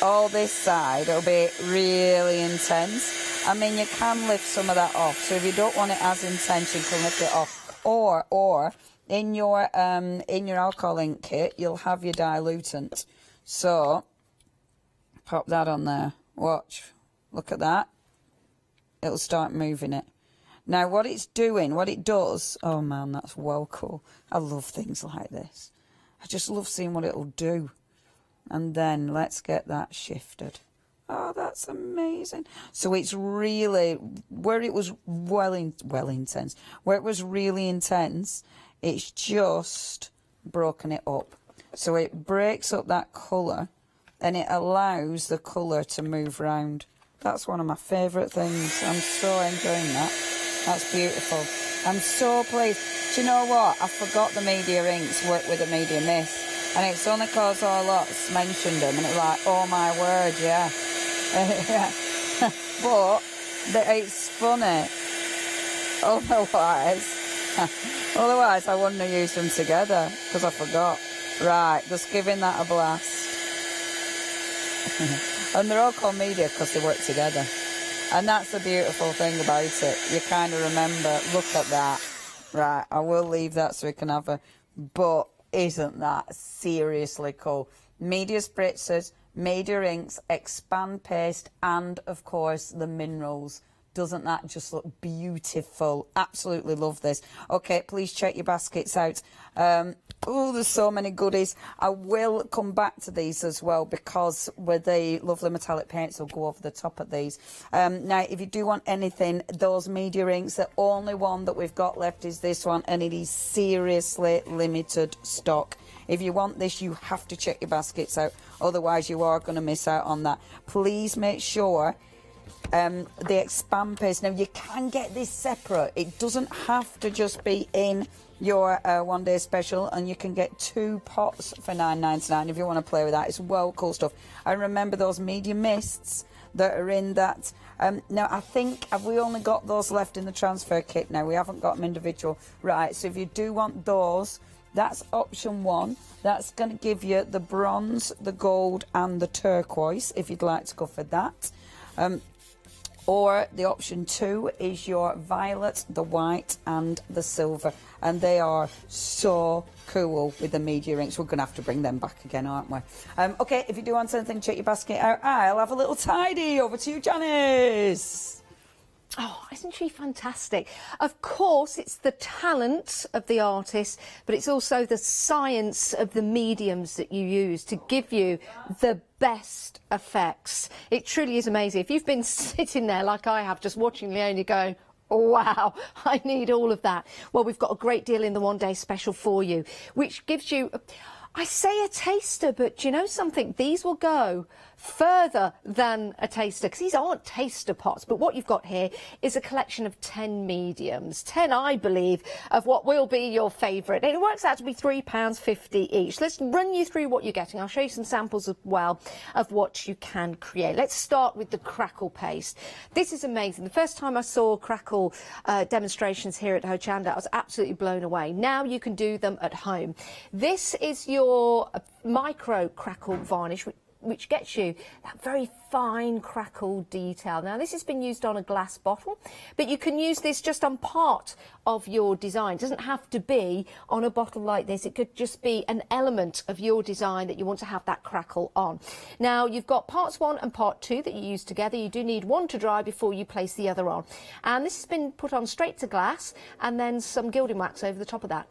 all this side will be really intense. I mean, you can lift some of that off. So if you don't want it as intense, you can lift it off. Or in your alcohol ink kit, you'll have your dilutant. So pop that on there. Watch. Look at that. It'll start moving it. Now, what it's doing, what it does... Oh, man, that's well cool. I love things like this. I just love seeing what it'll do. And then let's get that shifted. Oh, that's amazing. So it's really... Where it was intense, where it was really intense, it's just broken it up. So it breaks up that colour and it allows the colour to move round. That's one of my favourite things. I'm so enjoying that. That's beautiful. I'm so pleased. Do you know what? I forgot the media inks work with the media mist. And it's only because Lots mentioned them. And it's like, oh my word, yeah. But it's funny. Otherwise I wouldn't have used them together because I forgot. Right, just giving that a blast. And they're all called media because they work together. And that's the beautiful thing about it. You kind of remember, look at that. Right, I will leave that so we can have a... But isn't that seriously cool? Media spritzers, media inks, expand paste, and, of course, the minerals. Doesn't that just look beautiful? Absolutely love this. Okay, please check your baskets out. Oh, there's so many goodies. I will come back to these as well because with the lovely metallic paints, will go over the top of these. Now, if you do want anything, those media inks, the only one that we've got left is this one, and it is seriously limited stock. If you want this, you have to check your baskets out. Otherwise, you are going to miss out on that. Please make sure... the expand paste. Now, you can get this separate. It doesn't have to just be in your one-day special, and you can get 2 pots for $9.99 if you want to play with that. It's well cool stuff. I remember those media mists that are in that. Now, I think, have we only got those left in the transfer kit now? We haven't got them individual. Right, so if you do want those, that's option 1. That's going to give you the bronze, the gold, and the turquoise, if you'd like to go for that. Or the option 2 is your violet, the white, and the silver. And they are so cool with the media inks. We're going to have to bring them back again, aren't we? OK, if you do want anything, check your basket out. I'll have a little tidy. Over to you, Janice. Oh, isn't she fantastic? Of course, it's the talent of the artist, but it's also the science of the mediums that you use to give you the best effects. It truly is amazing. If you've been sitting there like I have, just watching Leonie going, oh, wow, I need all of that. Well, we've got a great deal in the one-day special for you, which gives you... I say a taster, but do you know something? These will go further than a taster, because these aren't taster pots, but what you've got here is a collection of 10 mediums, 10, I believe, of what will be your favourite. And it works out to be £3.50 each. Let's run you through what you're getting. I'll show you some samples as well of what you can create. Let's start with the crackle paste. This is amazing. The first time I saw crackle demonstrations here at Hochanda, I was absolutely blown away. Now you can do them at home. This is your micro crackle varnish, which gets you that very fine crackle detail. Now, this has been used on a glass bottle, but you can use this just on part of your design. It doesn't have to be on a bottle like this. It could just be an element of your design that you want to have that crackle on. Now, you've got parts 1 and part 2 that you use together. You do need one to dry before you place the other on. And this has been put on straight to glass and then some gilding wax over the top of that.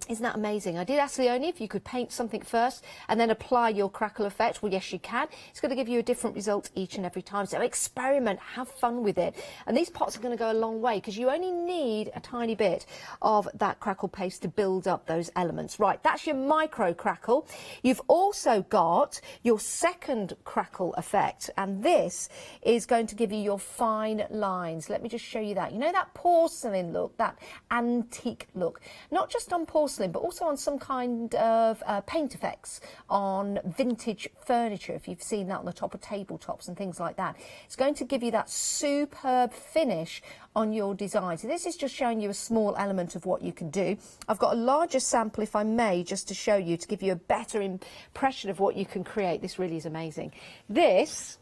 Isn't that amazing? I did ask Leonie if you could paint something first and then apply your crackle effect. Well, yes, you can. It's going to give you a different result each and every time. So experiment, have fun with it. And these pots are going to go a long way because you only need a tiny bit of that crackle paste to build up those elements. Right, that's your micro crackle. You've also got your second crackle effect, and this is going to give you your fine lines. Let me just show you that. You know that porcelain look, that antique look? Not just on porcelain, but also on some kind of paint effects on vintage furniture, if you've seen that on the top of tabletops and things like that. It's going to give you that superb finish on your design. So this is just showing you a small element of what you can do. I've got a larger sample, if I may, just to show you, to give you a better impression of what you can create. This really is amazing. This,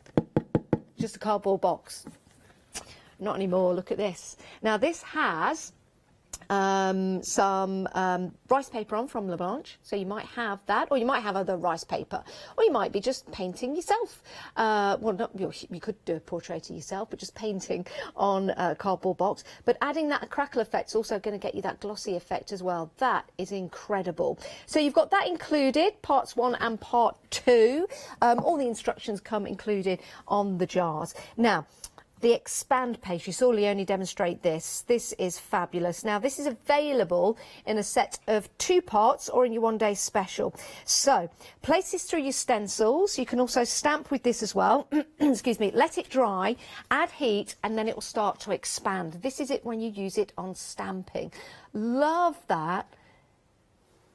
just a cardboard box. Not anymore, look at this. Now this has some rice paper on from La Blanche, so you might have that, or you might have other rice paper, or you might be just painting yourself. Well, not, you could do a portrait of yourself, but just painting on a cardboard box. But adding that crackle effect is also going to get you that glossy effect as well. That is incredible. So you've got that included, parts 1 and part 2. All the instructions come included on the jars. Now, the expand paste, you saw Leonie demonstrate this. This is fabulous. Now, this is available in a set of 2 parts or in your one-day special. So, place this through your stencils. You can also stamp with this as well. Excuse me. Let it dry, add heat, and then it will start to expand. This is it when you use it on stamping. Love that.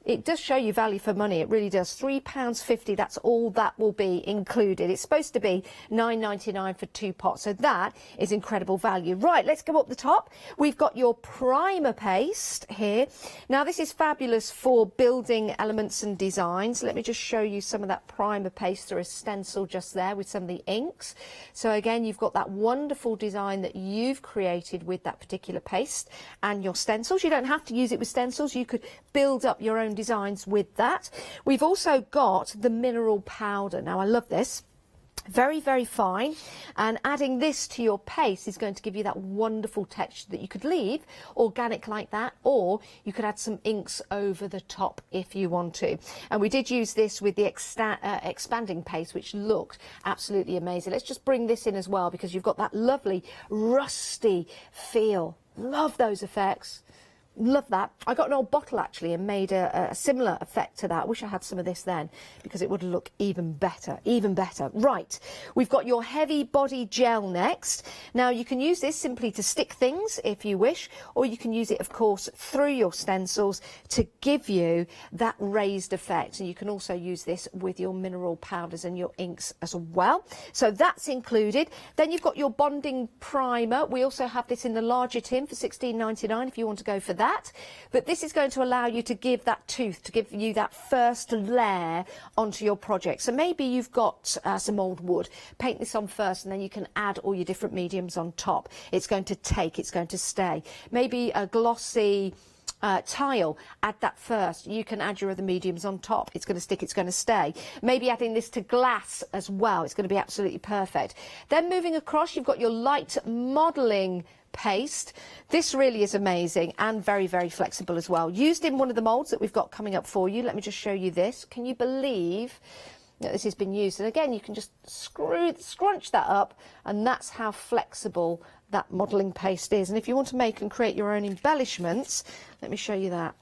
It does show you value for money, it really does. £3.50, that's all that will be included. It's supposed to be £9.99 for 2 pots, so that is incredible value. Right, let's go up the top. We've got your primer paste here. Now, this is fabulous for building elements and designs. Let me just show you some of that primer paste through a stencil just there with some of the inks. So again, you've got that wonderful design that you've created with that particular paste and your stencils. You don't have to use it with stencils. You could build up your own designs with that. We've also got the mineral powder. Now, I love this. Very, very fine, and adding this to your paste is going to give you that wonderful texture that you could leave organic like that, or you could add some inks over the top if you want to. And we did use this with the expanding paste, which looked absolutely amazing. Let's just bring this in as well, because you've got that lovely rusty feel. Love those effects. Love that. I got an old bottle actually and made a similar effect to that. I wish I had some of this then, because it would look even better, even better. Right, we've got your heavy body gel next. Now, you can use this simply to stick things if you wish, or you can use it, of course, through your stencils to give you that raised effect. And you can also use this with your mineral powders and your inks as well. So that's included. Then you've got your bonding primer. We also have this in the larger tin for £16.99 if you want to go for that. But this is going to allow you to give that tooth, to give you that first layer onto your project. So maybe you've got some old wood, paint this on first, and then you can add all your different mediums on top. It's going to take, it's going to stay. Maybe a glossy tile, add that first. You can add your other mediums on top. It's going to stick, it's going to stay. Maybe adding this to glass as well. It's going to be absolutely perfect. Then moving across, you've got your light modelling paste. This really is amazing and very, very flexible as well. Used in one of the moulds that we've got coming up for you. Let me just show you this. Can you believe that this has been used? And again, you can just scrunch that up, and that's how flexible that modelling paste is. And if you want to make and create your own embellishments, let me show you that.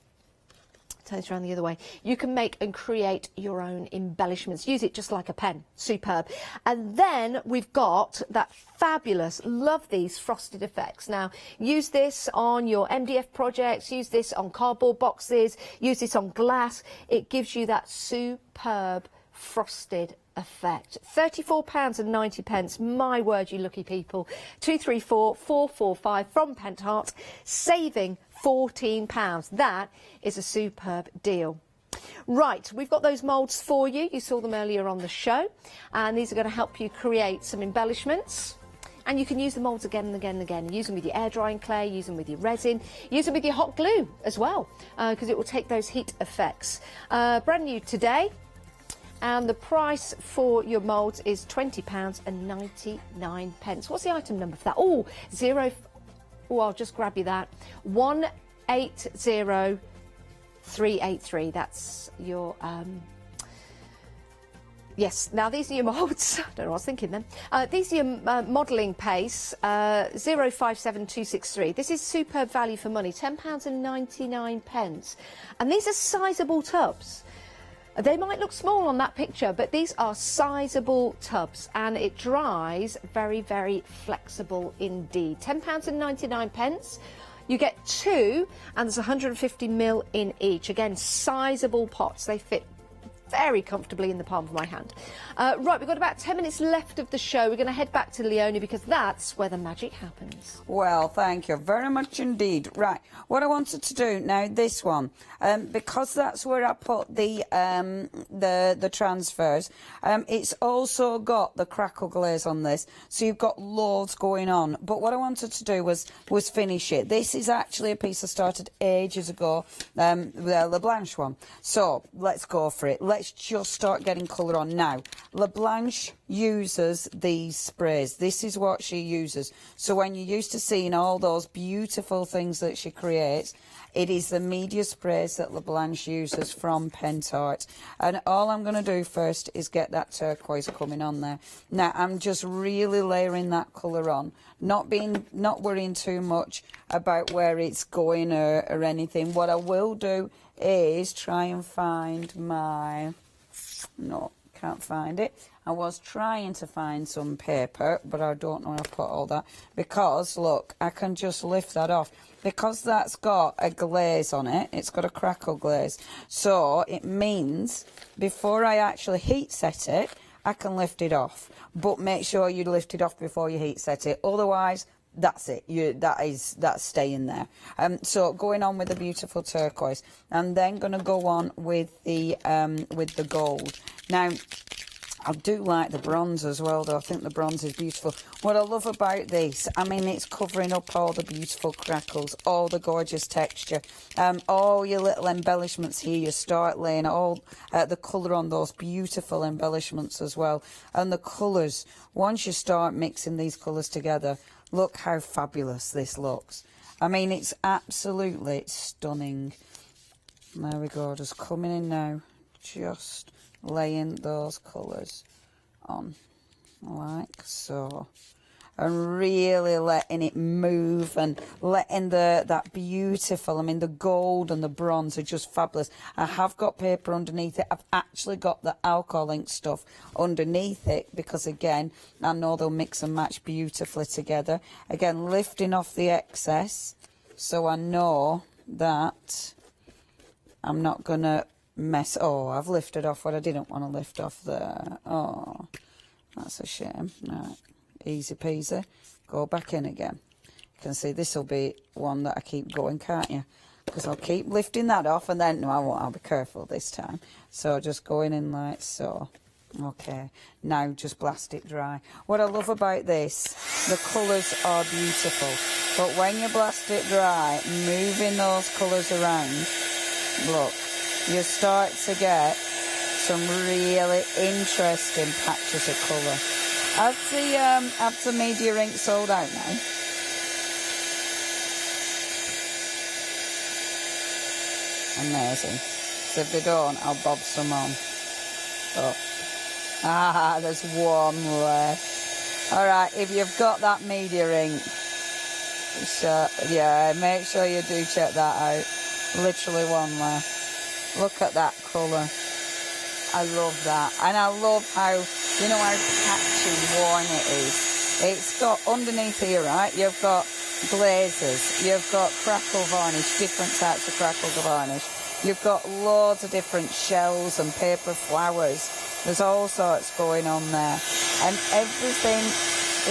Turn this around the other way. You can make and create your own embellishments. Use it just like a pen. Superb. And then we've got that fabulous, love these frosted effects. Now, use this on your MDF projects, use this on cardboard boxes, use this on glass. It gives you that superb frosted effect. £34.90. My word, you lucky people. 234 445 from Pentart, saving £14. That is a superb deal. Right, we've got those moulds for you. You saw them earlier on the show, and these are going to help you create some embellishments. And you can use the moulds again and again and again. Use them with your air drying clay, use them with your resin, use them with your hot glue as well, because it will take those heat effects. Brand new today. And the price for your moulds is £20.99. What's the item number for that? Oh, I'll just grab you that. 180 383. That's your yes, now these are your moulds. I don't know what I was thinking then. These are your modelling pace, 057263. This is superb value for money, £10.99. And these are sizable tubs. They might look small on that picture, but these are sizable tubs, and it dries very, very flexible indeed. £10.99. You get 2, and there's 150ml in each. Again, sizable pots. They fit very comfortably in the palm of my hand. Right, we've got about 10 minutes left of the show. We're going to head back to Leonie because that's where the magic happens. Well, thank you very much indeed. Right, what I wanted to do now, this one, because that's where I put the transfers. It's also got the crackle glaze on this, so you've got loads going on. But what I wanted to do was finish it. This is actually a piece I started ages ago, the La Blanche one. So let's go for it. Let's just start getting colour on now. La Blanche uses these sprays. This is what she uses. So when you're used to seeing all those beautiful things that she creates, it is the media sprays that La Blanche uses from Pentart. And all I'm going to do first is get that turquoise coming on there. Now, I'm just really layering that colour on, not worrying too much about where it's going or anything. What I will do is try and find my... No, can't find it. I was trying to find some paper, but I don't know where I put all that. Because, look, I can just lift that off. Because that's got a glaze on it, it's got a crackle glaze. So it means before I actually heat set it, I can lift it off. But make sure you lift it off before you heat set it. Otherwise, that's it. That's staying there. So going on with the beautiful turquoise, and then going to go on with the gold. Now, I do like the bronze as well, though. I think the bronze is beautiful. What I love about this, I mean, it's covering up all the beautiful crackles, all the gorgeous texture, all your little embellishments here. You start laying all the colour on those beautiful embellishments as well. And the colours, once you start mixing these colours together, look how fabulous this looks. I mean, it's absolutely stunning. There we go, just coming in now, just laying those colours on like so, and really letting it move and letting that beautiful, I mean, the gold and the bronze are just fabulous. I have got paper underneath it. I've actually got the alcohol ink stuff underneath it because, again, I know they'll mix and match beautifully together. Again, lifting off the excess so I know that I'm not going to mess. Oh, I've lifted off what I didn't want to lift off there. Oh, that's a shame. Right, easy peasy. Go back in again. You can see this will be one that I keep going, can't you? Because I'll keep lifting that off, and then no, I won't. I'll be careful this time. So just going in like so. Okay, now just blast it dry. What I love about this, the colours are beautiful, but when you blast it dry, moving those colours around, look, you start to get some really interesting patches of colour. Have the media ink sold out now? Amazing. So if they don't, I'll bob some on. Oh. There's one left. All right, if you've got that media ink, yeah, make sure you do check that out. Literally one left. Look at that colour. I love that. And I love how, you know how catchy worn it is. It's got underneath here, right, you've got glazes, you've got crackle varnish, different types of crackle varnish. You've got loads of different shells and paper flowers. There's all sorts going on there. And everything,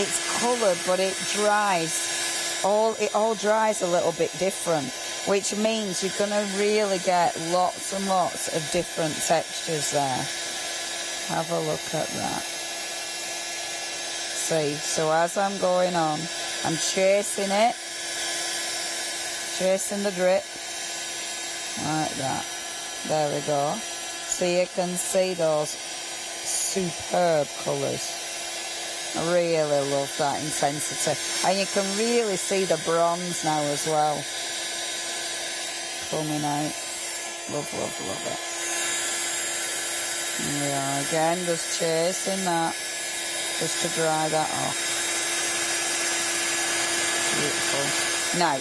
it's coloured, but it dries. It all dries a little bit different, which means you're going to really get lots and lots of different textures there. Have a look at that. See, so as I'm going on, I'm chasing it, chasing the drip, like that. There we go. So you can see those superb colours. I really love that intensity. And you can really see the bronze now as well coming out. Love, love, love it. There we are again, just chasing that, just to dry that off. Beautiful. Now,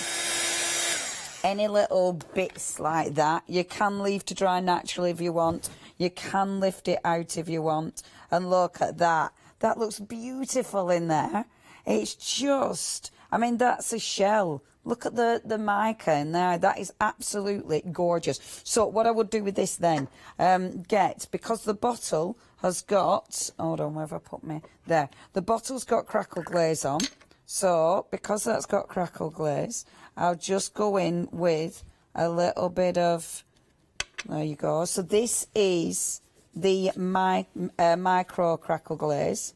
any little bits like that, you can leave to dry naturally if you want. You can lift it out if you want. And look at that. That looks beautiful in there. It's just, I mean, that's a shell. Look at the mica in there. That is absolutely gorgeous. So what I would do with this then, because the bottle has got, hold on, where have I put me? There. The bottle's got crackle glaze on. So because that's got crackle glaze, I'll just go in with a little bit of, there you go. So this is the micro crackle glaze.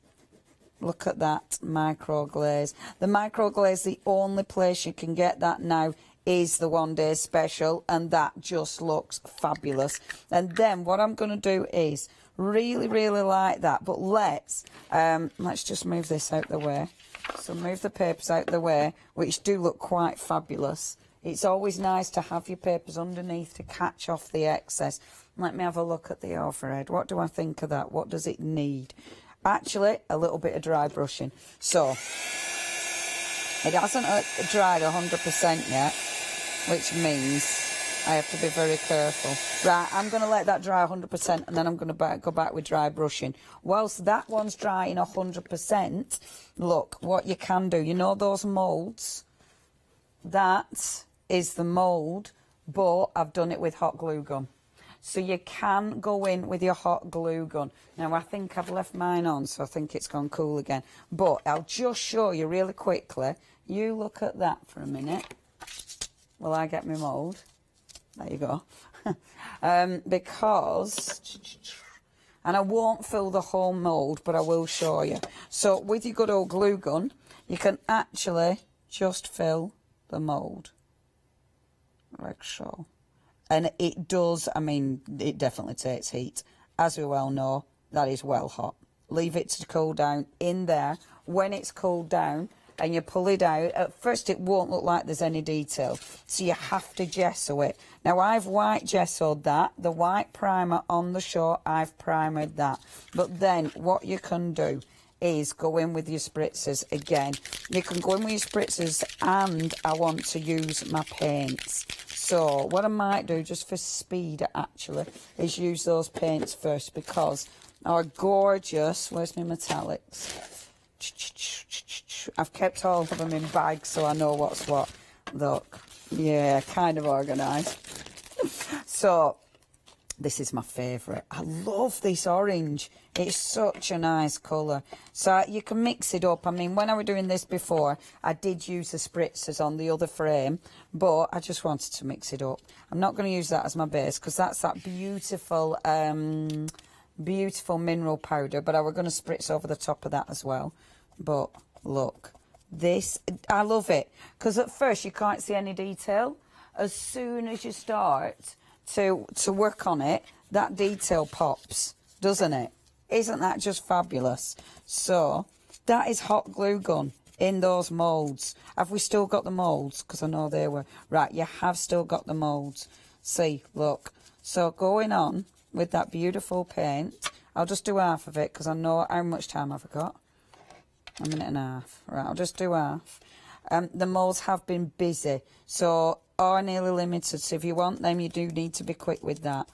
Look at that micro glaze. The micro glaze, the only place you can get that now is the one day special, and that just looks fabulous. And then what I'm going to do is really, really like that. But let's just move this out the way. So move the papers out the way, which do look quite fabulous. It's always nice to have your papers underneath to catch off the excess. Let me have a look at the overhead. What do I think of that? What does it need? Actually, a little bit of dry brushing. So, it hasn't dried 100% yet, which means I have to be very careful. Right, I'm going to let that dry 100% and then I'm going to go back with dry brushing. Whilst that one's drying 100%, look, what you can do, you know those moulds? That is the mould, but I've done it with hot glue gun. So you can go in with your hot glue gun. Now, I think I've left mine on, so I think it's gone cool again. But I'll just show you really quickly. You look at that for a minute. Will I get my mould? There you go. Because, and I won't fill the whole mould, but I will show you. So with your good old glue gun, you can actually just fill the mould. Like so. And it does, I mean, it definitely takes heat. As we well know, that is well hot. Leave it to cool down in there. When it's cooled down and you pull it out, at first it won't look like there's any detail. So you have to gesso it. Now, I've white gessoed that. The white primer on the short, I've primered that. But then what you can do is go in with your spritzers again. You can go in with your spritzers, and I want to use my paints. So what I might do, just for speed actually, is use those paints first, because our gorgeous, where's my metallics? I've kept all of them in bags so I know what's what. Look, yeah, kind of organised. So this is my favourite. I love this orange. It's such a nice colour. So you can mix it up. I mean, when I was doing this before, I did use the spritzers on the other frame, but I just wanted to mix it up. I'm not going to use that as my base because that's that beautiful, beautiful mineral powder, but I was going to spritz over the top of that as well. But look, this, I love it because at first you can't see any detail. As soon as you start to work on it, that detail pops, doesn't it? Isn't that just fabulous? So that is hot glue gun in those moulds. Have we still got the moulds? Because I know they were. Right, you have still got the moulds. See, look. So going on with that beautiful paint, I'll just do half of it because I know how much time I've got. A minute and a half. Right, I'll just do half. The moulds have been busy, so are nearly limited. So if you want them, you do need to be quick with that.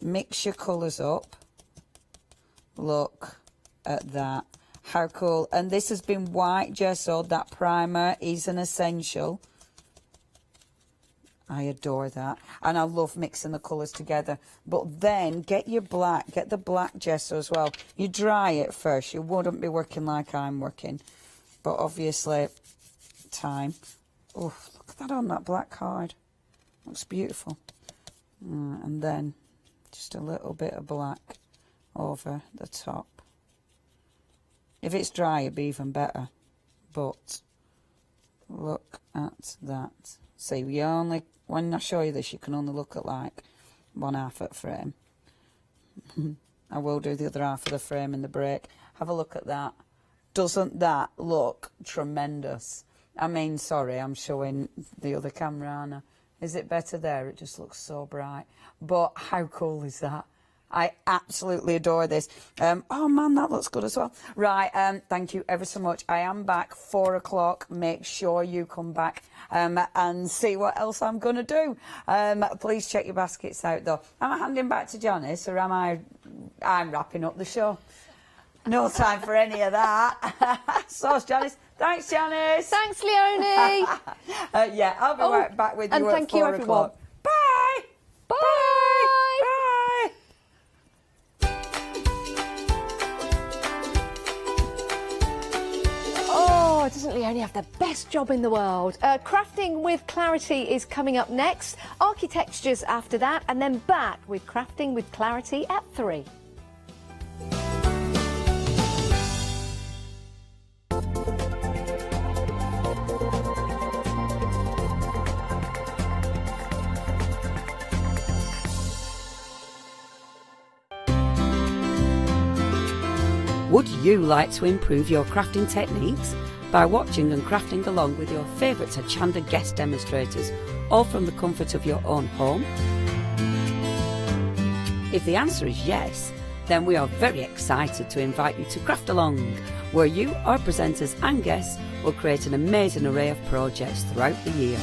Mix your colours up. Look at that. How cool. And this has been white gessoed. That primer is an essential. I adore that. And I love mixing the colours together. But then get your black. Get the black gesso as well. You dry it first. You wouldn't be working like I'm working. But obviously, time. Oh, look at that on that black card. Looks beautiful. And then just a little bit of black over the top. If it's dry, it'd be even better. But look at that. See, we only, when I show you this, you can only look at like one half of the frame. I will do the other half of the frame in the break. Have a look at that. Doesn't that look tremendous? I mean, sorry, I'm showing the other camera, aren't I? Is it better there? It just looks so bright. But how cool is that? I absolutely adore this. Oh man, that looks good as well. Right, thank you ever so much. I am back 4 o'clock. Make sure you come back and see what else I'm going to do. Please check your baskets out though. Am I handing back to Janice or I'm wrapping up the show? No time for any of that. Sauce, Janice. Thanks, Janice. Thanks, Leonie. Yeah, I'll be right back with you and at thank 4 you, everyone. o'clock. Bye. Bye. Bye. Oh, doesn't Leonie have the best job in the world? Crafting with Clarity is coming up next. Architectures after that, and then back with Crafting with Clarity at 3. Would you like to improve your crafting techniques by watching and crafting along with your favourite Hochanda guest demonstrators, all from the comfort of your own home? If the answer is yes, then we are very excited to invite you to Craft Along, where you, our presenters and guests, will create an amazing array of projects throughout the year.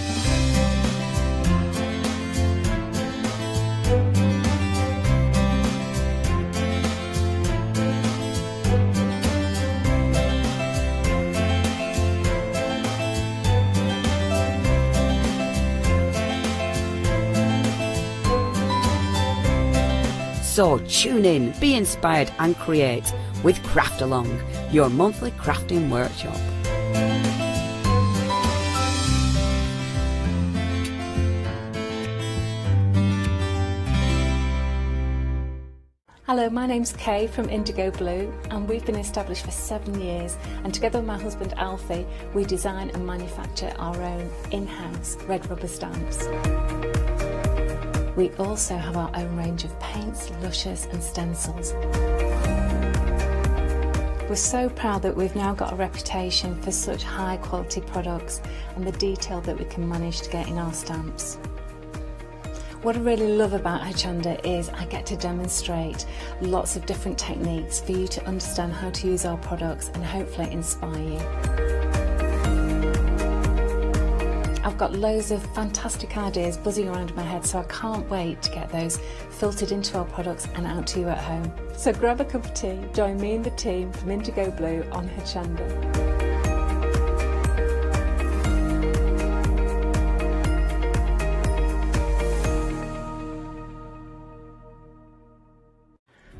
So tune in, be inspired and create with Craft Along, your monthly crafting workshop. Hello, my name's Kay from Indigo Blue, and we've been established for 7 years, and together with my husband Alfie we design and manufacture our own in-house red rubber stamps. We also have our own range of paints, lushes and stencils. We're so proud that we've now got a reputation for such high quality products and the detail that we can manage to get in our stamps. What I really love about Hochanda is I get to demonstrate lots of different techniques for you to understand how to use our products and hopefully inspire you. I've got loads of fantastic ideas buzzing around in my head, so I can't wait to get those filtered into our products and out to you at home. So grab a cup of tea, join me and the team from Indigo Blue on Hochanda.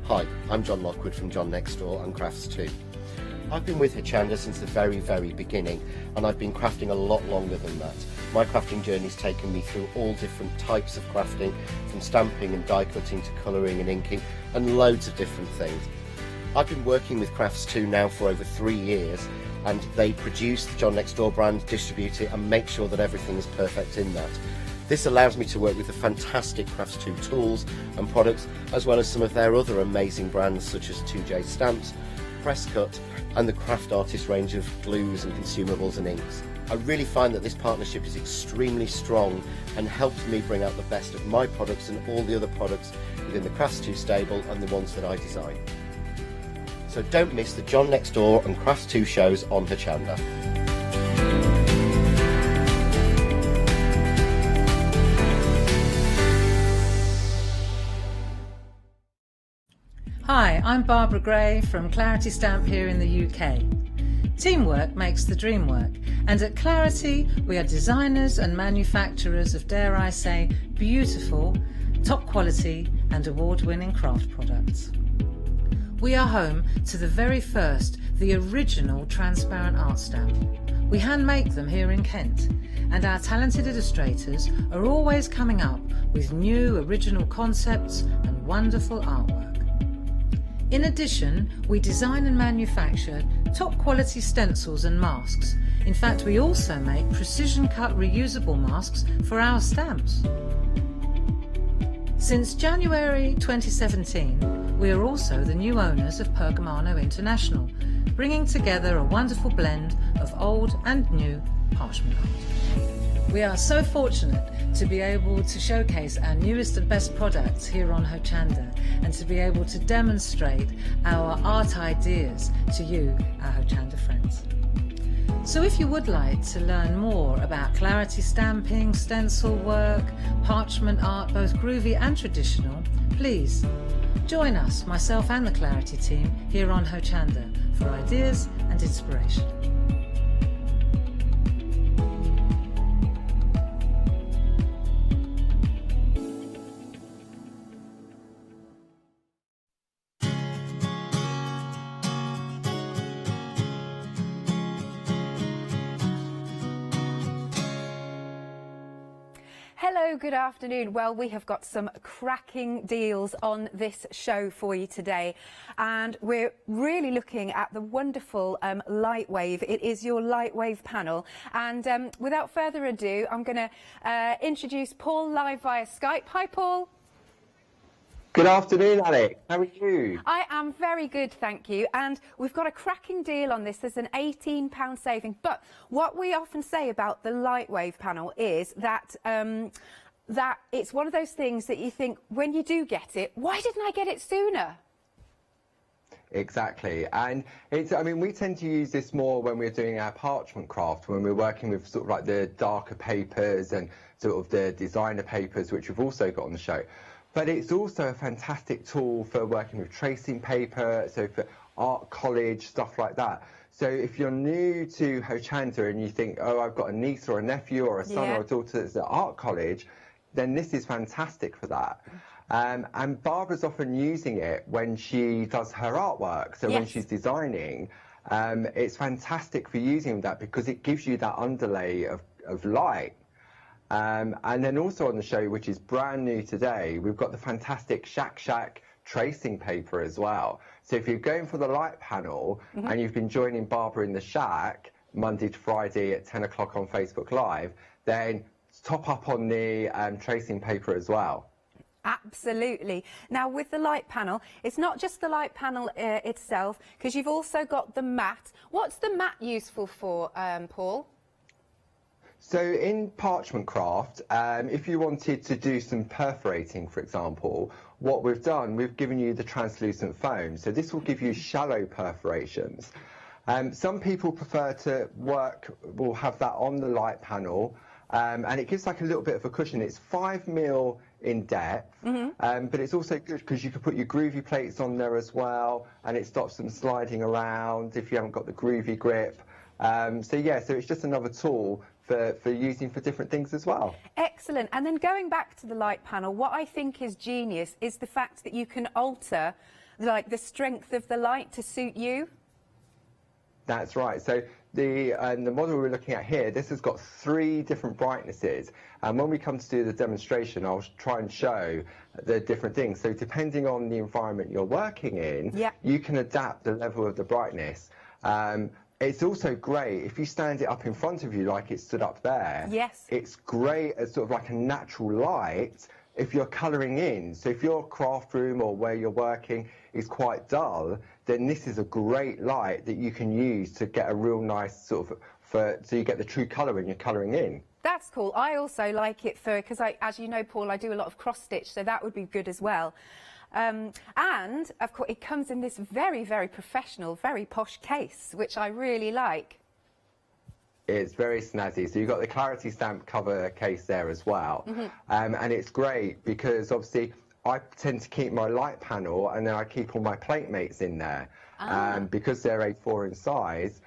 Hi, I'm John Lockwood from John Next Door and Crafts 2. I've been with Hochanda since the very, very beginning, and I've been crafting a lot longer than that. My crafting journey's taken me through all different types of crafting, from stamping and die cutting to colouring and inking, and loads of different things. I've been working with Crafts 2 now for over 3 years, and they produce the John Next Door brand, distribute it, and make sure that everything is perfect in that. This allows me to work with the fantastic Crafts 2 tools and products, as well as some of their other amazing brands such as 2J Stamps, Press Cut, and the Craft Artist range of glues and consumables and inks. I really find that this partnership is extremely strong and helps me bring out the best of my products and all the other products within the Crafts 2 stable and the ones that I design. So don't miss the John Next Door and Crafts 2 shows on Hochanda. Hi, I'm Barbara Gray from Claritystamp here in the UK. Teamwork makes the dream work, and at Clarity we are designers and manufacturers of, dare I say, beautiful, top quality and award-winning craft products. We are home to the very first, the original transparent art stamp. We hand make them here in Kent, and our talented illustrators are always coming up with new original concepts and wonderful artwork. In addition, we design and manufacture top quality stencils and masks. In fact, we also make precision cut reusable masks for our stamps. Since January 2017, we are also the new owners of Pergamano International, bringing together a wonderful blend of old and new parchment art. We are so fortunate to be able to showcase our newest and best products here on Hochanda and to be able to demonstrate our art ideas to you, our Hochanda friends. So if you would like to learn more about clarity stamping, stencil work, parchment art, both groovy and traditional, please join us, myself and the Clarity team, here on Hochanda for ideas and inspiration. Hello, good afternoon. Well, we have got some cracking deals on this show for you today, and we're really looking at the wonderful Lightwave. It is your Lightwave panel, and without further ado, I'm going to introduce Paul live via Skype. Hi, Paul. Good afternoon, Alex. How are you? I am very good, thank you. And we've got a cracking deal on this. There's an £18 saving. But what we often say about the Lightwave panel is that that it's one of those things that you think, when you do get it, why didn't I get it sooner? Exactly, and it's, I mean, we tend to use this more when we're doing our parchment craft, when we're working with sort of like the darker papers and sort of the designer papers, which we've also got on the show. But it's also a fantastic tool for working with tracing paper, so for art college, stuff like that. So if you're new to Hochanda and you think, oh, I've got a niece or a nephew or a son or a daughter that's at art college, then this is fantastic for that. And Barbara's often using it when she does her artwork. So when she's designing, it's fantastic for using that because it gives you that underlay of light. And then also on the show, which is brand new today, we've got the fantastic Shack tracing paper as well. So if you're going for the light panel and you've been joining Barbara in the Shack Monday to Friday at 10 o'clock on Facebook Live, then top up on the tracing paper as well. Absolutely. Now, with the light panel, it's not just the light panel itself, because you've also got the mat. What's the mat useful for, Paul? So in parchment craft, if you wanted to do some perforating, for example, what we've done, we've given you the translucent foam. So this will give you shallow perforations. Some people prefer to will have that on the light panel, and it gives like a little bit of a cushion. It's 5 mil in depth, but it's also good because you can put your groovy plates on there as well, and it stops them sliding around if you haven't got the groovy grip. So yeah, so it's just another tool for using for different things as well. Excellent. And then going back to the light panel, what I think is genius is the fact that you can alter like the strength of the light to suit you. That's right. So the model we're looking at here, this has got 3 different brightnesses, and when we come to do the demonstration, I'll try and show the different things. So depending on the environment you're working in, you can adapt the level of the brightness. It's also great if you stand it up in front of you like it stood up there. Yes. It's great as sort of like a natural light if you're colouring in. So if your craft room or where you're working is quite dull, then this is a great light that you can use to get a real nice sort of, so you get the true colour when you're colouring in. That's cool. I also like it for, because as you know, Paul, I do a lot of cross stitch, so that would be good as well. And of course it comes in this very, very professional, very posh case, which I really like. It's very snazzy. So you've got the Claritystamp cover case there as well. And it's great because obviously I tend to keep my light panel and then I keep all my plate mates in there because they're A4 in size.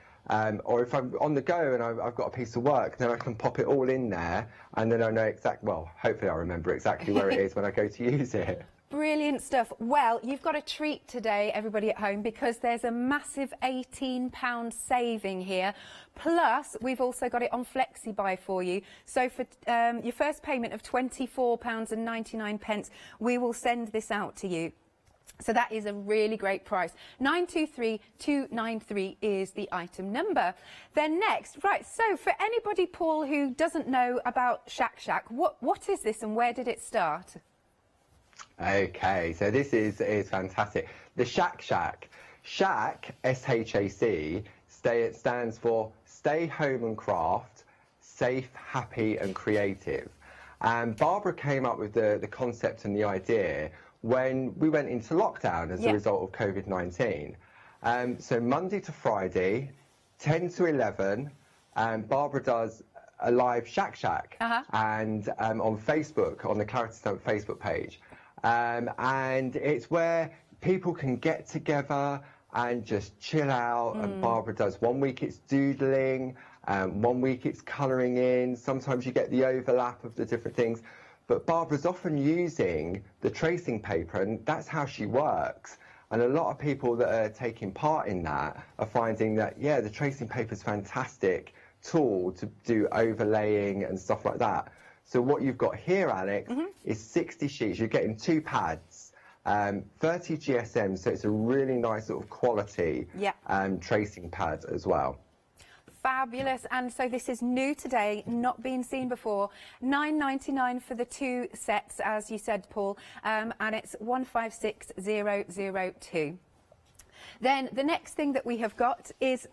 Or if I'm on the go and I've got a piece of work, then I can pop it all in there and then I know well, hopefully I'll remember exactly where it is when I go to use it. Brilliant stuff. Well, you've got a treat today, everybody at home, because there's a massive £18 saving here. Plus, we've also got it on FlexiBuy for you. So for your first payment of £24.99, we will send this out to you. So that is a really great price. 923293 is the item number. Then next, right, so for anybody, Paul, who doesn't know about Shack, what is this and where did it start? Okay, so this is fantastic. The Shack, SHAC, S-H-A-C, stands for Stay Home and Craft, safe, happy and creative. And Barbara came up with the concept and the idea when we went into lockdown as a result of COVID-19. So Monday to Friday, 10 to 11, Barbara does a live Shack and on Facebook, on the Claritystamp Facebook page. And it's where people can get together and just chill out. And Barbara does 1 week it's doodling, 1 week it's colouring in. Sometimes you get the overlap of the different things. But Barbara's often using the tracing paper, and that's how she works. And a lot of people that are taking part in that are finding that, yeah, the tracing paper is fantastic tool to do overlaying and stuff like that. So what you've got here, Alex, is 60 sheets. You're getting 2 pads, 30 GSM, so it's a really nice sort of quality tracing pad as well. Fabulous. And so this is new today, not been seen before. £9.99 for the 2 sets, as you said, Paul, and it's 156002. Then the next thing that we have got is,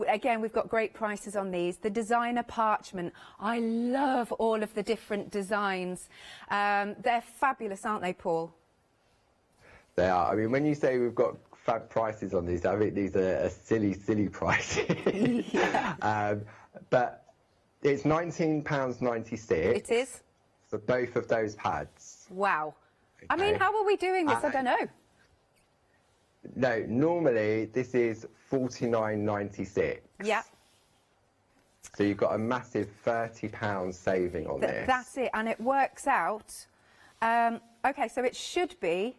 again, we've got great prices on these. The designer parchment. I love all of the different designs. They're fabulous, aren't they, Paul? They are. I mean, when you say we've got fab prices on these, I think these are silly, silly prices. But it's £19.96. It is. For both of those pads. Wow. Okay. I mean, how are we doing this? I don't know. No, normally this is £49.96. Yeah. So you've got a massive £30 saving on this. That's it, and it works out. Okay, so it should be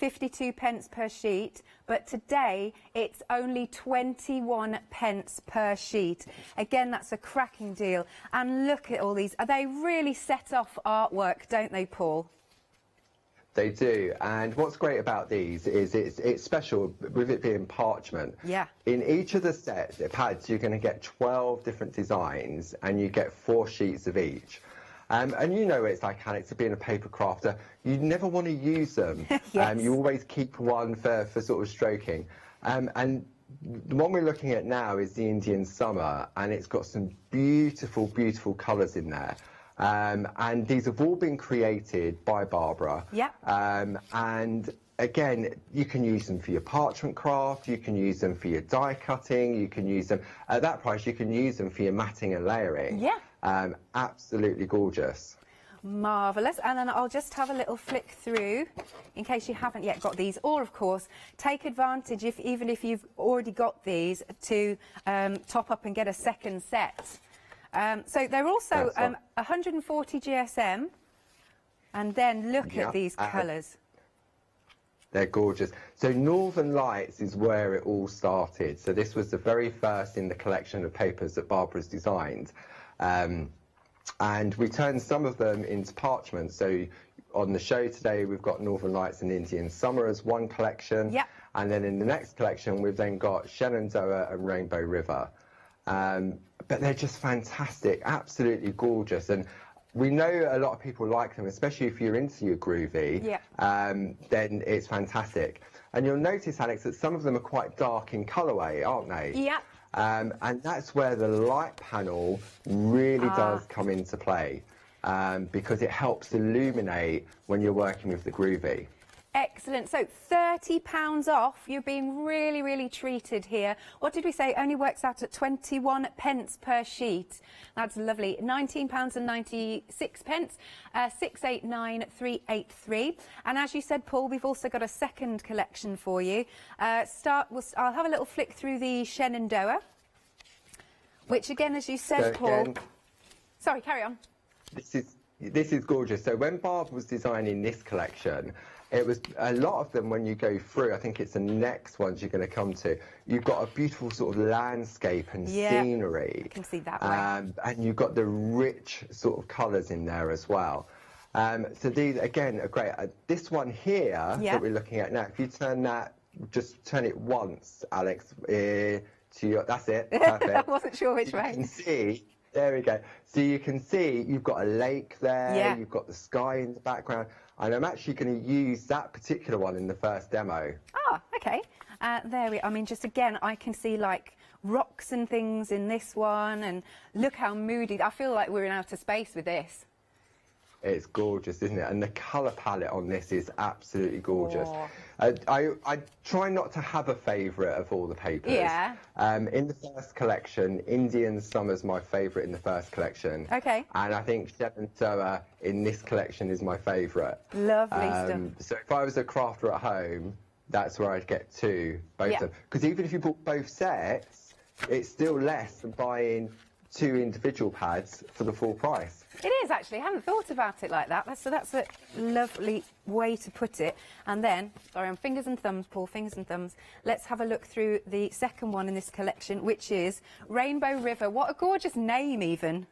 52p per sheet, but today it's only 21p per sheet. Again, that's a cracking deal. And look at all these. They really set off artwork, don't they, Paul? They do, and what's great about these is it's special with it being parchment. Yeah. In each of the pads, you're going to get 12 different designs, and you get 4 sheets of each. And you know it's like, Alex, to being a paper crafter, you never want to use them. Yes. You always keep one for sort of stroking. And the one we're looking at now is the Indian Summer, and it's got some beautiful, beautiful colours in there. And these have all been created by Barbara. Yeah. And again, you can use them for your parchment craft, you can use them for your die cutting, you can use them, at that price, you can use them for your matting and layering. Yeah. Absolutely gorgeous. Marvellous. And then I'll just have a little flick through in case you haven't yet got these. Or, of course, take advantage, even if you've already got these, to top up and get a second set. So they're also 140 GSM, and then look at these colours. They're gorgeous. So Northern Lights is where it all started. So this was the very first in the collection of papers that Barbara's designed. And we turned some of them into parchment. So on the show today, we've got Northern Lights and Indian Summer as one collection. Yep. And then in the next collection, we've then got Shenandoah and Rainbow River. But they're just fantastic, absolutely gorgeous. And we know a lot of people like them, especially if you're into your groovy, then it's fantastic. And you'll notice, Alex, that some of them are quite dark in colourway, aren't they? Yeah. And that's where the light panel really does come into play, because it helps illuminate when you're working with the groovy. Excellent. So £30 off. You're being really, really treated here. What did we say? Only works out at 21p per sheet. That's lovely. £19.96, 689383. And as you said, Paul, we've also got a second collection for you. I'll have a little flick through the Shenandoah, which again, as you said, Paul. Sorry, carry on. This is gorgeous. So when Barb was designing this collection, it was a lot of them when you go through, I think it's the next ones you're going to come to, you've got a beautiful sort of landscape and scenery. You can see that way. And you've got the rich sort of colours in there as well. So these, again, are great. This one here that we're looking at now, if you turn that, just turn it once, Alex, to your, that's it, perfect. I wasn't sure which way. You can see, there we go. So you can see you've got a lake there, you've got the sky in the background. And I'm actually going to use that particular one in the first demo. Ah, okay. There we are. I mean, just again, I can see like rocks and things in this one, and look how moody. I feel like we're in outer space with this. It's gorgeous, isn't it? And the colour palette on this is absolutely gorgeous. I try not to have a favourite of all the papers. Yeah. In the first collection, Indian Summer's my favourite in the first collection. Okay. And I think Shenandoah in this collection is my favourite. Lovely stuff. So if I was a crafter at home, that's where I'd get both of them. Because even if you bought both sets, it's still less than buying 2 individual pads for the full price. It is actually. I hadn't thought about it like that. So that's a lovely way to put it. And then, sorry, on fingers and thumbs, Paul, fingers and thumbs. Let's have a look through the second one in this collection, which is Rainbow River. What a gorgeous name, even.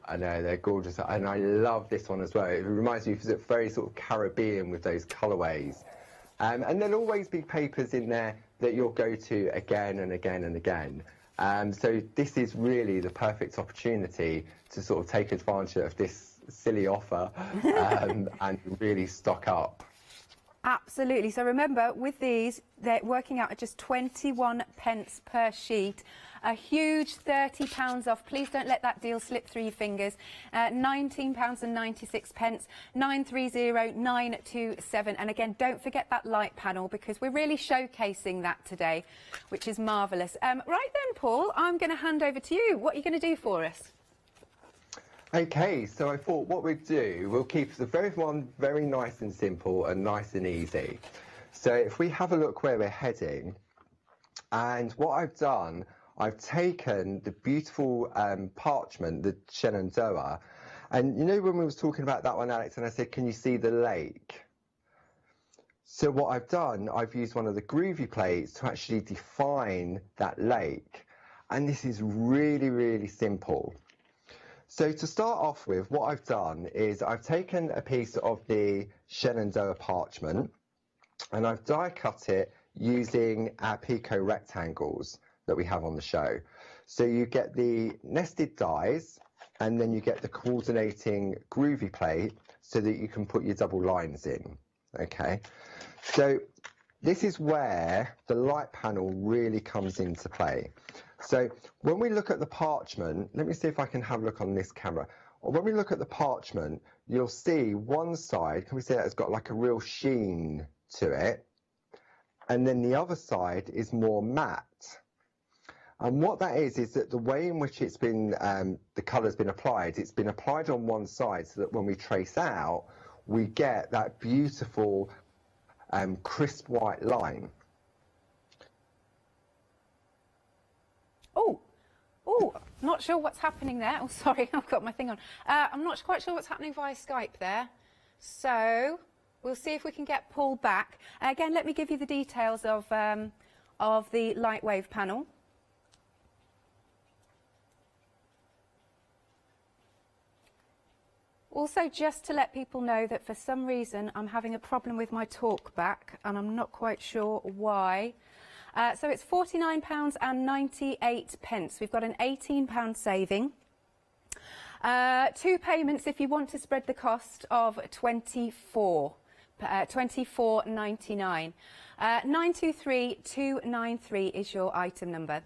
I know, they're gorgeous. And I love this one as well. It reminds me of it's very sort of Caribbean with those colourways. And there'll always be papers in there that you'll go to again and again and again. So this is really the perfect opportunity to sort of take advantage of this silly offer and really stock up. Absolutely. So remember, with these, they're working out at just 21 pence per sheet. A huge £30 off. Please don't let that deal slip through your fingers. £19.96, 930927. And again, don't forget that light panel, because we're really showcasing that today, which is marvellous. Right then, Paul, I'm going to hand over to you. What are you going to do for us? Okay, so I thought what we'd do, we'll keep the very one very nice and simple and nice and easy. So if we have a look where we're heading, and what I've done, I've taken the beautiful parchment, the Shenandoah, and you know when we was talking about that one, Alex, and I said, can you see the lake? So what I've done, I've used one of the groovy plates to actually define that lake, and this is really, really simple. So to start off with, what I've done is I've taken a piece of the Shenandoah parchment and I've die cut it using our Pico rectangles that we have on the show. So you get the nested dies and then you get the coordinating groovy plate so that you can put your double lines in. Okay, so this is where the light panel really comes into play. So when we look at the parchment, let me see if I can have a look on this camera. When we look at the parchment, you'll see one side, can we see that it's got like a real sheen to it? And then the other side is more matte. And what that is that the way in which it's been, the colour's been applied, it's been applied on one side so that when we trace out, we get that beautiful crisp white line. Oh, not sure what's happening there. Oh, sorry, I've got my thing on. I'm not quite sure what's happening via Skype there. So we'll see if we can get Paul back. Again, let me give you the details of the light wave panel. Also, just to let people know that for some reason I'm having a problem with my talk back, and I'm not quite sure why. So it's £49.98. We've got an £18 saving. 2 payments if you want to spread the cost of £24.99. 923293 is your item number.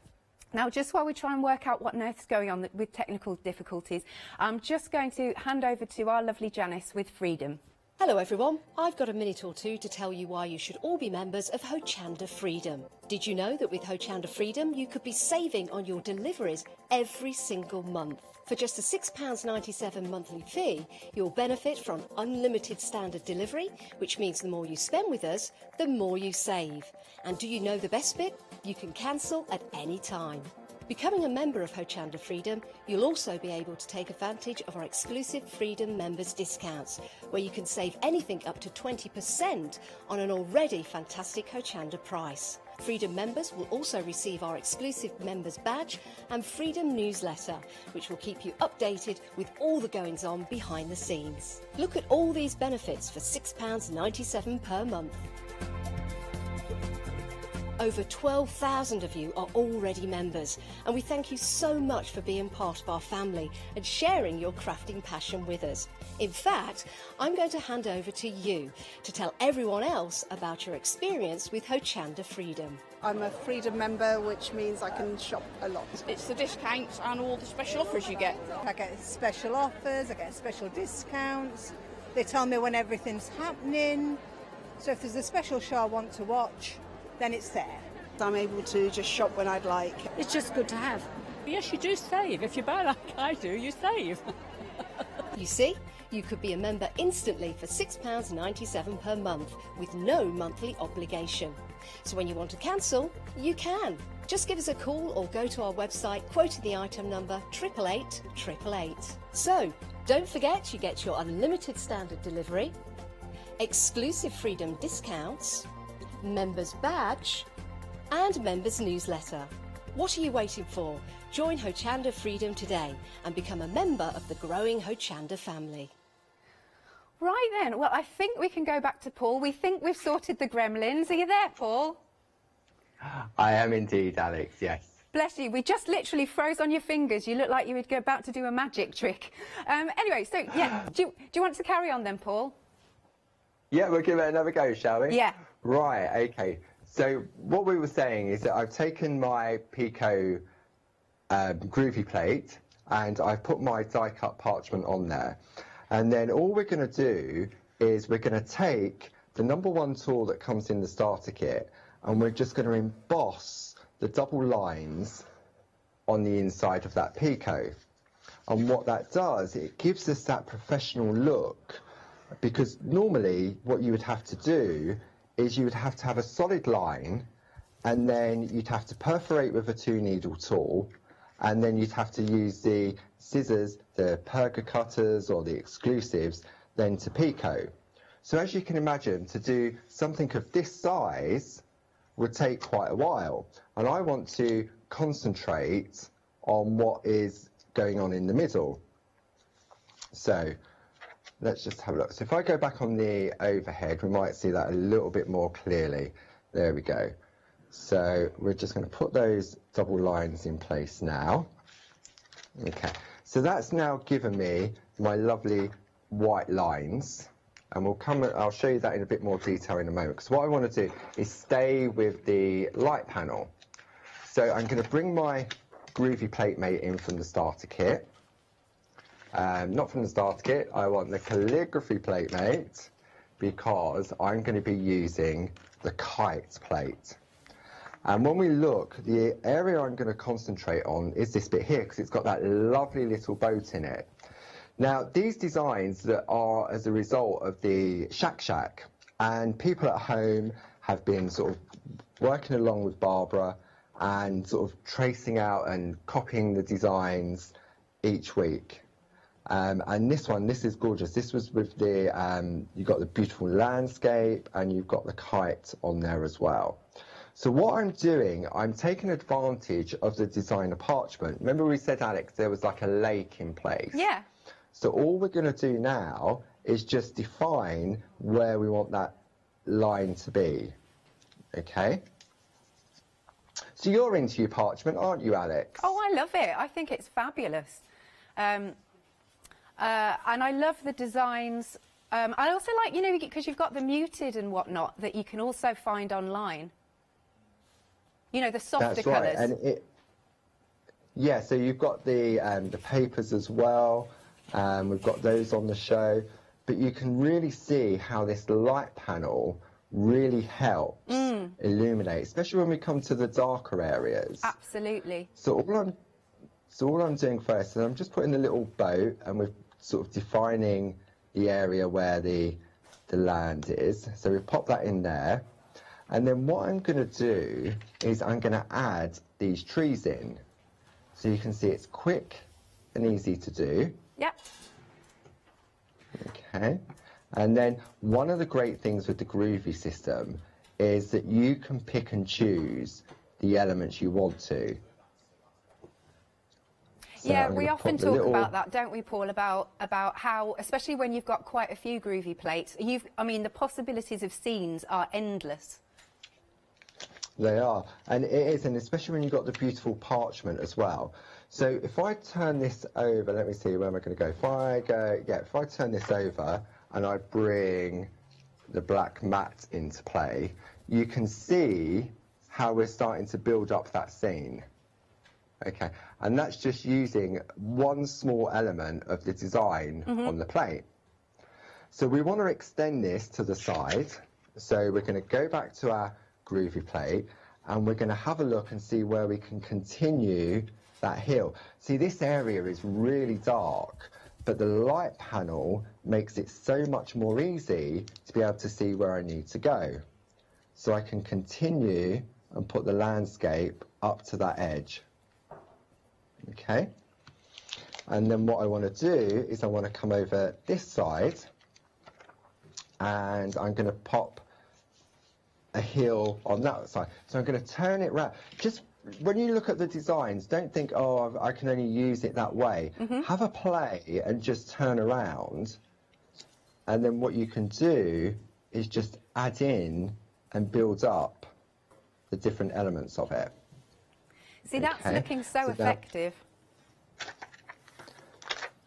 Now, just while we try and work out what on earth is going on with technical difficulties, I'm just going to hand over to our lovely Janice with Freedom. Hello everyone, I've got a minute or two to tell you why you should all be members of Hochanda Freedom. Did you know that with Hochanda Freedom you could be saving on your deliveries every single month? For just a £6.97 monthly fee, you'll benefit from unlimited standard delivery, which means the more you spend with us, the more you save. And do you know the best bit? You can cancel at any time. Becoming a member of Hochanda Freedom, you'll also be able to take advantage of our exclusive Freedom members discounts, where you can save anything up to 20% on an already fantastic Hochanda price. Freedom members will also receive our exclusive members badge and Freedom newsletter, which will keep you updated with all the goings on behind the scenes. Look at all these benefits for £6.97 per month. Over 12,000 of you are already members, and we thank you so much for being part of our family and sharing your crafting passion with us. In fact, I'm going to hand over to you to tell everyone else about your experience with Hochanda Freedom. I'm a Freedom member, which means I can shop a lot. It's the discounts and all the special offers you get. I get special offers, I get special discounts. They tell me when everything's happening. So if there's a special show I want to watch, then it's there. I'm able to just shop when I'd like. It's just good to have. Yes, you do save. If you buy like I do, you save. You see, you could be a member instantly for £6.97 per month with no monthly obligation. So when you want to cancel, you can. Just give us a call or go to our website, quoting the item number 888 888. So, don't forget you get your unlimited standard delivery, exclusive Freedom discounts, members badge and members newsletter. What are you waiting for? Join Hochanda Freedom today and become a member of the growing Hochanda family. Right then, well, I think we can go back to Paul. We think we've sorted the gremlins. Are you there, Paul? I am indeed, Alex, yes. Bless you. We just literally froze on your fingers. You look like you would go about to do a magic trick. Anyway, so, yeah, do you want to carry on then, Paul? Yeah, we'll give it another go, shall we? Yeah. Right, okay. So what we were saying is that I've taken my Pico groovy plate and I've put my die-cut parchment on there. And then all we're going to do is we're going to take the #1 tool that comes in the starter kit and we're just going to emboss the double lines on the inside of that Pico. And what that does, it gives us that professional look, because normally what you would have to do is you would have to have a solid line and then you'd have to perforate with a 2-needle tool and then you'd have to use the scissors, the perga cutters or the exclusives, then to Pico. So as you can imagine, to do something of this size would take quite a while. And I want to concentrate on what is going on in the middle. So let's just have a look. So if I go back on the overhead, we might see that a little bit more clearly. There we go. So we're just going to put those double lines in place now. Okay, so that's now given me my lovely white lines. And I'll show you that in a bit more detail in a moment. Because what I want to do is stay with the light panel. So I'm going to bring my groovy plate mate in from the starter kit. Not from the starter kit, I want the calligraphy plate mate because I'm going to be using the kite plate. And when we look, the area I'm going to concentrate on is this bit here because it's got that lovely little boat in it. Now, these designs that are as a result of the Shack Shack, and people at home have been sort of working along with Barbara and sort of tracing out and copying the designs each week. And this is gorgeous. This was with the, you've got the beautiful landscape and you've got the kite on there as well. So what I'm doing, I'm taking advantage of the designer parchment. Remember we said, Alex, there was like a lake in place? Yeah. So all we're going to do now is just define where we want that line to be. Okay? So you're into your parchment, aren't you, Alex? Oh, I love it. I think it's fabulous. And I love the designs. I also like, you know, because you've got the muted and whatnot that you can also find online. You know, the softer colours. That's right. And so you've got the papers as well. We've got those on the show. But you can really see how this light panel really helps illuminate, especially when we come to the darker areas. Absolutely. So all I'm doing first is I'm just putting the little boat and we're sort of defining the area where the land is. So we pop that in there. And then what I'm going to do is I'm going to add these trees in. So you can see it's quick and easy to do. Yep. Okay. And then one of the great things with the groovy system is that you can pick and choose the elements you want to. So yeah, we often talk about that, don't we, Paul, about how, especially when you've got quite a few groovy plates, I mean, the possibilities of scenes are endless. They are, and it is, and especially when you've got the beautiful parchment as well. So if I turn this over, let me see, where am I going to go? If I turn this over and I bring the black mat into play, you can see how we're starting to build up that scene. Okay, and that's just using one small element of the design on the plate. So we want to extend this to the side. So we're going to go back to our groovy plate and we're going to have a look and see where we can continue that hill. See, this area is really dark, but the light panel makes it so much more easy to be able to see where I need to go. So I can continue and put the landscape up to that edge. Okay, and then what I want to do is I want to come over this side and I'm going to pop a hill on that side. So I'm going to turn it round. Just when you look at the designs, don't think, oh, I can only use it that way. Have a play and just turn around, and then what you can do is just add in and build up the different elements of it. See, that's looking so effective.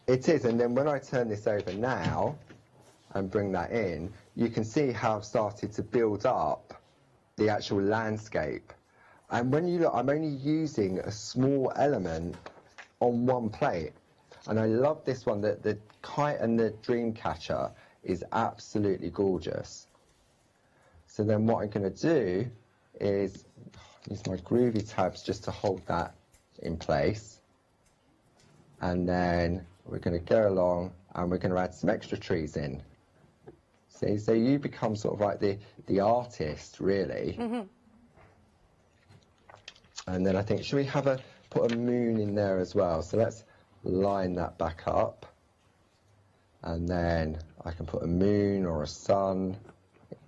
It is, and then when I turn this over now and bring that in, you can see how I've started to build up the actual landscape. And when you look, I'm only using a small element on one plate. And I love this one, that the kite and the dream catcher is absolutely gorgeous. So then what I'm going to do is use my groovy tabs just to hold that in place. And then we're going to go along and we're going to add some extra trees in. See, so you become sort of like the artist, really. And then I think, should we put a moon in there as well? So let's line that back up. And then I can put a moon or a sun.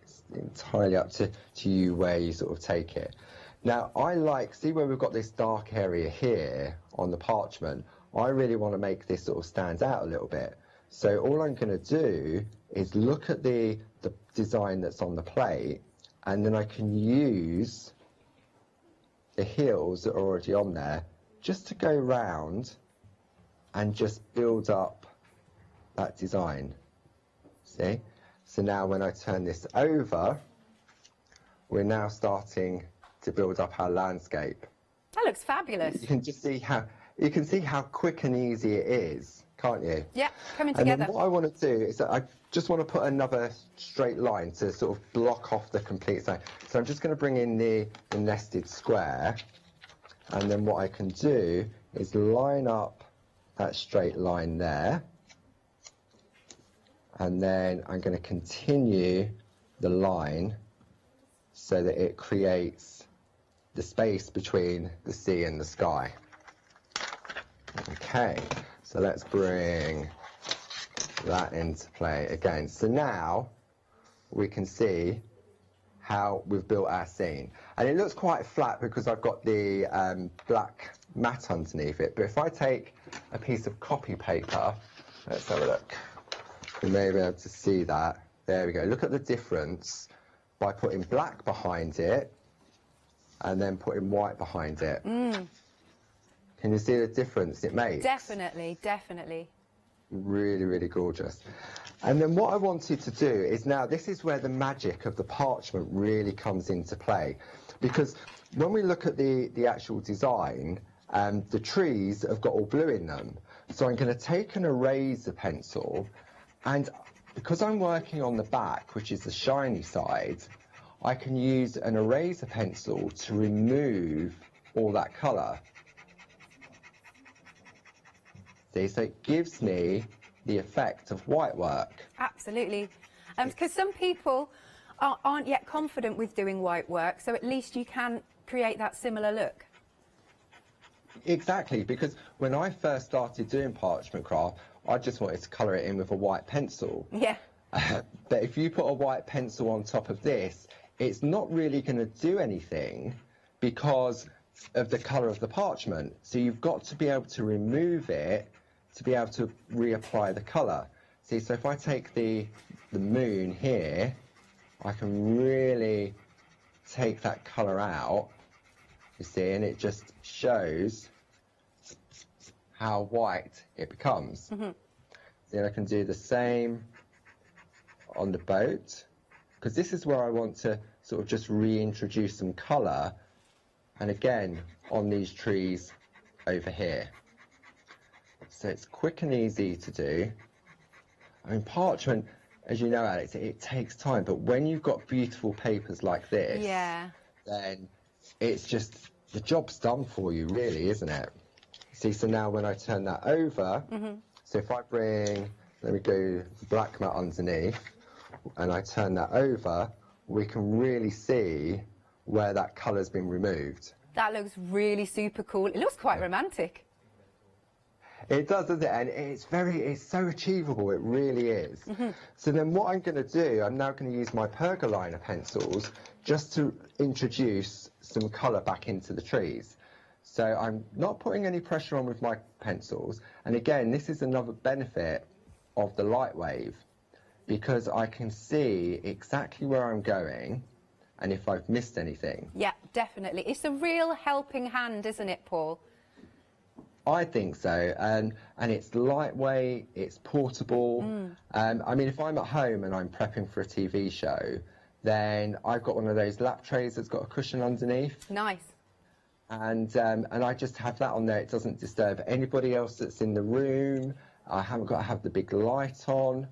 It's entirely up to you where you sort of take it. Now, see where we've got this dark area here on the parchment? I really want to make this sort of stand out a little bit. So all I'm going to do is look at the design that's on the plate, and then I can use the hills that are already on there just to go round and just build up that design. See? So now when I turn this over, we're now starting to build up our landscape. That looks fabulous. You can just see how quick and easy it is, can't you? Yeah, coming together. And then what I want to do is that I just want to put another straight line to sort of block off the complete side. So I'm just going to bring in the nested square, and then what I can do is line up that straight line there, and then I'm going to continue the line so that it creates the space between the sea and the sky. Okay, so let's bring that into play again. So now we can see how we've built our scene. And it looks quite flat because I've got the black mat underneath it. But if I take a piece of copy paper, let's have a look. You may be able to see that. There we go. Look at the difference by putting black behind it and then putting white behind it. Can you see the difference it makes? Definitely, definitely. Really, really gorgeous. And then what I wanted to do is, now this is where the magic of the parchment really comes into play, because when we look at the actual design, the trees have got all blue in them. So I'm going to take an eraser pencil, and because I'm working on the back, which is the shiny side, I can use an eraser pencil to remove all that colour. See, so it gives me the effect of white work. Absolutely. Because some people aren't yet confident with doing white work, so at least you can create that similar look. Exactly, because when I first started doing parchment craft, I just wanted to colour it in with a white pencil. Yeah. But if you put a white pencil on top of this, it's not really going to do anything because of the colour of the parchment. So you've got to be able to remove it to be able to reapply the colour. See, so if I take the moon here, I can really take that colour out, you see, and it just shows how white it becomes. Then I can do the same on the boat, because this is where I want to sort of just reintroduce some colour, and again on these trees over here. So it's quick and easy to do. I mean, parchment, as you know, Alex, it takes time, but when you've got beautiful papers like this, then it's just, the job's done for you, really, isn't it? See, so now when I turn that over, so if I bring, let me go black mat underneath, and I turn that over, we can really see where that colour's been removed. That looks really super cool. It looks quite romantic. It does, doesn't it? And it's so achievable, it really is. So then what I'm going to do, I'm now going to use my pergoliner pencils just to introduce some colour back into the trees. So I'm not putting any pressure on with my pencils. And again, this is another benefit of the light wave, because I can see exactly where I'm going and if I've missed anything. Yeah, definitely. It's a real helping hand, isn't it, Paul? I think so, and it's lightweight, it's portable. I mean, if I'm at home and I'm prepping for a TV show, then I've got one of those lap trays that's got a cushion underneath. Nice. And I just have that on there. It doesn't disturb anybody else that's in the room. I haven't got to have the big light on.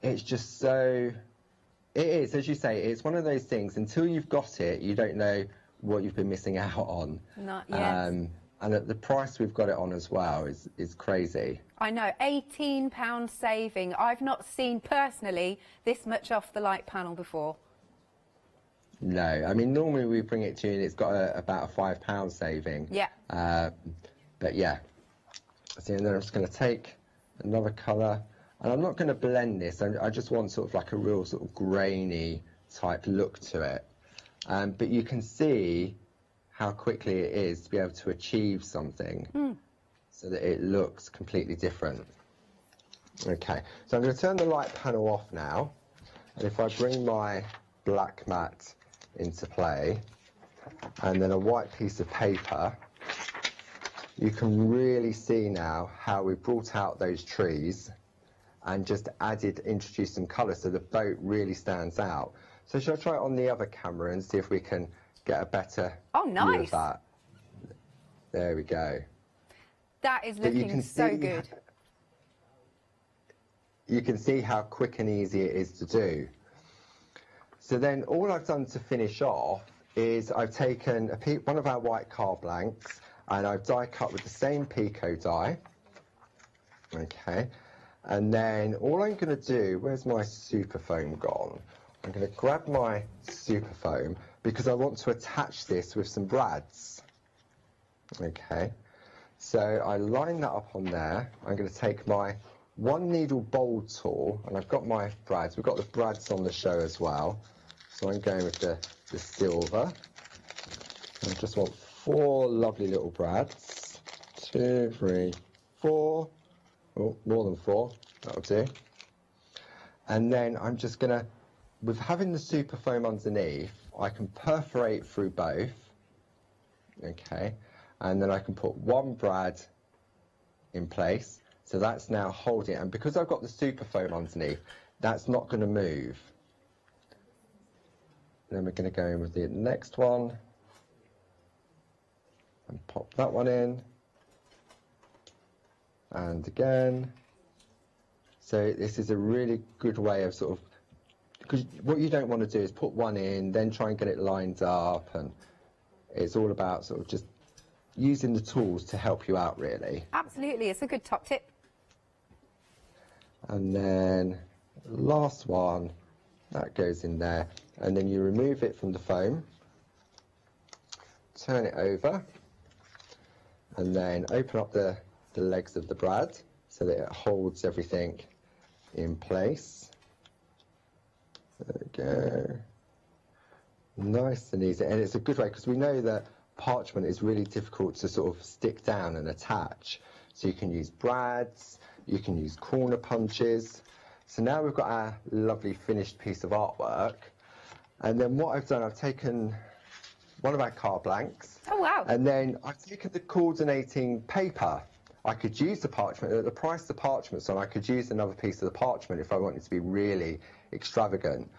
It's just so... It is, as you say, it's one of those things, until you've got it, you don't know what you've been missing out on. Not yet. And at the price we've got it on as well is crazy. I know, £18 saving. I've not seen, personally, this much off the light panel before. No, I mean, normally we bring it to you and it's got about a £5 saving. Yeah. But yeah. So then I'm just going to take another colour, and I'm not going to blend this. I just want sort of like a real sort of grainy type look to it. But you can see how quickly it is to be able to achieve something so that it looks completely different. Okay, so I'm going to turn the light panel off now, and if I bring my black mat into play and then a white piece of paper, you can really see now how we've brought out those trees and just introduced some colour, so the boat really stands out. So shall I try it on the other camera and see if we can get a better view of that? There we go. That is looking so good. You can see how quick and easy it is to do. So then all I've done to finish off is I've taken one of our white card blanks and I've die cut with the same Pico die. Okay. And then all I'm going to do, where's my super foam gone? I'm going to grab my super foam because I want to attach this with some brads. Okay, so I line that up on there. I'm going to take my 1 needle bold tool, and I've got my brads. We've got the brads on the show as well. So I'm going with the silver. I just want 4 lovely little brads. 2, 3, 4. Oh, more than 4. That'll do. And then I'm just going to, with having the super foam underneath, I can perforate through both, okay, and then I can put 1 brad in place, so that's now holding it, and because I've got the super foam underneath, that's not going to move. Then we're going to go in with the next one, and pop that one in, and again. So this is a really good way of sort of, because what you don't want to do is put one in, then try and get it lined up, and it's all about sort of just using the tools to help you out, really. Absolutely, it's a good top tip. And then last one, that goes in there, and then you remove it from the foam, turn it over, and then open up the legs of the brad so that it holds everything in place. There we go. Nice and easy, and it's a good way because we know that parchment is really difficult to sort of stick down and attach. So you can use brads, you can use corner punches. So now we've got our lovely finished piece of artwork, And then what I've done, I've taken one of our card blanks. Oh, wow. And then I've taken the coordinating paper. I could use the parchment, at the price of the parchment's on, I could use another piece of the parchment if I wanted to be really extravagant.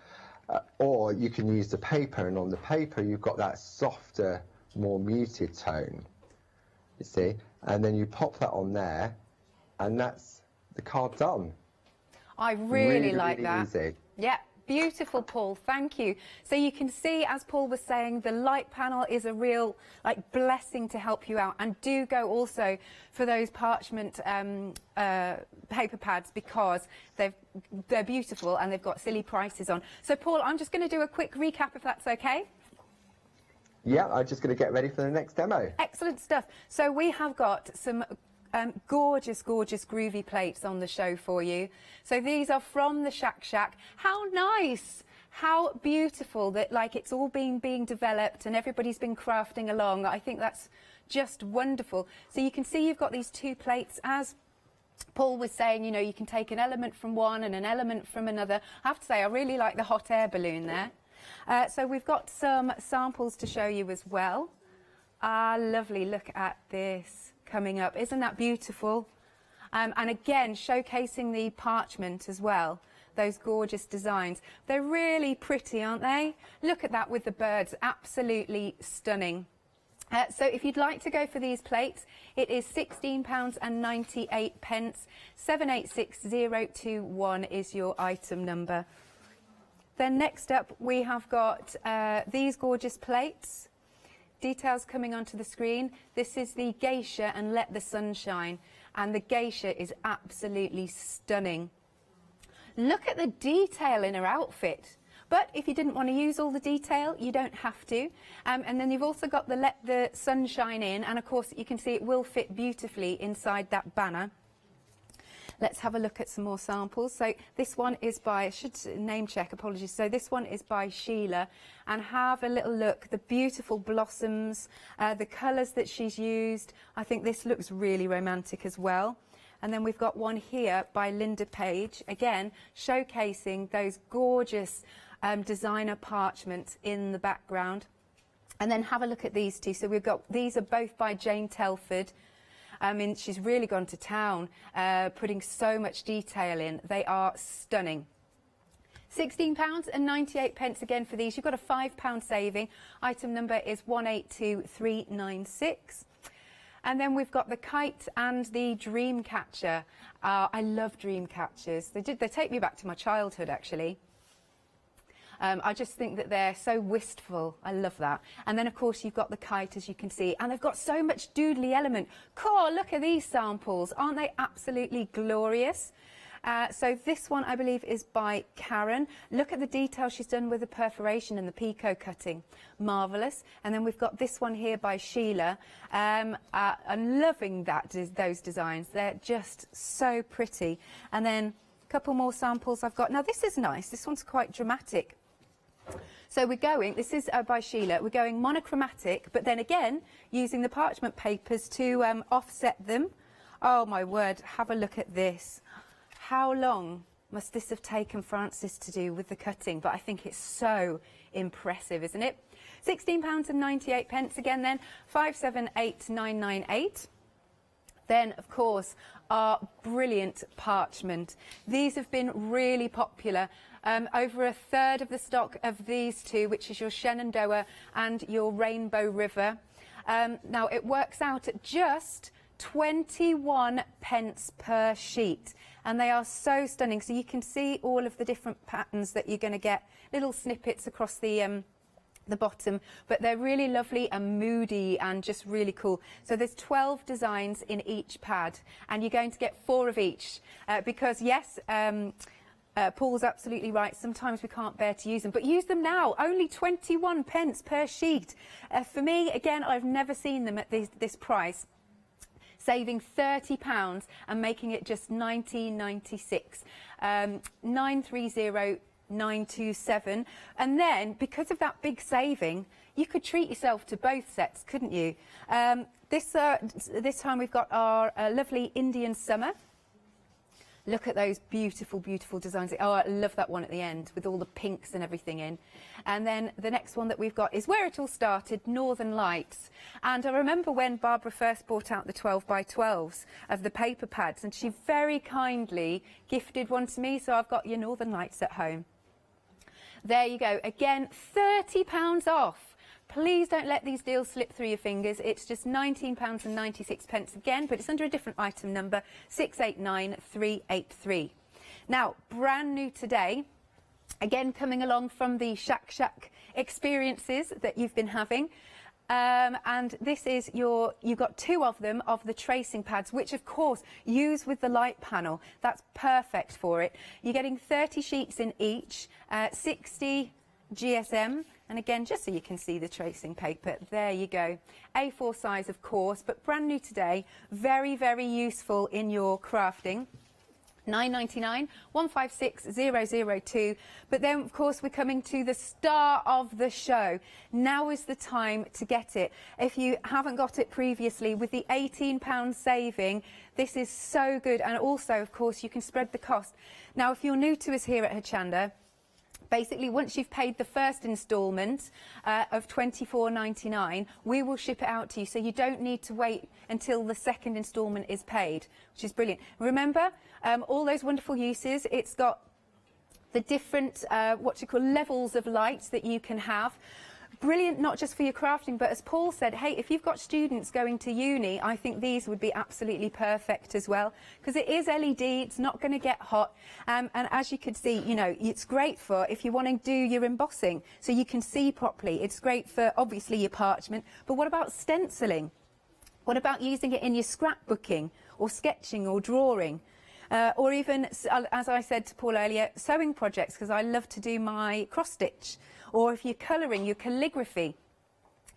Or you can use the paper, and on the paper you've got that softer, more muted tone, you see? And then you pop that on there, and that's the card done. I really like really that. Easy. Yeah, beautiful, Paul. Thank you. So you can see, as Paul was saying, the light panel is a real blessing to help you out. And do go also for those parchment paper pads, because they're beautiful and they've got silly prices on. So Paul, I'm just going to do a quick recap if that's okay. Yeah, I'm just going to get ready for the next demo. Excellent stuff. So we have got some gorgeous, gorgeous groovy plates on the show for you. So these are from the Shack. How nice, how beautiful that it's all being developed and everybody's been crafting along. I think that's just wonderful. So you can see you've got these two plates. As Paul was saying, you know, you can take an element from one and an element from another. I have to say, I really like the hot air balloon there. So we've got some samples to show you as well. Lovely, look at this coming up. Isn't that beautiful? And again, showcasing the parchment as well. Those gorgeous designs. They're really pretty, aren't they? Look at that with the birds. Absolutely stunning. So if you'd like to go for these plates, it is £16.98. 786021 is your item number. Then next up, we have got these gorgeous plates. Details coming onto the screen. This is the geisha and Let the Sun Shine. And the geisha is absolutely stunning. Look at the detail in her outfit. But if you didn't want to use all the detail, you don't have to. And then you've also got the Let the Sun Shine in. And of course, you can see it will fit beautifully inside that banner. Let's have a look at some more samples. So this one is by, I should name check, apologies. So this one is by Sheila, and have a little look. The beautiful blossoms, the colours that she's used. I think this looks really romantic as well. And then we've got one here by Linda Page, again, showcasing those gorgeous designer parchments in the background. And then have a look at these two. So we've got, these are both by Jane Telford. I mean, she's really gone to town, putting so much detail in. They are stunning. £16.98 again for these. You've got a £5 saving. Item number is 182396. And then we've got the kite and the dream catcher. I love dream catchers. They take me back to my childhood, actually. I just think that they're so wistful. I love that. And then, of course, you've got the kite, as you can see. And they've got so much doodly element. Cool, look at these samples. Aren't they absolutely glorious? So this one, I believe, is by Karen. Look at the detail she's done with the perforation and the picot cutting. Marvellous. And then we've got this one here by Sheila. I'm loving those designs. They're just so pretty. And then a couple more samples I've got. Now, this is nice. This one's quite dramatic. So we're going, this is by Sheila, we're going monochromatic, but then again, using the parchment papers to offset them. Oh my word, have a look at this. How long must this have taken Francis to do with the cutting? But I think it's so impressive, isn't it? £16.98 again then, 578998. Then, of course, our brilliant parchment. These have been really popular. Over a third of the stock of these two, which is your Shenandoah and your Rainbow River. Now, it works out at just 21 pence per sheet. And they are so stunning. So you can see all of the different patterns that you're going to get, little snippets across the bottom, but they're really lovely and moody and just really cool. So there's 12 designs in each pad, and you're going to get 4 of each because yes, Paul's absolutely right, sometimes we can't bear to use them, but use them now. Only 21 pence per sheet. For me, again, I've never seen them at this price. Saving £30 and making it just £19.96. 930927. And then, because of that big saving, you could treat yourself to both sets, couldn't you? This time we've got our lovely Indian Summer. Look at those beautiful, beautiful designs. Oh, I love that one at the end with all the pinks and everything in. And then the next one that we've got is where it all started, Northern Lights. And I remember when Barbara first brought out the 12 by 12s of the paper pads, and she very kindly gifted one to me, so I've got your Northern Lights at home. There you go. Again, £30 off. Please don't let these deals slip through your fingers. It's just £19.96 again, but it's under a different item number, 689383. Now, brand new today, again coming along from the Shack experiences that you've been having. And this is you've got 2 of them, of the tracing pads, which of course use with the light panel. That's perfect for it. You're getting 30 sheets in each, 60 GSM, and again, just so you can see the tracing paper, there you go. A4 size, of course, but brand new today. Very, very useful in your crafting. £9.99, 156002. But then, of course, we're coming to the star of the show. Now is the time to get it. If you haven't got it previously, with the £18 saving, this is so good. And also, of course, you can spread the cost. Now, if you're new to us here at Hochanda, basically, once you've paid the first instalment of £24.99, we will ship it out to you, so you don't need to wait until the second instalment is paid, which is brilliant. Remember, all those wonderful uses. It's got the different, levels of lights that you can have. Brilliant, not just for your crafting, but as Paul said, hey, if you've got students going to uni, I think these would be absolutely perfect as well, because it is LED, it's not going to get hot, and as you can see, you know, it's great for if you want to do your embossing, so you can see properly. It's great for, obviously, your parchment, but what about stenciling? What about using it in your scrapbooking, or sketching, or drawing? Or even, as I said to Paul earlier, sewing projects, because I love to do my cross-stitch. Or if you're colouring, your calligraphy.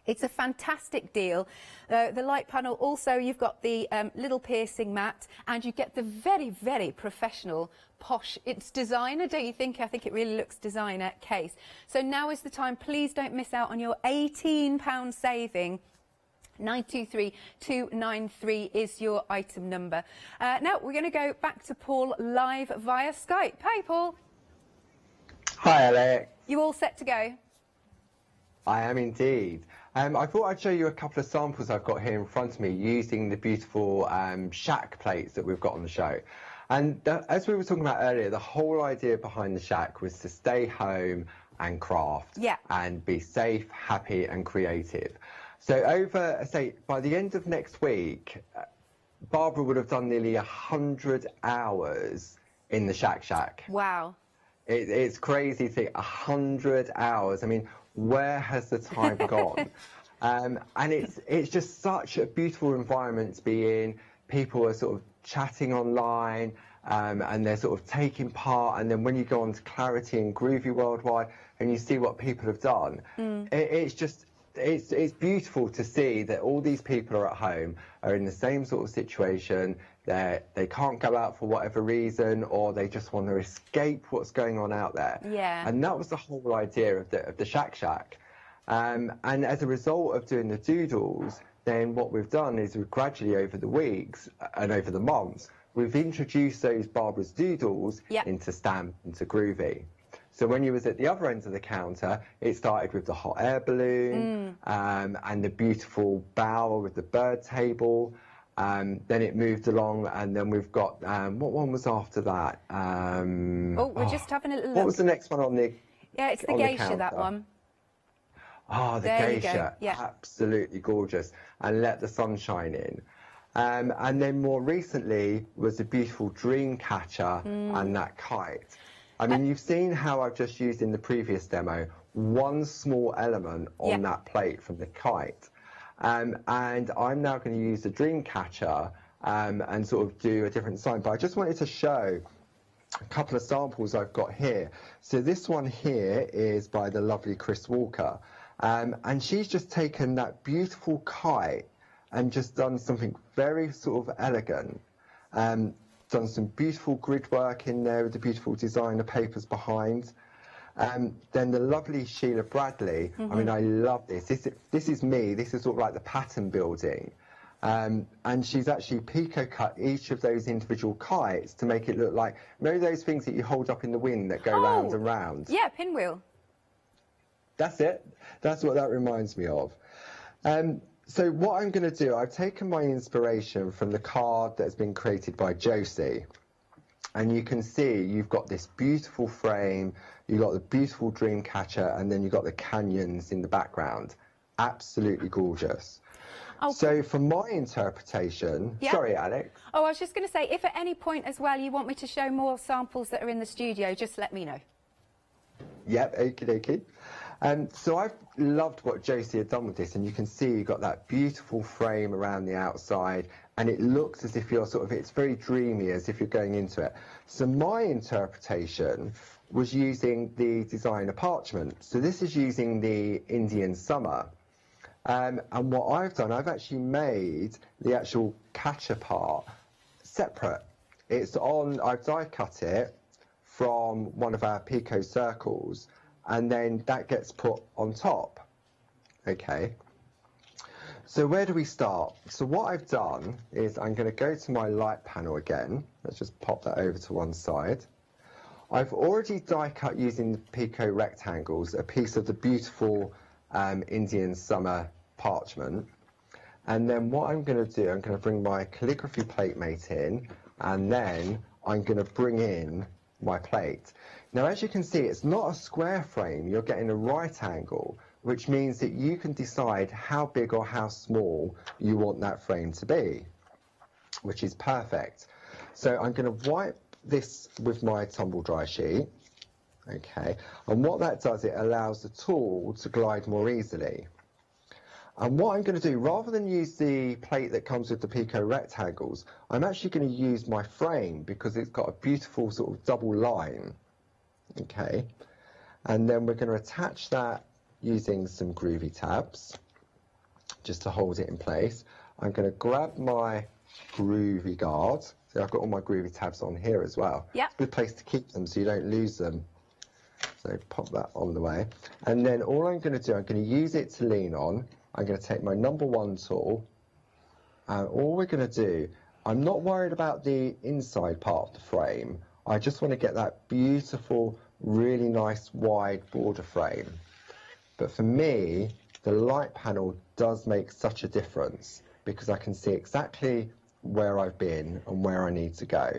It's a fantastic deal. The light panel, also you've got the little piercing mat, and you get the very, very professional, posh, it's designer, don't you think? I think it really looks designer case. So now is the time. Please don't miss out on your £18 saving. 923293 is your item number. Now we're going to go back to Paul live via Skype. Hi, Paul. Hi, Alex. You all set to go? I am indeed. I thought I'd show you a couple of samples I've got here in front of me using the beautiful shack plates that we've got on the show. And as we were talking about earlier, the whole idea behind the shack was to stay home and craft and be safe, happy and creative. So over, say, by the end of next week, Barbara would have done nearly 100 hours in the shack. Wow. It's crazy to think 100 hours. I mean, where has the time gone? And it's just such a beautiful environment to be in. People are sort of chatting online, and they're sort of taking part. And then when you go on to Clarity and Groovy Worldwide and you see what people have done, it's beautiful to see that all these people are at home, are in the same sort of situation. They can't go out for whatever reason, or they just want to escape what's going on out there. Yeah. And that was the whole idea of the Shack. And as a result of doing the doodles, then what we've done is we've gradually, over the weeks and over the months, we've introduced those Barbara's doodles into Stamp, into Groovy. So when you was at the other end of the counter, it started with the hot air balloon and the beautiful bower with the bird table. Then it moved along, and then we've got, what one was after that? We're just having a little look. What was the next one on the Yeah, it's the geisha, that one. Oh, the geisha. Absolutely gorgeous. And Let the Sun Shine In. And then more recently was the beautiful dream catcher and that kite. I mean, you've seen how I've just used in the previous demo one small element on that plate from the kite. And I'm now going to use the dream catcher and sort of do a different sign. But I just wanted to show a couple of samples I've got here. So this one here is by the lovely Chris Walker. And she's just taken that beautiful kite and just done something very sort of elegant. Done some beautiful grid work in there with the beautiful designer papers behind. Then the lovely Sheila Bradley. I mean, I love this. This is me. This is sort of like the pattern building. And she's actually pico cut each of those individual kites to make it look like, you know those things that you hold up in the wind that go round and round? Yeah, pinwheel. That's it. That's what that reminds me of. So what I'm going to do, I've taken my inspiration from the card that's been created by Josie. And you can see you've got this beautiful frame, you've got the beautiful dream catcher, and then you've got the canyons in the background. Absolutely gorgeous. Oh. So for my interpretation, sorry Alex. Oh, I was just going to say, if at any point as well you want me to show more samples that are in the studio, just let me know. Yep, okie dokie. So I've loved what Josie had done with this, and you can see you've got that beautiful frame around the outside, and it looks as if you're sort of, it's very dreamy as if you're going into it. So my interpretation was using the designer parchment. So this is using the Indian summer. And what I've done, I've actually made the actual catcher part separate. It's on, I've die cut it from one of our Pico circles, and then that gets put on top. Okay. So where do we start? So what I've done is I'm going to go to my light panel again. Let's just pop that over to one side. I've already die cut using the Pico rectangles a piece of the beautiful Indian summer parchment. And then what I'm going to do, I'm going to bring my calligraphy plate mate in, and then I'm going to bring in my plate. Now, as you can see, it's not a square frame, you're getting a right angle, which means that you can decide how big or how small you want that frame to be, which is perfect. So I'm going to wipe this with my tumble dry sheet, okay, and what that does, it allows the tool to glide more easily. And what I'm going to do, rather than use the plate that comes with the Pico rectangles, I'm actually going to use my frame because it's got a beautiful sort of double line, okay, and then we're going to attach that using some groovy tabs just to hold it in place. I'm going to grab my groovy guard. So I've got all my groovy tabs on here as well. Yep. It's a good place to keep them so you don't lose them. So pop that on the way. And then all I'm going to do, I'm going to use it to lean on. I'm going to take my number 1 tool, and all we're going to do, I'm not worried about the inside part of the frame. I just want to get that beautiful, really nice wide border frame. But for me, the light panel does make such a difference because I can see exactly where I've been and where I need to go.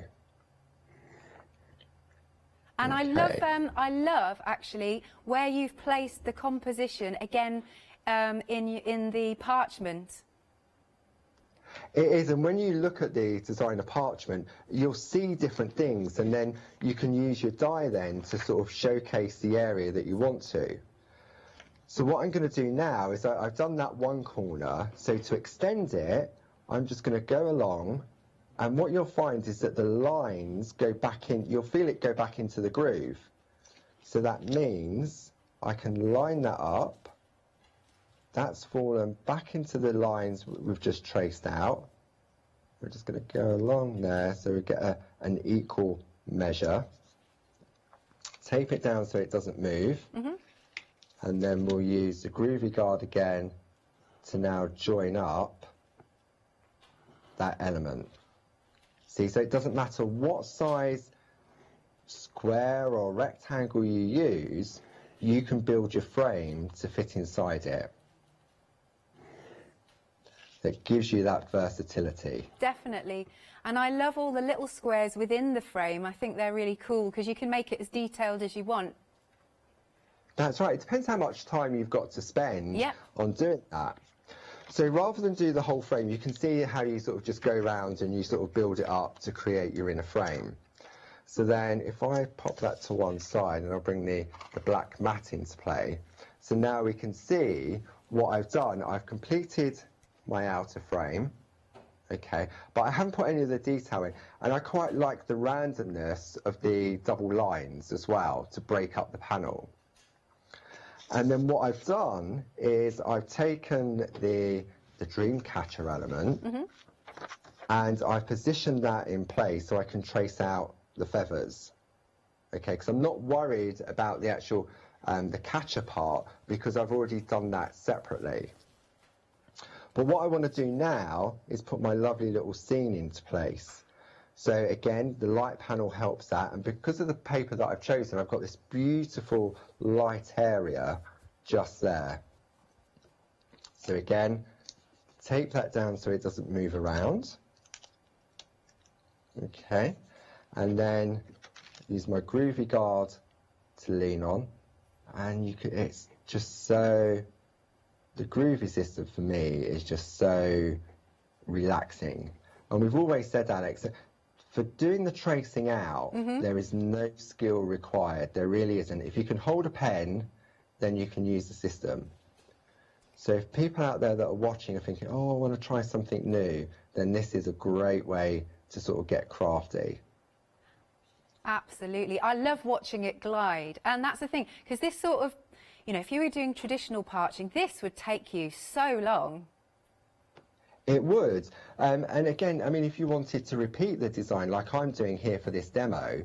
And okay. I love actually where you've placed the composition again in the parchment. It is, and when you look at the designer parchment, you'll see different things, and then you can use your die then to sort of showcase the area that you want to. So what I'm going to do now is I've done that one corner, so to extend it, I'm just going to go along, and what you'll find is that the lines go back in, you'll feel it go back into the groove. So that means I can line that up. That's fallen back into the lines we've just traced out. We're just going to go along there so we get an equal measure. Tape it down so it doesn't move. Mm-hmm. And then we'll use the groovy guard again to now join up that element. See, so it doesn't matter what size square or rectangle you use, you can build your frame to fit inside it. That gives you that versatility. Definitely. And I love all the little squares within the frame. I think they're really cool because you can make it as detailed as you want. That's right. It depends how much time you've got to spend on doing that. So rather than do the whole frame, you can see how you sort of just go around and you sort of build it up to create your inner frame. So then if I pop that to one side and I'll bring the black mat into play. So now we can see what I've done. I've completed my outer frame, okay, but I haven't put any of the detail in, and I quite like the randomness of the double lines as well to break up the panel. And then what I've done is I've taken the dream catcher element and I've positioned that in place so I can trace out the feathers, okay, because I'm not worried about the actual the catcher part because I've already done that separately. But what I want to do now is put my lovely little scene into place. So again, the light panel helps that, and because of the paper that I've chosen, I've got this beautiful light area just there. So again, tape that down so it doesn't move around. Okay, and then use my groovy guard to lean on, and you can, it's just so, the groovy system for me is just so relaxing. And we've always said, Alex, for doing the tracing out, there is no skill required. There really isn't. If you can hold a pen, then you can use the system. So if people out there that are watching are thinking, oh, I want to try something new, then this is a great way to sort of get crafty. Absolutely. I love watching it glide. And that's the thing, because this sort of, you know, if you were doing traditional parching, this would take you so long. It would. And again, I mean, if you wanted to repeat the design like I'm doing here for this demo,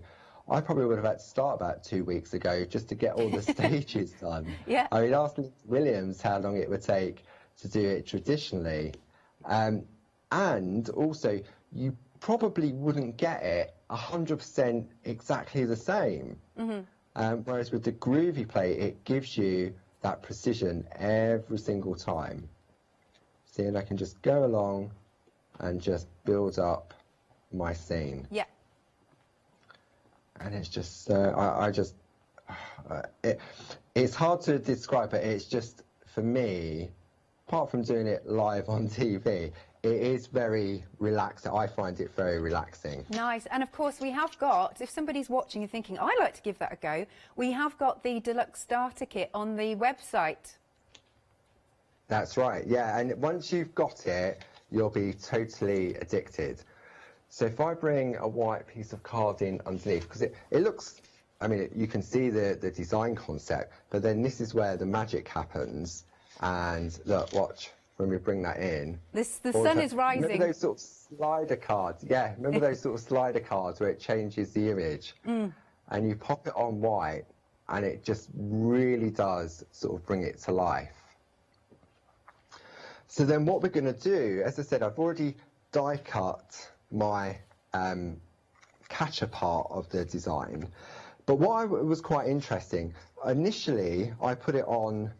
I probably would have had to start about 2 weeks ago just to get all the stages done. Yeah. I mean, ask Williams how long it would take to do it traditionally. And also, you probably wouldn't get it 100% exactly the same. Whereas with the groovy plate, it gives you that precision every single time. See, and I can just go along and just build up my scene. Yeah. And it's just, it's hard to describe, but it's just, for me, apart from doing it live on TV, it is very relaxing. I find it very relaxing. Nice. And of course we have got, if somebody's watching and thinking, I'd like to give that a go, we have got the deluxe starter kit on the website. That's right, yeah. And once you've got it, you'll be totally addicted. So if I bring a white piece of card in underneath, because it looks, I mean, you can see the design concept, but then this is where the magic happens. And look, watch, when we bring that in. The sun is rising. Remember those sort of slider cards? Yeah, remember those sort of slider cards where it changes the image? And you pop it on white, and it just really does sort of bring it to life. So then what we're going to do, as I said, I've already die cut my catcher part of the design. But what was quite interesting, initially I put it on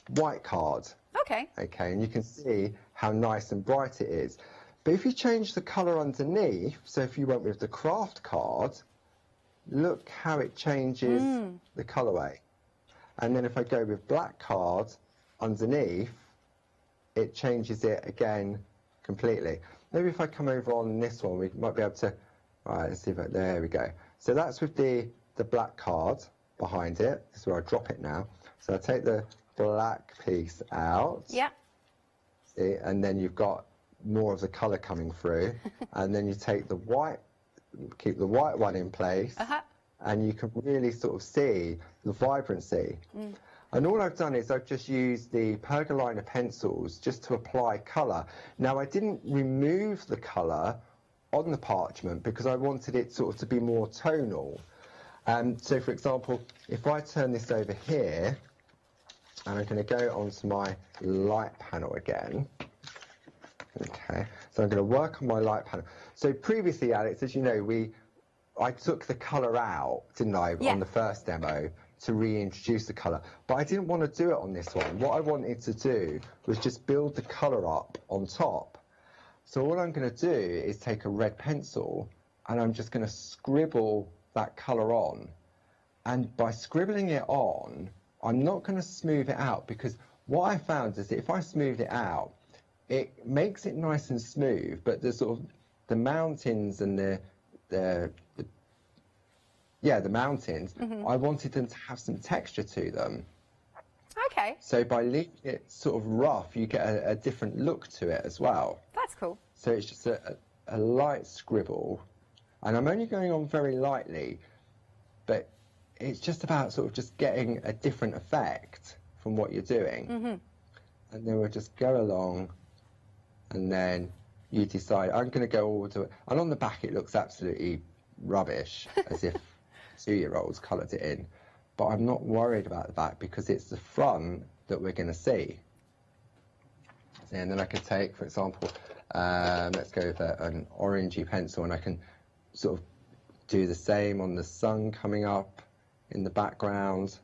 white card. Okay. Okay, and you can see how nice and bright it is. But if you change the colour underneath, so if you went with the craft card, look how it changes the colourway. And then if I go with black card underneath, it changes it again completely. Maybe if I come over on this one, we might be able to, right, let's see if there we go. So that's with the black card behind it. This is where I drop it now. So I take the black piece out. Yeah. See, and then you've got more of the colour coming through. And then you take the white, keep the white one in place. And you can really sort of see the vibrancy. And all I've done is I've just used the pergolina pencils just to apply colour. Now, I didn't remove the colour on the parchment because I wanted it sort of to be more tonal. So, for example, if I turn this over here, and I'm going to go onto my light panel again. Okay, so I'm going to work on my light panel. So previously, Alex, as you know, I took the colour out, didn't I, on the first demo, to reintroduce the colour. But I didn't want to do it on this one. What I wanted to do was just build the colour up on top. So all I'm going to do is take a red pencil and I'm just going to scribble that colour on. And by scribbling it on, I'm not going to smooth it out, because what I found is that if I smooth it out, it makes it nice and smooth, but the sort of the mountains and the mountains, I wanted them to have some texture to them. Okay. So by leaving it sort of rough, you get a different look to it as well. That's cool. So it's just a light scribble, and I'm only going on very lightly, but it's just about sort of just getting a different effect from what you're doing. And then we'll just go along, and then you decide, I'm going to go all to it. And on the back it looks absolutely rubbish, as if 2-year-olds coloured it in. But I'm not worried about the back, because it's the front that we're going to see. And then I can take, for example, let's go with an orangey pencil, and I can sort of do the same on the sun coming up in the background.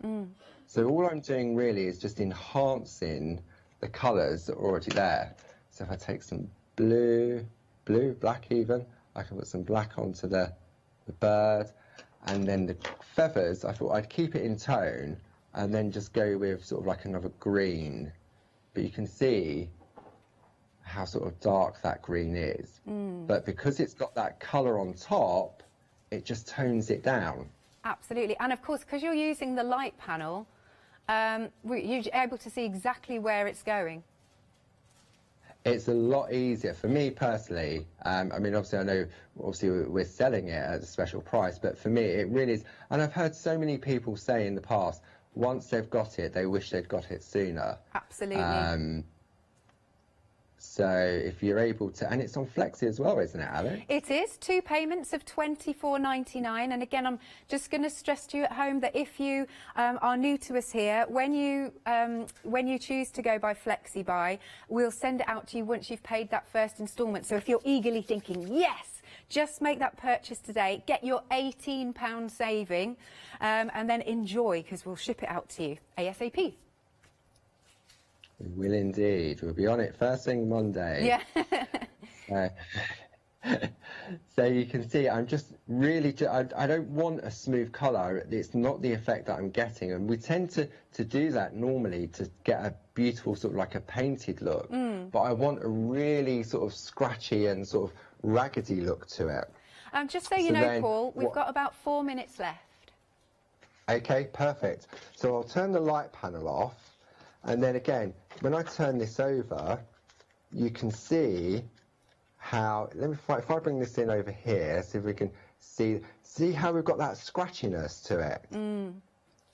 So all I'm doing really is just enhancing the colours that are already there. So if I take some black even, I can put some black onto the bird, and then the feathers, I thought I'd keep it in tone and then just go with sort of like another green. But you can see how sort of dark that green is. But because it's got that colour on top, it just tones it down. Absolutely. And of course, because you're using the light panel, you're able to see exactly where it's going. It's a lot easier for me personally. I mean, obviously, I know we're selling it at a special price, but for me, it really is. And I've heard so many people say in the past, once they've got it, they wish they'd got it sooner. Absolutely. So if you're able to, and it's on Flexi as well, isn't it, Alex? It is 2 payments of £24.99. And again, I'm just going to stress to you at home that if you are new to us here, when you choose to go by Flexi Buy, we'll send it out to you once you've paid that first instalment. So if you're eagerly thinking, yes, just make that purchase today, get your £18 saving, and then enjoy, because we'll ship it out to you ASAP. We will indeed. We'll be on it first thing Monday. Yeah. So you can see, I'm just really, I don't want a smooth colour. It's not the effect that I'm getting. And we tend to do that normally to get a beautiful sort of like a painted look. But I want a really sort of scratchy and sort of raggedy look to it. Just so you know, Paul, we've got about 4 minutes left. Okay, perfect. So I'll turn the light panel off. And then again, when I turn this over, you can see how, if I bring this in over here, see if we can see how we've got that scratchiness to it.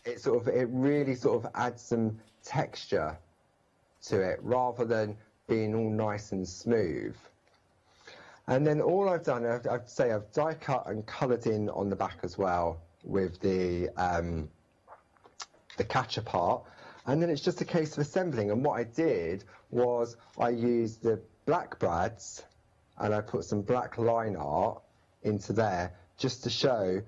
It really sort of adds some texture to it rather than being all nice and smooth. And then all I've done, I've die cut and coloured in on the back as well with the catcher part. And then it's just a case of assembling. And what I did was I used the black brads and I put some black line art into there just to show,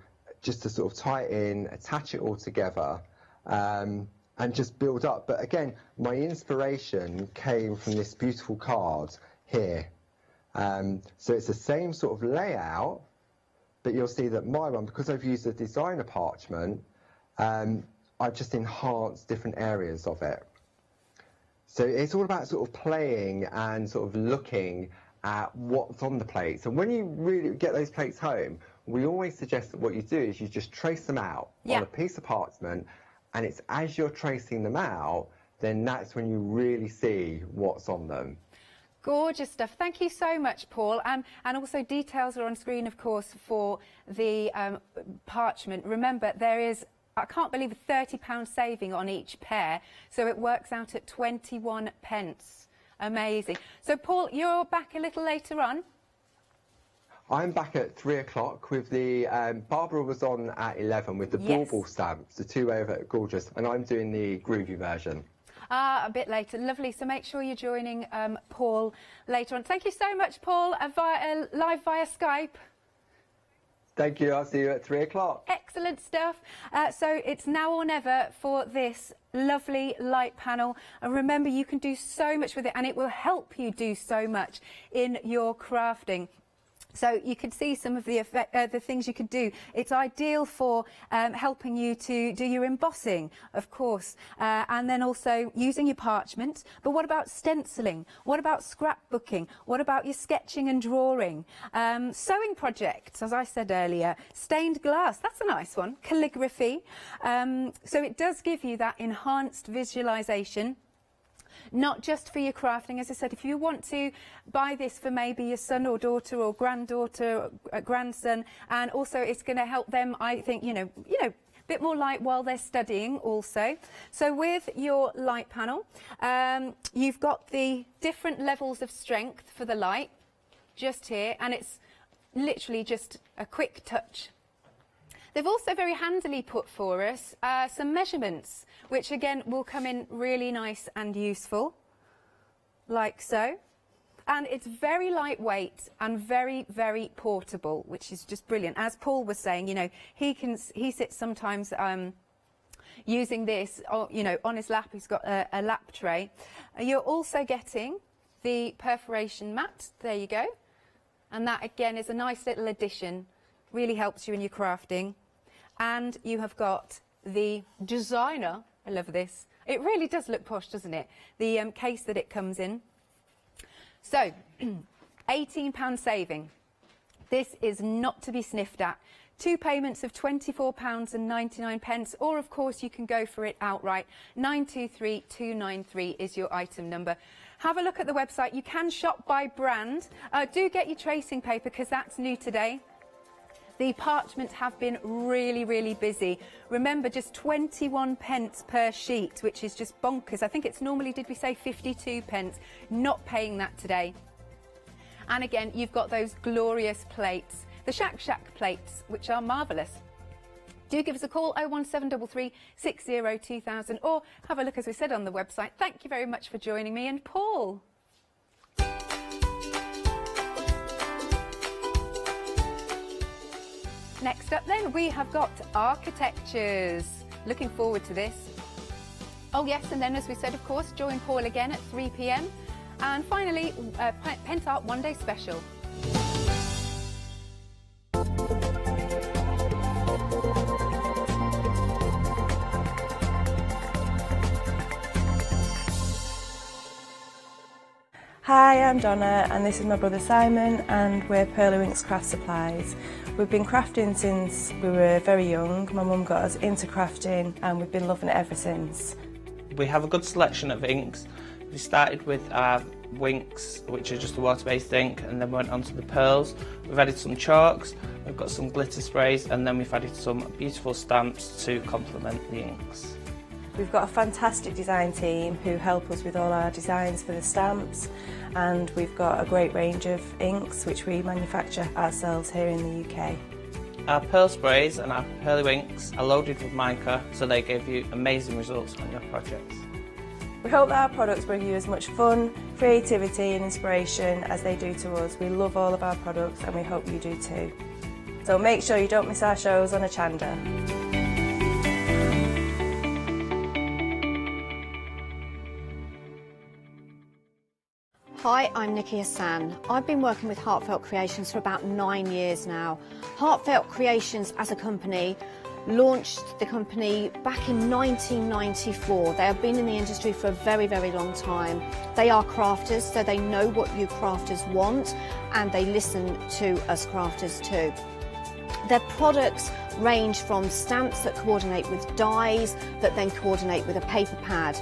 just to sort of tie it in, attach it all together, and just build up. But again, my inspiration came from this beautiful card here. So it's the same sort of layout, but you'll see that my one, because I've used the designer parchment, I've just enhanced different areas of it. So it's all about sort of playing and sort of looking at what's on the plates. And when you really get those plates home, we always suggest that what you do is you just trace them out on a piece of parchment, and it's as you're tracing them out, then that's when you really see what's on them. Gorgeous stuff. Thank you so much, Paul. And also details are on screen, of course, for the parchment. Remember, there is, I can't believe, a £30 saving on each pair, so it works out at 21 pence. Amazing. So, Paul, you're back a little later on. I'm back at 3 o'clock with the, Barbara was on at 11 with the bauble stamps, the two over Gorgeous, and I'm doing the groovy version. A bit later. Lovely. So make sure you're joining Paul later on. Thank you so much, Paul, live via Skype. Thank you. I'll see you at 3 o'clock. Excellent stuff. So it's now or never for this lovely light panel. And remember, you can do so much with it, and it will help you do so much in your crafting. So you can see some of the things you could do. It's ideal for helping you to do your embossing, of course, and then also using your parchment. But what about stenciling? What about scrapbooking? What about your sketching and drawing? Sewing projects, as I said earlier. Stained glass, that's a nice one. Calligraphy. So it does give you that enhanced visualisation. Not just for your crafting, as I said, if you want to buy this for maybe your son or daughter or granddaughter, or grandson, and also it's going to help them, I think, you know, a bit more light while they're studying also. So with your light panel, you've got the different levels of strength for the light just here, and it's literally just a quick touch. They've also very handily put for us some measurements, which again will come in really nice and useful. like so. And it's very lightweight and very, very portable, which is just brilliant. As Paul was saying, you know, he sits sometimes using this, you know, on his lap. He's got a lap tray. You're also getting the perforation mat. There you go. And that, again, is a nice little addition. Really helps you in your crafting. And you have got the designer. I love this. It really does look posh, doesn't it? The case that it comes in. So, £18 saving. This is not to be sniffed at. 2 payments of £24.99, or of course you can go for it outright. 923293 is your item number. Have a look at the website. You can shop by brand. Do get your tracing paper because that's new today. The parchments have been really, really busy. Remember, just 21p per sheet, which is just bonkers. I think it's normally, did we say 52p? Not paying that today. And again, you've got those glorious plates, the Shack Shack plates, which are marvellous. Do give us a call, 01733 60 2000, or have a look, as we said, on the website. Thank you very much for joining me, and Paul. Next up then, we have got architectures. Looking forward to this. Oh yes, and then as we said, of course, join Paul again at 3 p.m. And finally, Pentart One Day Special. Hi, I'm Donna and this is my brother Simon, and we're Pearly Winks Craft Supplies. We've been crafting since we were very young. My mum got us into crafting and we've been loving it ever since. We have a good selection of inks. We started with our Winks, which are just a water-based ink, and then went on to the pearls. We've added some chalks, we've got some glitter sprays, and then we've added some beautiful stamps to complement the inks. We've got a fantastic design team who help us with all our designs for the stamps, and we've got a great range of inks which we manufacture ourselves here in the UK. Our pearl sprays and our Pearly Winks are loaded with mica, so they give you amazing results on your projects. We hope that our products bring you as much fun, creativity and inspiration as they do to us. We love all of our products and we hope you do too. So make sure you don't miss our shows on Hochanda. Hi, I'm Nikki Hassan. I've been working with Heartfelt Creations for about 9 years now. Heartfelt Creations as a company launched the company back in 1994. They have been in the industry for a very, very long time. They are crafters, so they know what you crafters want, and they listen to us crafters too. Their products range from stamps that coordinate with dies that then coordinate with a paper pad.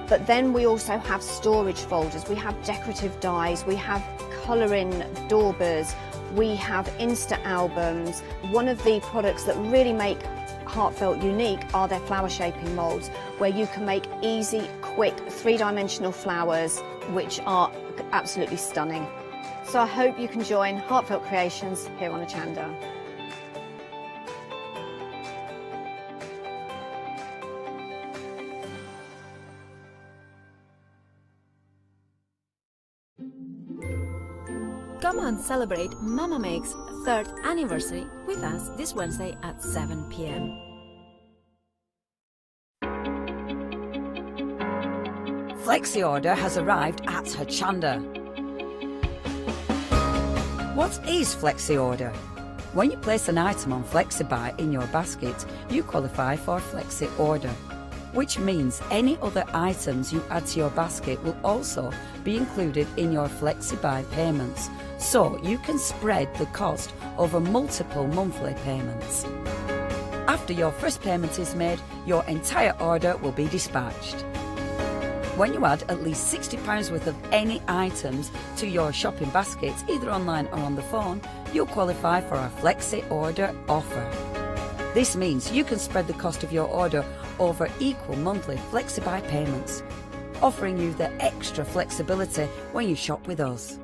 But then we also have storage folders, we have decorative dies, we have colouring daubers, we have Insta albums. One of the products that really make Heartfelt unique are their flower shaping moulds, where you can make easy, quick, three-dimensional flowers, which are absolutely stunning. So I hope you can join Heartfelt Creations here on Hochanda. Come and celebrate Mama Make's 3rd anniversary with us this Wednesday at 7 p.m. Flexi Order has arrived at Hochanda. What is Flexi Order? When you place an item on FlexiBuy in your basket, you qualify for Flexi Order, which means any other items you add to your basket will also be included in your FlexiBuy payments, so you can spread the cost over multiple monthly payments. After your first payment is made, your entire order will be dispatched. When you add at least £60 worth of any items to your shopping basket, either online or on the phone, you'll qualify for our Flexi Order offer. This means you can spread the cost of your order over equal monthly FlexiBuy payments, offering you the extra flexibility when you shop with us.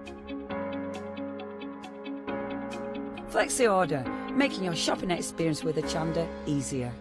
Flexi Order, making your shopping experience with Hochanda easier.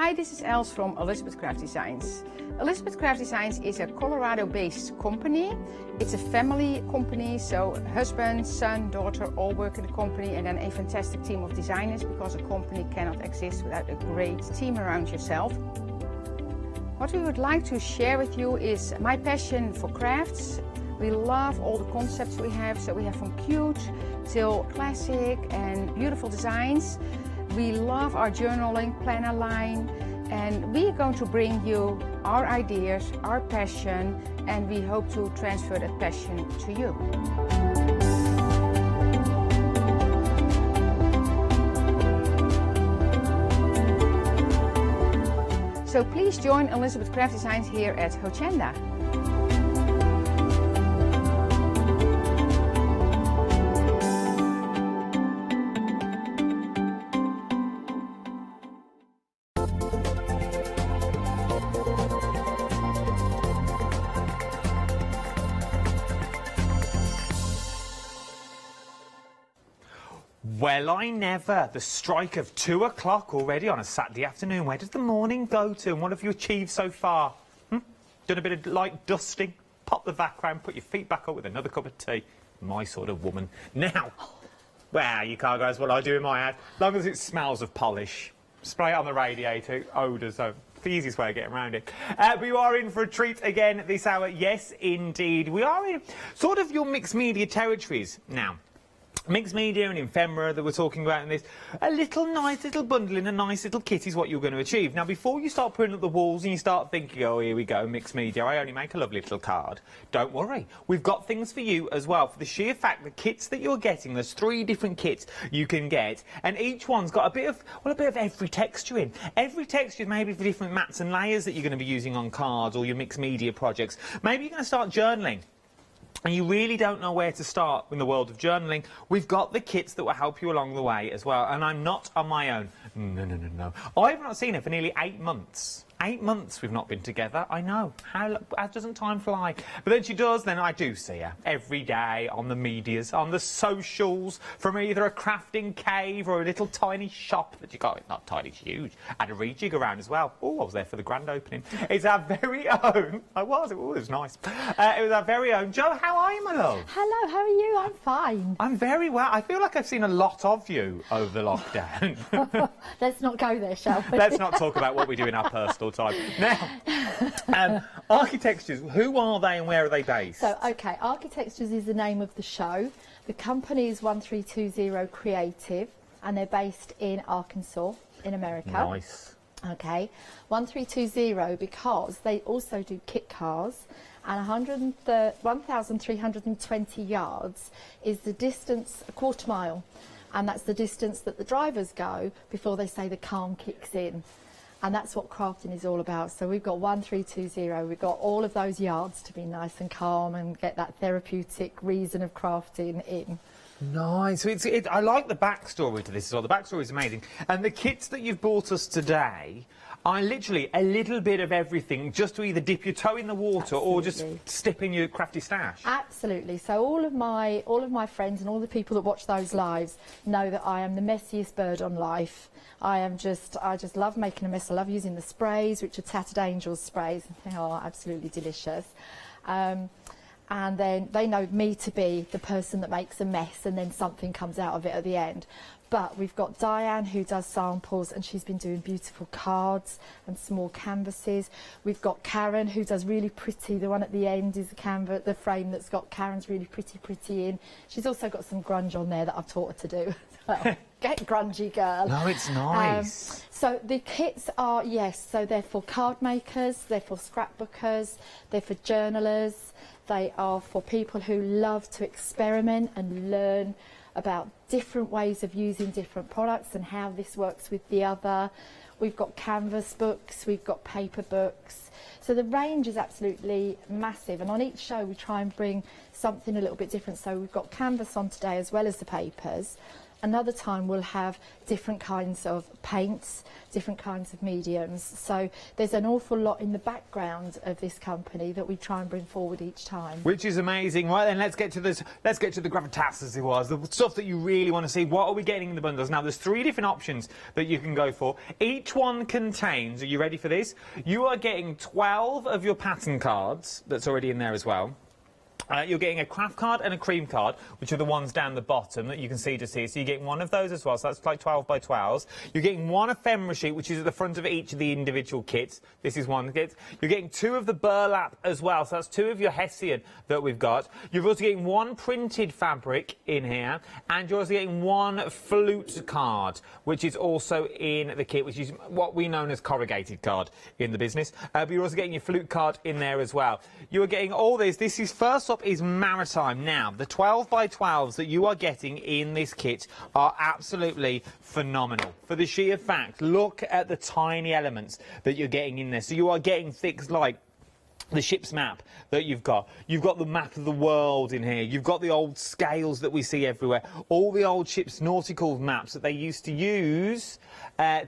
Hi, this is Els from Elizabeth Craft Designs. Elizabeth Craft Designs is a Colorado-based company. It's a family company, so husband, son, daughter all work in the company, and then a fantastic team of designers, because a company cannot exist without a great team around yourself. What we would like to share with you is my passion for crafts. We love all the concepts we have, so we have from cute till classic and beautiful designs. We love our journaling planner line, and we are going to bring you our ideas, our passion, and we hope to transfer that passion to you. So please join Elizabeth Craft Designs here at Hochanda. Well, I never. The strike of 2 o'clock already on a Saturday afternoon. Where does the morning go to, and what have you achieved so far? Done a bit of light dusting, pop the vac round, put your feet back up with another cup of tea. My sort of woman. Now, well, you can't go, that's what I do in my house. As long as it smells of polish. Spray it on the radiator, odours, so the easiest way of getting around it. But you are in for a treat again this hour. Yes, indeed. We are in sort of your mixed media territories now. Mixed media and ephemera that we're talking about in this, a nice little bundle in a nice little kit is what you're going to achieve. Now, before you start putting up the walls and you start thinking, oh, here we go, mixed media, I only make a lovely little card, don't worry. We've got things for you as well, for the sheer fact the kits that you're getting, there's 3 different kits you can get, and each one's got a bit of every texture in. Every texture is maybe for different mats and layers that you're going to be using on cards or your mixed media projects. Maybe you're going to start journaling, and you really don't know where to start in the world of journaling. We've got the kits that will help you along the way as well. And I'm not on my own. No. I've not seen her for nearly 8 months. 8 months we've not been together. I know. How doesn't time fly? But then she does, then I do see her every day on the medias, on the socials, from either a crafting cave or a little tiny shop that you got. It's not tiny, it's huge. Had a rejig around as well. Oh, I was there for the grand opening. It's our very own. It was nice. It was our very own. Jo, how are you, my love? Hello, how are you? I'm fine. I'm very well. I feel like I've seen a lot of you over the lockdown. Let's not go there, shall we? Let's not talk about what we do in our personal time. Now, Architectures, who are they and where are they based? So, OK, Architectures is the name of the show. The company is 1320 Creative, and they're based in Arkansas, in America. Nice. OK, 1320 because they also do kit cars, and 1,320 yards is the distance, a quarter mile, and that's the distance that the drivers go before they say the calm kicks in. And that's what crafting is all about. So we've got 1320, we've got all of those yards to be nice and calm and get that therapeutic reason of crafting in. Nice. So I like the backstory to this as well. The backstory is amazing. And the kits that you've brought us today are literally a little bit of everything, just to either dip your toe in the water or just step in your crafty stash. Absolutely. So all of my friends and all the people that watch those lives know that I am the messiest bird on life. I just love making a mess. I love using the sprays, which are Tattered Angels sprays. They are absolutely delicious. And then they know me to be the person that makes a mess and then something comes out of it at the end. But we've got Diane, who does samples, and she's been doing beautiful cards and small canvases. We've got Karen, who does really pretty. The one at the end is the frame that's got Karen's really pretty in. She's also got some grunge on there that I've taught her to do. Well, get grungy, girl. No, it's nice. So the kits are, yes, so they're for card makers, they're for scrapbookers, they're for journalers, they are for people who love to experiment and learn about different ways of using different products and how this works with the other. We've got canvas books, we've got paper books. So the range is absolutely massive, and on each show we try and bring something a little bit different. So we've got canvas on today as well as the papers. Another time we'll have different kinds of paints, different kinds of mediums. So there's an awful lot in the background of this company that we try and bring forward each time. Which is amazing. Right then, let's get to this. Let's get to the gravitas, as it was, the stuff that you really want to see. What are we getting in the bundles? Now, there's 3 different options that you can go for. Each one contains, are you ready for this? You are getting 12 of your pattern cards that's already in there as well. You're getting a craft card and a cream card, which are the ones down the bottom that you can see just here. So you're getting one of those as well, so that's like 12 by 12s. You're getting one ephemera sheet, which is at the front of each of the individual kits. This is one kit. You're getting 2 of the burlap as well, so that's 2 of your hessian that we've got. You're also getting 1 printed fabric in here, and you're also getting 1 flute card, which is also in the kit, which is what we know as corrugated card in the business. But you're also getting your flute card in there as well. You're getting all this. This is first up is maritime. Now, the 12 by 12s that you are getting in this kit are absolutely phenomenal. For the sheer fact, look at the tiny elements that you're getting in there. So you are getting things like the ship's map that you've got. You've got the map of the world in here. You've got the old scales that we see everywhere. All the old ship's nautical maps that they used to use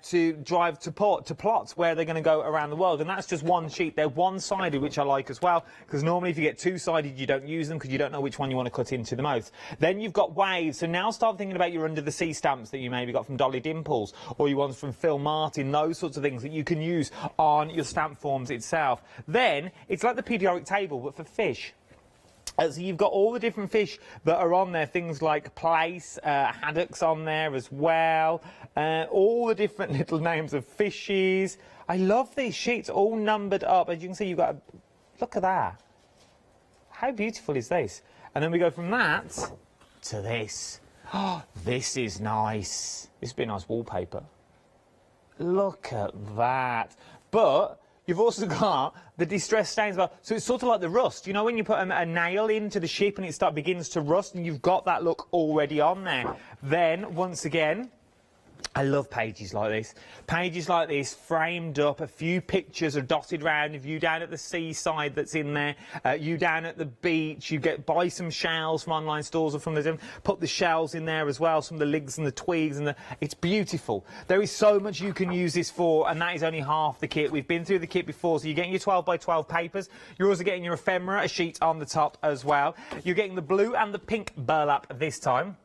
to drive to port, to plots where they're going to go around the world. And that's just one sheet. They're one-sided, which I like as well, because normally if you get two-sided, you don't use them because you don't know which one you want to cut into the most. Then you've got waves. So now start thinking about your under-the-sea stamps that you maybe got from Dolly Dimples or your ones from Phil Martin, those sorts of things that you can use on your stamp forms itself. Then it's like the periodic table, but for fish. So you've got all the different fish that are on there, things like plaice, haddocks on there as well, all the different little names of fishes. I love these sheets, all numbered up. As you can see, you've got look at that. How beautiful is this? And then we go from that to this. Oh, this is nice. This would be a nice wallpaper. Look at that. But you've also got the distress stains. So it's sort of like the rust. You know when you put a nail into the ship and it begins to rust, and you've got that look already on there. Then, once again, I love pages like this. Pages like this, framed up, a few pictures are dotted around of you down at the seaside that's in there, you down at the beach. You buy some shells from online stores or from the put the shells in there as well, some of the ligs and the twigs, and it's beautiful. There is so much you can use this for, and that is only half the kit. We've been through the kit before, so you're getting your 12 by 12 papers. You're also getting your ephemera, a sheet on the top as well. You're getting the blue and the pink burlap this time,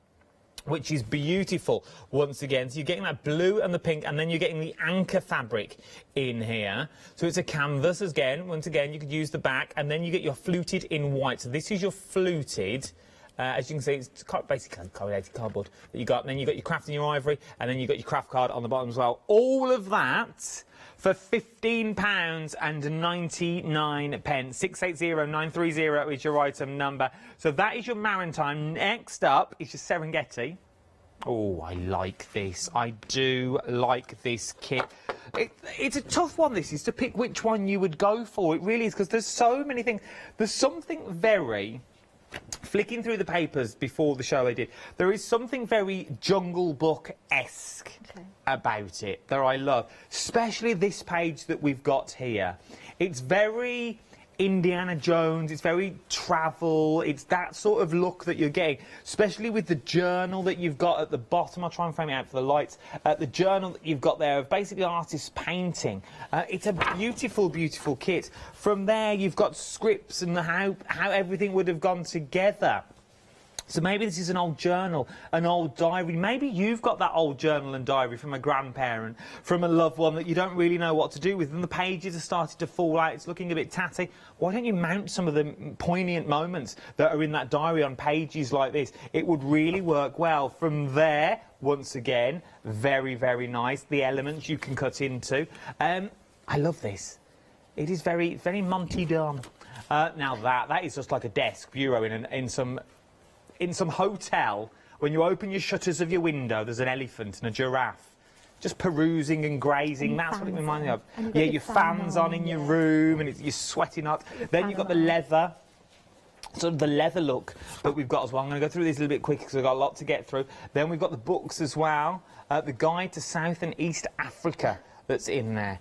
which is beautiful once again. So you're getting that blue and the pink, and then you're getting the anchor fabric in here. So it's a canvas again. Once again, you could use the back, and then you get your fluted in white. So this is your fluted. As you can see, it's basically corrugated cardboard that you got. And then you got your craft and your ivory, and then you got your craft card on the bottom as well. All of that for £15.99. 680930 is your item number. So that is your maritime. Next up is your Serengeti. Oh, I like this. I do like this kit. It's a tough one, this is, to pick which one you would go for. It really is, because there's so many things. There's something very... Flicking through the papers before the show I did, there is something very Jungle Book-esque about it that I love, especially this page that we've got here. It's very Indiana Jones, it's very travel, it's that sort of look that you're getting, especially with the journal that you've got at the bottom. I'll try and frame it out for the lights. The journal that you've got there of basically artists painting. It's a beautiful, beautiful kit. From there, you've got scripts and how everything would have gone together. So maybe this is an old journal, an old diary. Maybe you've got that old journal and diary from a grandparent, from a loved one that you don't really know what to do with, and the pages are starting to fall out. It's looking a bit tatty. Why don't you mount some of the poignant moments that are in that diary on pages like this? It would really work well. From there, once again, very, very nice. The elements you can cut into. I love this. It is very, very Monty Don. Now that is just like a desk bureau in some hotel. When you open your shutters of your window, there's an elephant and a giraffe just perusing and grazing. That's what it reminds me of. Yeah, your fans on in your room, and you're sweating up. Then you've got the leather, sort of the leather look that we've got as well. I'm going to go through these a little bit quicker because we've got a lot to get through. Then we've got the books as well. The Guide to South and East Africa that's in there.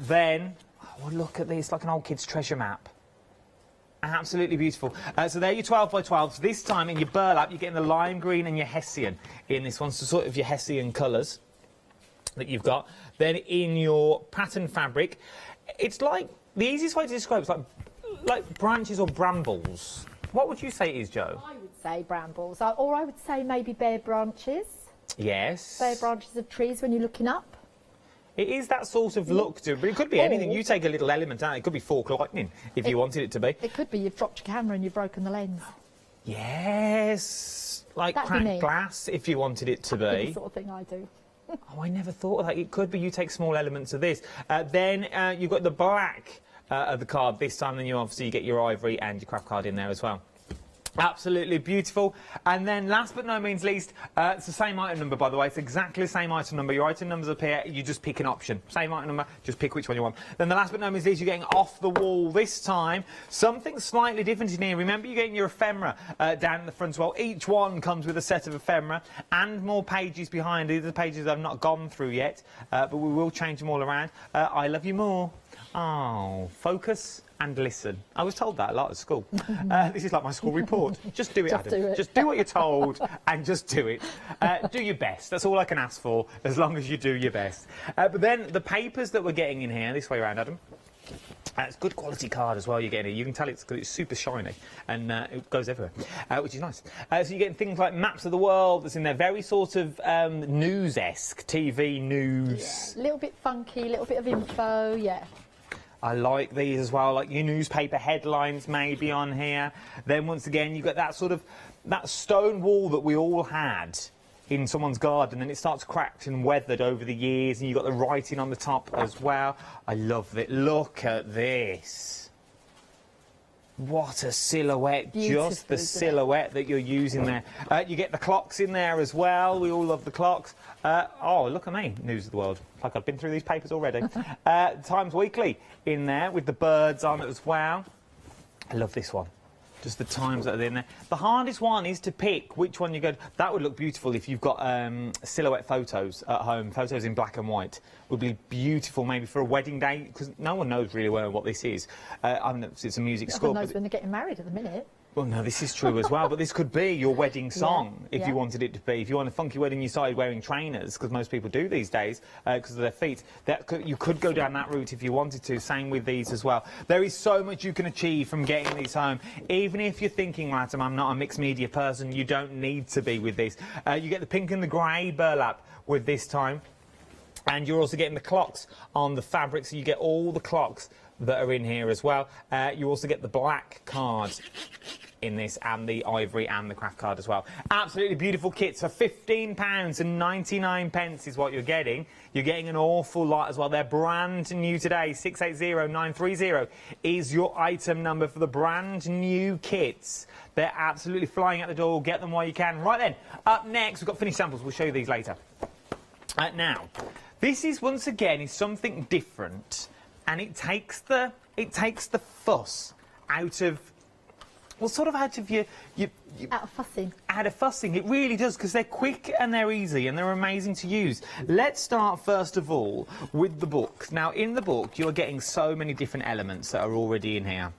Then, oh, look at this, like an old kid's treasure map. Absolutely beautiful. So there, your 12 by 12. So this time in your burlap, you're getting the lime green and your Hessian in this one. So sort of your Hessian colours that you've got. Then in your pattern fabric, it's like, the easiest way to describe it's like branches or brambles. What would you say it is, Jo? I would say brambles, or I would say maybe bare branches. Yes. Bare branches of trees when you're looking up. It is that sort of look to it, but it could be anything. You take a little element out, it could be fork lightning if you wanted it to be. It could be you've dropped your camera and you've broken the lens. Yes. Like That'd cracked be me. glass if you wanted it to That's be. the sort of thing I do. Oh, I never thought of that. It could be you take small elements of this. Then you've got the black of the card this time, then you obviously get your ivory and your craft card in there as well. Absolutely beautiful. And then last but no means least, it's the same item number, by the way. It's exactly the same item number. Your item numbers appear, you just pick an option. Same item number, just pick which one you want. Then the last but no means least, you're getting off the wall this time. Something slightly different in here. Remember, you're getting your ephemera down in the front as well. Each one comes with a set of ephemera and more pages behind. These are the pages I've not gone through yet, but we will change them all around. I love you more. Oh, focus and listen. I was told that a lot at school. This is like my school report. Just do it, Just Adam. do it. Just do what you're told and just do it. Do your best. That's all I can ask for, as long as you do your best. But then the papers that we're getting in here, this way around, Adam. It's good quality card as well you're getting here. You can tell it's super shiny and it goes everywhere, which is nice. So you're getting things like maps of the world that's in there, very sort of news-esque, TV news. A little bit funky, a little bit of info, yeah. I like these as well, like your newspaper headlines maybe on here. Then once again, you've got that sort of, that stone wall that we all had in someone's garden, and it starts cracked and weathered over the years, and you've got the writing on the top as well. I love it. Look at this. What a silhouette, just the silhouette that you're using there. You get the clocks in there as well. We all love the clocks. Oh, look at me, News of the World. Like I've been through these papers already. Times Weekly in there with the birds on it as well. I love this one. Just the times that are in there. The hardest one is to pick which one you go. That would look beautiful if you've got silhouette photos at home. Photos in black and white would be beautiful, maybe for a wedding day, because no one knows really well what this is. I mean, it's a music score. Everyone knows when they're getting married at the minute. Well, no, this is true as well, but this could be your wedding song if yeah. you wanted it to be. If you want a funky wedding, you started wearing trainers, because most people do these days because of their feet. You could go down that route if you wanted to. Same with these as well. There is so much you can achieve from getting these home. Even if you're thinking, Adam, I'm not a mixed media person, you don't need to be with this. You get the pink and the grey burlap with this time. And you're also getting the clocks on the fabric, so you get all the clocks that are in here as well. You also get the black card in this, and the ivory and the craft card as well. Absolutely beautiful kits for £15.99 is what you're getting. You're getting an awful lot as well. They're brand new today. 680930 is your item number for the brand new kits. They're absolutely flying out the door. Get them while you can. Right then, up next, we've got finished samples. We'll show you these later. Now, this is once again is something different, and it takes the fuss out of, well, sort of out of your out of fussing. Out of fussing, it really does, because they're quick and they're easy and they're amazing to use. Let's start first of all with the book. Now, in the book, you're getting so many different elements that are already in here.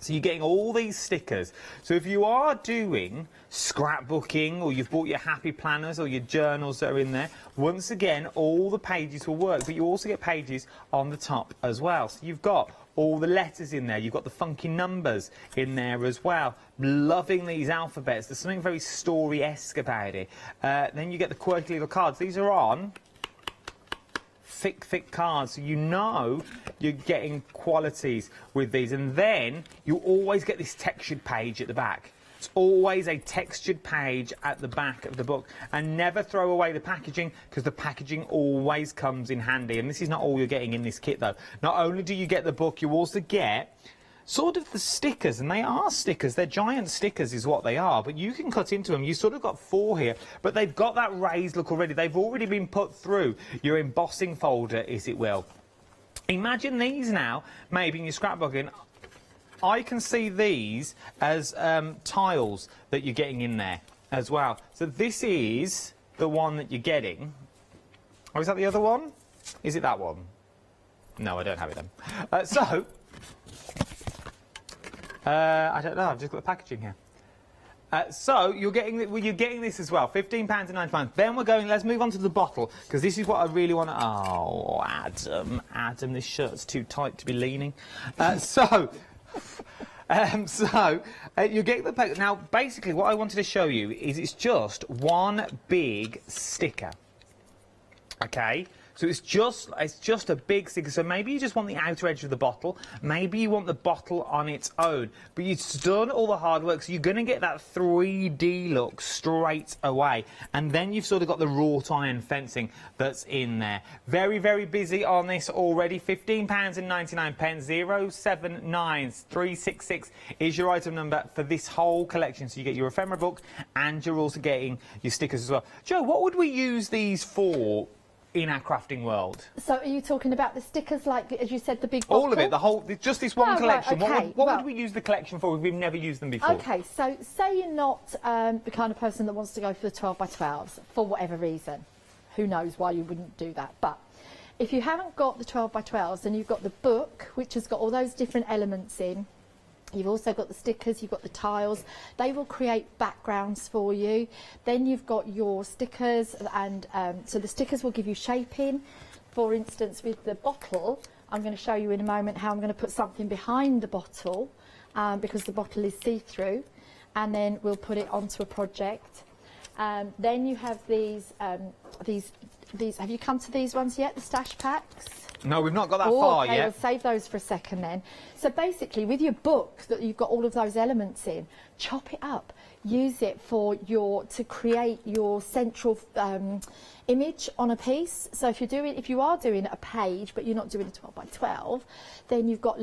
So you're getting all these stickers. So if you are doing scrapbooking, or you've bought your happy planners or your journals that are in there, once again, all the pages will work, but you also get pages on the top as well. So you've got all the letters in there. You've got the funky numbers in there as well. Loving these alphabets. There's something very story-esque about it. Then you get the quirky little cards. These are on thick cards, so you know you're getting qualities with these. And then you always get this textured page at the back. It's always a textured page at the back of the book. And never throw away the packaging, because the packaging always comes in handy. And this is not all you're getting in this kit, though. Not only do you get the book, you also get sort of the stickers, and they are stickers. They're giant stickers is what they are, but you can cut into them. You've sort of got 4 here, but they've got that raised look already. They've already been put through your embossing folder, as it will. Imagine these now, maybe in your scrapbooking. I can see these as tiles that you're getting in there as well. So this is the one that you're getting. Oh, is that the other one? Is it that one? No, I don't have it then. I don't know. I've just got the packaging here. So you're getting this as well, £15.95. Then we're going. Let's move on to the bottle because this is what I really want to. Oh, Adam, this shirt's too tight to be leaning. So you're getting the pack. Now, basically, what I wanted to show you is it's just one big sticker. Okay. So it's just a big sticker. So maybe you just want the outer edge of the bottle. Maybe you want the bottle on its own. But you've done all the hard work, so you're going to get that 3D look straight away. And then you've sort of got the wrought iron fencing that's in there. Very, very busy on this already. £15.99. 079366 is your item number for this whole collection. So you get your ephemera book and you're also getting your stickers as well. Joe, what would we use these for in our crafting world? So are you talking about the stickers, like, as you said, the big bottle? All of it, just this one collection. Right, okay. What would we use the collection for if we've never used them before? Okay, so say you're not the kind of person that wants to go for the 12 by 12s for whatever reason. Who knows why you wouldn't do that. But if you haven't got the 12 by 12s, then you've got the book, which has got all those different elements in. You've also got the stickers, you've got the tiles. They will create backgrounds for you. Then you've got your stickers, and so the stickers will give you shaping. For instance, with the bottle, I'm going to show you in a moment how I'm going to put something behind the bottle because the bottle is see-through, and then we'll put it onto a project. Then you have these. Have you come to these ones yet, the stash packs? No, we've not got that far okay, yet. We'll save those for a second then. So basically, with your book that you've got all of those elements in, chop it up. Use it for to create your central image on a piece. So if you are doing a page, but you're not doing a 12 by 12, then you've got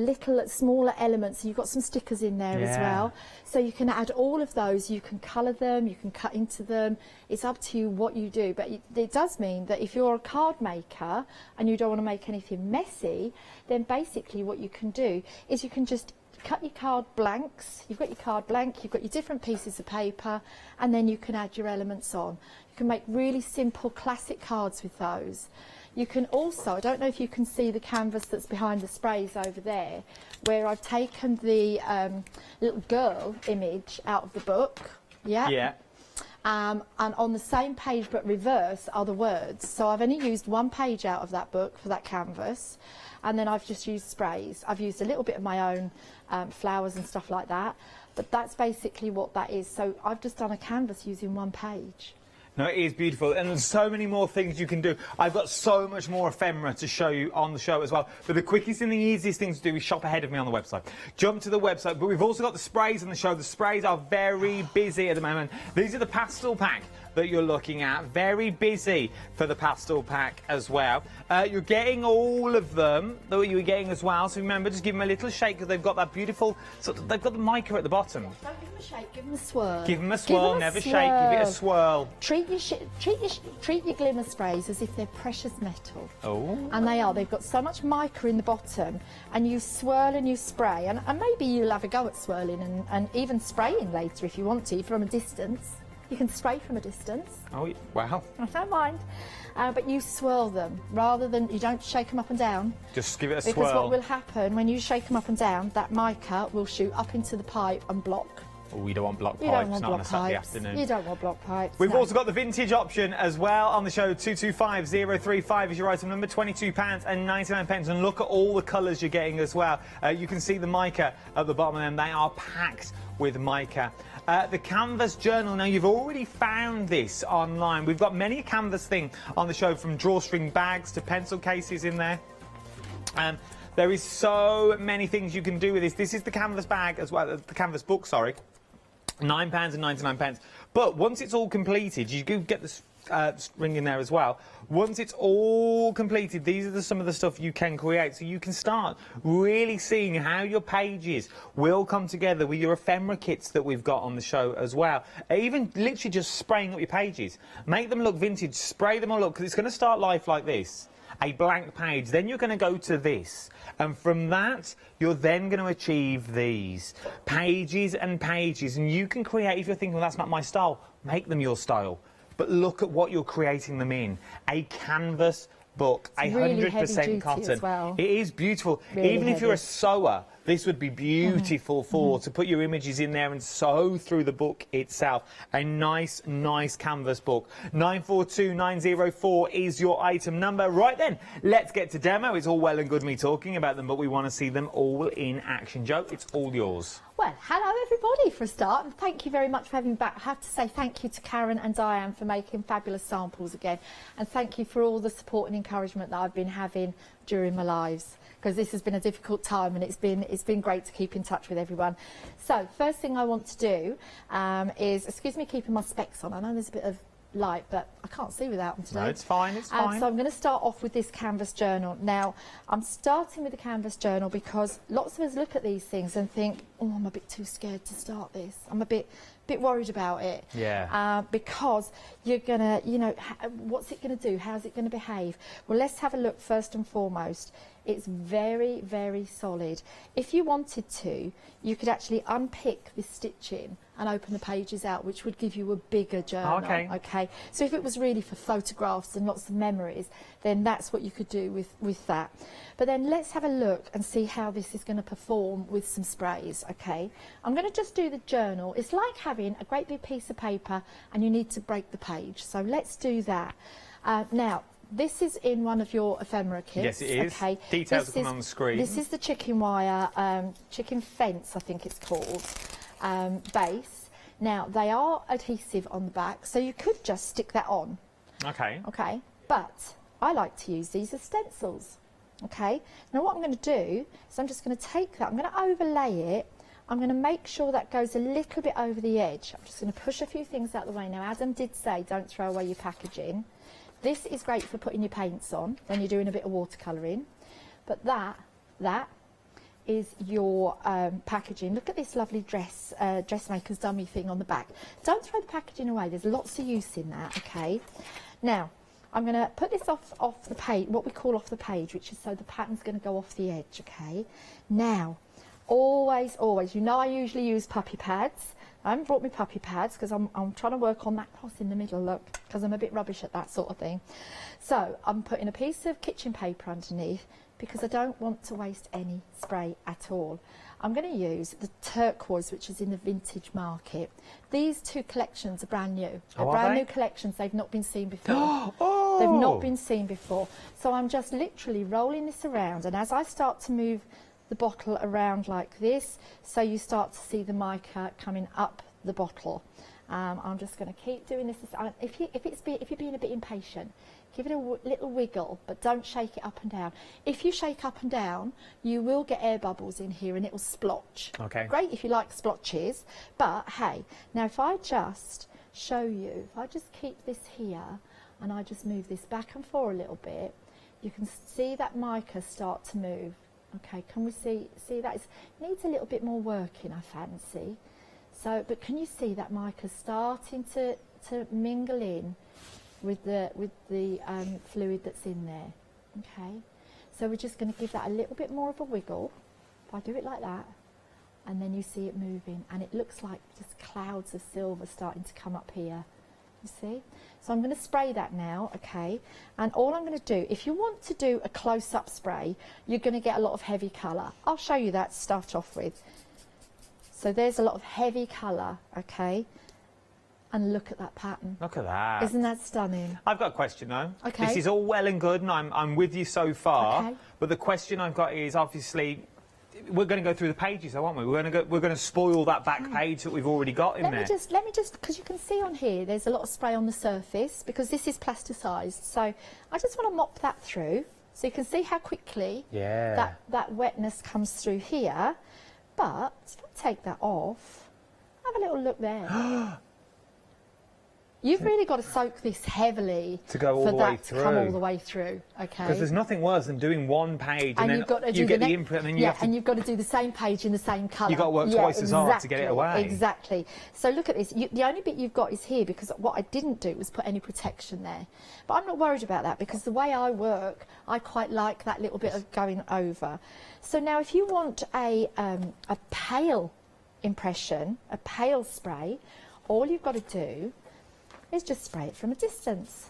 smaller elements. You've got some stickers in there as well. So you can add all of those. You can colour them. You can cut into them. It's up to you what you do. But it does mean that if you're a card maker and you don't want to make anything messy, then basically what you can do is you can just cut your card blanks. You've got your card blank, you've got your different pieces of paper, and then you can add your elements on. You can make really simple classic cards with those. You can also, I don't know if you can see the canvas that's behind the sprays over there, where I've taken the little girl image out of the book. Yeah. And on the same page but reverse are the words. So I've only used one page out of that book for that canvas, and then I've just used sprays. I've used a little bit of my own flowers and stuff like that, but that's basically what that is. So I've just done a canvas using one page. No, it is beautiful, and there's so many more things you can do. I've got so much more ephemera to show you on the show as well, but the quickest and the easiest thing to do is shop ahead of me on the website. Jump to the website, but we've also got the sprays on the show. The sprays are very busy at the moment. These are the pastel pack that you're looking at. Very busy for the pastel pack as well. You're getting all of them that you were getting as well, so remember, just give them a little shake because they've got that beautiful, they've got the mica at the bottom. Don't give them a shake, give them a swirl. Give them a swirl, never shake, give it a swirl. Treat your glimmer sprays as if they're precious metal. Oh. And they are. They've got so much mica in the bottom, and you swirl and you spray, and maybe you'll have a go at swirling and even spraying later if you want to from a distance. You can spray from a distance. Oh, wow. I don't mind. But you swirl them rather than, you don't shake them up and down. Just give it a swirl. Because what will happen when you shake them up and down, that mica will shoot up into the pipe and block. Oh, we don't want block You pipes, don't want not block on a Saturday pipes. afternoon. You don't want block pipes. We've no. also got the vintage option as well on the show. 225035 is your item number, £22.99. And look at all the colours you're getting as well. You can see the mica at the bottom of them. They are packed with mica. The canvas journal. Now, you've already found this online. We've got many a canvas thing on the show, from drawstring bags to pencil cases in there. There is so many things you can do with this. This is the canvas bag as well, the canvas book, sorry. £9.99. But once it's all completed, you do get the string in there as well. Once it's all completed, these are some of the stuff you can create. So you can start really seeing how your pages will come together with your ephemera kits that we've got on the show as well. Even literally just spraying up your pages. Make them look vintage, spray them all up, because it's going to start life like this. A blank page, then you're going to go to this, and from that you're then going to achieve these pages and pages, and you can create, if you're thinking, well, that's not my style, make them your style, but look at what you're creating them in. A canvas book, 100% really cotton. as well. It is beautiful. Really even if you're a sewer, This would be beautiful to put your images in there and sew through the book itself. A nice canvas book. 942904 is your item number. Right then, let's get to demo. It's all well and good me talking about them, but we want to see them all in action. Jo, it's all yours. Well, hello everybody for a start, and thank you very much for having me back. I have to say thank you to Karen and Diane for making fabulous samples again, and thank you for all the support and encouragement that I've been having during my lives, because this has been a difficult time, and it's been great to keep in touch with everyone. So first thing I want to do is, excuse me keeping my specs on, I know there's a bit of light, but I can't see without them today. No, it's fine, it's fine. So I'm going to start off with this canvas journal. Now, I'm starting with the canvas journal because lots of us look at these things and think, oh, I'm a bit too scared to start this. I'm a bit worried about it. Yeah. Because you're going to, you know, what's it going to do? How's it going to behave? Well, let's have a look first and foremost. It's very, very solid. If you wanted to, you could actually unpick this stitching and open the pages out, which would give you a bigger journal. Okay. So if it was really for photographs and lots of memories, then that's what you could do with that. But then let's have a look and see how this is going to perform with some sprays. Okay. I'm going to just do the journal. It's like having a great big piece of paper and you need to break the page. So let's do that. Now, this is in one of your ephemera kits. Yes, it is. Okay. Details will come on the screen. This is the chicken wire, chicken fence, I think it's called, base. Now, they are adhesive on the back, so you could just stick that on. Okay. Okay. But I like to use these as stencils. Okay. Now, what I'm going to do is I'm just going to take that, I'm going to overlay it. I'm going to make sure that goes a little bit over the edge. I'm just going to push a few things out of the way. Now, Adam did say don't throw away your packaging. This is great for putting your paints on when you're doing a bit of watercolouring. But that is your packaging. Look at this lovely dressmaker's dummy thing on the back. Don't throw the packaging away. There's lots of use in that, okay? Now, I'm going to put this off the page, what we call off the page, which is so the pattern's going to go off the edge, okay? Now, always, you know I usually use puppy pads. I haven't brought me puppy pads because I'm trying to work on that cross in the middle, look, because I'm a bit rubbish at that sort of thing. So I'm putting a piece of kitchen paper underneath because I don't want to waste any spray at all. I'm going to use the turquoise, which is in the vintage market. These two collections are brand new. They're brand new collections. They've not been seen before. They've not been seen before. So I'm just literally rolling this around, and as I start to move the bottle around like this, so you start to see the mica coming up the bottle. I'm just going to keep doing this. If you're being a bit impatient, give it a little wiggle, but don't shake it up and down. If you shake up and down, you will get air bubbles in here and it will splotch. Okay. Great if you like splotches, but hey, now if I just show you, if I just keep this here and I just move this back and forth a little bit, you can see that mica start to move. Okay, can we see that? It needs a little bit more working, I fancy. So, but can you see that mica starting to mingle in with the fluid that's in there? Okay, so we're just going to give that a little bit more of a wiggle. If I do it like that, and then you see it moving, and it looks like just clouds of silver starting to come up here. You see? So I'm going to spray that now, okay? And all I'm going to do, if you want to do a close-up spray, you're going to get a lot of heavy colour. I'll show you that to start off with. So there's a lot of heavy colour, okay? And look at that pattern. Look at that. Isn't that stunning? I've got a question though. Okay. This is all well and good, and I'm with you so far. Okay. But the question I've got is obviously, we're going to go through the pages, though, aren't we? We're going to spoil that back page that we've already got in there. Let me just, because you can see on here, there's a lot of spray on the surface because this is plasticised. So I just want to mop that through, so you can see how quickly that wetness comes through here. But if I take that off, have a little look there. You've really got to soak this heavily to go all the way through. To come all the way through, okay? Because there's nothing worse than doing one page and then you've got to you get the imprint, and then you have to... and you've got to do the same page in the same colour. You've got to work twice as hard to get it away. Exactly. So look at this. The only bit you've got is here, because what I didn't do was put any protection there. But I'm not worried about that, because the way I work, I quite like that little bit of going over. So now if you want a pale impression, a pale spray, all you've got to do is just spray it from a distance.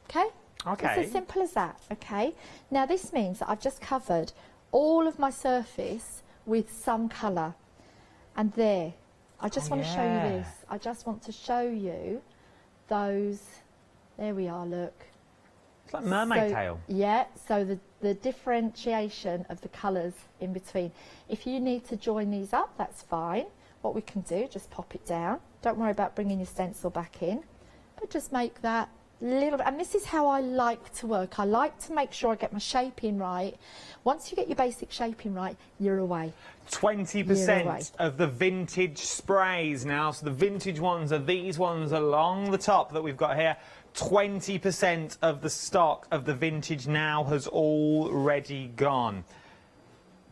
Okay? Okay. It's as simple as that, okay? Now this means that I've just covered all of my surface with some colour. And there, I just want to show you this. I just want to show you those, there we are, look. It's like mermaid tail. Yeah, so the differentiation of the colours in between. If you need to join these up, that's fine. What we can do, just pop it down. Don't worry about bringing your stencil back in, but just make that little bit. And this is how I like to work. I like to make sure I get my shaping right. Once you get your basic shaping right, you're away. 20% of the vintage sprays now. So the vintage ones are these ones along the top that we've got here. 20% of the stock of the vintage now has already gone.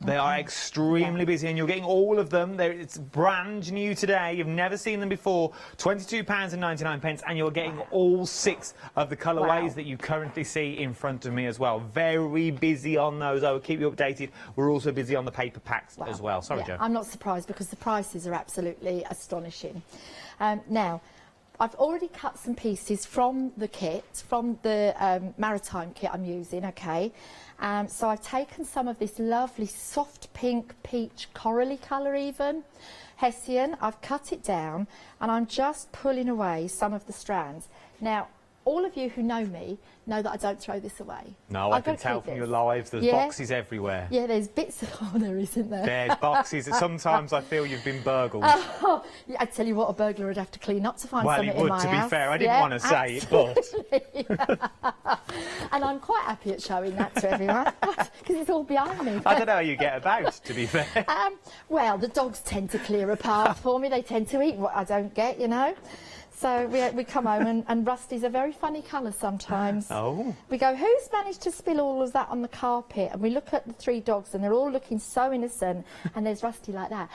They are extremely busy, and you're getting all of them. It's brand new today. You've never seen them before. £22.99, and you're getting all 6 of the colourways that you currently see in front of me as well. Very busy on those. I will keep you updated. We're also busy on the paper packs as well. Sorry, Jo. I'm not surprised because the prices are absolutely astonishing. Now, I've already cut some pieces from the kit, from the maritime kit I'm using, okay? So I've taken some of this lovely soft pink, peach, corally colour even, Hessian. I've cut it down and I'm just pulling away some of the strands. Now, all of you who know me know that I don't throw this away. No, I can tell from your lives. There's boxes everywhere. Yeah, there's bits of... Oh, there isn't there? There's boxes. Sometimes I feel you've been burgled. Oh, yeah, I tell you what, a burglar would have to clean up to find something in my house. Well, he would, to be fair. I didn't want to say it, but... And I'm quite happy at showing that to everyone, because it's all behind me. I don't know how you get about, to be fair. Well, the dogs tend to clear apart for me. They tend to eat what I don't get, you know. So we come home and Rusty's a very funny colour sometimes. Oh. We go, who's managed to spill all of that on the carpet? And we look at the 3 dogs and they're all looking so innocent, and there's Rusty like that.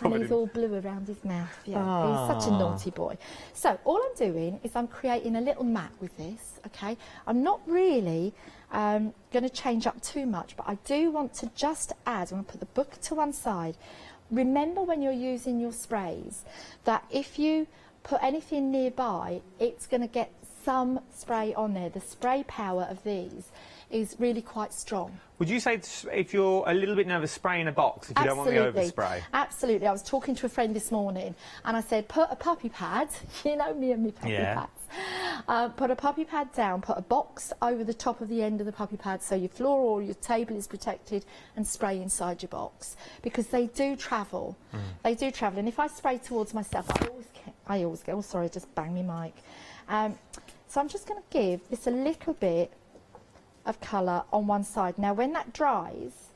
And he's all blue around his mouth. Yeah, he's such a naughty boy. So all I'm doing is I'm creating a little mat with this, okay? I'm not really going to change up too much, but I do want to just add, I'm going to put the book to one side. Remember when you're using your sprays that if you put anything nearby, it's going to get some spray on there. The spray power of these is really quite strong. Would you say if you're a little bit nervous, spray in a box if you don't want the overspray? Absolutely. I was talking to a friend this morning and I said, put a puppy pad, you know me and my puppy pads. Put a puppy pad down, put a box over the top of the end of the puppy pad so your floor or your table is protected, and spray inside your box, because they do travel. They do travel, and if I spray towards myself, I always get, oh sorry, I just banged my mic. So I'm just going to give this a little bit of colour on one side. Now when that dries,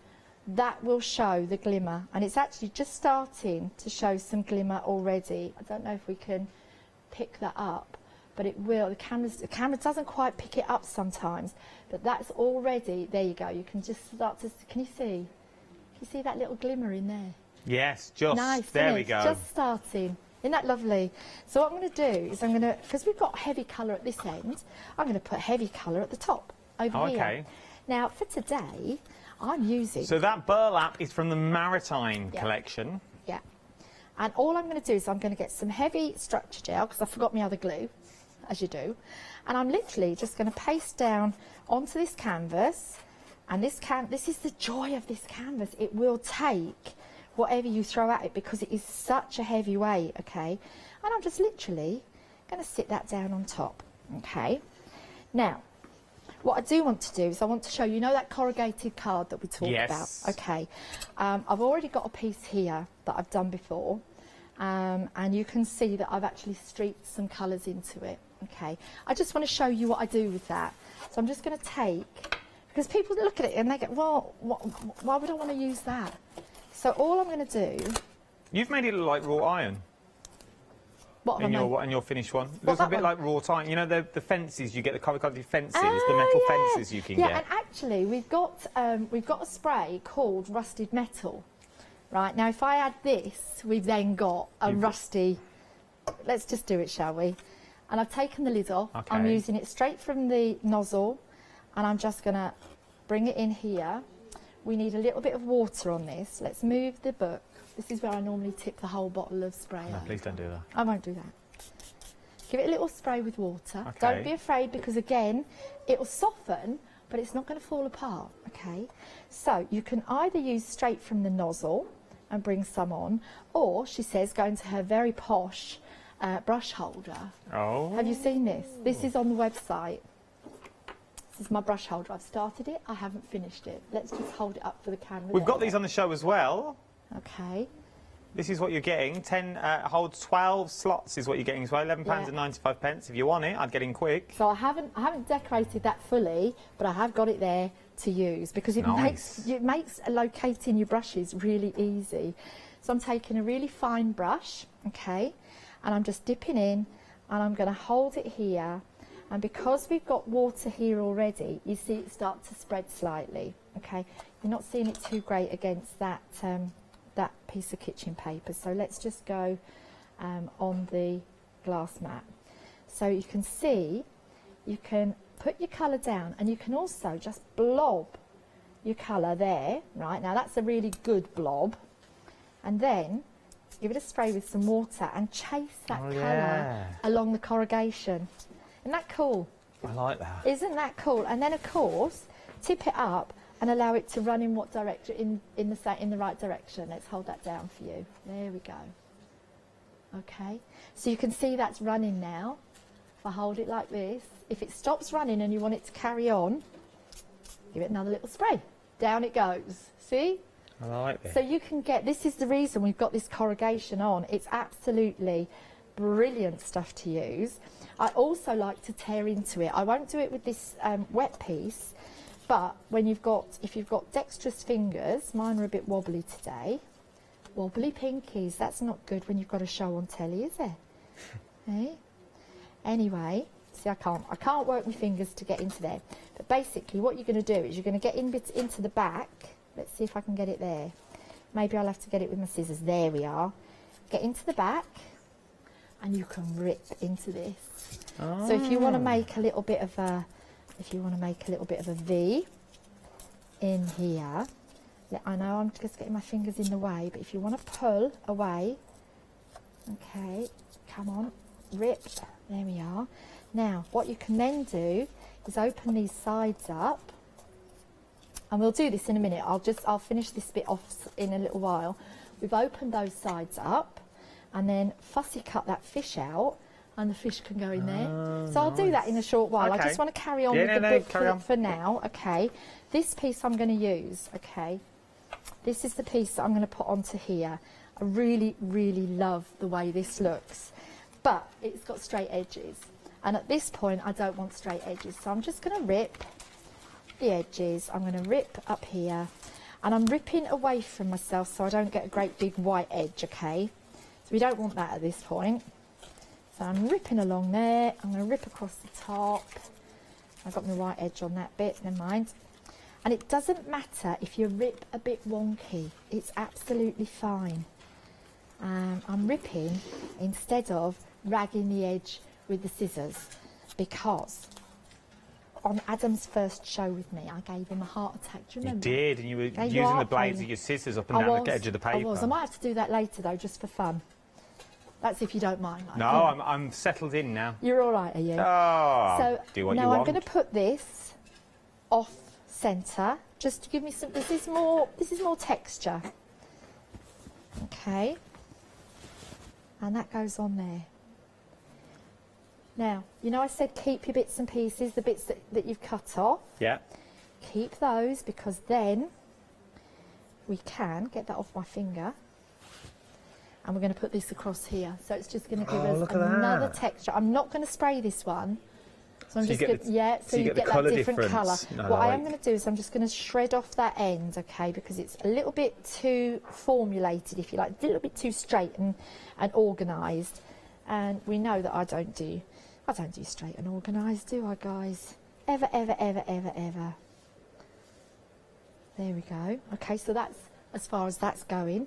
that will show the glimmer, and it's actually just starting to show some glimmer already. I don't know if we can pick that up, but it will. The camera doesn't quite pick it up sometimes, but that's already, there you go. You can just start to, can you see that little glimmer in there? Yes, just, nice, there we go. Just starting. Isn't that lovely? So what I'm going to do is I'm going to, because we've got heavy colour at this end, I'm going to put heavy colour at the top, over here. Okay. Now, for today, I'm using... So that burlap is from the Maritime collection. Yeah. And all I'm going to do is I'm going to get some heavy structure gel, because I forgot my other glue, as you do. And I'm literally just going to paste down onto this canvas. And this is the joy of this canvas. It will take whatever you throw at it, because it is such a heavy weight, okay? And I'm just literally going to sit that down on top, okay? Now, what I do want to do is I want to show you know that corrugated card that we talked about? Okay. I've already got a piece here that I've done before, and you can see that I've actually streaked some colours into it, okay? I just want to show you what I do with that. So I'm just going to take, because people look at it and they go, well, why would I want to use that? So all I'm going to do... You've made it look like wrought iron. What in your finished one. It looks a bit like wrought iron. You know the fences, you get the corrugated fences, the metal fences you can get. Yeah, and actually we've got a spray called rusted metal. Right, now if I add this, we've then got a rusty... Let's just do it, shall we? And I've taken the lid off. Okay. I'm using it straight from the nozzle, and I'm just going to bring it in here. We need a little bit of water on this. Let's move the book. This is where I normally tip the whole bottle of spray. No, please don't do that. I won't do that. Give it a little spray with water. Okay. Don't be afraid, because again, it will soften but it's not going to fall apart, okay? So you can either use straight from the nozzle and bring some on, or she says go into her very posh brush holder. Oh. Have you seen this? This is on the website. This is my brush holder. I've started it, I haven't finished it. Let's just hold it up for the camera. We've got these on the show as well. Okay. This is what you're getting. 10 holds 12 slots is what you're getting as well. £11.95. If you want it, I'd get in quick. So I haven't decorated that fully, but I have got it there to use because it makes locating your brushes really easy. So I'm taking a really fine brush, okay, and I'm just dipping in, and I'm going to hold it here. And because we've got water here already, you see it start to spread slightly, okay. You're not seeing it too great against that that piece of kitchen paper. So let's just go on the glass mat. So you can see, you can put your colour down, and you can also just blob your colour there, right? Now that's a really good blob. And then give it a spray with some water and chase that colour along the corrugation. Isn't that cool? I like that. Isn't that cool? And then of course, tip it up and allow it to run in what direction? In the right direction. Let's hold that down for you. There we go. Okay. So you can see that's running now. If I hold it like this, if it stops running and you want it to carry on, give it another little spray. Down it goes. See? I like this. So you can get, this is the reason we've got this corrugation on. It's absolutely brilliant stuff to use. I also like to tear into it. I won't do it with this wet piece, but when if you've got dexterous fingers, mine are a bit wobbly today. Wobbly pinkies, that's not good when you've got a show on telly, is it? Hey? Anyway, see, I can't work my fingers to get into there. But basically what you're going to do is you're going to get into the back. Let's see if I can get it there. Maybe I'll have to get it with my scissors. There we are. Get into the back, and you can rip into this. Oh. So if you want to make a little bit of a, V in here, I know I'm just getting my fingers in the way, but if you want to pull away, okay, come on, rip. There we are. Now, what you can then do is open these sides up. And we'll do this in a minute. I'll finish this bit off in a little while. We've opened those sides up, and then fussy cut that fish out, and the fish can go in there. So I'll do that in a short while. Okay. I just want to carry on with the book for now. Okay. This piece I'm going to use. Okay. This is the piece that I'm going to put onto here. I really, really love the way this looks, but it's got straight edges, and at this point I don't want straight edges. So I'm just going to rip the edges. I'm going to rip up here, and I'm ripping away from myself so I don't get a great big white edge, okay? So we don't want that at this point. So I'm ripping along there. I'm going to rip across the top. I've got my white edge on that bit, never mind. And it doesn't matter if you rip a bit wonky, it's absolutely fine. I'm ripping instead of ragging the edge with the scissors, because on Adam's first show with me, I gave him a heart attack. Do you remember? You did, and you were using the blades of your scissors up and down the edge of the paper. I might have to do that later, though, just for fun. That's if you don't mind. Like, no, I'm settled in now. You're all right, are you? Oh, so do what now you want. I'm going to put this off centre, just to give me some. This is more texture. Okay, and that goes on there. Now, you know I said keep your bits and pieces, the bits that you've cut off. Yeah. Keep those, because then we can get that off my finger. And we're going to put this across here. So it's just going to give us another texture. I'm not going to spray this one. So I'm just going to, so you get that different colour. What I am going to do is I'm just going to shred off that end, okay, because it's a little bit too formulated, if you like, a little bit too straight and organised. And we know that I don't do straight and organised, do I, guys? Ever, ever, ever, ever, ever. There we go. Okay, so that's as far as that's going.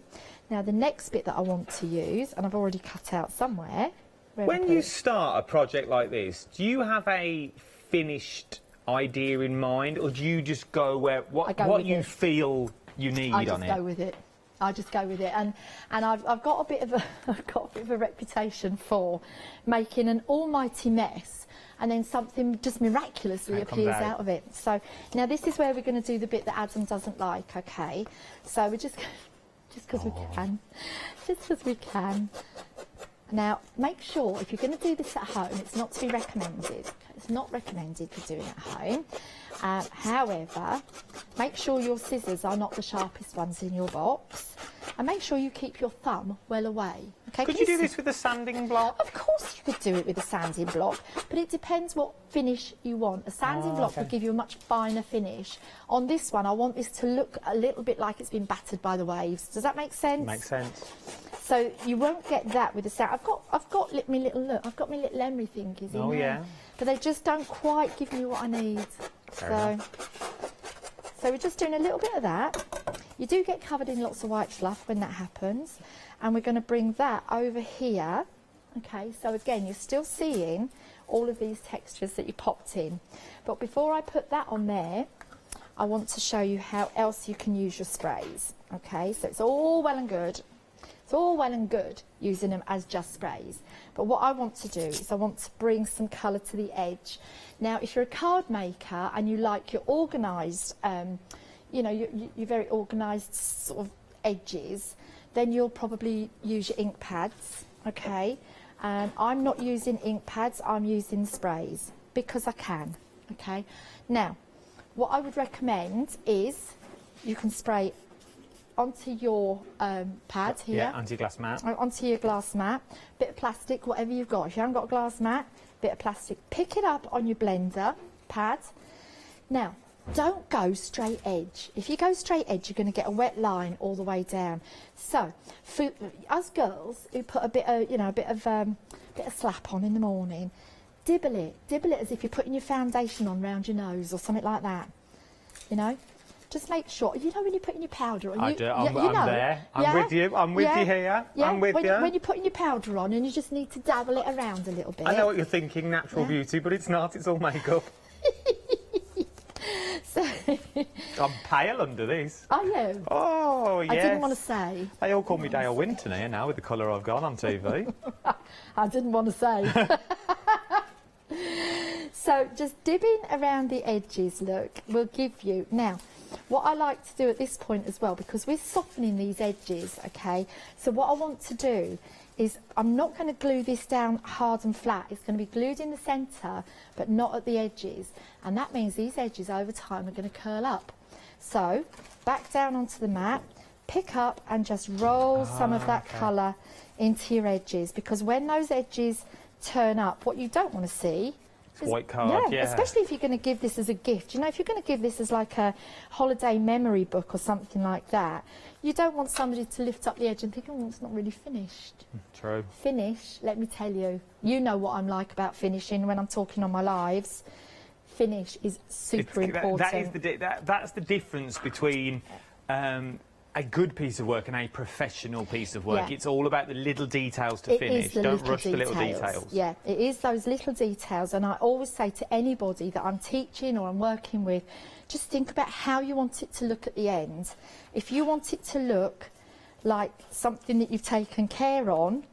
Now, the next bit that I want to use, and I've already cut out somewhere. When you start a project like this, do you have a finished idea in mind, or do you just go where what you feel you need on it? I just go with it. I just go with it, and I've got a bit of a reputation for making an almighty mess, and then something just miraculously appears out of it. So now this is where we're going to do the bit that Adam doesn't like. Okay, so we're just because we can. Now, make sure if you're going to do this at home, it's not to be recommended. It's not recommended for doing at home. However, make sure your scissors are not the sharpest ones in your box, and make sure you keep your thumb well away. Okay? Could you do this with a sanding block? Of course you could do it with a sanding block, but it depends what finish you want. A sanding block will give you a much finer finish. On this one, I want this to look a little bit like it's been battered by the waves. Does that make sense? Makes sense. So you won't get that with the sand. I've got my little emery thingies in there, but they just don't quite give me what I need. So we're just doing a little bit of that. You do get covered in lots of white fluff when that happens, and we're going to bring that over here. Okay, so again, you're still seeing all of these textures that you popped in, but before I put that on there, I want to show you how else you can use your sprays. Okay, so it's all well and good. It's all well and good using them as just sprays, but what I want to do is I want to bring some colour to the edge. Now, if you're a card maker and you like your organised, you know, you're very organised sort of edges, then you'll probably use your ink pads. Okay, I'm not using ink pads, I'm using sprays because I can. Okay, now what I would recommend is you can spray onto your pad here. Yeah, onto your glass mat. Onto your glass mat. Bit of plastic, whatever you've got. If you haven't got a glass mat, bit of plastic. Pick it up on your blender pad. Now, don't go straight edge. If you go straight edge, you're going to get a wet line all the way down. So, for us girls who put a bit of, you know, a bit of slap on in the morning, dibble it as if you're putting your foundation on round your nose or something like that. You know. Just make sure, you know, when you're putting your powder on. I do, I'm there. I'm with you. I'm with you here. Yeah. I'm with you. When you're putting your powder on and you just need to dabble it around a little bit. I know what you're thinking, natural beauty, but it's not. It's all makeup. So I'm pale under this. Are you? Oh, yes. I didn't want to say. They all call me Dale Winton here now with the colour I've got on TV. I didn't want to say. So just dibbing around the edges, look, will give you... Now, what I like to do at this point as well, because we're softening these edges, okay, so what I want to do is I'm not going to glue this down hard and flat. It's going to be glued in the centre, but not at the edges. And that means these edges over time are going to curl up. So, back down onto the mat, pick up and just roll some of that colour into your edges, because when those edges turn up, what you don't want to see... White card, yeah. Especially if you're going to give this as a gift. You know, if you're going to give this as like a holiday memory book or something like that, you don't want somebody to lift up the edge and think, oh, it's not really finished. True. Finish, let me tell you. You know what I'm like about finishing when I'm talking on my lives. Finish is super important. That's the difference between... a good piece of work and a professional piece of work. Yeah. It's all about the little details to finish. Don't rush the little details. Yeah, it is those little details. And I always say to anybody that I'm teaching or I'm working with, just think about how you want it to look at the end. If you want it to look like something that you've taken care on,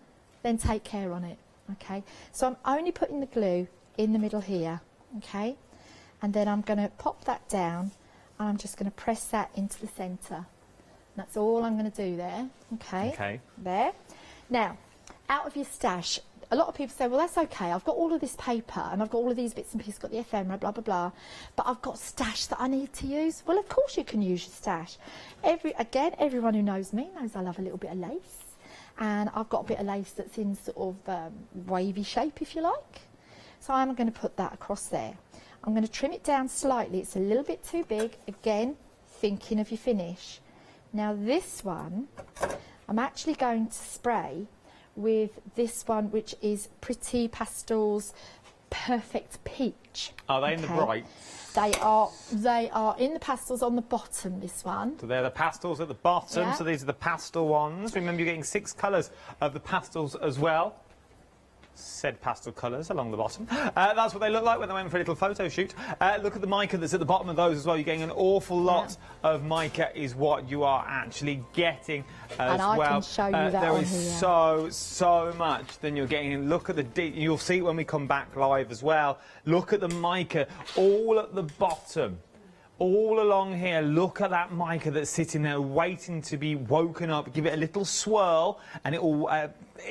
then take care on it, okay? So I'm only putting the glue in the middle here, okay? And then I'm going to pop that down and I'm just going to press that into the centre. That's all I'm going to do there, okay? Okay. There. Now, out of your stash, a lot of people say, well, that's okay, I've got all of this paper and I've got all of these bits and pieces, got the ephemera, blah, blah, blah, but I've got stash that I need to use. Well, of course you can use your stash. Everyone who knows me knows I love a little bit of lace, and I've got a bit of lace that's in sort of wavy shape, if you like. So I'm going to put that across there. I'm going to trim it down slightly. It's a little bit too big. Again, thinking of your finish. Now this one, I'm actually going to spray with this one, which is Pretty Pastels Perfect Peach. Are they in the bright? They are in the pastels on the bottom, this one. So they're the pastels at the bottom, Yeah. so these are the pastel ones. Remember, you're getting 6 colours of the pastels as well. said pastel colours along the bottom. That's what they look like when they went for a little photo shoot. Look at the mica that's at the bottom of those as well. You're getting an awful lot of mica is what you are actually getting as well. And I can show you that there on is here. so much then you're getting. Look at the you'll see it when we come back live as well. Look at the mica all at the bottom. All along here, look at that mica that's sitting there waiting to be woken up. Give it a little swirl and it'll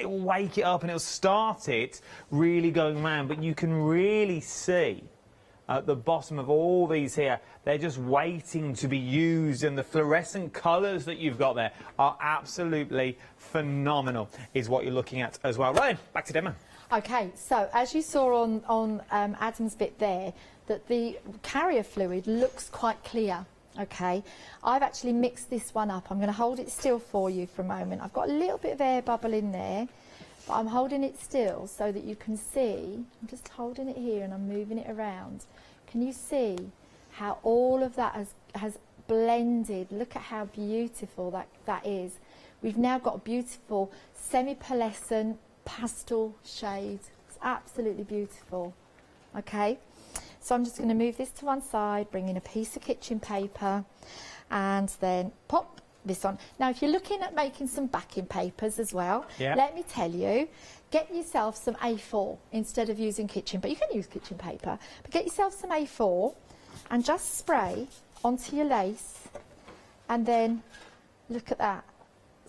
wake it up and it'll start it really going round. But you can really see at the bottom of all these here, they're just waiting to be used, and the fluorescent colours that you've got there are absolutely phenomenal, is what you're looking at as well. Right, back to demo. Okay, so as you saw on Adam's bit there, that the carrier fluid looks quite clear, okay? I've actually mixed this one up. I'm going to hold it still for you for a moment. I've got a little bit of air bubble in there, but I'm holding it still so that you can see. I'm just holding it here and I'm moving it around. Can you see how all of that has blended? Look at how beautiful that is. We've now got a beautiful semi-pearlescent pastel shade. It's absolutely beautiful, okay? So I'm just going to move this to one side, bring in a piece of kitchen paper, and then pop this on. Now, if you're looking at making some backing papers as well, let me tell you, get yourself some A4 instead of using kitchen, but you can use kitchen paper, but get yourself some A4 and just spray onto your lace, and then look at that.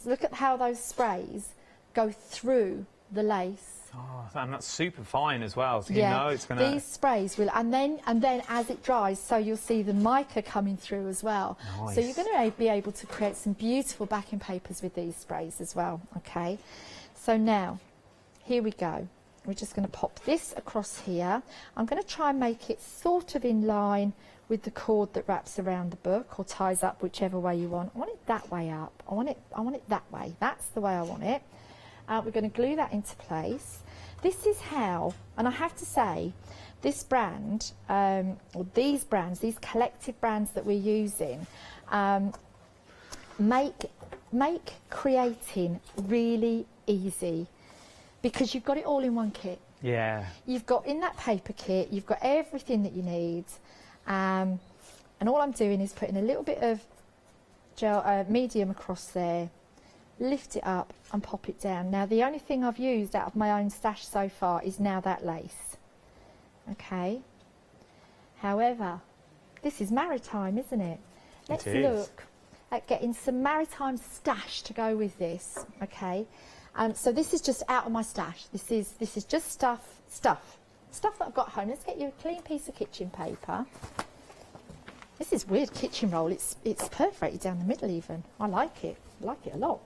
Look at how those sprays go through the lace. Oh, and that's super fine as well, so you know it's going to... These sprays will, and then as it dries, so you'll see the mica coming through as well. Nice. So you're going to be able to create some beautiful backing papers with these sprays as well, okay? So now, here we go. We're just going to pop this across here. I'm going to try and make it sort of in line with the cord that wraps around the book or ties up whichever way you want. I want it that way up. I want it that way. That's the way I want it. We're going to glue that into place. This is how, and I have to say, this brand, or these brands, these collective brands that we're using, make creating really easy, because you've got it all in one kit. Yeah. You've got in that paper kit, you've got everything that you need, and all I'm doing is putting a little bit of gel, medium across there, lift it up and pop it down. Now, the only thing I've used out of my own stash so far is now that lace. Okay. However, this is maritime, isn't it? Let's look at getting some maritime stash to go with this. Okay. So this is just out of my stash. This is just stuff that I've got home. Let's get you a clean piece of kitchen paper. This is weird kitchen roll. It's perforated down the middle even. I like it. I like it a lot.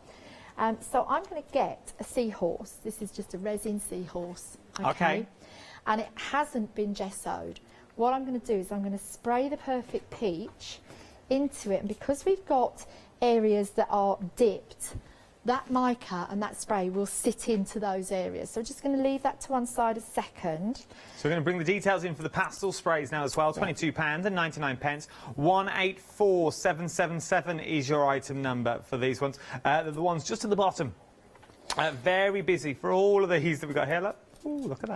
So I'm going to get a seahorse. This is just a resin seahorse. Okay. And it hasn't been gessoed. What I'm going to do is I'm going to spray the Perfect Peach into it. And because we've got areas that are dipped, that mica and that spray will sit into those areas. So I'm just going to leave that to one side a second. So we're going to bring the details in for the pastel sprays now as well. £22 and 99 pence. 184777 is your item number for these ones. They're the ones just at the bottom. Very busy for all of these that we've got here. Look. Ooh, look at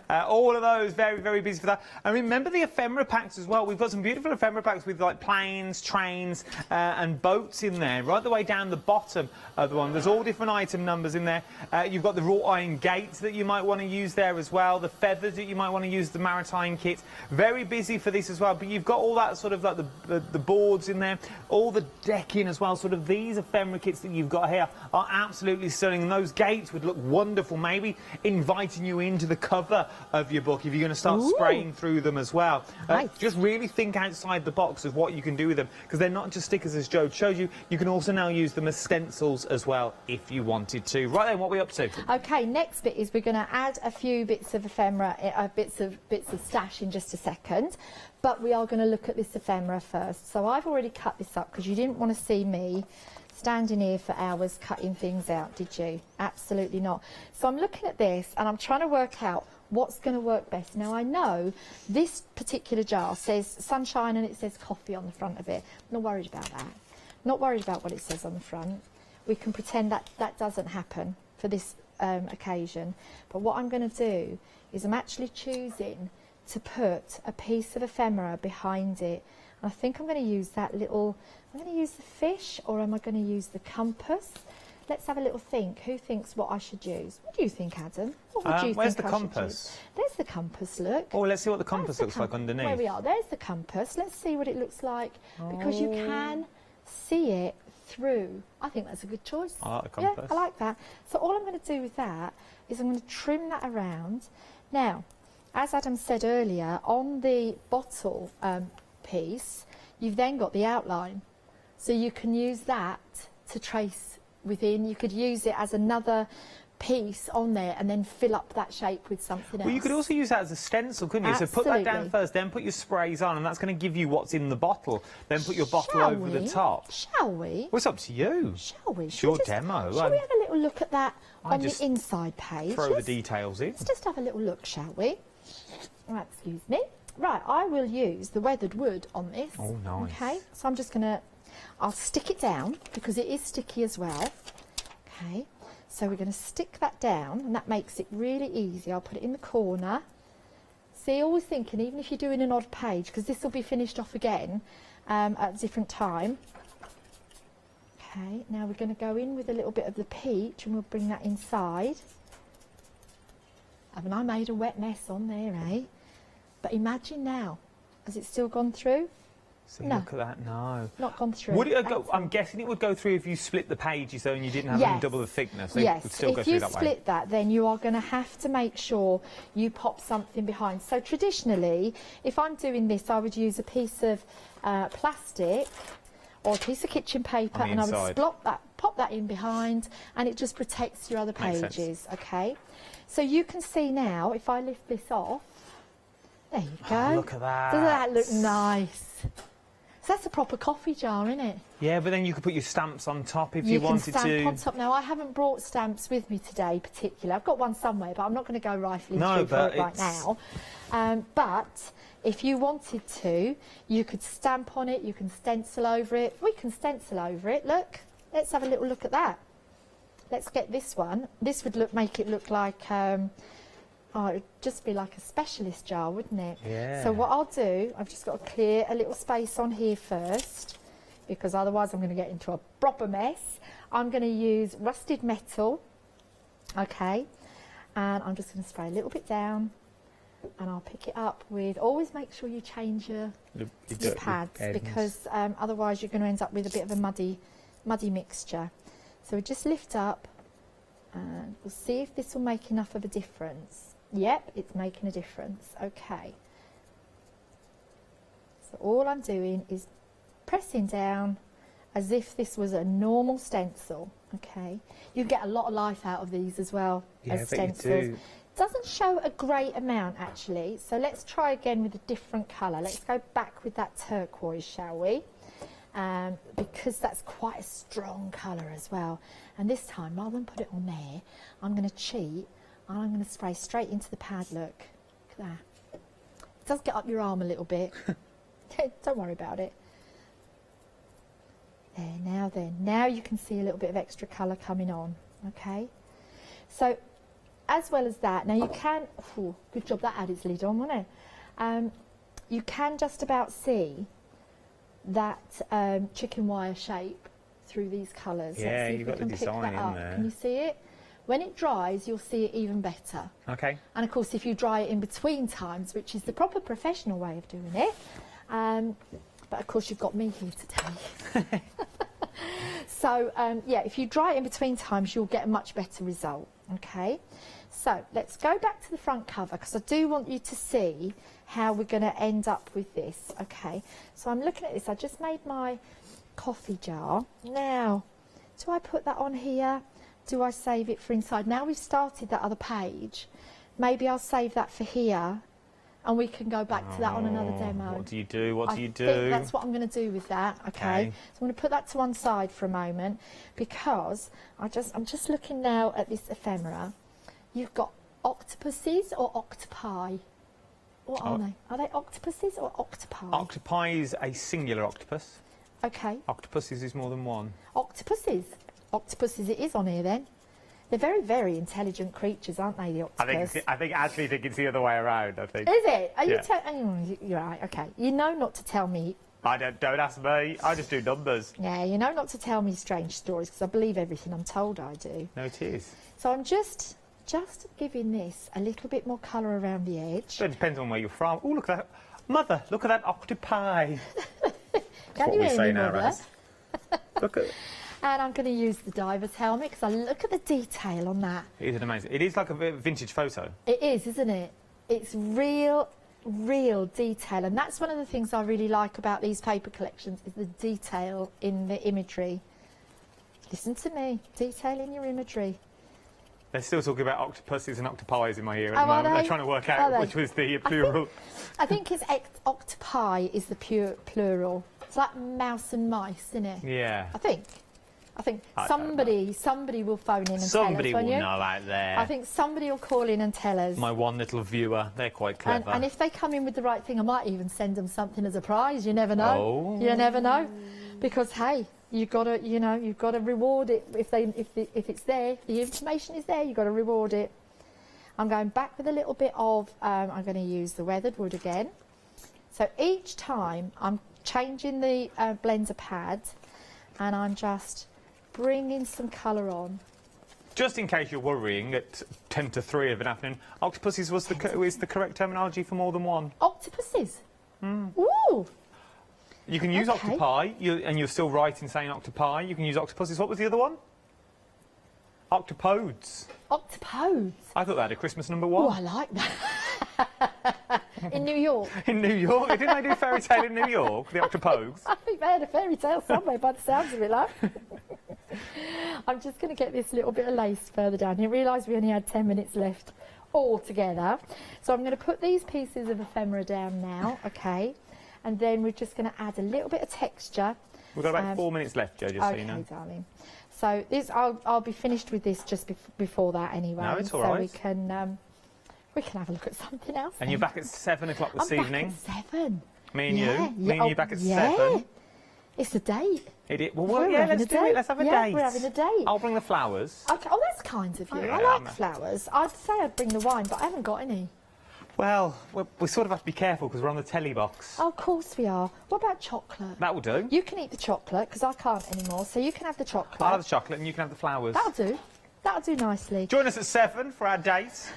that. All of those very, very busy for that. And remember the ephemera packs as well. We've got some beautiful ephemera packs with like planes, trains and boats in there, right the way down the bottom of the one. There's all different item numbers in there. You've got the wrought iron gates that you might want to use there as well. The feathers that you might want to use, the maritime kit. Very busy for this as well. But you've got all that sort of like the boards in there, all the decking as well. Sort of these ephemera kits that you've got here are absolutely stunning. And those gates would look wonderful, maybe inviting you into the cover of your book if you're going to start spraying through them as well. Nice. Just really think outside the box of what you can do with them, because they're not just stickers, as Joe showed you. You can also now use them as stencils as well if you wanted to. Right then, what are we up to? Okay, next bit is we're going to add a few bits of ephemera, bits of stash in just a second, but we are going to look at this ephemera first. So I've already cut this up because you didn't want to see me standing here for hours cutting things out, did you? Absolutely not. So I'm looking at this and I'm trying to work out what's going to work best. Now I know this particular jar says sunshine and it says coffee on the front of it. I'm not worried about that. Not worried about what it says on the front. We can pretend that that doesn't happen for this occasion. But what I'm going to do is I'm actually choosing to put a piece of ephemera behind it. And I think I'm going to use that little, I'm going to use the fish, or am I going to use the compass? Let's have a little think. Who thinks what I should use? What do you think, Adam? What would you where's think the I should compass? use? There's the compass, look. Oh, let's see what the compass looks like underneath. There we are. There's the compass. Let's see what it looks like, because you can see it through. I think that's a good choice. I like the compass. Yeah, I like that. So all I'm going to do with that is I'm going to trim that around. Now, as Adam said earlier, on the bottle piece, you've then got the outline. So you can use that to trace within. You could use it as another piece on there and then fill up that shape with something else. Well, you could also use that as a stencil, couldn't you? Absolutely. So put that down first, then put your sprays on, and that's going to give you what's in the bottle. Then put your bottle over the top. Shall we? Well, it's up to you. Shall we? It's your demo. Shall we have a little look at that on the just inside page? Throw the details in. Let's just have a little look, shall we? Right, excuse me. Right, I will use the weathered wood on this. Oh, nice. Okay, so I'm just going to, I'll stick it down because it is sticky as well. Okay, so we're going to stick that down, and that makes it really easy. I'll put it in the corner. See, always thinking, even if you're doing an odd page, because this will be finished off again at a different time. Okay, now we're going to go in with a little bit of the peach, and we'll bring that inside. Haven't I made a wet mess on there, eh? But imagine now, has it still gone through? So No. look at that, no. Not gone through. Would it go, I'm guessing it would go through if you split the pages though and you didn't have Yes. them double the thickness. They Yes, would still go if through you that way. split that, then you are going to have to make sure you pop something behind. So traditionally, if I'm doing this, I would use a piece of plastic or a piece of kitchen paper, On the and I would inside. pop that in behind, and it just protects your other Makes sense. pages. Okay, so you can see now, if I lift this off, there you go. Oh, look at that. Doesn't that look nice? So that's a proper coffee jar, isn't it? Yeah, but then you could put your stamps on top if you You can wanted stamp to. on top. Now, I haven't brought stamps with me today, particularly. I've got one somewhere, but I'm not going to go rifling No, through for but it right now. But if you wanted to, you could stamp on it, you can stencil over it. We can stencil over it, look. Let's have a little look at that. Let's get this one. This would make it look like... oh, it would just be like a specialist jar, wouldn't it? Yeah. So what I'll do, I've just got to clear a little space on here first, because otherwise I'm going to get into a proper mess. I'm going to use rusted metal, okay, and I'm just going to spray a little bit down, and I'll pick it up with, always make sure you change your pads, because otherwise you're going to end up with a bit of a muddy mixture. So we just lift up, and we'll see if this will make enough of a difference. Yep, it's making a difference. Okay. So all I'm doing is pressing down as if this was a normal stencil. Okay. You get a lot of life out of these as well as stencils. Doesn't show a great amount actually. So let's try again with a different colour. Let's go back with that turquoise, shall we? Because that's quite a strong colour as well. And this time, rather than put it on there, I'm going to cheat. And I'm going to spray straight into the pad, look. Look at that. It does get up your arm a little bit. Don't worry about it. There, now then. Now you can see a little bit of extra colour coming on, okay? So, as well as that, now you can... Oh, good job that had its lid on, wasn't it? You can just about see that chicken wire shape through these colours. Yeah, you've got the design in there. Can you see it? When it dries, you'll see it even better. Okay. And of course, if you dry it in between times, which is the proper professional way of doing it, but of course you've got me here today. So yeah, if you dry it in between times, you'll get a much better result. Okay. So let's go back to the front cover, because I do want you to see how we're going to end up with this. Okay. So I'm looking at this. I just made my coffee jar. Now, do I put that on here? Do I save it for inside? Now we've started that other page, maybe I'll save that for here, and we can go back to that on another demo. What do you do? What do you do? I think that's what I'm going to do with that, okay? So I'm going to put that to one side for a moment, because I'm just looking now at this ephemera. You've got octopuses or octopi? What are they? Are they octopuses or octopi? Octopi is a singular octopus. Okay. Octopuses is more than one. Octopuses. Octopuses it is on here then. They're very, very intelligent creatures, aren't they, the octopus? I actually think it's the other way around, I think. Is it? Are you Yeah. you're right, okay. You know not to tell me... Don't ask me. I just do numbers. Yeah, you know not to tell me strange stories, because I believe everything I'm told I do. No, it is. So I'm just giving this a little bit more colour around the edge. It depends on where you're from. Oh, look at that. Mother, look at that octopi. Can you hear me, Mother? Raz. Look at... And I'm going to use the diver's helmet, because I look at the detail on that. It is amazing. It is like a vintage photo. It is, isn't it? It's real detail, and that's one of the things I really like about these paper collections, is the detail in the imagery. Listen to me, detail in your imagery. They're still talking about octopuses and octopies in my ear at Oh, the moment. are they? They're trying to work out which was the plural. I think it's octopi is the plural. It's like mouse and mice, isn't it? Yeah. I think somebody will phone in and Somebody tell us, will won't you? know out there. I think somebody will call in and tell us. My one little viewer, they're quite clever. And if they come in with the right thing, I might even send them something as a prize. You never know. Oh. You never know, because hey, you've got to reward it if it's there. The information is there. You've got to reward it. I'm going back with a little bit of. I'm going to use the weathered wood again. So each time I'm changing the blender pad, and I'm just bringing some colour on. Just in case you're worrying, at 10 to 3 of an afternoon, octopuses is the correct terminology for more than one. Octopuses? Mm. Ooh! You can use octopi, and you're still right in saying octopi. You can use octopuses. What was the other one? Octopodes. Octopodes? I thought they had a Christmas number 1. Oh, I like that. In New York. In New York? Didn't they do Fairy Tale in New York, the octopodes? I think they had a fairy tale somewhere by the sounds of it, love. I'm just going to get this little bit of lace further down. I realised we only had 10 minutes left altogether. So I'm going to put these pieces of ephemera down now, okay? And then we're just going to add a little bit of texture. We've got about 4 minutes left, Jo, just so you know. Okay, darling. So this, I'll be finished with this just before that anyway. No, it's all so right. we can have a look at something else. And you're back at 7 o'clock this I'm evening. Back at 7. Me and you. Yeah. Me and you back at 7. Yeah. It's a date. Well, yeah, let's do it. Let's have a date. We're having a date. I'll bring the flowers. Okay. Oh, that's kind of you. Yeah, I like flowers. I'd say I'd bring the wine, but I haven't got any. Well, we sort of have to be careful because we're on the telly box. Oh, of course we are. What about chocolate? That will do. You can eat the chocolate because I can't anymore, so you can have the chocolate. I'll have the chocolate and you can have the flowers. That'll do. That'll do nicely. Join us at 7 for our date.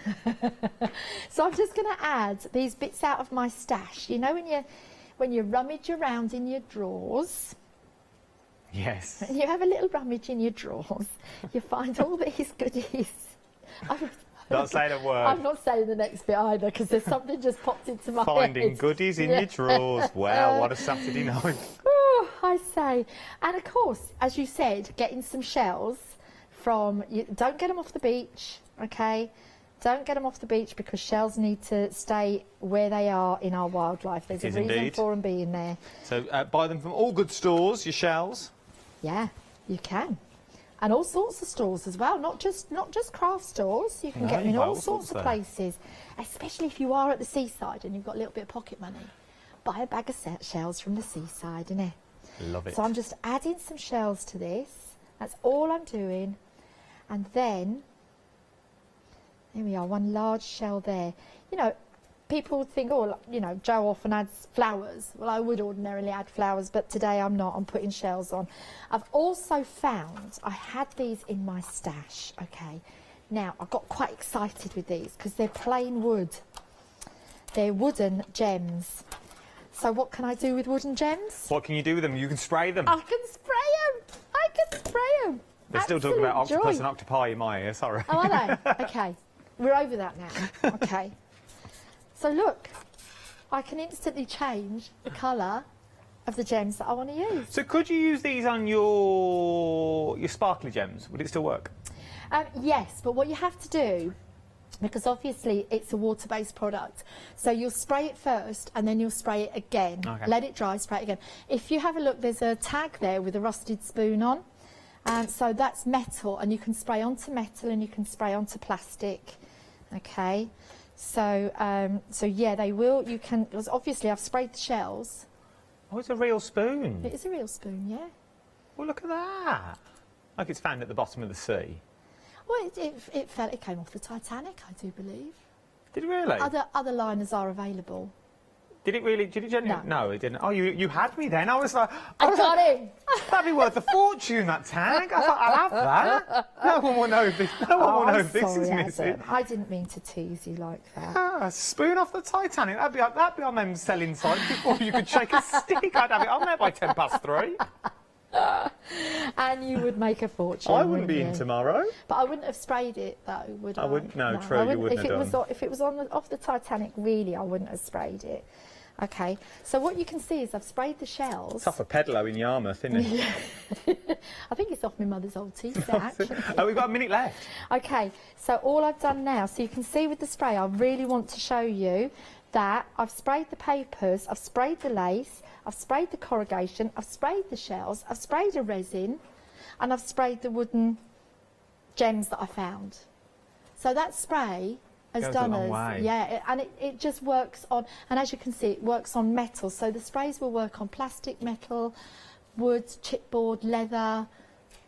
So I'm just going to add these bits out of my stash. You know when you rummage around in your drawers. Yes. And you have a little rummage in your drawers. You find all these goodies. Not saying a word. I'm not saying the next bit either because there's something just popped into my head. Finding goodies in your drawers. Well, what a Saturday night. Oh, I say. And of course, as you said, getting some shells from... don't get them off the beach, okay? Don't get them off the beach because shells need to stay where they are in our wildlife. There's a reason for them being there. So buy them from all good stores, your shells. Yeah, you can. And all sorts of stores as well, not just craft stores. You can get them in all sorts of places, especially if you are at the seaside and you've got a little bit of pocket money. Buy a bag of shells from the seaside, innit? Love it. So I'm just adding some shells to this. That's all I'm doing. And then, there we are, one large shell there. You know, people think, oh, you know, Jo often adds flowers. Well, I would ordinarily add flowers, but today I'm not. I'm putting shells on. I've also found, I had these in my stash, okay. Now, I got quite excited with these because they're plain wood. They're wooden gems. So what can I do with wooden gems? What can you do with them? You can spray them. I can spray them. I can spray them. They're still talking about octopus and octopi in my ear, sorry. Oh, are they? Okay. We're over that now. Okay. So look, I can instantly change the colour of the gems that I want to use. So could you use these on your sparkly gems? Would it still work? Yes, but what you have to do, because obviously it's a water-based product, so you'll spray it first and then you'll spray it again. Okay. Let it dry, spray it again. If you have a look, there's a tag there with a rusted spoon on. So that's metal, and you can spray onto metal and you can spray onto plastic. Okay. So yeah, they will. You can. Because obviously, I've sprayed the shells. Oh, it's a real spoon. It is a real spoon, yeah. Well, look at that. Like it's found at the bottom of the sea. Well, it came off the Titanic, I do believe. Did it really? Other liners are available. Did it really? Did it genuinely? No, it didn't. Oh, you had me then. I was like... I got him! That'd be worth a fortune, that tag. I thought, I'll have that. No one will know if this, no one will know if this is missing. Adam. I didn't mean to tease you like that. A spoon off the Titanic. That'd be on them selling sites before you could shake a stick. I'd have it on there by 3:10. And you would make a fortune. I wouldn't be in tomorrow. But I wouldn't have sprayed it though, would I? I wouldn't. No, true. You wouldn't have done. If it was off the Titanic, really, I wouldn't have sprayed it. Okay, so what you can see is I've sprayed the shells. It's off a Pedalo in Yarmouth, isn't it? I think it's off my mother's old tea sack. Oh, we've got a minute left. Okay, so all I've done now, so you can see with the spray, I really want to show you that I've sprayed the papers, I've sprayed the lace, I've sprayed the corrugation, I've sprayed the shells, I've sprayed a resin, and I've sprayed the wooden gems that I found. So that spray has done us, yeah, and it just works on, and as you can see, it works on metal. So the sprays will work on plastic, metal, wood, chipboard, leather,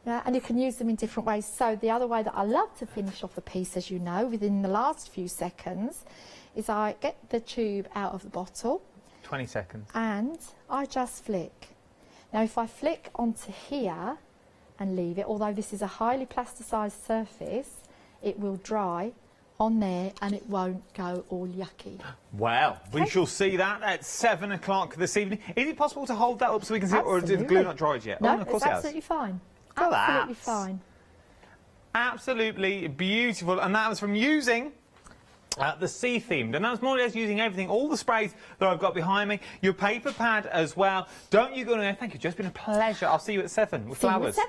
yeah, and you can use them in different ways. So the other way that I love to finish off a piece, as you know, within the last few seconds, is I get the tube out of the bottle. 20 seconds. And I just flick. Now if I flick onto here and leave it, although this is a highly plasticised surface, it will dry on there and it won't go all yucky. Well, we shall see that at 7 o'clock this evening. Is it possible to hold that up so we can see it, or is the glue not dried yet? No, of course it's absolutely fine. Well, absolutely fine. Absolutely beautiful, and that was from using the sea themed, and that's more or less using everything, all the sprays that I've got behind me, your paper pad as well. Don't you go anywhere. Thank you, just been a pleasure. I'll see you at 7 with flowers.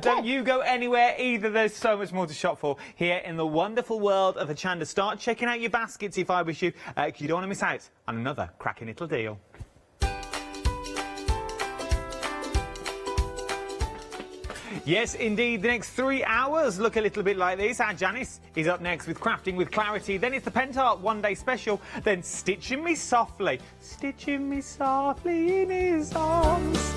Don't you go anywhere either. There's so much more to shop for here in the wonderful world of Hochanda. Start checking out your baskets if I wish you, because you don't want to miss out on another cracking little deal. Yes, indeed. The next 3 hours look a little bit like this. Our Janice is up next with Crafting with Clarity. Then it's the Pentart one-day special. Then Stitching Me Softly. Stitching me softly in his arms.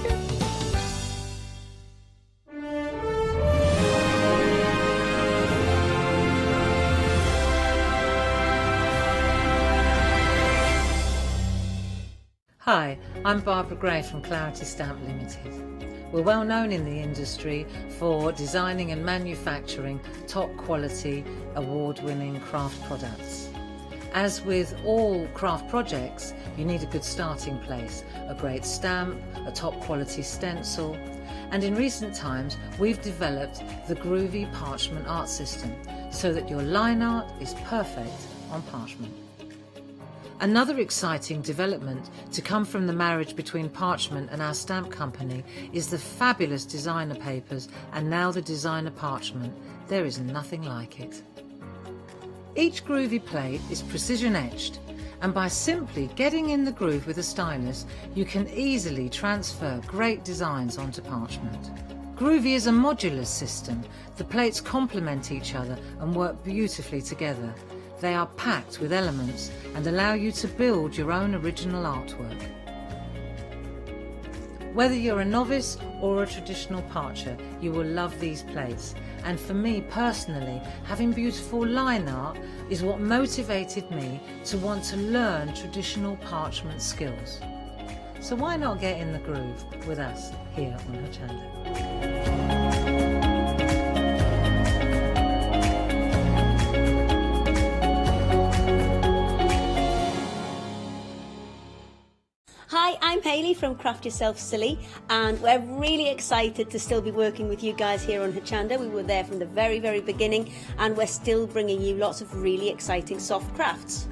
Hi, I'm Barbara Gray from Claritystamp Limited. We're well known in the industry for designing and manufacturing top quality, award-winning craft products. As with all craft projects, you need a good starting place, a great stamp, a top quality stencil, and in recent times we've developed the groovy parchment art system so that your line art is perfect on parchment. Another exciting development to come from the marriage between parchment and our stamp company is the fabulous designer papers and now the designer parchment. There is nothing like it. Each groovy plate is precision etched, and by simply getting in the groove with a stylus, you can easily transfer great designs onto parchment. Groovy is a modular system. The plates complement each other and work beautifully together. They are packed with elements and allow you to build your own original artwork. Whether you're a novice or a traditional parcher, you will love these plates. And for me personally, having beautiful line art is what motivated me to want to learn traditional parchment skills. So why not get in the groove with us here on Hochanda? Hi, I'm Hayley from Craft Yourself Silly, and we're really excited to still be working with you guys here on Hochanda. We were there from the very, very beginning, and we're still bringing you lots of really exciting soft crafts.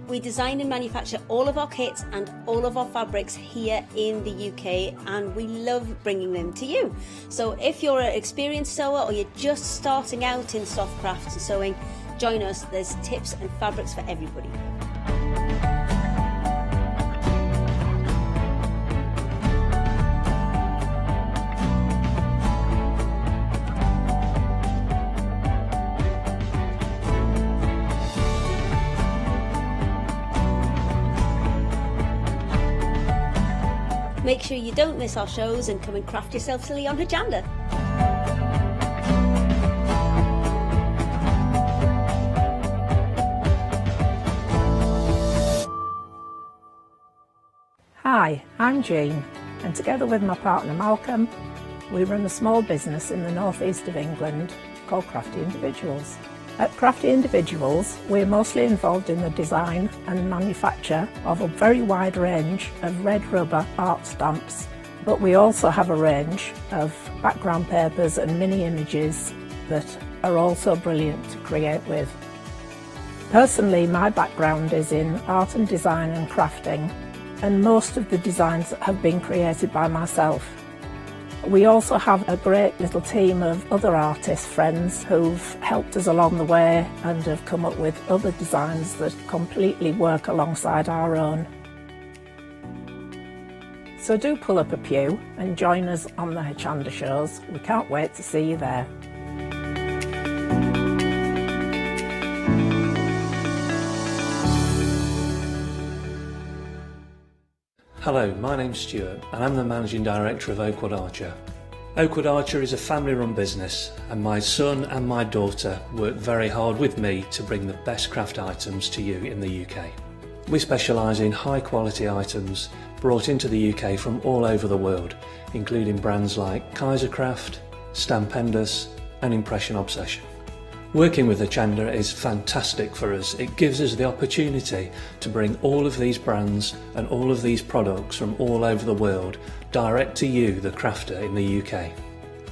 We design and manufacture all of our kits and all of our fabrics here in the UK, and we love bringing them to you. So if you're an experienced sewer or you're just starting out in soft crafts and sewing, join us. There's tips and fabrics for everybody. Make sure you don't miss our shows and come and craft yourself silly on Hochanda. Hi, I'm Jean, and together with my partner Malcolm, we run a small business in the northeast of England called Crafty Individuals. At Crafty Individuals, we're mostly involved in the design and manufacture of a very wide range of red rubber art stamps, but we also have a range of background papers and mini images that are also brilliant to create with. Personally, my background is in art and design and crafting, and most of the designs have been created by myself. We also have a great little team of other artist friends who've helped us along the way and have come up with other designs that completely work alongside our own. So do pull up a pew and join us on the Hochanda shows. We can't wait to see you there. Hello, my name's Stuart and I'm the Managing Director of Oakwood Archer. Oakwood Archer is a family-run business and my son and my daughter work very hard with me to bring the best craft items to you in the UK. We specialise in high-quality items brought into the UK from all over the world, including brands like Kaisercraft, Stampendous and Impression Obsession. Working with Hochanda is fantastic for us. It gives us the opportunity to bring all of these brands and all of these products from all over the world direct to you, the crafter in the UK.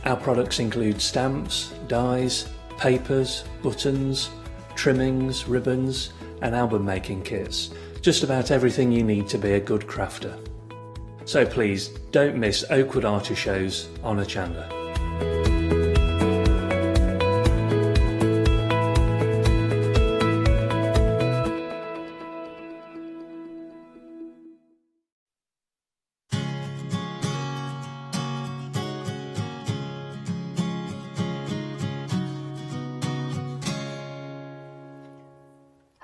Our products include stamps, dies, papers, buttons, trimmings, ribbons and album making kits. Just about everything you need to be a good crafter. So please don't miss Oakwood Archer shows on Hochanda.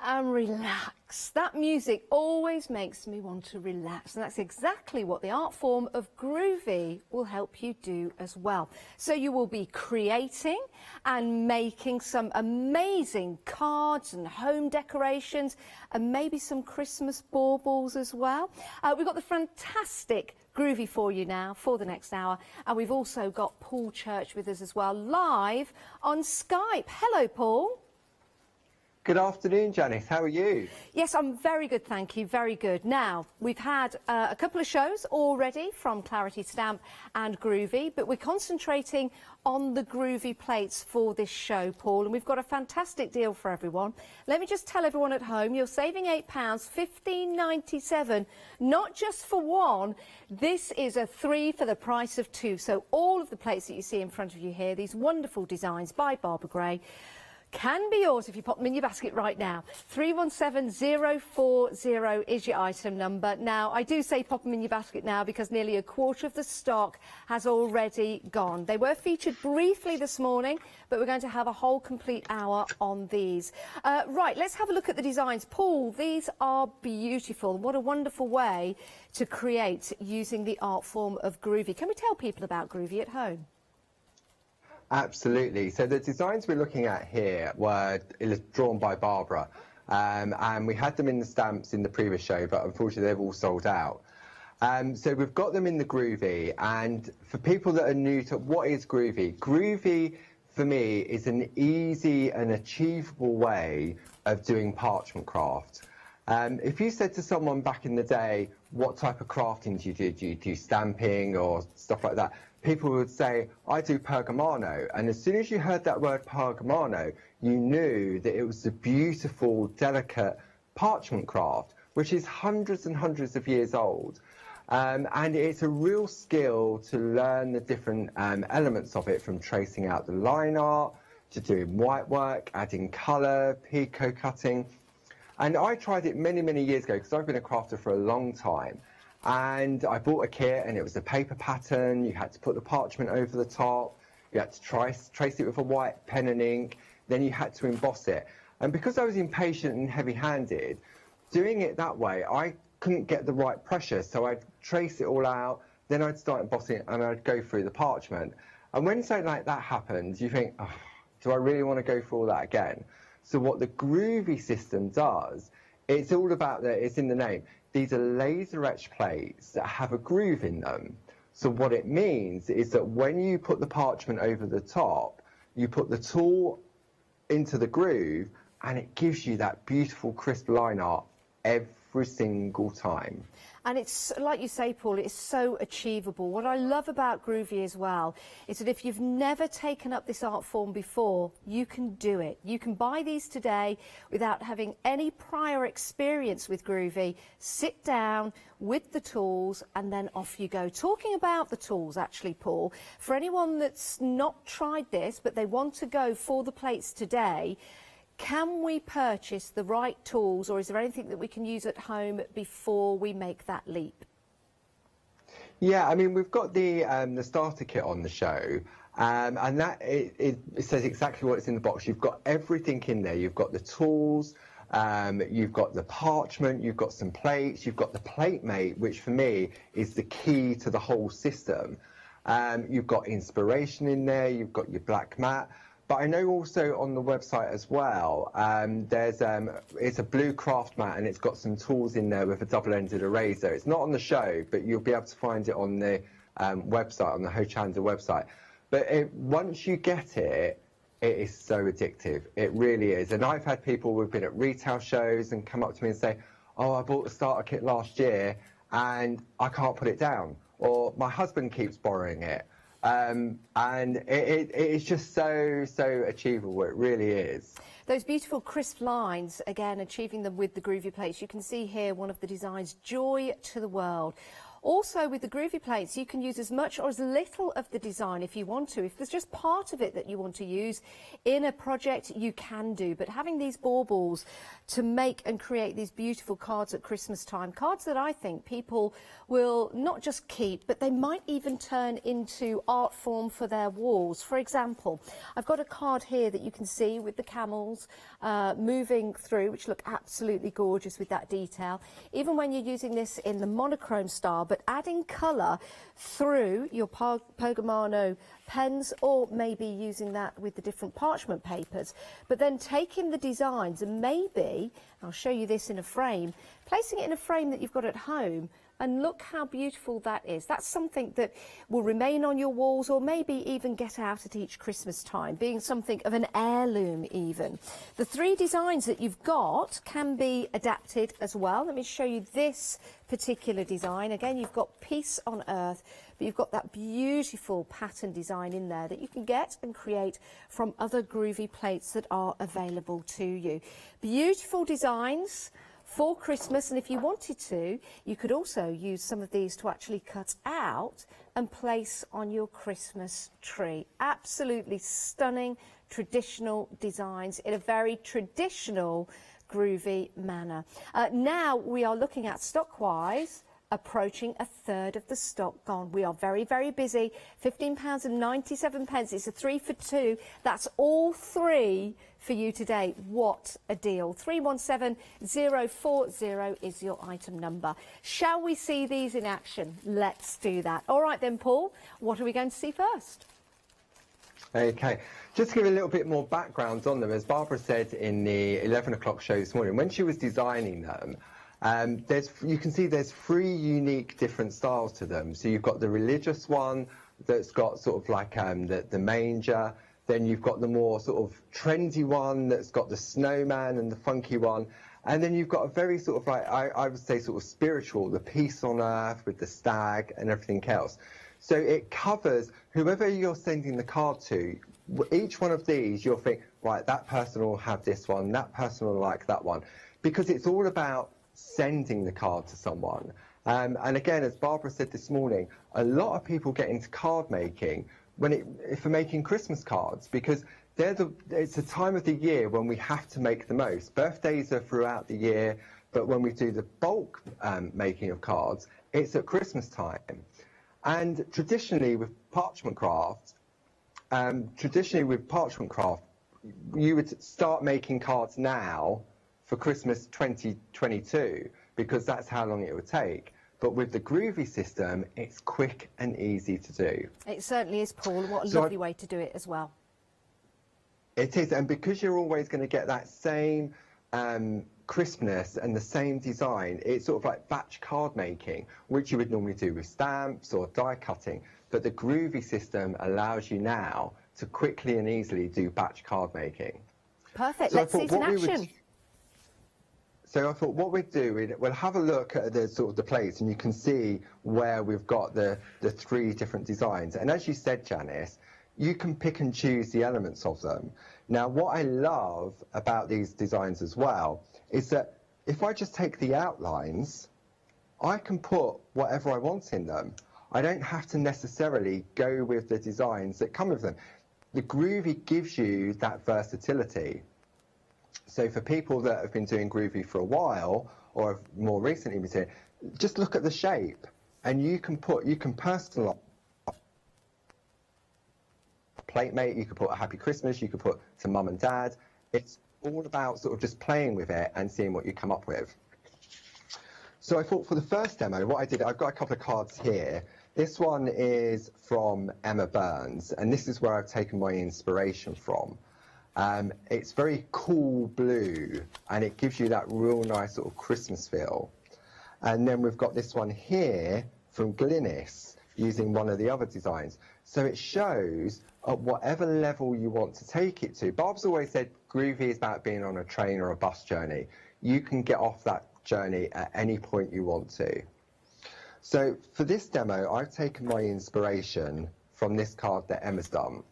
And relax. That music always makes me want to relax, and that's exactly what the art form of Groovy will help you do as well. So you will be creating and making some amazing cards and home decorations and maybe some Christmas baubles as well. We've got the fantastic Groovy for you now for the next hour, and we've also got Paul Church with us as well, live on Skype. Hello, Paul. Good afternoon, Janice. How are you? Yes, I'm very good, thank you. Very good. Now, we've had a couple of shows already from Claritystamp and Groovy, but we're concentrating on the Groovy plates for this show, Paul, and we've got a fantastic deal for everyone. Let me just tell everyone at home, you're saving £8, $15.97, not just for one. This is a 3 for the price of 2. So all of the plates that you see in front of you here, these wonderful designs by Barbara Gray, can be yours if you pop them in your basket right now. 317040 is your item number. Now, I do say pop them in your basket now because nearly a quarter of the stock has already gone. They were featured briefly this morning, but we're going to have a whole complete hour on these. Right, let's have a look at the designs. Paul, these are beautiful. What a wonderful way to create using the art form of Groovy. Can we tell people about Groovy at home? Absolutely. So the designs we're looking at here were drawn by Barbara, and we had them in the stamps in the previous show, but unfortunately they've all sold out. So we've got them in the Groovy, and for people that are new to what is Groovy, Groovy for me is an easy and achievable way of doing parchment craft. If you said to someone back in the day, what type of crafting do you do stamping or stuff like that? People would say, I do pergamano. And as soon as you heard that word pergamano, you knew that it was a beautiful, delicate parchment craft, which is hundreds and hundreds of years old. And it's a real skill to learn the different elements of it, from tracing out the line art, to doing white work, adding colour, picot cutting. And I tried it many, many years ago, because I've been a crafter for a long time. And I bought a kit, and it was a paper pattern. You had to put the parchment over the top. You had to trace it with a white pen and ink. Then you had to emboss it. And because I was impatient and heavy-handed, doing it that way, I couldn't get the right pressure. So I'd trace it all out, then I'd start embossing it, and I'd go through the parchment. And when something like that happens, you think, oh, do I really want to go through all that again? So what the Groovy system does, it's all about it's in the name, these are laser etched plates that have a groove in them. So what it means is that when you put the parchment over the top, you put the tool into the groove and it gives you that beautiful crisp line art every single time. And it's, like you say, Paul, it's so achievable. What I love about Groovy as well is that if you've never taken up this art form before, you can do it. You can buy these today without having any prior experience with Groovy. Sit down with the tools and then off you go. Talking about the tools, actually, Paul, for anyone that's not tried this but they want to go for the plates today, can we purchase the right tools, or is there anything that we can use at home before we make that leap? Yeah, I mean, we've got the starter kit on the show, and that it says exactly what's in the box. You've got everything in there. You've got the tools, you've got the parchment, you've got some plates, you've got the plate mate, which for me is the key to the whole system. You've got inspiration in there, you've got your black mat. But I know also on the website as well, it's a blue craft mat and it's got some tools in there with a double-ended eraser. It's not on the show, but you'll be able to find it on the website, on the Hochanda website. But once you get it, it is so addictive. It really is. And I've had people who've been at retail shows and come up to me and say, oh, I bought the starter kit last year and I can't put it down. Or my husband keeps borrowing it. And it is just so achievable. It really is. Those beautiful crisp lines, again, achieving them with the Groovy plates. You can see here one of the designs, Joy to the World. Also, with the Groovy plates, you can use as much or as little of the design if you want to. If there's just part of it that you want to use in a project, you can do. But having these baubles to make and create these beautiful cards at Christmas time, cards that I think people will not just keep, but they might even turn into art form for their walls. For example, I've got a card here that you can see with the camels moving through, which look absolutely gorgeous with that detail. Even when you're using this in the monochrome style, but adding colour through your Pergamano pens, or maybe using that with the different parchment papers, but then taking the designs and maybe, I'll show you this in a frame, placing it in a frame that you've got at home, and look how beautiful that is. That's something that will remain on your walls, or maybe even get out at each Christmas time, being something of an heirloom even. The three designs that you've got can be adapted as well. Let me show you this particular design. Again, you've got Peace on Earth, but you've got that beautiful pattern design in there that you can get and create from other Groovy plates that are available to you. Beautiful designs for Christmas, and if you wanted to, you could also use some of these to actually cut out and place on your Christmas tree. Absolutely stunning traditional designs in a very traditional Groovy manner. Now we are looking at stock-wise, approaching a third of the stock gone. We are very, very busy. £15.97. It's a 3 for 2. That's all three for you today. What a deal. 317040 is your item number. Shall we see these in action? Let's do that. All right then, Paul, what are we going to see first? Okay, just to give a little bit more background on them, as Barbara said in the 11 o'clock show this morning, when she was designing them, you can see there's three unique different styles to them. So you've got the religious one that's got sort of like the manger, then you've got the more sort of trendy one that's got the snowman and the funky one, and then you've got a very sort of like, I would say sort of spiritual, the Peace on Earth with the stag and everything else. So it covers whoever you're sending the card to. Each one of these, you'll think, right, that person will have this one, that person will like that one, because it's all about sending the card to someone. And again, as Barbara said this morning, a lot of people get into card making for making Christmas cards, because it's a time of the year when we have to make the most. Birthdays are throughout the year, but when we do the bulk making of cards, it's at Christmas time. And traditionally with parchment craft, you would start making cards now for Christmas 2022, because that's how long it would take. But with the Groovy system, it's quick and easy to do. It certainly is, Paul, and what a lovely way to do it as well. It is, and because you're always going to get that same crispness and the same design. It's sort of like batch card making, which you would normally do with stamps or die cutting. But the Groovy system allows you now to quickly and easily do batch card making. Perfect. So Let's see it in action. So I thought what we'd do, we'll have a look at the sort of the plates, and you can see where we've got the 3 different designs. And as you said, Janice, you can pick and choose the elements of them. Now, what I love about these designs as well is that if I just take the outlines, I can put whatever I want in them. I don't have to necessarily go with the designs that come with them. The Groovy gives you that versatility. So for people that have been doing Groovy for a while, or have more recently been doing it, just look at the shape, and you can personalize Platemate, you could put a Happy Christmas, you could put to Mum and Dad. It's all about sort of just playing with it and seeing what you come up with. So I thought for the first demo, what I did, I've got a couple of cards here. This one is from Emma Burns, and this is where I've taken my inspiration from. It's very cool blue, and it gives you that real nice sort of Christmas feel. And then we've got this one here from Glynis, using one of the other designs. So it shows at whatever level you want to take it to. Barb's always said Groovy is about being on a train or a bus journey. You can get off that journey at any point you want to. So for this demo, I've taken my inspiration from this card that Emma's done.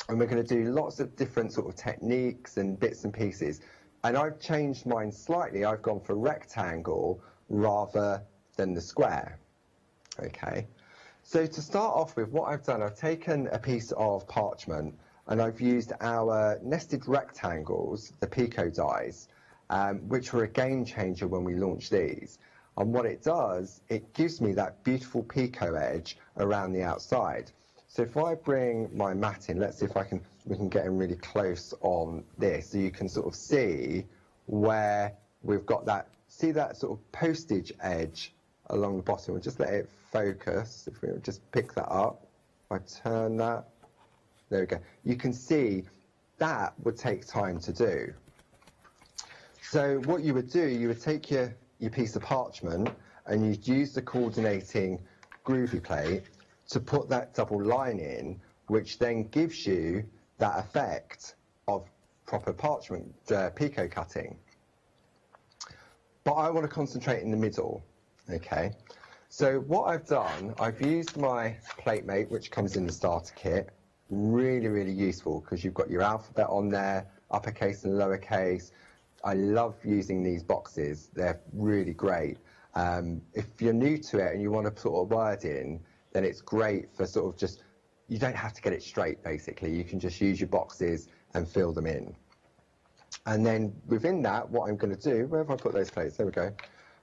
And we're going to do lots of different sort of techniques and bits and pieces. And I've changed mine slightly. I've gone for rectangle rather than the square. Okay. So to start off with, what I've done, I've taken a piece of parchment and I've used our nested rectangles, the Pico dies, which were a game changer when we launched these. And what it does, it gives me that beautiful Pico edge around the outside. So if I bring my mat in, let's see if we can get in really close on this, so you can sort of see where we've got that, see that sort of postage edge along the bottom. We'll just let it focus. If we just pick that up, if I turn that, there we go. You can see that would take time to do. So what you would do, you would take your piece of parchment and you'd use the coordinating Groovy plate to put that double line in, which then gives you that effect of proper parchment Pico cutting. But I want to concentrate in the middle, okay? So what I've done, I've used my Platemate, which comes in the starter kit. Really, really useful because you've got your alphabet on there, uppercase and lowercase. I love using these boxes. They're really great. If you're new to it and you want to put a word in, then it's great for sort of just, you don't have to get it straight, basically. You can just use your boxes and fill them in. And then within that, what I'm going to do, where have I put those plates? There we go.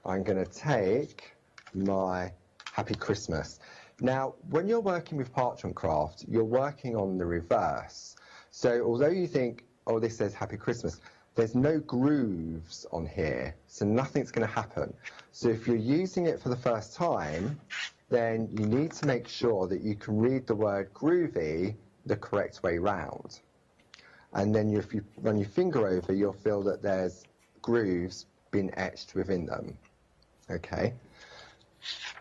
I'm going to take my Happy Christmas. Now, when you're working with parchment craft, you're working on the reverse. So although you think, oh, this says Happy Christmas, there's no grooves on here, so nothing's going to happen. So if you're using it for the first time, then you need to make sure that you can read the word groovy the correct way round. And then if you run your finger over, you'll feel that there's grooves being etched within them. Okay.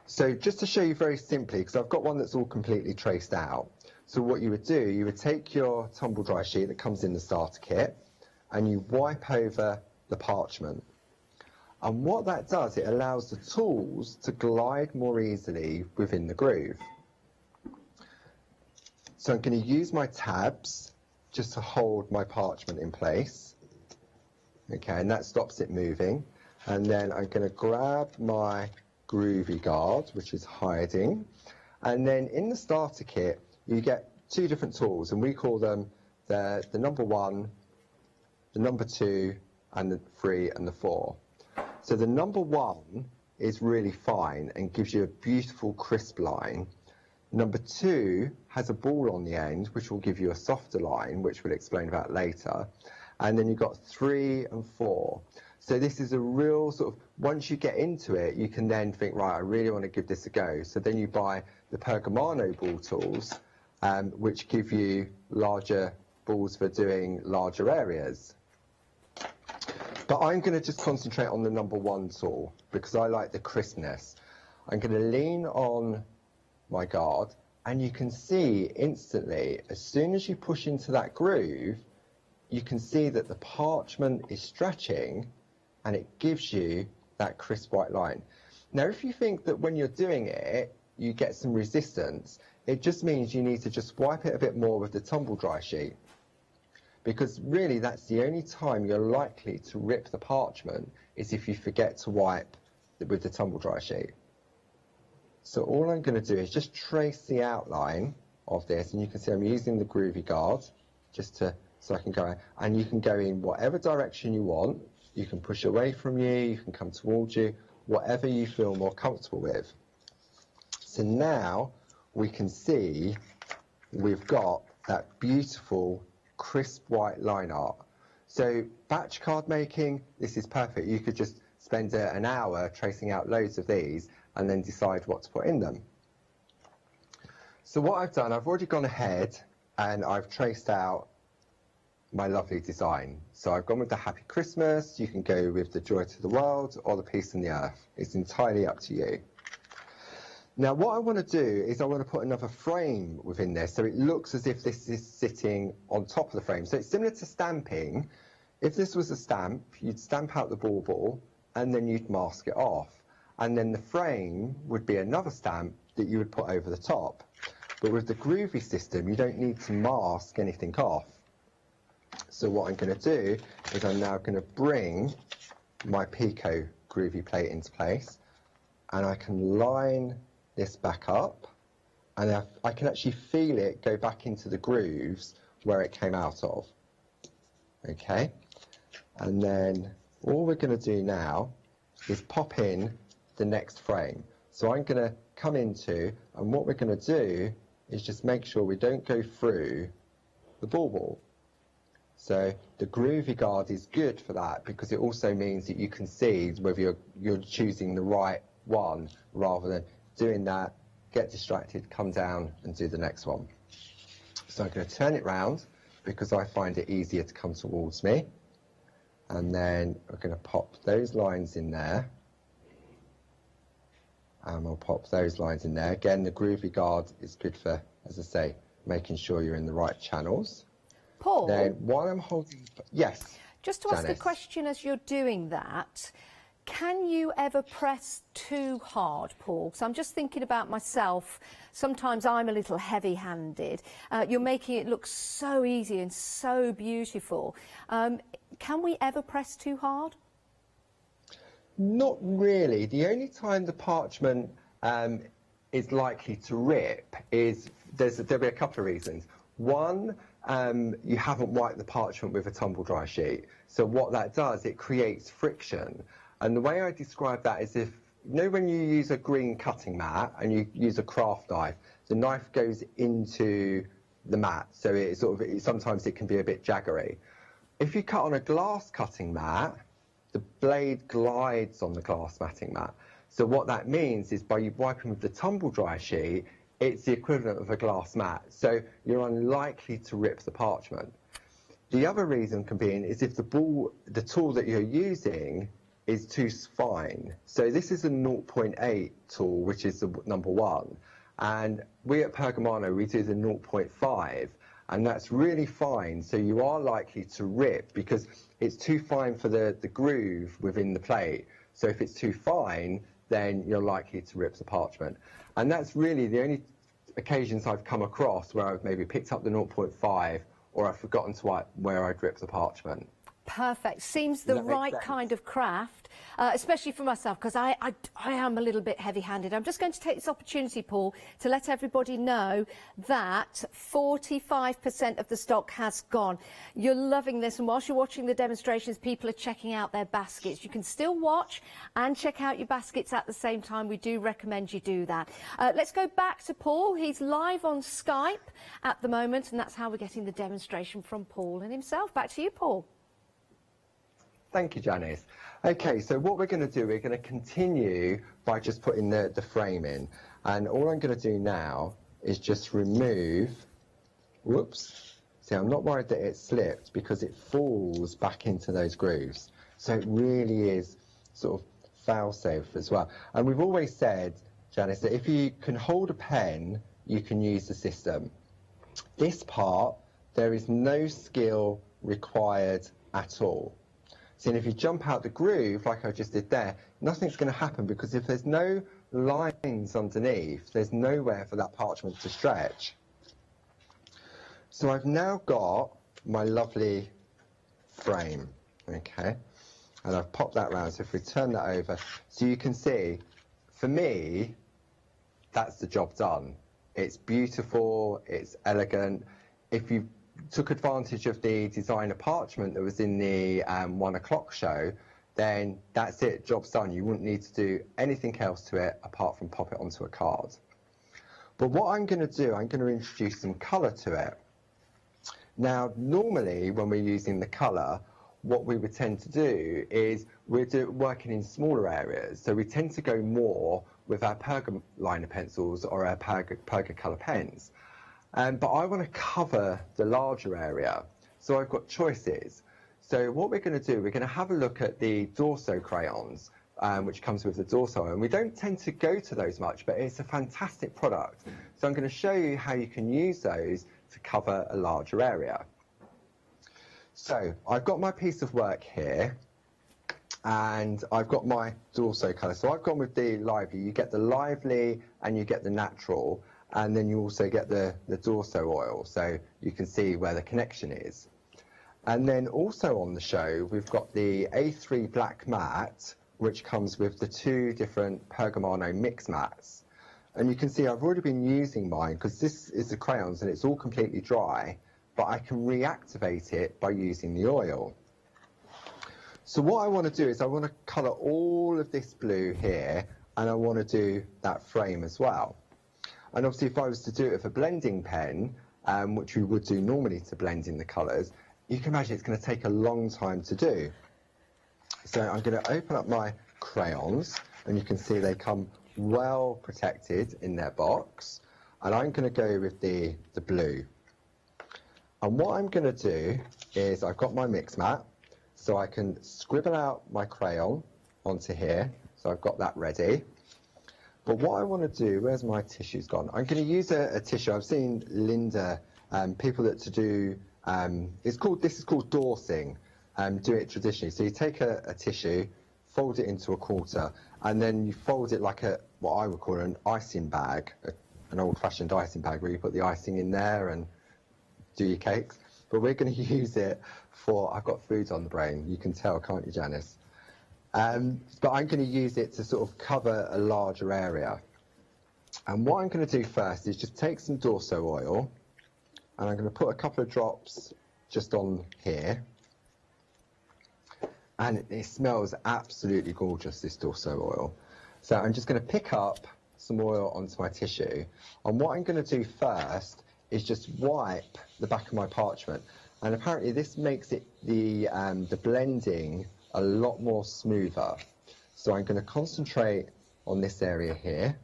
So just to show you very simply, because I've got one that's all completely traced out. So what you would do, you would take your tumble dry sheet that comes in the starter kit and you wipe over the parchment. And what that does, it allows the tools to glide more easily within the groove. So I'm going to use my tabs just to hold my parchment in place. Okay, and that stops it moving. And then I'm going to grab my groovy guard, which is hiding. And then in the starter kit, you get two different tools, and we call them the number 1, the number 2, and the 3 and the 4. So the number 1 is really fine and gives you a beautiful crisp line. Number 2 has a ball on the end, which will give you a softer line, which we'll explain about later. And then you've got 3 and 4. So this is a real sort of, once you get into it, you can then think, right, I really want to give this a go. So then you buy the Pergamano ball tools, which give you larger balls for doing larger areas. But I'm going to just concentrate on the number 1 tool because I like the crispness. I'm going to lean on my guard, and you can see instantly, as soon as you push into that groove, you can see that the parchment is stretching and it gives you that crisp white line. Now, if you think that when you're doing it, you get some resistance, it just means you need to just wipe it a bit more with the tumble dry sheet. Because really, that's the only time you're likely to rip the parchment is if you forget to wipe with the tumble dry sheet. So all I'm going to do is just trace the outline of this, and you can see I'm using the groovy guard just to, so I can go, and you can go in whatever direction you want. You can push away from you, you can come towards you, whatever you feel more comfortable with. So now we can see we've got that beautiful crisp white line art. So batch card making, this is perfect. You could just spend an hour tracing out loads of these and then decide what to put in them. So what I've done, I've already gone ahead and I've traced out my lovely design. So I've gone with the Happy Christmas, you can go with the Joy to the World or the Peace in the Earth. It's entirely up to you. Now what I want to do is I want to put another frame within this so it looks as if this is sitting on top of the frame. So it's similar to stamping. If this was a stamp, you'd stamp out the bauble and then you'd mask it off. And then the frame would be another stamp that you would put over the top. But with the groovy system, you don't need to mask anything off. So what I'm going to do is I'm now going to bring my Pico groovy plate into place, and I can line this back up, and I can actually feel it go back into the grooves where it came out of. Okay, and then all we're going to do now is pop in the next frame. So I'm going to come into, and what we're going to do is just make sure we don't go through the bauble. So the groovy guard is good for that because it also means that you can see whether you're choosing the right one rather than doing that, get distracted, come down and do the next one. So I'm going to turn it round because I find it easier to come towards me. And then we're going to pop those lines in there. And we'll pop those lines in there. Again, the groovy guard is good for, as I say, making sure you're in the right channels. Paul? Then while I'm holding... Yes, just to ask a question as you're doing that, can you ever press too hard, Paul? Because I'm just thinking about myself. Sometimes I'm a little heavy-handed. You're making it look so easy and so beautiful. Can we ever press too hard? Not really. The only time the parchment is likely to rip is there'll be a couple of reasons. One, you haven't wiped the parchment with a tumble dry sheet. So what that does, it creates friction. And the way I describe that is if, you know, when you use a green cutting mat and you use a craft knife, the knife goes into the mat. So it sometimes it can be a bit jaggery. If you cut on a glass cutting mat, the blade glides on the glass matting mat. So what that means is by you wiping with the tumble dry sheet, it's the equivalent of a glass mat. So you're unlikely to rip the parchment. The other reason can be is if the tool that you're using is too fine. So this is a 0.8 tool, which is the number 1. And we at Pergamano, we do the 0.5. And that's really fine. So you are likely to rip because it's too fine for the groove within the plate. So if it's too fine, then you're likely to rip the parchment. And that's really the only occasions I've come across where I've maybe picked up the 0.5 or I've forgotten to wipe where I'd ripped the parchment. Perfect. Seems the right kind of craft, especially for myself, because I am a little bit heavy-handed. I'm just going to take this opportunity, Paul, to let everybody know that 45% of the stock has gone. You're loving this, and whilst you're watching the demonstrations, people are checking out their baskets. You can still watch and check out your baskets at the same time. We do recommend you do that. Let's go back to Paul. He's live on Skype at the moment, and that's how we're getting the demonstration from Paul and himself. Back to you, Paul. Thank you, Janice. Okay, so what we're going to do, we're going to continue by just putting the frame in. And all I'm going to do now is just remove, whoops, see, I'm not worried that it slipped because it falls back into those grooves. So it really is sort of fail-safe as well. And we've always said, Janice, that if you can hold a pen, you can use the system. This part, there is no skill required at all. So if you jump out the groove, like I just did there, nothing's going to happen, because if there's no lines underneath, there's nowhere for that parchment to stretch. So I've now got my lovely frame, okay, and I've popped that round. So if we turn that over, so you can see, for me, that's the job done. It's beautiful, it's elegant. If you took advantage of the designer parchment that was in the 1 o'clock show, then that's it, job's done. You wouldn't need to do anything else to it apart from pop it onto a card. But what I'm going to do, I'm going to introduce some colour to it. Now, normally when we're using the colour, what we would tend to do is we're working in smaller areas. So we tend to go more with our Perga liner pencils or our Perga colour pens. But I want to cover the larger area. So I've got choices. So what we're going to do, we're going to have a look at the Dorso crayons, which comes with the Dorso. And we don't tend to go to those much, but it's a fantastic product. So I'm going to show you how you can use those to cover a larger area. So I've got my piece of work here, and I've got my Dorso colour. So I've gone with the lively. You get the lively and you get the natural, and then you also get the Dorso oil, so you can see where the connection is. And then also on the show, we've got the A3 Black Matte, which comes with the 2 different Pergamano mix mats. And you can see I've already been using mine, because this is the crayons and it's all completely dry, but I can reactivate it by using the oil. So what I want to do is I want to colour all of this blue here, and I want to do that frame as well. And obviously if I was to do it with a blending pen, which we would do normally to blend in the colours, you can imagine it's going to take a long time to do. So I'm going to open up my crayons, and you can see they come well protected in their box, and I'm going to go with the blue. And what I'm going to do is I've got my mix mat, so I can scribble out my crayon onto here, so I've got that ready. But what I want to do, where's my tissues gone? I'm going to use a tissue. I've seen Linda, people that do, this is called dorsing, do it traditionally. So you take a tissue, fold it into a quarter, and then you fold it like what I would call an icing bag, an old-fashioned icing bag where you put the icing in there and do your cakes. But we're going to use it for, I've got food on the brain, you can tell, can't you, Janice? But I'm going to use it to sort of cover a larger area. And what I'm going to do first is just take some Dorso oil, and I'm going to put a couple of drops just on here. And it smells absolutely gorgeous, this Dorso oil. So I'm just going to pick up some oil onto my tissue. And what I'm going to do first is just wipe the back of my parchment. And apparently this makes it the blending a lot more smoother. So I'm going to concentrate on this area here.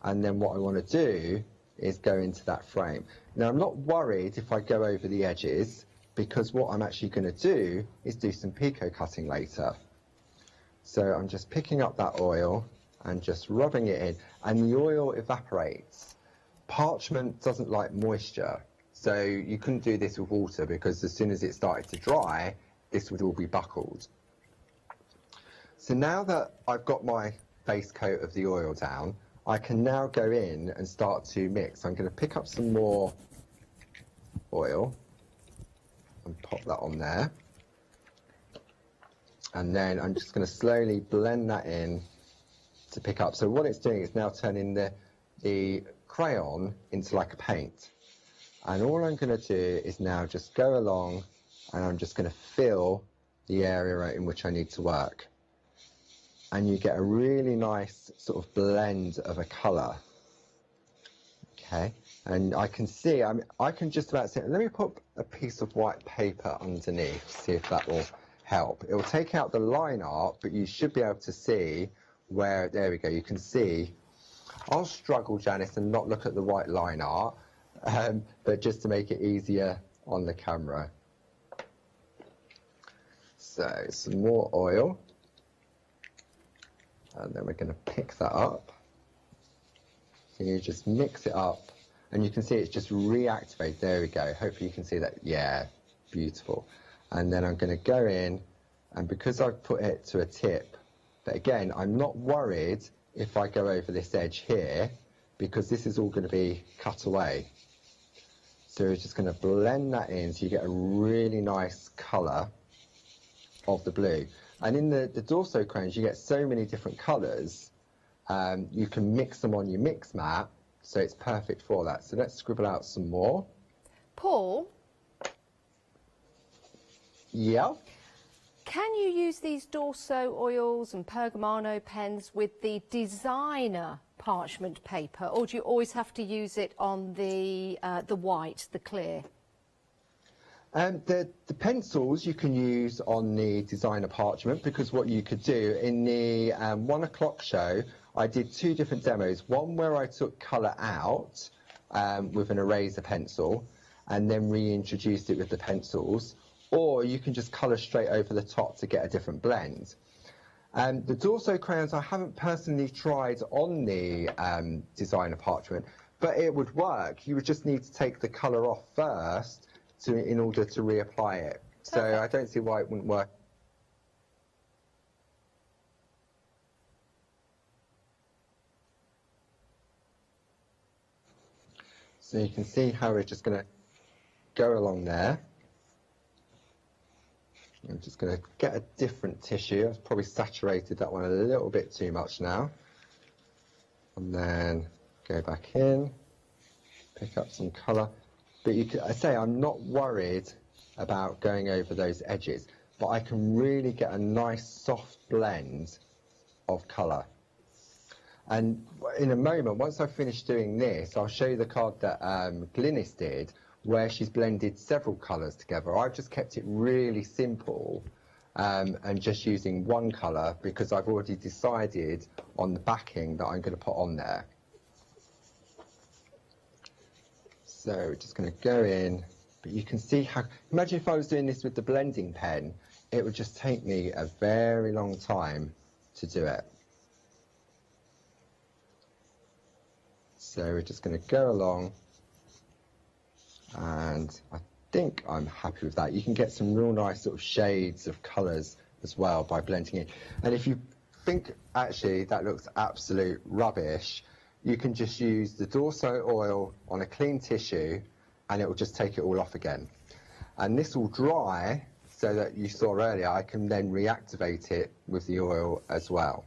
And then what I want to do is go into that frame. Now I'm not worried if I go over the edges, because what I'm actually going to do is do some picot cutting later. So I'm just picking up that oil and just rubbing it in, and the oil evaporates. Parchment doesn't like moisture, so you couldn't do this with water, because as soon as it started to dry, this would all be buckled. So now that I've got my base coat of the oil down, I can now go in and start to mix. I'm going to pick up some more oil and pop that on there. And then I'm just going to slowly blend that in to pick up. So what it's doing is now turning the crayon into like a paint. And all I'm going to do is now just go along, and I'm just going to fill the area in which I need to work. And you get a really nice sort of blend of a colour. Okay, and I can see, I can just about see, let me put a piece of white paper underneath, see if that will help. It will take out the line art, but you should be able to see where, there we go, you can see. I'll struggle, Janice, and not look at the white line art, but just to make it easier on the camera. So some more oil, and then we're going to pick that up. So you just mix it up, and you can see it's just reactivated. There we go. Hopefully you can see that. Yeah, beautiful. And then I'm going to go in, and because I've put it to a tip, but again, I'm not worried if I go over this edge here, because this is all going to be cut away. So we're just going to blend that in so you get a really nice colour of the blue. And in the Dorso crayons, you get so many different colours. You can mix them on your mix mat, so it's perfect for that. So let's scribble out some more. Paul? Yeah? Can you use these Dorso oils and Pergamano pens with the designer parchment paper, or do you always have to use it on the white, the clear? The pencils you can use on the designer parchment, because what you could do in the 1 o'clock show, I did 2 different demos. One where I took colour out with an eraser pencil and then reintroduced it with the pencils, or you can just colour straight over the top to get a different blend. The Dorso crayons I haven't personally tried on the designer parchment, but it would work. You would just need to take the colour off first in order to reapply it. So I don't see why it wouldn't work. So you can see how we're just going to go along there. I'm just going to get a different tissue. I've probably saturated that one a little bit too much now. And then go back in, pick up some colour. But I say I'm not worried about going over those edges, but I can really get a nice soft blend of colour. And in a moment, once I've finished doing this, I'll show you the card that Glynis did, where she's blended several colours together. I've just kept it really simple and just using one colour because I've already decided on the backing that I'm going to put on there. So we're just going to go in, but you can see how, imagine if I was doing this with the blending pen, it would just take me a very long time to do it. So we're just going to go along, and I think I'm happy with that. You can get some real nice sort of shades of colours as well by blending it. And if you think, actually, that looks absolute rubbish, you can just use the Dorso oil on a clean tissue and it will just take it all off again. And this will dry so that you saw earlier, I can then reactivate it with the oil as well.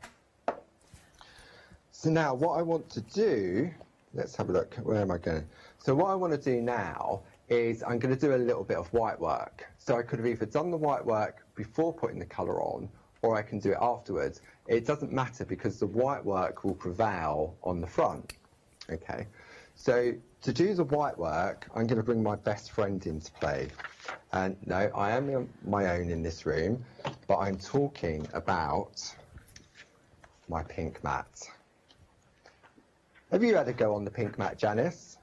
So now what I want to do, let's have a look, where am I going? So what I want to do now is I'm going to do a little bit of white work. So I could have either done the white work before putting the colour on, or I can do it afterwards. It doesn't matter because the white work will prevail on the front. Okay, so to do the white work, I'm going to bring my best friend into play. And no, I am on my own in this room, but I'm talking about my pink mat. Have you had a go on the pink mat, Janice?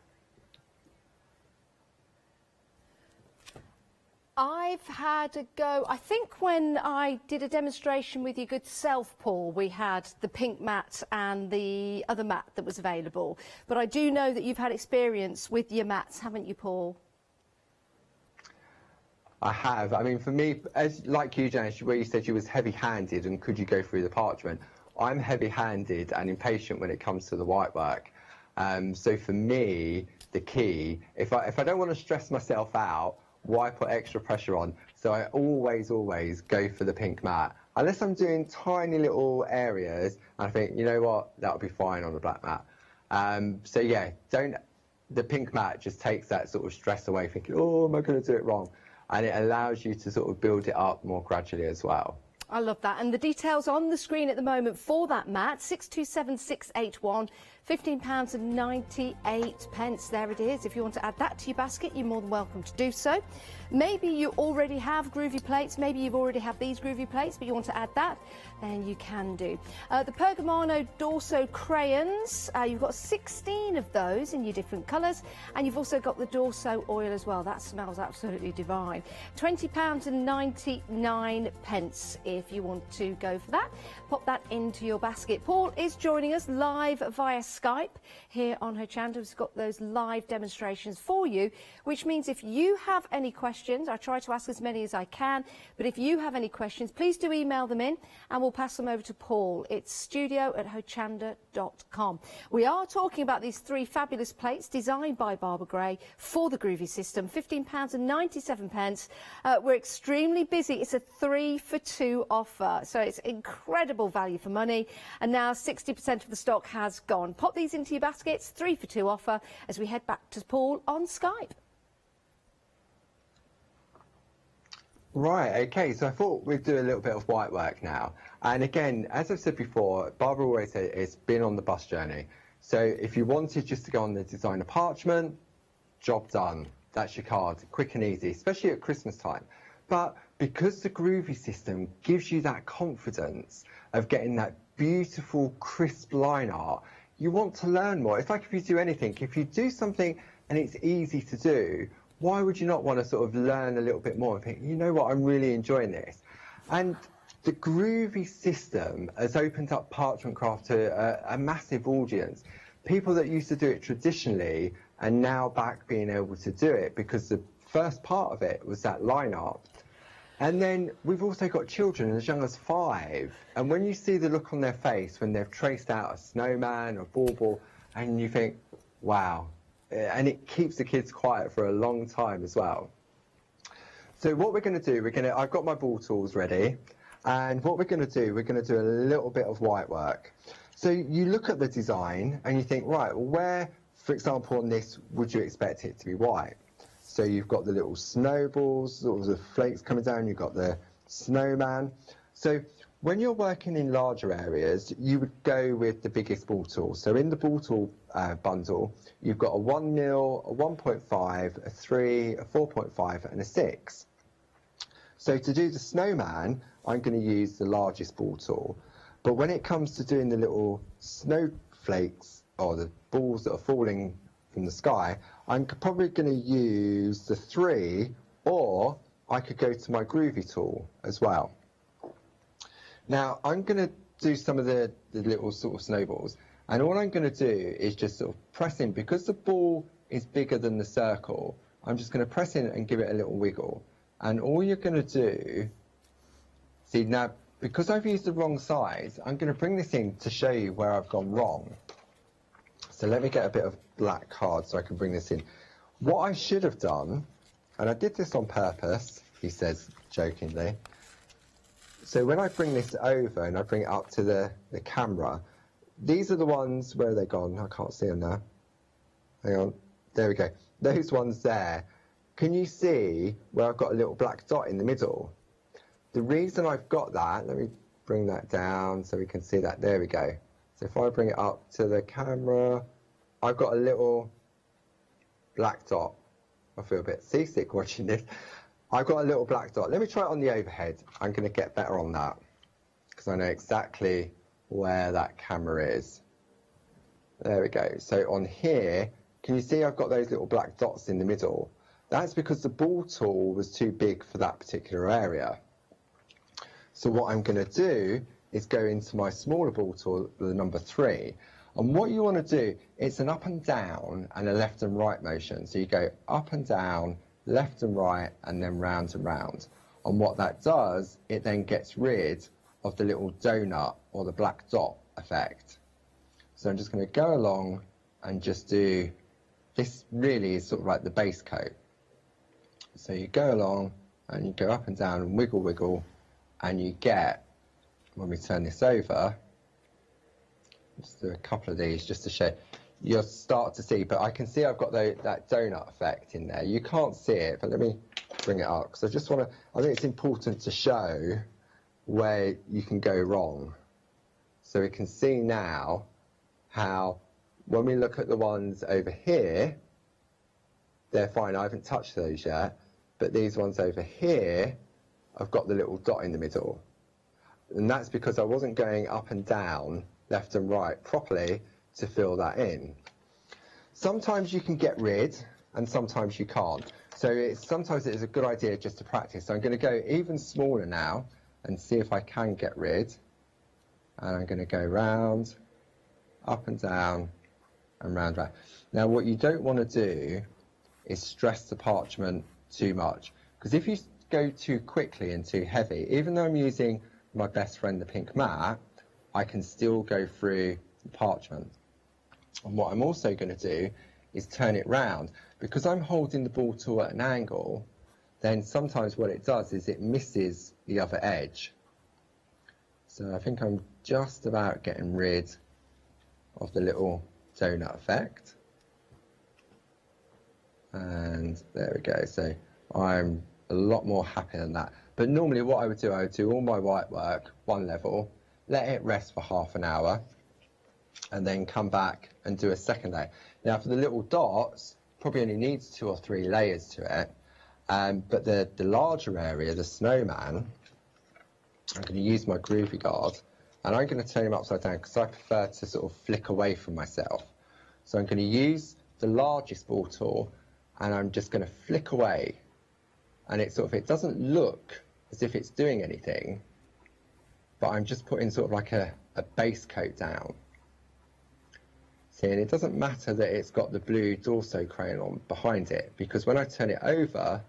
I've had a go. I think when I did a demonstration with your good self, Paul, we had the pink mat and the other mat that was available. But I do know that you've had experience with your mats, haven't you, Paul? I have. I mean, for me, like you, Janice, where you said you was heavy-handed and could you go through the parchment, I'm heavy-handed and impatient when it comes to the white work. So for me, the key, if I don't want to stress myself out, why put extra pressure on? So I always go for the pink mat. Unless I'm doing tiny little areas, and I think, you know what, that'll be fine on the black mat. So yeah, the pink mat just takes that sort of stress away, thinking, oh, am I going to do it wrong? And it allows you to sort of build it up more gradually as well. I love that. And the details on the screen at the moment for that mat, 627681, £15.98. There it is. If you want to add that to your basket, you're more than welcome to do so. Maybe you already have groovy plates, maybe you've already had these groovy plates, but you want to add that, then you can do. The Pergamano Dorso crayons, you've got 16 of those in your different colours, and you've also got the Dorso oil as well. That smells absolutely divine. £20.99 if you want to go for that. Pop that into your basket. Paul is joining us live via Skype here on Hochanda. We've got those live demonstrations for you, which means if you have any questions, I try to ask as many as I can, but if you have any questions, please do email them in and we'll pass them over to Paul. It's studio@hochanda.com. We are talking about these 3 fabulous plates designed by Barbara Gray for the Groovy system, £15.97. We're extremely busy. It's a 3 for 2 offer, so it's incredible value for money, and now 60% of the stock has gone. Pop these into your baskets, 3 for 2 offer, as we head back to Paul on Skype. Right, okay, so I thought we'd do a little bit of white work now. And again, as I've said before, Barbara always said it's been on the bus journey. So if you wanted just to go on the designer parchment, job done. That's your card, quick and easy, especially at Christmas time. But because the Groovy system gives you that confidence of getting that beautiful, crisp line art, you want to learn more. It's like if you do anything, if you do something and it's easy to do, why would you not want to sort of learn a little bit more and think, you know what, I'm really enjoying this? And the Groovy system has opened up parchment craft to a massive audience. People that used to do it traditionally are now back being able to do it because the first part of it was that line art. And then we've also got children as young as 5. And when you see the look on their face when they've traced out a snowman or bauble, and you think, wow. And it keeps the kids quiet for a long time as well. So what we're going to do, I've got my ball tools ready, and what we're going to do a little bit of white work. So you look at the design and you think, right, well, where, for example, on this, would you expect it to be white? So you've got the little snowballs, sort of the flakes coming down, you've got the snowman. So when you're working in larger areas, you would go with the biggest ball tool. So in the ball tool bundle, you've got a 1mm, a 1.5, a 3, a 4.5 and a 6. So to do the snowman, I'm going to use the largest ball tool. But when it comes to doing the little snowflakes or the balls that are falling from the sky, I'm probably going to use the 3, or I could go to my Groovy tool as well. Now, I'm going to do some of the little sort of snowballs, and all I'm going to do is just sort of press in. Because the ball is bigger than the circle, I'm just going to press in and give it a little wiggle. And all you're going to do, see now, because I've used the wrong size, I'm going to bring this in to show you where I've gone wrong. So let me get a bit of black card so I can bring this in. What I should have done, and I did this on purpose, he says jokingly, so when I bring this over and I bring it up to the camera, these are the ones, where are they gone? I can't see them now. Hang on, there we go. Those ones there. Can you see where I've got a little black dot in the middle? The reason I've got that, let me bring that down so we can see that. There we go. So if I bring it up to the camera, I've got a little black dot. I feel a bit seasick watching this. I've got a little black dot. Let me try it on the overhead. I'm going to get better on that because I know exactly where that camera is. There we go. So on here, can you see I've got those little black dots in the middle? That's because the ball tool was too big for that particular area. So what I'm going to do is go into my smaller ball tool, the number 3. And what you want to do, it's an up and down and a left and right motion. So you go up and down, left and right, and then round and round. And what that does, it then gets rid of the little donut or the black dot effect. So I'm just going to go along and just do, this really is sort of like the base coat. So you go along and you go up and down and wiggle, wiggle, and you get, when we turn this over, just do a couple of these just to show, you'll start to see, but I can see I've got that donut effect in there. You can't see it, but let me bring it up, because I just want to, I think it's important to show where you can go wrong. So we can see now how when we look at the ones over here, they're fine. I haven't touched those yet, but these ones over here, I've got the little dot in the middle. And that's because I wasn't going up and down, left and right properly to fill that in. Sometimes you can get rid, and sometimes you can't. So sometimes it is a good idea just to practice. So I'm going to go even smaller now and see if I can get rid. And I'm going to go round, up and down, and round. Now what you don't want to do is stress the parchment too much, because if you go too quickly and too heavy, even though I'm using my best friend the pink mat, I can still go through the parchment. And what I'm also going to do is turn it round. Because I'm holding the ball tool at an angle, then sometimes what it does is it misses the other edge. So I think I'm just about getting rid of the little donut effect. And there we go. So I'm a lot more happy than that. But normally what I would do all my white work, one level, let it rest for half an hour, and then come back and do a second layer. Now for the little dots, probably only needs 2 or 3 layers to it, but the larger area, the snowman, I'm going to use my groovy guard, and I'm going to turn him upside down because I prefer to sort of flick away from myself. So I'm going to use the largest ball tool, and I'm just going to flick away, and it doesn't look as if it's doing anything, but I'm just putting sort of like a base coat down. See, and it doesn't matter that it's got the blue Dorso crayon on behind it, because when I turn it over,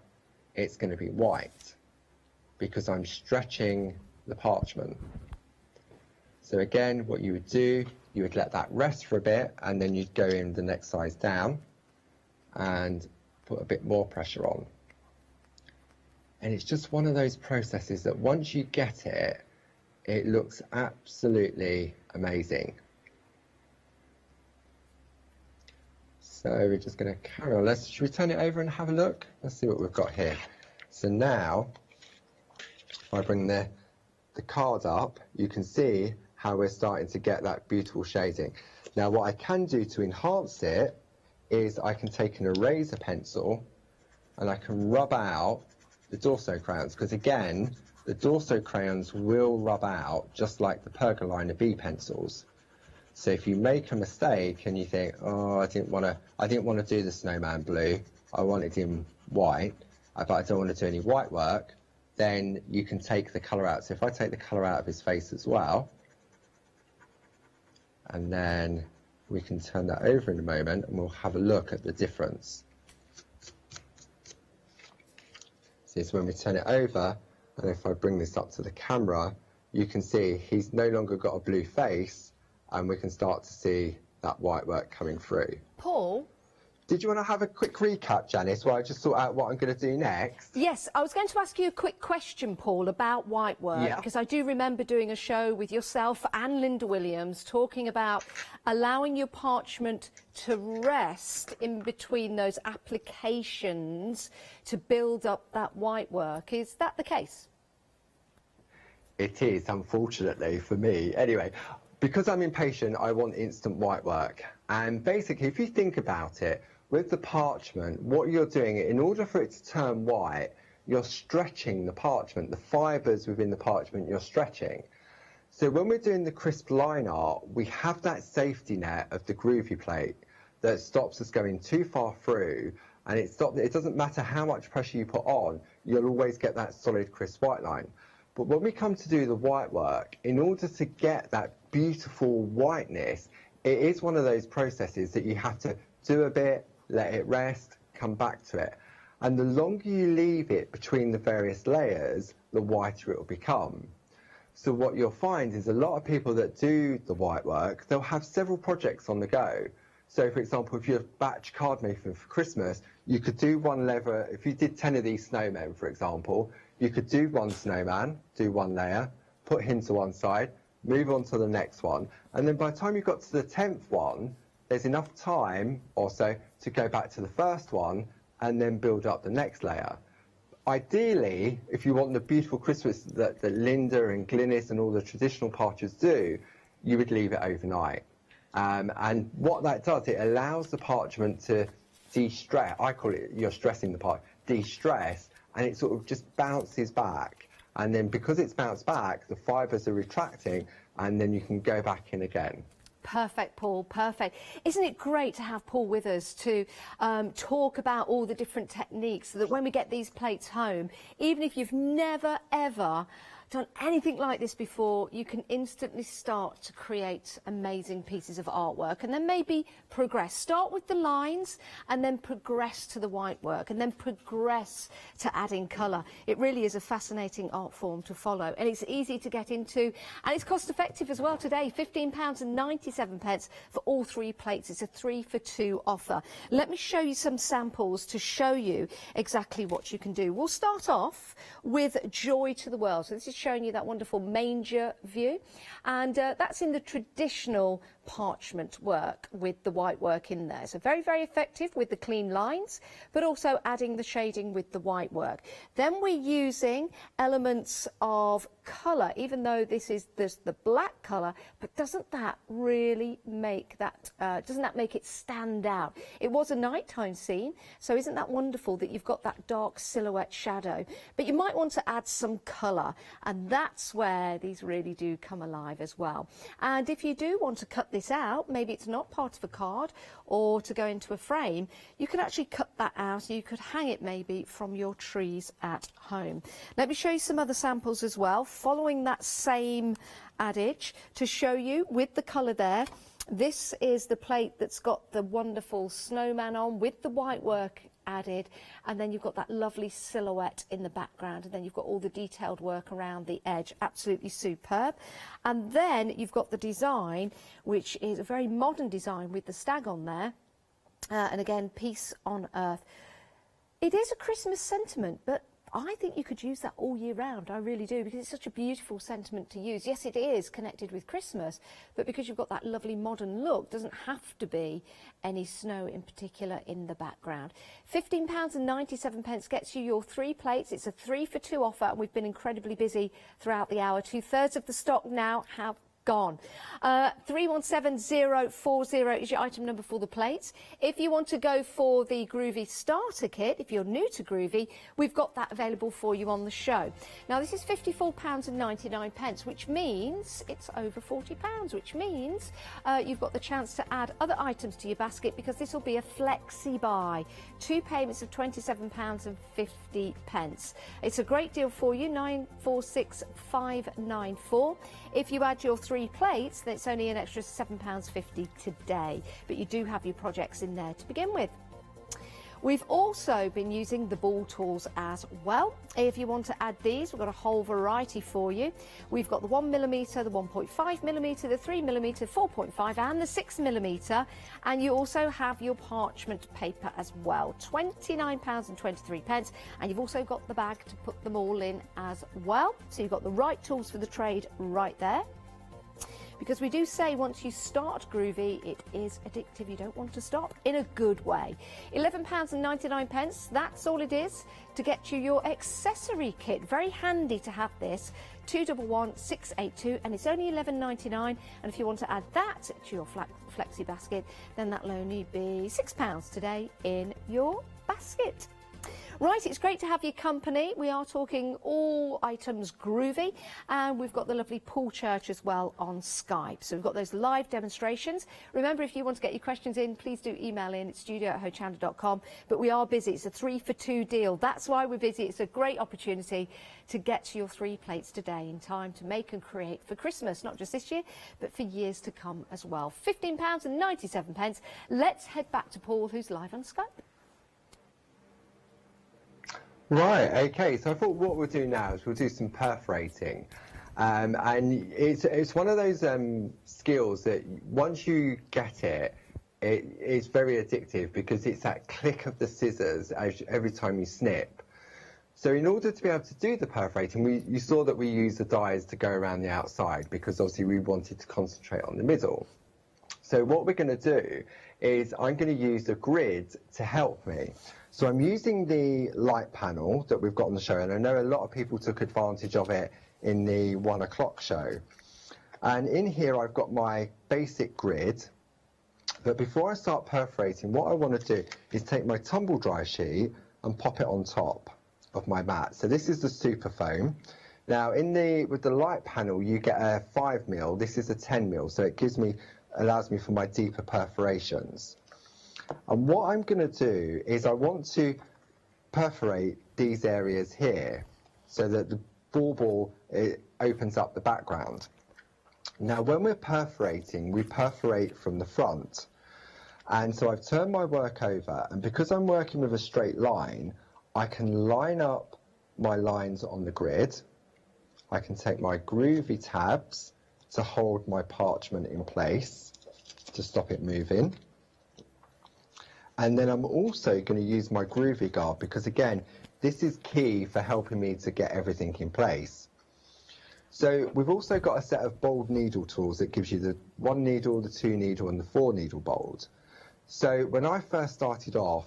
it's going to be white, because I'm stretching the parchment. So again, what you would do, you would let that rest for a bit, and then you'd go in the next size down and put a bit more pressure on. And it's just one of those processes that once you get it, it looks absolutely amazing. So we're just going to carry on. Should we turn it over and have a look? Let's see what we've got here. So now, if I bring the card up, you can see how we're starting to get that beautiful shading. Now what I can do to enhance it is I can take an eraser pencil and I can rub out the Dorso crayons, because again, the Dorso crayons will rub out just like the Pergolina B pencils. So if you make a mistake and you think, oh, I didn't want to do the snowman blue, I want it in white, but I don't want to do any white work, then you can take the colour out. So if I take the colour out of his face as well, and then we can turn that over in a moment and we'll have a look at the difference. See, so when we turn it over, and if I bring this up to the camera, you can see he's no longer got a blue face, and we can start to see that white work coming through. Paul? Did you want to have a quick recap, Janice, while I just sort out what I'm going to do next? Yes, I was going to ask you a quick question, Paul, about white work, because I do remember doing a show with yourself and Linda Williams talking about allowing your parchment to rest in between those applications to build up that white work. Is that the case? It is, unfortunately, for me. Anyway, because I'm impatient, I want instant white work. And basically, if you think about it, with the parchment, what you're doing, in order for it to turn white, you're stretching the parchment. The fibres within the parchment, you're stretching. So when we're doing the crisp line art, we have that safety net of the groovy plate that stops us going too far through, and it doesn't matter how much pressure you put on, you'll always get that solid crisp white line. But when we come to do the white work, in order to get that beautiful whiteness, it is one of those processes that you have to do a bit, let it rest, come back to it. And the longer you leave it between the various layers, the whiter it will become. So what you'll find is a lot of people that do the white work, they'll have several projects on the go. So for example, if you're batch card making for Christmas, you could do one lever. If you did 10 of these snowmen, for example, you could do one snowman, do one layer, put him to one side, move on to the next one, and then by the time you got to the 10th one, there's enough time or so to go back to the first one and then build up the next layer. Ideally, if you want the beautiful Christmas that Linda and Glynis and all the traditional parchers do, you would leave it overnight. And what that does, it allows the parchment to de-stress. I call it, you're stressing the part, de-stress, and it sort of just bounces back. And then because it's bounced back, the fibres are retracting, and then you can go back in again. Perfect, Paul, perfect. Isn't it great to have Paul with us to talk about all the different techniques so that when we get these plates home, even if you've never, ever done anything like this before, you can instantly start to create amazing pieces of artwork and then maybe progress. Start with the lines and then progress to the white work and then progress to adding colour. It really is a fascinating art form to follow, and it's easy to get into, and it's cost effective as well today. £15.97 for all 3 plates. It's a 3 for 2 offer. Let me show you some samples to show you exactly what you can do. We'll start off with Joy to the World. So this is showing you that wonderful manger view, and that's in the traditional parchment work with the white work in there. So very, very effective with the clean lines, but also adding the shading with the white work. Then we're using elements of colour, even though this is the black colour, but doesn't that really make that, doesn't that make it stand out? It was a nighttime scene, so isn't that wonderful that you've got that dark silhouette shadow? But you might want to add some colour, and that's where these really do come alive as well. And if you do want to cut this out, maybe it's not part of a card or to go into a frame, you can actually cut that out. You could hang it maybe from your trees at home. Let me show you some other samples as well, following that same adage, to show you with the colour there. This is the plate that's got the wonderful snowman on with the white work added, and then you've got that lovely silhouette in the background, and then you've got all the detailed work around the edge. Absolutely superb. And then you've got the design, which is a very modern design with the stag on there, and again, peace on earth. It is a Christmas sentiment, but I think you could use that all year round. I really do, because it's such a beautiful sentiment to use. Yes, it is connected with Christmas, but because you've got that lovely modern look, doesn't have to be any snow in particular in the background. £15.97 gets you your 3 plates. It's a 3 for 2 offer, and we've been incredibly busy throughout the hour. 2/3 of the stock now have gone. 317040 is your item number for the plates. If you want to go for the Groovy starter kit, if you're new to Groovy, we've got that available for you on the show. Now this is £54.99, which means it's over £40, which means you've got the chance to add other items to your basket, because this will be a flexi buy. 2 payments of £27.50. It's a great deal for you, 946594. If you add your 3 plates, then it's only an extra £7.50 today, but you do have your projects in there to begin with. We've also been using the ball tools as well. If you want to add these, we've got a whole variety for you. We've got the 1mm, the 1.5mm, the 3mm, 4.5 and the 6mm, and you also have your parchment paper as well. £29.23, and you've also got the bag to put them all in as well. So you've got the right tools for the trade right there. Because we do say once you start Groovy, it is addictive. You don't want to stop, in a good way. £11.99, that's all it is to get you your accessory kit. Very handy to have this. 211682, and it's only £11.99. And if you want to add that to your flexi basket, then that'll only be £6 today in your basket. Right, it's great to have your company. We are talking all items Groovy, and we've got the lovely Paul Church as well on Skype. So we've got those live demonstrations. Remember, if you want to get your questions in, please do email in. It's studio@hochanda.com. But we are busy. It's a 3 for 2 deal. That's why we're busy. It's a great opportunity to get to your 3 plates today in time to make and create for Christmas, not just this year, but for years to come as well. £15.97. Let's head back to Paul, who's live on Skype. Right, okay, so I thought what we'll do now is we'll do some perforating. And it's one of those skills that once you get it, it's very addictive, because it's that click of the scissors every time you snip. So in order to be able to do the perforating, you saw that we use the dies to go around the outside, because obviously we wanted to concentrate on the middle. So what we're going to do is I'm going to use a grid to help me. So I'm using the light panel that we've got on the show, and I know a lot of people took advantage of it in the 1 o'clock show. And in here I've got my basic grid, But before I start perforating, what I want to do is take my tumble dry sheet and pop it on top of my mat. So this is the super foam. Now with the light panel you get a 5mm, this is a 10mm, so it allows me for my deeper perforations. And what I'm going to do is I want to perforate these areas here so that the bauble opens up the background. Now when we're perforating, we perforate from the front. And so I've turned my work over, and because I'm working with a straight line, I can line up my lines on the grid. I can take my groovy tabs to hold my parchment in place to stop it moving. And then I'm also going to use my groovy guard because, again, this is key for helping me to get everything in place. So we've also got a set of bold needle tools that gives you the 1 needle, the 2 needle and the 4 needle bold. So when I first started off,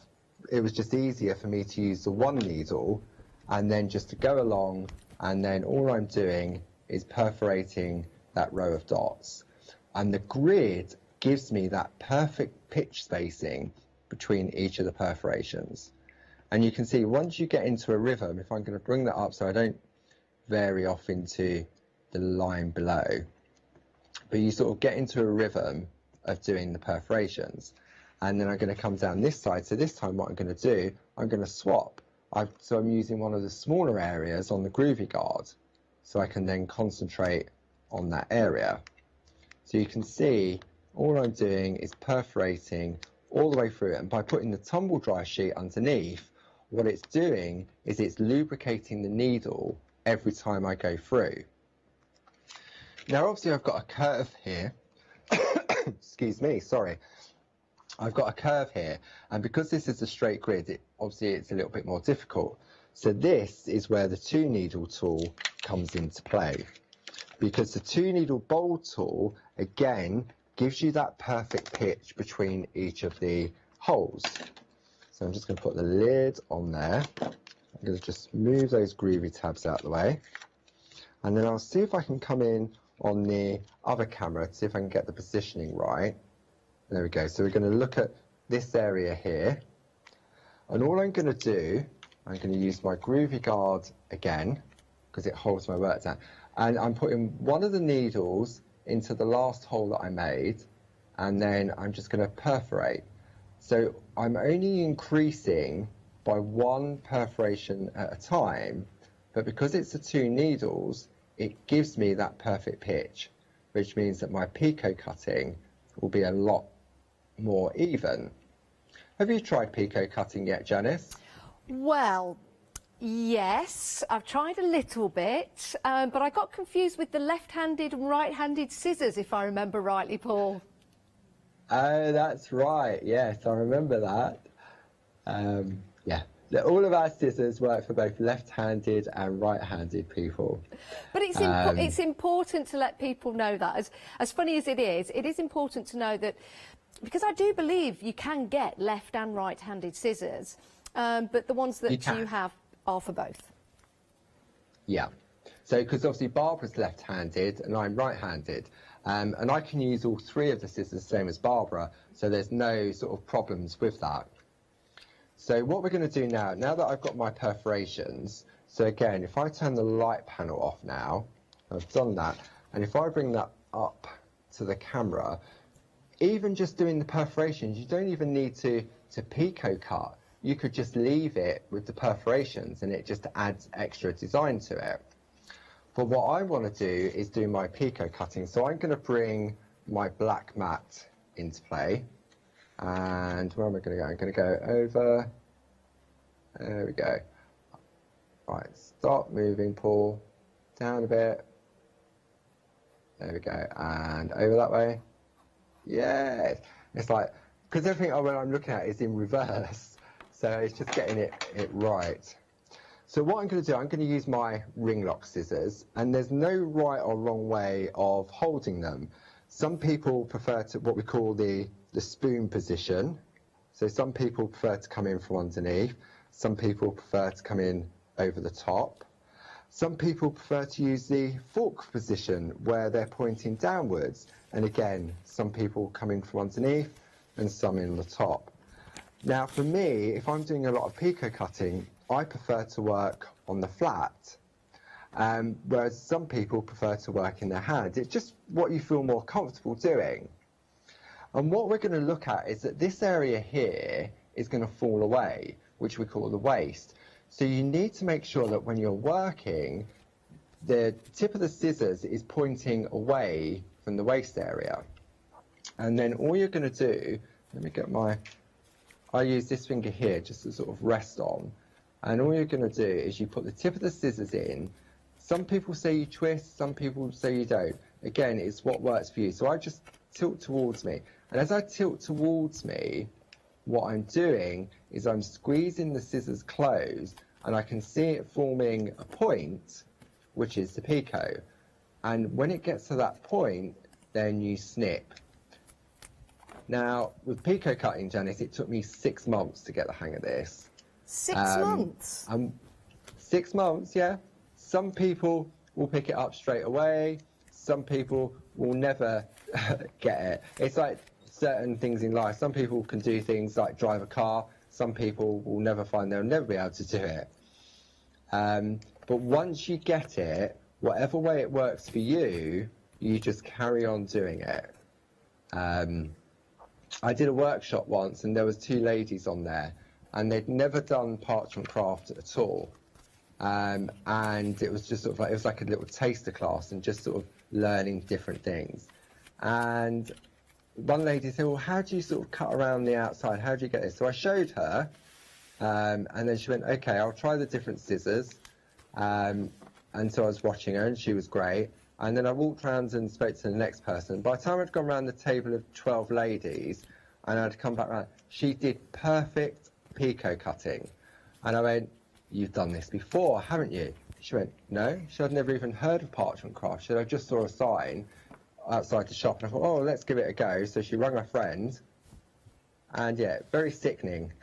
it was just easier for me to use the 1 needle and then just to go along, and then all I'm doing is perforating that row of dots. And the grid gives me that perfect pitch spacing between each of the perforations. And you can see once you get into a rhythm, if I'm going to bring that up so I don't vary off into the line below, but you sort of get into a rhythm of doing the perforations. And then I'm going to come down this side. So this time what I'm going to do, I'm going to swap. So I'm using one of the smaller areas on the groovy guard, so I can then concentrate on that area. So you can see all I'm doing is perforating all the way through it, and by putting the tumble dry sheet underneath, what it's doing is it's lubricating the needle every time I go through. Now obviously I've got a curve here. Excuse me, sorry. I've got a curve here, and because this is a straight grid, obviously it's a little bit more difficult. So this is where the 2 needle tool comes into play, because the 2 needle bold tool again gives you that perfect pitch between each of the holes. So I'm just going to put the lid on there. I'm going to just move those groovy tabs out of the way, and then I'll see if I can come in on the other camera to see if I can get the positioning right. There we go. So we're going to look at this area here, and all I'm going to do, I'm going to use my groovy guard again because it holds my work down, and I'm putting one of the needles into the last hole that I made, and then I'm just going to perforate. So I'm only increasing by 1 perforation at a time, but because it's the 2 needles, it gives me that perfect pitch, which means that my picot cutting will be a lot more even. Have you tried picot cutting yet, Janice? Well, yes, I've tried a little bit, but I got confused with the left-handed and right-handed scissors, if I remember rightly, Paul. Oh, that's right. Yes, I remember that. Yeah, all of our scissors work for both left-handed and right-handed people. But it's important to let people know that. As funny as it is important to know that, because I do believe you can get left and right-handed scissors, but the ones that you have are for both. Yeah. So, because obviously Barbara's left-handed and I'm right-handed, and I can use all 3 of the scissors the same as Barbara, so there's no sort of problems with that. So what we're going to do now that I've got my perforations, so again, if I turn the light panel off now, I've done that, and if I bring that up to the camera, even just doing the perforations, you don't even need to picot cut. You could just leave it with the perforations and it just adds extra design to it. But what I want to do is do my picot cutting, so I'm going to bring my black mat into play. And where am I going to go? I'm going to go over. There we go. Right, stop moving, Paul. Down a bit. There we go. And over that way. Yeah. It's like, because everything when I'm looking at is in reverse. So it's just getting it right. So what I'm going to do, I'm going to use my ring lock scissors. And there's no right or wrong way of holding them. Some people prefer to what we call the spoon position. So some people prefer to come in from underneath. Some people prefer to come in over the top. Some people prefer to use the fork position where they're pointing downwards. And again, some people come in from underneath and some in the top. Now for me, if I'm doing a lot of pico cutting, I prefer to work on the flat, whereas some people prefer to work in their hand. It's just what you feel more comfortable doing. And what we're going to look at is that this area here is going to fall away, which we call the waist. So you need to make sure that when you're working, the tip of the scissors is pointing away from the waist area. And then all you're going to do, let me get I use this finger here just to sort of rest on. And all you're going to do is you put the tip of the scissors in. Some people say you twist, some people say you don't. Again, it's what works for you. So I just tilt towards me. And as I tilt towards me, what I'm doing is I'm squeezing the scissors closed, and I can see it forming a point, which is the picot. And when it gets to that point, then you snip. Now, with picot cutting, Janice, it took me 6 months to get the hang of this. 6 months? 6 months, yeah. Some people will pick it up straight away. Some people will never get it. It's like certain things in life. Some people can do things like drive a car. Some people will never find they'll never be able to do it. But once you get it, whatever way it works for you, you just carry on doing it. I did a workshop once, and there was 2 ladies on there, and they'd never done parchment craft at all. And it was just sort of like, it was like a little taster class and just sort of learning different things. And one lady said, well, how do you sort of cut around the outside? How do you get this? So I showed her, and then she went, okay, I'll try the different scissors. And so I was watching her, and she was great. And then I walked around and spoke to the next person. By the time I'd gone around the table of 12 ladies, and I'd come back around, she did perfect picot cutting. And I went, you've done this before, haven't you? She went, no. She had never even heard of parchment craft. She said, I just saw a sign outside the shop, and I thought, oh, let's give it a go. So she rang her friend, and yeah, very sickening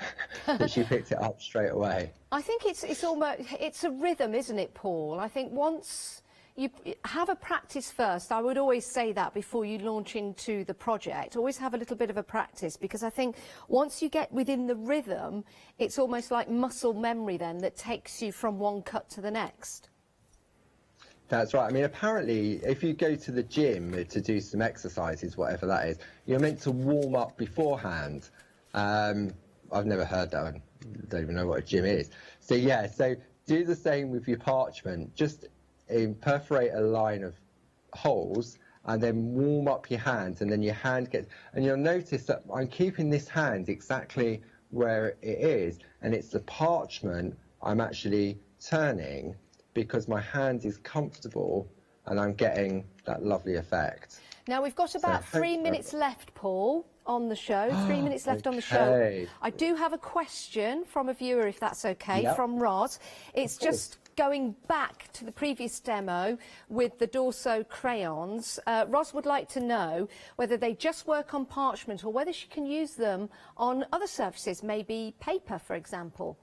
that she picked it up straight away. I think it's almost, it's a rhythm, isn't it, Paul? I think once you have a practice first, I would always say that before you launch into the project, always have a little bit of a practice, because I think once you get within the rhythm, it's almost like muscle memory then that takes you from one cut to the next. That's right. I mean, apparently, if you go to the gym to do some exercises, whatever that is, you're meant to warm up beforehand. I've never heard that. I don't even know what a gym is. So, yeah, so do the same with your parchment. Just perforate a line of holes and then warm up your hand, and then your hand gets... And you'll notice that I'm keeping this hand exactly where it is, and it's the parchment I'm actually turning, because my hand is comfortable and I'm getting that lovely effect. Now, we've got about 3 minutes left, Paul, on the show. 3 minutes left on the show. I do have a question from a viewer, if that's okay, from Roz. It's just going back to the previous demo with the Dorso crayons. Roz would like to know whether they just work on parchment or whether she can use them on other surfaces, maybe paper, for example.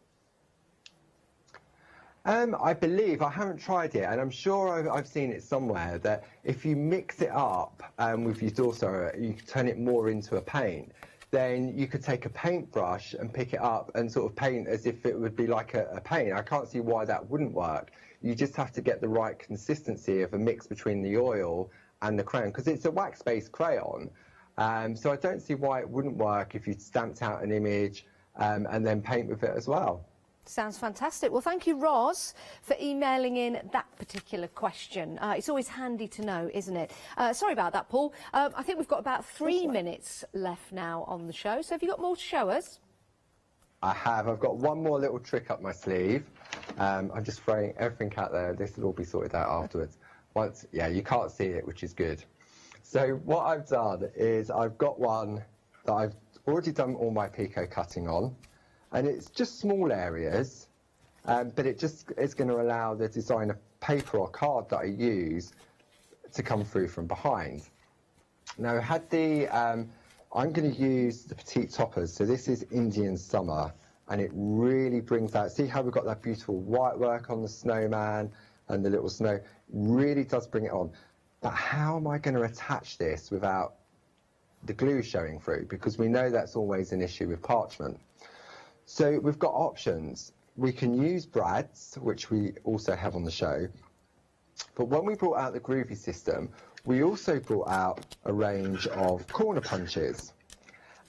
I believe, I haven't tried it, and I'm sure I've seen it somewhere, that if you mix it up with your Dorso, you turn it more into a paint, then you could take a paintbrush and pick it up and sort of paint as if it would be like a paint. I can't see why that wouldn't work. You just have to get the right consistency of a mix between the oil and the crayon, because it's a wax-based crayon. So I don't see why it wouldn't work if you stamped out an image and then paint with it as well. Sounds fantastic. Well, thank you, Roz, for emailing in that particular question. It's always handy to know, isn't it? Sorry about that, Paul. I think we've got about 3 minutes left now on the show. So have you got more to show us? I have. I've got one more little trick up my sleeve. I'm just throwing everything out there. This will all be sorted out afterwards. Yeah, you can't see it, which is good. So what I've done is I've got one that I've already done all my picot cutting on. And it's just small areas, but it's going to allow the design of paper or card that I use to come through from behind. Now, I'm going to use the petite toppers. So this is Indian Summer, and it really brings out, see how we've got that beautiful white work on the snowman and the little snow? Really does bring it on. But how am I going to attach this without the glue showing through, because we know that's always an issue with parchment. So we've got options. We can use brads, which we also have on the show, but when we brought out the Groovy system, we also brought out a range of corner punches.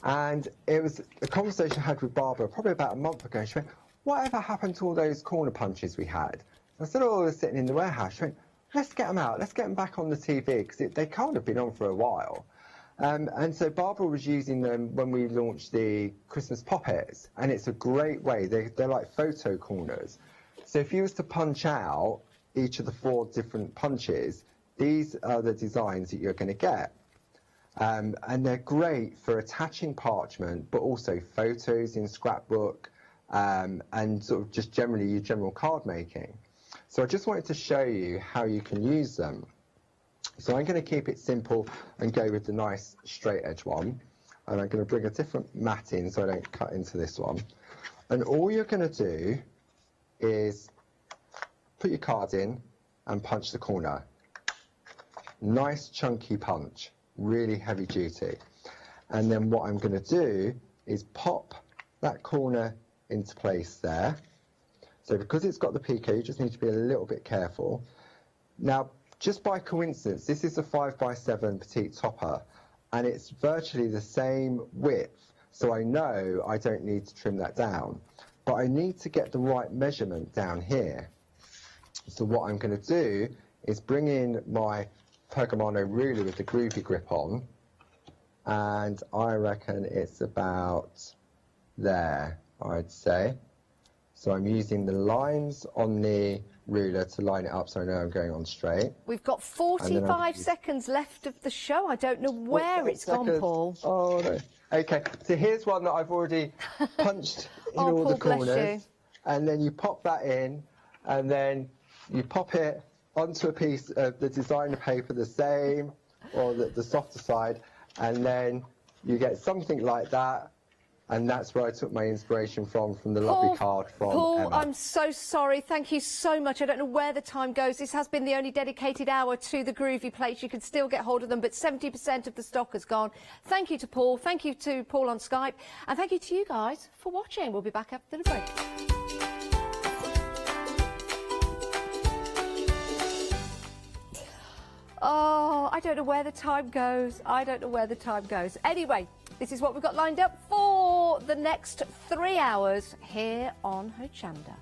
And it was a conversation I had with Barbara probably about a month ago. She went, whatever happened to all those corner punches we had? I said, oh, they're sitting in the warehouse. She went, let's get them out. Let's get them back on the TV, because they can't have been on for a while. And so Barbara was using them when we launched the Christmas Pop-Its, and it's a great way. They're like photo corners. So if you was to punch out each of the 4 different punches, these are the designs that you're going to get. And they're great for attaching parchment, but also photos in scrapbook, and sort of just generally your general card making. So I just wanted to show you how you can use them. So I'm going to keep it simple and go with the nice straight edge one. And I'm going to bring a different mat in so I don't cut into this one. And all you're going to do is put your card in and punch the corner. Nice chunky punch, really heavy duty. And then what I'm going to do is pop that corner into place there. So because it's got the picot, you just need to be a little bit careful. Now, just by coincidence, this is a 5x7 petite topper, and it's virtually the same width, so I know I don't need to trim that down. But I need to get the right measurement down here. So what I'm going to do is bring in my Pergamano ruler with the Groovy grip on, and I reckon it's about there, I'd say. So I'm using the lines on the ruler to line it up so I know I'm going on straight. We've got 45 seconds left of the show. I don't know where it's gone, Paul. Oh, no. OK, so here's one that I've already punched in all Paul, the corners. bless you. And then you pop that in, and then you pop it onto a piece of the designer paper, the same, or the softer side, and then you get something like that. And that's where I took my inspiration from the lovely card from Paul, Emma. I'm so sorry. Thank you so much. I don't know where the time goes. This has been the only dedicated hour to the Groovy plates. You can still get hold of them, but 70% of the stock has gone. Thank you to Paul. Thank you to Paul on Skype. And thank you to you guys for watching. We'll be back after the break. Oh, I don't know where the time goes. I don't know where the time goes. Anyway, this is what we've got lined up for the next 3 hours here on Hochanda.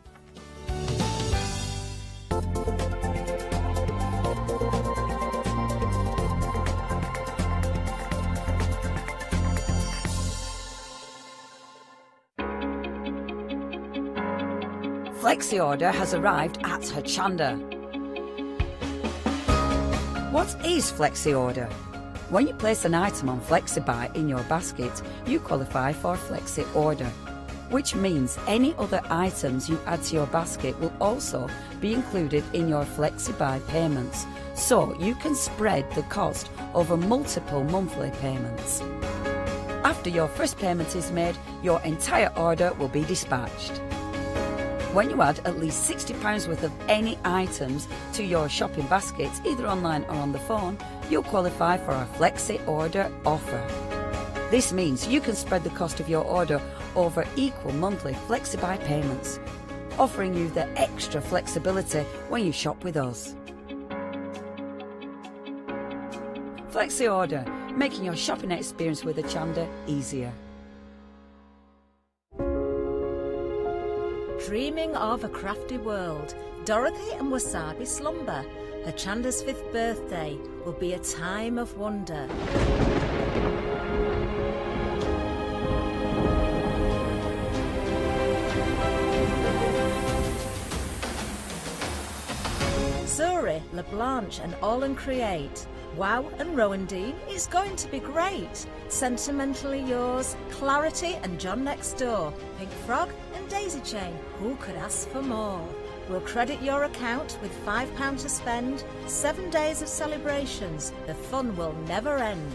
Flexi order has arrived at Hochanda. What is Flexi order? When you place an item on FlexiBuy in your basket, you qualify for Flexi order, which means any other items you add to your basket will also be included in your FlexiBuy payments, so you can spread the cost over multiple monthly payments. After your first payment is made, your entire order will be dispatched. When you add at least £60 worth of any items to your shopping basket, either online or on the phone, you'll qualify for our Flexi order offer. This means you can spread the cost of your order over equal monthly FlexiBuy payments, offering you the extra flexibility when you shop with us. Flexi order, making your shopping experience with Hochanda easier. Dreaming of a crafty world, Dorothy and Wasabi slumber. Hochanda's 5th birthday will be a time of wonder. Zuri, LeBlanche and Olin create. Wow and Rowandine is going to be great. Sentimentally yours, Clarity and John Next Door. Pink Frog and Daisy Chain. Who could ask for more? We'll credit your account with £5 to spend. 7 days of celebrations. The fun will never end.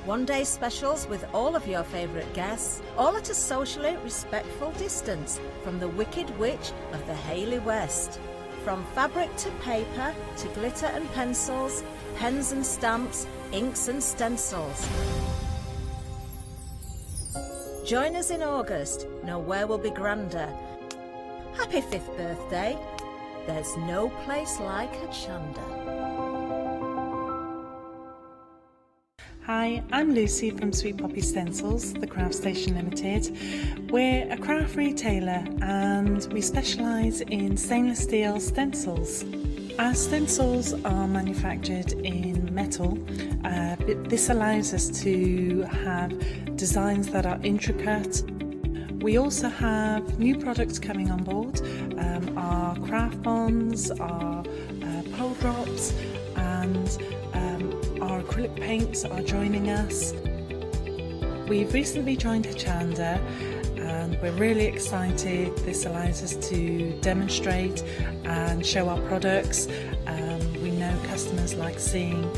One-day specials with all of your favourite guests, all at a socially respectful distance from the Wicked Witch of the Haley West. From fabric to paper, to glitter and pencils, pens and stamps, inks and stencils. Join us in August. Nowhere will be grander. Happy 5th birthday. There's no place like Hochanda. Hi, I'm Lucy from Sweet Poppy Stencils, the Craft Station Limited. We're a craft retailer and we specialise in stainless steel stencils. Our stencils are manufactured in metal. This allows us to have designs that are intricate. We also have new products coming on board, our craft bonds, our pole drops, and our acrylic paints are joining us. We've recently joined Hochanda and we're really excited. This allows us to demonstrate and show our products. We know customers like seeing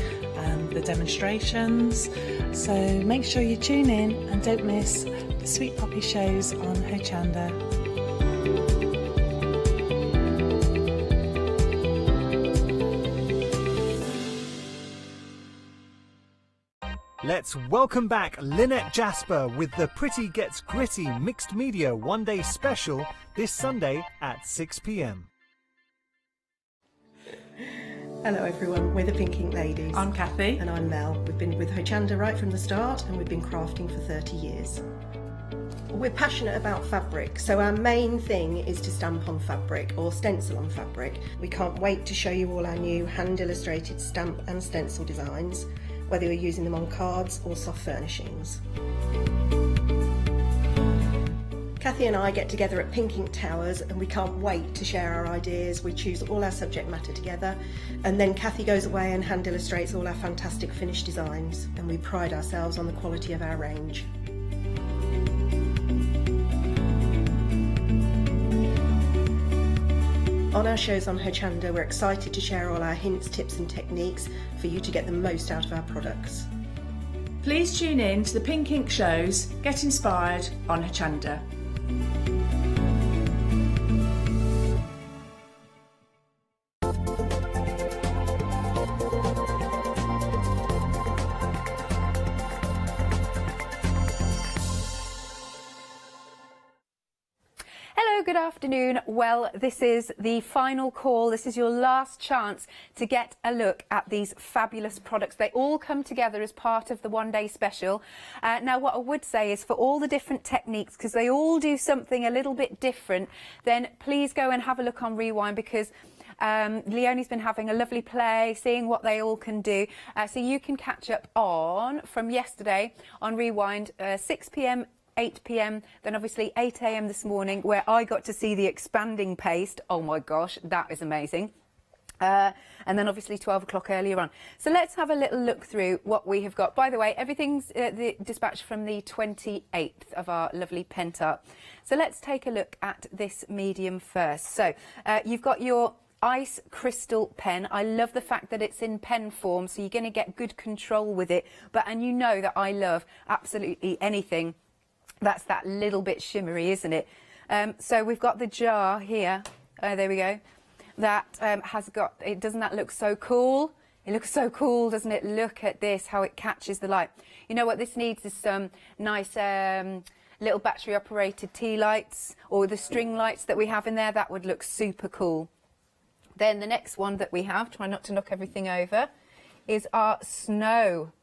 the demonstrations, so make sure you tune in and don't miss the Sweet Poppy shows on Hochanda. Let's welcome back Lynette Jasper with the Pretty Gets Gritty Mixed Media One-Day Special this Sunday at 6 p.m. Hello everyone, we're the Pink Ink Ladies. I'm Kathy. And I'm Mel. We've been with Hochanda right from the start and we've been crafting for 30 years. We're passionate about fabric, so our main thing is to stamp on fabric or stencil on fabric. We can't wait to show you all our new hand-illustrated stamp and stencil designs, whether you're using them on cards or soft furnishings. Kathy and I get together at Pink Ink Towers and we can't wait to share our ideas. We choose all our subject matter together and then Kathy goes away and hand illustrates all our fantastic finished designs, and we pride ourselves on the quality of our range. On our shows on Hochanda, we're excited to share all our hints, tips and techniques for you to get the most out of our products. Please tune in to the Pink Ink shows, Get Inspired on Hochanda. Good afternoon. Well, this is the final call. This is your last chance to get a look at these fabulous products. They all come together as part of the one-day special. Now, what I would say is for all the different techniques, because they all do something a little bit different, then please go and have a look on Rewind, because Leonie's been having a lovely play, seeing what they all can do. So you can catch up on, from yesterday, on Rewind, 6 p.m, 8 p.m, then obviously 8 a.m. this morning, where I got to see the expanding paste. Oh my gosh, that is amazing. And then obviously 12 o'clock earlier on. So let's have a little look through what we have got. By the way, everything's the dispatch from the 28th of our lovely Pentart. So let's take a look at this medium first. So you've got your ice crystal pen. I love the fact that it's in pen form, so you're going to get good control with it. And you know that I love absolutely anything that's that little bit shimmery, isn't it? So we've got the jar here. There we go. That has got, doesn't that look so cool? It looks so cool, doesn't it? Look at this, how it catches the light. You know what this needs is some nice little battery operated tea lights, or the string lights that we have in there. That would look super cool. Then the next one that we have, try not to knock everything over, is our snow.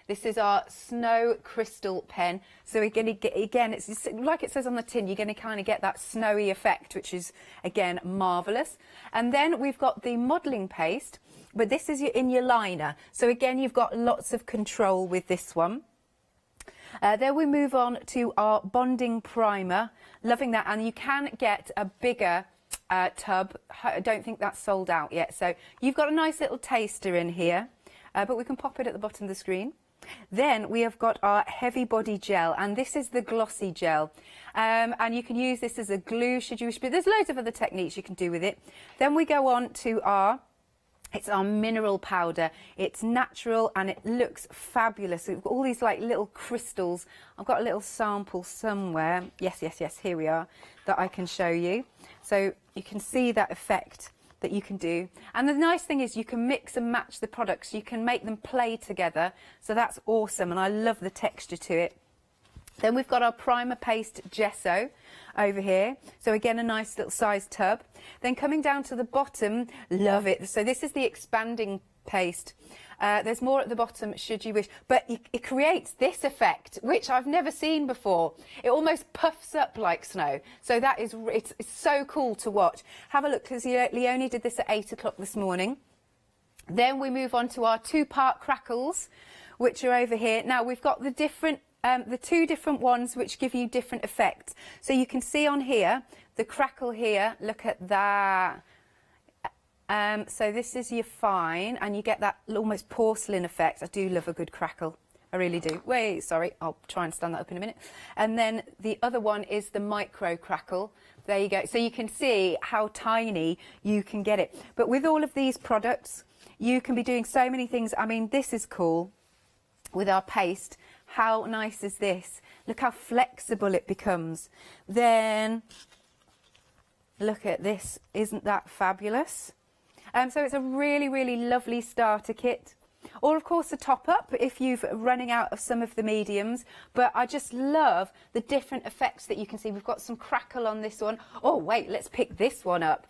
This is our snow crystal pen. So we're going to get, again, it's just, like it says on the tin, you're going to kind of get that snowy effect, which is, again, marvellous. And then we've got the modelling paste, but this is in your liner. So again, you've got lots of control with this one. Then we move on to our bonding primer. Loving that. And you can get a bigger tub. I don't think that's sold out yet. So you've got a nice little taster in here, but we can pop it at the bottom of the screen. Then we have got our heavy body gel, and this is the glossy gel, and you can use this as a glue should you wish, but there's loads of other techniques you can do with it. Then we go on to our mineral powder. It's natural and it looks fabulous. We've got all these like little crystals. I've got a little sample somewhere. Yes, here we are, that I can show you. So you can see that effect that you can do. And the nice thing is you can mix and match the products. You can make them play together. So that's awesome, and I love the texture to it. Then we've got our primer paste gesso over here. So again, a nice little sized tub. Then coming down to the bottom, love it. So this is the expanding paste. There's more at the bottom should you wish, but it creates this effect, which I've never seen before. It almost puffs up like snow. So that is, it's so cool to watch. Have a look, because Leonie did this at 8 o'clock this morning. Then we move on to our 2-part crackles, which are over here. Now we've got the different, the 2 different ones which give you different effects. So you can see on here, the crackle here, look at that. So this is your fine, and you get that almost porcelain effect. I do love a good crackle. I really do. Wait, sorry, I'll try and stand that up in a minute. And then the other one is the micro crackle. There you go. So you can see how tiny you can get it. But with all of these products, you can be doing so many things. I mean, this is cool with our paste. How nice is this? Look how flexible it becomes. Then look at this. Isn't that fabulous? So it's a really, really lovely starter kit. Or, of course, a top-up if you're running out of some of the mediums. But I just love the different effects that you can see. We've got some crackle on this one. Oh, wait, let's pick this one up.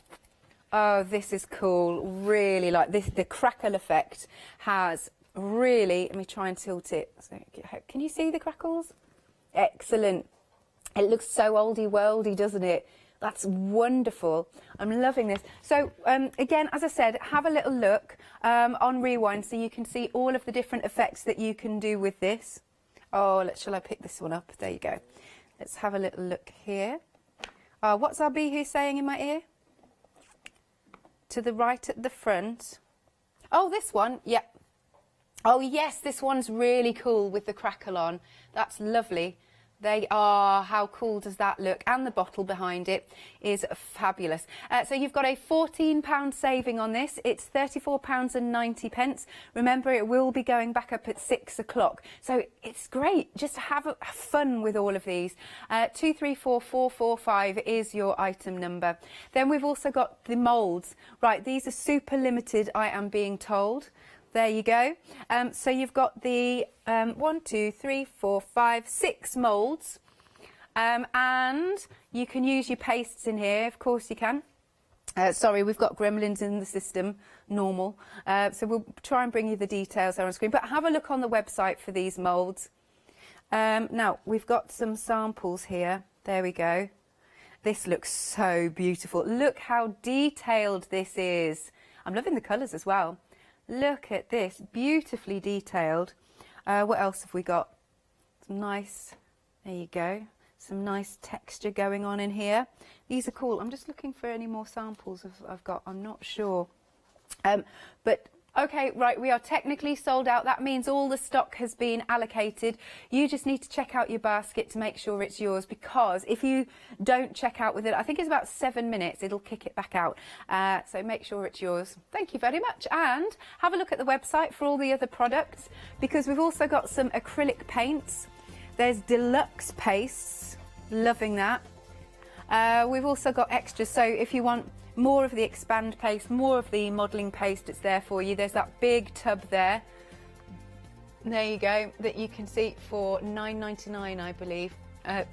Oh, this is cool. Really like this. The crackle effect has really... Let me try and tilt it. So, can you see the crackles? Excellent. It looks so oldie-worldy, doesn't it? That's wonderful. I'm loving this. So, again, as I said, have a little look on Rewind so you can see all of the different effects that you can do with this. Oh, shall I pick this one up? There you go. Let's have a little look here. What's our Bihu saying in my ear? To the right at the front. Oh, this one. Yep. Oh, yes, this one's really cool with the crackle on. That's lovely. They are, how cool does that look? And the bottle behind it is fabulous. So you've got a £14 saving on this. It's £34.90. Remember, it will be going back up at 6 o'clock. So it's great. Just have fun with all of these. 234445 is your item number. Then we've also got the moulds. Right, these are super limited, I am being told. There you go. So you've got the 1, 2, 3, 4, 5, 6 moulds. And you can use your pastes in here, of course you can. Sorry, we've got gremlins in the system, normal. So we'll try and bring you the details there on screen. But have a look on the website for these moulds. Now, we've got some samples here. There we go. This looks so beautiful. Look how detailed this is. I'm loving the colours as well. Look at this, beautifully detailed. What else have we got? Some nice, there you go, some nice texture going on in here. These are cool. I'm just looking for any more samples I've got. I'm not sure. But okay, right, we are technically sold out. That means all the stock has been allocated. You just need to check out your basket to make sure it's yours, because if you don't check out with it, I think it's about 7 minutes, it'll kick it back out. So make sure it's yours. Thank you very much. And have a look at the website for all the other products, because we've also got some acrylic paints. There's deluxe pastes. Loving that. We've also got extras. So if you want more of the expand paste, more of the modelling paste, it's there for you. There's that big tub there. There you go, that you can see for £9.99, I believe,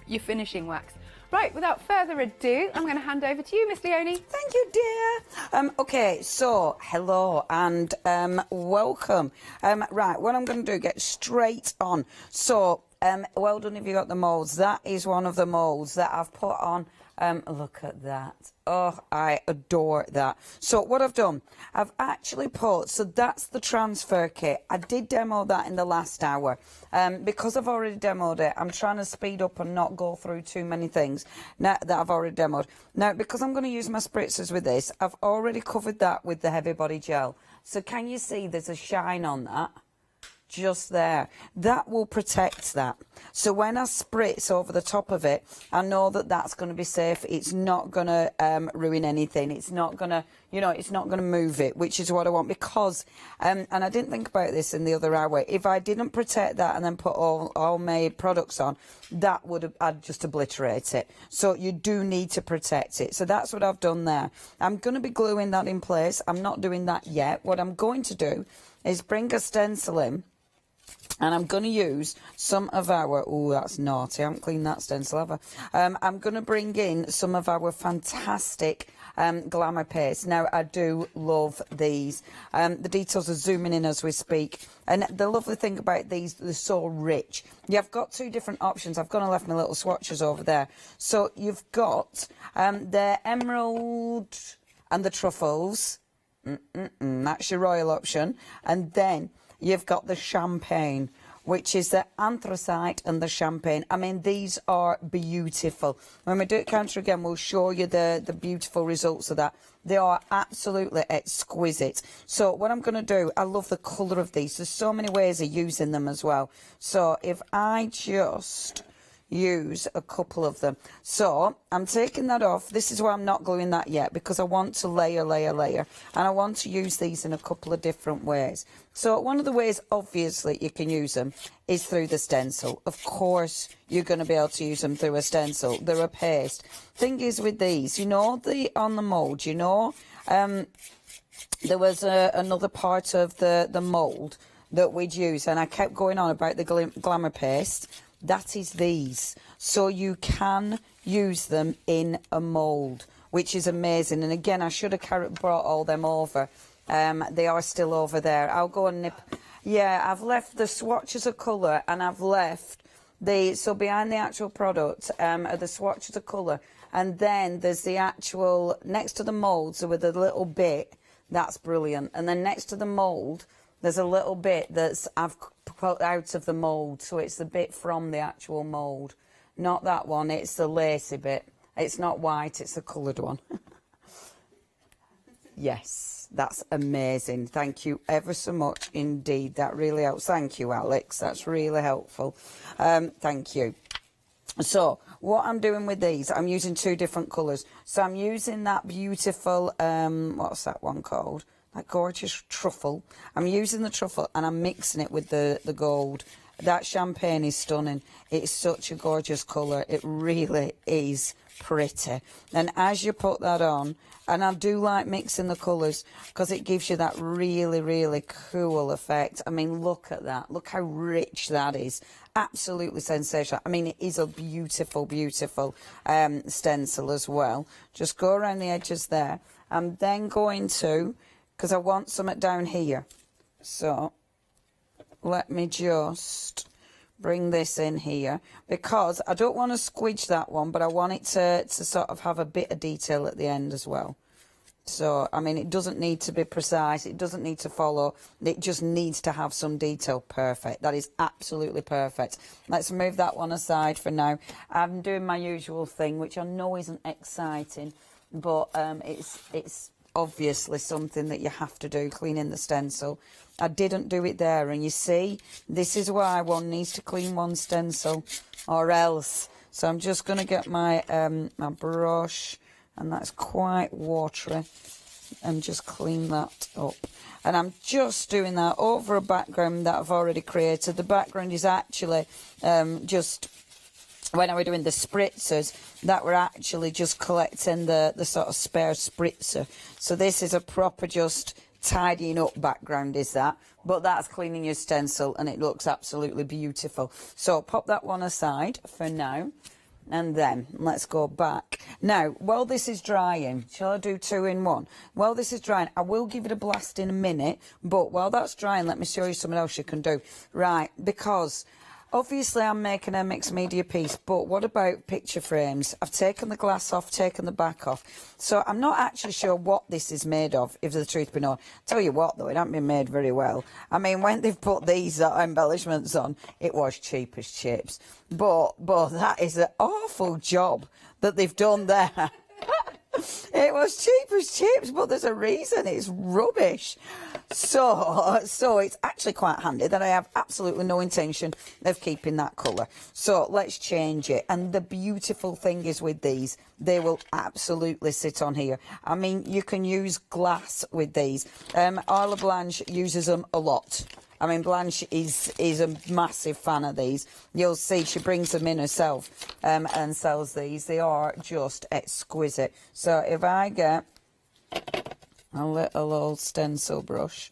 your finishing wax. Right, without further ado, I'm going to hand over to you, Miss Leonie. Thank you, dear. Okay, so hello and welcome. Right, what I'm going to do, get straight on. So, well done if you got the moulds. That is one of the moulds that I've put on. Look at that. Oh, I adore that. So what I've done, I've actually put, so that's the transfer kit. I did demo that in the last hour. Because I've already demoed it, I'm trying to speed up and not go through too many things now that I've already demoed. Now, because I'm going to use my spritzers with this, I've already covered that with the heavy body gel. So can you see there's a shine on that? Just there. That will protect that. So when I spritz over the top of it, I know that that's going to be safe. It's not going to ruin anything. It's not going to, you know, it's not going to move it, which is what I want. Because, and I didn't think about this in the other hour, if I didn't protect that and then put all made products on, that would have, I'd just obliterate it. So you do need to protect it. So that's what I've done there. I'm going to be gluing that in place. I'm not doing that yet. What I'm going to do is bring a stencil in. And I'm going to use some of our... Oh, that's naughty. I haven't cleaned that stencil, have I? I'm going to bring in some of our fantastic glamour paste. Now, I do love these. The details are zooming in as we speak. And the lovely thing about these, they're so rich. You've got two different options. I've gone and left my little swatches over there. So you've got the emerald and the truffles. That's your royal option. And then you've got the champagne, which is the anthracite and the champagne. I mean, these are beautiful. When we do it counter again, we'll show you the beautiful results of that. They are absolutely exquisite. So what I'm going to do, I love the colour of these. There's so many ways of using them as well. So if I just use a couple of them. So I'm taking that off. This is why I'm not gluing that yet, because I want to layer, and I want to use these in a couple of different ways. So one of the ways, obviously, you can use them is through the stencil. Of course, you're going to be able to use them through a stencil. They're a paste. Thing is with these, you know, on the mould, you know, there was another part of the mould that we'd use, and I kept going on about the glamour paste. That is these. So you can use them in a mould, which is amazing. And again, I should have brought all them over. They are still over there. I'll go and nip. Yeah, I've left the swatches of colour, and I've left so behind the actual product are the swatches of colour. And then there's the actual, next to the mould, so with a little bit, that's brilliant. And then next to the mould, there's a little bit I've put out of the mould, so it's the bit from the actual mould. Not that one, it's the lacy bit. It's not white, it's the coloured one. Yes, that's amazing. Thank you ever so much indeed. That really helps. Thank you, Alex. That's really helpful. Thank you. So what I'm doing with these, I'm using two different colours. So I'm using that beautiful, what's that one called? That gorgeous truffle. I'm using the truffle and I'm mixing it with the gold. That champagne is stunning. It's such a gorgeous colour. It really is pretty. And as you put that on, and I do like mixing the colours because it gives you that really, really cool effect. I mean, look at that. Look how rich that is. Absolutely sensational. I mean, it is a beautiful, beautiful stencil as well. Just go around the edges there. I'm then going to... because I want something down here. So let me just bring this in here, because I don't want to squidge that one, but I want it to sort of have a bit of detail at the end as well. So, I mean, it doesn't need to be precise. It doesn't need to follow. It just needs to have some detail. Perfect. That is absolutely perfect. Let's move that one aside for now. I'm doing my usual thing, which I know isn't exciting, but it's obviously something that you have to do, cleaning the stencil. I didn't do it there, and you see, this is why one needs to clean one stencil, or else. So I'm just going to get my my brush, and that's quite watery, and just clean that up. And I'm just doing that over a background that I've already created. The background is actually just... when I were doing the spritzers, that were actually just collecting the sort of spare spritzer. So this is a proper just tidying up background, is that? But that's cleaning your stencil, and it looks absolutely beautiful. So pop that one aside for now, and then let's go back. Now, while this is drying, shall I do two in one? While this is drying, I will give it a blast in a minute, but while that's drying, let me show you something else you can do. Right, because... obviously, I'm making a mixed media piece, but what about picture frames? I've taken the glass off, taken the back off. So I'm not actually sure what this is made of, if the truth be known. Tell you what, though, it hasn't been made very well. I mean, when they've put these embellishments on, it was cheap as chips. But that is an awful job that they've done there. It was cheap as chips, but there's a reason. It's rubbish. So it's actually quite handy that I have absolutely no intention of keeping that colour. So let's change it. And the beautiful thing is with these, they will absolutely sit on here. I mean, you can use glass with these. Arla Blanche uses them a lot. I mean, Blanche is a massive fan of these. You'll see she brings them in herself and sells these. They are just exquisite. So if I get a little old stencil brush.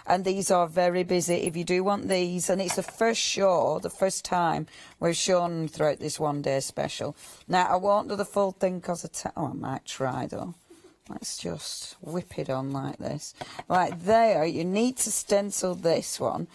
And these are very busy. If you do want these, and it's the first time we've shown throughout this one-day special. Now, I won't do the full thing because I might try, though. Let's just whip it on like this. Like there, you need to stencil this one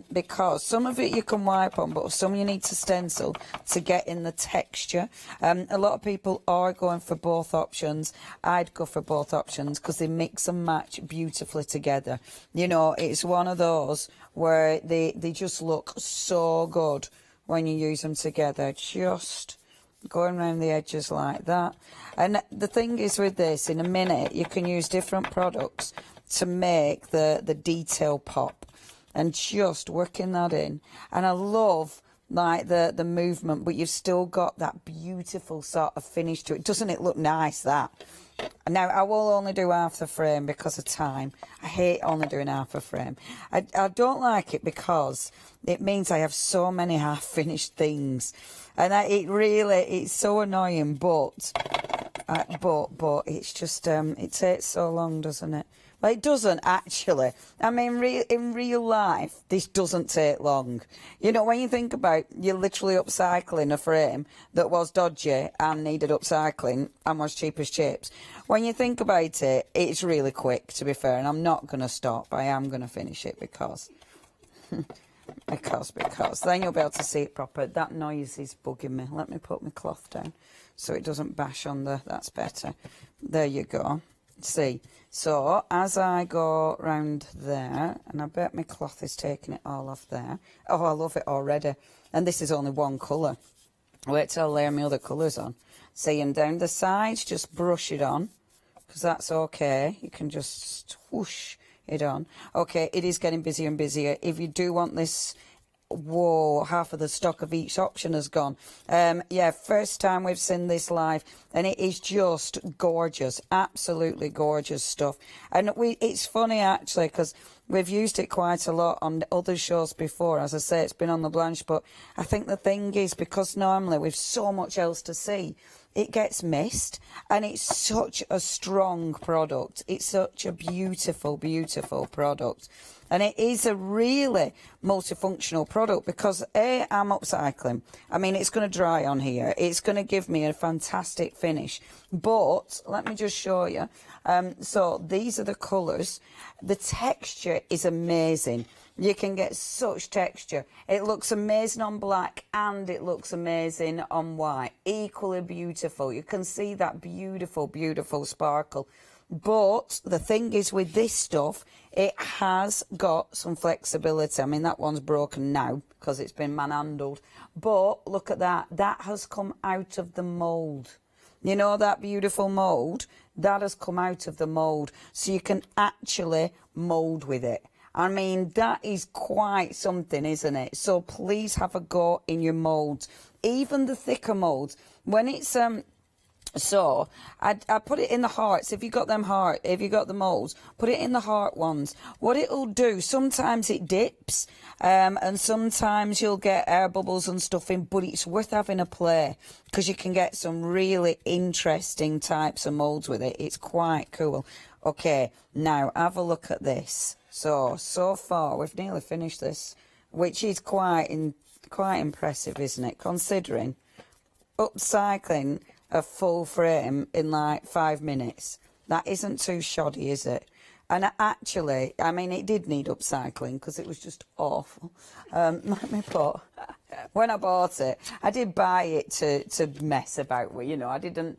because some of it you can wipe on, but some you need to stencil to get in the texture. A lot of people are going for both options. I'd go for both options because they mix and match beautifully together. You know, it's one of those where they just look so good when you use them together. Just going around the edges like that. And the thing is with this, in a minute you can use different products to make the detail pop, and just working that in. And I love like the movement, but you've still got that beautiful sort of finish to it. Doesn't it look nice, that? Now, I will only do half the frame because of time. I hate only doing half a frame. I don't like it because it means I have so many half-finished things. And it's so annoying, but it's just, it takes so long, doesn't it? Well, it doesn't, actually. I mean, in real life, this doesn't take long. You know, when you think about you're literally upcycling a frame that was dodgy and needed upcycling and was cheap as chips, when you think about it, it's really quick, to be fair, and I'm not going to stop. I am going to finish it because... because then you'll be able to see it proper. That noise is bugging me. Let me put my cloth down so it doesn't bash on that's better. There you go. See, so as I go round there, and I bet my cloth is taking it all off there. Oh, I love it already. And this is only one colour. Wait till I layer my other colours on. See, and down the sides, just brush it on, because that's okay. You can just whoosh it on. Okay, it is getting busier and busier. If you do want this, whoa, half of the stock of each option has gone. Yeah, first time we've seen this live, and it is just gorgeous, absolutely gorgeous stuff. And it's funny actually, because we've used it quite a lot on other shows before. As I say, it's been on the Blanche, but I think the thing is, because normally we've so much else to see, it gets missed, and it's such a strong product. It's such a beautiful, beautiful product. And it is a really multifunctional product because, A, I'm upcycling. I mean, it's going to dry on here. It's going to give me a fantastic finish. But let me just show you. So these are the colours. The texture is amazing. You can get such texture. It looks amazing on black and it looks amazing on white. Equally beautiful. You can see that beautiful, beautiful sparkle. But the thing is with this stuff, it has got some flexibility. I mean, that one's broken now because it's been manhandled. But look at that. That has come out of the mould. You know that beautiful mould? That has come out of the mould. So you can actually mould with it. I mean, that is quite something, isn't it? So please have a go in your moulds. Even the thicker moulds. When it's... So I put it in the hearts. If you got the moulds, put it in the heart ones. What it'll do, sometimes it dips, and sometimes you'll get air bubbles and stuff in, but it's worth having a play because you can get some really interesting types of moulds with it. It's quite cool. Okay, now have a look at this. So far we've nearly finished this, which is quite impressive, isn't it? Considering upcycling a full frame in like 5 minutes. That isn't too shoddy, is it? And actually, I mean, it did need upcycling because it was just awful. Let me put... When I bought it, I did buy it to mess about with, you know. I didn't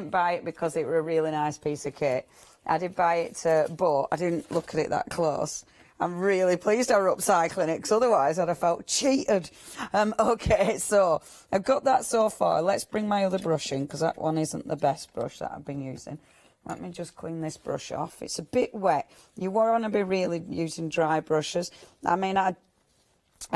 buy it because it was a really nice piece of kit. I did buy it but I didn't look at it that close. I'm really pleased I were upcycling it because otherwise I'd have felt cheated. Okay, so I've got that so far. Let's bring my other brush in because that one isn't the best brush that I've been using. Let me just clean this brush off. It's a bit wet. You want to be really using dry brushes. I mean, I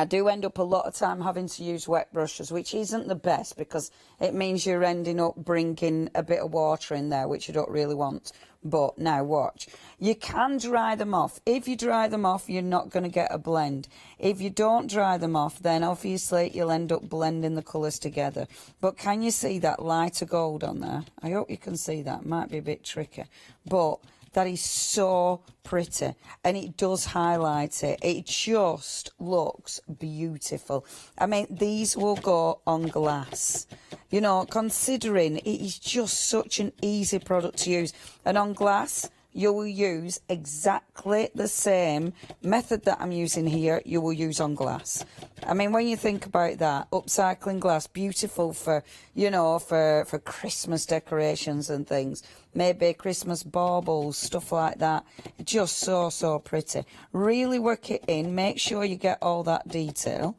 do end up a lot of time having to use wet brushes, which isn't the best because it means you're ending up bringing a bit of water in there, which you don't really want. But now watch. You can dry them off. If you dry them off, you're not going to get a blend. If you don't dry them off, then obviously you'll end up blending the colours together. But can you see that lighter gold on there? I hope you can see that. Might be a bit tricky. But That is so pretty, and it does highlight it. It just looks beautiful. I mean, these will go on glass. You know, considering it is just such an easy product to use. And on glass, you will use exactly the same method that I'm using here, you will use on glass. I mean, when you think about that, upcycling glass, beautiful for, you know, for Christmas decorations and things. Maybe Christmas baubles, stuff like that. Just so, so pretty. Really work it in. Make sure you get all that detail.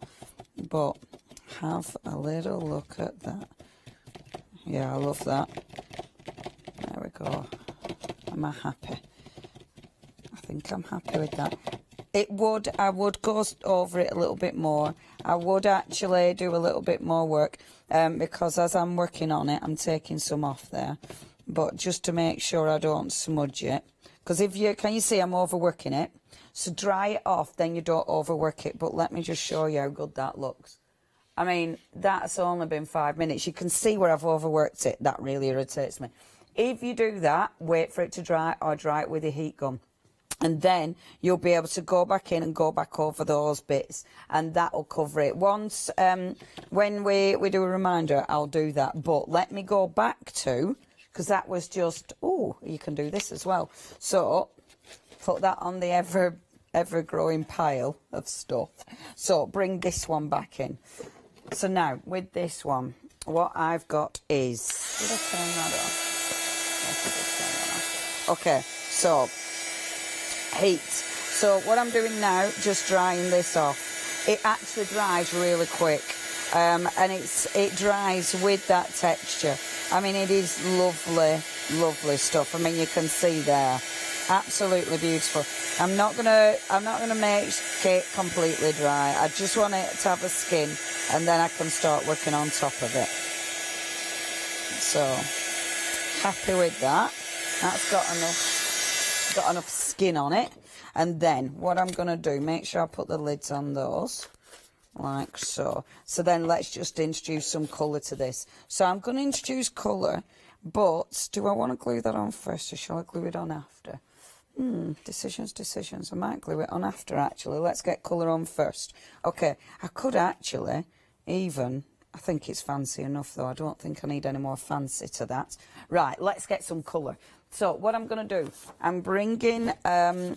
But have a little look at that. Yeah, I love that. There we go. Am I happy? I think I'm happy with that. I would go over it a little bit more. I would actually do a little bit more work because as I'm working on it, I'm taking some off there. But just to make sure I don't smudge it. Because can you see I'm overworking it? So dry it off, then you don't overwork it. But let me just show you how good that looks. I mean, that's only been 5 minutes. You can see where I've overworked it. That really irritates me. If you do that, wait for it to dry or dry it with a heat gun. And then you'll be able to go back in and go back over those bits. And that will cover it. Once, when we do a reminder, I'll do that. But let me go back to, because that was just, oh, you can do this as well. So, put that on the ever-growing pile of stuff. So, bring this one back in. So now, with this one, what I've got is, did I turn that off? Okay, so heat. So what I'm doing now, just drying this off. It actually dries really quick, and it dries with that texture. I mean, it is lovely, lovely stuff. I mean, you can see there, absolutely beautiful. I'm not gonna make it completely dry. I just want it to have a skin, and then I can start working on top of it. So, happy with that. That's got enough skin on it. And then what I'm going to do, make sure I put the lids on those, like so. So then let's just introduce some colour to this. So I'm going to introduce colour, but do I want to glue that on first or shall I glue it on after? Decisions. I might glue it on after, actually. Let's get colour on first. Okay, I could actually even... I think it's fancy enough, though. I don't think I need any more fancy to that. Right, let's get some colour. So what I'm going to do, I'm bringing a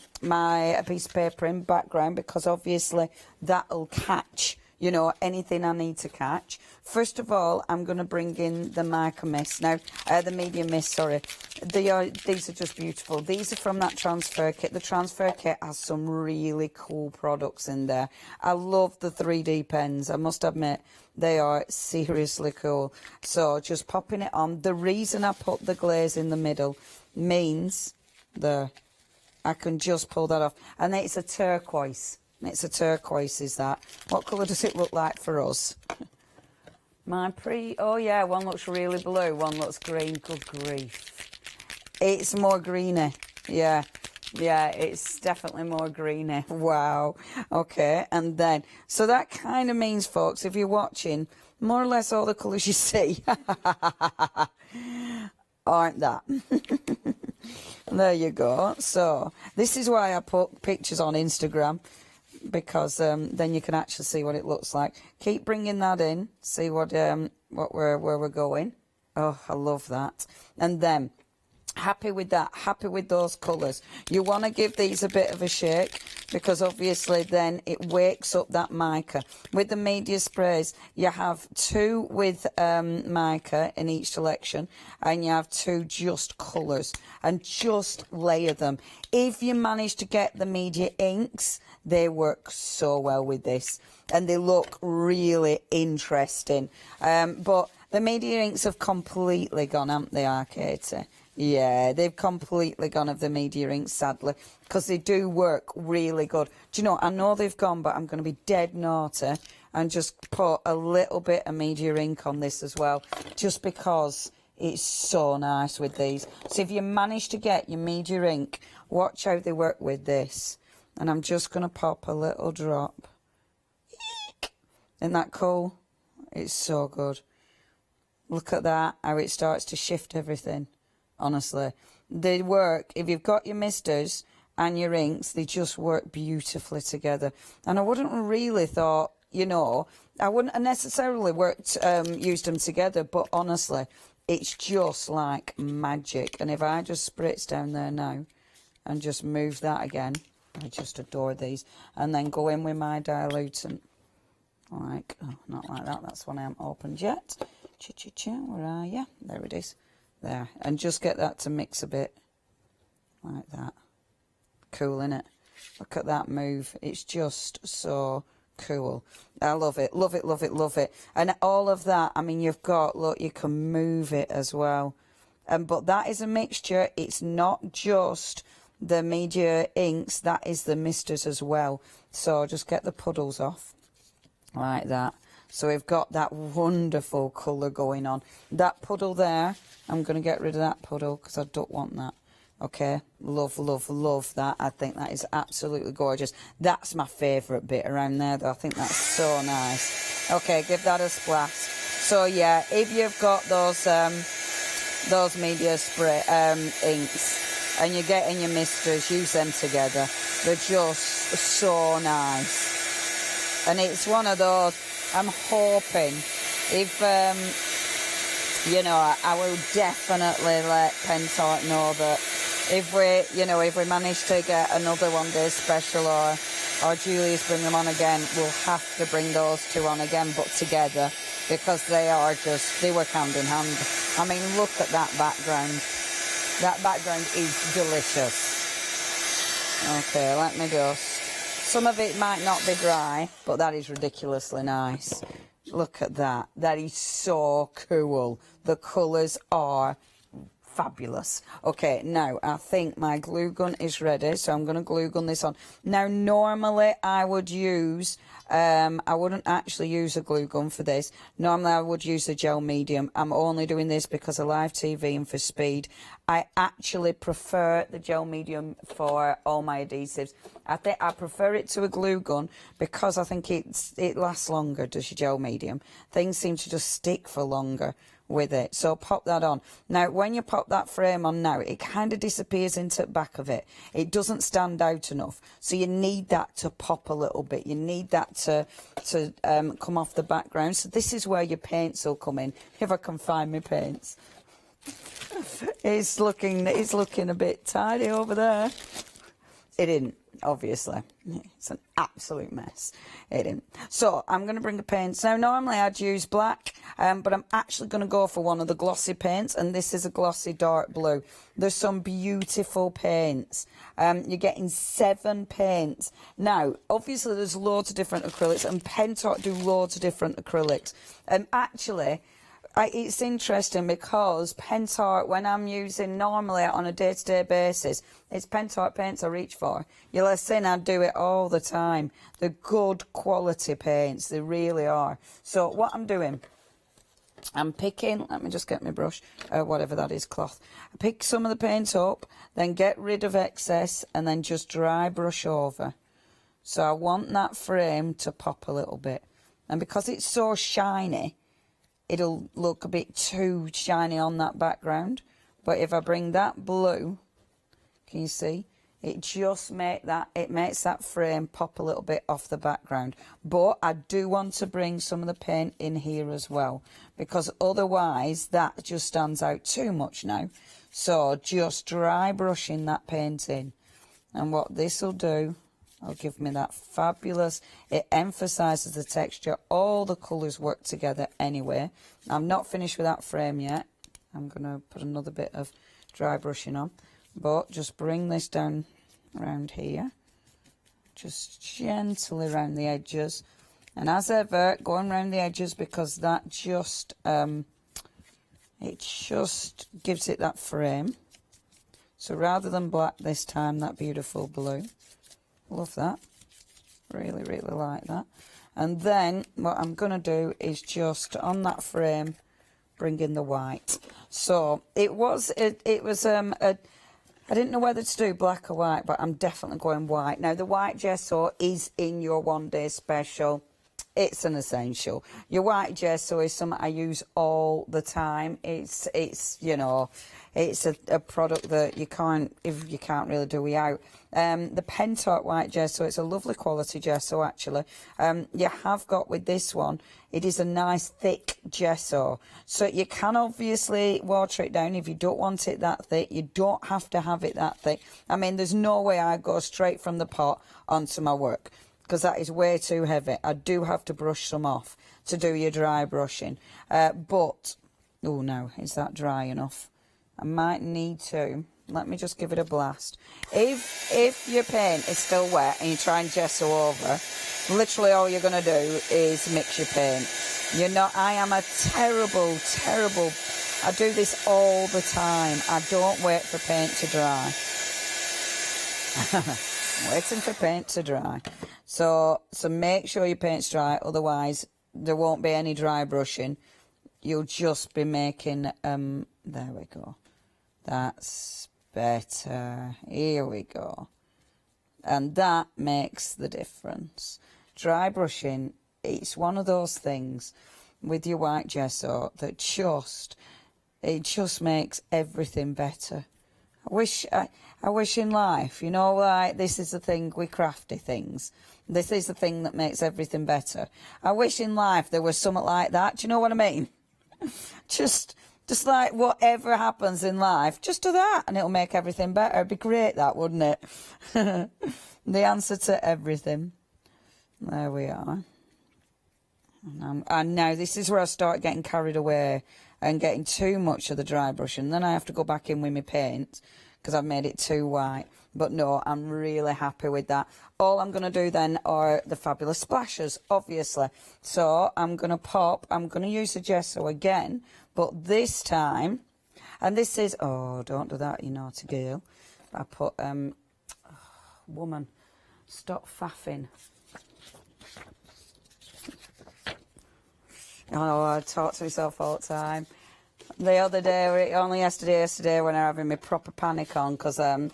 piece of paper in background because obviously that'll catch, you know, anything I need to catch. First of all, I'm going to bring in the mica mist. Now, the medium mist, sorry. These are just beautiful. These are from that transfer kit. The transfer kit has some really cool products in there. I love the 3D pens, I must admit. They are seriously cool. So just popping it on. The reason I put the glaze in the middle means I can just pull that off. And it's a turquoise. It's a turquoise, is that? What colour does it look like for us? Oh yeah, one looks really blue, one looks green. Good grief. It's more greeny. Yeah, it's definitely more greeny. Wow. Okay, and then, so that kind of means, folks, if you're watching, more or less all the colours you see aren't that. There you go. So, this is why I put pictures on Instagram, because then you can actually see what it looks like. Keep bringing that in, see where we're going. Oh, I love that. And then, happy with that, happy with those colours. You want to give these a bit of a shake because obviously then it wakes up that mica. With the media sprays, you have 2 with mica in each selection and you have 2 just colours, and just layer them. If you manage to get the media inks, they work so well with this and they look really interesting. But the media inks have completely gone, haven't they, Katie? Yeah, they've completely gone of the media inks, sadly, because they do work really good. Do you know, I know they've gone, but I'm going to be dead naughty and just put a little bit of media ink on this as well, just because it's so nice with these. So if you manage to get your media ink, watch how they work with this. And I'm just going to pop a little drop. Isn't that cool? It's so good. Look at that, how it starts to shift everything. Honestly, they work, if you've got your misters and your inks, they just work beautifully together. And I wouldn't really thought, you know, I wouldn't have necessarily used them together, but honestly, it's just like magic. And if I just spritz down there now and just move that again, I just adore these. And then go in with my dilutant. Like, oh, not like that, that's one I haven't opened yet. Cha-cha-cha, where are you? There it is. There. And just get that to mix a bit. Like that. Cool, innit? Look at that move. It's just so cool. I love it, love it, love it, love it. And all of that, I mean, you've got, look, you can move it as well. But that is a mixture. It's not just the media inks, that is the misters as well. So just get the puddles off. Like that. So we've got that wonderful colour going on. That puddle there, I'm going to get rid of that puddle because I don't want that. Okay, love, love, love that. I think that is absolutely gorgeous. That's my favourite bit around there, though. I think that's so nice. Okay, give that a splash. So yeah, if you've got those media spray inks and you're getting your misters, use them together. They're just so nice. And it's one of those, I'm hoping, if, you know, I will definitely let Pentart know that if we, you know, if we manage to get another one day special or Julie's bring them on again, we'll have to bring those two on again, but together, because they are just, they work hand in hand. I mean, look at that background. That background is delicious. Okay, let me just... Some of it might not be dry, but that is ridiculously nice. Look at that. That is so cool. The colours are fabulous. Okay, now I think my glue gun is ready, so I'm going to glue gun this on. Now, normally I would use... I wouldn't actually use a glue gun for this. Normally I would use a gel medium. I'm only doing this because of live TV and for speed. I actually prefer the gel medium for all my adhesives. I think I prefer it to a glue gun because I think it lasts longer, does your gel medium. Things seem to just stick for longer with it. So pop that on. Now, when you pop that frame on now, it kind of disappears into the back of it. It doesn't stand out enough. So you need that to pop a little bit. You need that to come off the background. So this is where your paints will come in. If I can find my paints. It's looking a bit tidy over there. It isn't, obviously. It's an absolute mess. It isn't. So I'm going to bring the paints. Now, normally I'd use black, but I'm actually going to go for one of the glossy paints, and this is a glossy dark blue. There's some beautiful paints. You're getting 7 paints. Now, obviously there's loads of different acrylics, and Pentart do loads of different acrylics. Actually... it's interesting because Pentart, when I'm using normally on a day-to-day basis, it's Pentart paints I reach for. You'll have seen I do it all the time. They're good quality paints, they really are. So what I'm doing, I'm picking, let me just get my brush, whatever that is, cloth. I pick some of the paint up, then get rid of excess, and then just dry brush over. So I want that frame to pop a little bit. And because it's so shiny, it'll look a bit too shiny on that background. But if I bring that blue, can you see? It just makes that frame pop a little bit off the background. But I do want to bring some of the paint in here as well, because otherwise that just stands out too much now. So just dry brushing that paint in. And what this will do, it'll give me that fabulous, it emphasises the texture. All the colours work together anyway. I'm not finished with that frame yet. I'm going to put another bit of dry brushing on. But just bring this down around here. Just gently around the edges. And as ever, going around the edges because that just, it just gives it that frame. So rather than black this time, that beautiful blue. Love that. Really, really like that. And then what I'm going to do is just on that frame bring in the white. So it was I didn't know whether to do black or white, but I'm definitely going white. Now the white gesso is in your one day special. it's an essential. Your white gesso is something I use all the time. It's you know, it's a product that you can't really do without. The Pentart white gesso, it's a lovely quality gesso actually. You have got with this one, it is a nice thick gesso. So you can obviously water it down if you don't want it that thick. You don't have to have it that thick. I mean, there's no way I go straight from the pot onto my work, because that is way too heavy. I do have to brush some off to do your dry brushing. But, oh no, is that dry enough? I might need to. Let me just give it a blast. If your paint is still wet and you try and gesso over, literally all you're going to do is mix your paint. I am a terrible, I do this all the time. I don't wait for paint to dry. Waiting for paint to dry. So make sure your paint's dry, otherwise there won't be any dry brushing. You'll just be making, there we go. That's better. Here we go. And that makes the difference. Dry brushing, it's one of those things with your white gesso that it just makes everything better. I wish in life, you know, like this is the thing with crafty things. This is the thing that makes everything better. I wish in life there was something like that. Do you know what I mean? Just like whatever happens in life, just do that and it'll make everything better. It'd be great, that, wouldn't it? The answer to everything. There we are. And now this is where I start getting carried away and getting too much of the dry brush, and then I have to go back in with my paint because I've made it too white. But no, I'm really happy with that. All I'm going to do then are the fabulous splashes, obviously. So I'm going to use the gesso again, but this time, and this is, oh, don't do that, you naughty girl. I put, woman, stop faffing. Oh, I talk to myself all the time. The other day, only yesterday when I was having my proper panic on, because I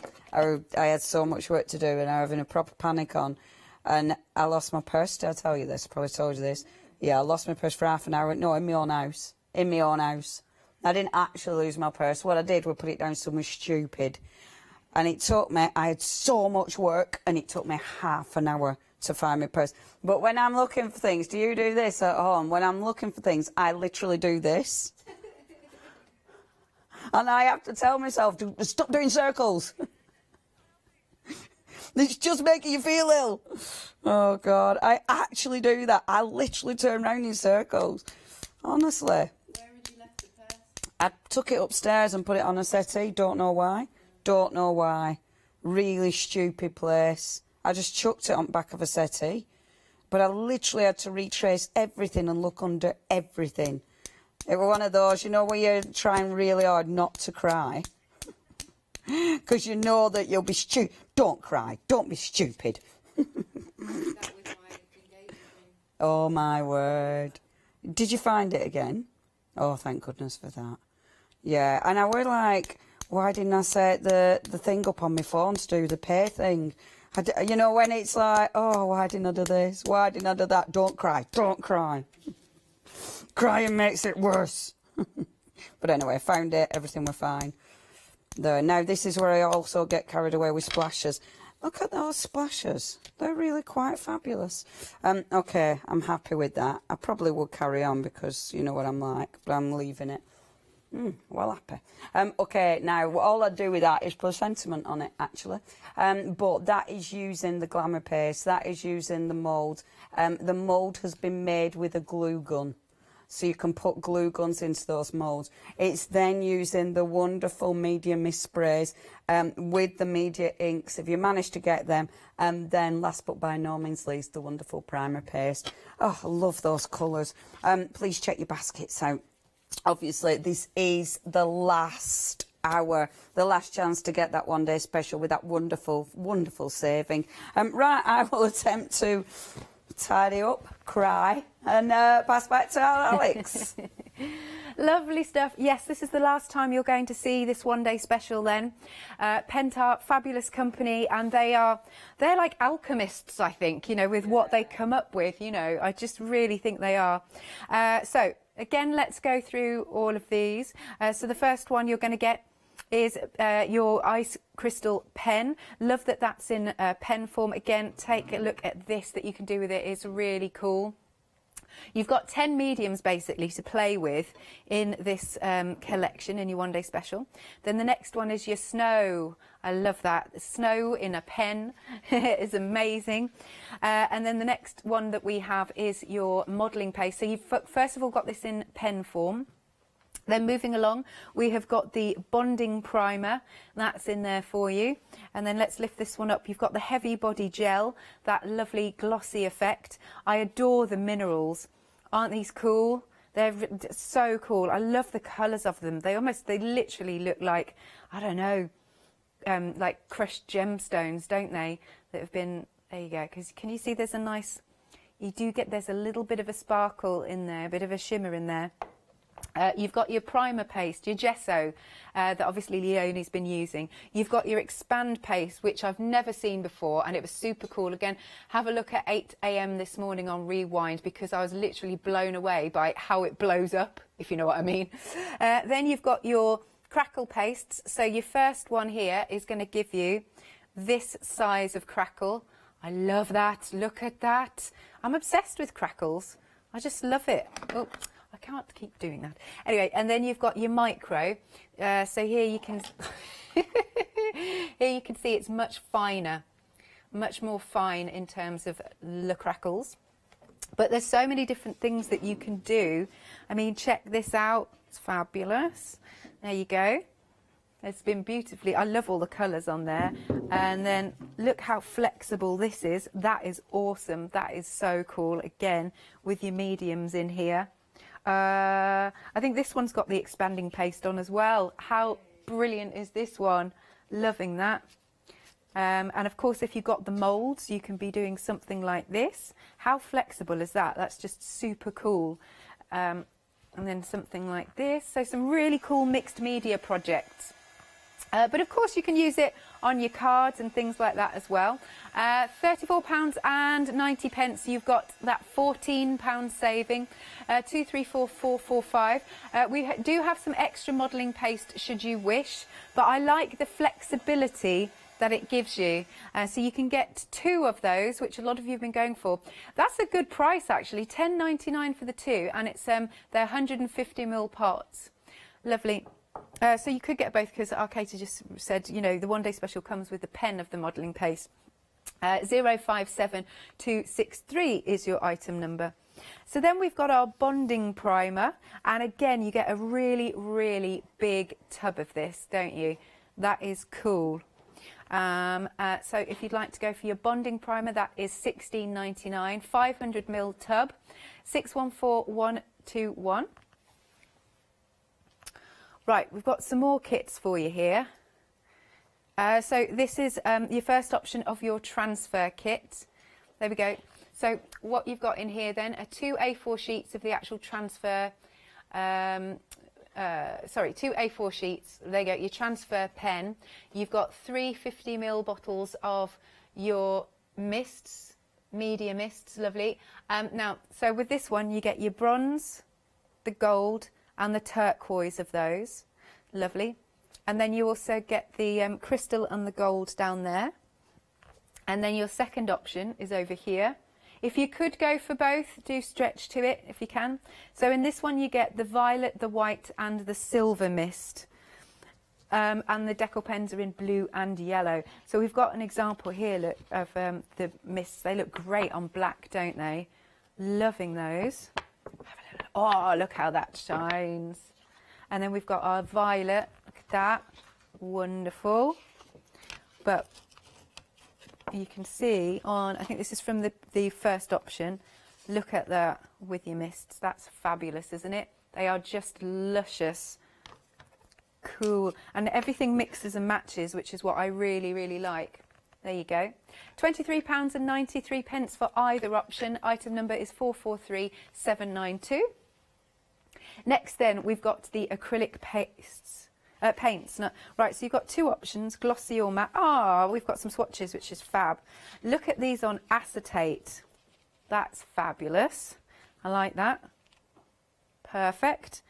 had so much work to do and I was having a proper panic on, and I lost my purse. Did I tell you this? Probably told you this. Yeah, I lost my purse for half an hour. No, in my own house. In my own house. I didn't actually lose my purse. What I did was put it down somewhere stupid. And it took me, I had so much work, and it took me half an hour to find my purse. But when I'm looking for things, do you do this at home? When I'm looking for things, I literally do this. And I have to tell myself to stop doing circles. It's just making you feel ill. Oh, God. I actually do that. I literally turn around in circles. Honestly. Where had you left the purse? I took it upstairs and put it on a settee. Don't know why. Don't know why. Really stupid place. I just chucked it on the back of a settee. But I literally had to retrace everything and look under everything. It was one of those, you know, where you're trying really hard not to cry. Because you know that you'll be stupid. Don't cry. Don't be stupid. Oh, my word. Did you find it again? Oh, thank goodness for that. Yeah, and I were like, why didn't I set the thing up on my phone to do the pay thing? You know, when it's like, oh, why didn't I do this? Why didn't I do that? Don't cry. Don't cry. Crying makes it worse. But anyway, I found it. Everything were fine. There. Now, this is where I also get carried away with splashes. Look at those splashes. They're really quite fabulous. Okay, I'm happy with that. I probably would carry on because you know what I'm like, but I'm leaving it. Well happy. Okay, now all I do with that is put a sentiment on it, actually. But that is using the glamour paste. That is using the mould. The mould has been made with a glue gun. So you can put glue guns into those moulds. It's then using the wonderful media mist sprays with the media inks, if you manage to get them. And then last but by no means least, the wonderful primer paste. Oh, I love those colours. Please check your baskets out. Obviously, this is the last hour, the last chance to get that one day special with that wonderful, wonderful saving. Right, I will attempt to tidy up, cry, and pass back to Alex. Lovely stuff. Yes, this is the last time you're going to see this one-day special then. Pentart, fabulous company, and they're like alchemists, I think, you know, with what they come up with, you know. I just really think they are. So, again, let's go through all of these. So the first one you're going to get is your ice crystal pen. Love that that's in pen form. Again, take a look at this that you can do with it. It's really cool. You've got 10 mediums basically to play with in this collection, in your one-day special. Then the next one is your snow. I love that. Snow in a pen is amazing. And then the next one that we have is your modelling paste. So you've first of all got this in pen form. Then moving along, we have got the bonding primer. That's in there for you. And then let's lift this one up. You've got the heavy body gel, that lovely glossy effect. I adore the minerals. Aren't these cool? They're so cool. I love the colours of them. They literally look like, I don't know, like crushed gemstones, don't they? That have been, there you go. Because can you see there's a nice, there's a little bit of a sparkle in there, a bit of a shimmer in there. You've got your primer paste, your gesso, that obviously Leonie's been using. You've got your expand paste, which I've never seen before, and it was super cool. Again, have a look at 8 AM this morning on Rewind, because I was literally blown away by how it blows up, if you know what I mean. Then you've got your crackle pastes. So your first one here is going to give you this size of crackle. I love that. Look at that. I'm obsessed with crackles. I just love it. Oh, I can't keep doing that. Anyway, and then you've got your micro. So here you can here you can see it's much finer, much more fine in terms of the crackles. But there's so many different things that you can do. I mean, check this out. It's fabulous. There you go. It's been beautifully, I love all the colours on there. And then look how flexible this is. That is awesome. That is so cool. Again, with your mediums in here. I think this one's got the expanding paste on as well. How brilliant is this one? Loving that. And of course, if you've got the moulds, you can be doing something like this. How flexible is that? That's just super cool. And then something like this. So some really cool mixed media projects. But of course, you can use it on your cards and things like that as well. £34.90. You've got that £14 saving. 234445. We do have some extra modelling paste should you wish, but I like the flexibility that it gives you. So you can get 2 of those, which a lot of you have been going for. That's a good price actually, £10.99 for the 2, and it's they're 150ml pots. Lovely. So you could get both, because Arcata just said, you know, the one-day special comes with the pen of the modelling paste. 057263 is your item number. So then we've got our bonding primer, and again you get a really, really big tub of this, don't you? That is cool. So if you'd like to go for your bonding primer, that is £16.99, 500ml tub, 614121. Right, we've got some more kits for you here. So this is your first option of your transfer kit. There we go. So what you've got in here then are 2 A4 sheets of the actual transfer, 2 A4 sheets. There you go, your transfer pen. You've got 3 50ml bottles of your mists, media mists, lovely. Now, so with this one, you get your bronze, the gold, and the turquoise of those. Lovely. And then you also get the crystal and the gold down there. And then your second option is over here. If you could go for both, do stretch to it if you can. So in this one you get the violet, the white and the silver mist. And the deco pens are in blue and yellow. So we've got an example here, look, of the mists. They look great on black, don't they? Loving those. Oh, look how that shines. And then we've got our violet. Look at that. Wonderful. But you can see on, I think this is from the first option. Look at that with your mists. That's fabulous, isn't it? They are just luscious. Cool. And everything mixes and matches, which is what I really, really like. There you go. £23.93 for either option. Item number is 443792. Next then, we've got the acrylic paints. No, right, so you've got two options, glossy or matte. We've got some swatches, which is fab. Look at these on acetate. That's fabulous. I like that. Perfect.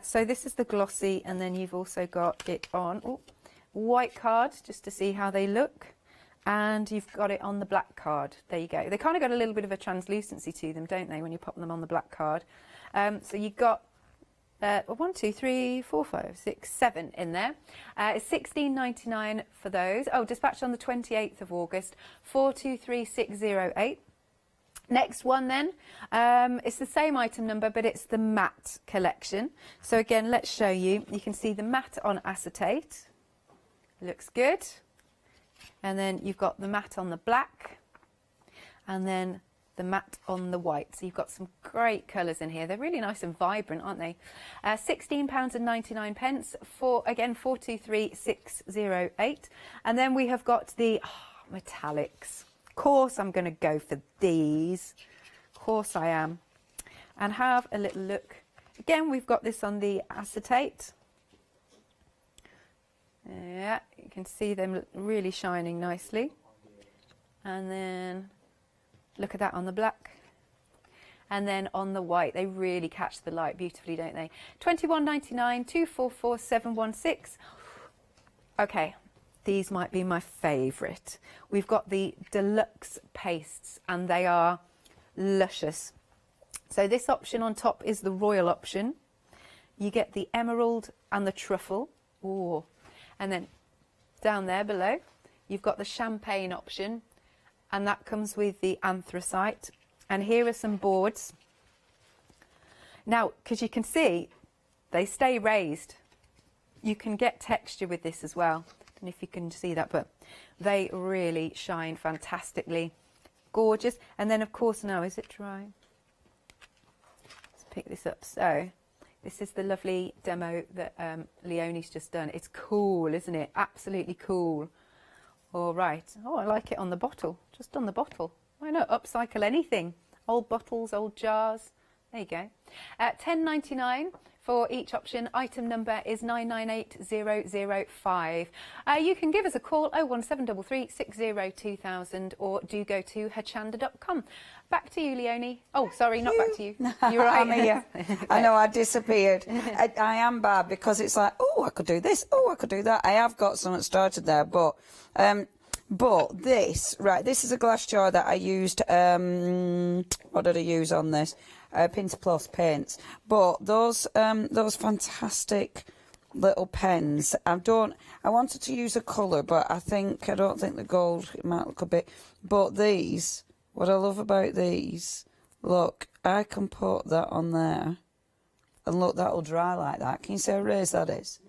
So this is the glossy, and then you've also got it on white card, just to see how they look. And you've got it on the black card. There you go. They kind of got a little bit of a translucency to them, don't they, when you pop them on the black card. So you've got 1, 2, 3, 4, 5, 6, 7 in there. It's $16.99 for those. Dispatched on the 28th of August, 423608. Next one then, it's the same item number, but it's the matte collection. So again, let's show you. You can see the matte on acetate. Looks good. And then you've got the matte on the black, and then the matte on the white. So you've got some great colours in here. They're really nice and vibrant, aren't they? £16.99 for, again, 423608. And then we have got the metallics. Of course I'm going to go for these. Of course I am. And have a little look. Again, we've got this on the acetate. Yeah, you can see them really shining nicely. And then look at that on the black. And then on the white, they really catch the light beautifully, don't they? $21.99, 244716. Okay, these might be my favourite. We've got the deluxe pastes, and they are luscious. So this option on top is the royal option. You get the emerald and the truffle. Ooh. And then down there below, you've got the champagne option, and that comes with the anthracite. And here are some boards. Now, because you can see, they stay raised. You can get texture with this as well. I don't know if you can see that, but they really shine fantastically. Gorgeous. And then, of course, now, is it dry? Let's pick this up. So this is the lovely demo that Leonie's just done. It's cool, isn't it? Absolutely cool. All right. I like it on the bottle. Just on the bottle. Why not upcycle anything? Old bottles, old jars. There you go. $10.99 for each option. Item number is 998005. You can give us a call 01733 602000, or do go to hochanda.com. Back to you, Leonie. Oh, sorry, not back to you. You're right. I'm here. I know, I disappeared. I am bad because it's like, I could do this. I could do that. I have got something started there, but this, right, this is a glass jar that I used, what did I use on this? Pinter Plus paints. But those fantastic little pens, I wanted to use a colour, but I don't think the gold, it might look a bit, but these, what I love about these, look, I can put that on there, and look, that'll dry like that. Can you see how raised that is?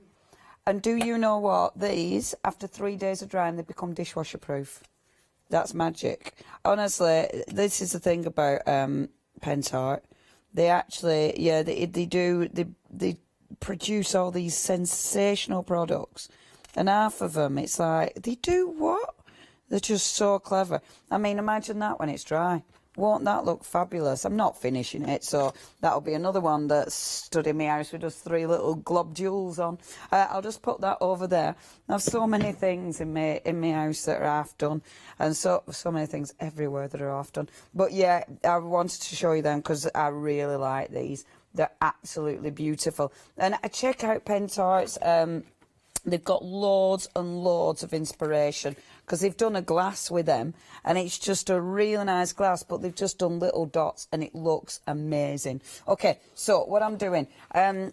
And do you know what? These, after 3 days of drying, they become dishwasher proof. That's magic. Honestly, this is the thing about Pentart. They actually, they produce all these sensational products. And half of them, it's like, they do what? They're just so clever. I mean, imagine that when it's dry. Won't that look fabulous? I'm not finishing it, so that'll be another one that's stood in my house with just 3 little globules on. I'll just put that over there. I have so many things in my house that are half done, and so many things everywhere that are half done. But yeah, I wanted to show you them because I really like these. They're absolutely beautiful. And check out Pentart's. They've got loads and loads of inspiration because they've done a glass with them, and it's just a really nice glass, but they've just done little dots and it looks amazing. Okay, so what I'm doing,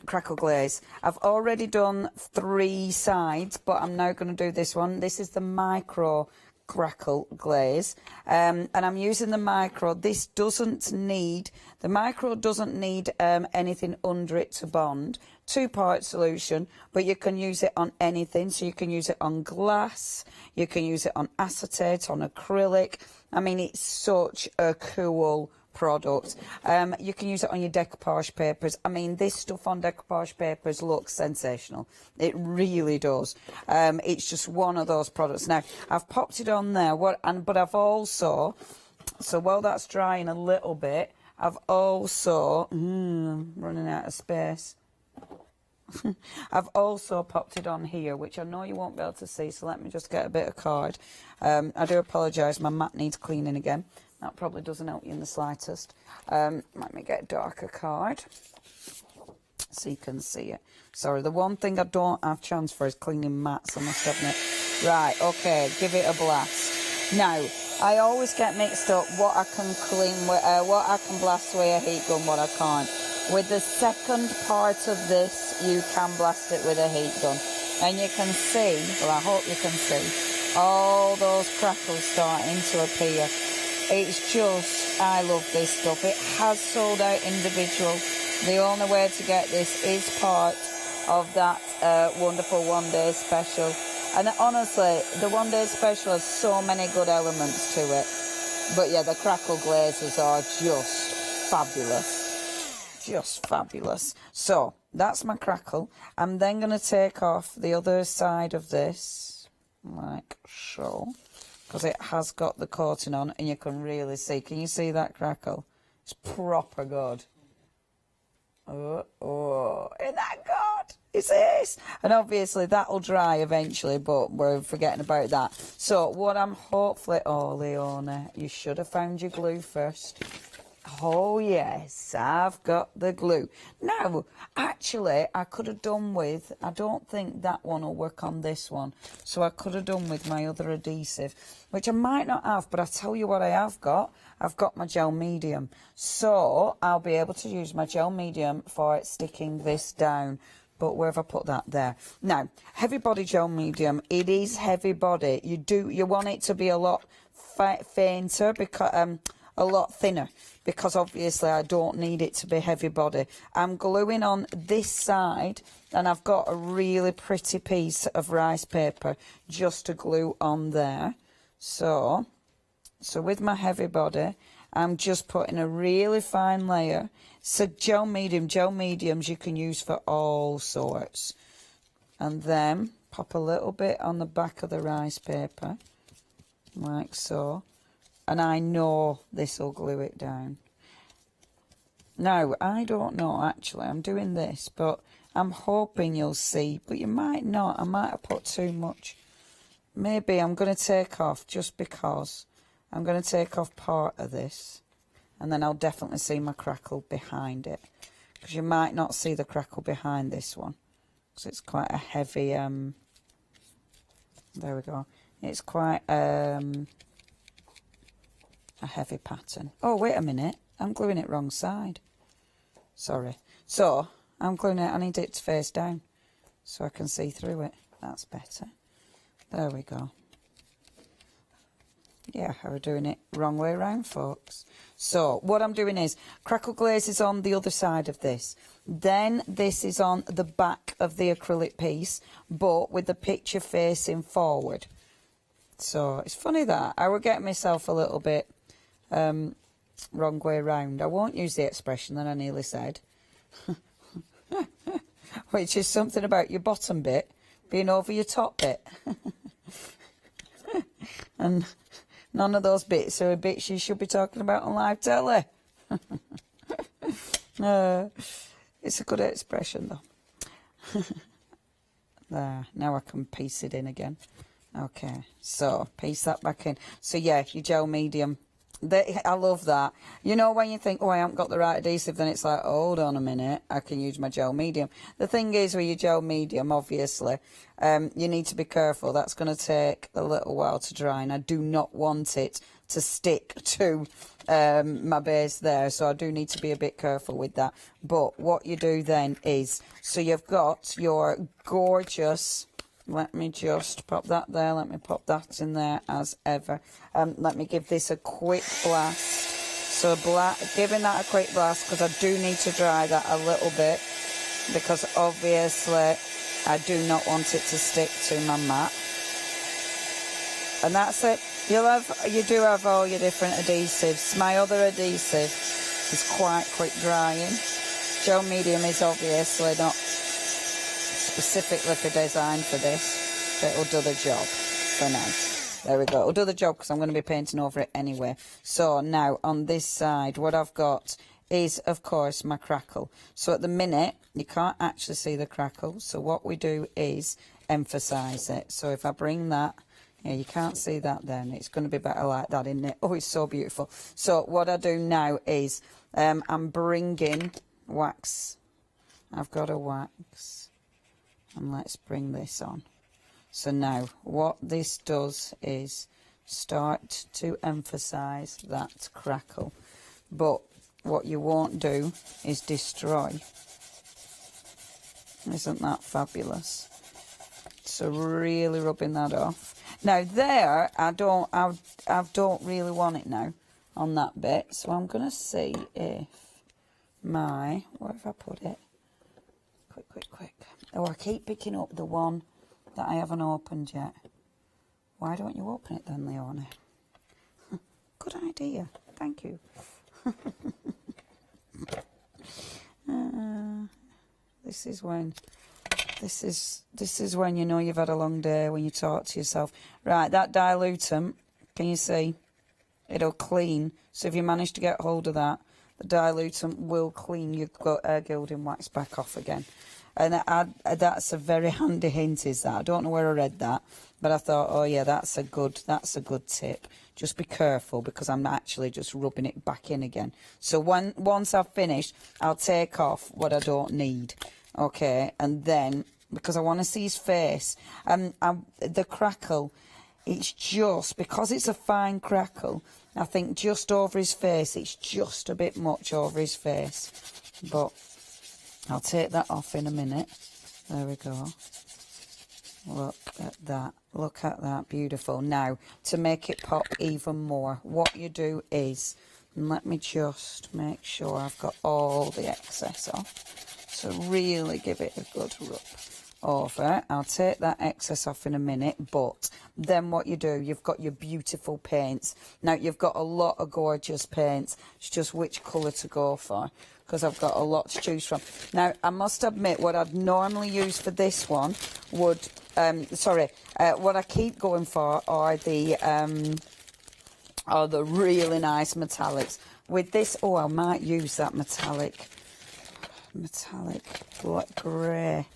crackle glaze. I've already done 3 sides, but I'm now going to do this one. This is the micro crackle glaze, and I'm using the micro. The micro doesn't need anything under it to bond. 2-part solution, but you can use it on anything. So you can use it on glass, you can use it on acetate, on acrylic. I mean, it's such a cool product. You can use it on your decoupage papers. I mean, this stuff on decoupage papers looks sensational. It really does. It's just one of those products. Now, I've popped it on there, but I've also, so while that's drying a little bit, I've also, running out of space. I've also popped it on here, which I know you won't be able to see, so let me just get a bit of card. I do apologise, my mat needs cleaning again. That probably doesn't help you in the slightest. Let me get a darker card so you can see it. Sorry, the one thing I don't have chance for is cleaning mats, I must admit. Right, okay, give it a blast. Now, I always get mixed up what I can clean with, what I can blast with a heat gun, what I can't. With the second part of this, you can blast it with a heat gun. And you can see, well, I hope you can see, all those crackles starting to appear. It's just, I love this stuff. It has sold out individual. The only way to get this is part of that wonderful one-day special. And honestly, the one-day special has so many good elements to it. But yeah, the crackle glazes are just fabulous. Just fabulous. So, that's my crackle. I'm then going to take off the other side of this, like so, because it has got the coating on, and you can really see. Can you see that crackle? It's proper good. Oh, isn't that good? It is. And obviously that'll dry eventually, but we're forgetting about that. So what I'm hopefully... Oh, Leona, you should have found your glue first. Oh, yes, I've got the glue. Now, actually, I could have done with... I don't think that one will work on this one. So I could have done with my other adhesive, which I might not have, but I tell you what I have got. I've got my gel medium. So I'll be able to use my gel medium for sticking this down. But where have I put that? There. Now, heavy body gel medium. It is heavy body. You want it to be a lot fainter, because a lot thinner, because obviously I don't need it to be heavy body. I'm gluing on this side, and I've got a really pretty piece of rice paper just to glue on there. So with my heavy body, I'm just putting a really fine layer. So gel mediums you can use for all sorts. And then pop a little bit on the back of the rice paper, like so. And I know this will glue it down. Now, I don't know, actually. I'm doing this, but I'm hoping you'll see. But you might not. I might have put too much. Maybe I'm going to take off, just because. I'm going to take off part of this. And then I'll definitely see my crackle behind it. Because you might not see the crackle behind this one. Because it's quite a heavy... there we go. It's quite... a heavy pattern. Oh, wait a minute. I'm gluing it wrong side. Sorry. So, I'm gluing it. I need it to face down so I can see through it. That's better. There we go. Yeah, I was doing it wrong way around, folks. So, what I'm doing is, crackle glaze is on the other side of this. Then, this is on the back of the acrylic piece, but with the picture facing forward. So, it's funny that. I would get myself a little bit wrong way round. I won't use the expression that I nearly said, which is something about your bottom bit being over your top bit. And none of those bits are bits you should be talking about on live telly. It's a good expression though. There, now I can piece it in again. Okay, so piece that back in. So yeah, your gel medium. I love that. You know, when you think, oh, I haven't got the right adhesive, then it's like, hold on a minute, I can use my gel medium. The thing is with your gel medium, obviously, you need to be careful. That's going to take a little while to dry, and I do not want it to stick to my base there, so I do need to be a bit careful with that. But what you do then is, so you've got your gorgeous... Let me just pop that there. Let me pop that in there as ever. Let me give this a quick blast. So giving that a quick blast, because I do need to dry that a little bit, because obviously I do not want it to stick to my mat. And that's it. You do have all your different adhesives. My other adhesive is quite quick drying. Gel medium is obviously not specifically for design for this, but it'll do the job for now. There we go. It'll do the job because I'm going to be painting over it anyway. So now on this side, what I've got is, of course, my crackle. So at the minute, you can't actually see the crackle. So what we do is emphasise it. So if I bring that, yeah, you can't see that then. It's going to be better like that, isn't it? Oh, it's so beautiful. So what I do now is I'm bringing wax. I've got a wax. And let's bring this on. So now what this does is start to emphasise that crackle. But what you won't do is destroy. Isn't that fabulous? So really rubbing that off. Now there, I don't really want it now on that bit. So I'm going to see if where have I put it? Quick. Oh, I keep picking up the one that I haven't opened yet. Why don't you open it then, Leonie? Good idea. Thank you. This is when you know you've had a long day, when you talk to yourself. Right, that dilutant, can you see? It'll clean. So if you manage to get hold of that, the dilutant will clean your gilding wax back off again. And that's a very handy hint, is that? I don't know where I read that, but I thought, oh yeah, that's a good tip. Just be careful, because I'm actually just rubbing it back in again. So once I've finished, I'll take off what I don't need, okay? And then, because I want to see his face, the crackle, it's just, because it's a fine crackle, I think just over his face, it's just a bit much over his face. But I'll take that off in a minute. There we go. Look at that. Look at that. Beautiful. Now, to make it pop even more, what you do is, and let me just make sure I've got all the excess off. So really give it a good rub over. I'll take that excess off in a minute, but then what you do, you've got your beautiful paints. Now, you've got a lot of gorgeous paints. It's just which colour to go for, because I've got a lot to choose from. Now, I must admit, what I'd normally use for this one would, what I keep going for are the really nice metallics. With this, oh, I might use that metallic black grey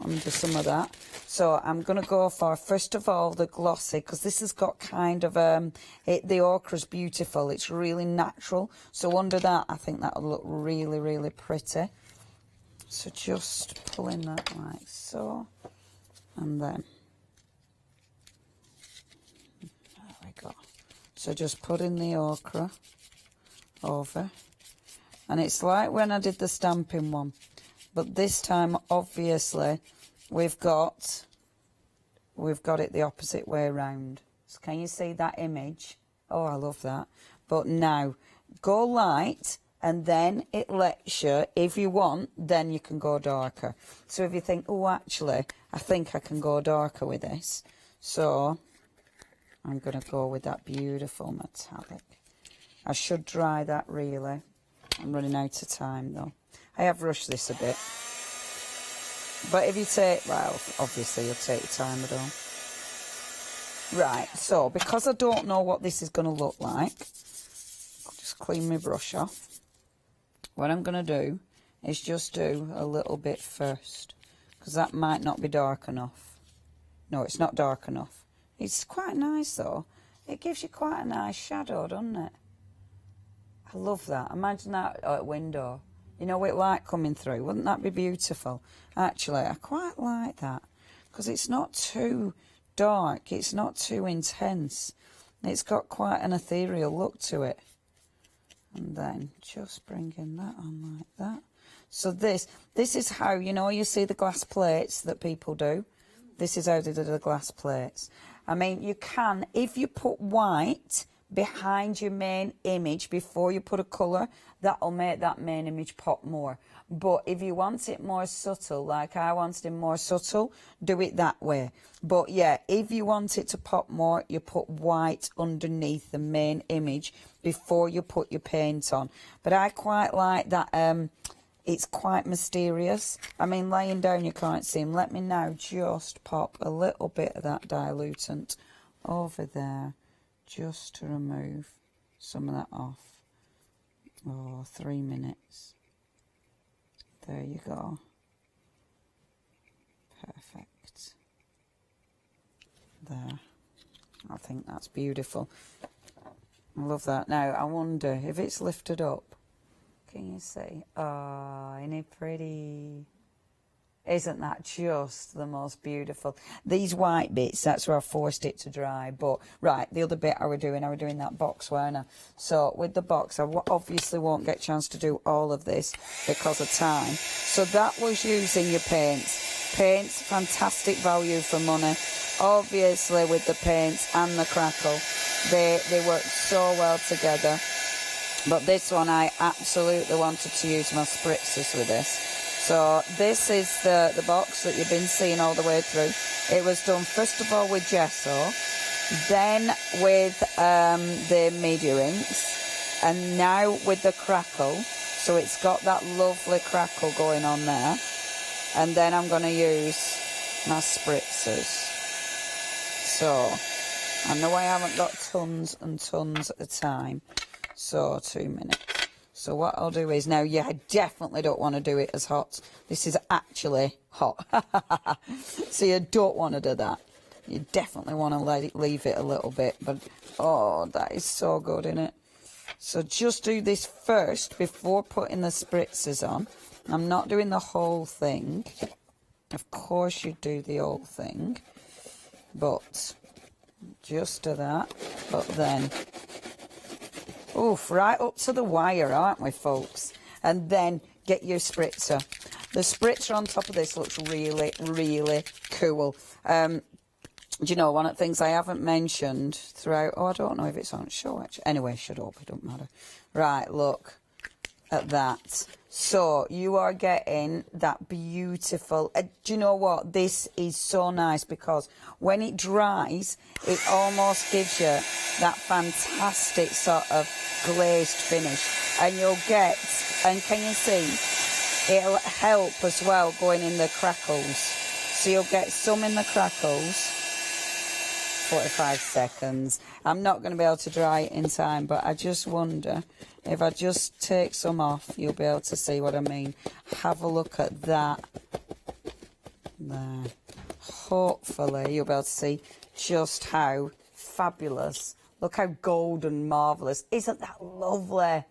under some of that. So I'm going to go for, first of all, the glossy, because this has got kind of, the ochre's beautiful. It's really natural. So under that, I think that'll look really, really pretty. So just pulling that like so. And then, there we go. So just putting the ochre over. And it's like when I did the stamping one. But this time, obviously, we've got it the opposite way around. So can you see that image? Oh, I love that. But now, go light, and then it lets you, if you want, then you can go darker. So if you think, oh, actually, I think I can go darker with this. So I'm going to go with that beautiful metallic. I should dry that, really. I'm running out of time, though. I have rushed this a bit. But if you take, well, obviously you'll take your time at all. Right, so because I don't know what this is going to look like, I'll just clean my brush off. What I'm going to do is just do a little bit first, because that might not be dark enough. No, it's not dark enough. It's quite nice, though. It gives you quite a nice shadow, doesn't it? I love that. Imagine that at a window. You know, with light coming through. Wouldn't that be beautiful? Actually, I quite like that, because it's not too dark. It's not too intense. It's got quite an ethereal look to it. And then just bringing that on like that. So this is how, you know, you see the glass plates that people do. This is how they do the glass plates. I mean, you can, if you put white behind your main image before you put a colour, that'll make that main image pop more. But if you want it more subtle, like I wanted it more subtle, do it that way. But yeah, if you want it to pop more, you put white underneath the main image before you put your paint on. But I quite like that, it's quite mysterious. I mean, laying down you can't see them. Let me now just pop a little bit of that dilutant over there just to remove some of that off. Oh, 3 minutes. There you go. Perfect. There. I think that's beautiful. I love that. Now, I wonder if it's lifted up. Can you see? Oh, isn't it pretty? Isn't that just the most beautiful? These white bits, that's where I forced it to dry. But, right, the other bit I were doing that box, weren't I? So, with the box, I obviously won't get a chance to do all of this because of time. So, that was using your paints. Paints, fantastic value for money. Obviously, with the paints and the crackle, they work so well together. But this one, I absolutely wanted to use my spritzers with this. So this is the box that you've been seeing all the way through. It was done first of all with gesso, then with the media inks, and now with the crackle. So it's got that lovely crackle going on there. And then I'm going to use my spritzers. So I know I haven't got tons and tons at a time. So 2 minutes. So what I'll do is, now you definitely don't want to do it as hot. This is actually hot. So you don't want to do that. You definitely want to leave it a little bit. But, oh, that is so good, isn't it? So just do this first before putting the spritzers on. I'm not doing the whole thing. Of course you do the whole thing. But just do that. But then... oof, right up to the wire, aren't we, folks? And then get your spritzer. The spritzer on top of this looks really, really cool. Do you know, one of the things I haven't mentioned throughout... oh, I don't know if it's on show, actually. Anyway, shut up, it don't matter. Right, look at that. So, you are getting that beautiful... do you know what? This is so nice because when it dries, it almost gives you that fantastic sort of glazed finish. And you'll get... and can you see? It'll help as well going in the crackles. So, you'll get some in the crackles. 45 seconds. I'm not going to be able to dry it in time, but I just wonder if I just take some off, you'll be able to see what I mean. Have a look at that. There. Hopefully you'll be able to see just how fabulous. Look how golden marvellous. Isn't that lovely?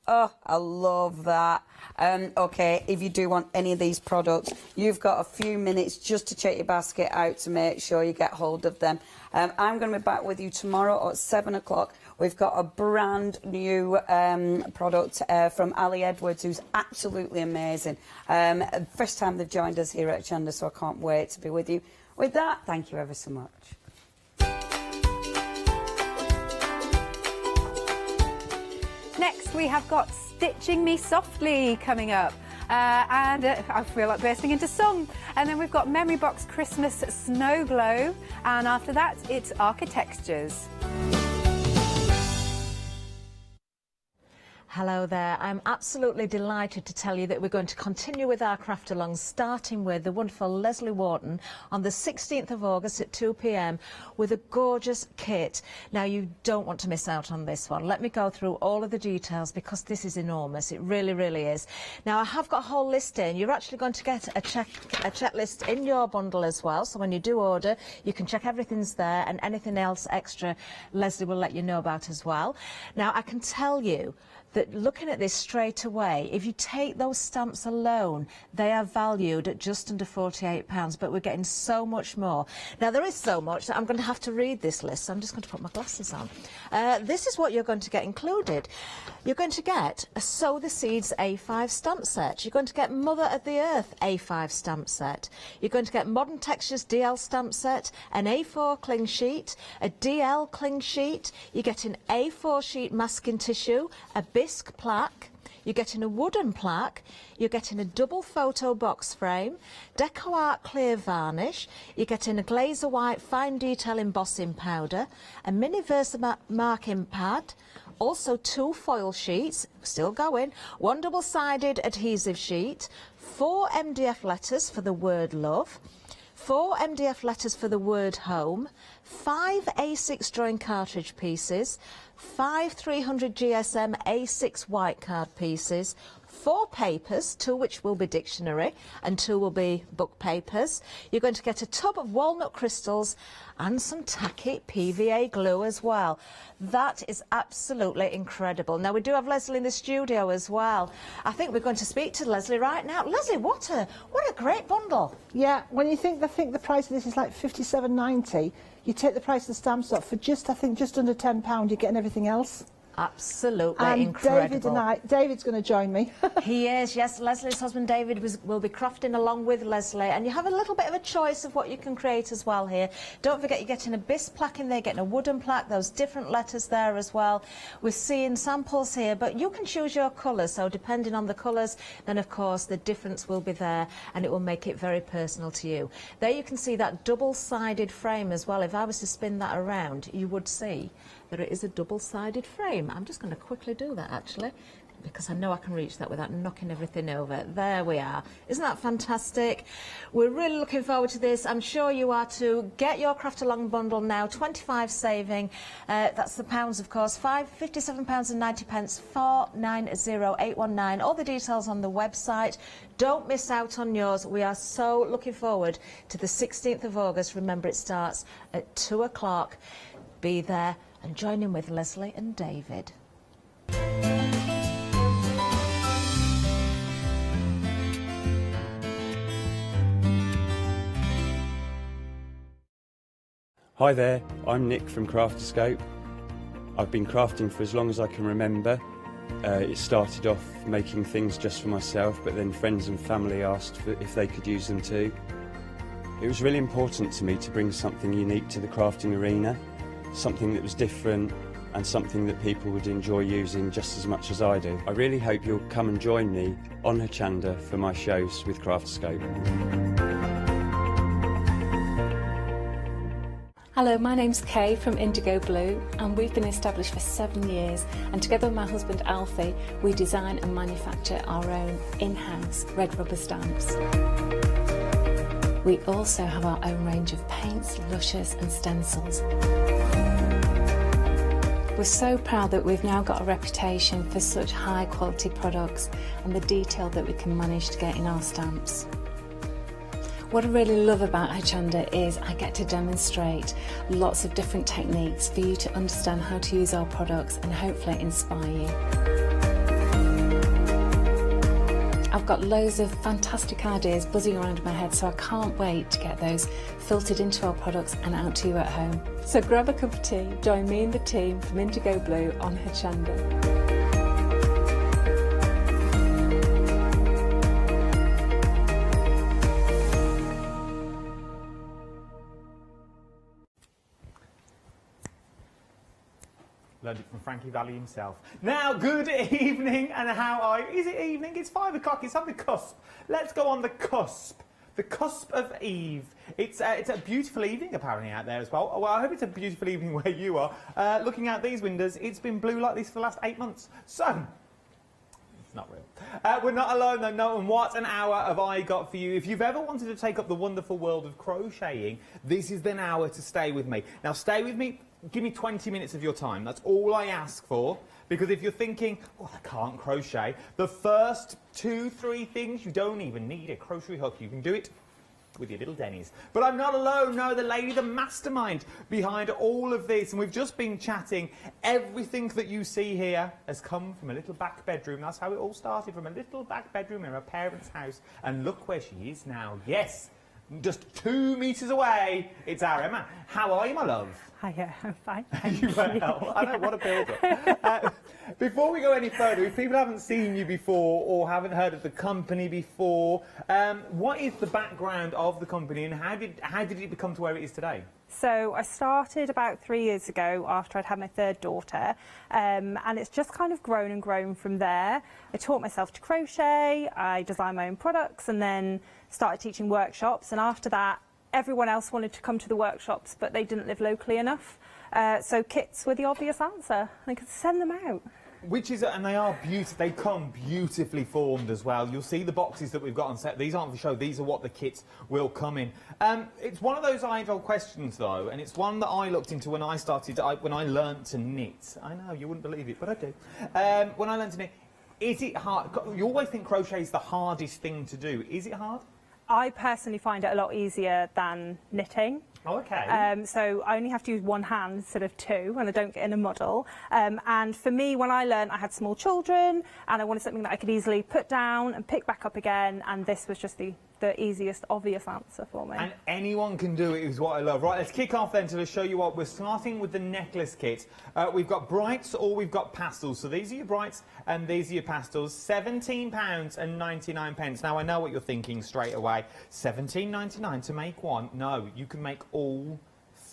Oh, I love that. Okay, if you do want any of these products, you've got a few minutes just to check your basket out to make sure you get hold of them. I'm going to be back with you tomorrow at 7 o'clock. We've got a brand new product from Ali Edwards, who's absolutely amazing. First time they've joined us here at Hochanda, so I can't wait to be with you. With that, thank you ever so much. Next, we have got Stitching Me Softly coming up. And I feel like bursting into song. And then we've got Memory Box Christmas Snow Globe. And after that, it's Architextures. Hello there. I'm absolutely delighted to tell you that we're going to continue with our craft along, starting with the wonderful Leslie Wharton on the 16th of August at 2 p.m. with a gorgeous kit. Now, you don't want to miss out on this one. Let me go through all of the details because this is enormous. It really, really is. Now, I have got a whole list in. You're actually going to get a checklist in your bundle as well. So when you do order, you can check everything's there, and anything else extra, Leslie will let you know about as well. Now, I can tell you that looking at this straight away, if you take those stamps alone, they are valued at just under £48, but we're getting so much more. Now, there is so much that I'm going to have to read this list, so I'm just going to put my glasses on. This is what you're going to get included. You're going to get a Sow the Seeds A5 stamp set. You're going to get Mother of the Earth A5 stamp set. You're going to get Modern Textures DL stamp set, an A4 cling sheet, a DL cling sheet. You're getting A4 sheet masking tissue, a bisque plaque, you're getting a wooden plaque, you're getting a double photo box frame, Deco Art clear varnish, you're getting a glazer white fine detail embossing powder, a mini Versa marking pad, also 2 foil sheets, still going, 1 double-sided adhesive sheet, 4 MDF letters for the word love, 4 MDF letters for the word home, 5 A6 drawing cartridge pieces, 5 300 GSM A6 white card pieces, 4 papers, 2 which will be dictionary and 2 will be book papers. You're going to get a tub of walnut crystals and some tacky PVA glue as well. That is absolutely incredible. Now, we do have Leslie in the studio as well. I think we're going to speak to Leslie right now. Leslie, what a great bundle. Yeah, when you think, I think the price of this is like £57.90, you take the price of the stamps off for just, I think, just under £10, you're getting everything else. Absolutely and incredible. David's going to join me. He is, yes. Leslie's husband David will be crafting along with Leslie, and you have a little bit of a choice of what you can create as well here. Don't forget, you're getting a bisque plaque in there, getting a wooden plaque, those different letters there as well. We're seeing samples here, but you can choose your colours, so depending on the colours, then of course the difference will be there, and it will make it very personal to you. There you can see that double-sided frame as well. If I was to spin that around, you would see that it is a double-sided frame. I'm just going to quickly do that actually, because I know I can reach that without knocking everything over. There we are. Isn't that fantastic? We're really looking forward to this. I'm sure you are too. Get your Craft Along bundle now, 25 saving. That's the pounds, of course. £57.90, 490819. All the details on the website. Don't miss out on yours. We are so looking forward to the 16th of August. Remember, it starts at 2 o'clock. Be there and join in with Leslie and David. Hi there, I'm Nick from Crafterscope. I've been crafting for as long as I can remember. It started off making things just for myself, but then friends and family asked if they could use them too. It was really important to me to bring something unique to the crafting arena, something that was different and something that people would enjoy using just as much as I do. I really hope you'll come and join me on Hochanda for my shows with Crafterscope. Hello, my name's Kay from Indigo Blue, and we've been established for 7 years, and together with my husband Alfie we design and manufacture our own in-house red rubber stamps. We also have our own range of paints, lushes and stencils. We're so proud that we've now got a reputation for such high quality products and the detail that we can manage to get in our stamps. What I really love about Hochanda is I get to demonstrate lots of different techniques for you to understand how to use our products and hopefully inspire you. I've got loads of fantastic ideas buzzing around in my head, so I can't wait to get those filtered into our products and out to you at home. So grab a cup of tea, join me and the team from Indigo Blue on Hochanda. Learned it from Frankie Valli himself. Now, good evening, and how are you? Is it evening? It's 5 o'clock. It's on the cusp. Let's go on the cusp. The cusp of Eve. It's a beautiful evening apparently out there as well. Well, I hope it's a beautiful evening where you are. Looking out these windows, it's been blue like this for the last 8 months. So, it's not real. We're not alone though, no, and what an hour have I got for you. If you've ever wanted to take up the wonderful world of crocheting, this is the hour to stay with me. Now, stay with me. Give me 20 minutes of your time. That's all I ask for. Because if you're thinking, well, I can't crochet, the first 2-3 things, you don't even need a crochet hook. You can do it with your little Denny's. But I'm not alone. No, the lady, the mastermind behind all of this. And we've just been chatting. Everything that you see here has come from a little back bedroom. That's how it all started, from a little back bedroom in her parents' house. And look where she is now. Yes, just 2 metres away, it's our Emma. How are you, my love? Hiya, I'm fine. You well. I know, what a build-up. Before we go any further, if people haven't seen you before or haven't heard of the company before, what is the background of the company and how did it become to where it is today? So I started about 3 years ago after I'd had my third daughter, and it's just kind of grown and grown from there. I taught myself to crochet, I designed my own products, and then started teaching workshops, and after that everyone else wanted to come to the workshops but they didn't live locally enough, so kits were the obvious answer. I could send them out. And they are beautiful. They come beautifully formed as well. You'll see the boxes that we've got on set. These aren't for show. These are what the kits will come in. It's one of those age-old questions, though, and it's one that I looked into when I started, when I learnt to knit. I know, you wouldn't believe it, but I do. When I learnt to knit, is it hard? You always think crochet is the hardest thing to do. Is it hard? I personally find it a lot easier than knitting. Oh, okay. So I only have to use one hand instead of two, and I don't get in a muddle. And for me, when I learned, I had small children, and I wanted something that I could easily put down and pick back up again, and this was just the easiest, obvious answer for me. And anyone can do it is what I love. Right, let's kick off then to show you what we're starting with the necklace kit. We've got brights or we've got pastels. So these are your brights and these are your pastels. £17.99. Now I know what you're thinking straight away. £17.99 to make one. No, you can make all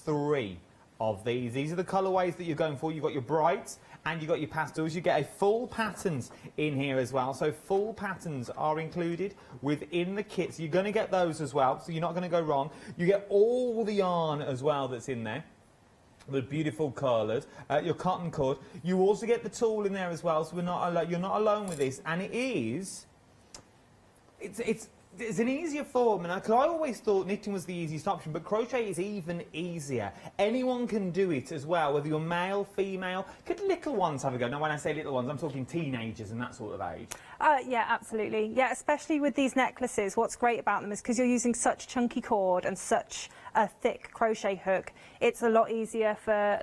three of these. These are the colourways that you're going for. You've got your brights and you've got your pastels. You get a full patterns in here as well. So full patterns are included within the kits. You're going to get those as well, so you're not going to go wrong. You get all the yarn as well that's in there. The beautiful colours, your cotton cord. You also get the tool in there as well, so you're not alone with this. And it's an easier form, and I always thought knitting was the easiest option, but crochet is even easier. Anyone can do it as well, whether you're male, female. Could little ones have a go? Now, when I say little ones, I'm talking teenagers and that sort of age. Yeah, absolutely. Yeah, especially with these necklaces, what's great about them is because you're using such chunky cord and such a thick crochet hook, it's a lot easier for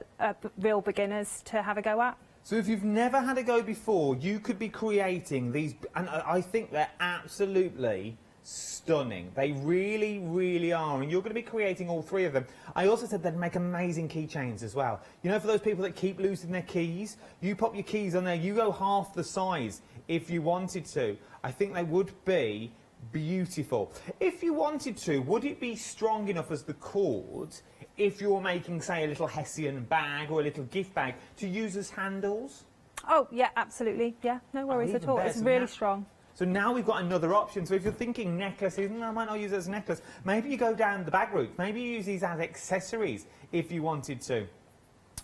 real beginners to have a go at. So if you've never had a go before, you could be creating these, and I think they're absolutely stunning. They really, really are, and you're going to be creating all three of them. I also said they'd make amazing keychains as well. You know, for those people that keep losing their keys, you pop your keys on there, you go half the size if you wanted to. I think they would be beautiful. If you wanted to, would it be strong enough as the cord if you're making, say, a little Hessian bag or a little gift bag to use as handles? Oh, yeah, absolutely. Yeah, no worries at all. It's really strong. So now we've got another option. So if you're thinking necklaces, I might not use it as a necklace. Maybe you go down the bag route. Maybe you use these as accessories if you wanted to.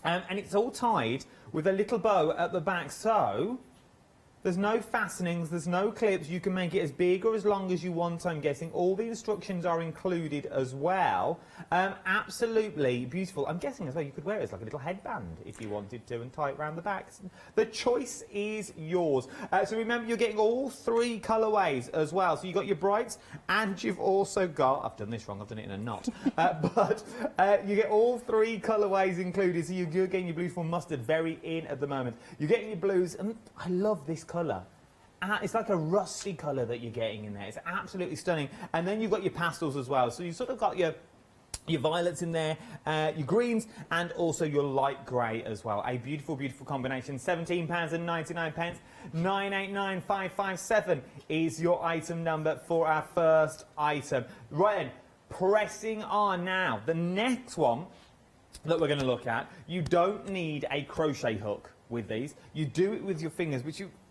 And it's all tied with a little bow at the back. So there's no fastenings, there's no clips. You can make it as big or as long as you want, I'm guessing. All the instructions are included as well. Absolutely beautiful. I'm guessing as well you could wear it as like a little headband if you wanted to and tie it around the back. The choice is yours. So remember, you're getting all three colourways as well. So you've got your brights and you've also got, I've done this wrong, I've done it in a knot, but you get all three colourways included. So you're getting your blue for mustard, very in at the moment. You're getting your blues, and I love this colour. It's like a rusty colour that you're getting in there. It's absolutely stunning. And then you've got your pastels as well. So you've sort of got your violets in there, your greens, and also your light grey as well. A beautiful, beautiful combination. £17.99. 989557 is your item number for our first item. Right then, pressing on now. The next one that we're going to look at, you don't need a crochet hook with these. You do it with your fingers,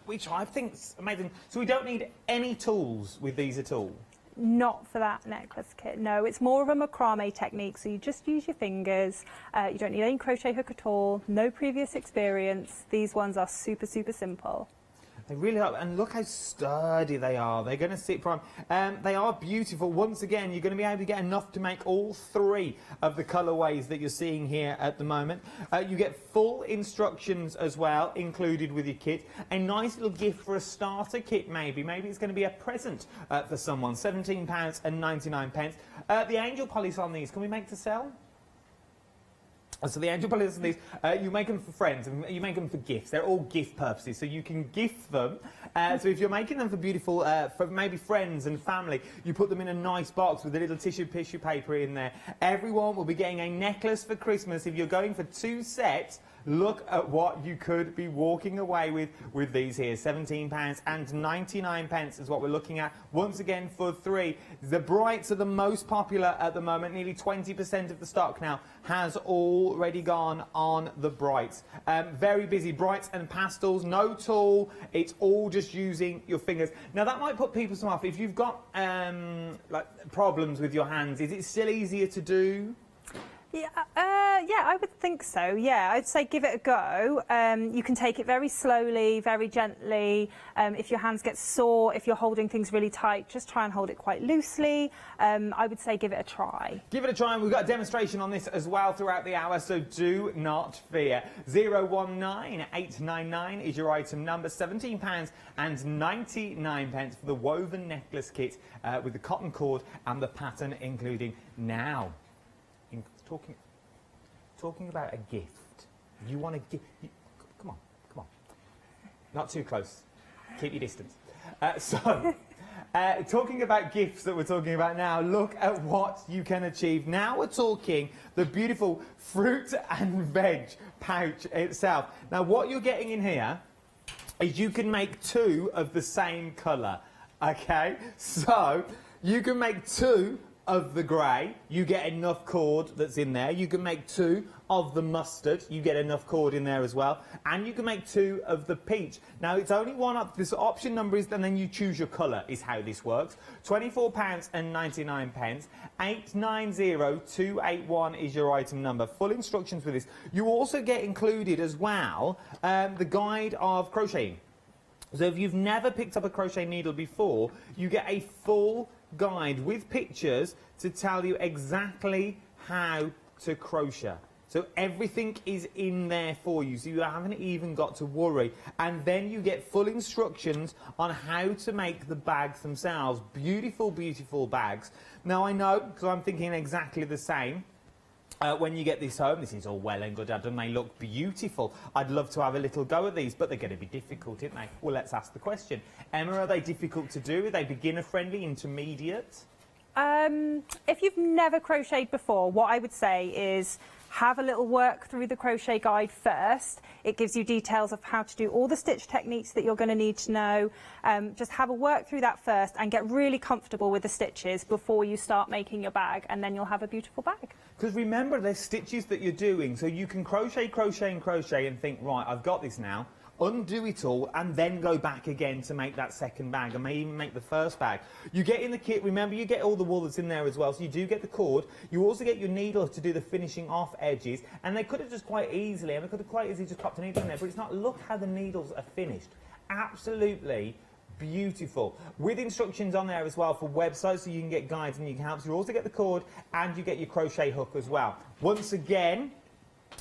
which I think is amazing. So we don't need any tools with these at all? Not for that necklace kit, no. It's more of a macrame technique, so you just use your fingers. You don't need any crochet hook at all, no previous experience. These ones are super, super simple. They really are, and look how sturdy they are. They're going to sit prime. They are beautiful. Once again, you're going to be able to get enough to make all three of the colourways that you're seeing here at the moment. You get full instructions as well included with your kit. A nice little gift for a starter kit, maybe. Maybe it's going to be a present for someone. £17.99. The angel polish on these, can we make to sell? So the angel polish on these, you make them for friends, and you make them for gifts. They're all gift purposes, so you can gift them. So if you're making them for beautiful, for maybe friends and family, you put them in a nice box with a little tissue paper in there. Everyone will be getting a necklace for Christmas. If you're going for 2 sets, look at what you could be walking away with these here. £17.99 is what we're looking at. Once again, for 3. The brights are the most popular at the moment. Nearly 20% of the stock now has already gone on the brights. Very busy. Brights and pastels, no tool. It's all just using your fingers. Now, that might put people off. If you've got like problems with your hands, is it still easier to do? Yeah, I would think so. Yeah, I'd say give it a go. You can take it very slowly, very gently. If your hands get sore, if you're holding things really tight, just try and hold it quite loosely. I would say give it a try. Give it a try, and we've got a demonstration on this as well throughout the hour, so do not fear. 019899 is your item number, £17.99 for the woven necklace kit with the cotton cord and the pattern including now. Talking about a gift, you want to give... Come on. Not too close. Keep your distance. Talking about gifts that we're talking about now, look at what you can achieve. Now we're talking the beautiful fruit and veg pouch itself. Now what you're getting in here is you can make two of the same colour, okay? So you can make two of the grey, you get enough cord that's in there. You can make two of the mustard, you get enough cord in there as well. And you can make two of the peach. Now it's only one up, this option number is, and then you choose your colour is how this works. £24.99, 890281 is your item number. Full instructions with this. You also get included as well the guide of crocheting. So if you've never picked up a crochet needle before, you get a full guide with pictures to tell you exactly how to crochet. So everything is in there for you, so you haven't even got to worry. And then you get full instructions on how to make the bags themselves. Beautiful, beautiful bags. Now I know, because I'm thinking exactly the same, when you get this home, this is all well and good, and they look beautiful. I'd love to have a little go at these, but they're going to be difficult, aren't they? Well, let's ask the question. Emma, are they difficult to do? Are they beginner-friendly, intermediate? If you've never crocheted before, what I would say is have a little work through the crochet guide first. It gives you details of how to do all the stitch techniques that you're going to need to know. Just have a work through that first and get really comfortable with the stitches before you start making your bag, and then you'll have a beautiful bag. Because remember, there's stitches that you're doing, so you can crochet, crochet and crochet and think, right, I've got this now. Undo it all and then go back again to make that second bag, and may even make the first bag. You get in the kit, remember, you get all the wool that's in there as well, so you do get the cord. You also get your needle to do the finishing off edges, and they could have just quite easily, and they could have quite easily just popped a needle in there, but it's not. Look how the needles are finished. Absolutely beautiful. With instructions on there as well for websites, so you can get guides and you can help. So you also get the cord and you get your crochet hook as well. Once again,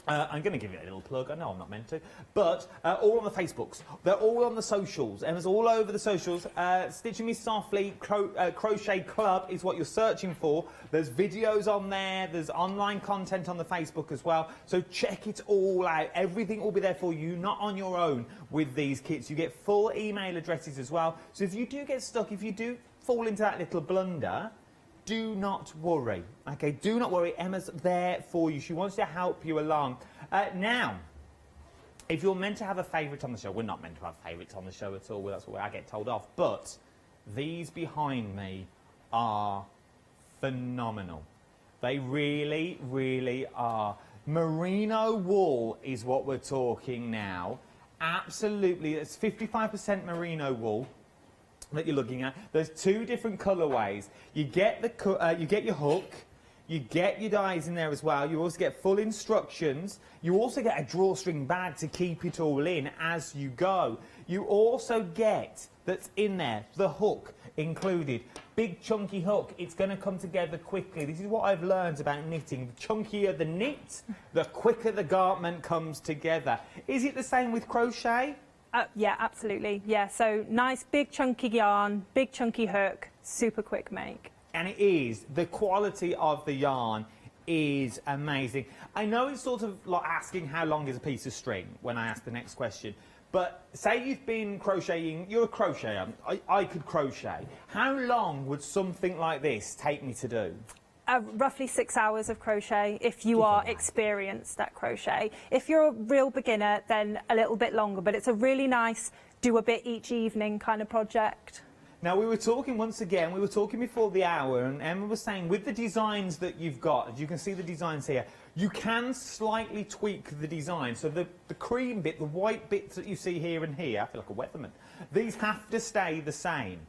I'm going to give you a little plug. I know I'm not meant to, but all on the Facebooks. They're all on the socials. Emma's all over the socials. Stitching Me Softly Crochet Club is what you're searching for. There's videos on there. There's online content on the Facebook as well. So check it all out. Everything will be there for you, not on your own with these kits. You get full email addresses as well. So if you do get stuck, if you do fall into that little blunder, do not worry, okay? Do not worry. Emma's there for you. She wants to help you along. Now, if you're meant to have a favourite on the show, we're not meant to have favourites on the show at all. That's what I get told off. But these behind me are phenomenal. They really, really are. Merino wool is what we're talking now. Absolutely, it's 55% merino wool that you're looking at. There's two different colourways. You get you get your hook, you get your dies in there as well. You also get full instructions. You also get a drawstring bag to keep it all in as you go. You also get, that's in there, the hook included. Big chunky hook. It's going to come together quickly. This is what I've learned about knitting. The chunkier the knit, the quicker the garment comes together. Is it the same with crochet? Yeah, absolutely. Yeah, so nice big chunky yarn, big chunky hook, super quick make. And it is. The quality of the yarn is amazing. I know it's sort of like asking how long is a piece of string when I ask the next question, but say you've been crocheting, you're a crocheter, I could crochet. How long would something like this take me to do? Roughly 6 hours of crochet if you are experienced at crochet. If you're a real beginner, then a little bit longer, but it's a really nice do a bit each evening kind of project. Now, we were talking once again, we were talking before the hour, and Emma was saying with the designs that you've got, as you can see the designs here, you can slightly tweak the design. So the cream bit, the white bits that you see here and here, I feel like a weatherman, these have to stay the same.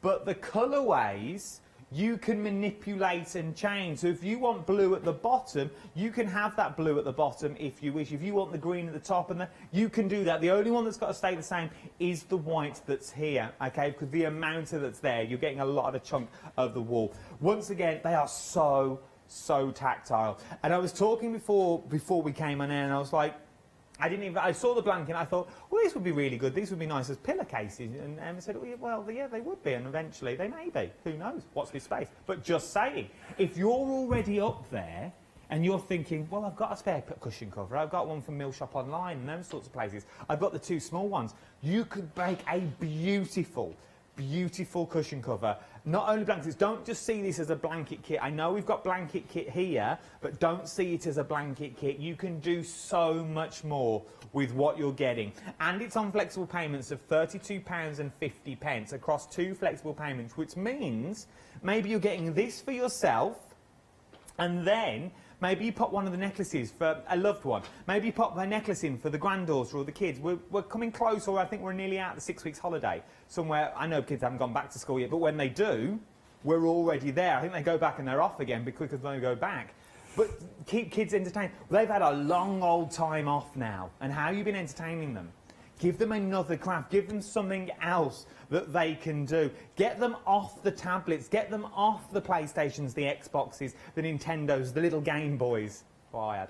But the colourways, you can manipulate and change. So if you want blue at the bottom, you can have that blue at the bottom if you wish. If you want the green at the top, you can do that. The only one that's got to stay the same is the white that's here, okay? Because the amount that's there, you're getting a lot of the chunk of the wall. Once again, they are so tactile. And I was talking before we came on air, and I was like, I saw the blanket and I thought, well, these would be really good. These would be nice as pillowcases. And Emma said, well, yeah, they would be. And eventually they may be. Who knows? Watch this space. But just saying, if you're already up there and you're thinking, well, I've got a spare cushion cover. I've got one from Mill Shop Online and those sorts of places. I've got the 2 small ones. You could make a beautiful cushion cover. Not only blankets, don't just see this as a blanket kit. I know we've got blanket kit here, but don't see it as a blanket kit. You can do so much more with what you're getting. And it's on flexible payments of £32.50 across 2 flexible payments, which means maybe you're getting this for yourself, and then maybe you pop one of the necklaces for a loved one. Maybe you pop a necklace in for the granddaughter or the kids. We're coming close, or I think we're nearly out of the 6 weeks holiday. Somewhere, I know kids haven't gone back to school yet, but when they do, we're already there. I think they go back and they're off again because they go back. But keep kids entertained. They've had a long old time off now. And how have you been entertaining them? Give them another craft. Give them something else that they can do. Get them off the tablets. Get them off the PlayStations, the Xboxes, the Nintendos, the little Game Boys. Oh, I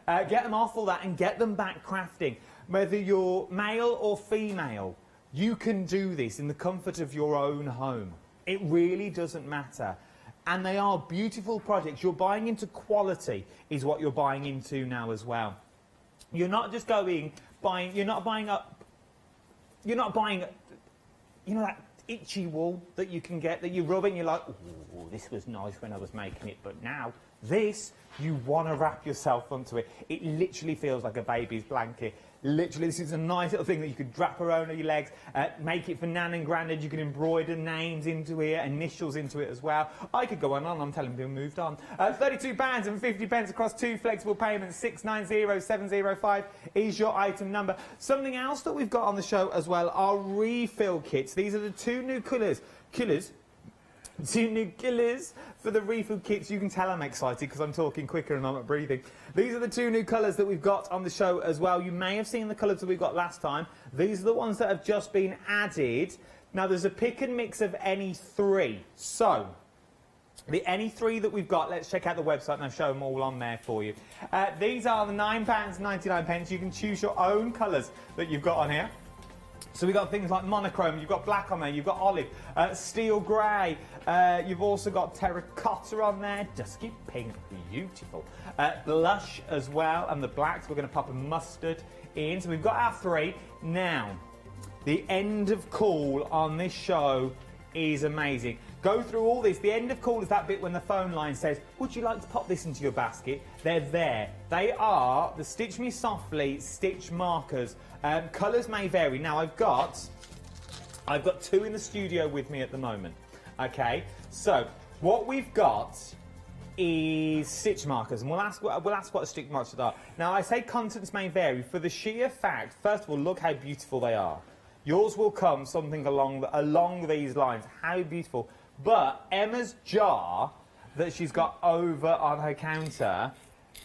had. Get them off all that and get them back crafting. Whether you're male or female, you can do this in the comfort of your own home. It really doesn't matter. And they are beautiful projects. You're buying into quality is what you're buying into now as well. You're not just buying, you know, that itchy wool that you can get, that you rub it and you're like, oh, this was nice when I was making it, but now this, you want to wrap yourself onto it. It literally feels like a baby's blanket. Literally, this is a nice little thing that you could wrap around your legs, make it for Nan and Grandad. You can embroider names into here, initials into it as well. I could go on, I'm telling people moved on. £32.50 across 2 flexible payments, 690705 is your item number. Something else that we've got on the show as well are refill kits. These are the 2 new colours. 2 new killers for the refill kits. You can tell I'm excited because I'm talking quicker and I'm not breathing. These are the 2 new colours that we've got on the show as well. You may have seen the colours that we got last time. These are the ones that have just been added. Now, there's a pick and mix of any 3. So, the any 3 that we've got, let's check out the website and I'll show them all on there for you. These are the £9.99. You can choose your own colours that you've got on here. So we've got things like monochrome, you've got black on there, you've got olive, steel grey, you've also got terracotta on there, dusky pink, beautiful. Blush as well, and the blacks, we're going to pop a mustard in. So we've got our 3. Now, the end of call on this show is amazing. Go through all this. The end of call is that bit when the phone line says, would you like to pop this into your basket? They're there. They are the Stitch Me Softly stitch markers. Colours may vary. Now, I've got 2 in the studio with me at the moment. Okay, so what we've got is stitch markers, and we'll ask what a stitch markers are. Now, I say contents may vary for the sheer fact, first of all, look how beautiful they are. Yours will come something along these lines. How beautiful. But Emma's jar that she's got over on her counter,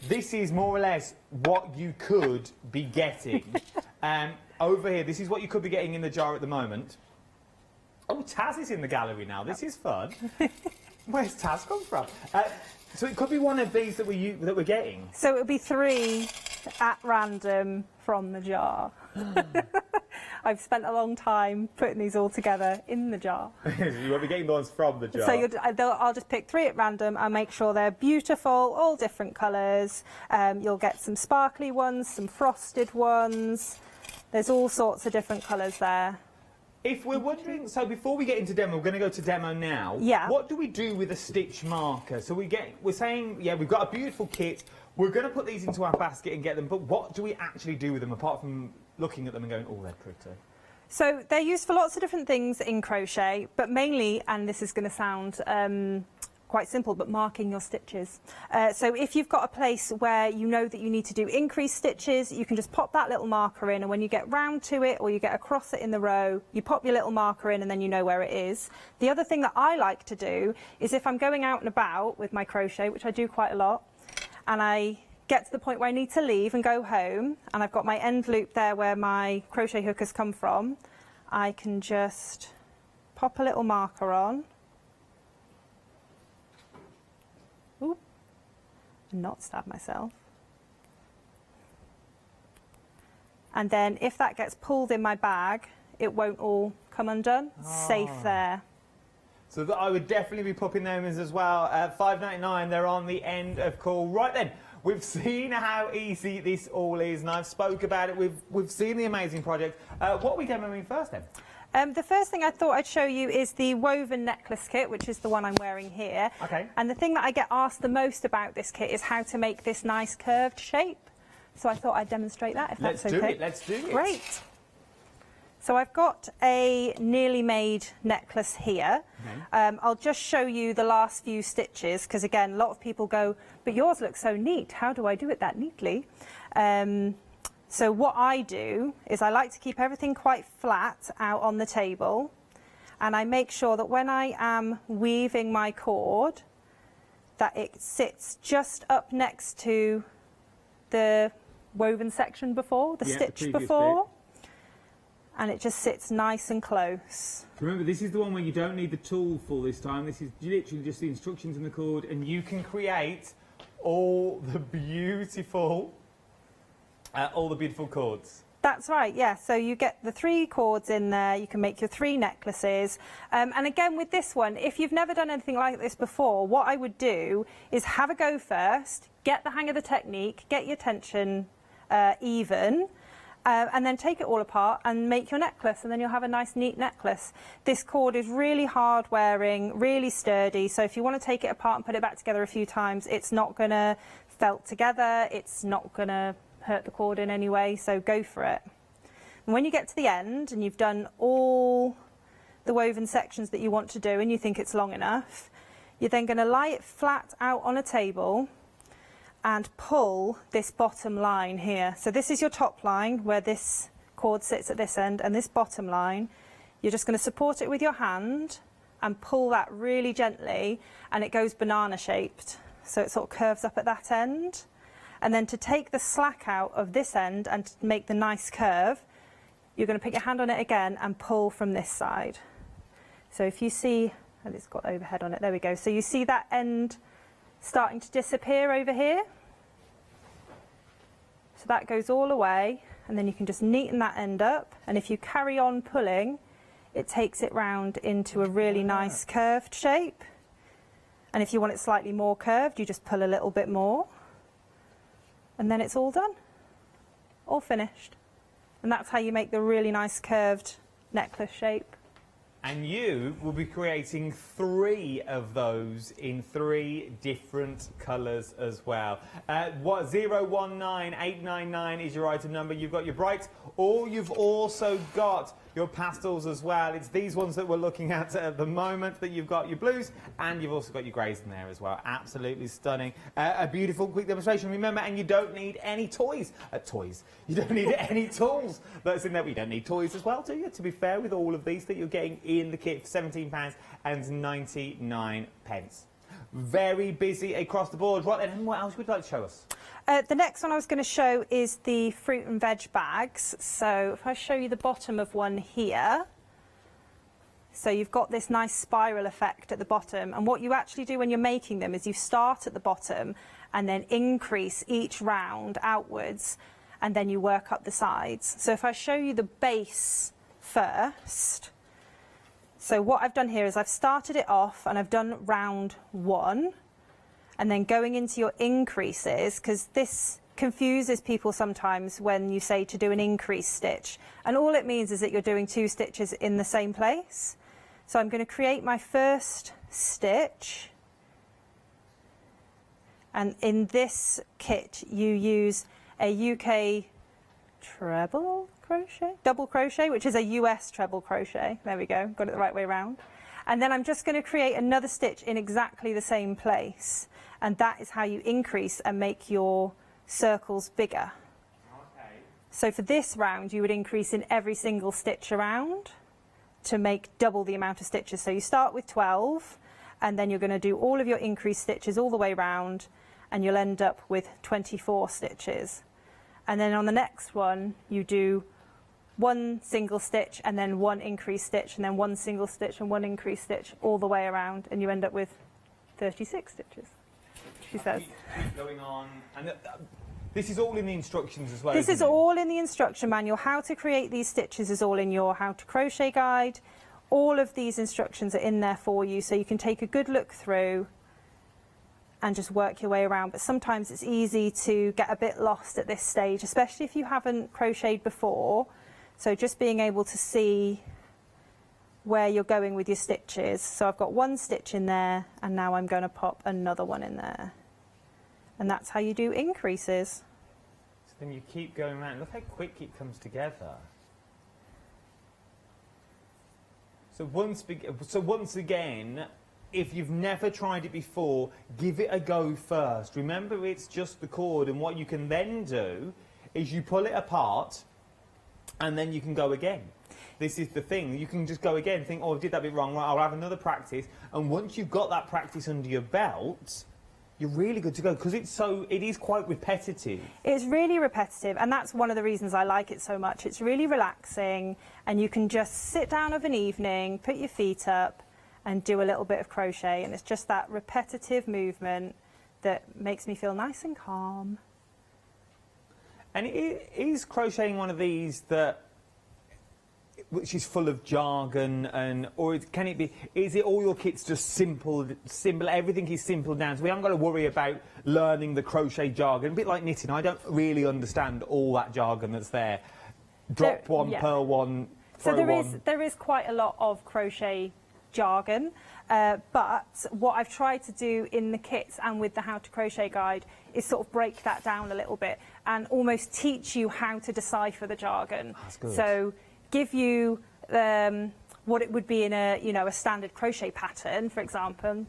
this is more or less what you could be getting. Over here, this is what you could be getting in the jar at the moment. Oh, Taz is in the gallery now. This is fun. Where's Taz come from? So it could be one of these that we're getting. So it would be 3 at random from the jar. I've spent a long time putting these all together in the jar. You won't be getting the ones from the jar. So I'll just pick 3 at random and make sure they're beautiful, all different colours. You'll get some sparkly ones, some frosted ones. There's all sorts of different colours there. If we're wondering, so before we get into demo, we're going to go to demo now. Yeah. What do we do with a stitch marker? So we're saying, yeah, we've got a beautiful kit. We're going to put these into our basket and get them, but what do we actually do with them apart from looking at them and going, oh, they're pretty? So they're used for lots of different things in crochet, but mainly, and this is going to sound quite simple, but marking your stitches. So if you've got a place where you know that you need to do increased stitches, you can just pop that little marker in, and when you get round to it or you get across it in the row, you pop your little marker in and then you know where it is. The other thing that I like to do is if I'm going out and about with my crochet, which I do quite a lot, and I get to the point where I need to leave and go home, and I've got my end loop there where my crochet hook has come from, I can just pop a little marker on. Ooh, and not stab myself. And then if that gets pulled in my bag, it won't all come undone. It's safe there. So that I would definitely be popping them in as well. $5.99, they're on the end of call. Right then, we've seen how easy this all is, and I've spoke about it. We've seen the amazing project. What are we demoing first then? The first thing I thought I'd show you is the woven necklace kit, which is the one I'm wearing here. Okay. And the thing that I get asked the most about this kit is how to make this nice curved shape. So I thought I'd demonstrate that, if that's okay. Let's do it. Great. So I've got a nearly made necklace here. I'll just show you the last few stitches, because again, a lot of people go, but yours looks so neat. How do I do it that neatly? So what I do is I like to keep everything quite flat out on the table, and I make sure that when I am weaving my cord that it sits just up next to the woven section before, the stitch before, and it just sits nice and close. Remember, this is the one where you don't need the tool for this time. This is literally just the instructions in the cord, and you can create all the beautiful cords. That's right, yeah. So you get the 3 cords in there, you can make your 3 necklaces. And again, with this one, if you've never done anything like this before, what I would do is have a go first, get the hang of the technique, get your tension even, and then take it all apart and make your necklace, and then you'll have a nice neat necklace. This cord is really hard wearing, really sturdy, so if you want to take it apart and put it back together a few times, it's not going to felt together, it's not going to hurt the cord in any way, so go for it. And when you get to the end and you've done all the woven sections that you want to do and you think it's long enough, you're then going to lie it flat out on a table and pull this bottom line here. So this is your top line where this cord sits at this end, and this bottom line, you're just going to support it with your hand and pull that really gently, and it goes banana shaped, so it sort of curves up at that end. And then to take the slack out of this end and to make the nice curve, you're going to put your hand on it again and pull from this side. So if you see, and it's got overhead on it, there we go. So you see that end starting to disappear over here. So that goes all away, and then you can just neaten that end up, and if you carry on pulling, it takes it round into a really nice curved shape. And if you want it slightly more curved, you just pull a little bit more, and then it's all done, all finished. And that's how you make the really nice curved necklace shape. And you will be creating 3 of those in 3 different colours as well. 019899 is your item number. You've got your brights, or you've also got your pastels as well. It's these ones that we're looking at the moment, that you've got your blues, and you've also got your greys in there as well. Absolutely stunning. A beautiful quick demonstration, remember, and you don't need any toys. You don't need any tools that's in there. We don't need toys as well, do you? To be fair, with all of these that you're getting in the kit for £17.99. Very busy across the board. Right then, what else would you like to show us? The next one I was going to show is the fruit and veg bags. So if I show you the bottom of one here, so you've got this nice spiral effect at the bottom, and what you actually do when you're making them is you start at the bottom and then increase each round outwards, and then you work up the sides. So if I show you the base first, so what I've done here is I've started it off and I've done round 1, and then going into your increases, because this confuses people sometimes when you say to do an increase stitch, and all it means is that you're doing 2 stitches in the same place. So I'm going to create my first stitch, and in this kit you use a UK double crochet, which is a US treble crochet. There we go, got it the right way around. And then I'm just going to create another stitch in exactly the same place. And that is how you increase and make your circles bigger. Okay. So for this round, you would increase in every single stitch around to make double the amount of stitches. So you start with 12, and then you're going to do all of your increased stitches all the way round, and you'll end up with 24 stitches. And then on the next one, you do one single stitch and then one increased stitch and then one single stitch and one increased stitch all the way around, and you end up with 36 stitches, she says. Keep going on. And this is all in the instructions as well. This is all in the instruction manual. How to create these stitches is all in your How to Crochet guide. All of these instructions are in there for you, so you can take a good look through and just work your way around. But sometimes it's easy to get a bit lost at this stage, especially if you haven't crocheted before. So just being able to see where you're going with your stitches. So I've got one stitch in there, and now I'm going to pop another one in there. And that's how you do increases. So then you keep going around. Look how quick it comes together. So once again, if you've never tried it before, give it a go first. Remember, it's just the cord, and what you can then do is you pull it apart, and then you can go again. This is the thing. You can just go again, think, oh, I did that bit wrong, right, I'll have another practice. And once you've got that practice under your belt, you're really good to go, because it is quite repetitive. It's really repetitive, and that's one of the reasons I like it so much. It's really relaxing, and you can just sit down of an evening, put your feet up, and do a little bit of crochet, and it's just that repetitive movement that makes me feel nice and calm. And is crocheting one of these which is full of jargon, or can it be? Is it all your kits just simple? Everything is simple down, so we haven't got to worry about learning the crochet jargon. A bit like knitting, I don't really understand all that jargon that's there. Drop one, yeah. Purl one, throw one. There is quite a lot of crochet jargon, but what I've tried to do in the kits and with the How to Crochet guide is sort of break that down a little bit and almost teach you how to decipher the jargon. That's good. So give you what it would be in a standard crochet pattern, for example,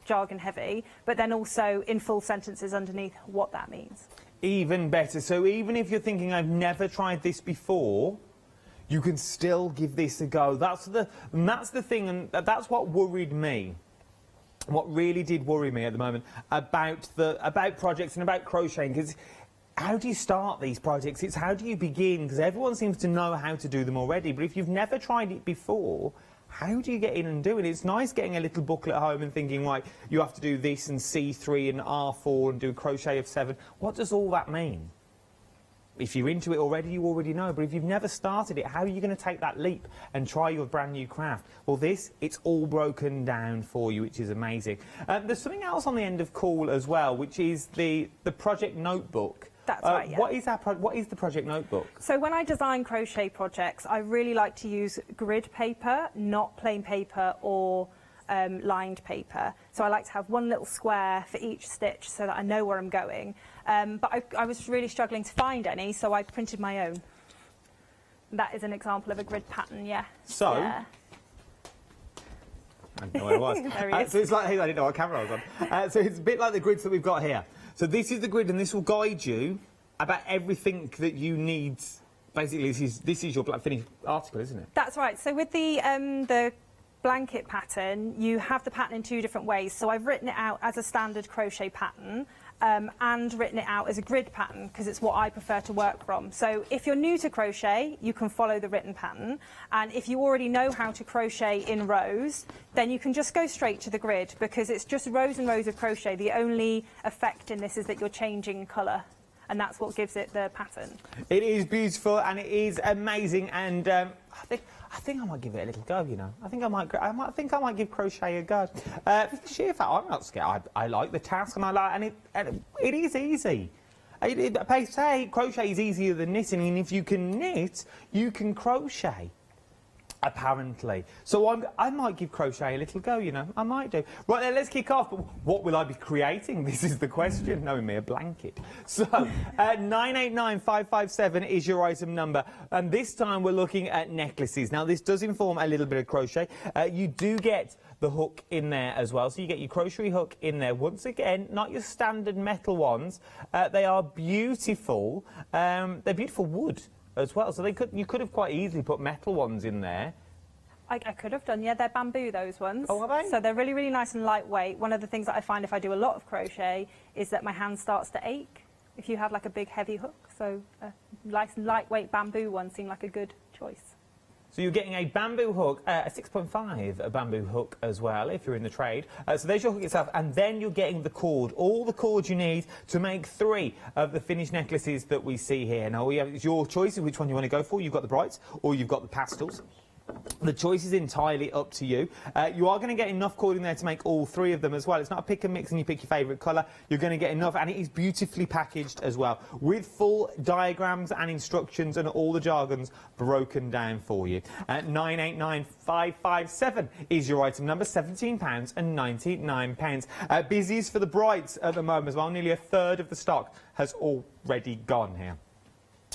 jargon heavy, but then also in full sentences underneath what that means. Even better. So even if you're thinking, I've never tried this before, you can still give this a go. That's the thing, and that's what worried me. What really did worry me at the moment about projects and about crocheting, because how do you start these projects? It's how do you begin? Because everyone seems to know how to do them already, but if you've never tried it before, how do you get in and do it? It's nice getting a little booklet at home and thinking, right, you have to do this and C3 and R4 and do a crochet of 7. What does all that mean? If you're into it already, you already know. But if you've never started it, how are you going to take that leap and try your brand new craft? Well, it's all broken down for you, which is amazing. There's something else on the end of cool as well, which is the project notebook. That's right, yeah. What is the project notebook? So when I design crochet projects, I really like to use grid paper, not plain paper or lined paper. So I like to have one little square for each stitch so that I know where I'm going. But I was really struggling to find any, so I printed my own. That is an example of a grid pattern, yeah. So? Yeah. I didn't know where it was. There he is. So it's like, I didn't know what camera I was on. So it's a bit like the grids that we've got here. So this is the grid, and this will guide you about everything that you need. Basically, this is your finished article, isn't it? That's right. So with the blanket pattern, you have the pattern in two different ways. So I've written it out as a standard crochet pattern and written it out as a grid pattern because it's what I prefer to work from. So if you're new to crochet, you can follow the written pattern, and if you already know how to crochet in rows, then you can just go straight to the grid because it's just rows and rows of crochet. The only effect in this is that you're changing colour, and that's what gives it the pattern. It is beautiful and it is amazing, and I think I might give it a little go. You know, I think I might give crochet a go. For the sheer fact, I'm not scared. I like the task, and it is easy. They say crochet is easier than knitting, and if you can knit, you can crochet. Apparently. So I might give crochet a little go, you know. I might do. Right, then let's kick off. But what will I be creating? This is the question. Knowing me, a blanket. So, 989557 is your item number. And this time we're looking at necklaces. Now, this does inform a little bit of crochet. You do get the hook in there as well. So you get your crochet hook in there. Once again, not your standard metal ones. They are beautiful. They're beautiful wood as well, so you could have quite easily put metal ones in there. I could have done, yeah. They're bamboo, those ones. Oh, are they? So they're really, really nice and lightweight. One of the things that I find if I do a lot of crochet is that my hand starts to ache if you have like a big heavy hook. So nice lightweight bamboo ones seem like a good choice. So you're getting a bamboo hook, a 6.5 bamboo hook as well, if you're in the trade. So there's your hook itself, and then you're getting the cord, all the cord you need to make 3 of the finished necklaces that we see here. Now, it's your choice of which one you want to go for. You've got the brights, or you've got the pastels. The choice is entirely up to you. You are going to get enough cord in there to make all 3 of them as well. It's not a pick and mix and you pick your favourite colour. You're going to get enough, and it is beautifully packaged as well, with full diagrams and instructions and all the jargons broken down for you. 989557 is your item number, £17.99. Busies for the brights at the moment as well. Nearly a third of the stock has already gone here.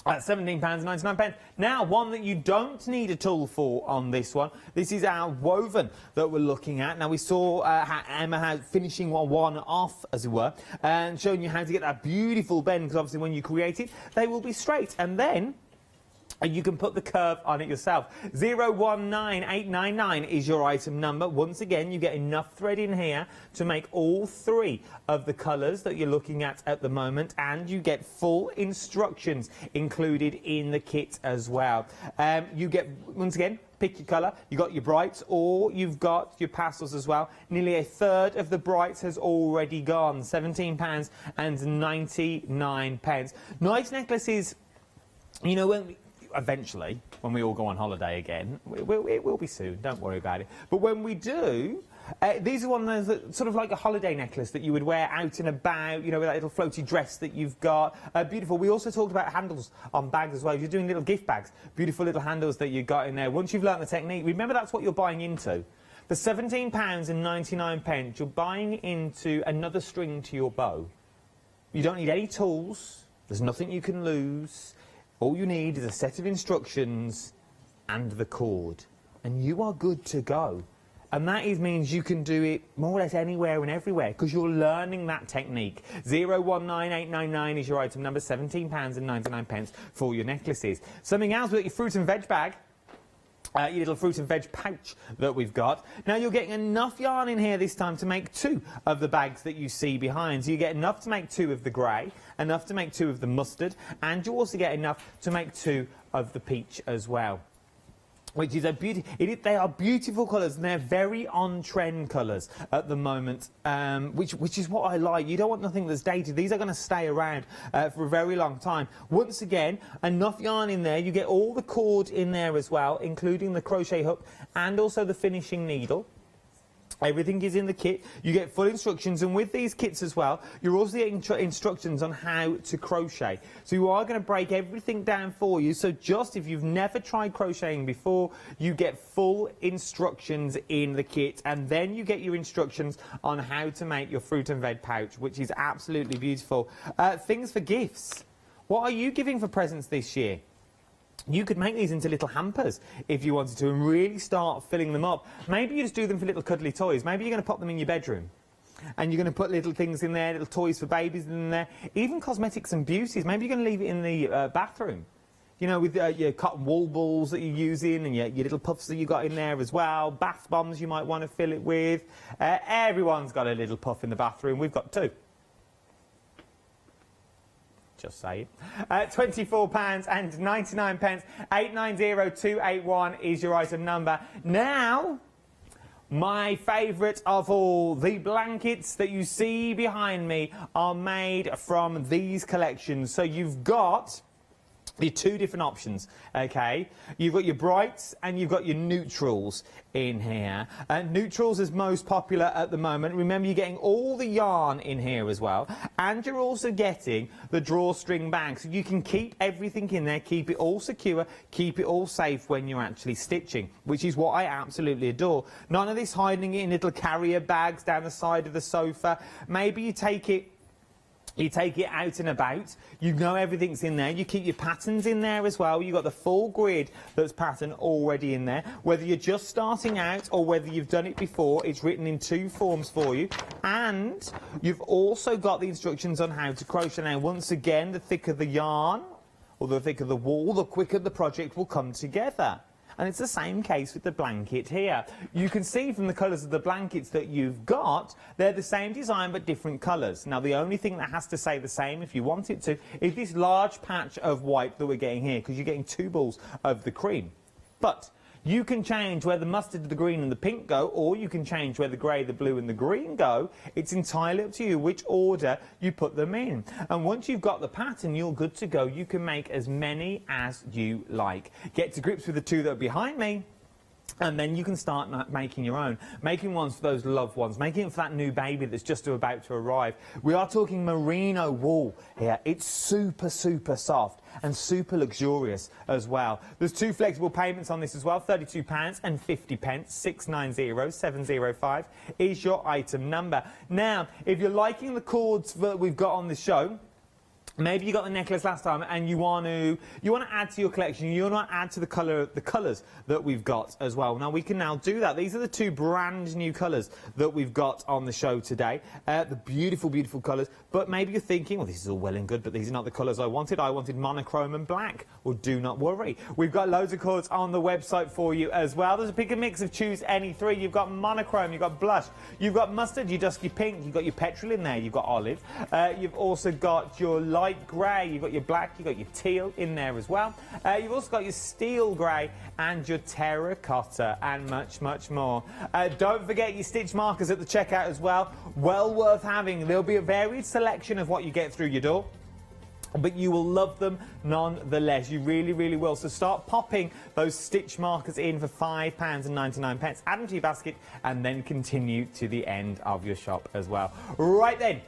At £17.99. Now, one that you don't need a tool for on this one. This is our woven that we're looking at. Now, we saw how Emma had finishing one off, as it were, and showing you how to get that beautiful bend, because obviously when you create it, they will be straight. And then you can put the curve on it yourself. 019899 is your item number. Once again, you get enough thread in here to make all 3 of the colours that you're looking at the moment, and you get full instructions included in the kit as well. You get, once again, pick your colour. You've got your brights, or you've got your pastels as well. Nearly a third of the brights has already gone. £17.99. Nice necklaces, you know, eventually, when we all go on holiday again, it will be soon, don't worry about it. But when we do, these are one of those that, sort of like a holiday necklace that you would wear out and about, you know, with that little floaty dress that you've got. Beautiful. We also talked about handles on bags as well. If you're doing little gift bags, beautiful little handles that you've got in there. Once you've learnt the technique, remember that's what you're buying into. For £17.99, you're buying into another string to your bow. You don't need any tools. There's nothing you can lose. All you need is a set of instructions and the cord, and you are good to go. And that means you can do it more or less anywhere and everywhere, because you're learning that technique. 019899 is your item number, £17.99 for your necklaces. Something else with your fruit and veg bag. Your little fruit and veg pouch that we've got. Now, you're getting enough yarn in here this time to make 2 of the bags that you see behind. So you get enough to make 2 of the grey, enough to make 2 of the mustard, and you also get enough to make 2 of the peach as well. Which is a beauty. They are beautiful colours, and they're very on-trend colours at the moment, which is what I like. You don't want nothing that's dated. These are going to stay around for a very long time. Once again, enough yarn in there. You get all the cord in there as well, including the crochet hook and also the finishing needle. Everything is in the kit. You get full instructions, and with these kits as well, you're also getting instructions on how to crochet. So you are going to break everything down for you. So just if you've never tried crocheting before, you get full instructions in the kit, and then you get your instructions on how to make your fruit and veg pouch, which is absolutely beautiful. Things for gifts. What are you giving for presents this year? You could make these into little hampers if you wanted to, and really start filling them up. Maybe you just do them for little cuddly toys. Maybe you're going to pop them in your bedroom, and you're going to put little things in there, little toys for babies in there, even cosmetics and beauties. Maybe you're going to leave it in the bathroom, you know, with your cotton wool balls that you're using, and your little puffs that you got in there as well. Bath bombs you might want to fill it with. Everyone's got a little puff in the bathroom. We've got 2. Just say it. £24.99. 890281 is your item number. Now, my favourite of all, the blankets that you see behind me are made from these collections. So you've got your two different options, okay? You've got your brights and you've got your neutrals in here. Neutrals is most popular at the moment. Remember, you're getting all the yarn in here as well, and you're also getting the drawstring bag, so you can keep everything in there, keep it all secure, keep it all safe when you're actually stitching, which is what I absolutely adore. None of this hiding it in little carrier bags down the side of the sofa. Maybe you take it out and about, you know everything's in there, you keep your patterns in there as well, you've got the full grid that's pattern already in there. Whether you're just starting out or whether you've done it before, it's written in two forms for you, and you've also got the instructions on how to crochet. Now, once again, the thicker the yarn or the thicker the wool, the quicker the project will come together. And it's the same case with the blanket here. You can see from the colours of the blankets that you've got, they're the same design but different colours. Now, the only thing that has to stay the same, if you want it to, is this large patch of white that we're getting here, because you're getting two balls of the cream. But you can change where the mustard, the green and the pink go, or you can change where the grey, the blue and the green go. It's entirely up to you which order you put them in. And once you've got the pattern, you're good to go. You can make as many as you like. Get to grips with the two that are behind me, and then you can start making your own. Making ones for those loved ones. Making it for that new baby that's just about to arrive. We are talking merino wool here. It's super, super soft and super luxurious as well. There's two flexible payments on this as well, £32 and 50p. 690705 is your item number. Now, if you're liking the cords that we've got on the show, maybe you got the necklace last time and you want to add to your collection. You want to add to the colours that we've got as well. Now, we can now do that. These are the two brand new colours that we've got on the show today. The beautiful, beautiful colours. But maybe you're thinking, well, this is all well and good, but these are not the colours I wanted. I wanted monochrome and black. Well, do not worry. We've got loads of colours on the website for you as well. There's a pick and mix of choose any three. You've got monochrome, you've got blush, you've got mustard, your dusky pink, you've got your petrol in there, you've got olive. You've also got your light grey, you've got your black, you've got your teal in there as well. You've also got your steel grey and your terracotta and much, much more. Don't forget your stitch markers at the checkout as well. Well worth having. There'll be a varied selection of what you get through your door, but you will love them nonetheless. You really, really will. So start popping those stitch markers in for £5.99. Add them to your basket and then continue to the end of your shop as well. Right then.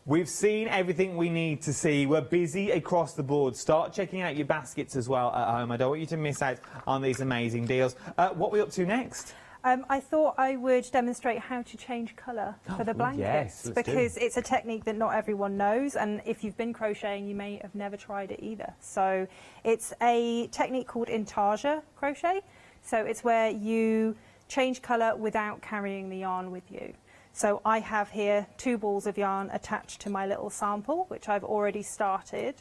We've seen everything we need to see. We're busy across the board. Start checking out your baskets as well at home. I don't want you to miss out on these amazing deals. What are we up to next? I thought I would demonstrate how to change colour for the blankets, yes, because it's a technique that not everyone knows, and if you've been crocheting you may have never tried it either. So it's a technique called intarsia crochet. So it's where you change colour without carrying the yarn with you. So I have here 2 balls of yarn attached to my little sample, which I've already started.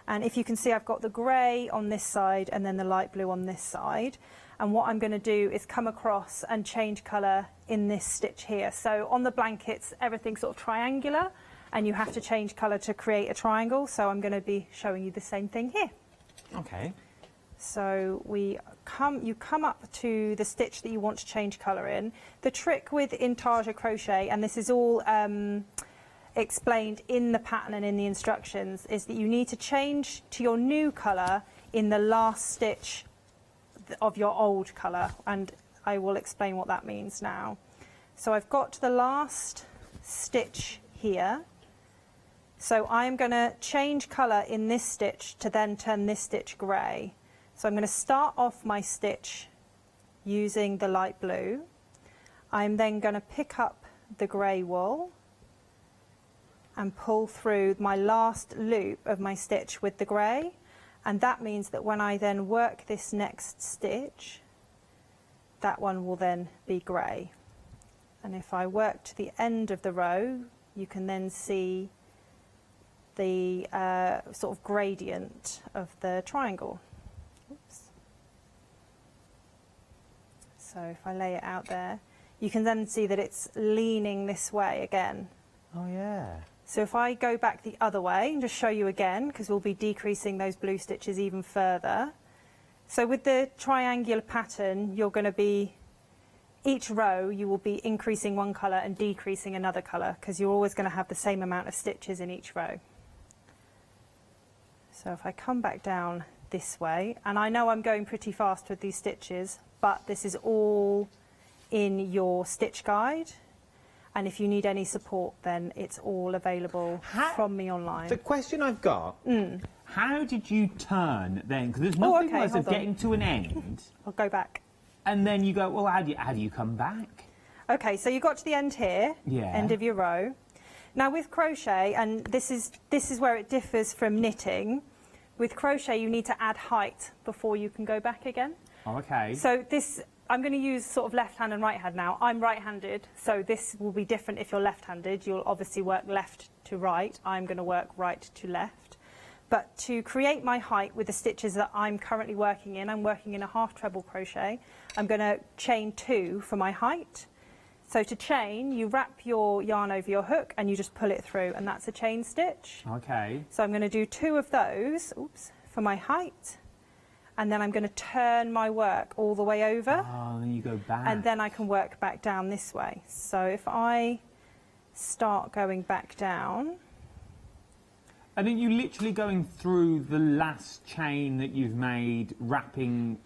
And if you can see, I've got the grey on this side and then the light blue on this side. And what I'm going to do is come across and change colour in this stitch here. So on the blankets, everything's sort of triangular, and you have to change colour to create a triangle. So I'm going to be showing you the same thing here. Okay. So you come up to the stitch that you want to change colour in. The trick with intarsia crochet, and this is all explained in the pattern and in the instructions, is that you need to change to your new colour in the last stitch of your old colour, and I will explain what that means now. So I've got to the last stitch here. So I'm going to change colour in this stitch to then turn this stitch grey. So I'm going to start off my stitch using the light blue. I'm then going to pick up the grey wool and pull through my last loop of my stitch with the grey, and that means that when I then work this next stitch, that one will then be grey. And if I work to the end of the row, you can then see the sort of gradient of the triangle. Oops. So if I lay it out there, you can then see that it's leaning this way again. Oh yeah. So if I go back the other way and just show you again, because we'll be decreasing those blue stitches even further. So with the triangular pattern, you're going to be, each row you will be increasing one colour and decreasing another colour, because you're always going to have the same amount of stitches in each row. So if I come back down this way, and I know I'm going pretty fast with these stitches, but this is all in your stitch guide. And if you need any support, then it's all available from me online. The question I've got, how did you turn then? Because there's nothing worse of getting to an end. I'll go back. And then you go, well, how do you come back? Okay, so you got to the end here, Yeah. end of your row. Now with crochet, and this is where it differs from knitting, with crochet you need to add height before you can go back again. Oh, okay. So this, I'm going to use sort of left hand and right hand now. I'm right-handed, so this will be different if you're left-handed. You'll obviously work left to right. I'm going to work right to left. But to create my height with the stitches that I'm currently working in, I'm working in a half treble crochet. I'm going to chain 2 for my height. So to chain, you wrap your yarn over your hook and you just pull it through, and that's a chain stitch. Okay. So I'm going to do 2 of those, for my height, and then I'm going to turn my work all the way over. Oh, then you go back. And then I can work back down this way. So if I start going back down. And then you literally going through the last chain that you've made, wrapping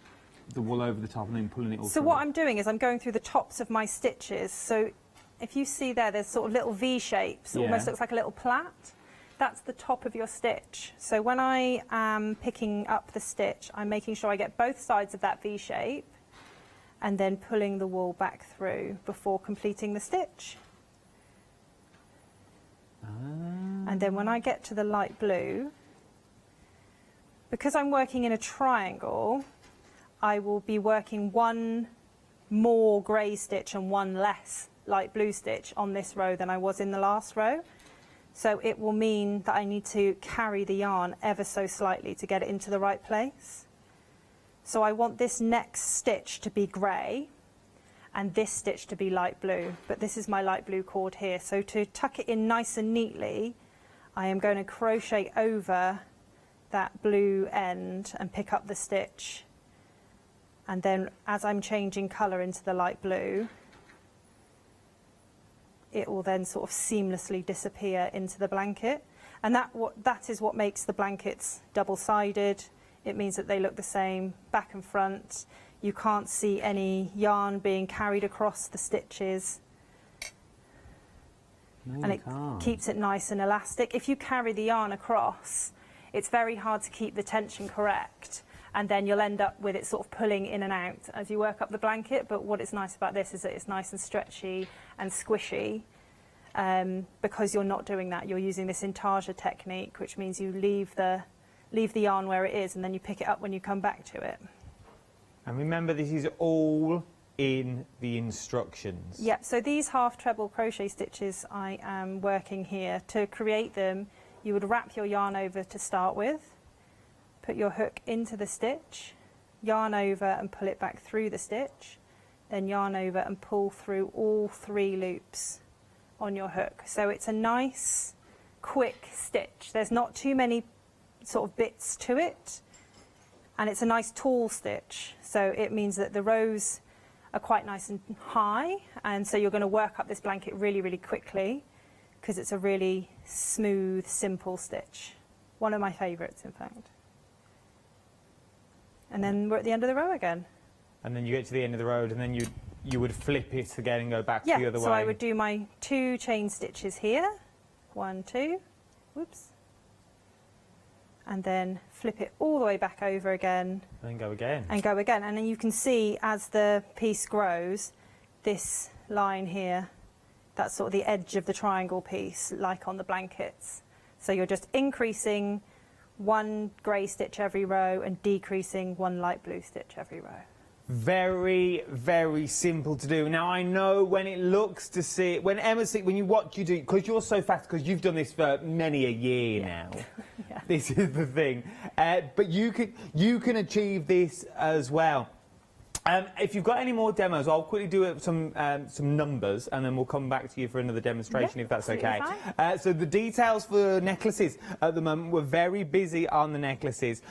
the wool over the top and then pulling it all So through. what I'm doing is I'm going through the tops of my stitches. So if you see there's sort of little V shapes, Yeah. almost looks like a little plait. That's the top of your stitch. So when I am picking up the stitch, I'm making sure I get both sides of that V shape and then pulling the wool back through before completing the stitch. And then when I get to the light blue, because I'm working in a triangle, I will be working 1 more grey stitch and 1 less light blue stitch on this row than I was in the last row. So it will mean that I need to carry the yarn ever so slightly to get it into the right place. So I want this next stitch to be grey and this stitch to be light blue, but this is my light blue cord here. So to tuck it in nice and neatly, I am going to crochet over that blue end and pick up the stitch. And then as I'm changing colour into the light blue, it will then sort of seamlessly disappear into the blanket. And that is what makes the blankets double-sided. It means that they look the same back and front. You can't see any yarn being carried across the stitches. No, And it keeps it nice and elastic. If you carry the yarn across, it's very hard to keep the tension correct. And then you'll end up with it sort of pulling in and out as you work up the blanket. But what is nice about this is that it's nice and stretchy and squishy, because you're not doing that. You're using this intarsia technique, which means you leave the yarn where it is and then you pick it up when you come back to it. And remember, this is all in the instructions. Yep, so these half treble crochet stitches I am working here. To create them, you would wrap your yarn over to start with, put your hook into the stitch, yarn over and pull it back through the stitch, then yarn over and pull through all 3 loops on your hook. So it's a nice, quick stitch. There's not too many sort of bits to it, and it's a nice tall stitch. So it means that the rows are quite nice and high, and so you're going to work up this blanket really, really quickly because it's a really smooth, simple stitch. One of my favourites, in fact. And then we're at the end of the row again. And then you get to the end of the road, and then you would flip it again and go back Yeah, the other way. so I would do my 2 chain stitches here. 1, 2, whoops. And then flip it all the way back over again. And then go again. And go again. And then you can see as the piece grows, this line here, that's sort of the edge of the triangle piece, like on the blankets. So you're just increasing 1 grey stitch every row and decreasing 1 light blue stitch every row. Very, very simple to do. Now, I know when it looks to see, when Emma, when you watch you do, because you're so fast, because you've done this for many a year now. This is the thing. But you can achieve this as well. If you've got any more demos, I'll quickly do some numbers, and then we'll come back to you for another demonstration, if that's okay. So the details for necklaces at the moment, we're very busy on the necklaces.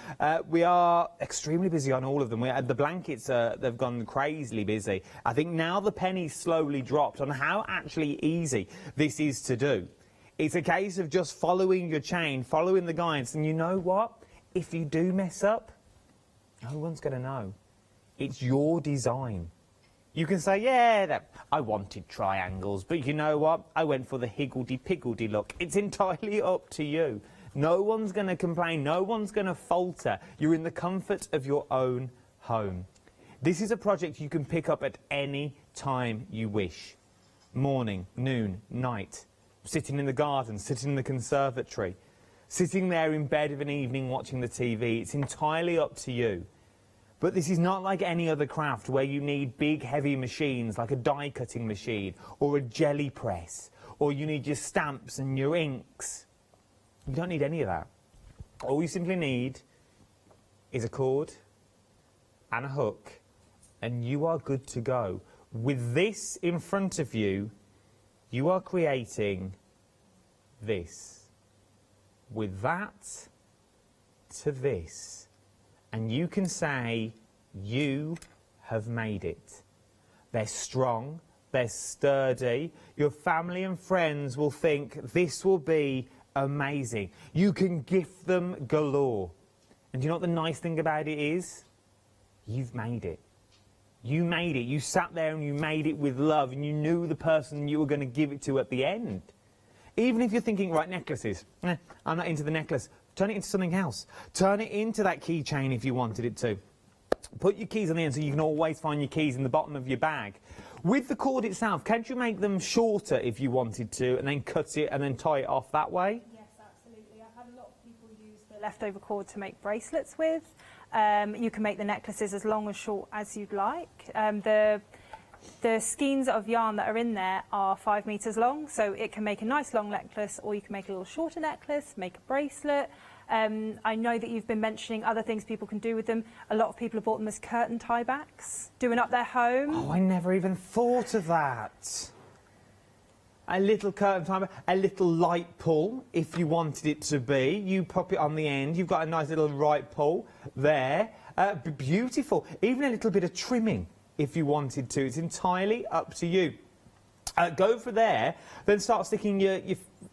We are extremely busy on all of them. The blankets, they've gone crazily busy. I think now the penny's slowly dropped on how actually easy this is to do. It's a case of just following your chain, following the guides, and you know what? if you do mess up, no one's going to know. It's your design. You can say, yeah, I wanted triangles, but you know what? I went for the higgledy-piggledy look. It's entirely up to you. No one's going to complain. No one's going to falter. You're in the comfort of your own home. This is a project you can pick up at any time you wish. Morning, noon, night. Sitting in the garden, sitting in the conservatory. Sitting there in bed of an evening watching the TV. It's entirely up to you. But this is not like any other craft where you need big, heavy machines like a die-cutting machine or a jelly press, or you need your stamps and your inks. You don't need any of that. All you simply need is a cord and a hook, and you are good to go. With this in front of you, you are creating this. With that to this. And you can say, you have made it. They're strong, they're sturdy. Your family and friends will think this will be amazing. You can gift them galore. And do you know what the nice thing about it is? You've made it. You made it. You sat there and you made it with love, and you knew the person you were going to give it to at the end. Even if you're thinking, right, necklaces. I'm not into the necklace. Turn it into something else. Turn it into that keychain if you wanted it to. Put your keys on the end so you can always find your keys in the bottom of your bag. With the cord itself, can't you make them shorter if you wanted to, and then cut it and then tie it off that way? Yes, absolutely. I've had a lot of people use the leftover cord to make bracelets with. You can make the necklaces as long or short as you'd like. The skeins of yarn that are in there are 5 meters long, so it can make a nice long necklace, or you can make a little shorter necklace, make a bracelet. I know that you've been mentioning other things people can do with them. A lot of people have bought them as curtain tiebacks, doing up their home. Oh, I never even thought of that. A little curtain tieback, a little light pull, if you wanted it to be. You pop it on the end, you've got a nice little right pull there. Beautiful. Even a little bit of trimming, if you wanted to. It's entirely up to you. Go for there, then start sticking your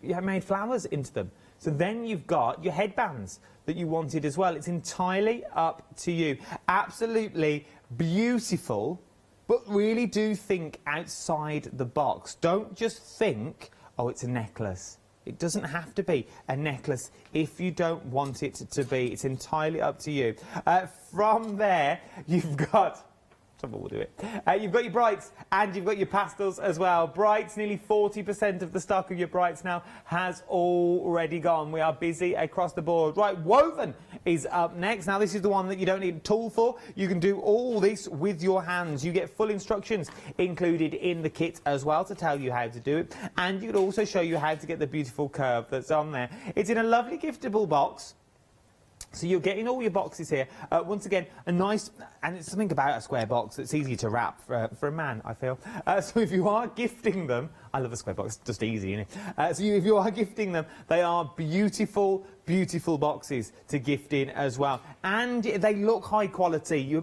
handmade flowers into them. So then you've got your headbands that you wanted as well. It's entirely up to you. Absolutely beautiful, but really do think outside the box. Don't just think, oh, it's a necklace. It doesn't have to be a necklace if you don't want it to be. It's entirely up to you. From there, you've got... Someone will do it. You've got your brights and you've got your pastels as well. Brights, nearly 40% of the stock of your brights now has already gone. We are busy across the board. Right, woven is up next. Now, this is the one that you don't need a tool for. You can do all this with your hands. You get full instructions included in the kit as well to tell you how to do it. And you can also show you how to get the beautiful curve that's on there. It's in a lovely giftable box. So you're getting all your boxes here. Once again, a nice... And it's something about a square box that's easy to wrap for a man, I feel. So if you are gifting them... I love a square box. It's just easy, isn't it? If you are gifting them, they are beautiful, beautiful boxes to gift in as well. And they look high quality.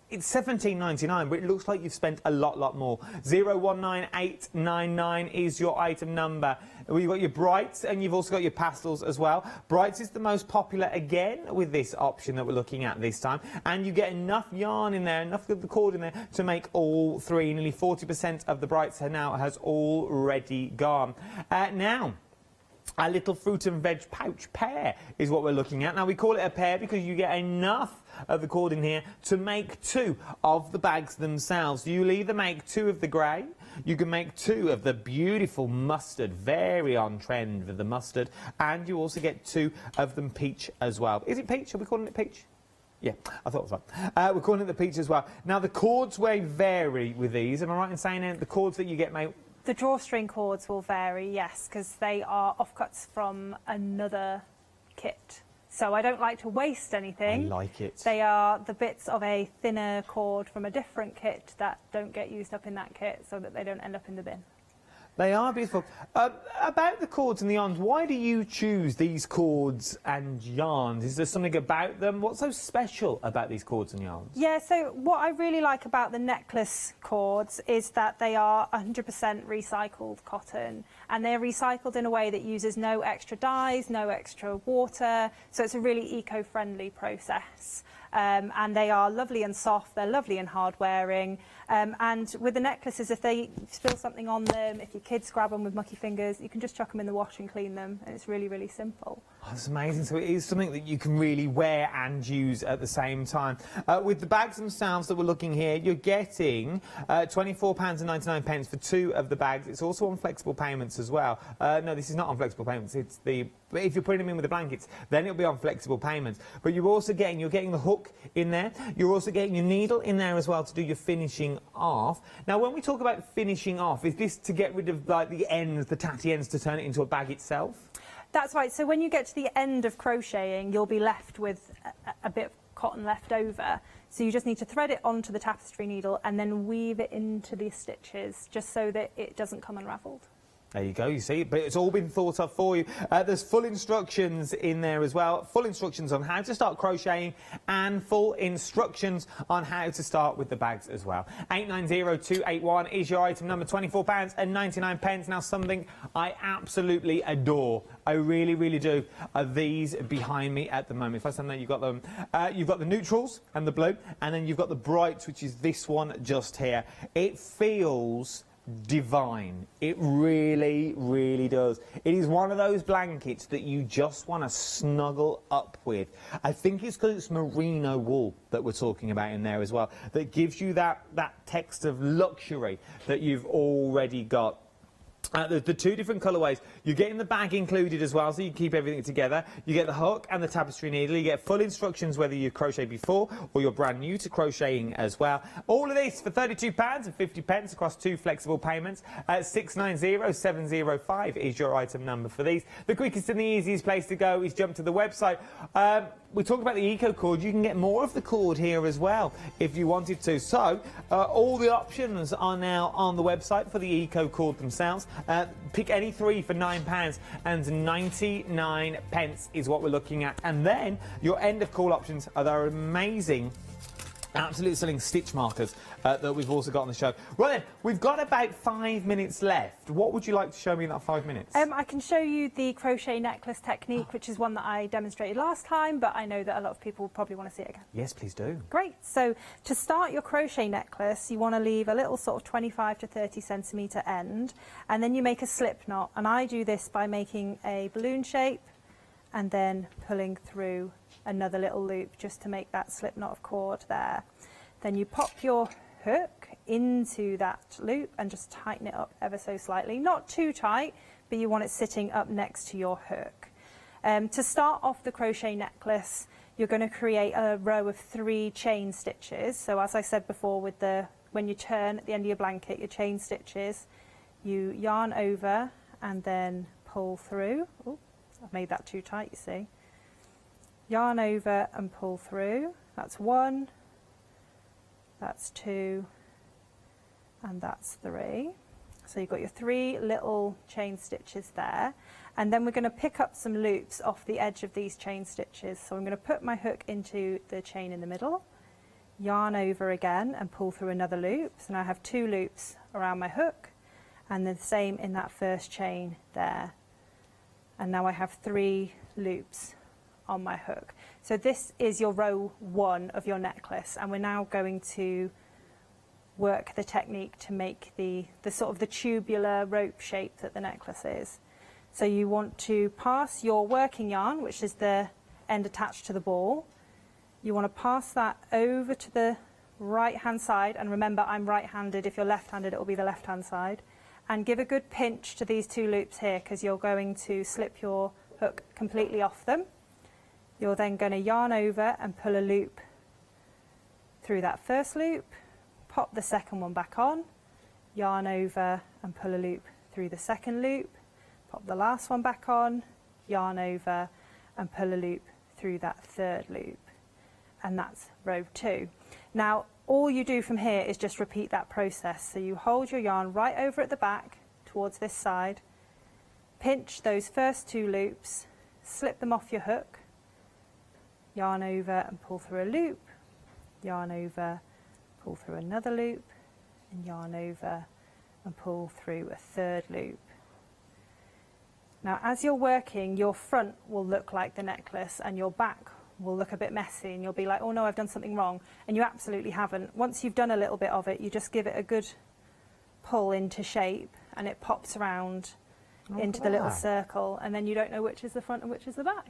It's $17.99, but it looks like you've spent a lot more. 019899 is your item number. You've got your brights, and you've also got your pastels as well. Brights is the most popular, again, with this option that we're looking at this time. And you get enough yarn in there, enough of the cord in there, to make all three. Nearly 40% of the brights now has already gone. Now... a little fruit and veg pouch pear is what we're looking at. Now, we call it a pear because you get enough of the cord in here to make 2 of the bags themselves. You'll either make 2 of the grey, you can make 2 of the beautiful mustard, very on trend with the mustard, and you also get 2 of them peach as well. Is it peach? Are we calling it peach? Yeah, I thought it was right. We're calling it the peach as well. Now, the cords may vary with these. Am I right in saying that the cords that you get may... The drawstring cords will vary, yes, because they are offcuts from another kit. So I don't like to waste anything. I like it. They are the bits of a thinner cord from a different kit that don't get used up in that kit, so that they don't end up in the bin. They are beautiful. About the cords and the yarns, why do you choose these cords and yarns? Is there something about them? What's so special about these cords and yarns? Yeah, so what I really like about the necklace cords is that they are 100% recycled cotton, and they're recycled in a way that uses no extra dyes, no extra water, so it's a really eco-friendly process. And they are lovely and soft, they're lovely and hard wearing, and with the necklaces, if they spill something on them, if your kids grab them with mucky fingers, you can just chuck them in the wash and clean them, and it's really, really simple. Oh, that's amazing. So it is something that you can really wear and use at the same time. With the bags themselves that we're looking here, you're getting £24.99 for 2 of the bags. It's also on flexible payments as well. No, this is not on flexible payments. It's the... But if you're putting them in with the blankets, then it'll be on flexible payments. But you're getting the hook in there. You're also getting your needle in there as well to do your finishing off. Now, when we talk about finishing off, is this to get rid of like the ends, the tatty ends, to turn it into a bag itself? That's right. So when you get to the end of crocheting, you'll be left with a bit of cotton left over. So you just need to thread it onto the tapestry needle and then weave it into the stitches, just so that it doesn't come unravelled. There you go, you see, but it's all been thought of for you. There's full instructions in there as well, full instructions on how to start crocheting and full instructions on how to start with the bags as well. 890281 is your item number, £24.99. Now, something I absolutely adore, I really, really do, are these behind me at the moment. If I stand there, you've got them. You've got the neutrals and the blue, and then you've got the brights, which is this one just here. It feels divine. It really, really does. It is one of those blankets that you just want to snuggle up with. I think it's because it's merino wool that we're talking about in there as well, that gives you that text of luxury that you've already got. The 2 different colourways. You're getting the bag included as well, so you can keep everything together. You get the hook and the tapestry needle. You get full instructions whether you crocheted before or you're brand new to crocheting as well. All of this for £32.50 across 2 flexible payments. 690705 is your item number for these. The quickest and the easiest place to go is jump to the website. We talked about the eco cord. You can get more of the cord here as well if you wanted to. So all the options are now on the website for the eco cord themselves. Pick any 3 for £9.99 is what we're looking at. And then your end of call options are their amazing, absolutely stunning stitch markers that we've also got on the show. Right then, we've got about 5 minutes left. What would you like to show me in that 5 minutes? I can show you the crochet necklace technique, which is one that I demonstrated last time, but I know that a lot of people probably want to see it again. Yes, please do. Great. So to start your crochet necklace, you want to leave a little sort of 25 to 30 centimetre end, and then you make a slip knot. And I do this by making a balloon shape and then pulling through another little loop just to make that slip knot of cord there. Then you pop your hook into that loop and just tighten it up ever so slightly. Not too tight, but you want it sitting up next to your hook. To start off the crochet necklace, you're going to create a row of 3 chain stitches. So as I said before, with when you turn at the end of your blanket, your chain stitches, you yarn over and then pull through. Oh, I've made that too tight, you see. Yarn over and pull through. That's 1, that's 2, and that's 3. So you've got your 3 little chain stitches there. And then we're going to pick up some loops off the edge of these chain stitches. So I'm going to put my hook into the chain in the middle, yarn over again and pull through another loop. So now I have 2 loops around my hook, and the same in that first chain there. And now I have 3 loops on my hook. So this is your row 1 of your necklace, and we're now going to work the technique to make the sort of the tubular rope shape that the necklace is. So you want to pass your working yarn, which is the end attached to the ball. You want to pass that over to the right hand side, and remember I'm right-handed. If you're left-handed, it will be the left-hand side. And give a good pinch to these 2 loops here, because you're going to slip your hook completely off them. You're then going to yarn over and pull a loop through that first loop, pop the second one back on, yarn over and pull a loop through the second loop, pop the last one back on, yarn over and pull a loop through that third loop. And that's row 2. Now all you do from here is just repeat that process. So you hold your yarn right over at the back towards this side. Pinch those first 2 loops, slip them off your hook, yarn over and pull through a loop, yarn over, pull through another loop, and yarn over and pull through a 3rd loop. Now as you're working, your front will look like the necklace and your back will look a bit messy, and you'll be like, oh no, I've done something wrong, and you absolutely haven't. Once you've done a little bit of it, you just give it a good pull into shape and it pops around into the little circle, and then you don't know which is the front and which is the back.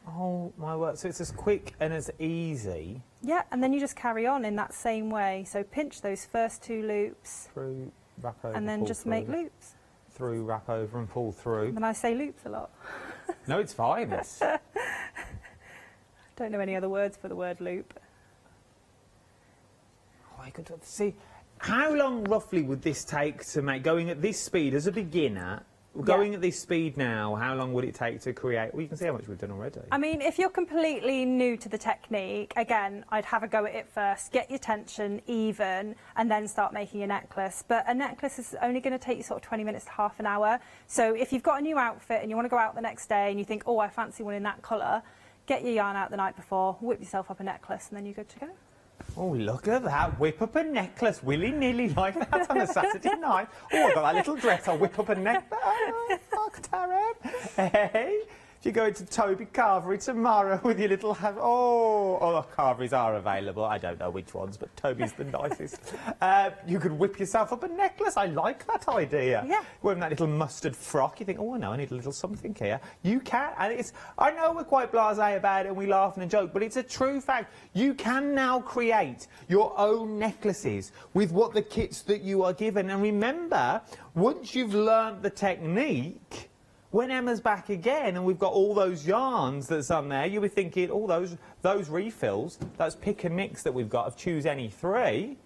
Oh my word, so it's as quick and as easy. Yeah, and then you just carry on in that same way. So pinch those first 2 loops. Through, wrap over, and then just make loops. Through, wrap over and pull through. And I say loops a lot. No, it's fine. Don't know any other words for the word loop. Oh, I could see. How long roughly would this take to make, going at this speed as a beginner, going at this speed now, how long would it take to create? Well, you can see how much we've done already. I mean, if you're completely new to the technique, again, I'd have a go at it first, get your tension even, and then start making a necklace. But a necklace is only going to take you sort of 20 minutes to half an hour. So if you've got a new outfit and you want to go out the next day and you think, oh, I fancy one in that colour, get your yarn out the night before, whip yourself up a necklace, and then you're good to go. Oh, look at that. Whip up a necklace willy-nilly like that on a Saturday night. Oh, I've got that little dress. I'll whip up a necklace. Oh, fuck, Taryn. Hey, if you go into Toby Carvery tomorrow with your little... Oh, Carveries are available. I don't know which ones, but Toby's the nicest. You could whip yourself up a necklace. I like that idea. Yeah. Wearing that little mustard frock, you think, oh, no, I need a little something here. You can. And it's... I know we're quite blasé about it and we laugh and joke, but it's a true fact. You can now create your own necklaces with what the kits that you are given. And remember, once you've learnt the technique... When Emma's back again and we've got all those yarns that's on there, you'll be thinking, oh, those refills, those pick and mix that we've got of choose any 3.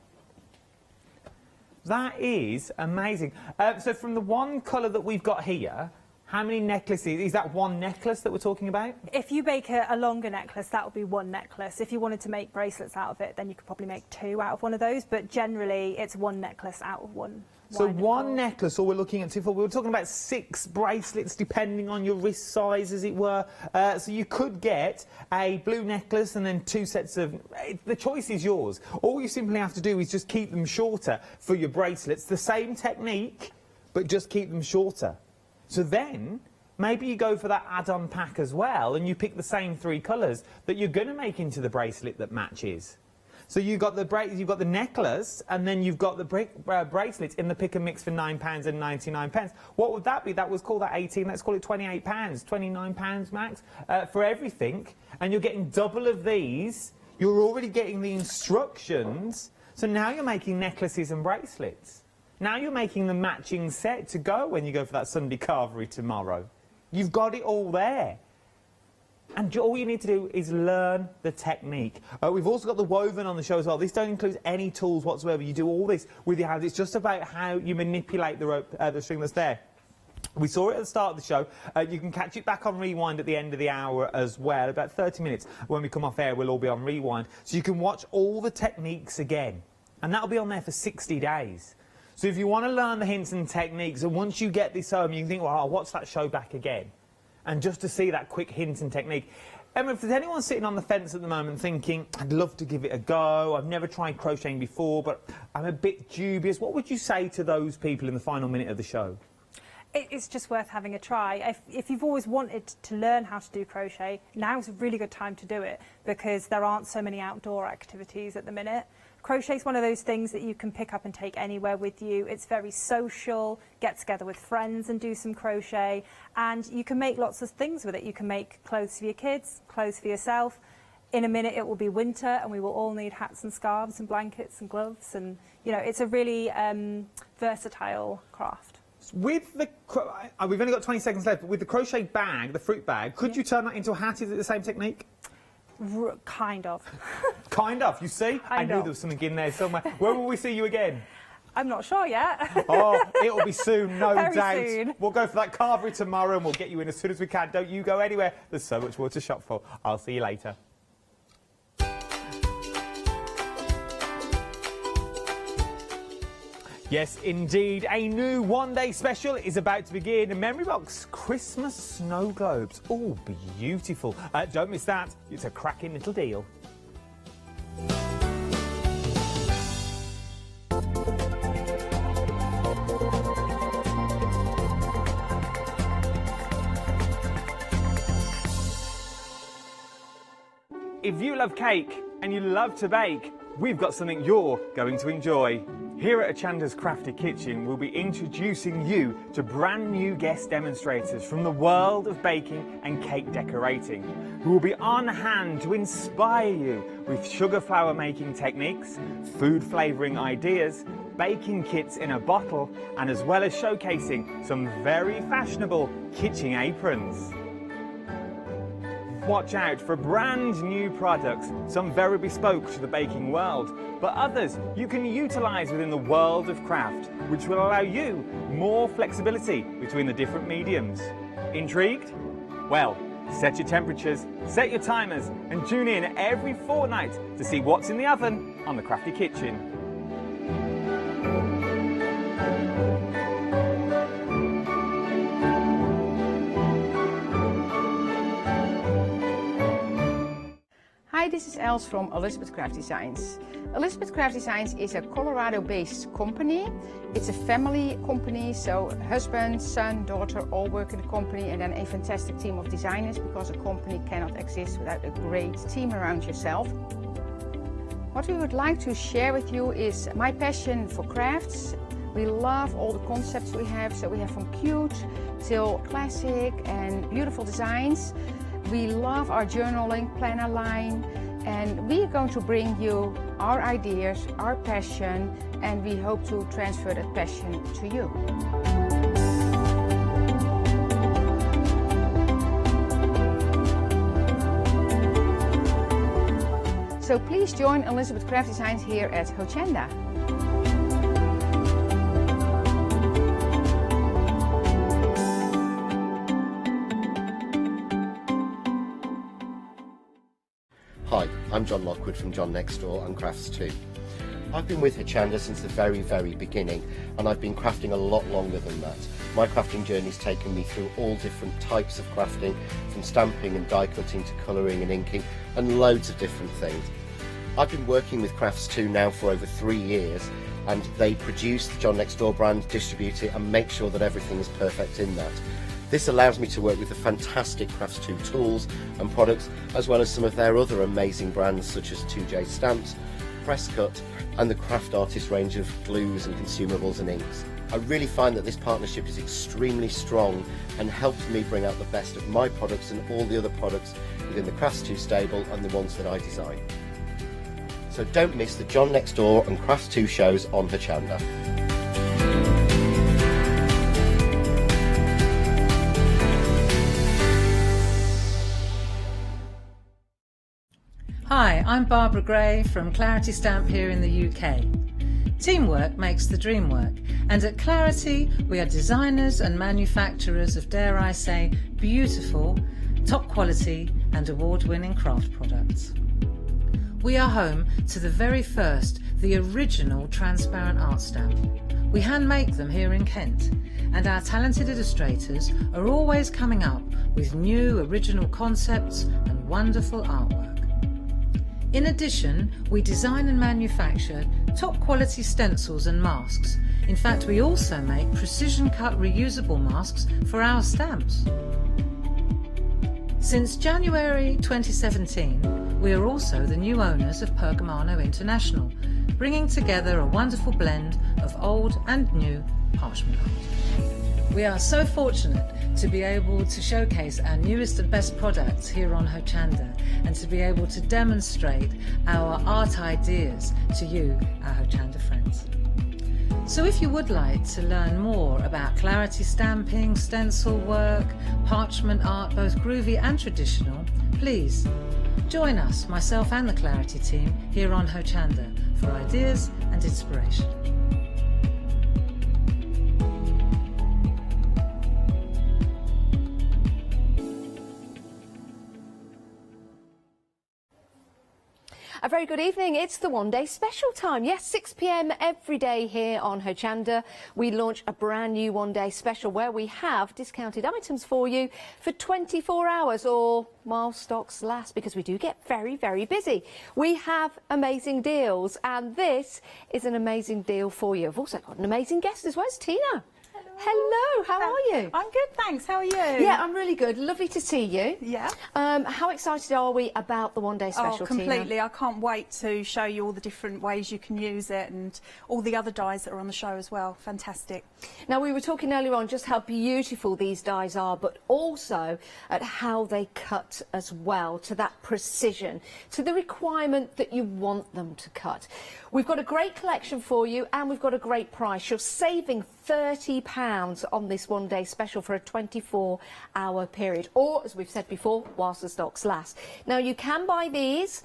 That is amazing. So from the one colour that we've got here, how many necklaces? Is that one necklace that we're talking about? If you make a longer necklace, that would be one necklace. If you wanted to make bracelets out of it, then you could probably make 2 out of one of those. But generally, it's one necklace out of one. So one necklace, or we're looking at 2, 4, we were talking about 6 bracelets, depending on your wrist size, as it were. So you could get a blue necklace and then 2 sets of... The choice is yours. All you simply have to do is just keep them shorter for your bracelets. The same technique, but just keep them shorter. So then, maybe you go for that add-on pack as well, and you pick the same 3 colours that you're going to make into the bracelet that matches. So you've got the necklace, and then you've got the bracelets in the pick and mix for £9.99. What would that be? That was called that 18. Let's call it £28, £29 max for everything. And you're getting double of these. You're already getting the instructions. So now you're making necklaces and bracelets. Now you're making the matching set to go when you go for that Sunday carvery tomorrow. You've got it all there. And all you need to do is learn the technique. We've also got the woven on the show as well. This don't include any tools whatsoever. You do all this with your hands. It's just about how you manipulate the rope, the string that's there. We saw it at the start of the show. You can catch it back on rewind at the end of the hour as well. About 30 minutes when we come off air, we'll all be on rewind. So you can watch all the techniques again. And that'll be on there for 60 days. So if you want to learn the hints and techniques, and once you get this home, you can think, well, I'll watch that show back again. And just to see that quick hint and technique. Emma, if there's anyone sitting on the fence at the moment thinking, I'd love to give it a go, I've never tried crocheting before, but I'm a bit dubious, what would you say to those people in the final minute of the show? It's just worth having a try. If you've always wanted to learn how to do crochet, now's a really good time to do it, because there aren't so many outdoor activities at the minute. Crochet's one of those things that you can pick up and take anywhere with you. It's very social, get together with friends and do some crochet, and you can make lots of things with it. You can make clothes for your kids, clothes for yourself. In a minute it will be winter and we will all need hats and scarves and blankets and gloves, and you know, it's a really versatile craft. With the, we've only got 20 seconds left, but with the crochet bag, the fruit bag, could you turn that into a hat? Is it the same technique? Kind of. Kind of, you see? I knew there was something in there somewhere. When will we see you again? I'm not sure yet. Oh, it'll be soon, no Very doubt. soon. We'll go for that carvery tomorrow and we'll get you in as soon as we can. Don't you go anywhere. There's so much more to shop for. I'll see you later. Yes, indeed. A new one-day special is about to begin. Memory Box Christmas snow globes. Oh, beautiful. Don't miss that. It's a cracking little deal. If you love cake and you love to bake, we've got something you're going to enjoy. Here at Hochanda's Crafty Kitchen, we'll be introducing you to brand new guest demonstrators from the world of baking and cake decorating, who will be on hand to inspire you with sugar flour making techniques, food flavouring ideas, baking kits in a bottle, and as well as showcasing some very fashionable kitchen aprons. Watch out for brand new products, some very bespoke to the baking world, but others you can utilise within the world of craft, which will allow you more flexibility between the different mediums. Intrigued? Well, set your temperatures, set your timers, and tune in every fortnight to see what's in the oven on the Crafty Kitchen. Hi, this is Els from Elizabeth Craft Designs. Elizabeth Craft Designs is a Colorado-based company. It's a family company, so husband, son, daughter all work in the company, and then a fantastic team of designers, because a company cannot exist without a great team around yourself. What we would like to share with you is my passion for crafts. We love all the concepts we have, so we have from cute till classic and beautiful designs. We love our journaling planner line, and we are going to bring you our ideas, our passion, and we hope to transfer that passion to you. So please join Elizabeth Craft Designs here at Hochanda. Hi, I'm John Lockwood from John Next Door and Crafts 2. I've been with Hochanda since the very beginning, and I've been crafting a lot longer than that. My crafting journey's taken me through all different types of crafting, from stamping and die cutting to colouring and inking, and loads of different things. I've been working with Crafts 2 now for over 3 years, and they produce the John Next Door brand, distribute it, and make sure that everything is perfect in that. This allows me to work with the fantastic Crafts 2 tools and products, as well as some of their other amazing brands such as 2J Stamps, Press Cut, and the Craft Artist range of glues and consumables and inks. I really find that this partnership is extremely strong and helps me bring out the best of my products and all the other products within the Crafts 2 stable and the ones that I design. So don't miss the John Next Door and Crafts 2 shows on Hochanda. Hi, I'm Barbara Gray from Claritystamp here in the UK. Teamwork makes the dream work, and at Clarity we are designers and manufacturers of, dare I say, beautiful, top quality and award-winning craft products. We are home to the very first, the original transparent art stamp. We hand make them here in Kent, and our talented illustrators are always coming up with new original concepts and wonderful artwork. In addition, we design and manufacture top quality stencils and masks. In fact, we also make precision cut reusable masks for our stamps. Since January 2017, we are also the new owners of Pergamano International, bringing together a wonderful blend of old and new parchment art. We are so fortunate to be able to showcase our newest and best products here on Hochanda, and to be able to demonstrate our art ideas to you, our Hochanda friends. So if you would like to learn more about Clarity stamping, stencil work, parchment art, both groovy and traditional, please join us, myself and the Clarity team, here on Hochanda for ideas and inspiration. A very good evening. It's the One Day Special time. Yes, 6 p.m. every day here on Hochanda. We launch a brand new One Day Special where we have discounted items for you for 24 hours or while stocks last, because we do get very, very busy. We have amazing deals, and this is an amazing deal for you. I've also got an amazing guest as well. It's Tina. Hello, how are you? I'm good, thanks. How are you? Yeah, I'm really good. Lovely to see you. Yeah. How excited are we about the One Day Special, Oh, completely. Tina? I can't wait to show you all the different ways you can use it and all the other dies that are on the show as well. Fantastic. Now, we were talking earlier on just how beautiful these dies are, but also at how they cut as well, to that precision, to the requirement that you want them to cut. We've got a great collection for you, and we've got a great price. You're saving £30 on this One Day Special for a 24-hour period, or, as we've said before, whilst the stocks last. Now, you can buy these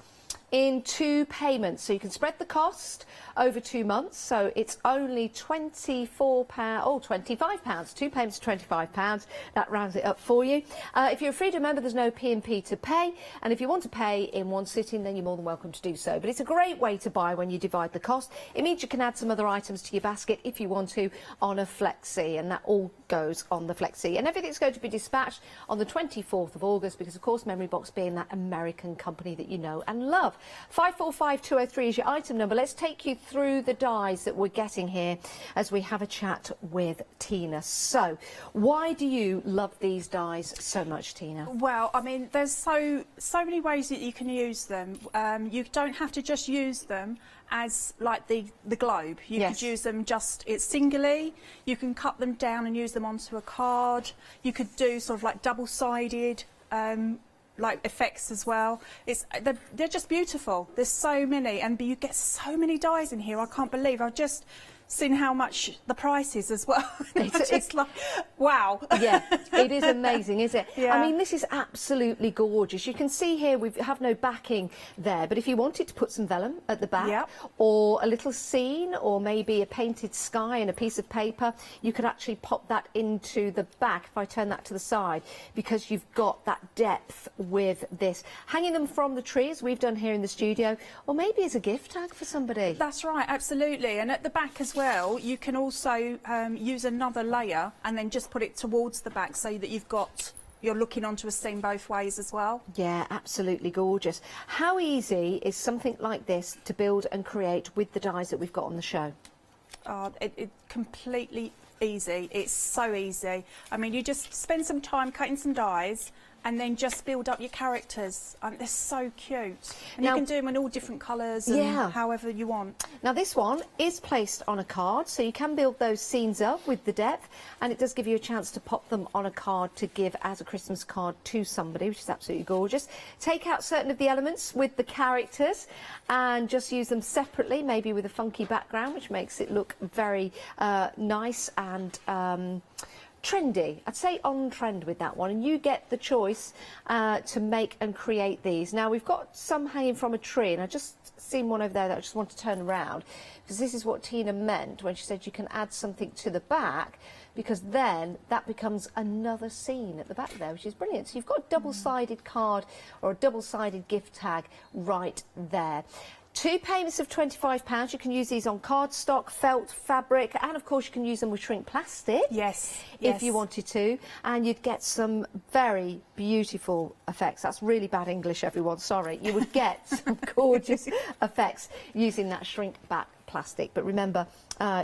in 2 payments, so you can spread the cost over 2 months, so it's only £25, 2 payments of £25. That rounds it up for you. If you're a Freedom member, there's no P&P to pay, and if you want to pay in one sitting, then you're more than welcome to do so. But it's a great way to buy when you divide the cost. It means you can add some other items to your basket if you want to on a flexi, and that all goes on the flexi. And everything's going to be dispatched on the 24th of August because, of course, Memory Box being that American company that you know and love. 545203 is your item number. Let's take you through the dies that we're getting here as we have a chat with Tina. So, why do you love these dies so much, Tina? Well, I mean, there's so many ways that you can use them. You don't have to just use them as like the globe. You could use them just singly. You can cut them down and use them onto a card. You could do sort of like double-sided like effects as well. They're just beautiful. There's so many, and you get so many dies in here. I can't believe. I've just seen how much the price is as well. It's like, wow. Yeah, it is amazing, isn't it? Yeah. I mean, this is absolutely gorgeous. You can see here we have no backing there, but if you wanted to put some vellum at the back, or a little scene, or maybe a painted sky and a piece of paper, you could actually pop that into the back if I turn that to the side, because you've got that depth with this. Hanging them from the tree, as we've done here in the studio, or maybe as a gift tag for somebody. That's right, absolutely. And at the back as well, you can also use another layer and then just put it towards the back so that you're looking onto a scene both ways as well. Yeah, absolutely gorgeous. How easy is something like this to build and create with the dies that we've got on the show? It's completely easy. It's so easy. I mean, you just spend some time cutting some dies and then just build up your characters. They're so cute. And Now, you can do them in all different colours and however you want. Now, this one is placed on a card, so you can build those scenes up with the depth, and it does give you a chance to pop them on a card to give as a Christmas card to somebody, which is absolutely gorgeous. Take out certain of the elements with the characters and just use them separately, maybe with a funky background, which makes it look very nice and trendy. I'd say on trend with that one, and you get the choice to make and create these. Now, we've got some hanging from a tree, and I just seen one over there that I just want to turn around, because this is what Tina meant when she said you can add something to the back, because then that becomes another scene at the back there, which is brilliant. So you've got a double-sided card or a double-sided gift tag right there. 2 payments of £25. You can use these on cardstock, felt, fabric, and of course you can use them with shrink plastic. Yes. If you wanted to, and you'd get some very beautiful effects. That's really bad English, everyone. Sorry. You would get some gorgeous effects using that shrink back plastic. But remember,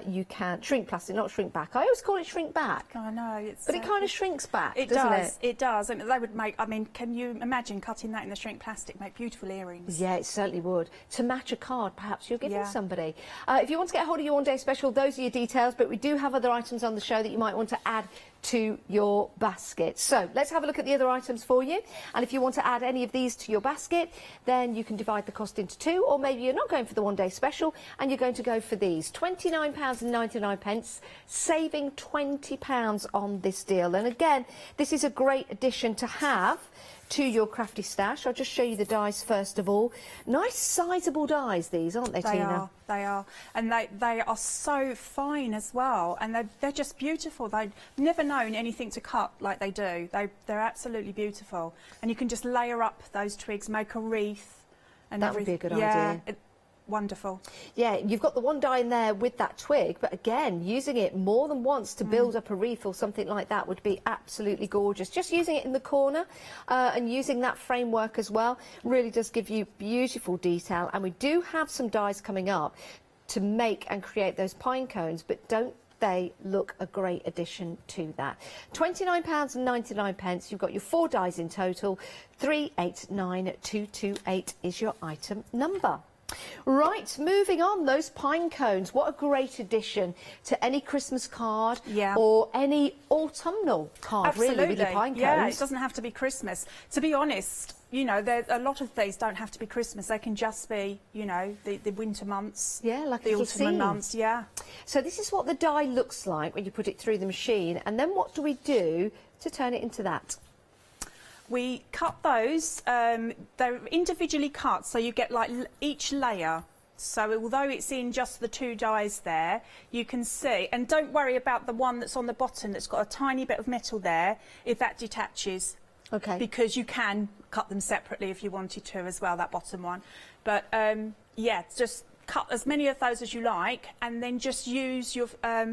you can shrink plastic, not shrink back. I always call it shrink back. I know, but it kind of shrinks back, it doesn't does. it? It does. And they would make, I mean, can you imagine cutting that in the shrink plastic? Make beautiful earrings. Yeah, it certainly would. To match a card, perhaps you're giving somebody. If you want to get hold of your One Day Special, those are your details, but we do have other items on the show that you might want to add to your basket. So let's have a look at the other items for you, and if you want to add any of these to your basket, then you can divide the cost into 2, or maybe you're not going for the One Day Special and you're going to go for these. £29.99, saving £20 on this deal. And again, this is a great addition to have to your crafty stash. I'll just show you the dies first of all. Nice sizable dies these, aren't they, Tina? They are, and they are so fine as well, and they're just beautiful. They've never known anything to cut like they do. They're absolutely beautiful, and you can just layer up those twigs, make a wreath. and that would be a good yeah, idea. Wonderful. Yeah, you've got the one die in there with that twig, but again, using it more than once to build up a wreath or something like that would be absolutely gorgeous. Just using it in the corner and using that framework as well really does give you beautiful detail. And we do have some dies coming up to make and create those pine cones, but don't they look a great addition to that? £29.99. You've got your 4 dies in total. 389228 is your item number. Right, moving on, those pine cones. What a great addition to any Christmas card or any autumnal card, Absolutely. really, with your pine cones. Yeah, it doesn't have to be Christmas. To be honest, you know, a lot of these don't have to be Christmas. They can just be, you know, the winter months. Yeah, like the a autumn months, yeah. So this is what the die looks like when you put it through the machine. And then what do we do to turn it into that? We cut those, they're individually cut, so you get like each layer. So although it's in just the 2 dies there, you can see, and don't worry about the one that's on the bottom that's got a tiny bit of metal there, if that detaches. Okay. Because you can cut them separately if you wanted to as well, that bottom one. But yeah, just cut as many of those as you like, and then just use your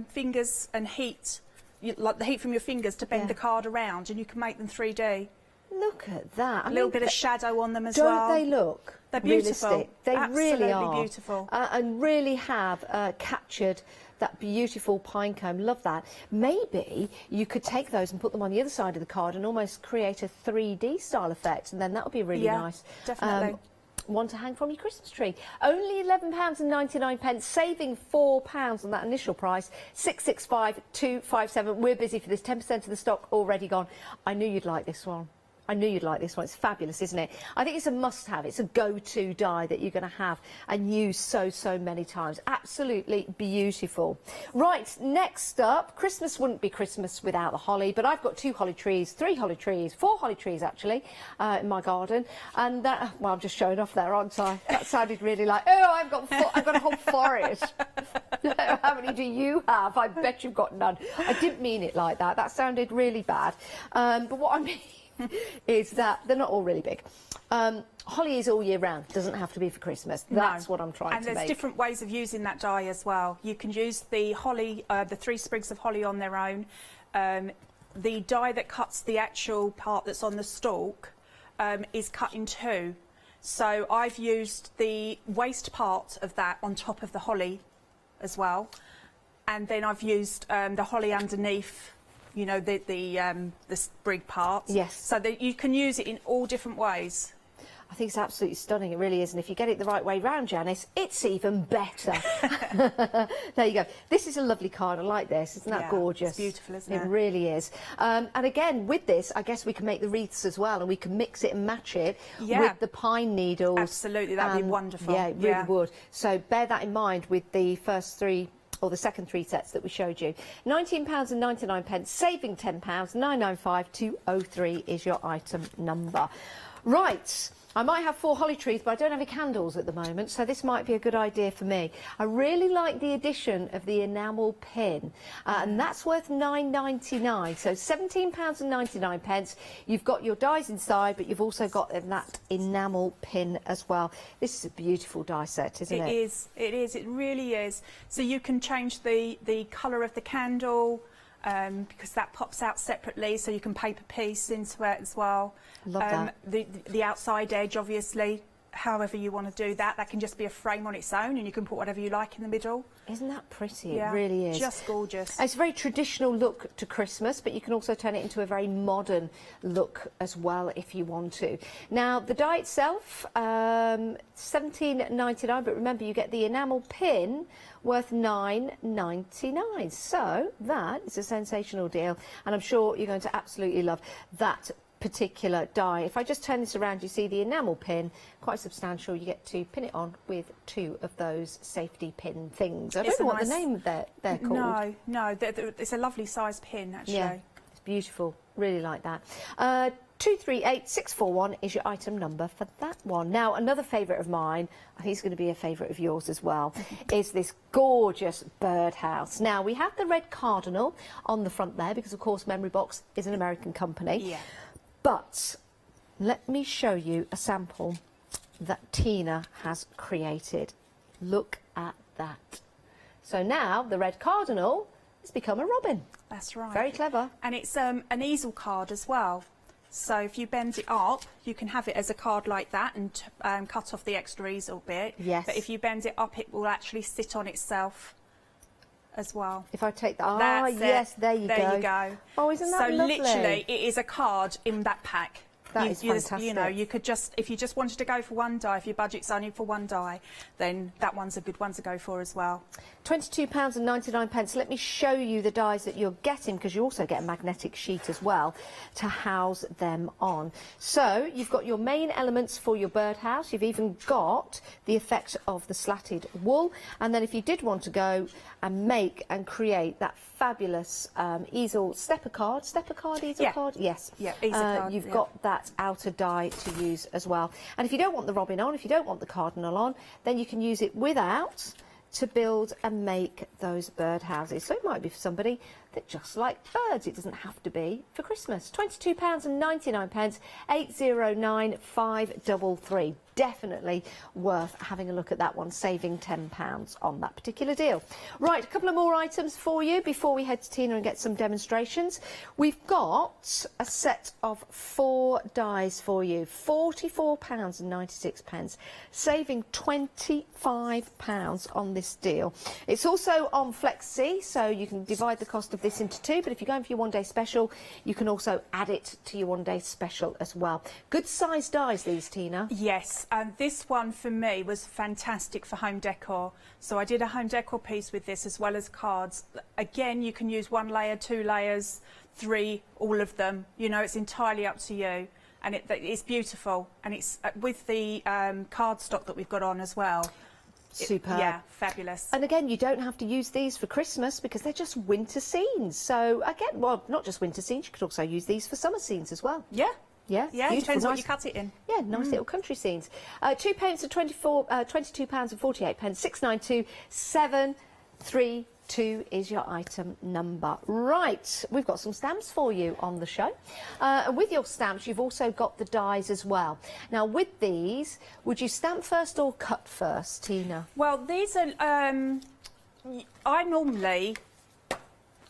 fingers and heat, like the heat from your fingers to bend the card around, and you can make them 3D. Look at that. A little bit of shadow on them as well. Don't they look? They're beautiful. Realistic? They Absolutely really are. beautiful. And really have captured that beautiful pine cone. Love that. Maybe you could take those and put them on the other side of the card and almost create a 3D style effect, and then that would be really nice. Definitely. One to hang from your Christmas tree. Only £11.99, saving £4 on that initial price. 665257. We're busy for this. 10% of the stock already gone. I knew you'd like this one. I knew you'd like this one. It's fabulous, isn't it? I think it's a must-have. It's a go-to die that you're going to have and use so many times. Absolutely beautiful. Right, next up, Christmas wouldn't be Christmas without the holly, but I've got 2 holly trees, 3 holly trees, 4 holly trees, actually, in my garden. And that, well, I'm just showing off there, aren't I? That sounded really like, oh, I've got a whole forest. How many do you have? I bet you've got none. I didn't mean it like that. That sounded really bad. But what I mean is that they're not all really big. Holly is all year round, doesn't have to be for Christmas. That's what I'm trying to make. And there's different ways of using that die as well. You can use the holly, the 3 sprigs of holly on their own. The die that cuts the actual part that's on the stalk is cut in 2. So I've used the waste part of that on top of the holly as well. And then I've used the holly underneath, you know, the sprig part. Yes. So that you can use it in all different ways. I think it's absolutely stunning, it really is. And if you get it the right way round, Janice, it's even better. There you go. This is a lovely card. I like this. Isn't that gorgeous? It's beautiful, isn't it? It really is. And again, with this, I guess we can make the wreaths as well, and we can mix it and match it with the pine needles. Absolutely, that'd be wonderful. Yeah, it really would. So bear that in mind with the first 3 or the second 3 sets that we showed you. £19.99, saving £10, 995203 is your item number. Right. I might have 4 holly trees, but I don't have any candles at the moment, so this might be a good idea for me. I really like the addition of the enamel pin, and that's worth £9.99, so £17.99. You've got your dies inside, but you've also got that enamel pin as well. This is a beautiful die set, isn't it? It is. It is. It really is. So you can change the colour of the candle, because that pops out separately, so you can paper piece into it as well. Love that. The outside edge, obviously, however you want to do that. That can just be a frame on its own, and you can put whatever you like in the middle. Isn't that pretty? Yeah, it really is. Just gorgeous. It's a very traditional look to Christmas, but you can also turn it into a very modern look as well if you want to. Now, the die itself, £17.99, but remember you get the enamel pin worth £9.99. So that is a sensational deal, and I'm sure you're going to absolutely love that particular die. If I just turn this around, you see the enamel pin, quite substantial. You get to pin it on with 2 of those safety pin things. I don't know what the name they're called. No, it's a lovely size pin, actually. Yeah, it's beautiful. Really like that. 238641 is your item number for that one. Now, another favourite of mine, I think it's going to be a favourite of yours as well, is this gorgeous birdhouse. Now, we have the red cardinal on the front there because, of course, Memory Box is an American company. Yeah. But let me show you a sample that Tina has created. Look at that. So now the red cardinal has become a robin. That's right. Very clever. And it's an easel card as well. So if you bend it up, you can have it as a card like that and cut off the extra easel bit. Yes. But if you bend it up, it will actually sit on itself as well. If I take that, That's yes, it. there you go. There you go. Oh, isn't that so lovely? literally, it is a card in that pack. That is fantastic. You know, you could just, if you just wanted to go for one die, if your budget's only for one die, then that one's a good one to go for as well. £22.99. Let me show you the dies that you're getting, because you also get a magnetic sheet as well to house them on. So you've got your main elements for your birdhouse. You've even got the effect of the slatted wool. And then if you did want to go and make and create that fabulous easel stepper card, easel card? Yes. Yeah, easel card. You've got that outer die to use as well. And if you don't want the robin on, if you don't want the cardinal on, then you can use it without to build and make those bird houses. So it might be for somebody that just like birds. It doesn't have to be for Christmas. £22.99, 809533. Definitely worth having a look at that one, saving £10 on that particular deal. Right, a couple of more items for you before we head to Tina and get some demonstrations. We've got a set of 4 dies for you, £44.96, saving £25 on this deal. It's also on Flexi, so you can divide the cost of this into 2, but if you're going for your one-day special, you can also add it to your one-day special as well. Good size dies, these, Tina. Yes, and this one for me was fantastic for home decor. So I did a home decor piece with this as well as cards. Again, you can use 1 layer, 2 layers, 3, all of them. You know, it's entirely up to you. And it's beautiful. And it's with the card stock that we've got on as well. Superb. Yeah, fabulous. And again, you don't have to use these for Christmas because they're just winter scenes. So again, well, not just winter scenes, you could also use these for summer scenes as well. Yeah. Yeah, yeah, beautiful, depends what nice, you cut it in. Yeah, nice little country scenes. £2 to £22.48, 692-732 is your item number. Right, we've got some stamps for you on the show. And with your stamps, you've also got the dies as well. Now, with these, would you stamp first or cut first, Tina? Well, these are, I normally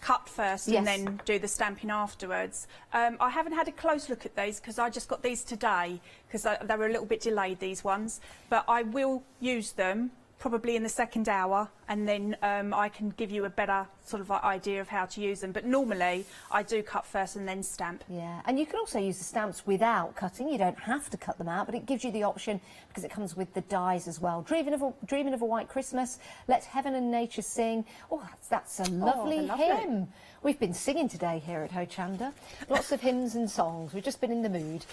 cut first and then do the stamping afterwards. I haven't had a close look at these because I just got these today because they were a little bit delayed, these ones, but I will use them probably in the second hour and then I can give you a better sort of idea of how to use them. But normally I do cut first and then stamp. Yeah, and you can also use the stamps without cutting. You don't have to cut them out, but it gives you the option because it comes with the dies as well. Dreaming of a White Christmas, Let Heaven and Nature Sing. Oh, that's a lovely hymn. We've been singing today here at Hochanda. Lots of hymns and songs. We've just been in the mood.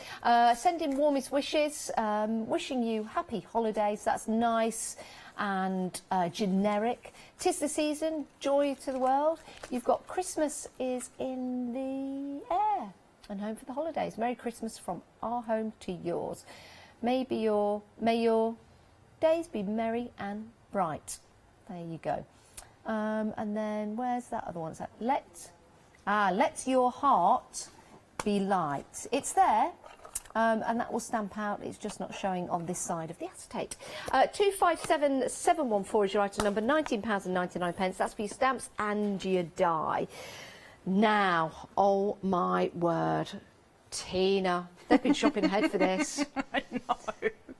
Send in warmest wishes, wishing you happy holidays. That's nice and generic. 'Tis the season, joy to the world. You've got Christmas is in the air and home for the holidays. Merry Christmas from our home to yours. May your days be merry and bright. There you go. And then where's that other one? Let your heart be light. It's there. And that will stamp out. It's just not showing on this side of the acetate. 257714 is your item number, £19.99. That's for your stamps and your die. Now, oh my word, Tina, they've been shopping ahead for this. I know.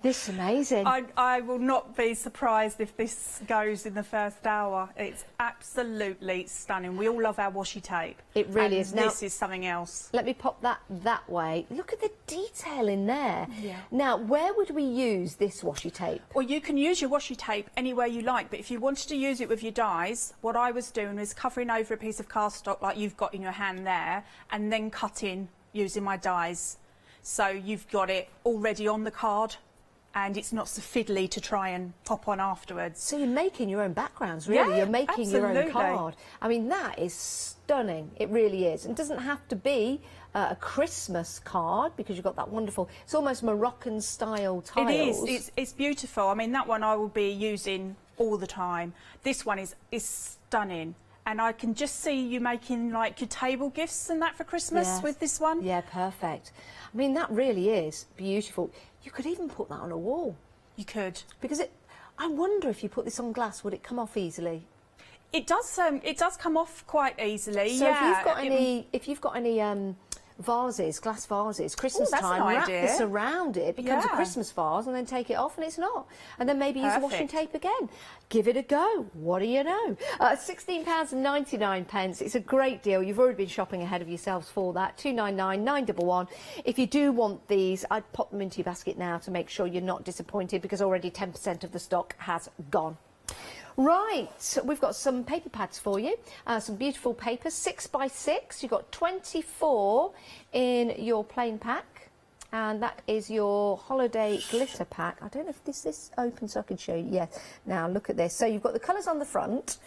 This is amazing. I will not be surprised if this goes in the first hour. It's absolutely stunning. We all love our washi tape. It really is. Now, this is something else. Let me pop that way. Look at the detail in there. Yeah. Now, where would we use this washi tape? Well, you can use your washi tape anywhere you like, but if you wanted to use it with your dies, what I was doing was covering over a piece of cardstock like you've got in your hand there, and then cutting using my dies. So you've got it already on the card, and it's not so fiddly to try and pop on afterwards. So you're making your own backgrounds, really. Yeah, you're making your own absolutely. card. I mean, that is stunning. It really is. And it doesn't have to be a Christmas card because you've got that wonderful, it's almost Moroccan style tiles. It is. It's beautiful. I mean, that one I will be using all the time. This one is stunning. And I can just see you making like your table gifts and that for Christmas with this one. Yeah, perfect. I mean, that really is beautiful. You could even put that on a wall. You could. Because I wonder if you put this on glass, would it come off easily? It does come off quite easily. So yeah. if you've got any vases, glass vases, Christmas that's time, an wrap idea. this around it, it becomes a Yeah. Christmas vase, and then take it off and it's not. And then maybe use the washing Perfect. tape again. Give it a go. What do you know? £16.99. It's a great deal. You've already been shopping ahead of yourselves for that. 299 911. If you do want these, I'd pop them into your basket now to make sure you're not disappointed, because already 10% of the stock has gone. Right, we've got some paper pads for you, some beautiful papers, 6x6. You've got 24 in your plain pack, and that is your holiday glitter pack. I don't know if this opens so I can show you. Yes, now look at this. So you've got the colours on the front.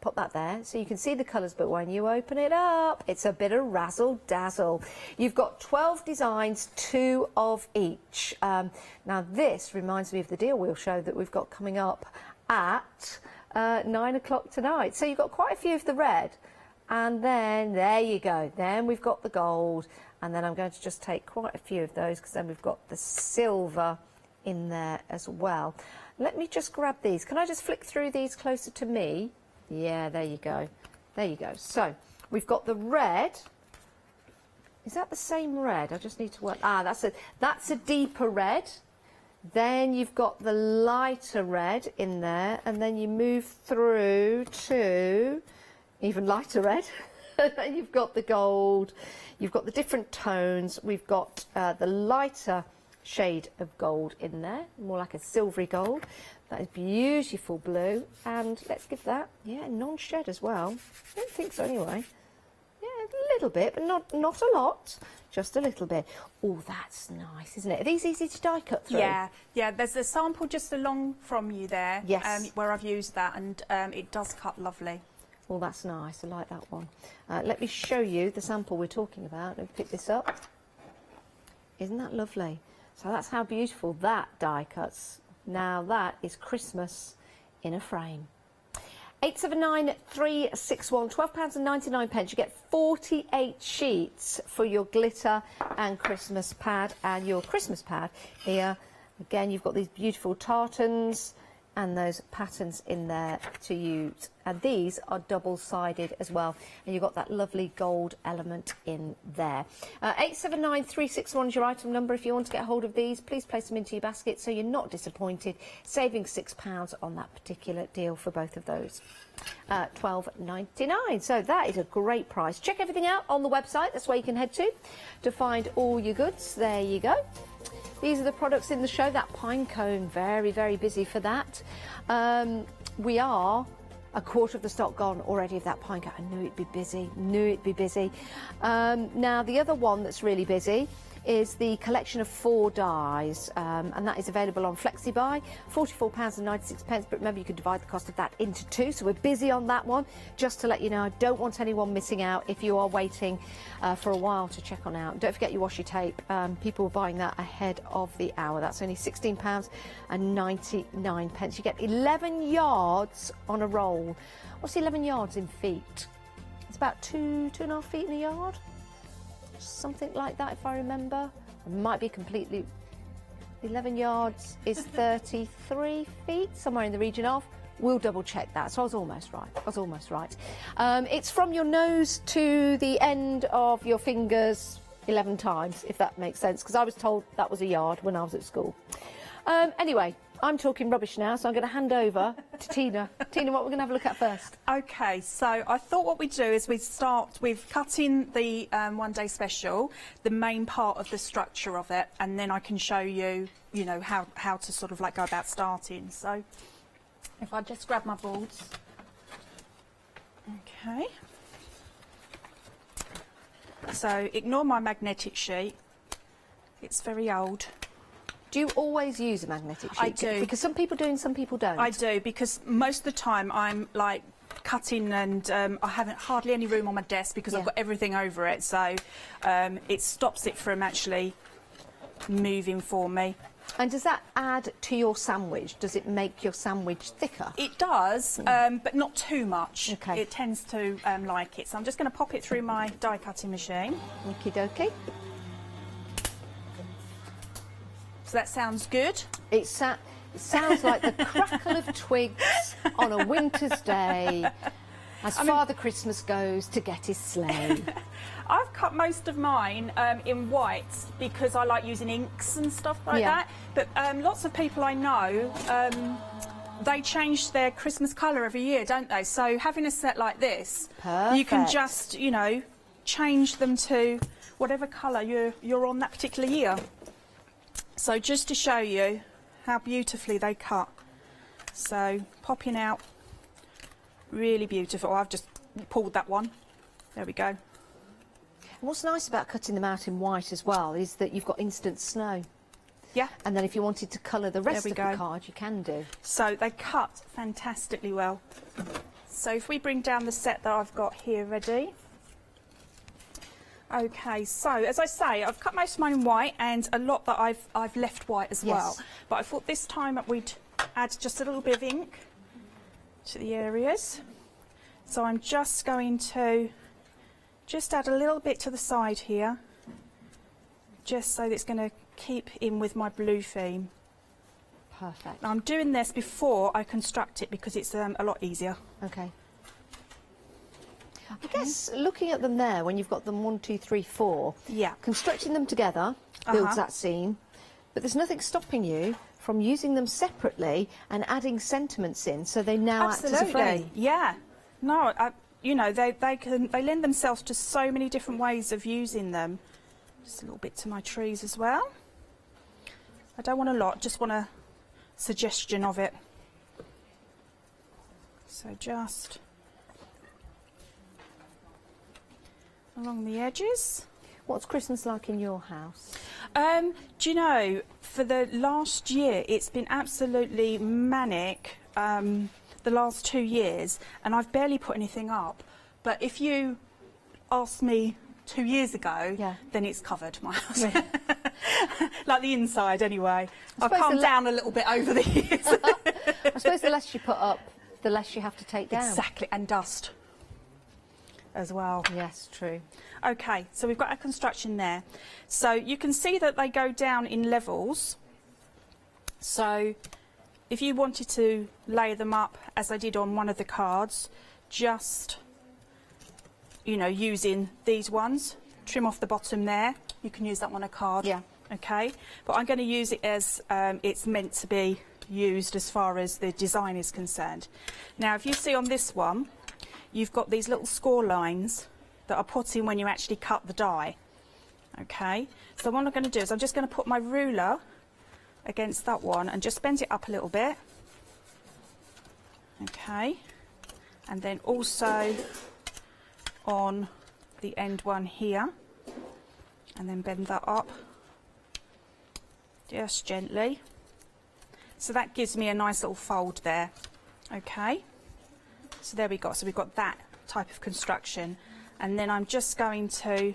Pop that there so you can see the colours, but when you open it up, it's a bit of razzle dazzle. You've got 12 designs, 2 of each. Now this reminds me of the deal wheel show that we've got coming up at 9 o'clock tonight. So you've got quite a few of the red, and then there you go. Then we've got the gold, and then I'm going to just take quite a few of those, because then we've got the silver in there as well. Let me just grab these. Can I just flick through these closer to me? Yeah, there you go. There you go. So we've got the red. Is that the same red? I just need to work. That's a deeper red. Then you've got the lighter red in there, and then you move through to even lighter red. And then you've got the gold. You've got the different tones. We've got the lighter shade of gold in there, more like a silvery gold. That is beautiful blue, and let's give that, yeah, non-shed as well. I don't think so anyway. Yeah, a little bit, but not a lot. Just a little bit. Oh, that's nice, isn't it? Are these easy to die cut through? Yeah, yeah. There's a sample just along from you there. Yes. Where I've used that, and it does cut lovely. Oh, that's nice. I like that one. Let me show you the sample we're talking about. Let me pick this up. Isn't that lovely? So that's how beautiful that die cuts. Now that is Christmas in a frame. 879361, £12.99. You get 48 sheets for your glitter and Christmas pad, and your Christmas pad here. Again, you've got these beautiful tartans and those patterns in there to use, and these are double-sided as well, and you've got that lovely gold element in there. 879361 is your item number. If you want to get hold of these, please place them into your basket so you're not disappointed, saving £6 on that particular deal for both of those. £12.99, so that is a great price. Check everything out on the website. That's where you can head to find all your goods. There you go. These are the products in the show. That pine cone, very, very busy for that. We are a quarter of the stock gone already of that pine cone. I knew it'd be busy, now, the other one that's really busy is the collection of 4 dies, and that is available on FlexiBuy, £44.96, but remember you can divide the cost of that into 2, so we're busy on that one. Just to let you know, I don't want anyone missing out if you are waiting for a while to check on out. Don't forget your washi tape. People were buying that ahead of the hour. That's only £16.99. You get 11 yards on a roll. What's 11 yards in feet? It's about 2.5 feet in a yard. Something like that, if I remember. I might be completely... 11 yards is 33 feet, somewhere in the region of. We'll double check that. So I was almost right. It's from your nose to the end of your fingers 11 times, if that makes sense, because I was told that was a yard when I was at school. Anyway, I'm talking rubbish now, so I'm going to hand over to Tina. Tina, what we're going to have a look at first? Okay, so I thought what we'd do is we'd start with cutting the one-day special, the main part of the structure of it, and then I can show you, you know, how to sort of like go about starting. So if I just grab my boards. Okay. So ignore my magnetic sheet. It's very old. Do you always use a magnetic sheet? I do. Because some people do and some people don't. I do, because most of the time I'm like cutting and I haven't hardly any room on my desk because I've got everything over it, so it stops it from actually moving for me. And does that add to your sandwich? Does it make your sandwich thicker? It does, but not too much. Okay. It tends to like it. So I'm just going to pop it through my die cutting machine. Okie dokie. So that sounds good. It's sounds like the crackle of twigs on a winter's day as Father Christmas goes to get his sleigh. I've cut most of mine in white because I like using inks and stuff like that. But lots of people I know, they change their Christmas colour every year, don't they? So having a set like this, you can just, you know, change them to whatever colour you're on that particular year. So just to show you how beautifully they cut. So popping out, really beautiful. I've just pulled that one. There we go. What's nice about cutting them out in white as well is that you've got instant snow. Yeah. And then if you wanted to colour the rest of the card, you can do. So they cut fantastically well. So if we bring down the set that I've got here ready. Okay, so as I say, I've cut most of mine in white and a lot that I've left white as well. But I thought this time we'd add just a little bit of ink to the areas. So I'm just going to just add a little bit to the side here, just so that it's going to keep in with my blue theme. Perfect. Now I'm doing this before I construct it because it's a lot easier. Okay. I guess looking at them there, when you've got them 1, 2, 3, 4, constructing them together builds that scene, but there's nothing stopping you from using them separately and adding sentiments in, so they now act as a frame. Yeah. No, you know, they lend themselves to so many different ways of using them. Just a little bit to my trees as well. I don't want a lot, just want a suggestion of it. So just along the edges. What's Christmas like in your house? Do you know, for the last year, it's been absolutely manic, the last 2 years, and I've barely put anything up. But if you asked me 2 years ago, then it's covered, my house. Like the inside, anyway. I've calmed down a little bit over the years. I suppose the less you put up, the less you have to take down. Exactly, and dust as well. Yes, true. Okay, so we've got our construction there. So you can see that they go down in levels. So if you wanted to lay them up, as I did on one of the cards, just, you know, using these ones, trim off the bottom there. You can use that on a card. Yeah. Okay, but I'm going to use it as it's meant to be used as far as the design is concerned. Now, if you see on this one, you've got these little score lines that are put in when you actually cut the die. Okay, so what I'm going to do is I'm just going to put my ruler against that one and just bend it up a little bit. Okay, and then also on the end one here, and then bend that up just gently. So that gives me a nice little fold there. Okay, so there we go. So we've got that type of construction, and then I'm just going to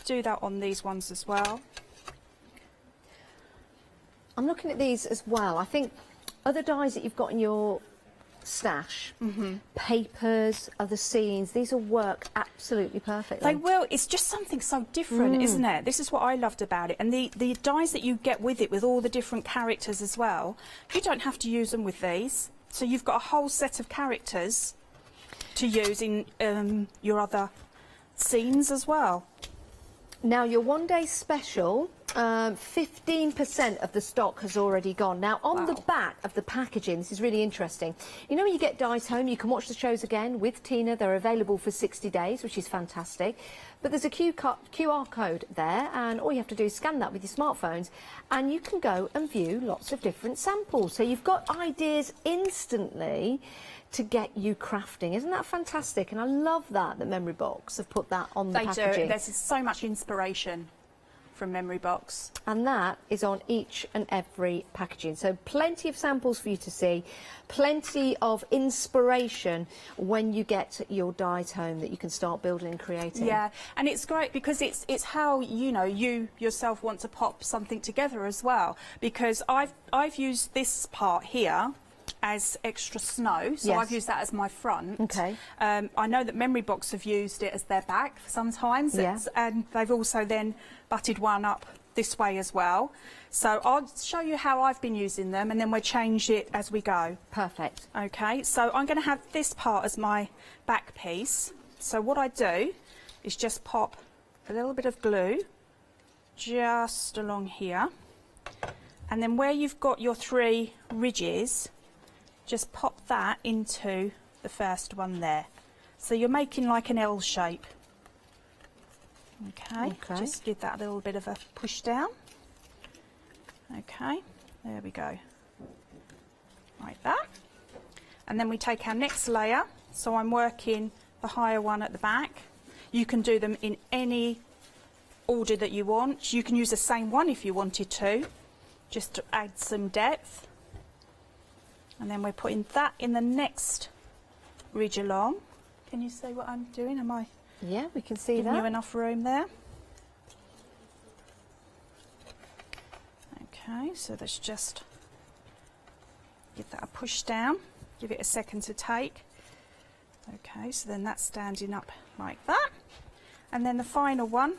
do that on these ones as well. I'm looking at these as well. I think other dies that you've got in your stash, papers, other scenes, these will work absolutely perfectly. They will. It's just something so different, isn't it? This is what I loved about it. And the dies that you get with it, with all the different characters as well, you don't have to use them with these. So you've got a whole set of characters to use in your other scenes as well. Now, your one-day special, 15% of the stock has already gone. Now, on the back of the packaging, this is really interesting. You know, when you get dies home, you can watch the shows again with Tina. They're available for 60 days, which is fantastic. But there's a QR code there, and all you have to do is scan that with your smartphones, and you can go and view lots of different samples. So you've got ideas instantly to get you crafting. Isn't that fantastic? And I love that Memory Box have put that on the packaging. They do. There's so much inspiration from Memory Box. And that is on each and every packaging. So plenty of samples for you to see, plenty of inspiration when you get your dies home that you can start building and creating. Yeah, and it's great because it's how, you know, you yourself want to pop something together as well. Because I've used this part here as extra snow, so I've used that as my front. Okay. I know that Memory Box have used it as their back sometimes, and they've also then butted one up this way as well. So I'll show you how I've been using them, and then we'll change it as we go. Perfect. Okay, so I'm going to have this part as my back piece. So what I do is just pop a little bit of glue just along here, and then where you've got your 3 ridges, just pop that into the first one there. So you're making like an L shape. Okay, just give that a little bit of a push down. Okay, there we go, like that. And then we take our next layer. So I'm working the higher one at the back. You can do them in any order that you want. You can use the same one if you wanted to, just to add some depth. And then we're putting that in the next ridge along. Can you see what I'm doing? Am I? Yeah, we can see giving that. you enough room there? Okay, so let's just give that a push down, give it a second to take. Okay, so then that's standing up like that. And then the final one.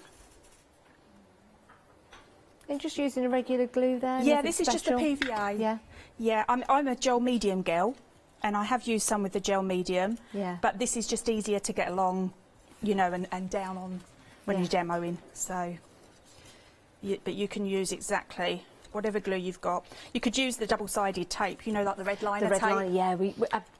And just using a regular glue there? Yeah, nothing this is just a special? PVA. Yeah. Yeah, I'm a gel medium girl, and I have used some with the gel medium. Yeah. But this is just easier to get along, you know, and down on when you're demoing. So, but you can use exactly whatever glue you've got. You could use the double-sided tape, you know, like the red liner tape. The red liner, yeah.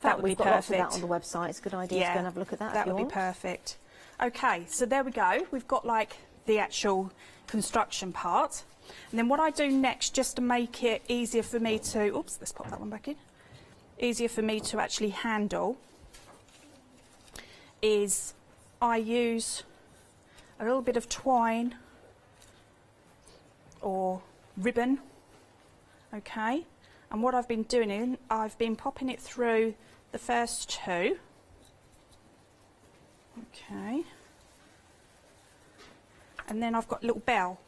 That would be we've got lots of perfect. that on the website. It's a good idea to go and have a look at that. That would be perfect. Okay, so there we go. We've got like the actual construction part. And then what I do next, just to make it easier for me to, oops, let's pop that one back in, easier for me to actually handle, is I use a little bit of twine or ribbon, okay, and what I've been doing, I've been popping it through the first 2, okay, and then I've got a little bell.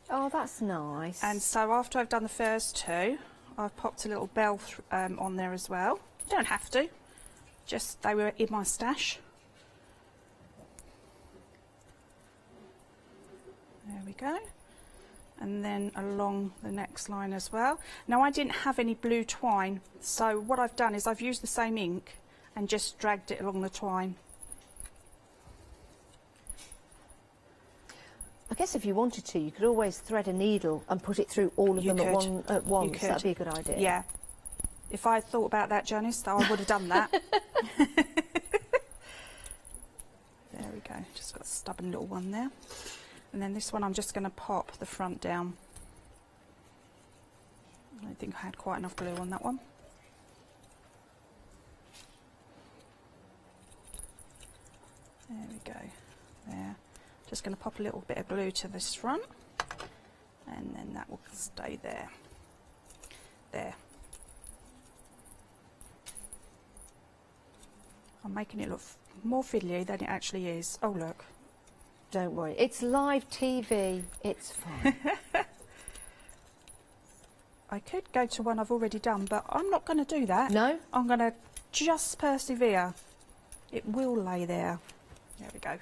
Oh, that's nice. And so after I've done the first 2, I've popped a little bell on there as well. You don't have to, just they were in my stash. There we go. And then along the next line as well. Now I didn't have any blue twine, so what I've done is I've used the same ink and just dragged it along the twine. I guess if you wanted to, you could always thread a needle and put it through all of them at once. That'd be a good idea. Yeah. If I thought about that, Janice, I would have done that. There we go. Just got a stubborn little one there. And then this one, I'm just going to pop the front down. I don't think I had quite enough glue on that one. There we go. There. Just going to pop a little bit of glue to this front, and then that will stay there. There. I'm making it look more fiddly than it actually is. Oh, look. Don't worry. It's live TV. It's fine. I could go to one I've already done, but I'm not going to do that. No? I'm going to just persevere. It will lay there. There we go.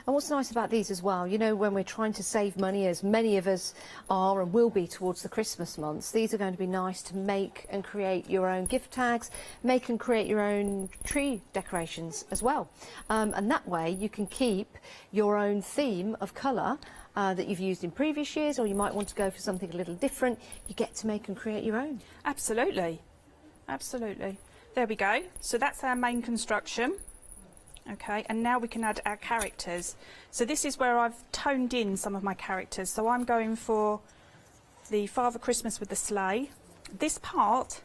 And what's nice about these as well, you know, when we're trying to save money, as many of us are and will be towards the Christmas months, these are going to be nice to make and create your own gift tags, make and create your own tree decorations as well. And that way you can keep your own theme of colour that you've used in previous years, or you might want to go for something a little different. You get to make and create your own. Absolutely. Absolutely. There we go. So that's our main construction. Okay, and now we can add our characters. So this is where I've toned in some of my characters. So I'm going for the Father Christmas with the sleigh. This part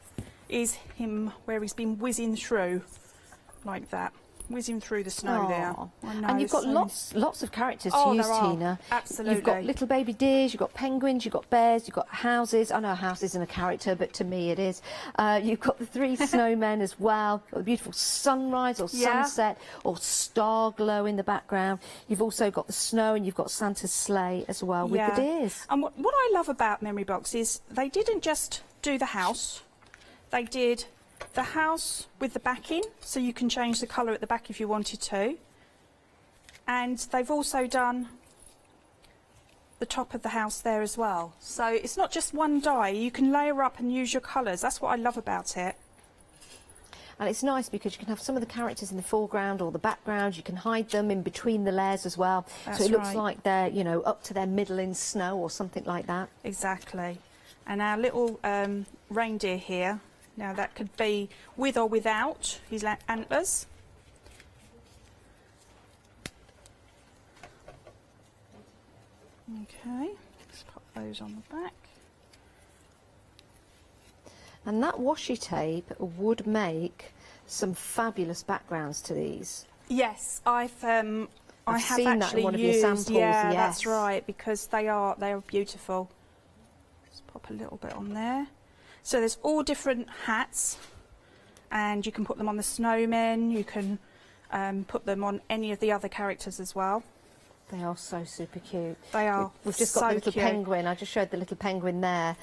is him where he's been whizzing through like that. Whizzing through the snow there. I know, And you've got so lots of characters to use, Tina. Absolutely. You've got little baby deers, you've got penguins, you've got bears, you've got houses. I know a house isn't a character, but to me it is. You've got the 3 snowmen as well. You've got the beautiful sunrise or sunset or star glow in the background. You've also got the snow, and you've got Santa's sleigh as well with the deers. And what I love about Memory Box is they didn't just do the house. They did the house with the backing, so you can change the colour at the back if you wanted to. And they've also done the top of the house there as well. So it's not just one die, you can layer up and use your colours. That's what I love about it. And it's nice because you can have some of the characters in the foreground or the background. You can hide them in between the layers as well. That's so it looks right. like they're, you know, up to their middle in snow or something like that. Exactly. And our little reindeer here, now that could be with or without his antlers. Okay, let's pop those on the back. And that washi tape would make some fabulous backgrounds to these. Yes, I have seen actually that in one of your used, samples, yeah, yes. that's right, because they are beautiful. Let's pop a little bit on there. So there's all different hats, and you can put them on the snowmen. You can put them on any of the other characters as well. They are so super cute. They are. We've just so got the little cute. penguin. I just showed the little penguin there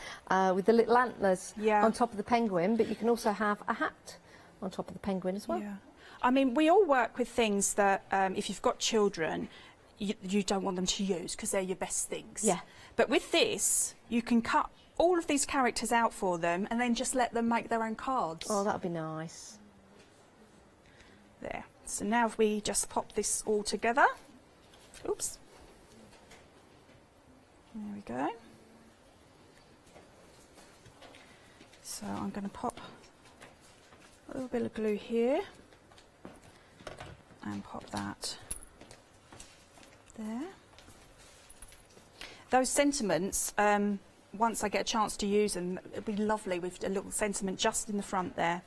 with the little antlers on top of the penguin, but you can also have a hat on top of the penguin as well. Yeah. I mean, we all work with things that if you've got children, you don't want them to use because they're your best things. Yeah. But with this, you can cut all of these characters out for them and then just let them make their own cards. Oh, that'd be nice. There. So now if we just pop this all together. Oops. There we go. So I'm going to pop a little bit of glue here and pop that there. Those sentiments, once I get a chance to use them, it'd be lovely with a little sentiment just in the front there.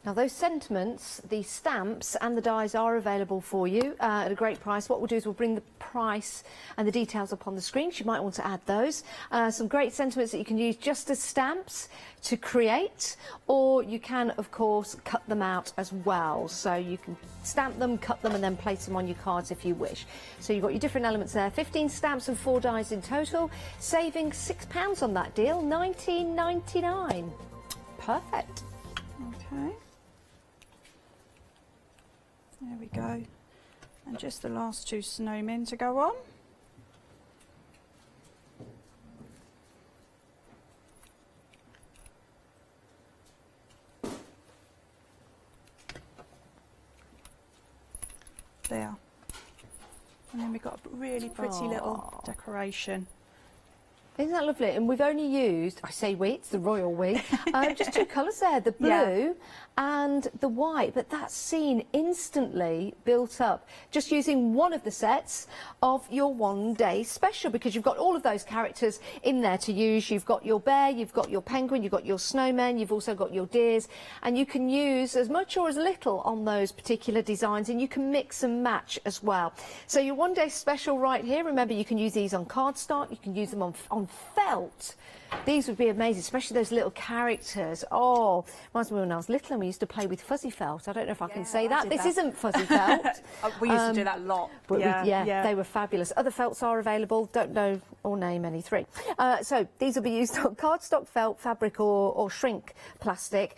Now those sentiments, the stamps and the dies are available for you at a great price. What we'll do is we'll bring the price and the details up on the screen. You might want to add those. Some great sentiments that you can use just as stamps to create, or you can of course cut them out as well. So you can stamp them, cut them and then place them on your cards if you wish. So you've got your different elements there. 15 stamps and 4 dies in total, saving £6 on that deal, $19.99. Perfect. Okay. There we go. And just the last 2 snowmen to go on. There. And then we've got a really pretty little decoration. Isn't that lovely? And we've only used, I say we, it's the royal we, just 2 colours there, the blue and the white, but that's seen instantly built up just using one of the sets of your one-day special, because you've got all of those characters in there to use. You've got your bear, you've got your penguin, you've got your snowmen, you've also got your deers, and you can use as much or as little on those particular designs, and you can mix and match as well. So your one-day special right here, remember you can use these on cardstock, you can use them on felt. These would be amazing, especially those little characters. Oh, reminds me when I was little and we used to play with fuzzy felt. I don't know if I can say that. This isn't fuzzy felt. We used to do that a lot. But they were fabulous. Other felts are available. Don't know or name any 3. So these will be used on cardstock felt, fabric or shrink plastic.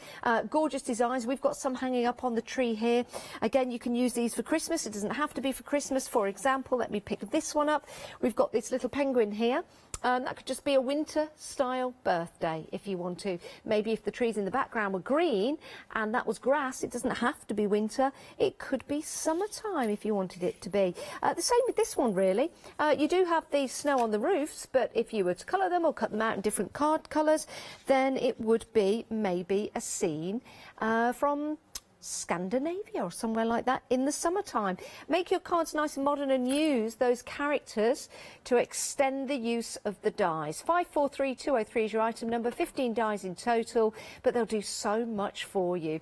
Gorgeous designs. We've got some hanging up on the tree here. Again, you can use these for Christmas. It doesn't have to be for Christmas. For example, let me pick this one up. We've got this little penguin here. That could just be a winter-style birthday if you want to. Maybe if the trees in the background were green and that was grass, it doesn't have to be winter. It could be summertime if you wanted it to be. The same with this one, really. You do have the snow on the roofs, but if you were to colour them or cut them out in different card colours, then it would be maybe a scene from Scandinavia or somewhere like that in the summertime. Make your cards nice and modern and use those characters to extend the use of the dies. 543203 is your item number, 15 dies in total, but they'll do so much for you.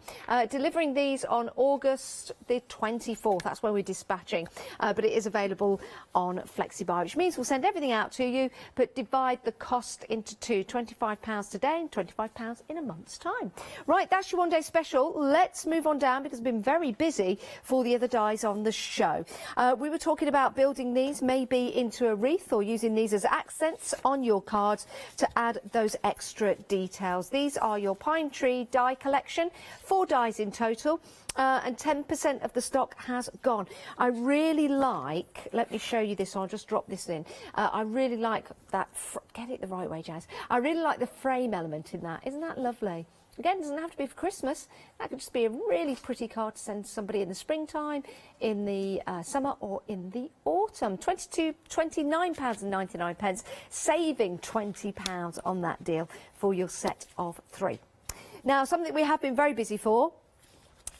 Delivering these on August the 24th, that's when we're dispatching, but it is available on FlexiBuy, which means we'll send everything out to you, but divide the cost into 2, £25 today and £25 in a month's time. Right, that's your one-day special. Let's move move on down because I've been very busy for the other dies on the show. We were talking about building these maybe into a wreath or using these as accents on your cards to add those extra details. These are your pine tree die collection, 4 dies in total. And 10% of the stock has gone. I really like, let me show you this, I'll just drop this in. I really like that, get it the right way, Jazz. I really like the frame element in that. Isn't that lovely? Again, it doesn't have to be for Christmas. That could just be a really pretty card to send somebody in the springtime, in the summer or in the autumn. £29.99, saving £20 on that deal for your set of 3. Now, something we have been very busy for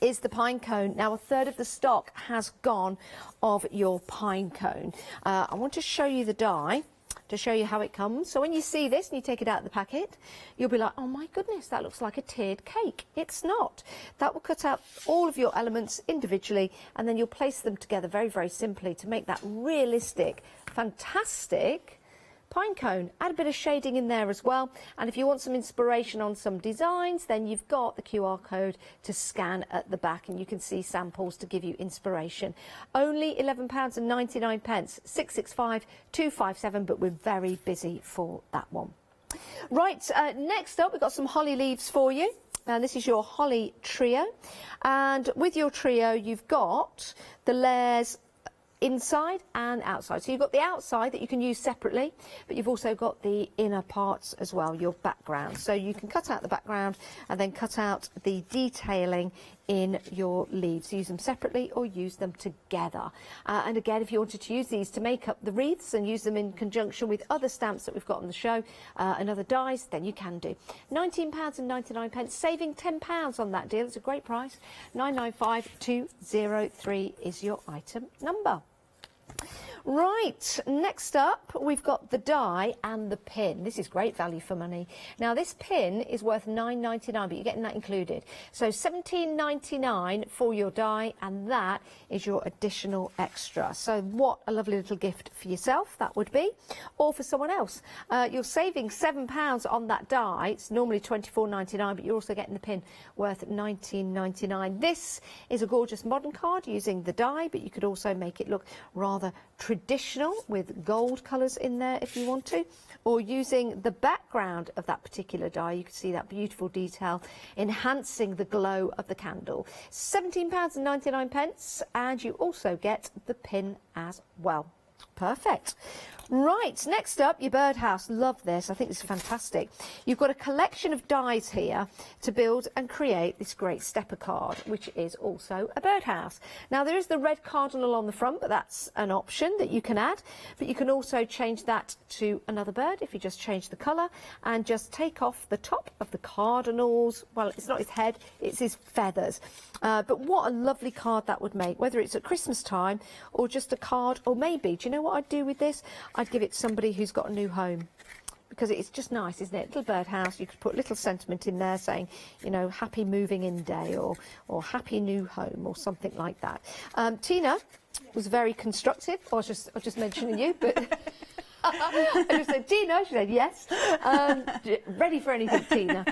is the pine cone. Now, a third of the stock has gone of your pine cone. I want to show you the die to show you how it comes. So when you see this and you take it out of the packet, you'll be like, oh my goodness, that looks like a tiered cake. It's not. That will cut out all of your elements individually, and then you'll place them together very, very simply to make that realistic, fantastic pine cone. Add a bit of shading in there as well, and if you want some inspiration on some designs, then you've got the QR code to scan at the back and you can see samples to give you inspiration. Only £11.99, 665 257, but we're very busy for that one. Right, next up we've got some holly leaves for you. And this is your holly trio, and with your trio you've got the layers inside and outside. So you've got the outside that you can use separately, but you've also got the inner parts as well, your background. So you can cut out the background and then cut out the detailing in your leaves. Use them separately or use them together. And again, if you wanted to use these to make up the wreaths and use them in conjunction with other stamps that we've got on the show and other dies, then you can do. £19.99, saving £10 on that deal. It's a great price. 995203 is your item number. Right, next up we've got the die and the pin. This is great value for money. Now this pin is worth £9.99, but you're getting that included. So £17.99 for your die, and that is your additional extra. So what a lovely little gift for yourself that would be, or for someone else. You're saving £7 on that die. It's normally £24.99, but you're also getting the pin worth £19.99. This is a gorgeous modern card using the die, but you could also make it look rather traditional with gold colours in there if you want to, or using the background of that particular die. You can see that beautiful detail enhancing the glow of the candle. £17.99, and you also get the pin as well. Perfect. Right, next up, your birdhouse. Love this. I think this is fantastic. You've got a collection of dies here to build and create this great stepper card, which is also a birdhouse. Now, there is the red cardinal on the front, but that's an option that you can add. But you can also change that to another bird if you just change the colour and just take off the top of the cardinal's, well, it's not his head, it's his feathers. But what a lovely card that would make, whether it's at Christmas time or just a card, or maybe, do you know what I'd do with this? I'd give it to somebody who's got a new home, because it's just nice, isn't it? Little birdhouse, you could put a little sentiment in there saying, you know, happy moving in day, or happy new home, or something like that. Tina was very constructive. I was just mentioning you, but I just said, Tina, she said yes. Ready for anything, Tina.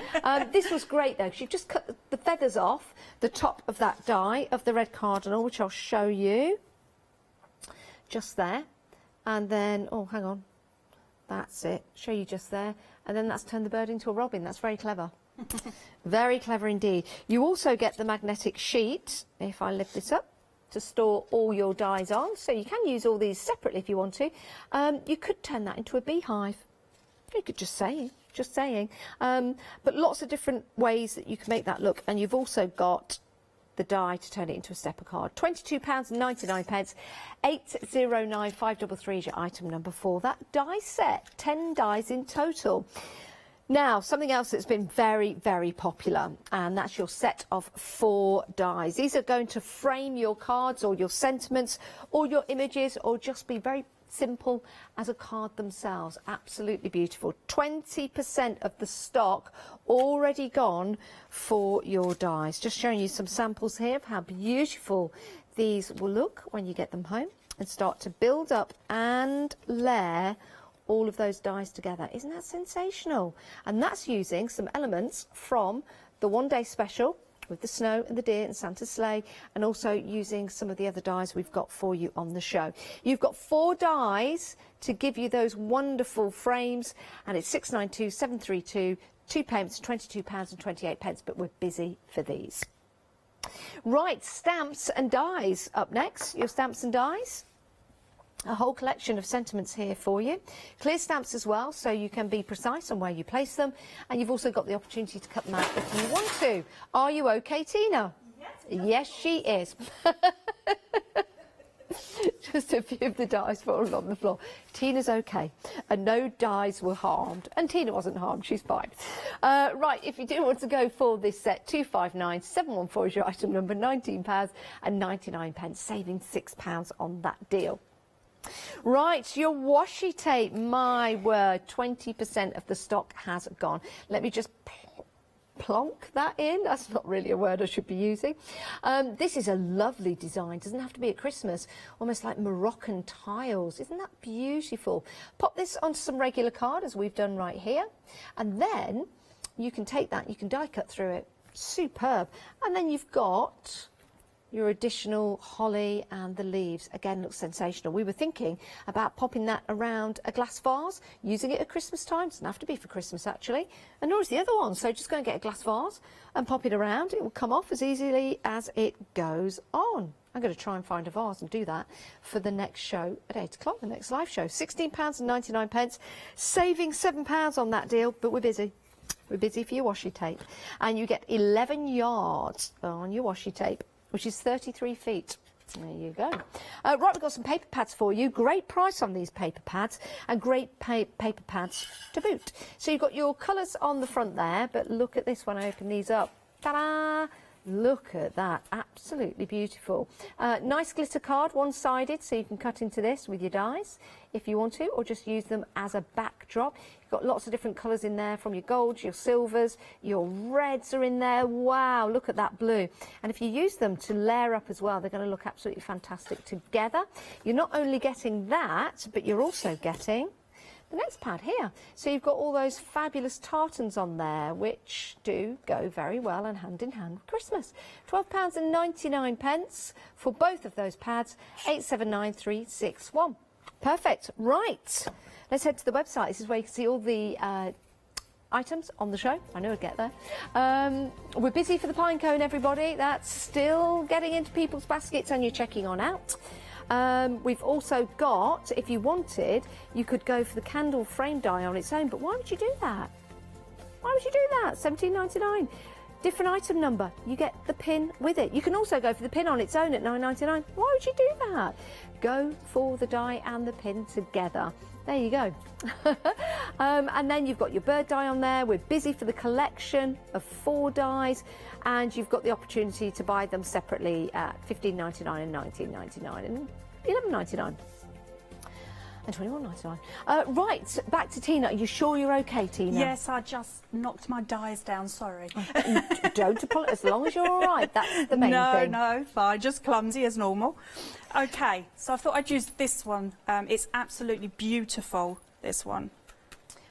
This was great though, because you've just cut the feathers off the top of that die of the red cardinal, which I'll show you just there. And then, oh, hang on, that's it, show you just there, and then that's turned the bird into a robin. That's very clever. Very clever indeed. You also get the magnetic sheet, if I lift this up, to store all your dies on, so you can use all these separately if you want to. You could turn that into a beehive. You could just saying. But lots of different ways that you can make that look, and you've also got the die to turn it into a stepper card. £22.99, 809533 is your item number for that die set. 10 dies in total. Now, something else that's been very, very popular, and that's your set of 4 dies. These are going to frame your cards or your sentiments or your images, or just be very simple as a card themselves. Absolutely beautiful. 20% of the stock already gone for your dies. Just showing you some samples here of how beautiful these will look when you get them home and start to build up and layer all of those dies together. Isn't that sensational? And that's using some elements from the one day special with the snow and the deer and Santa's sleigh, and also using some of the other dies we've got for you on the show. You've got 4 dies to give you those wonderful frames, and it's 692,732, 2 payments, £22.28, but we're busy for these. Right, stamps and dies up next. Your stamps and dies. A whole collection of sentiments here for you. Clear stamps as well, so you can be precise on where you place them. And you've also got the opportunity to cut them out if you want to. Are you okay, Tina? Yes, she is. Just a few of the dies falling on the floor. Tina's okay, and no dies were harmed, and Tina wasn't harmed, she's fine. Right, if you do want to go for this set, 259714 is your item number, £19.99, saving £6 on that deal. Right, your washi tape, my word, 20% of the stock has gone. Let me just plonk that in. That's not really a word I should be using. This is a lovely design. Doesn't have to be at Christmas. Almost like Moroccan tiles. Isn't that beautiful? Pop this onto some regular card, as we've done right here, and then you can take that, you can die cut through it. Superb. And then you've got your additional holly and the leaves. Again, looks sensational. We were thinking about popping that around a glass vase, using it at Christmas time. Doesn't have to be for Christmas, actually, and nor is the other one. So just go and get a glass vase and pop it around. It will come off as easily as it goes on. I'm going to try and find a vase and do that for the next show at 8 o'clock, the next live show. £16.99, saving £7 on that deal, but we're busy. We're busy for your washi tape. And you get 11 yards on your washi tape, which is 33 feet. There you go. Right, we've got some paper pads for you. Great price on these paper pads, and great paper pads to boot. So you've got your colours on the front there, but look at this when I open these up. Ta-da! Look at that, absolutely beautiful. Nice glitter card, one-sided, so you can cut into this with your dies if you want to, or just use them as a backdrop. You've got lots of different colours in there, from your golds, your silvers, your reds are in there. Wow, look at that blue. And if you use them to layer up as well, they're going to look absolutely fantastic together. You're not only getting that, but you're also getting the next pad here. So you've got all those fabulous tartans on there, which do go very well and hand in hand with Christmas. £12.99 for both of those pads, 879361. Perfect. Right, let's head to the website. This is where you can see all the items on the show. I know I'd get there. We're busy for the pine cone, everybody. That's still getting into people's baskets and you're checking on out. We've also got, if you wanted, you could go for the candle frame die on its own, but why would you do that? Why would you do that? £17.99. Different item number. You get the pin with it. You can also go for the pin on its own at £9.99. Why would you do that? Go for the die and the pin together. There you go. And then you've got your bird die on there. We're busy for the collection of 4 dies, and you've got the opportunity to buy them separately at $15.99 and $19.99 and $11.99 and $21.99. Right, back to Tina. Are you sure you're okay, Tina? Yes, I just knocked my dies down, sorry. Don't apologise, as long as you're all right, that's the main thing. No, fine, just clumsy as normal. Okay, so I thought I'd use this one. It's absolutely beautiful, this one.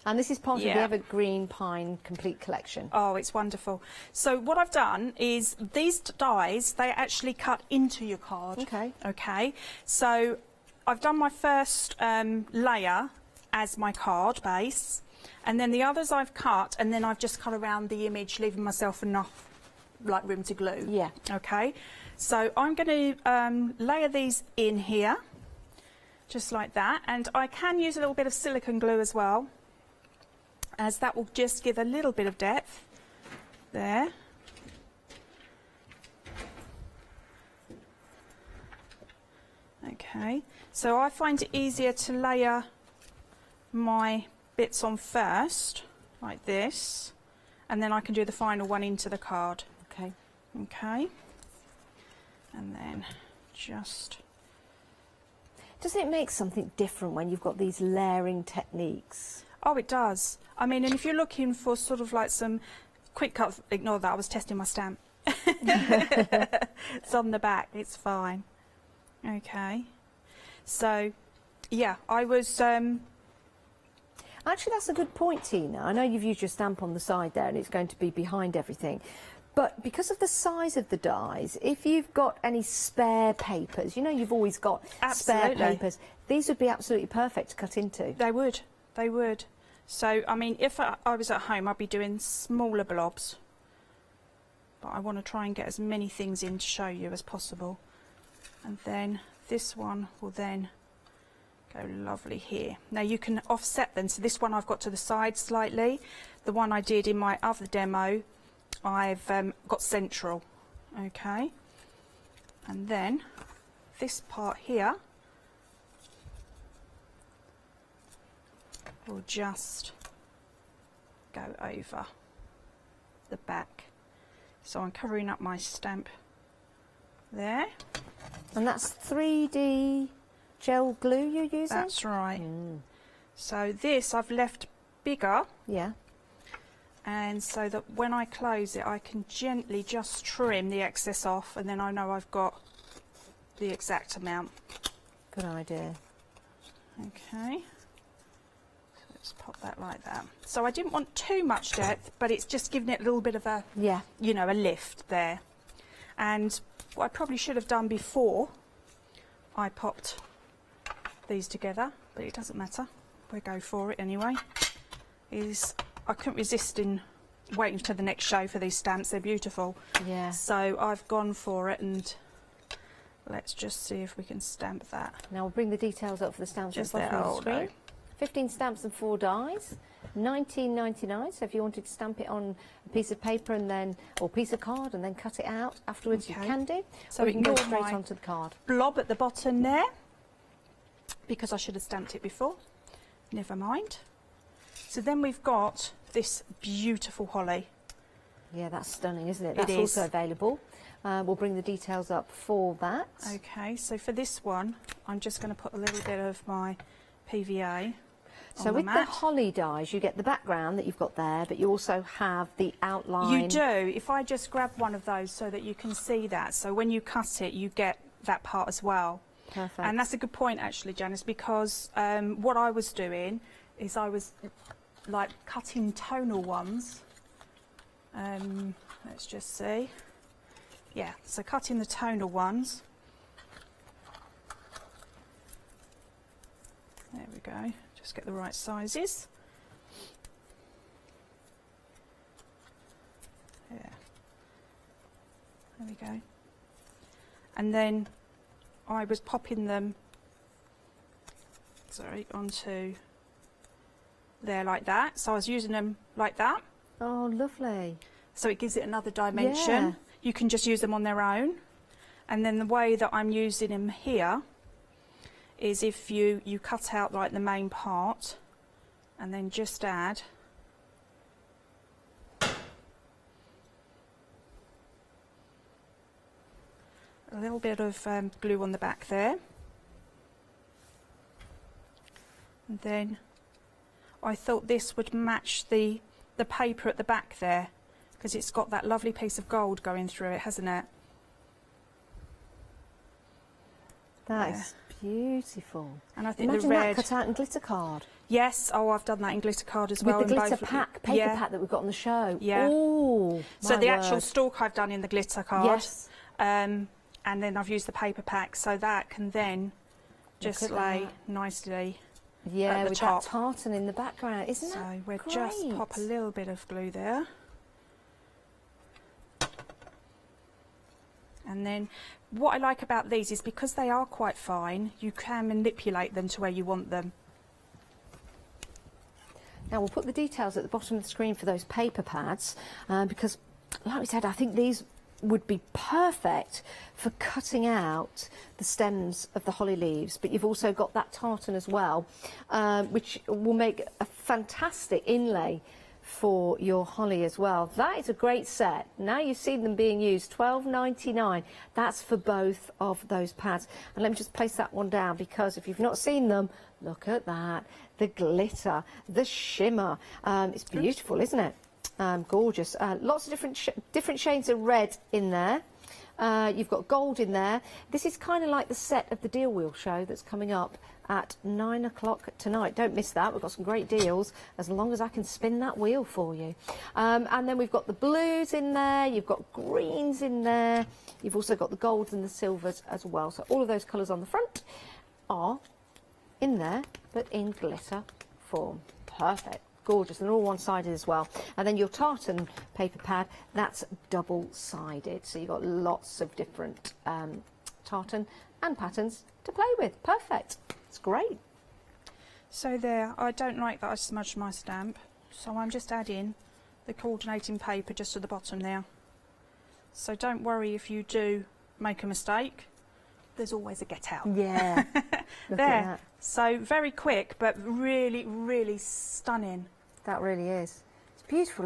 And this is part of the Evergreen Pine Complete Collection. Oh, it's wonderful. So what I've done is these dies, they actually cut into your card. Okay. Okay, so I've done my first layer as my card base, and then the others I've cut, and then I've just cut around the image, leaving myself enough like room to glue. Yeah. Okay, so I'm going to layer these in here, just like that, and I can use a little bit of silicone glue as well, as that will just give a little bit of depth there. Okay, so I find it easier to layer my bits on first, like this, and then I can do the final one into the card. Okay. Okay, and then just... Doesn't it make something different when you've got these layering techniques? Oh, it does. I mean, and if you're looking for sort of like some quick cut, ignore that, I was testing my stamp. It's on the back, it's fine. Okay, so yeah, I was actually, that's a good point, Tina. I know you've used your stamp on the side there and it's going to be behind everything, But because of the size of the dies, if you've got any spare papers, you know you've always got spare papers, these would be absolutely perfect to cut into. They would, they would. So, I mean, if I was at home, I'd be doing smaller blobs. But I want to try and get as many things in to show you as possible. And then this one will then go lovely here. Now you can offset them. So this one I've got to the side slightly. The one I did in my other demo, I've got central. Okay. And then this part here will just go over the back. So I'm covering up my stamp there. And that's 3D gel glue you're using? That's right. So this I've left bigger. Yeah. And so that when I close it, I can gently just trim the excess off, and then I know I've got the exact amount. Good idea. Okay. So let's pop that like that. So I didn't want too much depth, but it's just giving it a little bit of a, you know, a lift there. And what I probably should have done before I popped these together, but it doesn't matter, we'll go for it anyway, is I couldn't resist in waiting to the next show for these stamps. They're beautiful. Yeah. So I've gone for it, and let's just see if we can stamp that. Now we'll bring the details up for the stamps Just at the bottom of the there, screen. 15 stamps and 4 dies, £19.99. So if you wanted to stamp it on a piece of paper and then, or piece of card, and then cut it out afterwards, you can do. So we can go ignore straight onto the card. Blob at the bottom there, because I should have stamped it before. Never mind. So then we've got this beautiful holly. Yeah, that's stunning, isn't it? It That's is. also available. We'll bring the details up for that. Okay, so for this one, I'm just going to put a little bit of my PVA So on with the the mat. holly dies, you get the background that you've got there, but you also have the outline. You do. If I just grab one of those so that you can see that, so when you cut it, you get that part as well. Perfect. And that's a good point, actually, Janice, because what I was doing is I was like cutting tonal ones. Let's just see. Yeah, so cutting the tonal ones. There we go. Just get the right sizes. Yeah. There we go. And then I was popping them, onto there like that. So I was using them like that. Oh, lovely. So it gives it another dimension. Yeah. You can just use them on their own. And then the way that I'm using them here is if you cut out like the main part and then just add a little bit of glue on the back there. And then I thought this would match the paper at the back there, because it's got that lovely piece of gold going through it, hasn't it? That is beautiful. And I think Imagine the red that cut out in glitter card. Yes, oh, I've done that in glitter card as well. With the in glitter both pack, paper pack that we've got on the show. Yeah. Ooh, So my the actual word. stalk I've done in the glitter card. Yes. And then I've used the paper pack, so that can then Look just at lay that. nicely Yeah, at the with top. that tartan in the background. Isn't So that we'll great? just pop a little bit of glue there. And then what I like about these is because they are quite fine, you can manipulate them to where you want them. Now we'll put the details at the bottom of the screen for those paper pads, because, like we said, I think these would be perfect for cutting out the stems of the holly leaves, but you've also got that tartan as well, which will make a fantastic inlay for your holly as well. That is a great set. Now you've seen them being used, £12.99. That's for both of those pads. And let me just place that one down, because if you've not seen them, look at that. The glitter, the shimmer. It's beautiful, isn't it? Gorgeous. Lots of different shades of red in there. You've got gold in there. This is kind of like the set of the Deal Wheel show that's coming up at 9 o'clock tonight. Don't miss that. We've got some great deals as long as I can spin that wheel for you. And then we've got the blues in there, you've got greens in there, you've also got the golds and the silvers as well. So all of those colours on the front are in there, but in glitter form. Perfect. Gorgeous, and all one-sided as well. And then your tartan paper pad, that's double-sided. So you've got lots of different tartan and patterns to play with. Perfect. It's great. So there, I don't like that I smudged my stamp, so I'm just adding the coordinating paper just to the bottom there. So don't worry if you do make a mistake. There's always a get out. Yeah. There. So very quick, but really, really stunning. That really is. It's beautiful.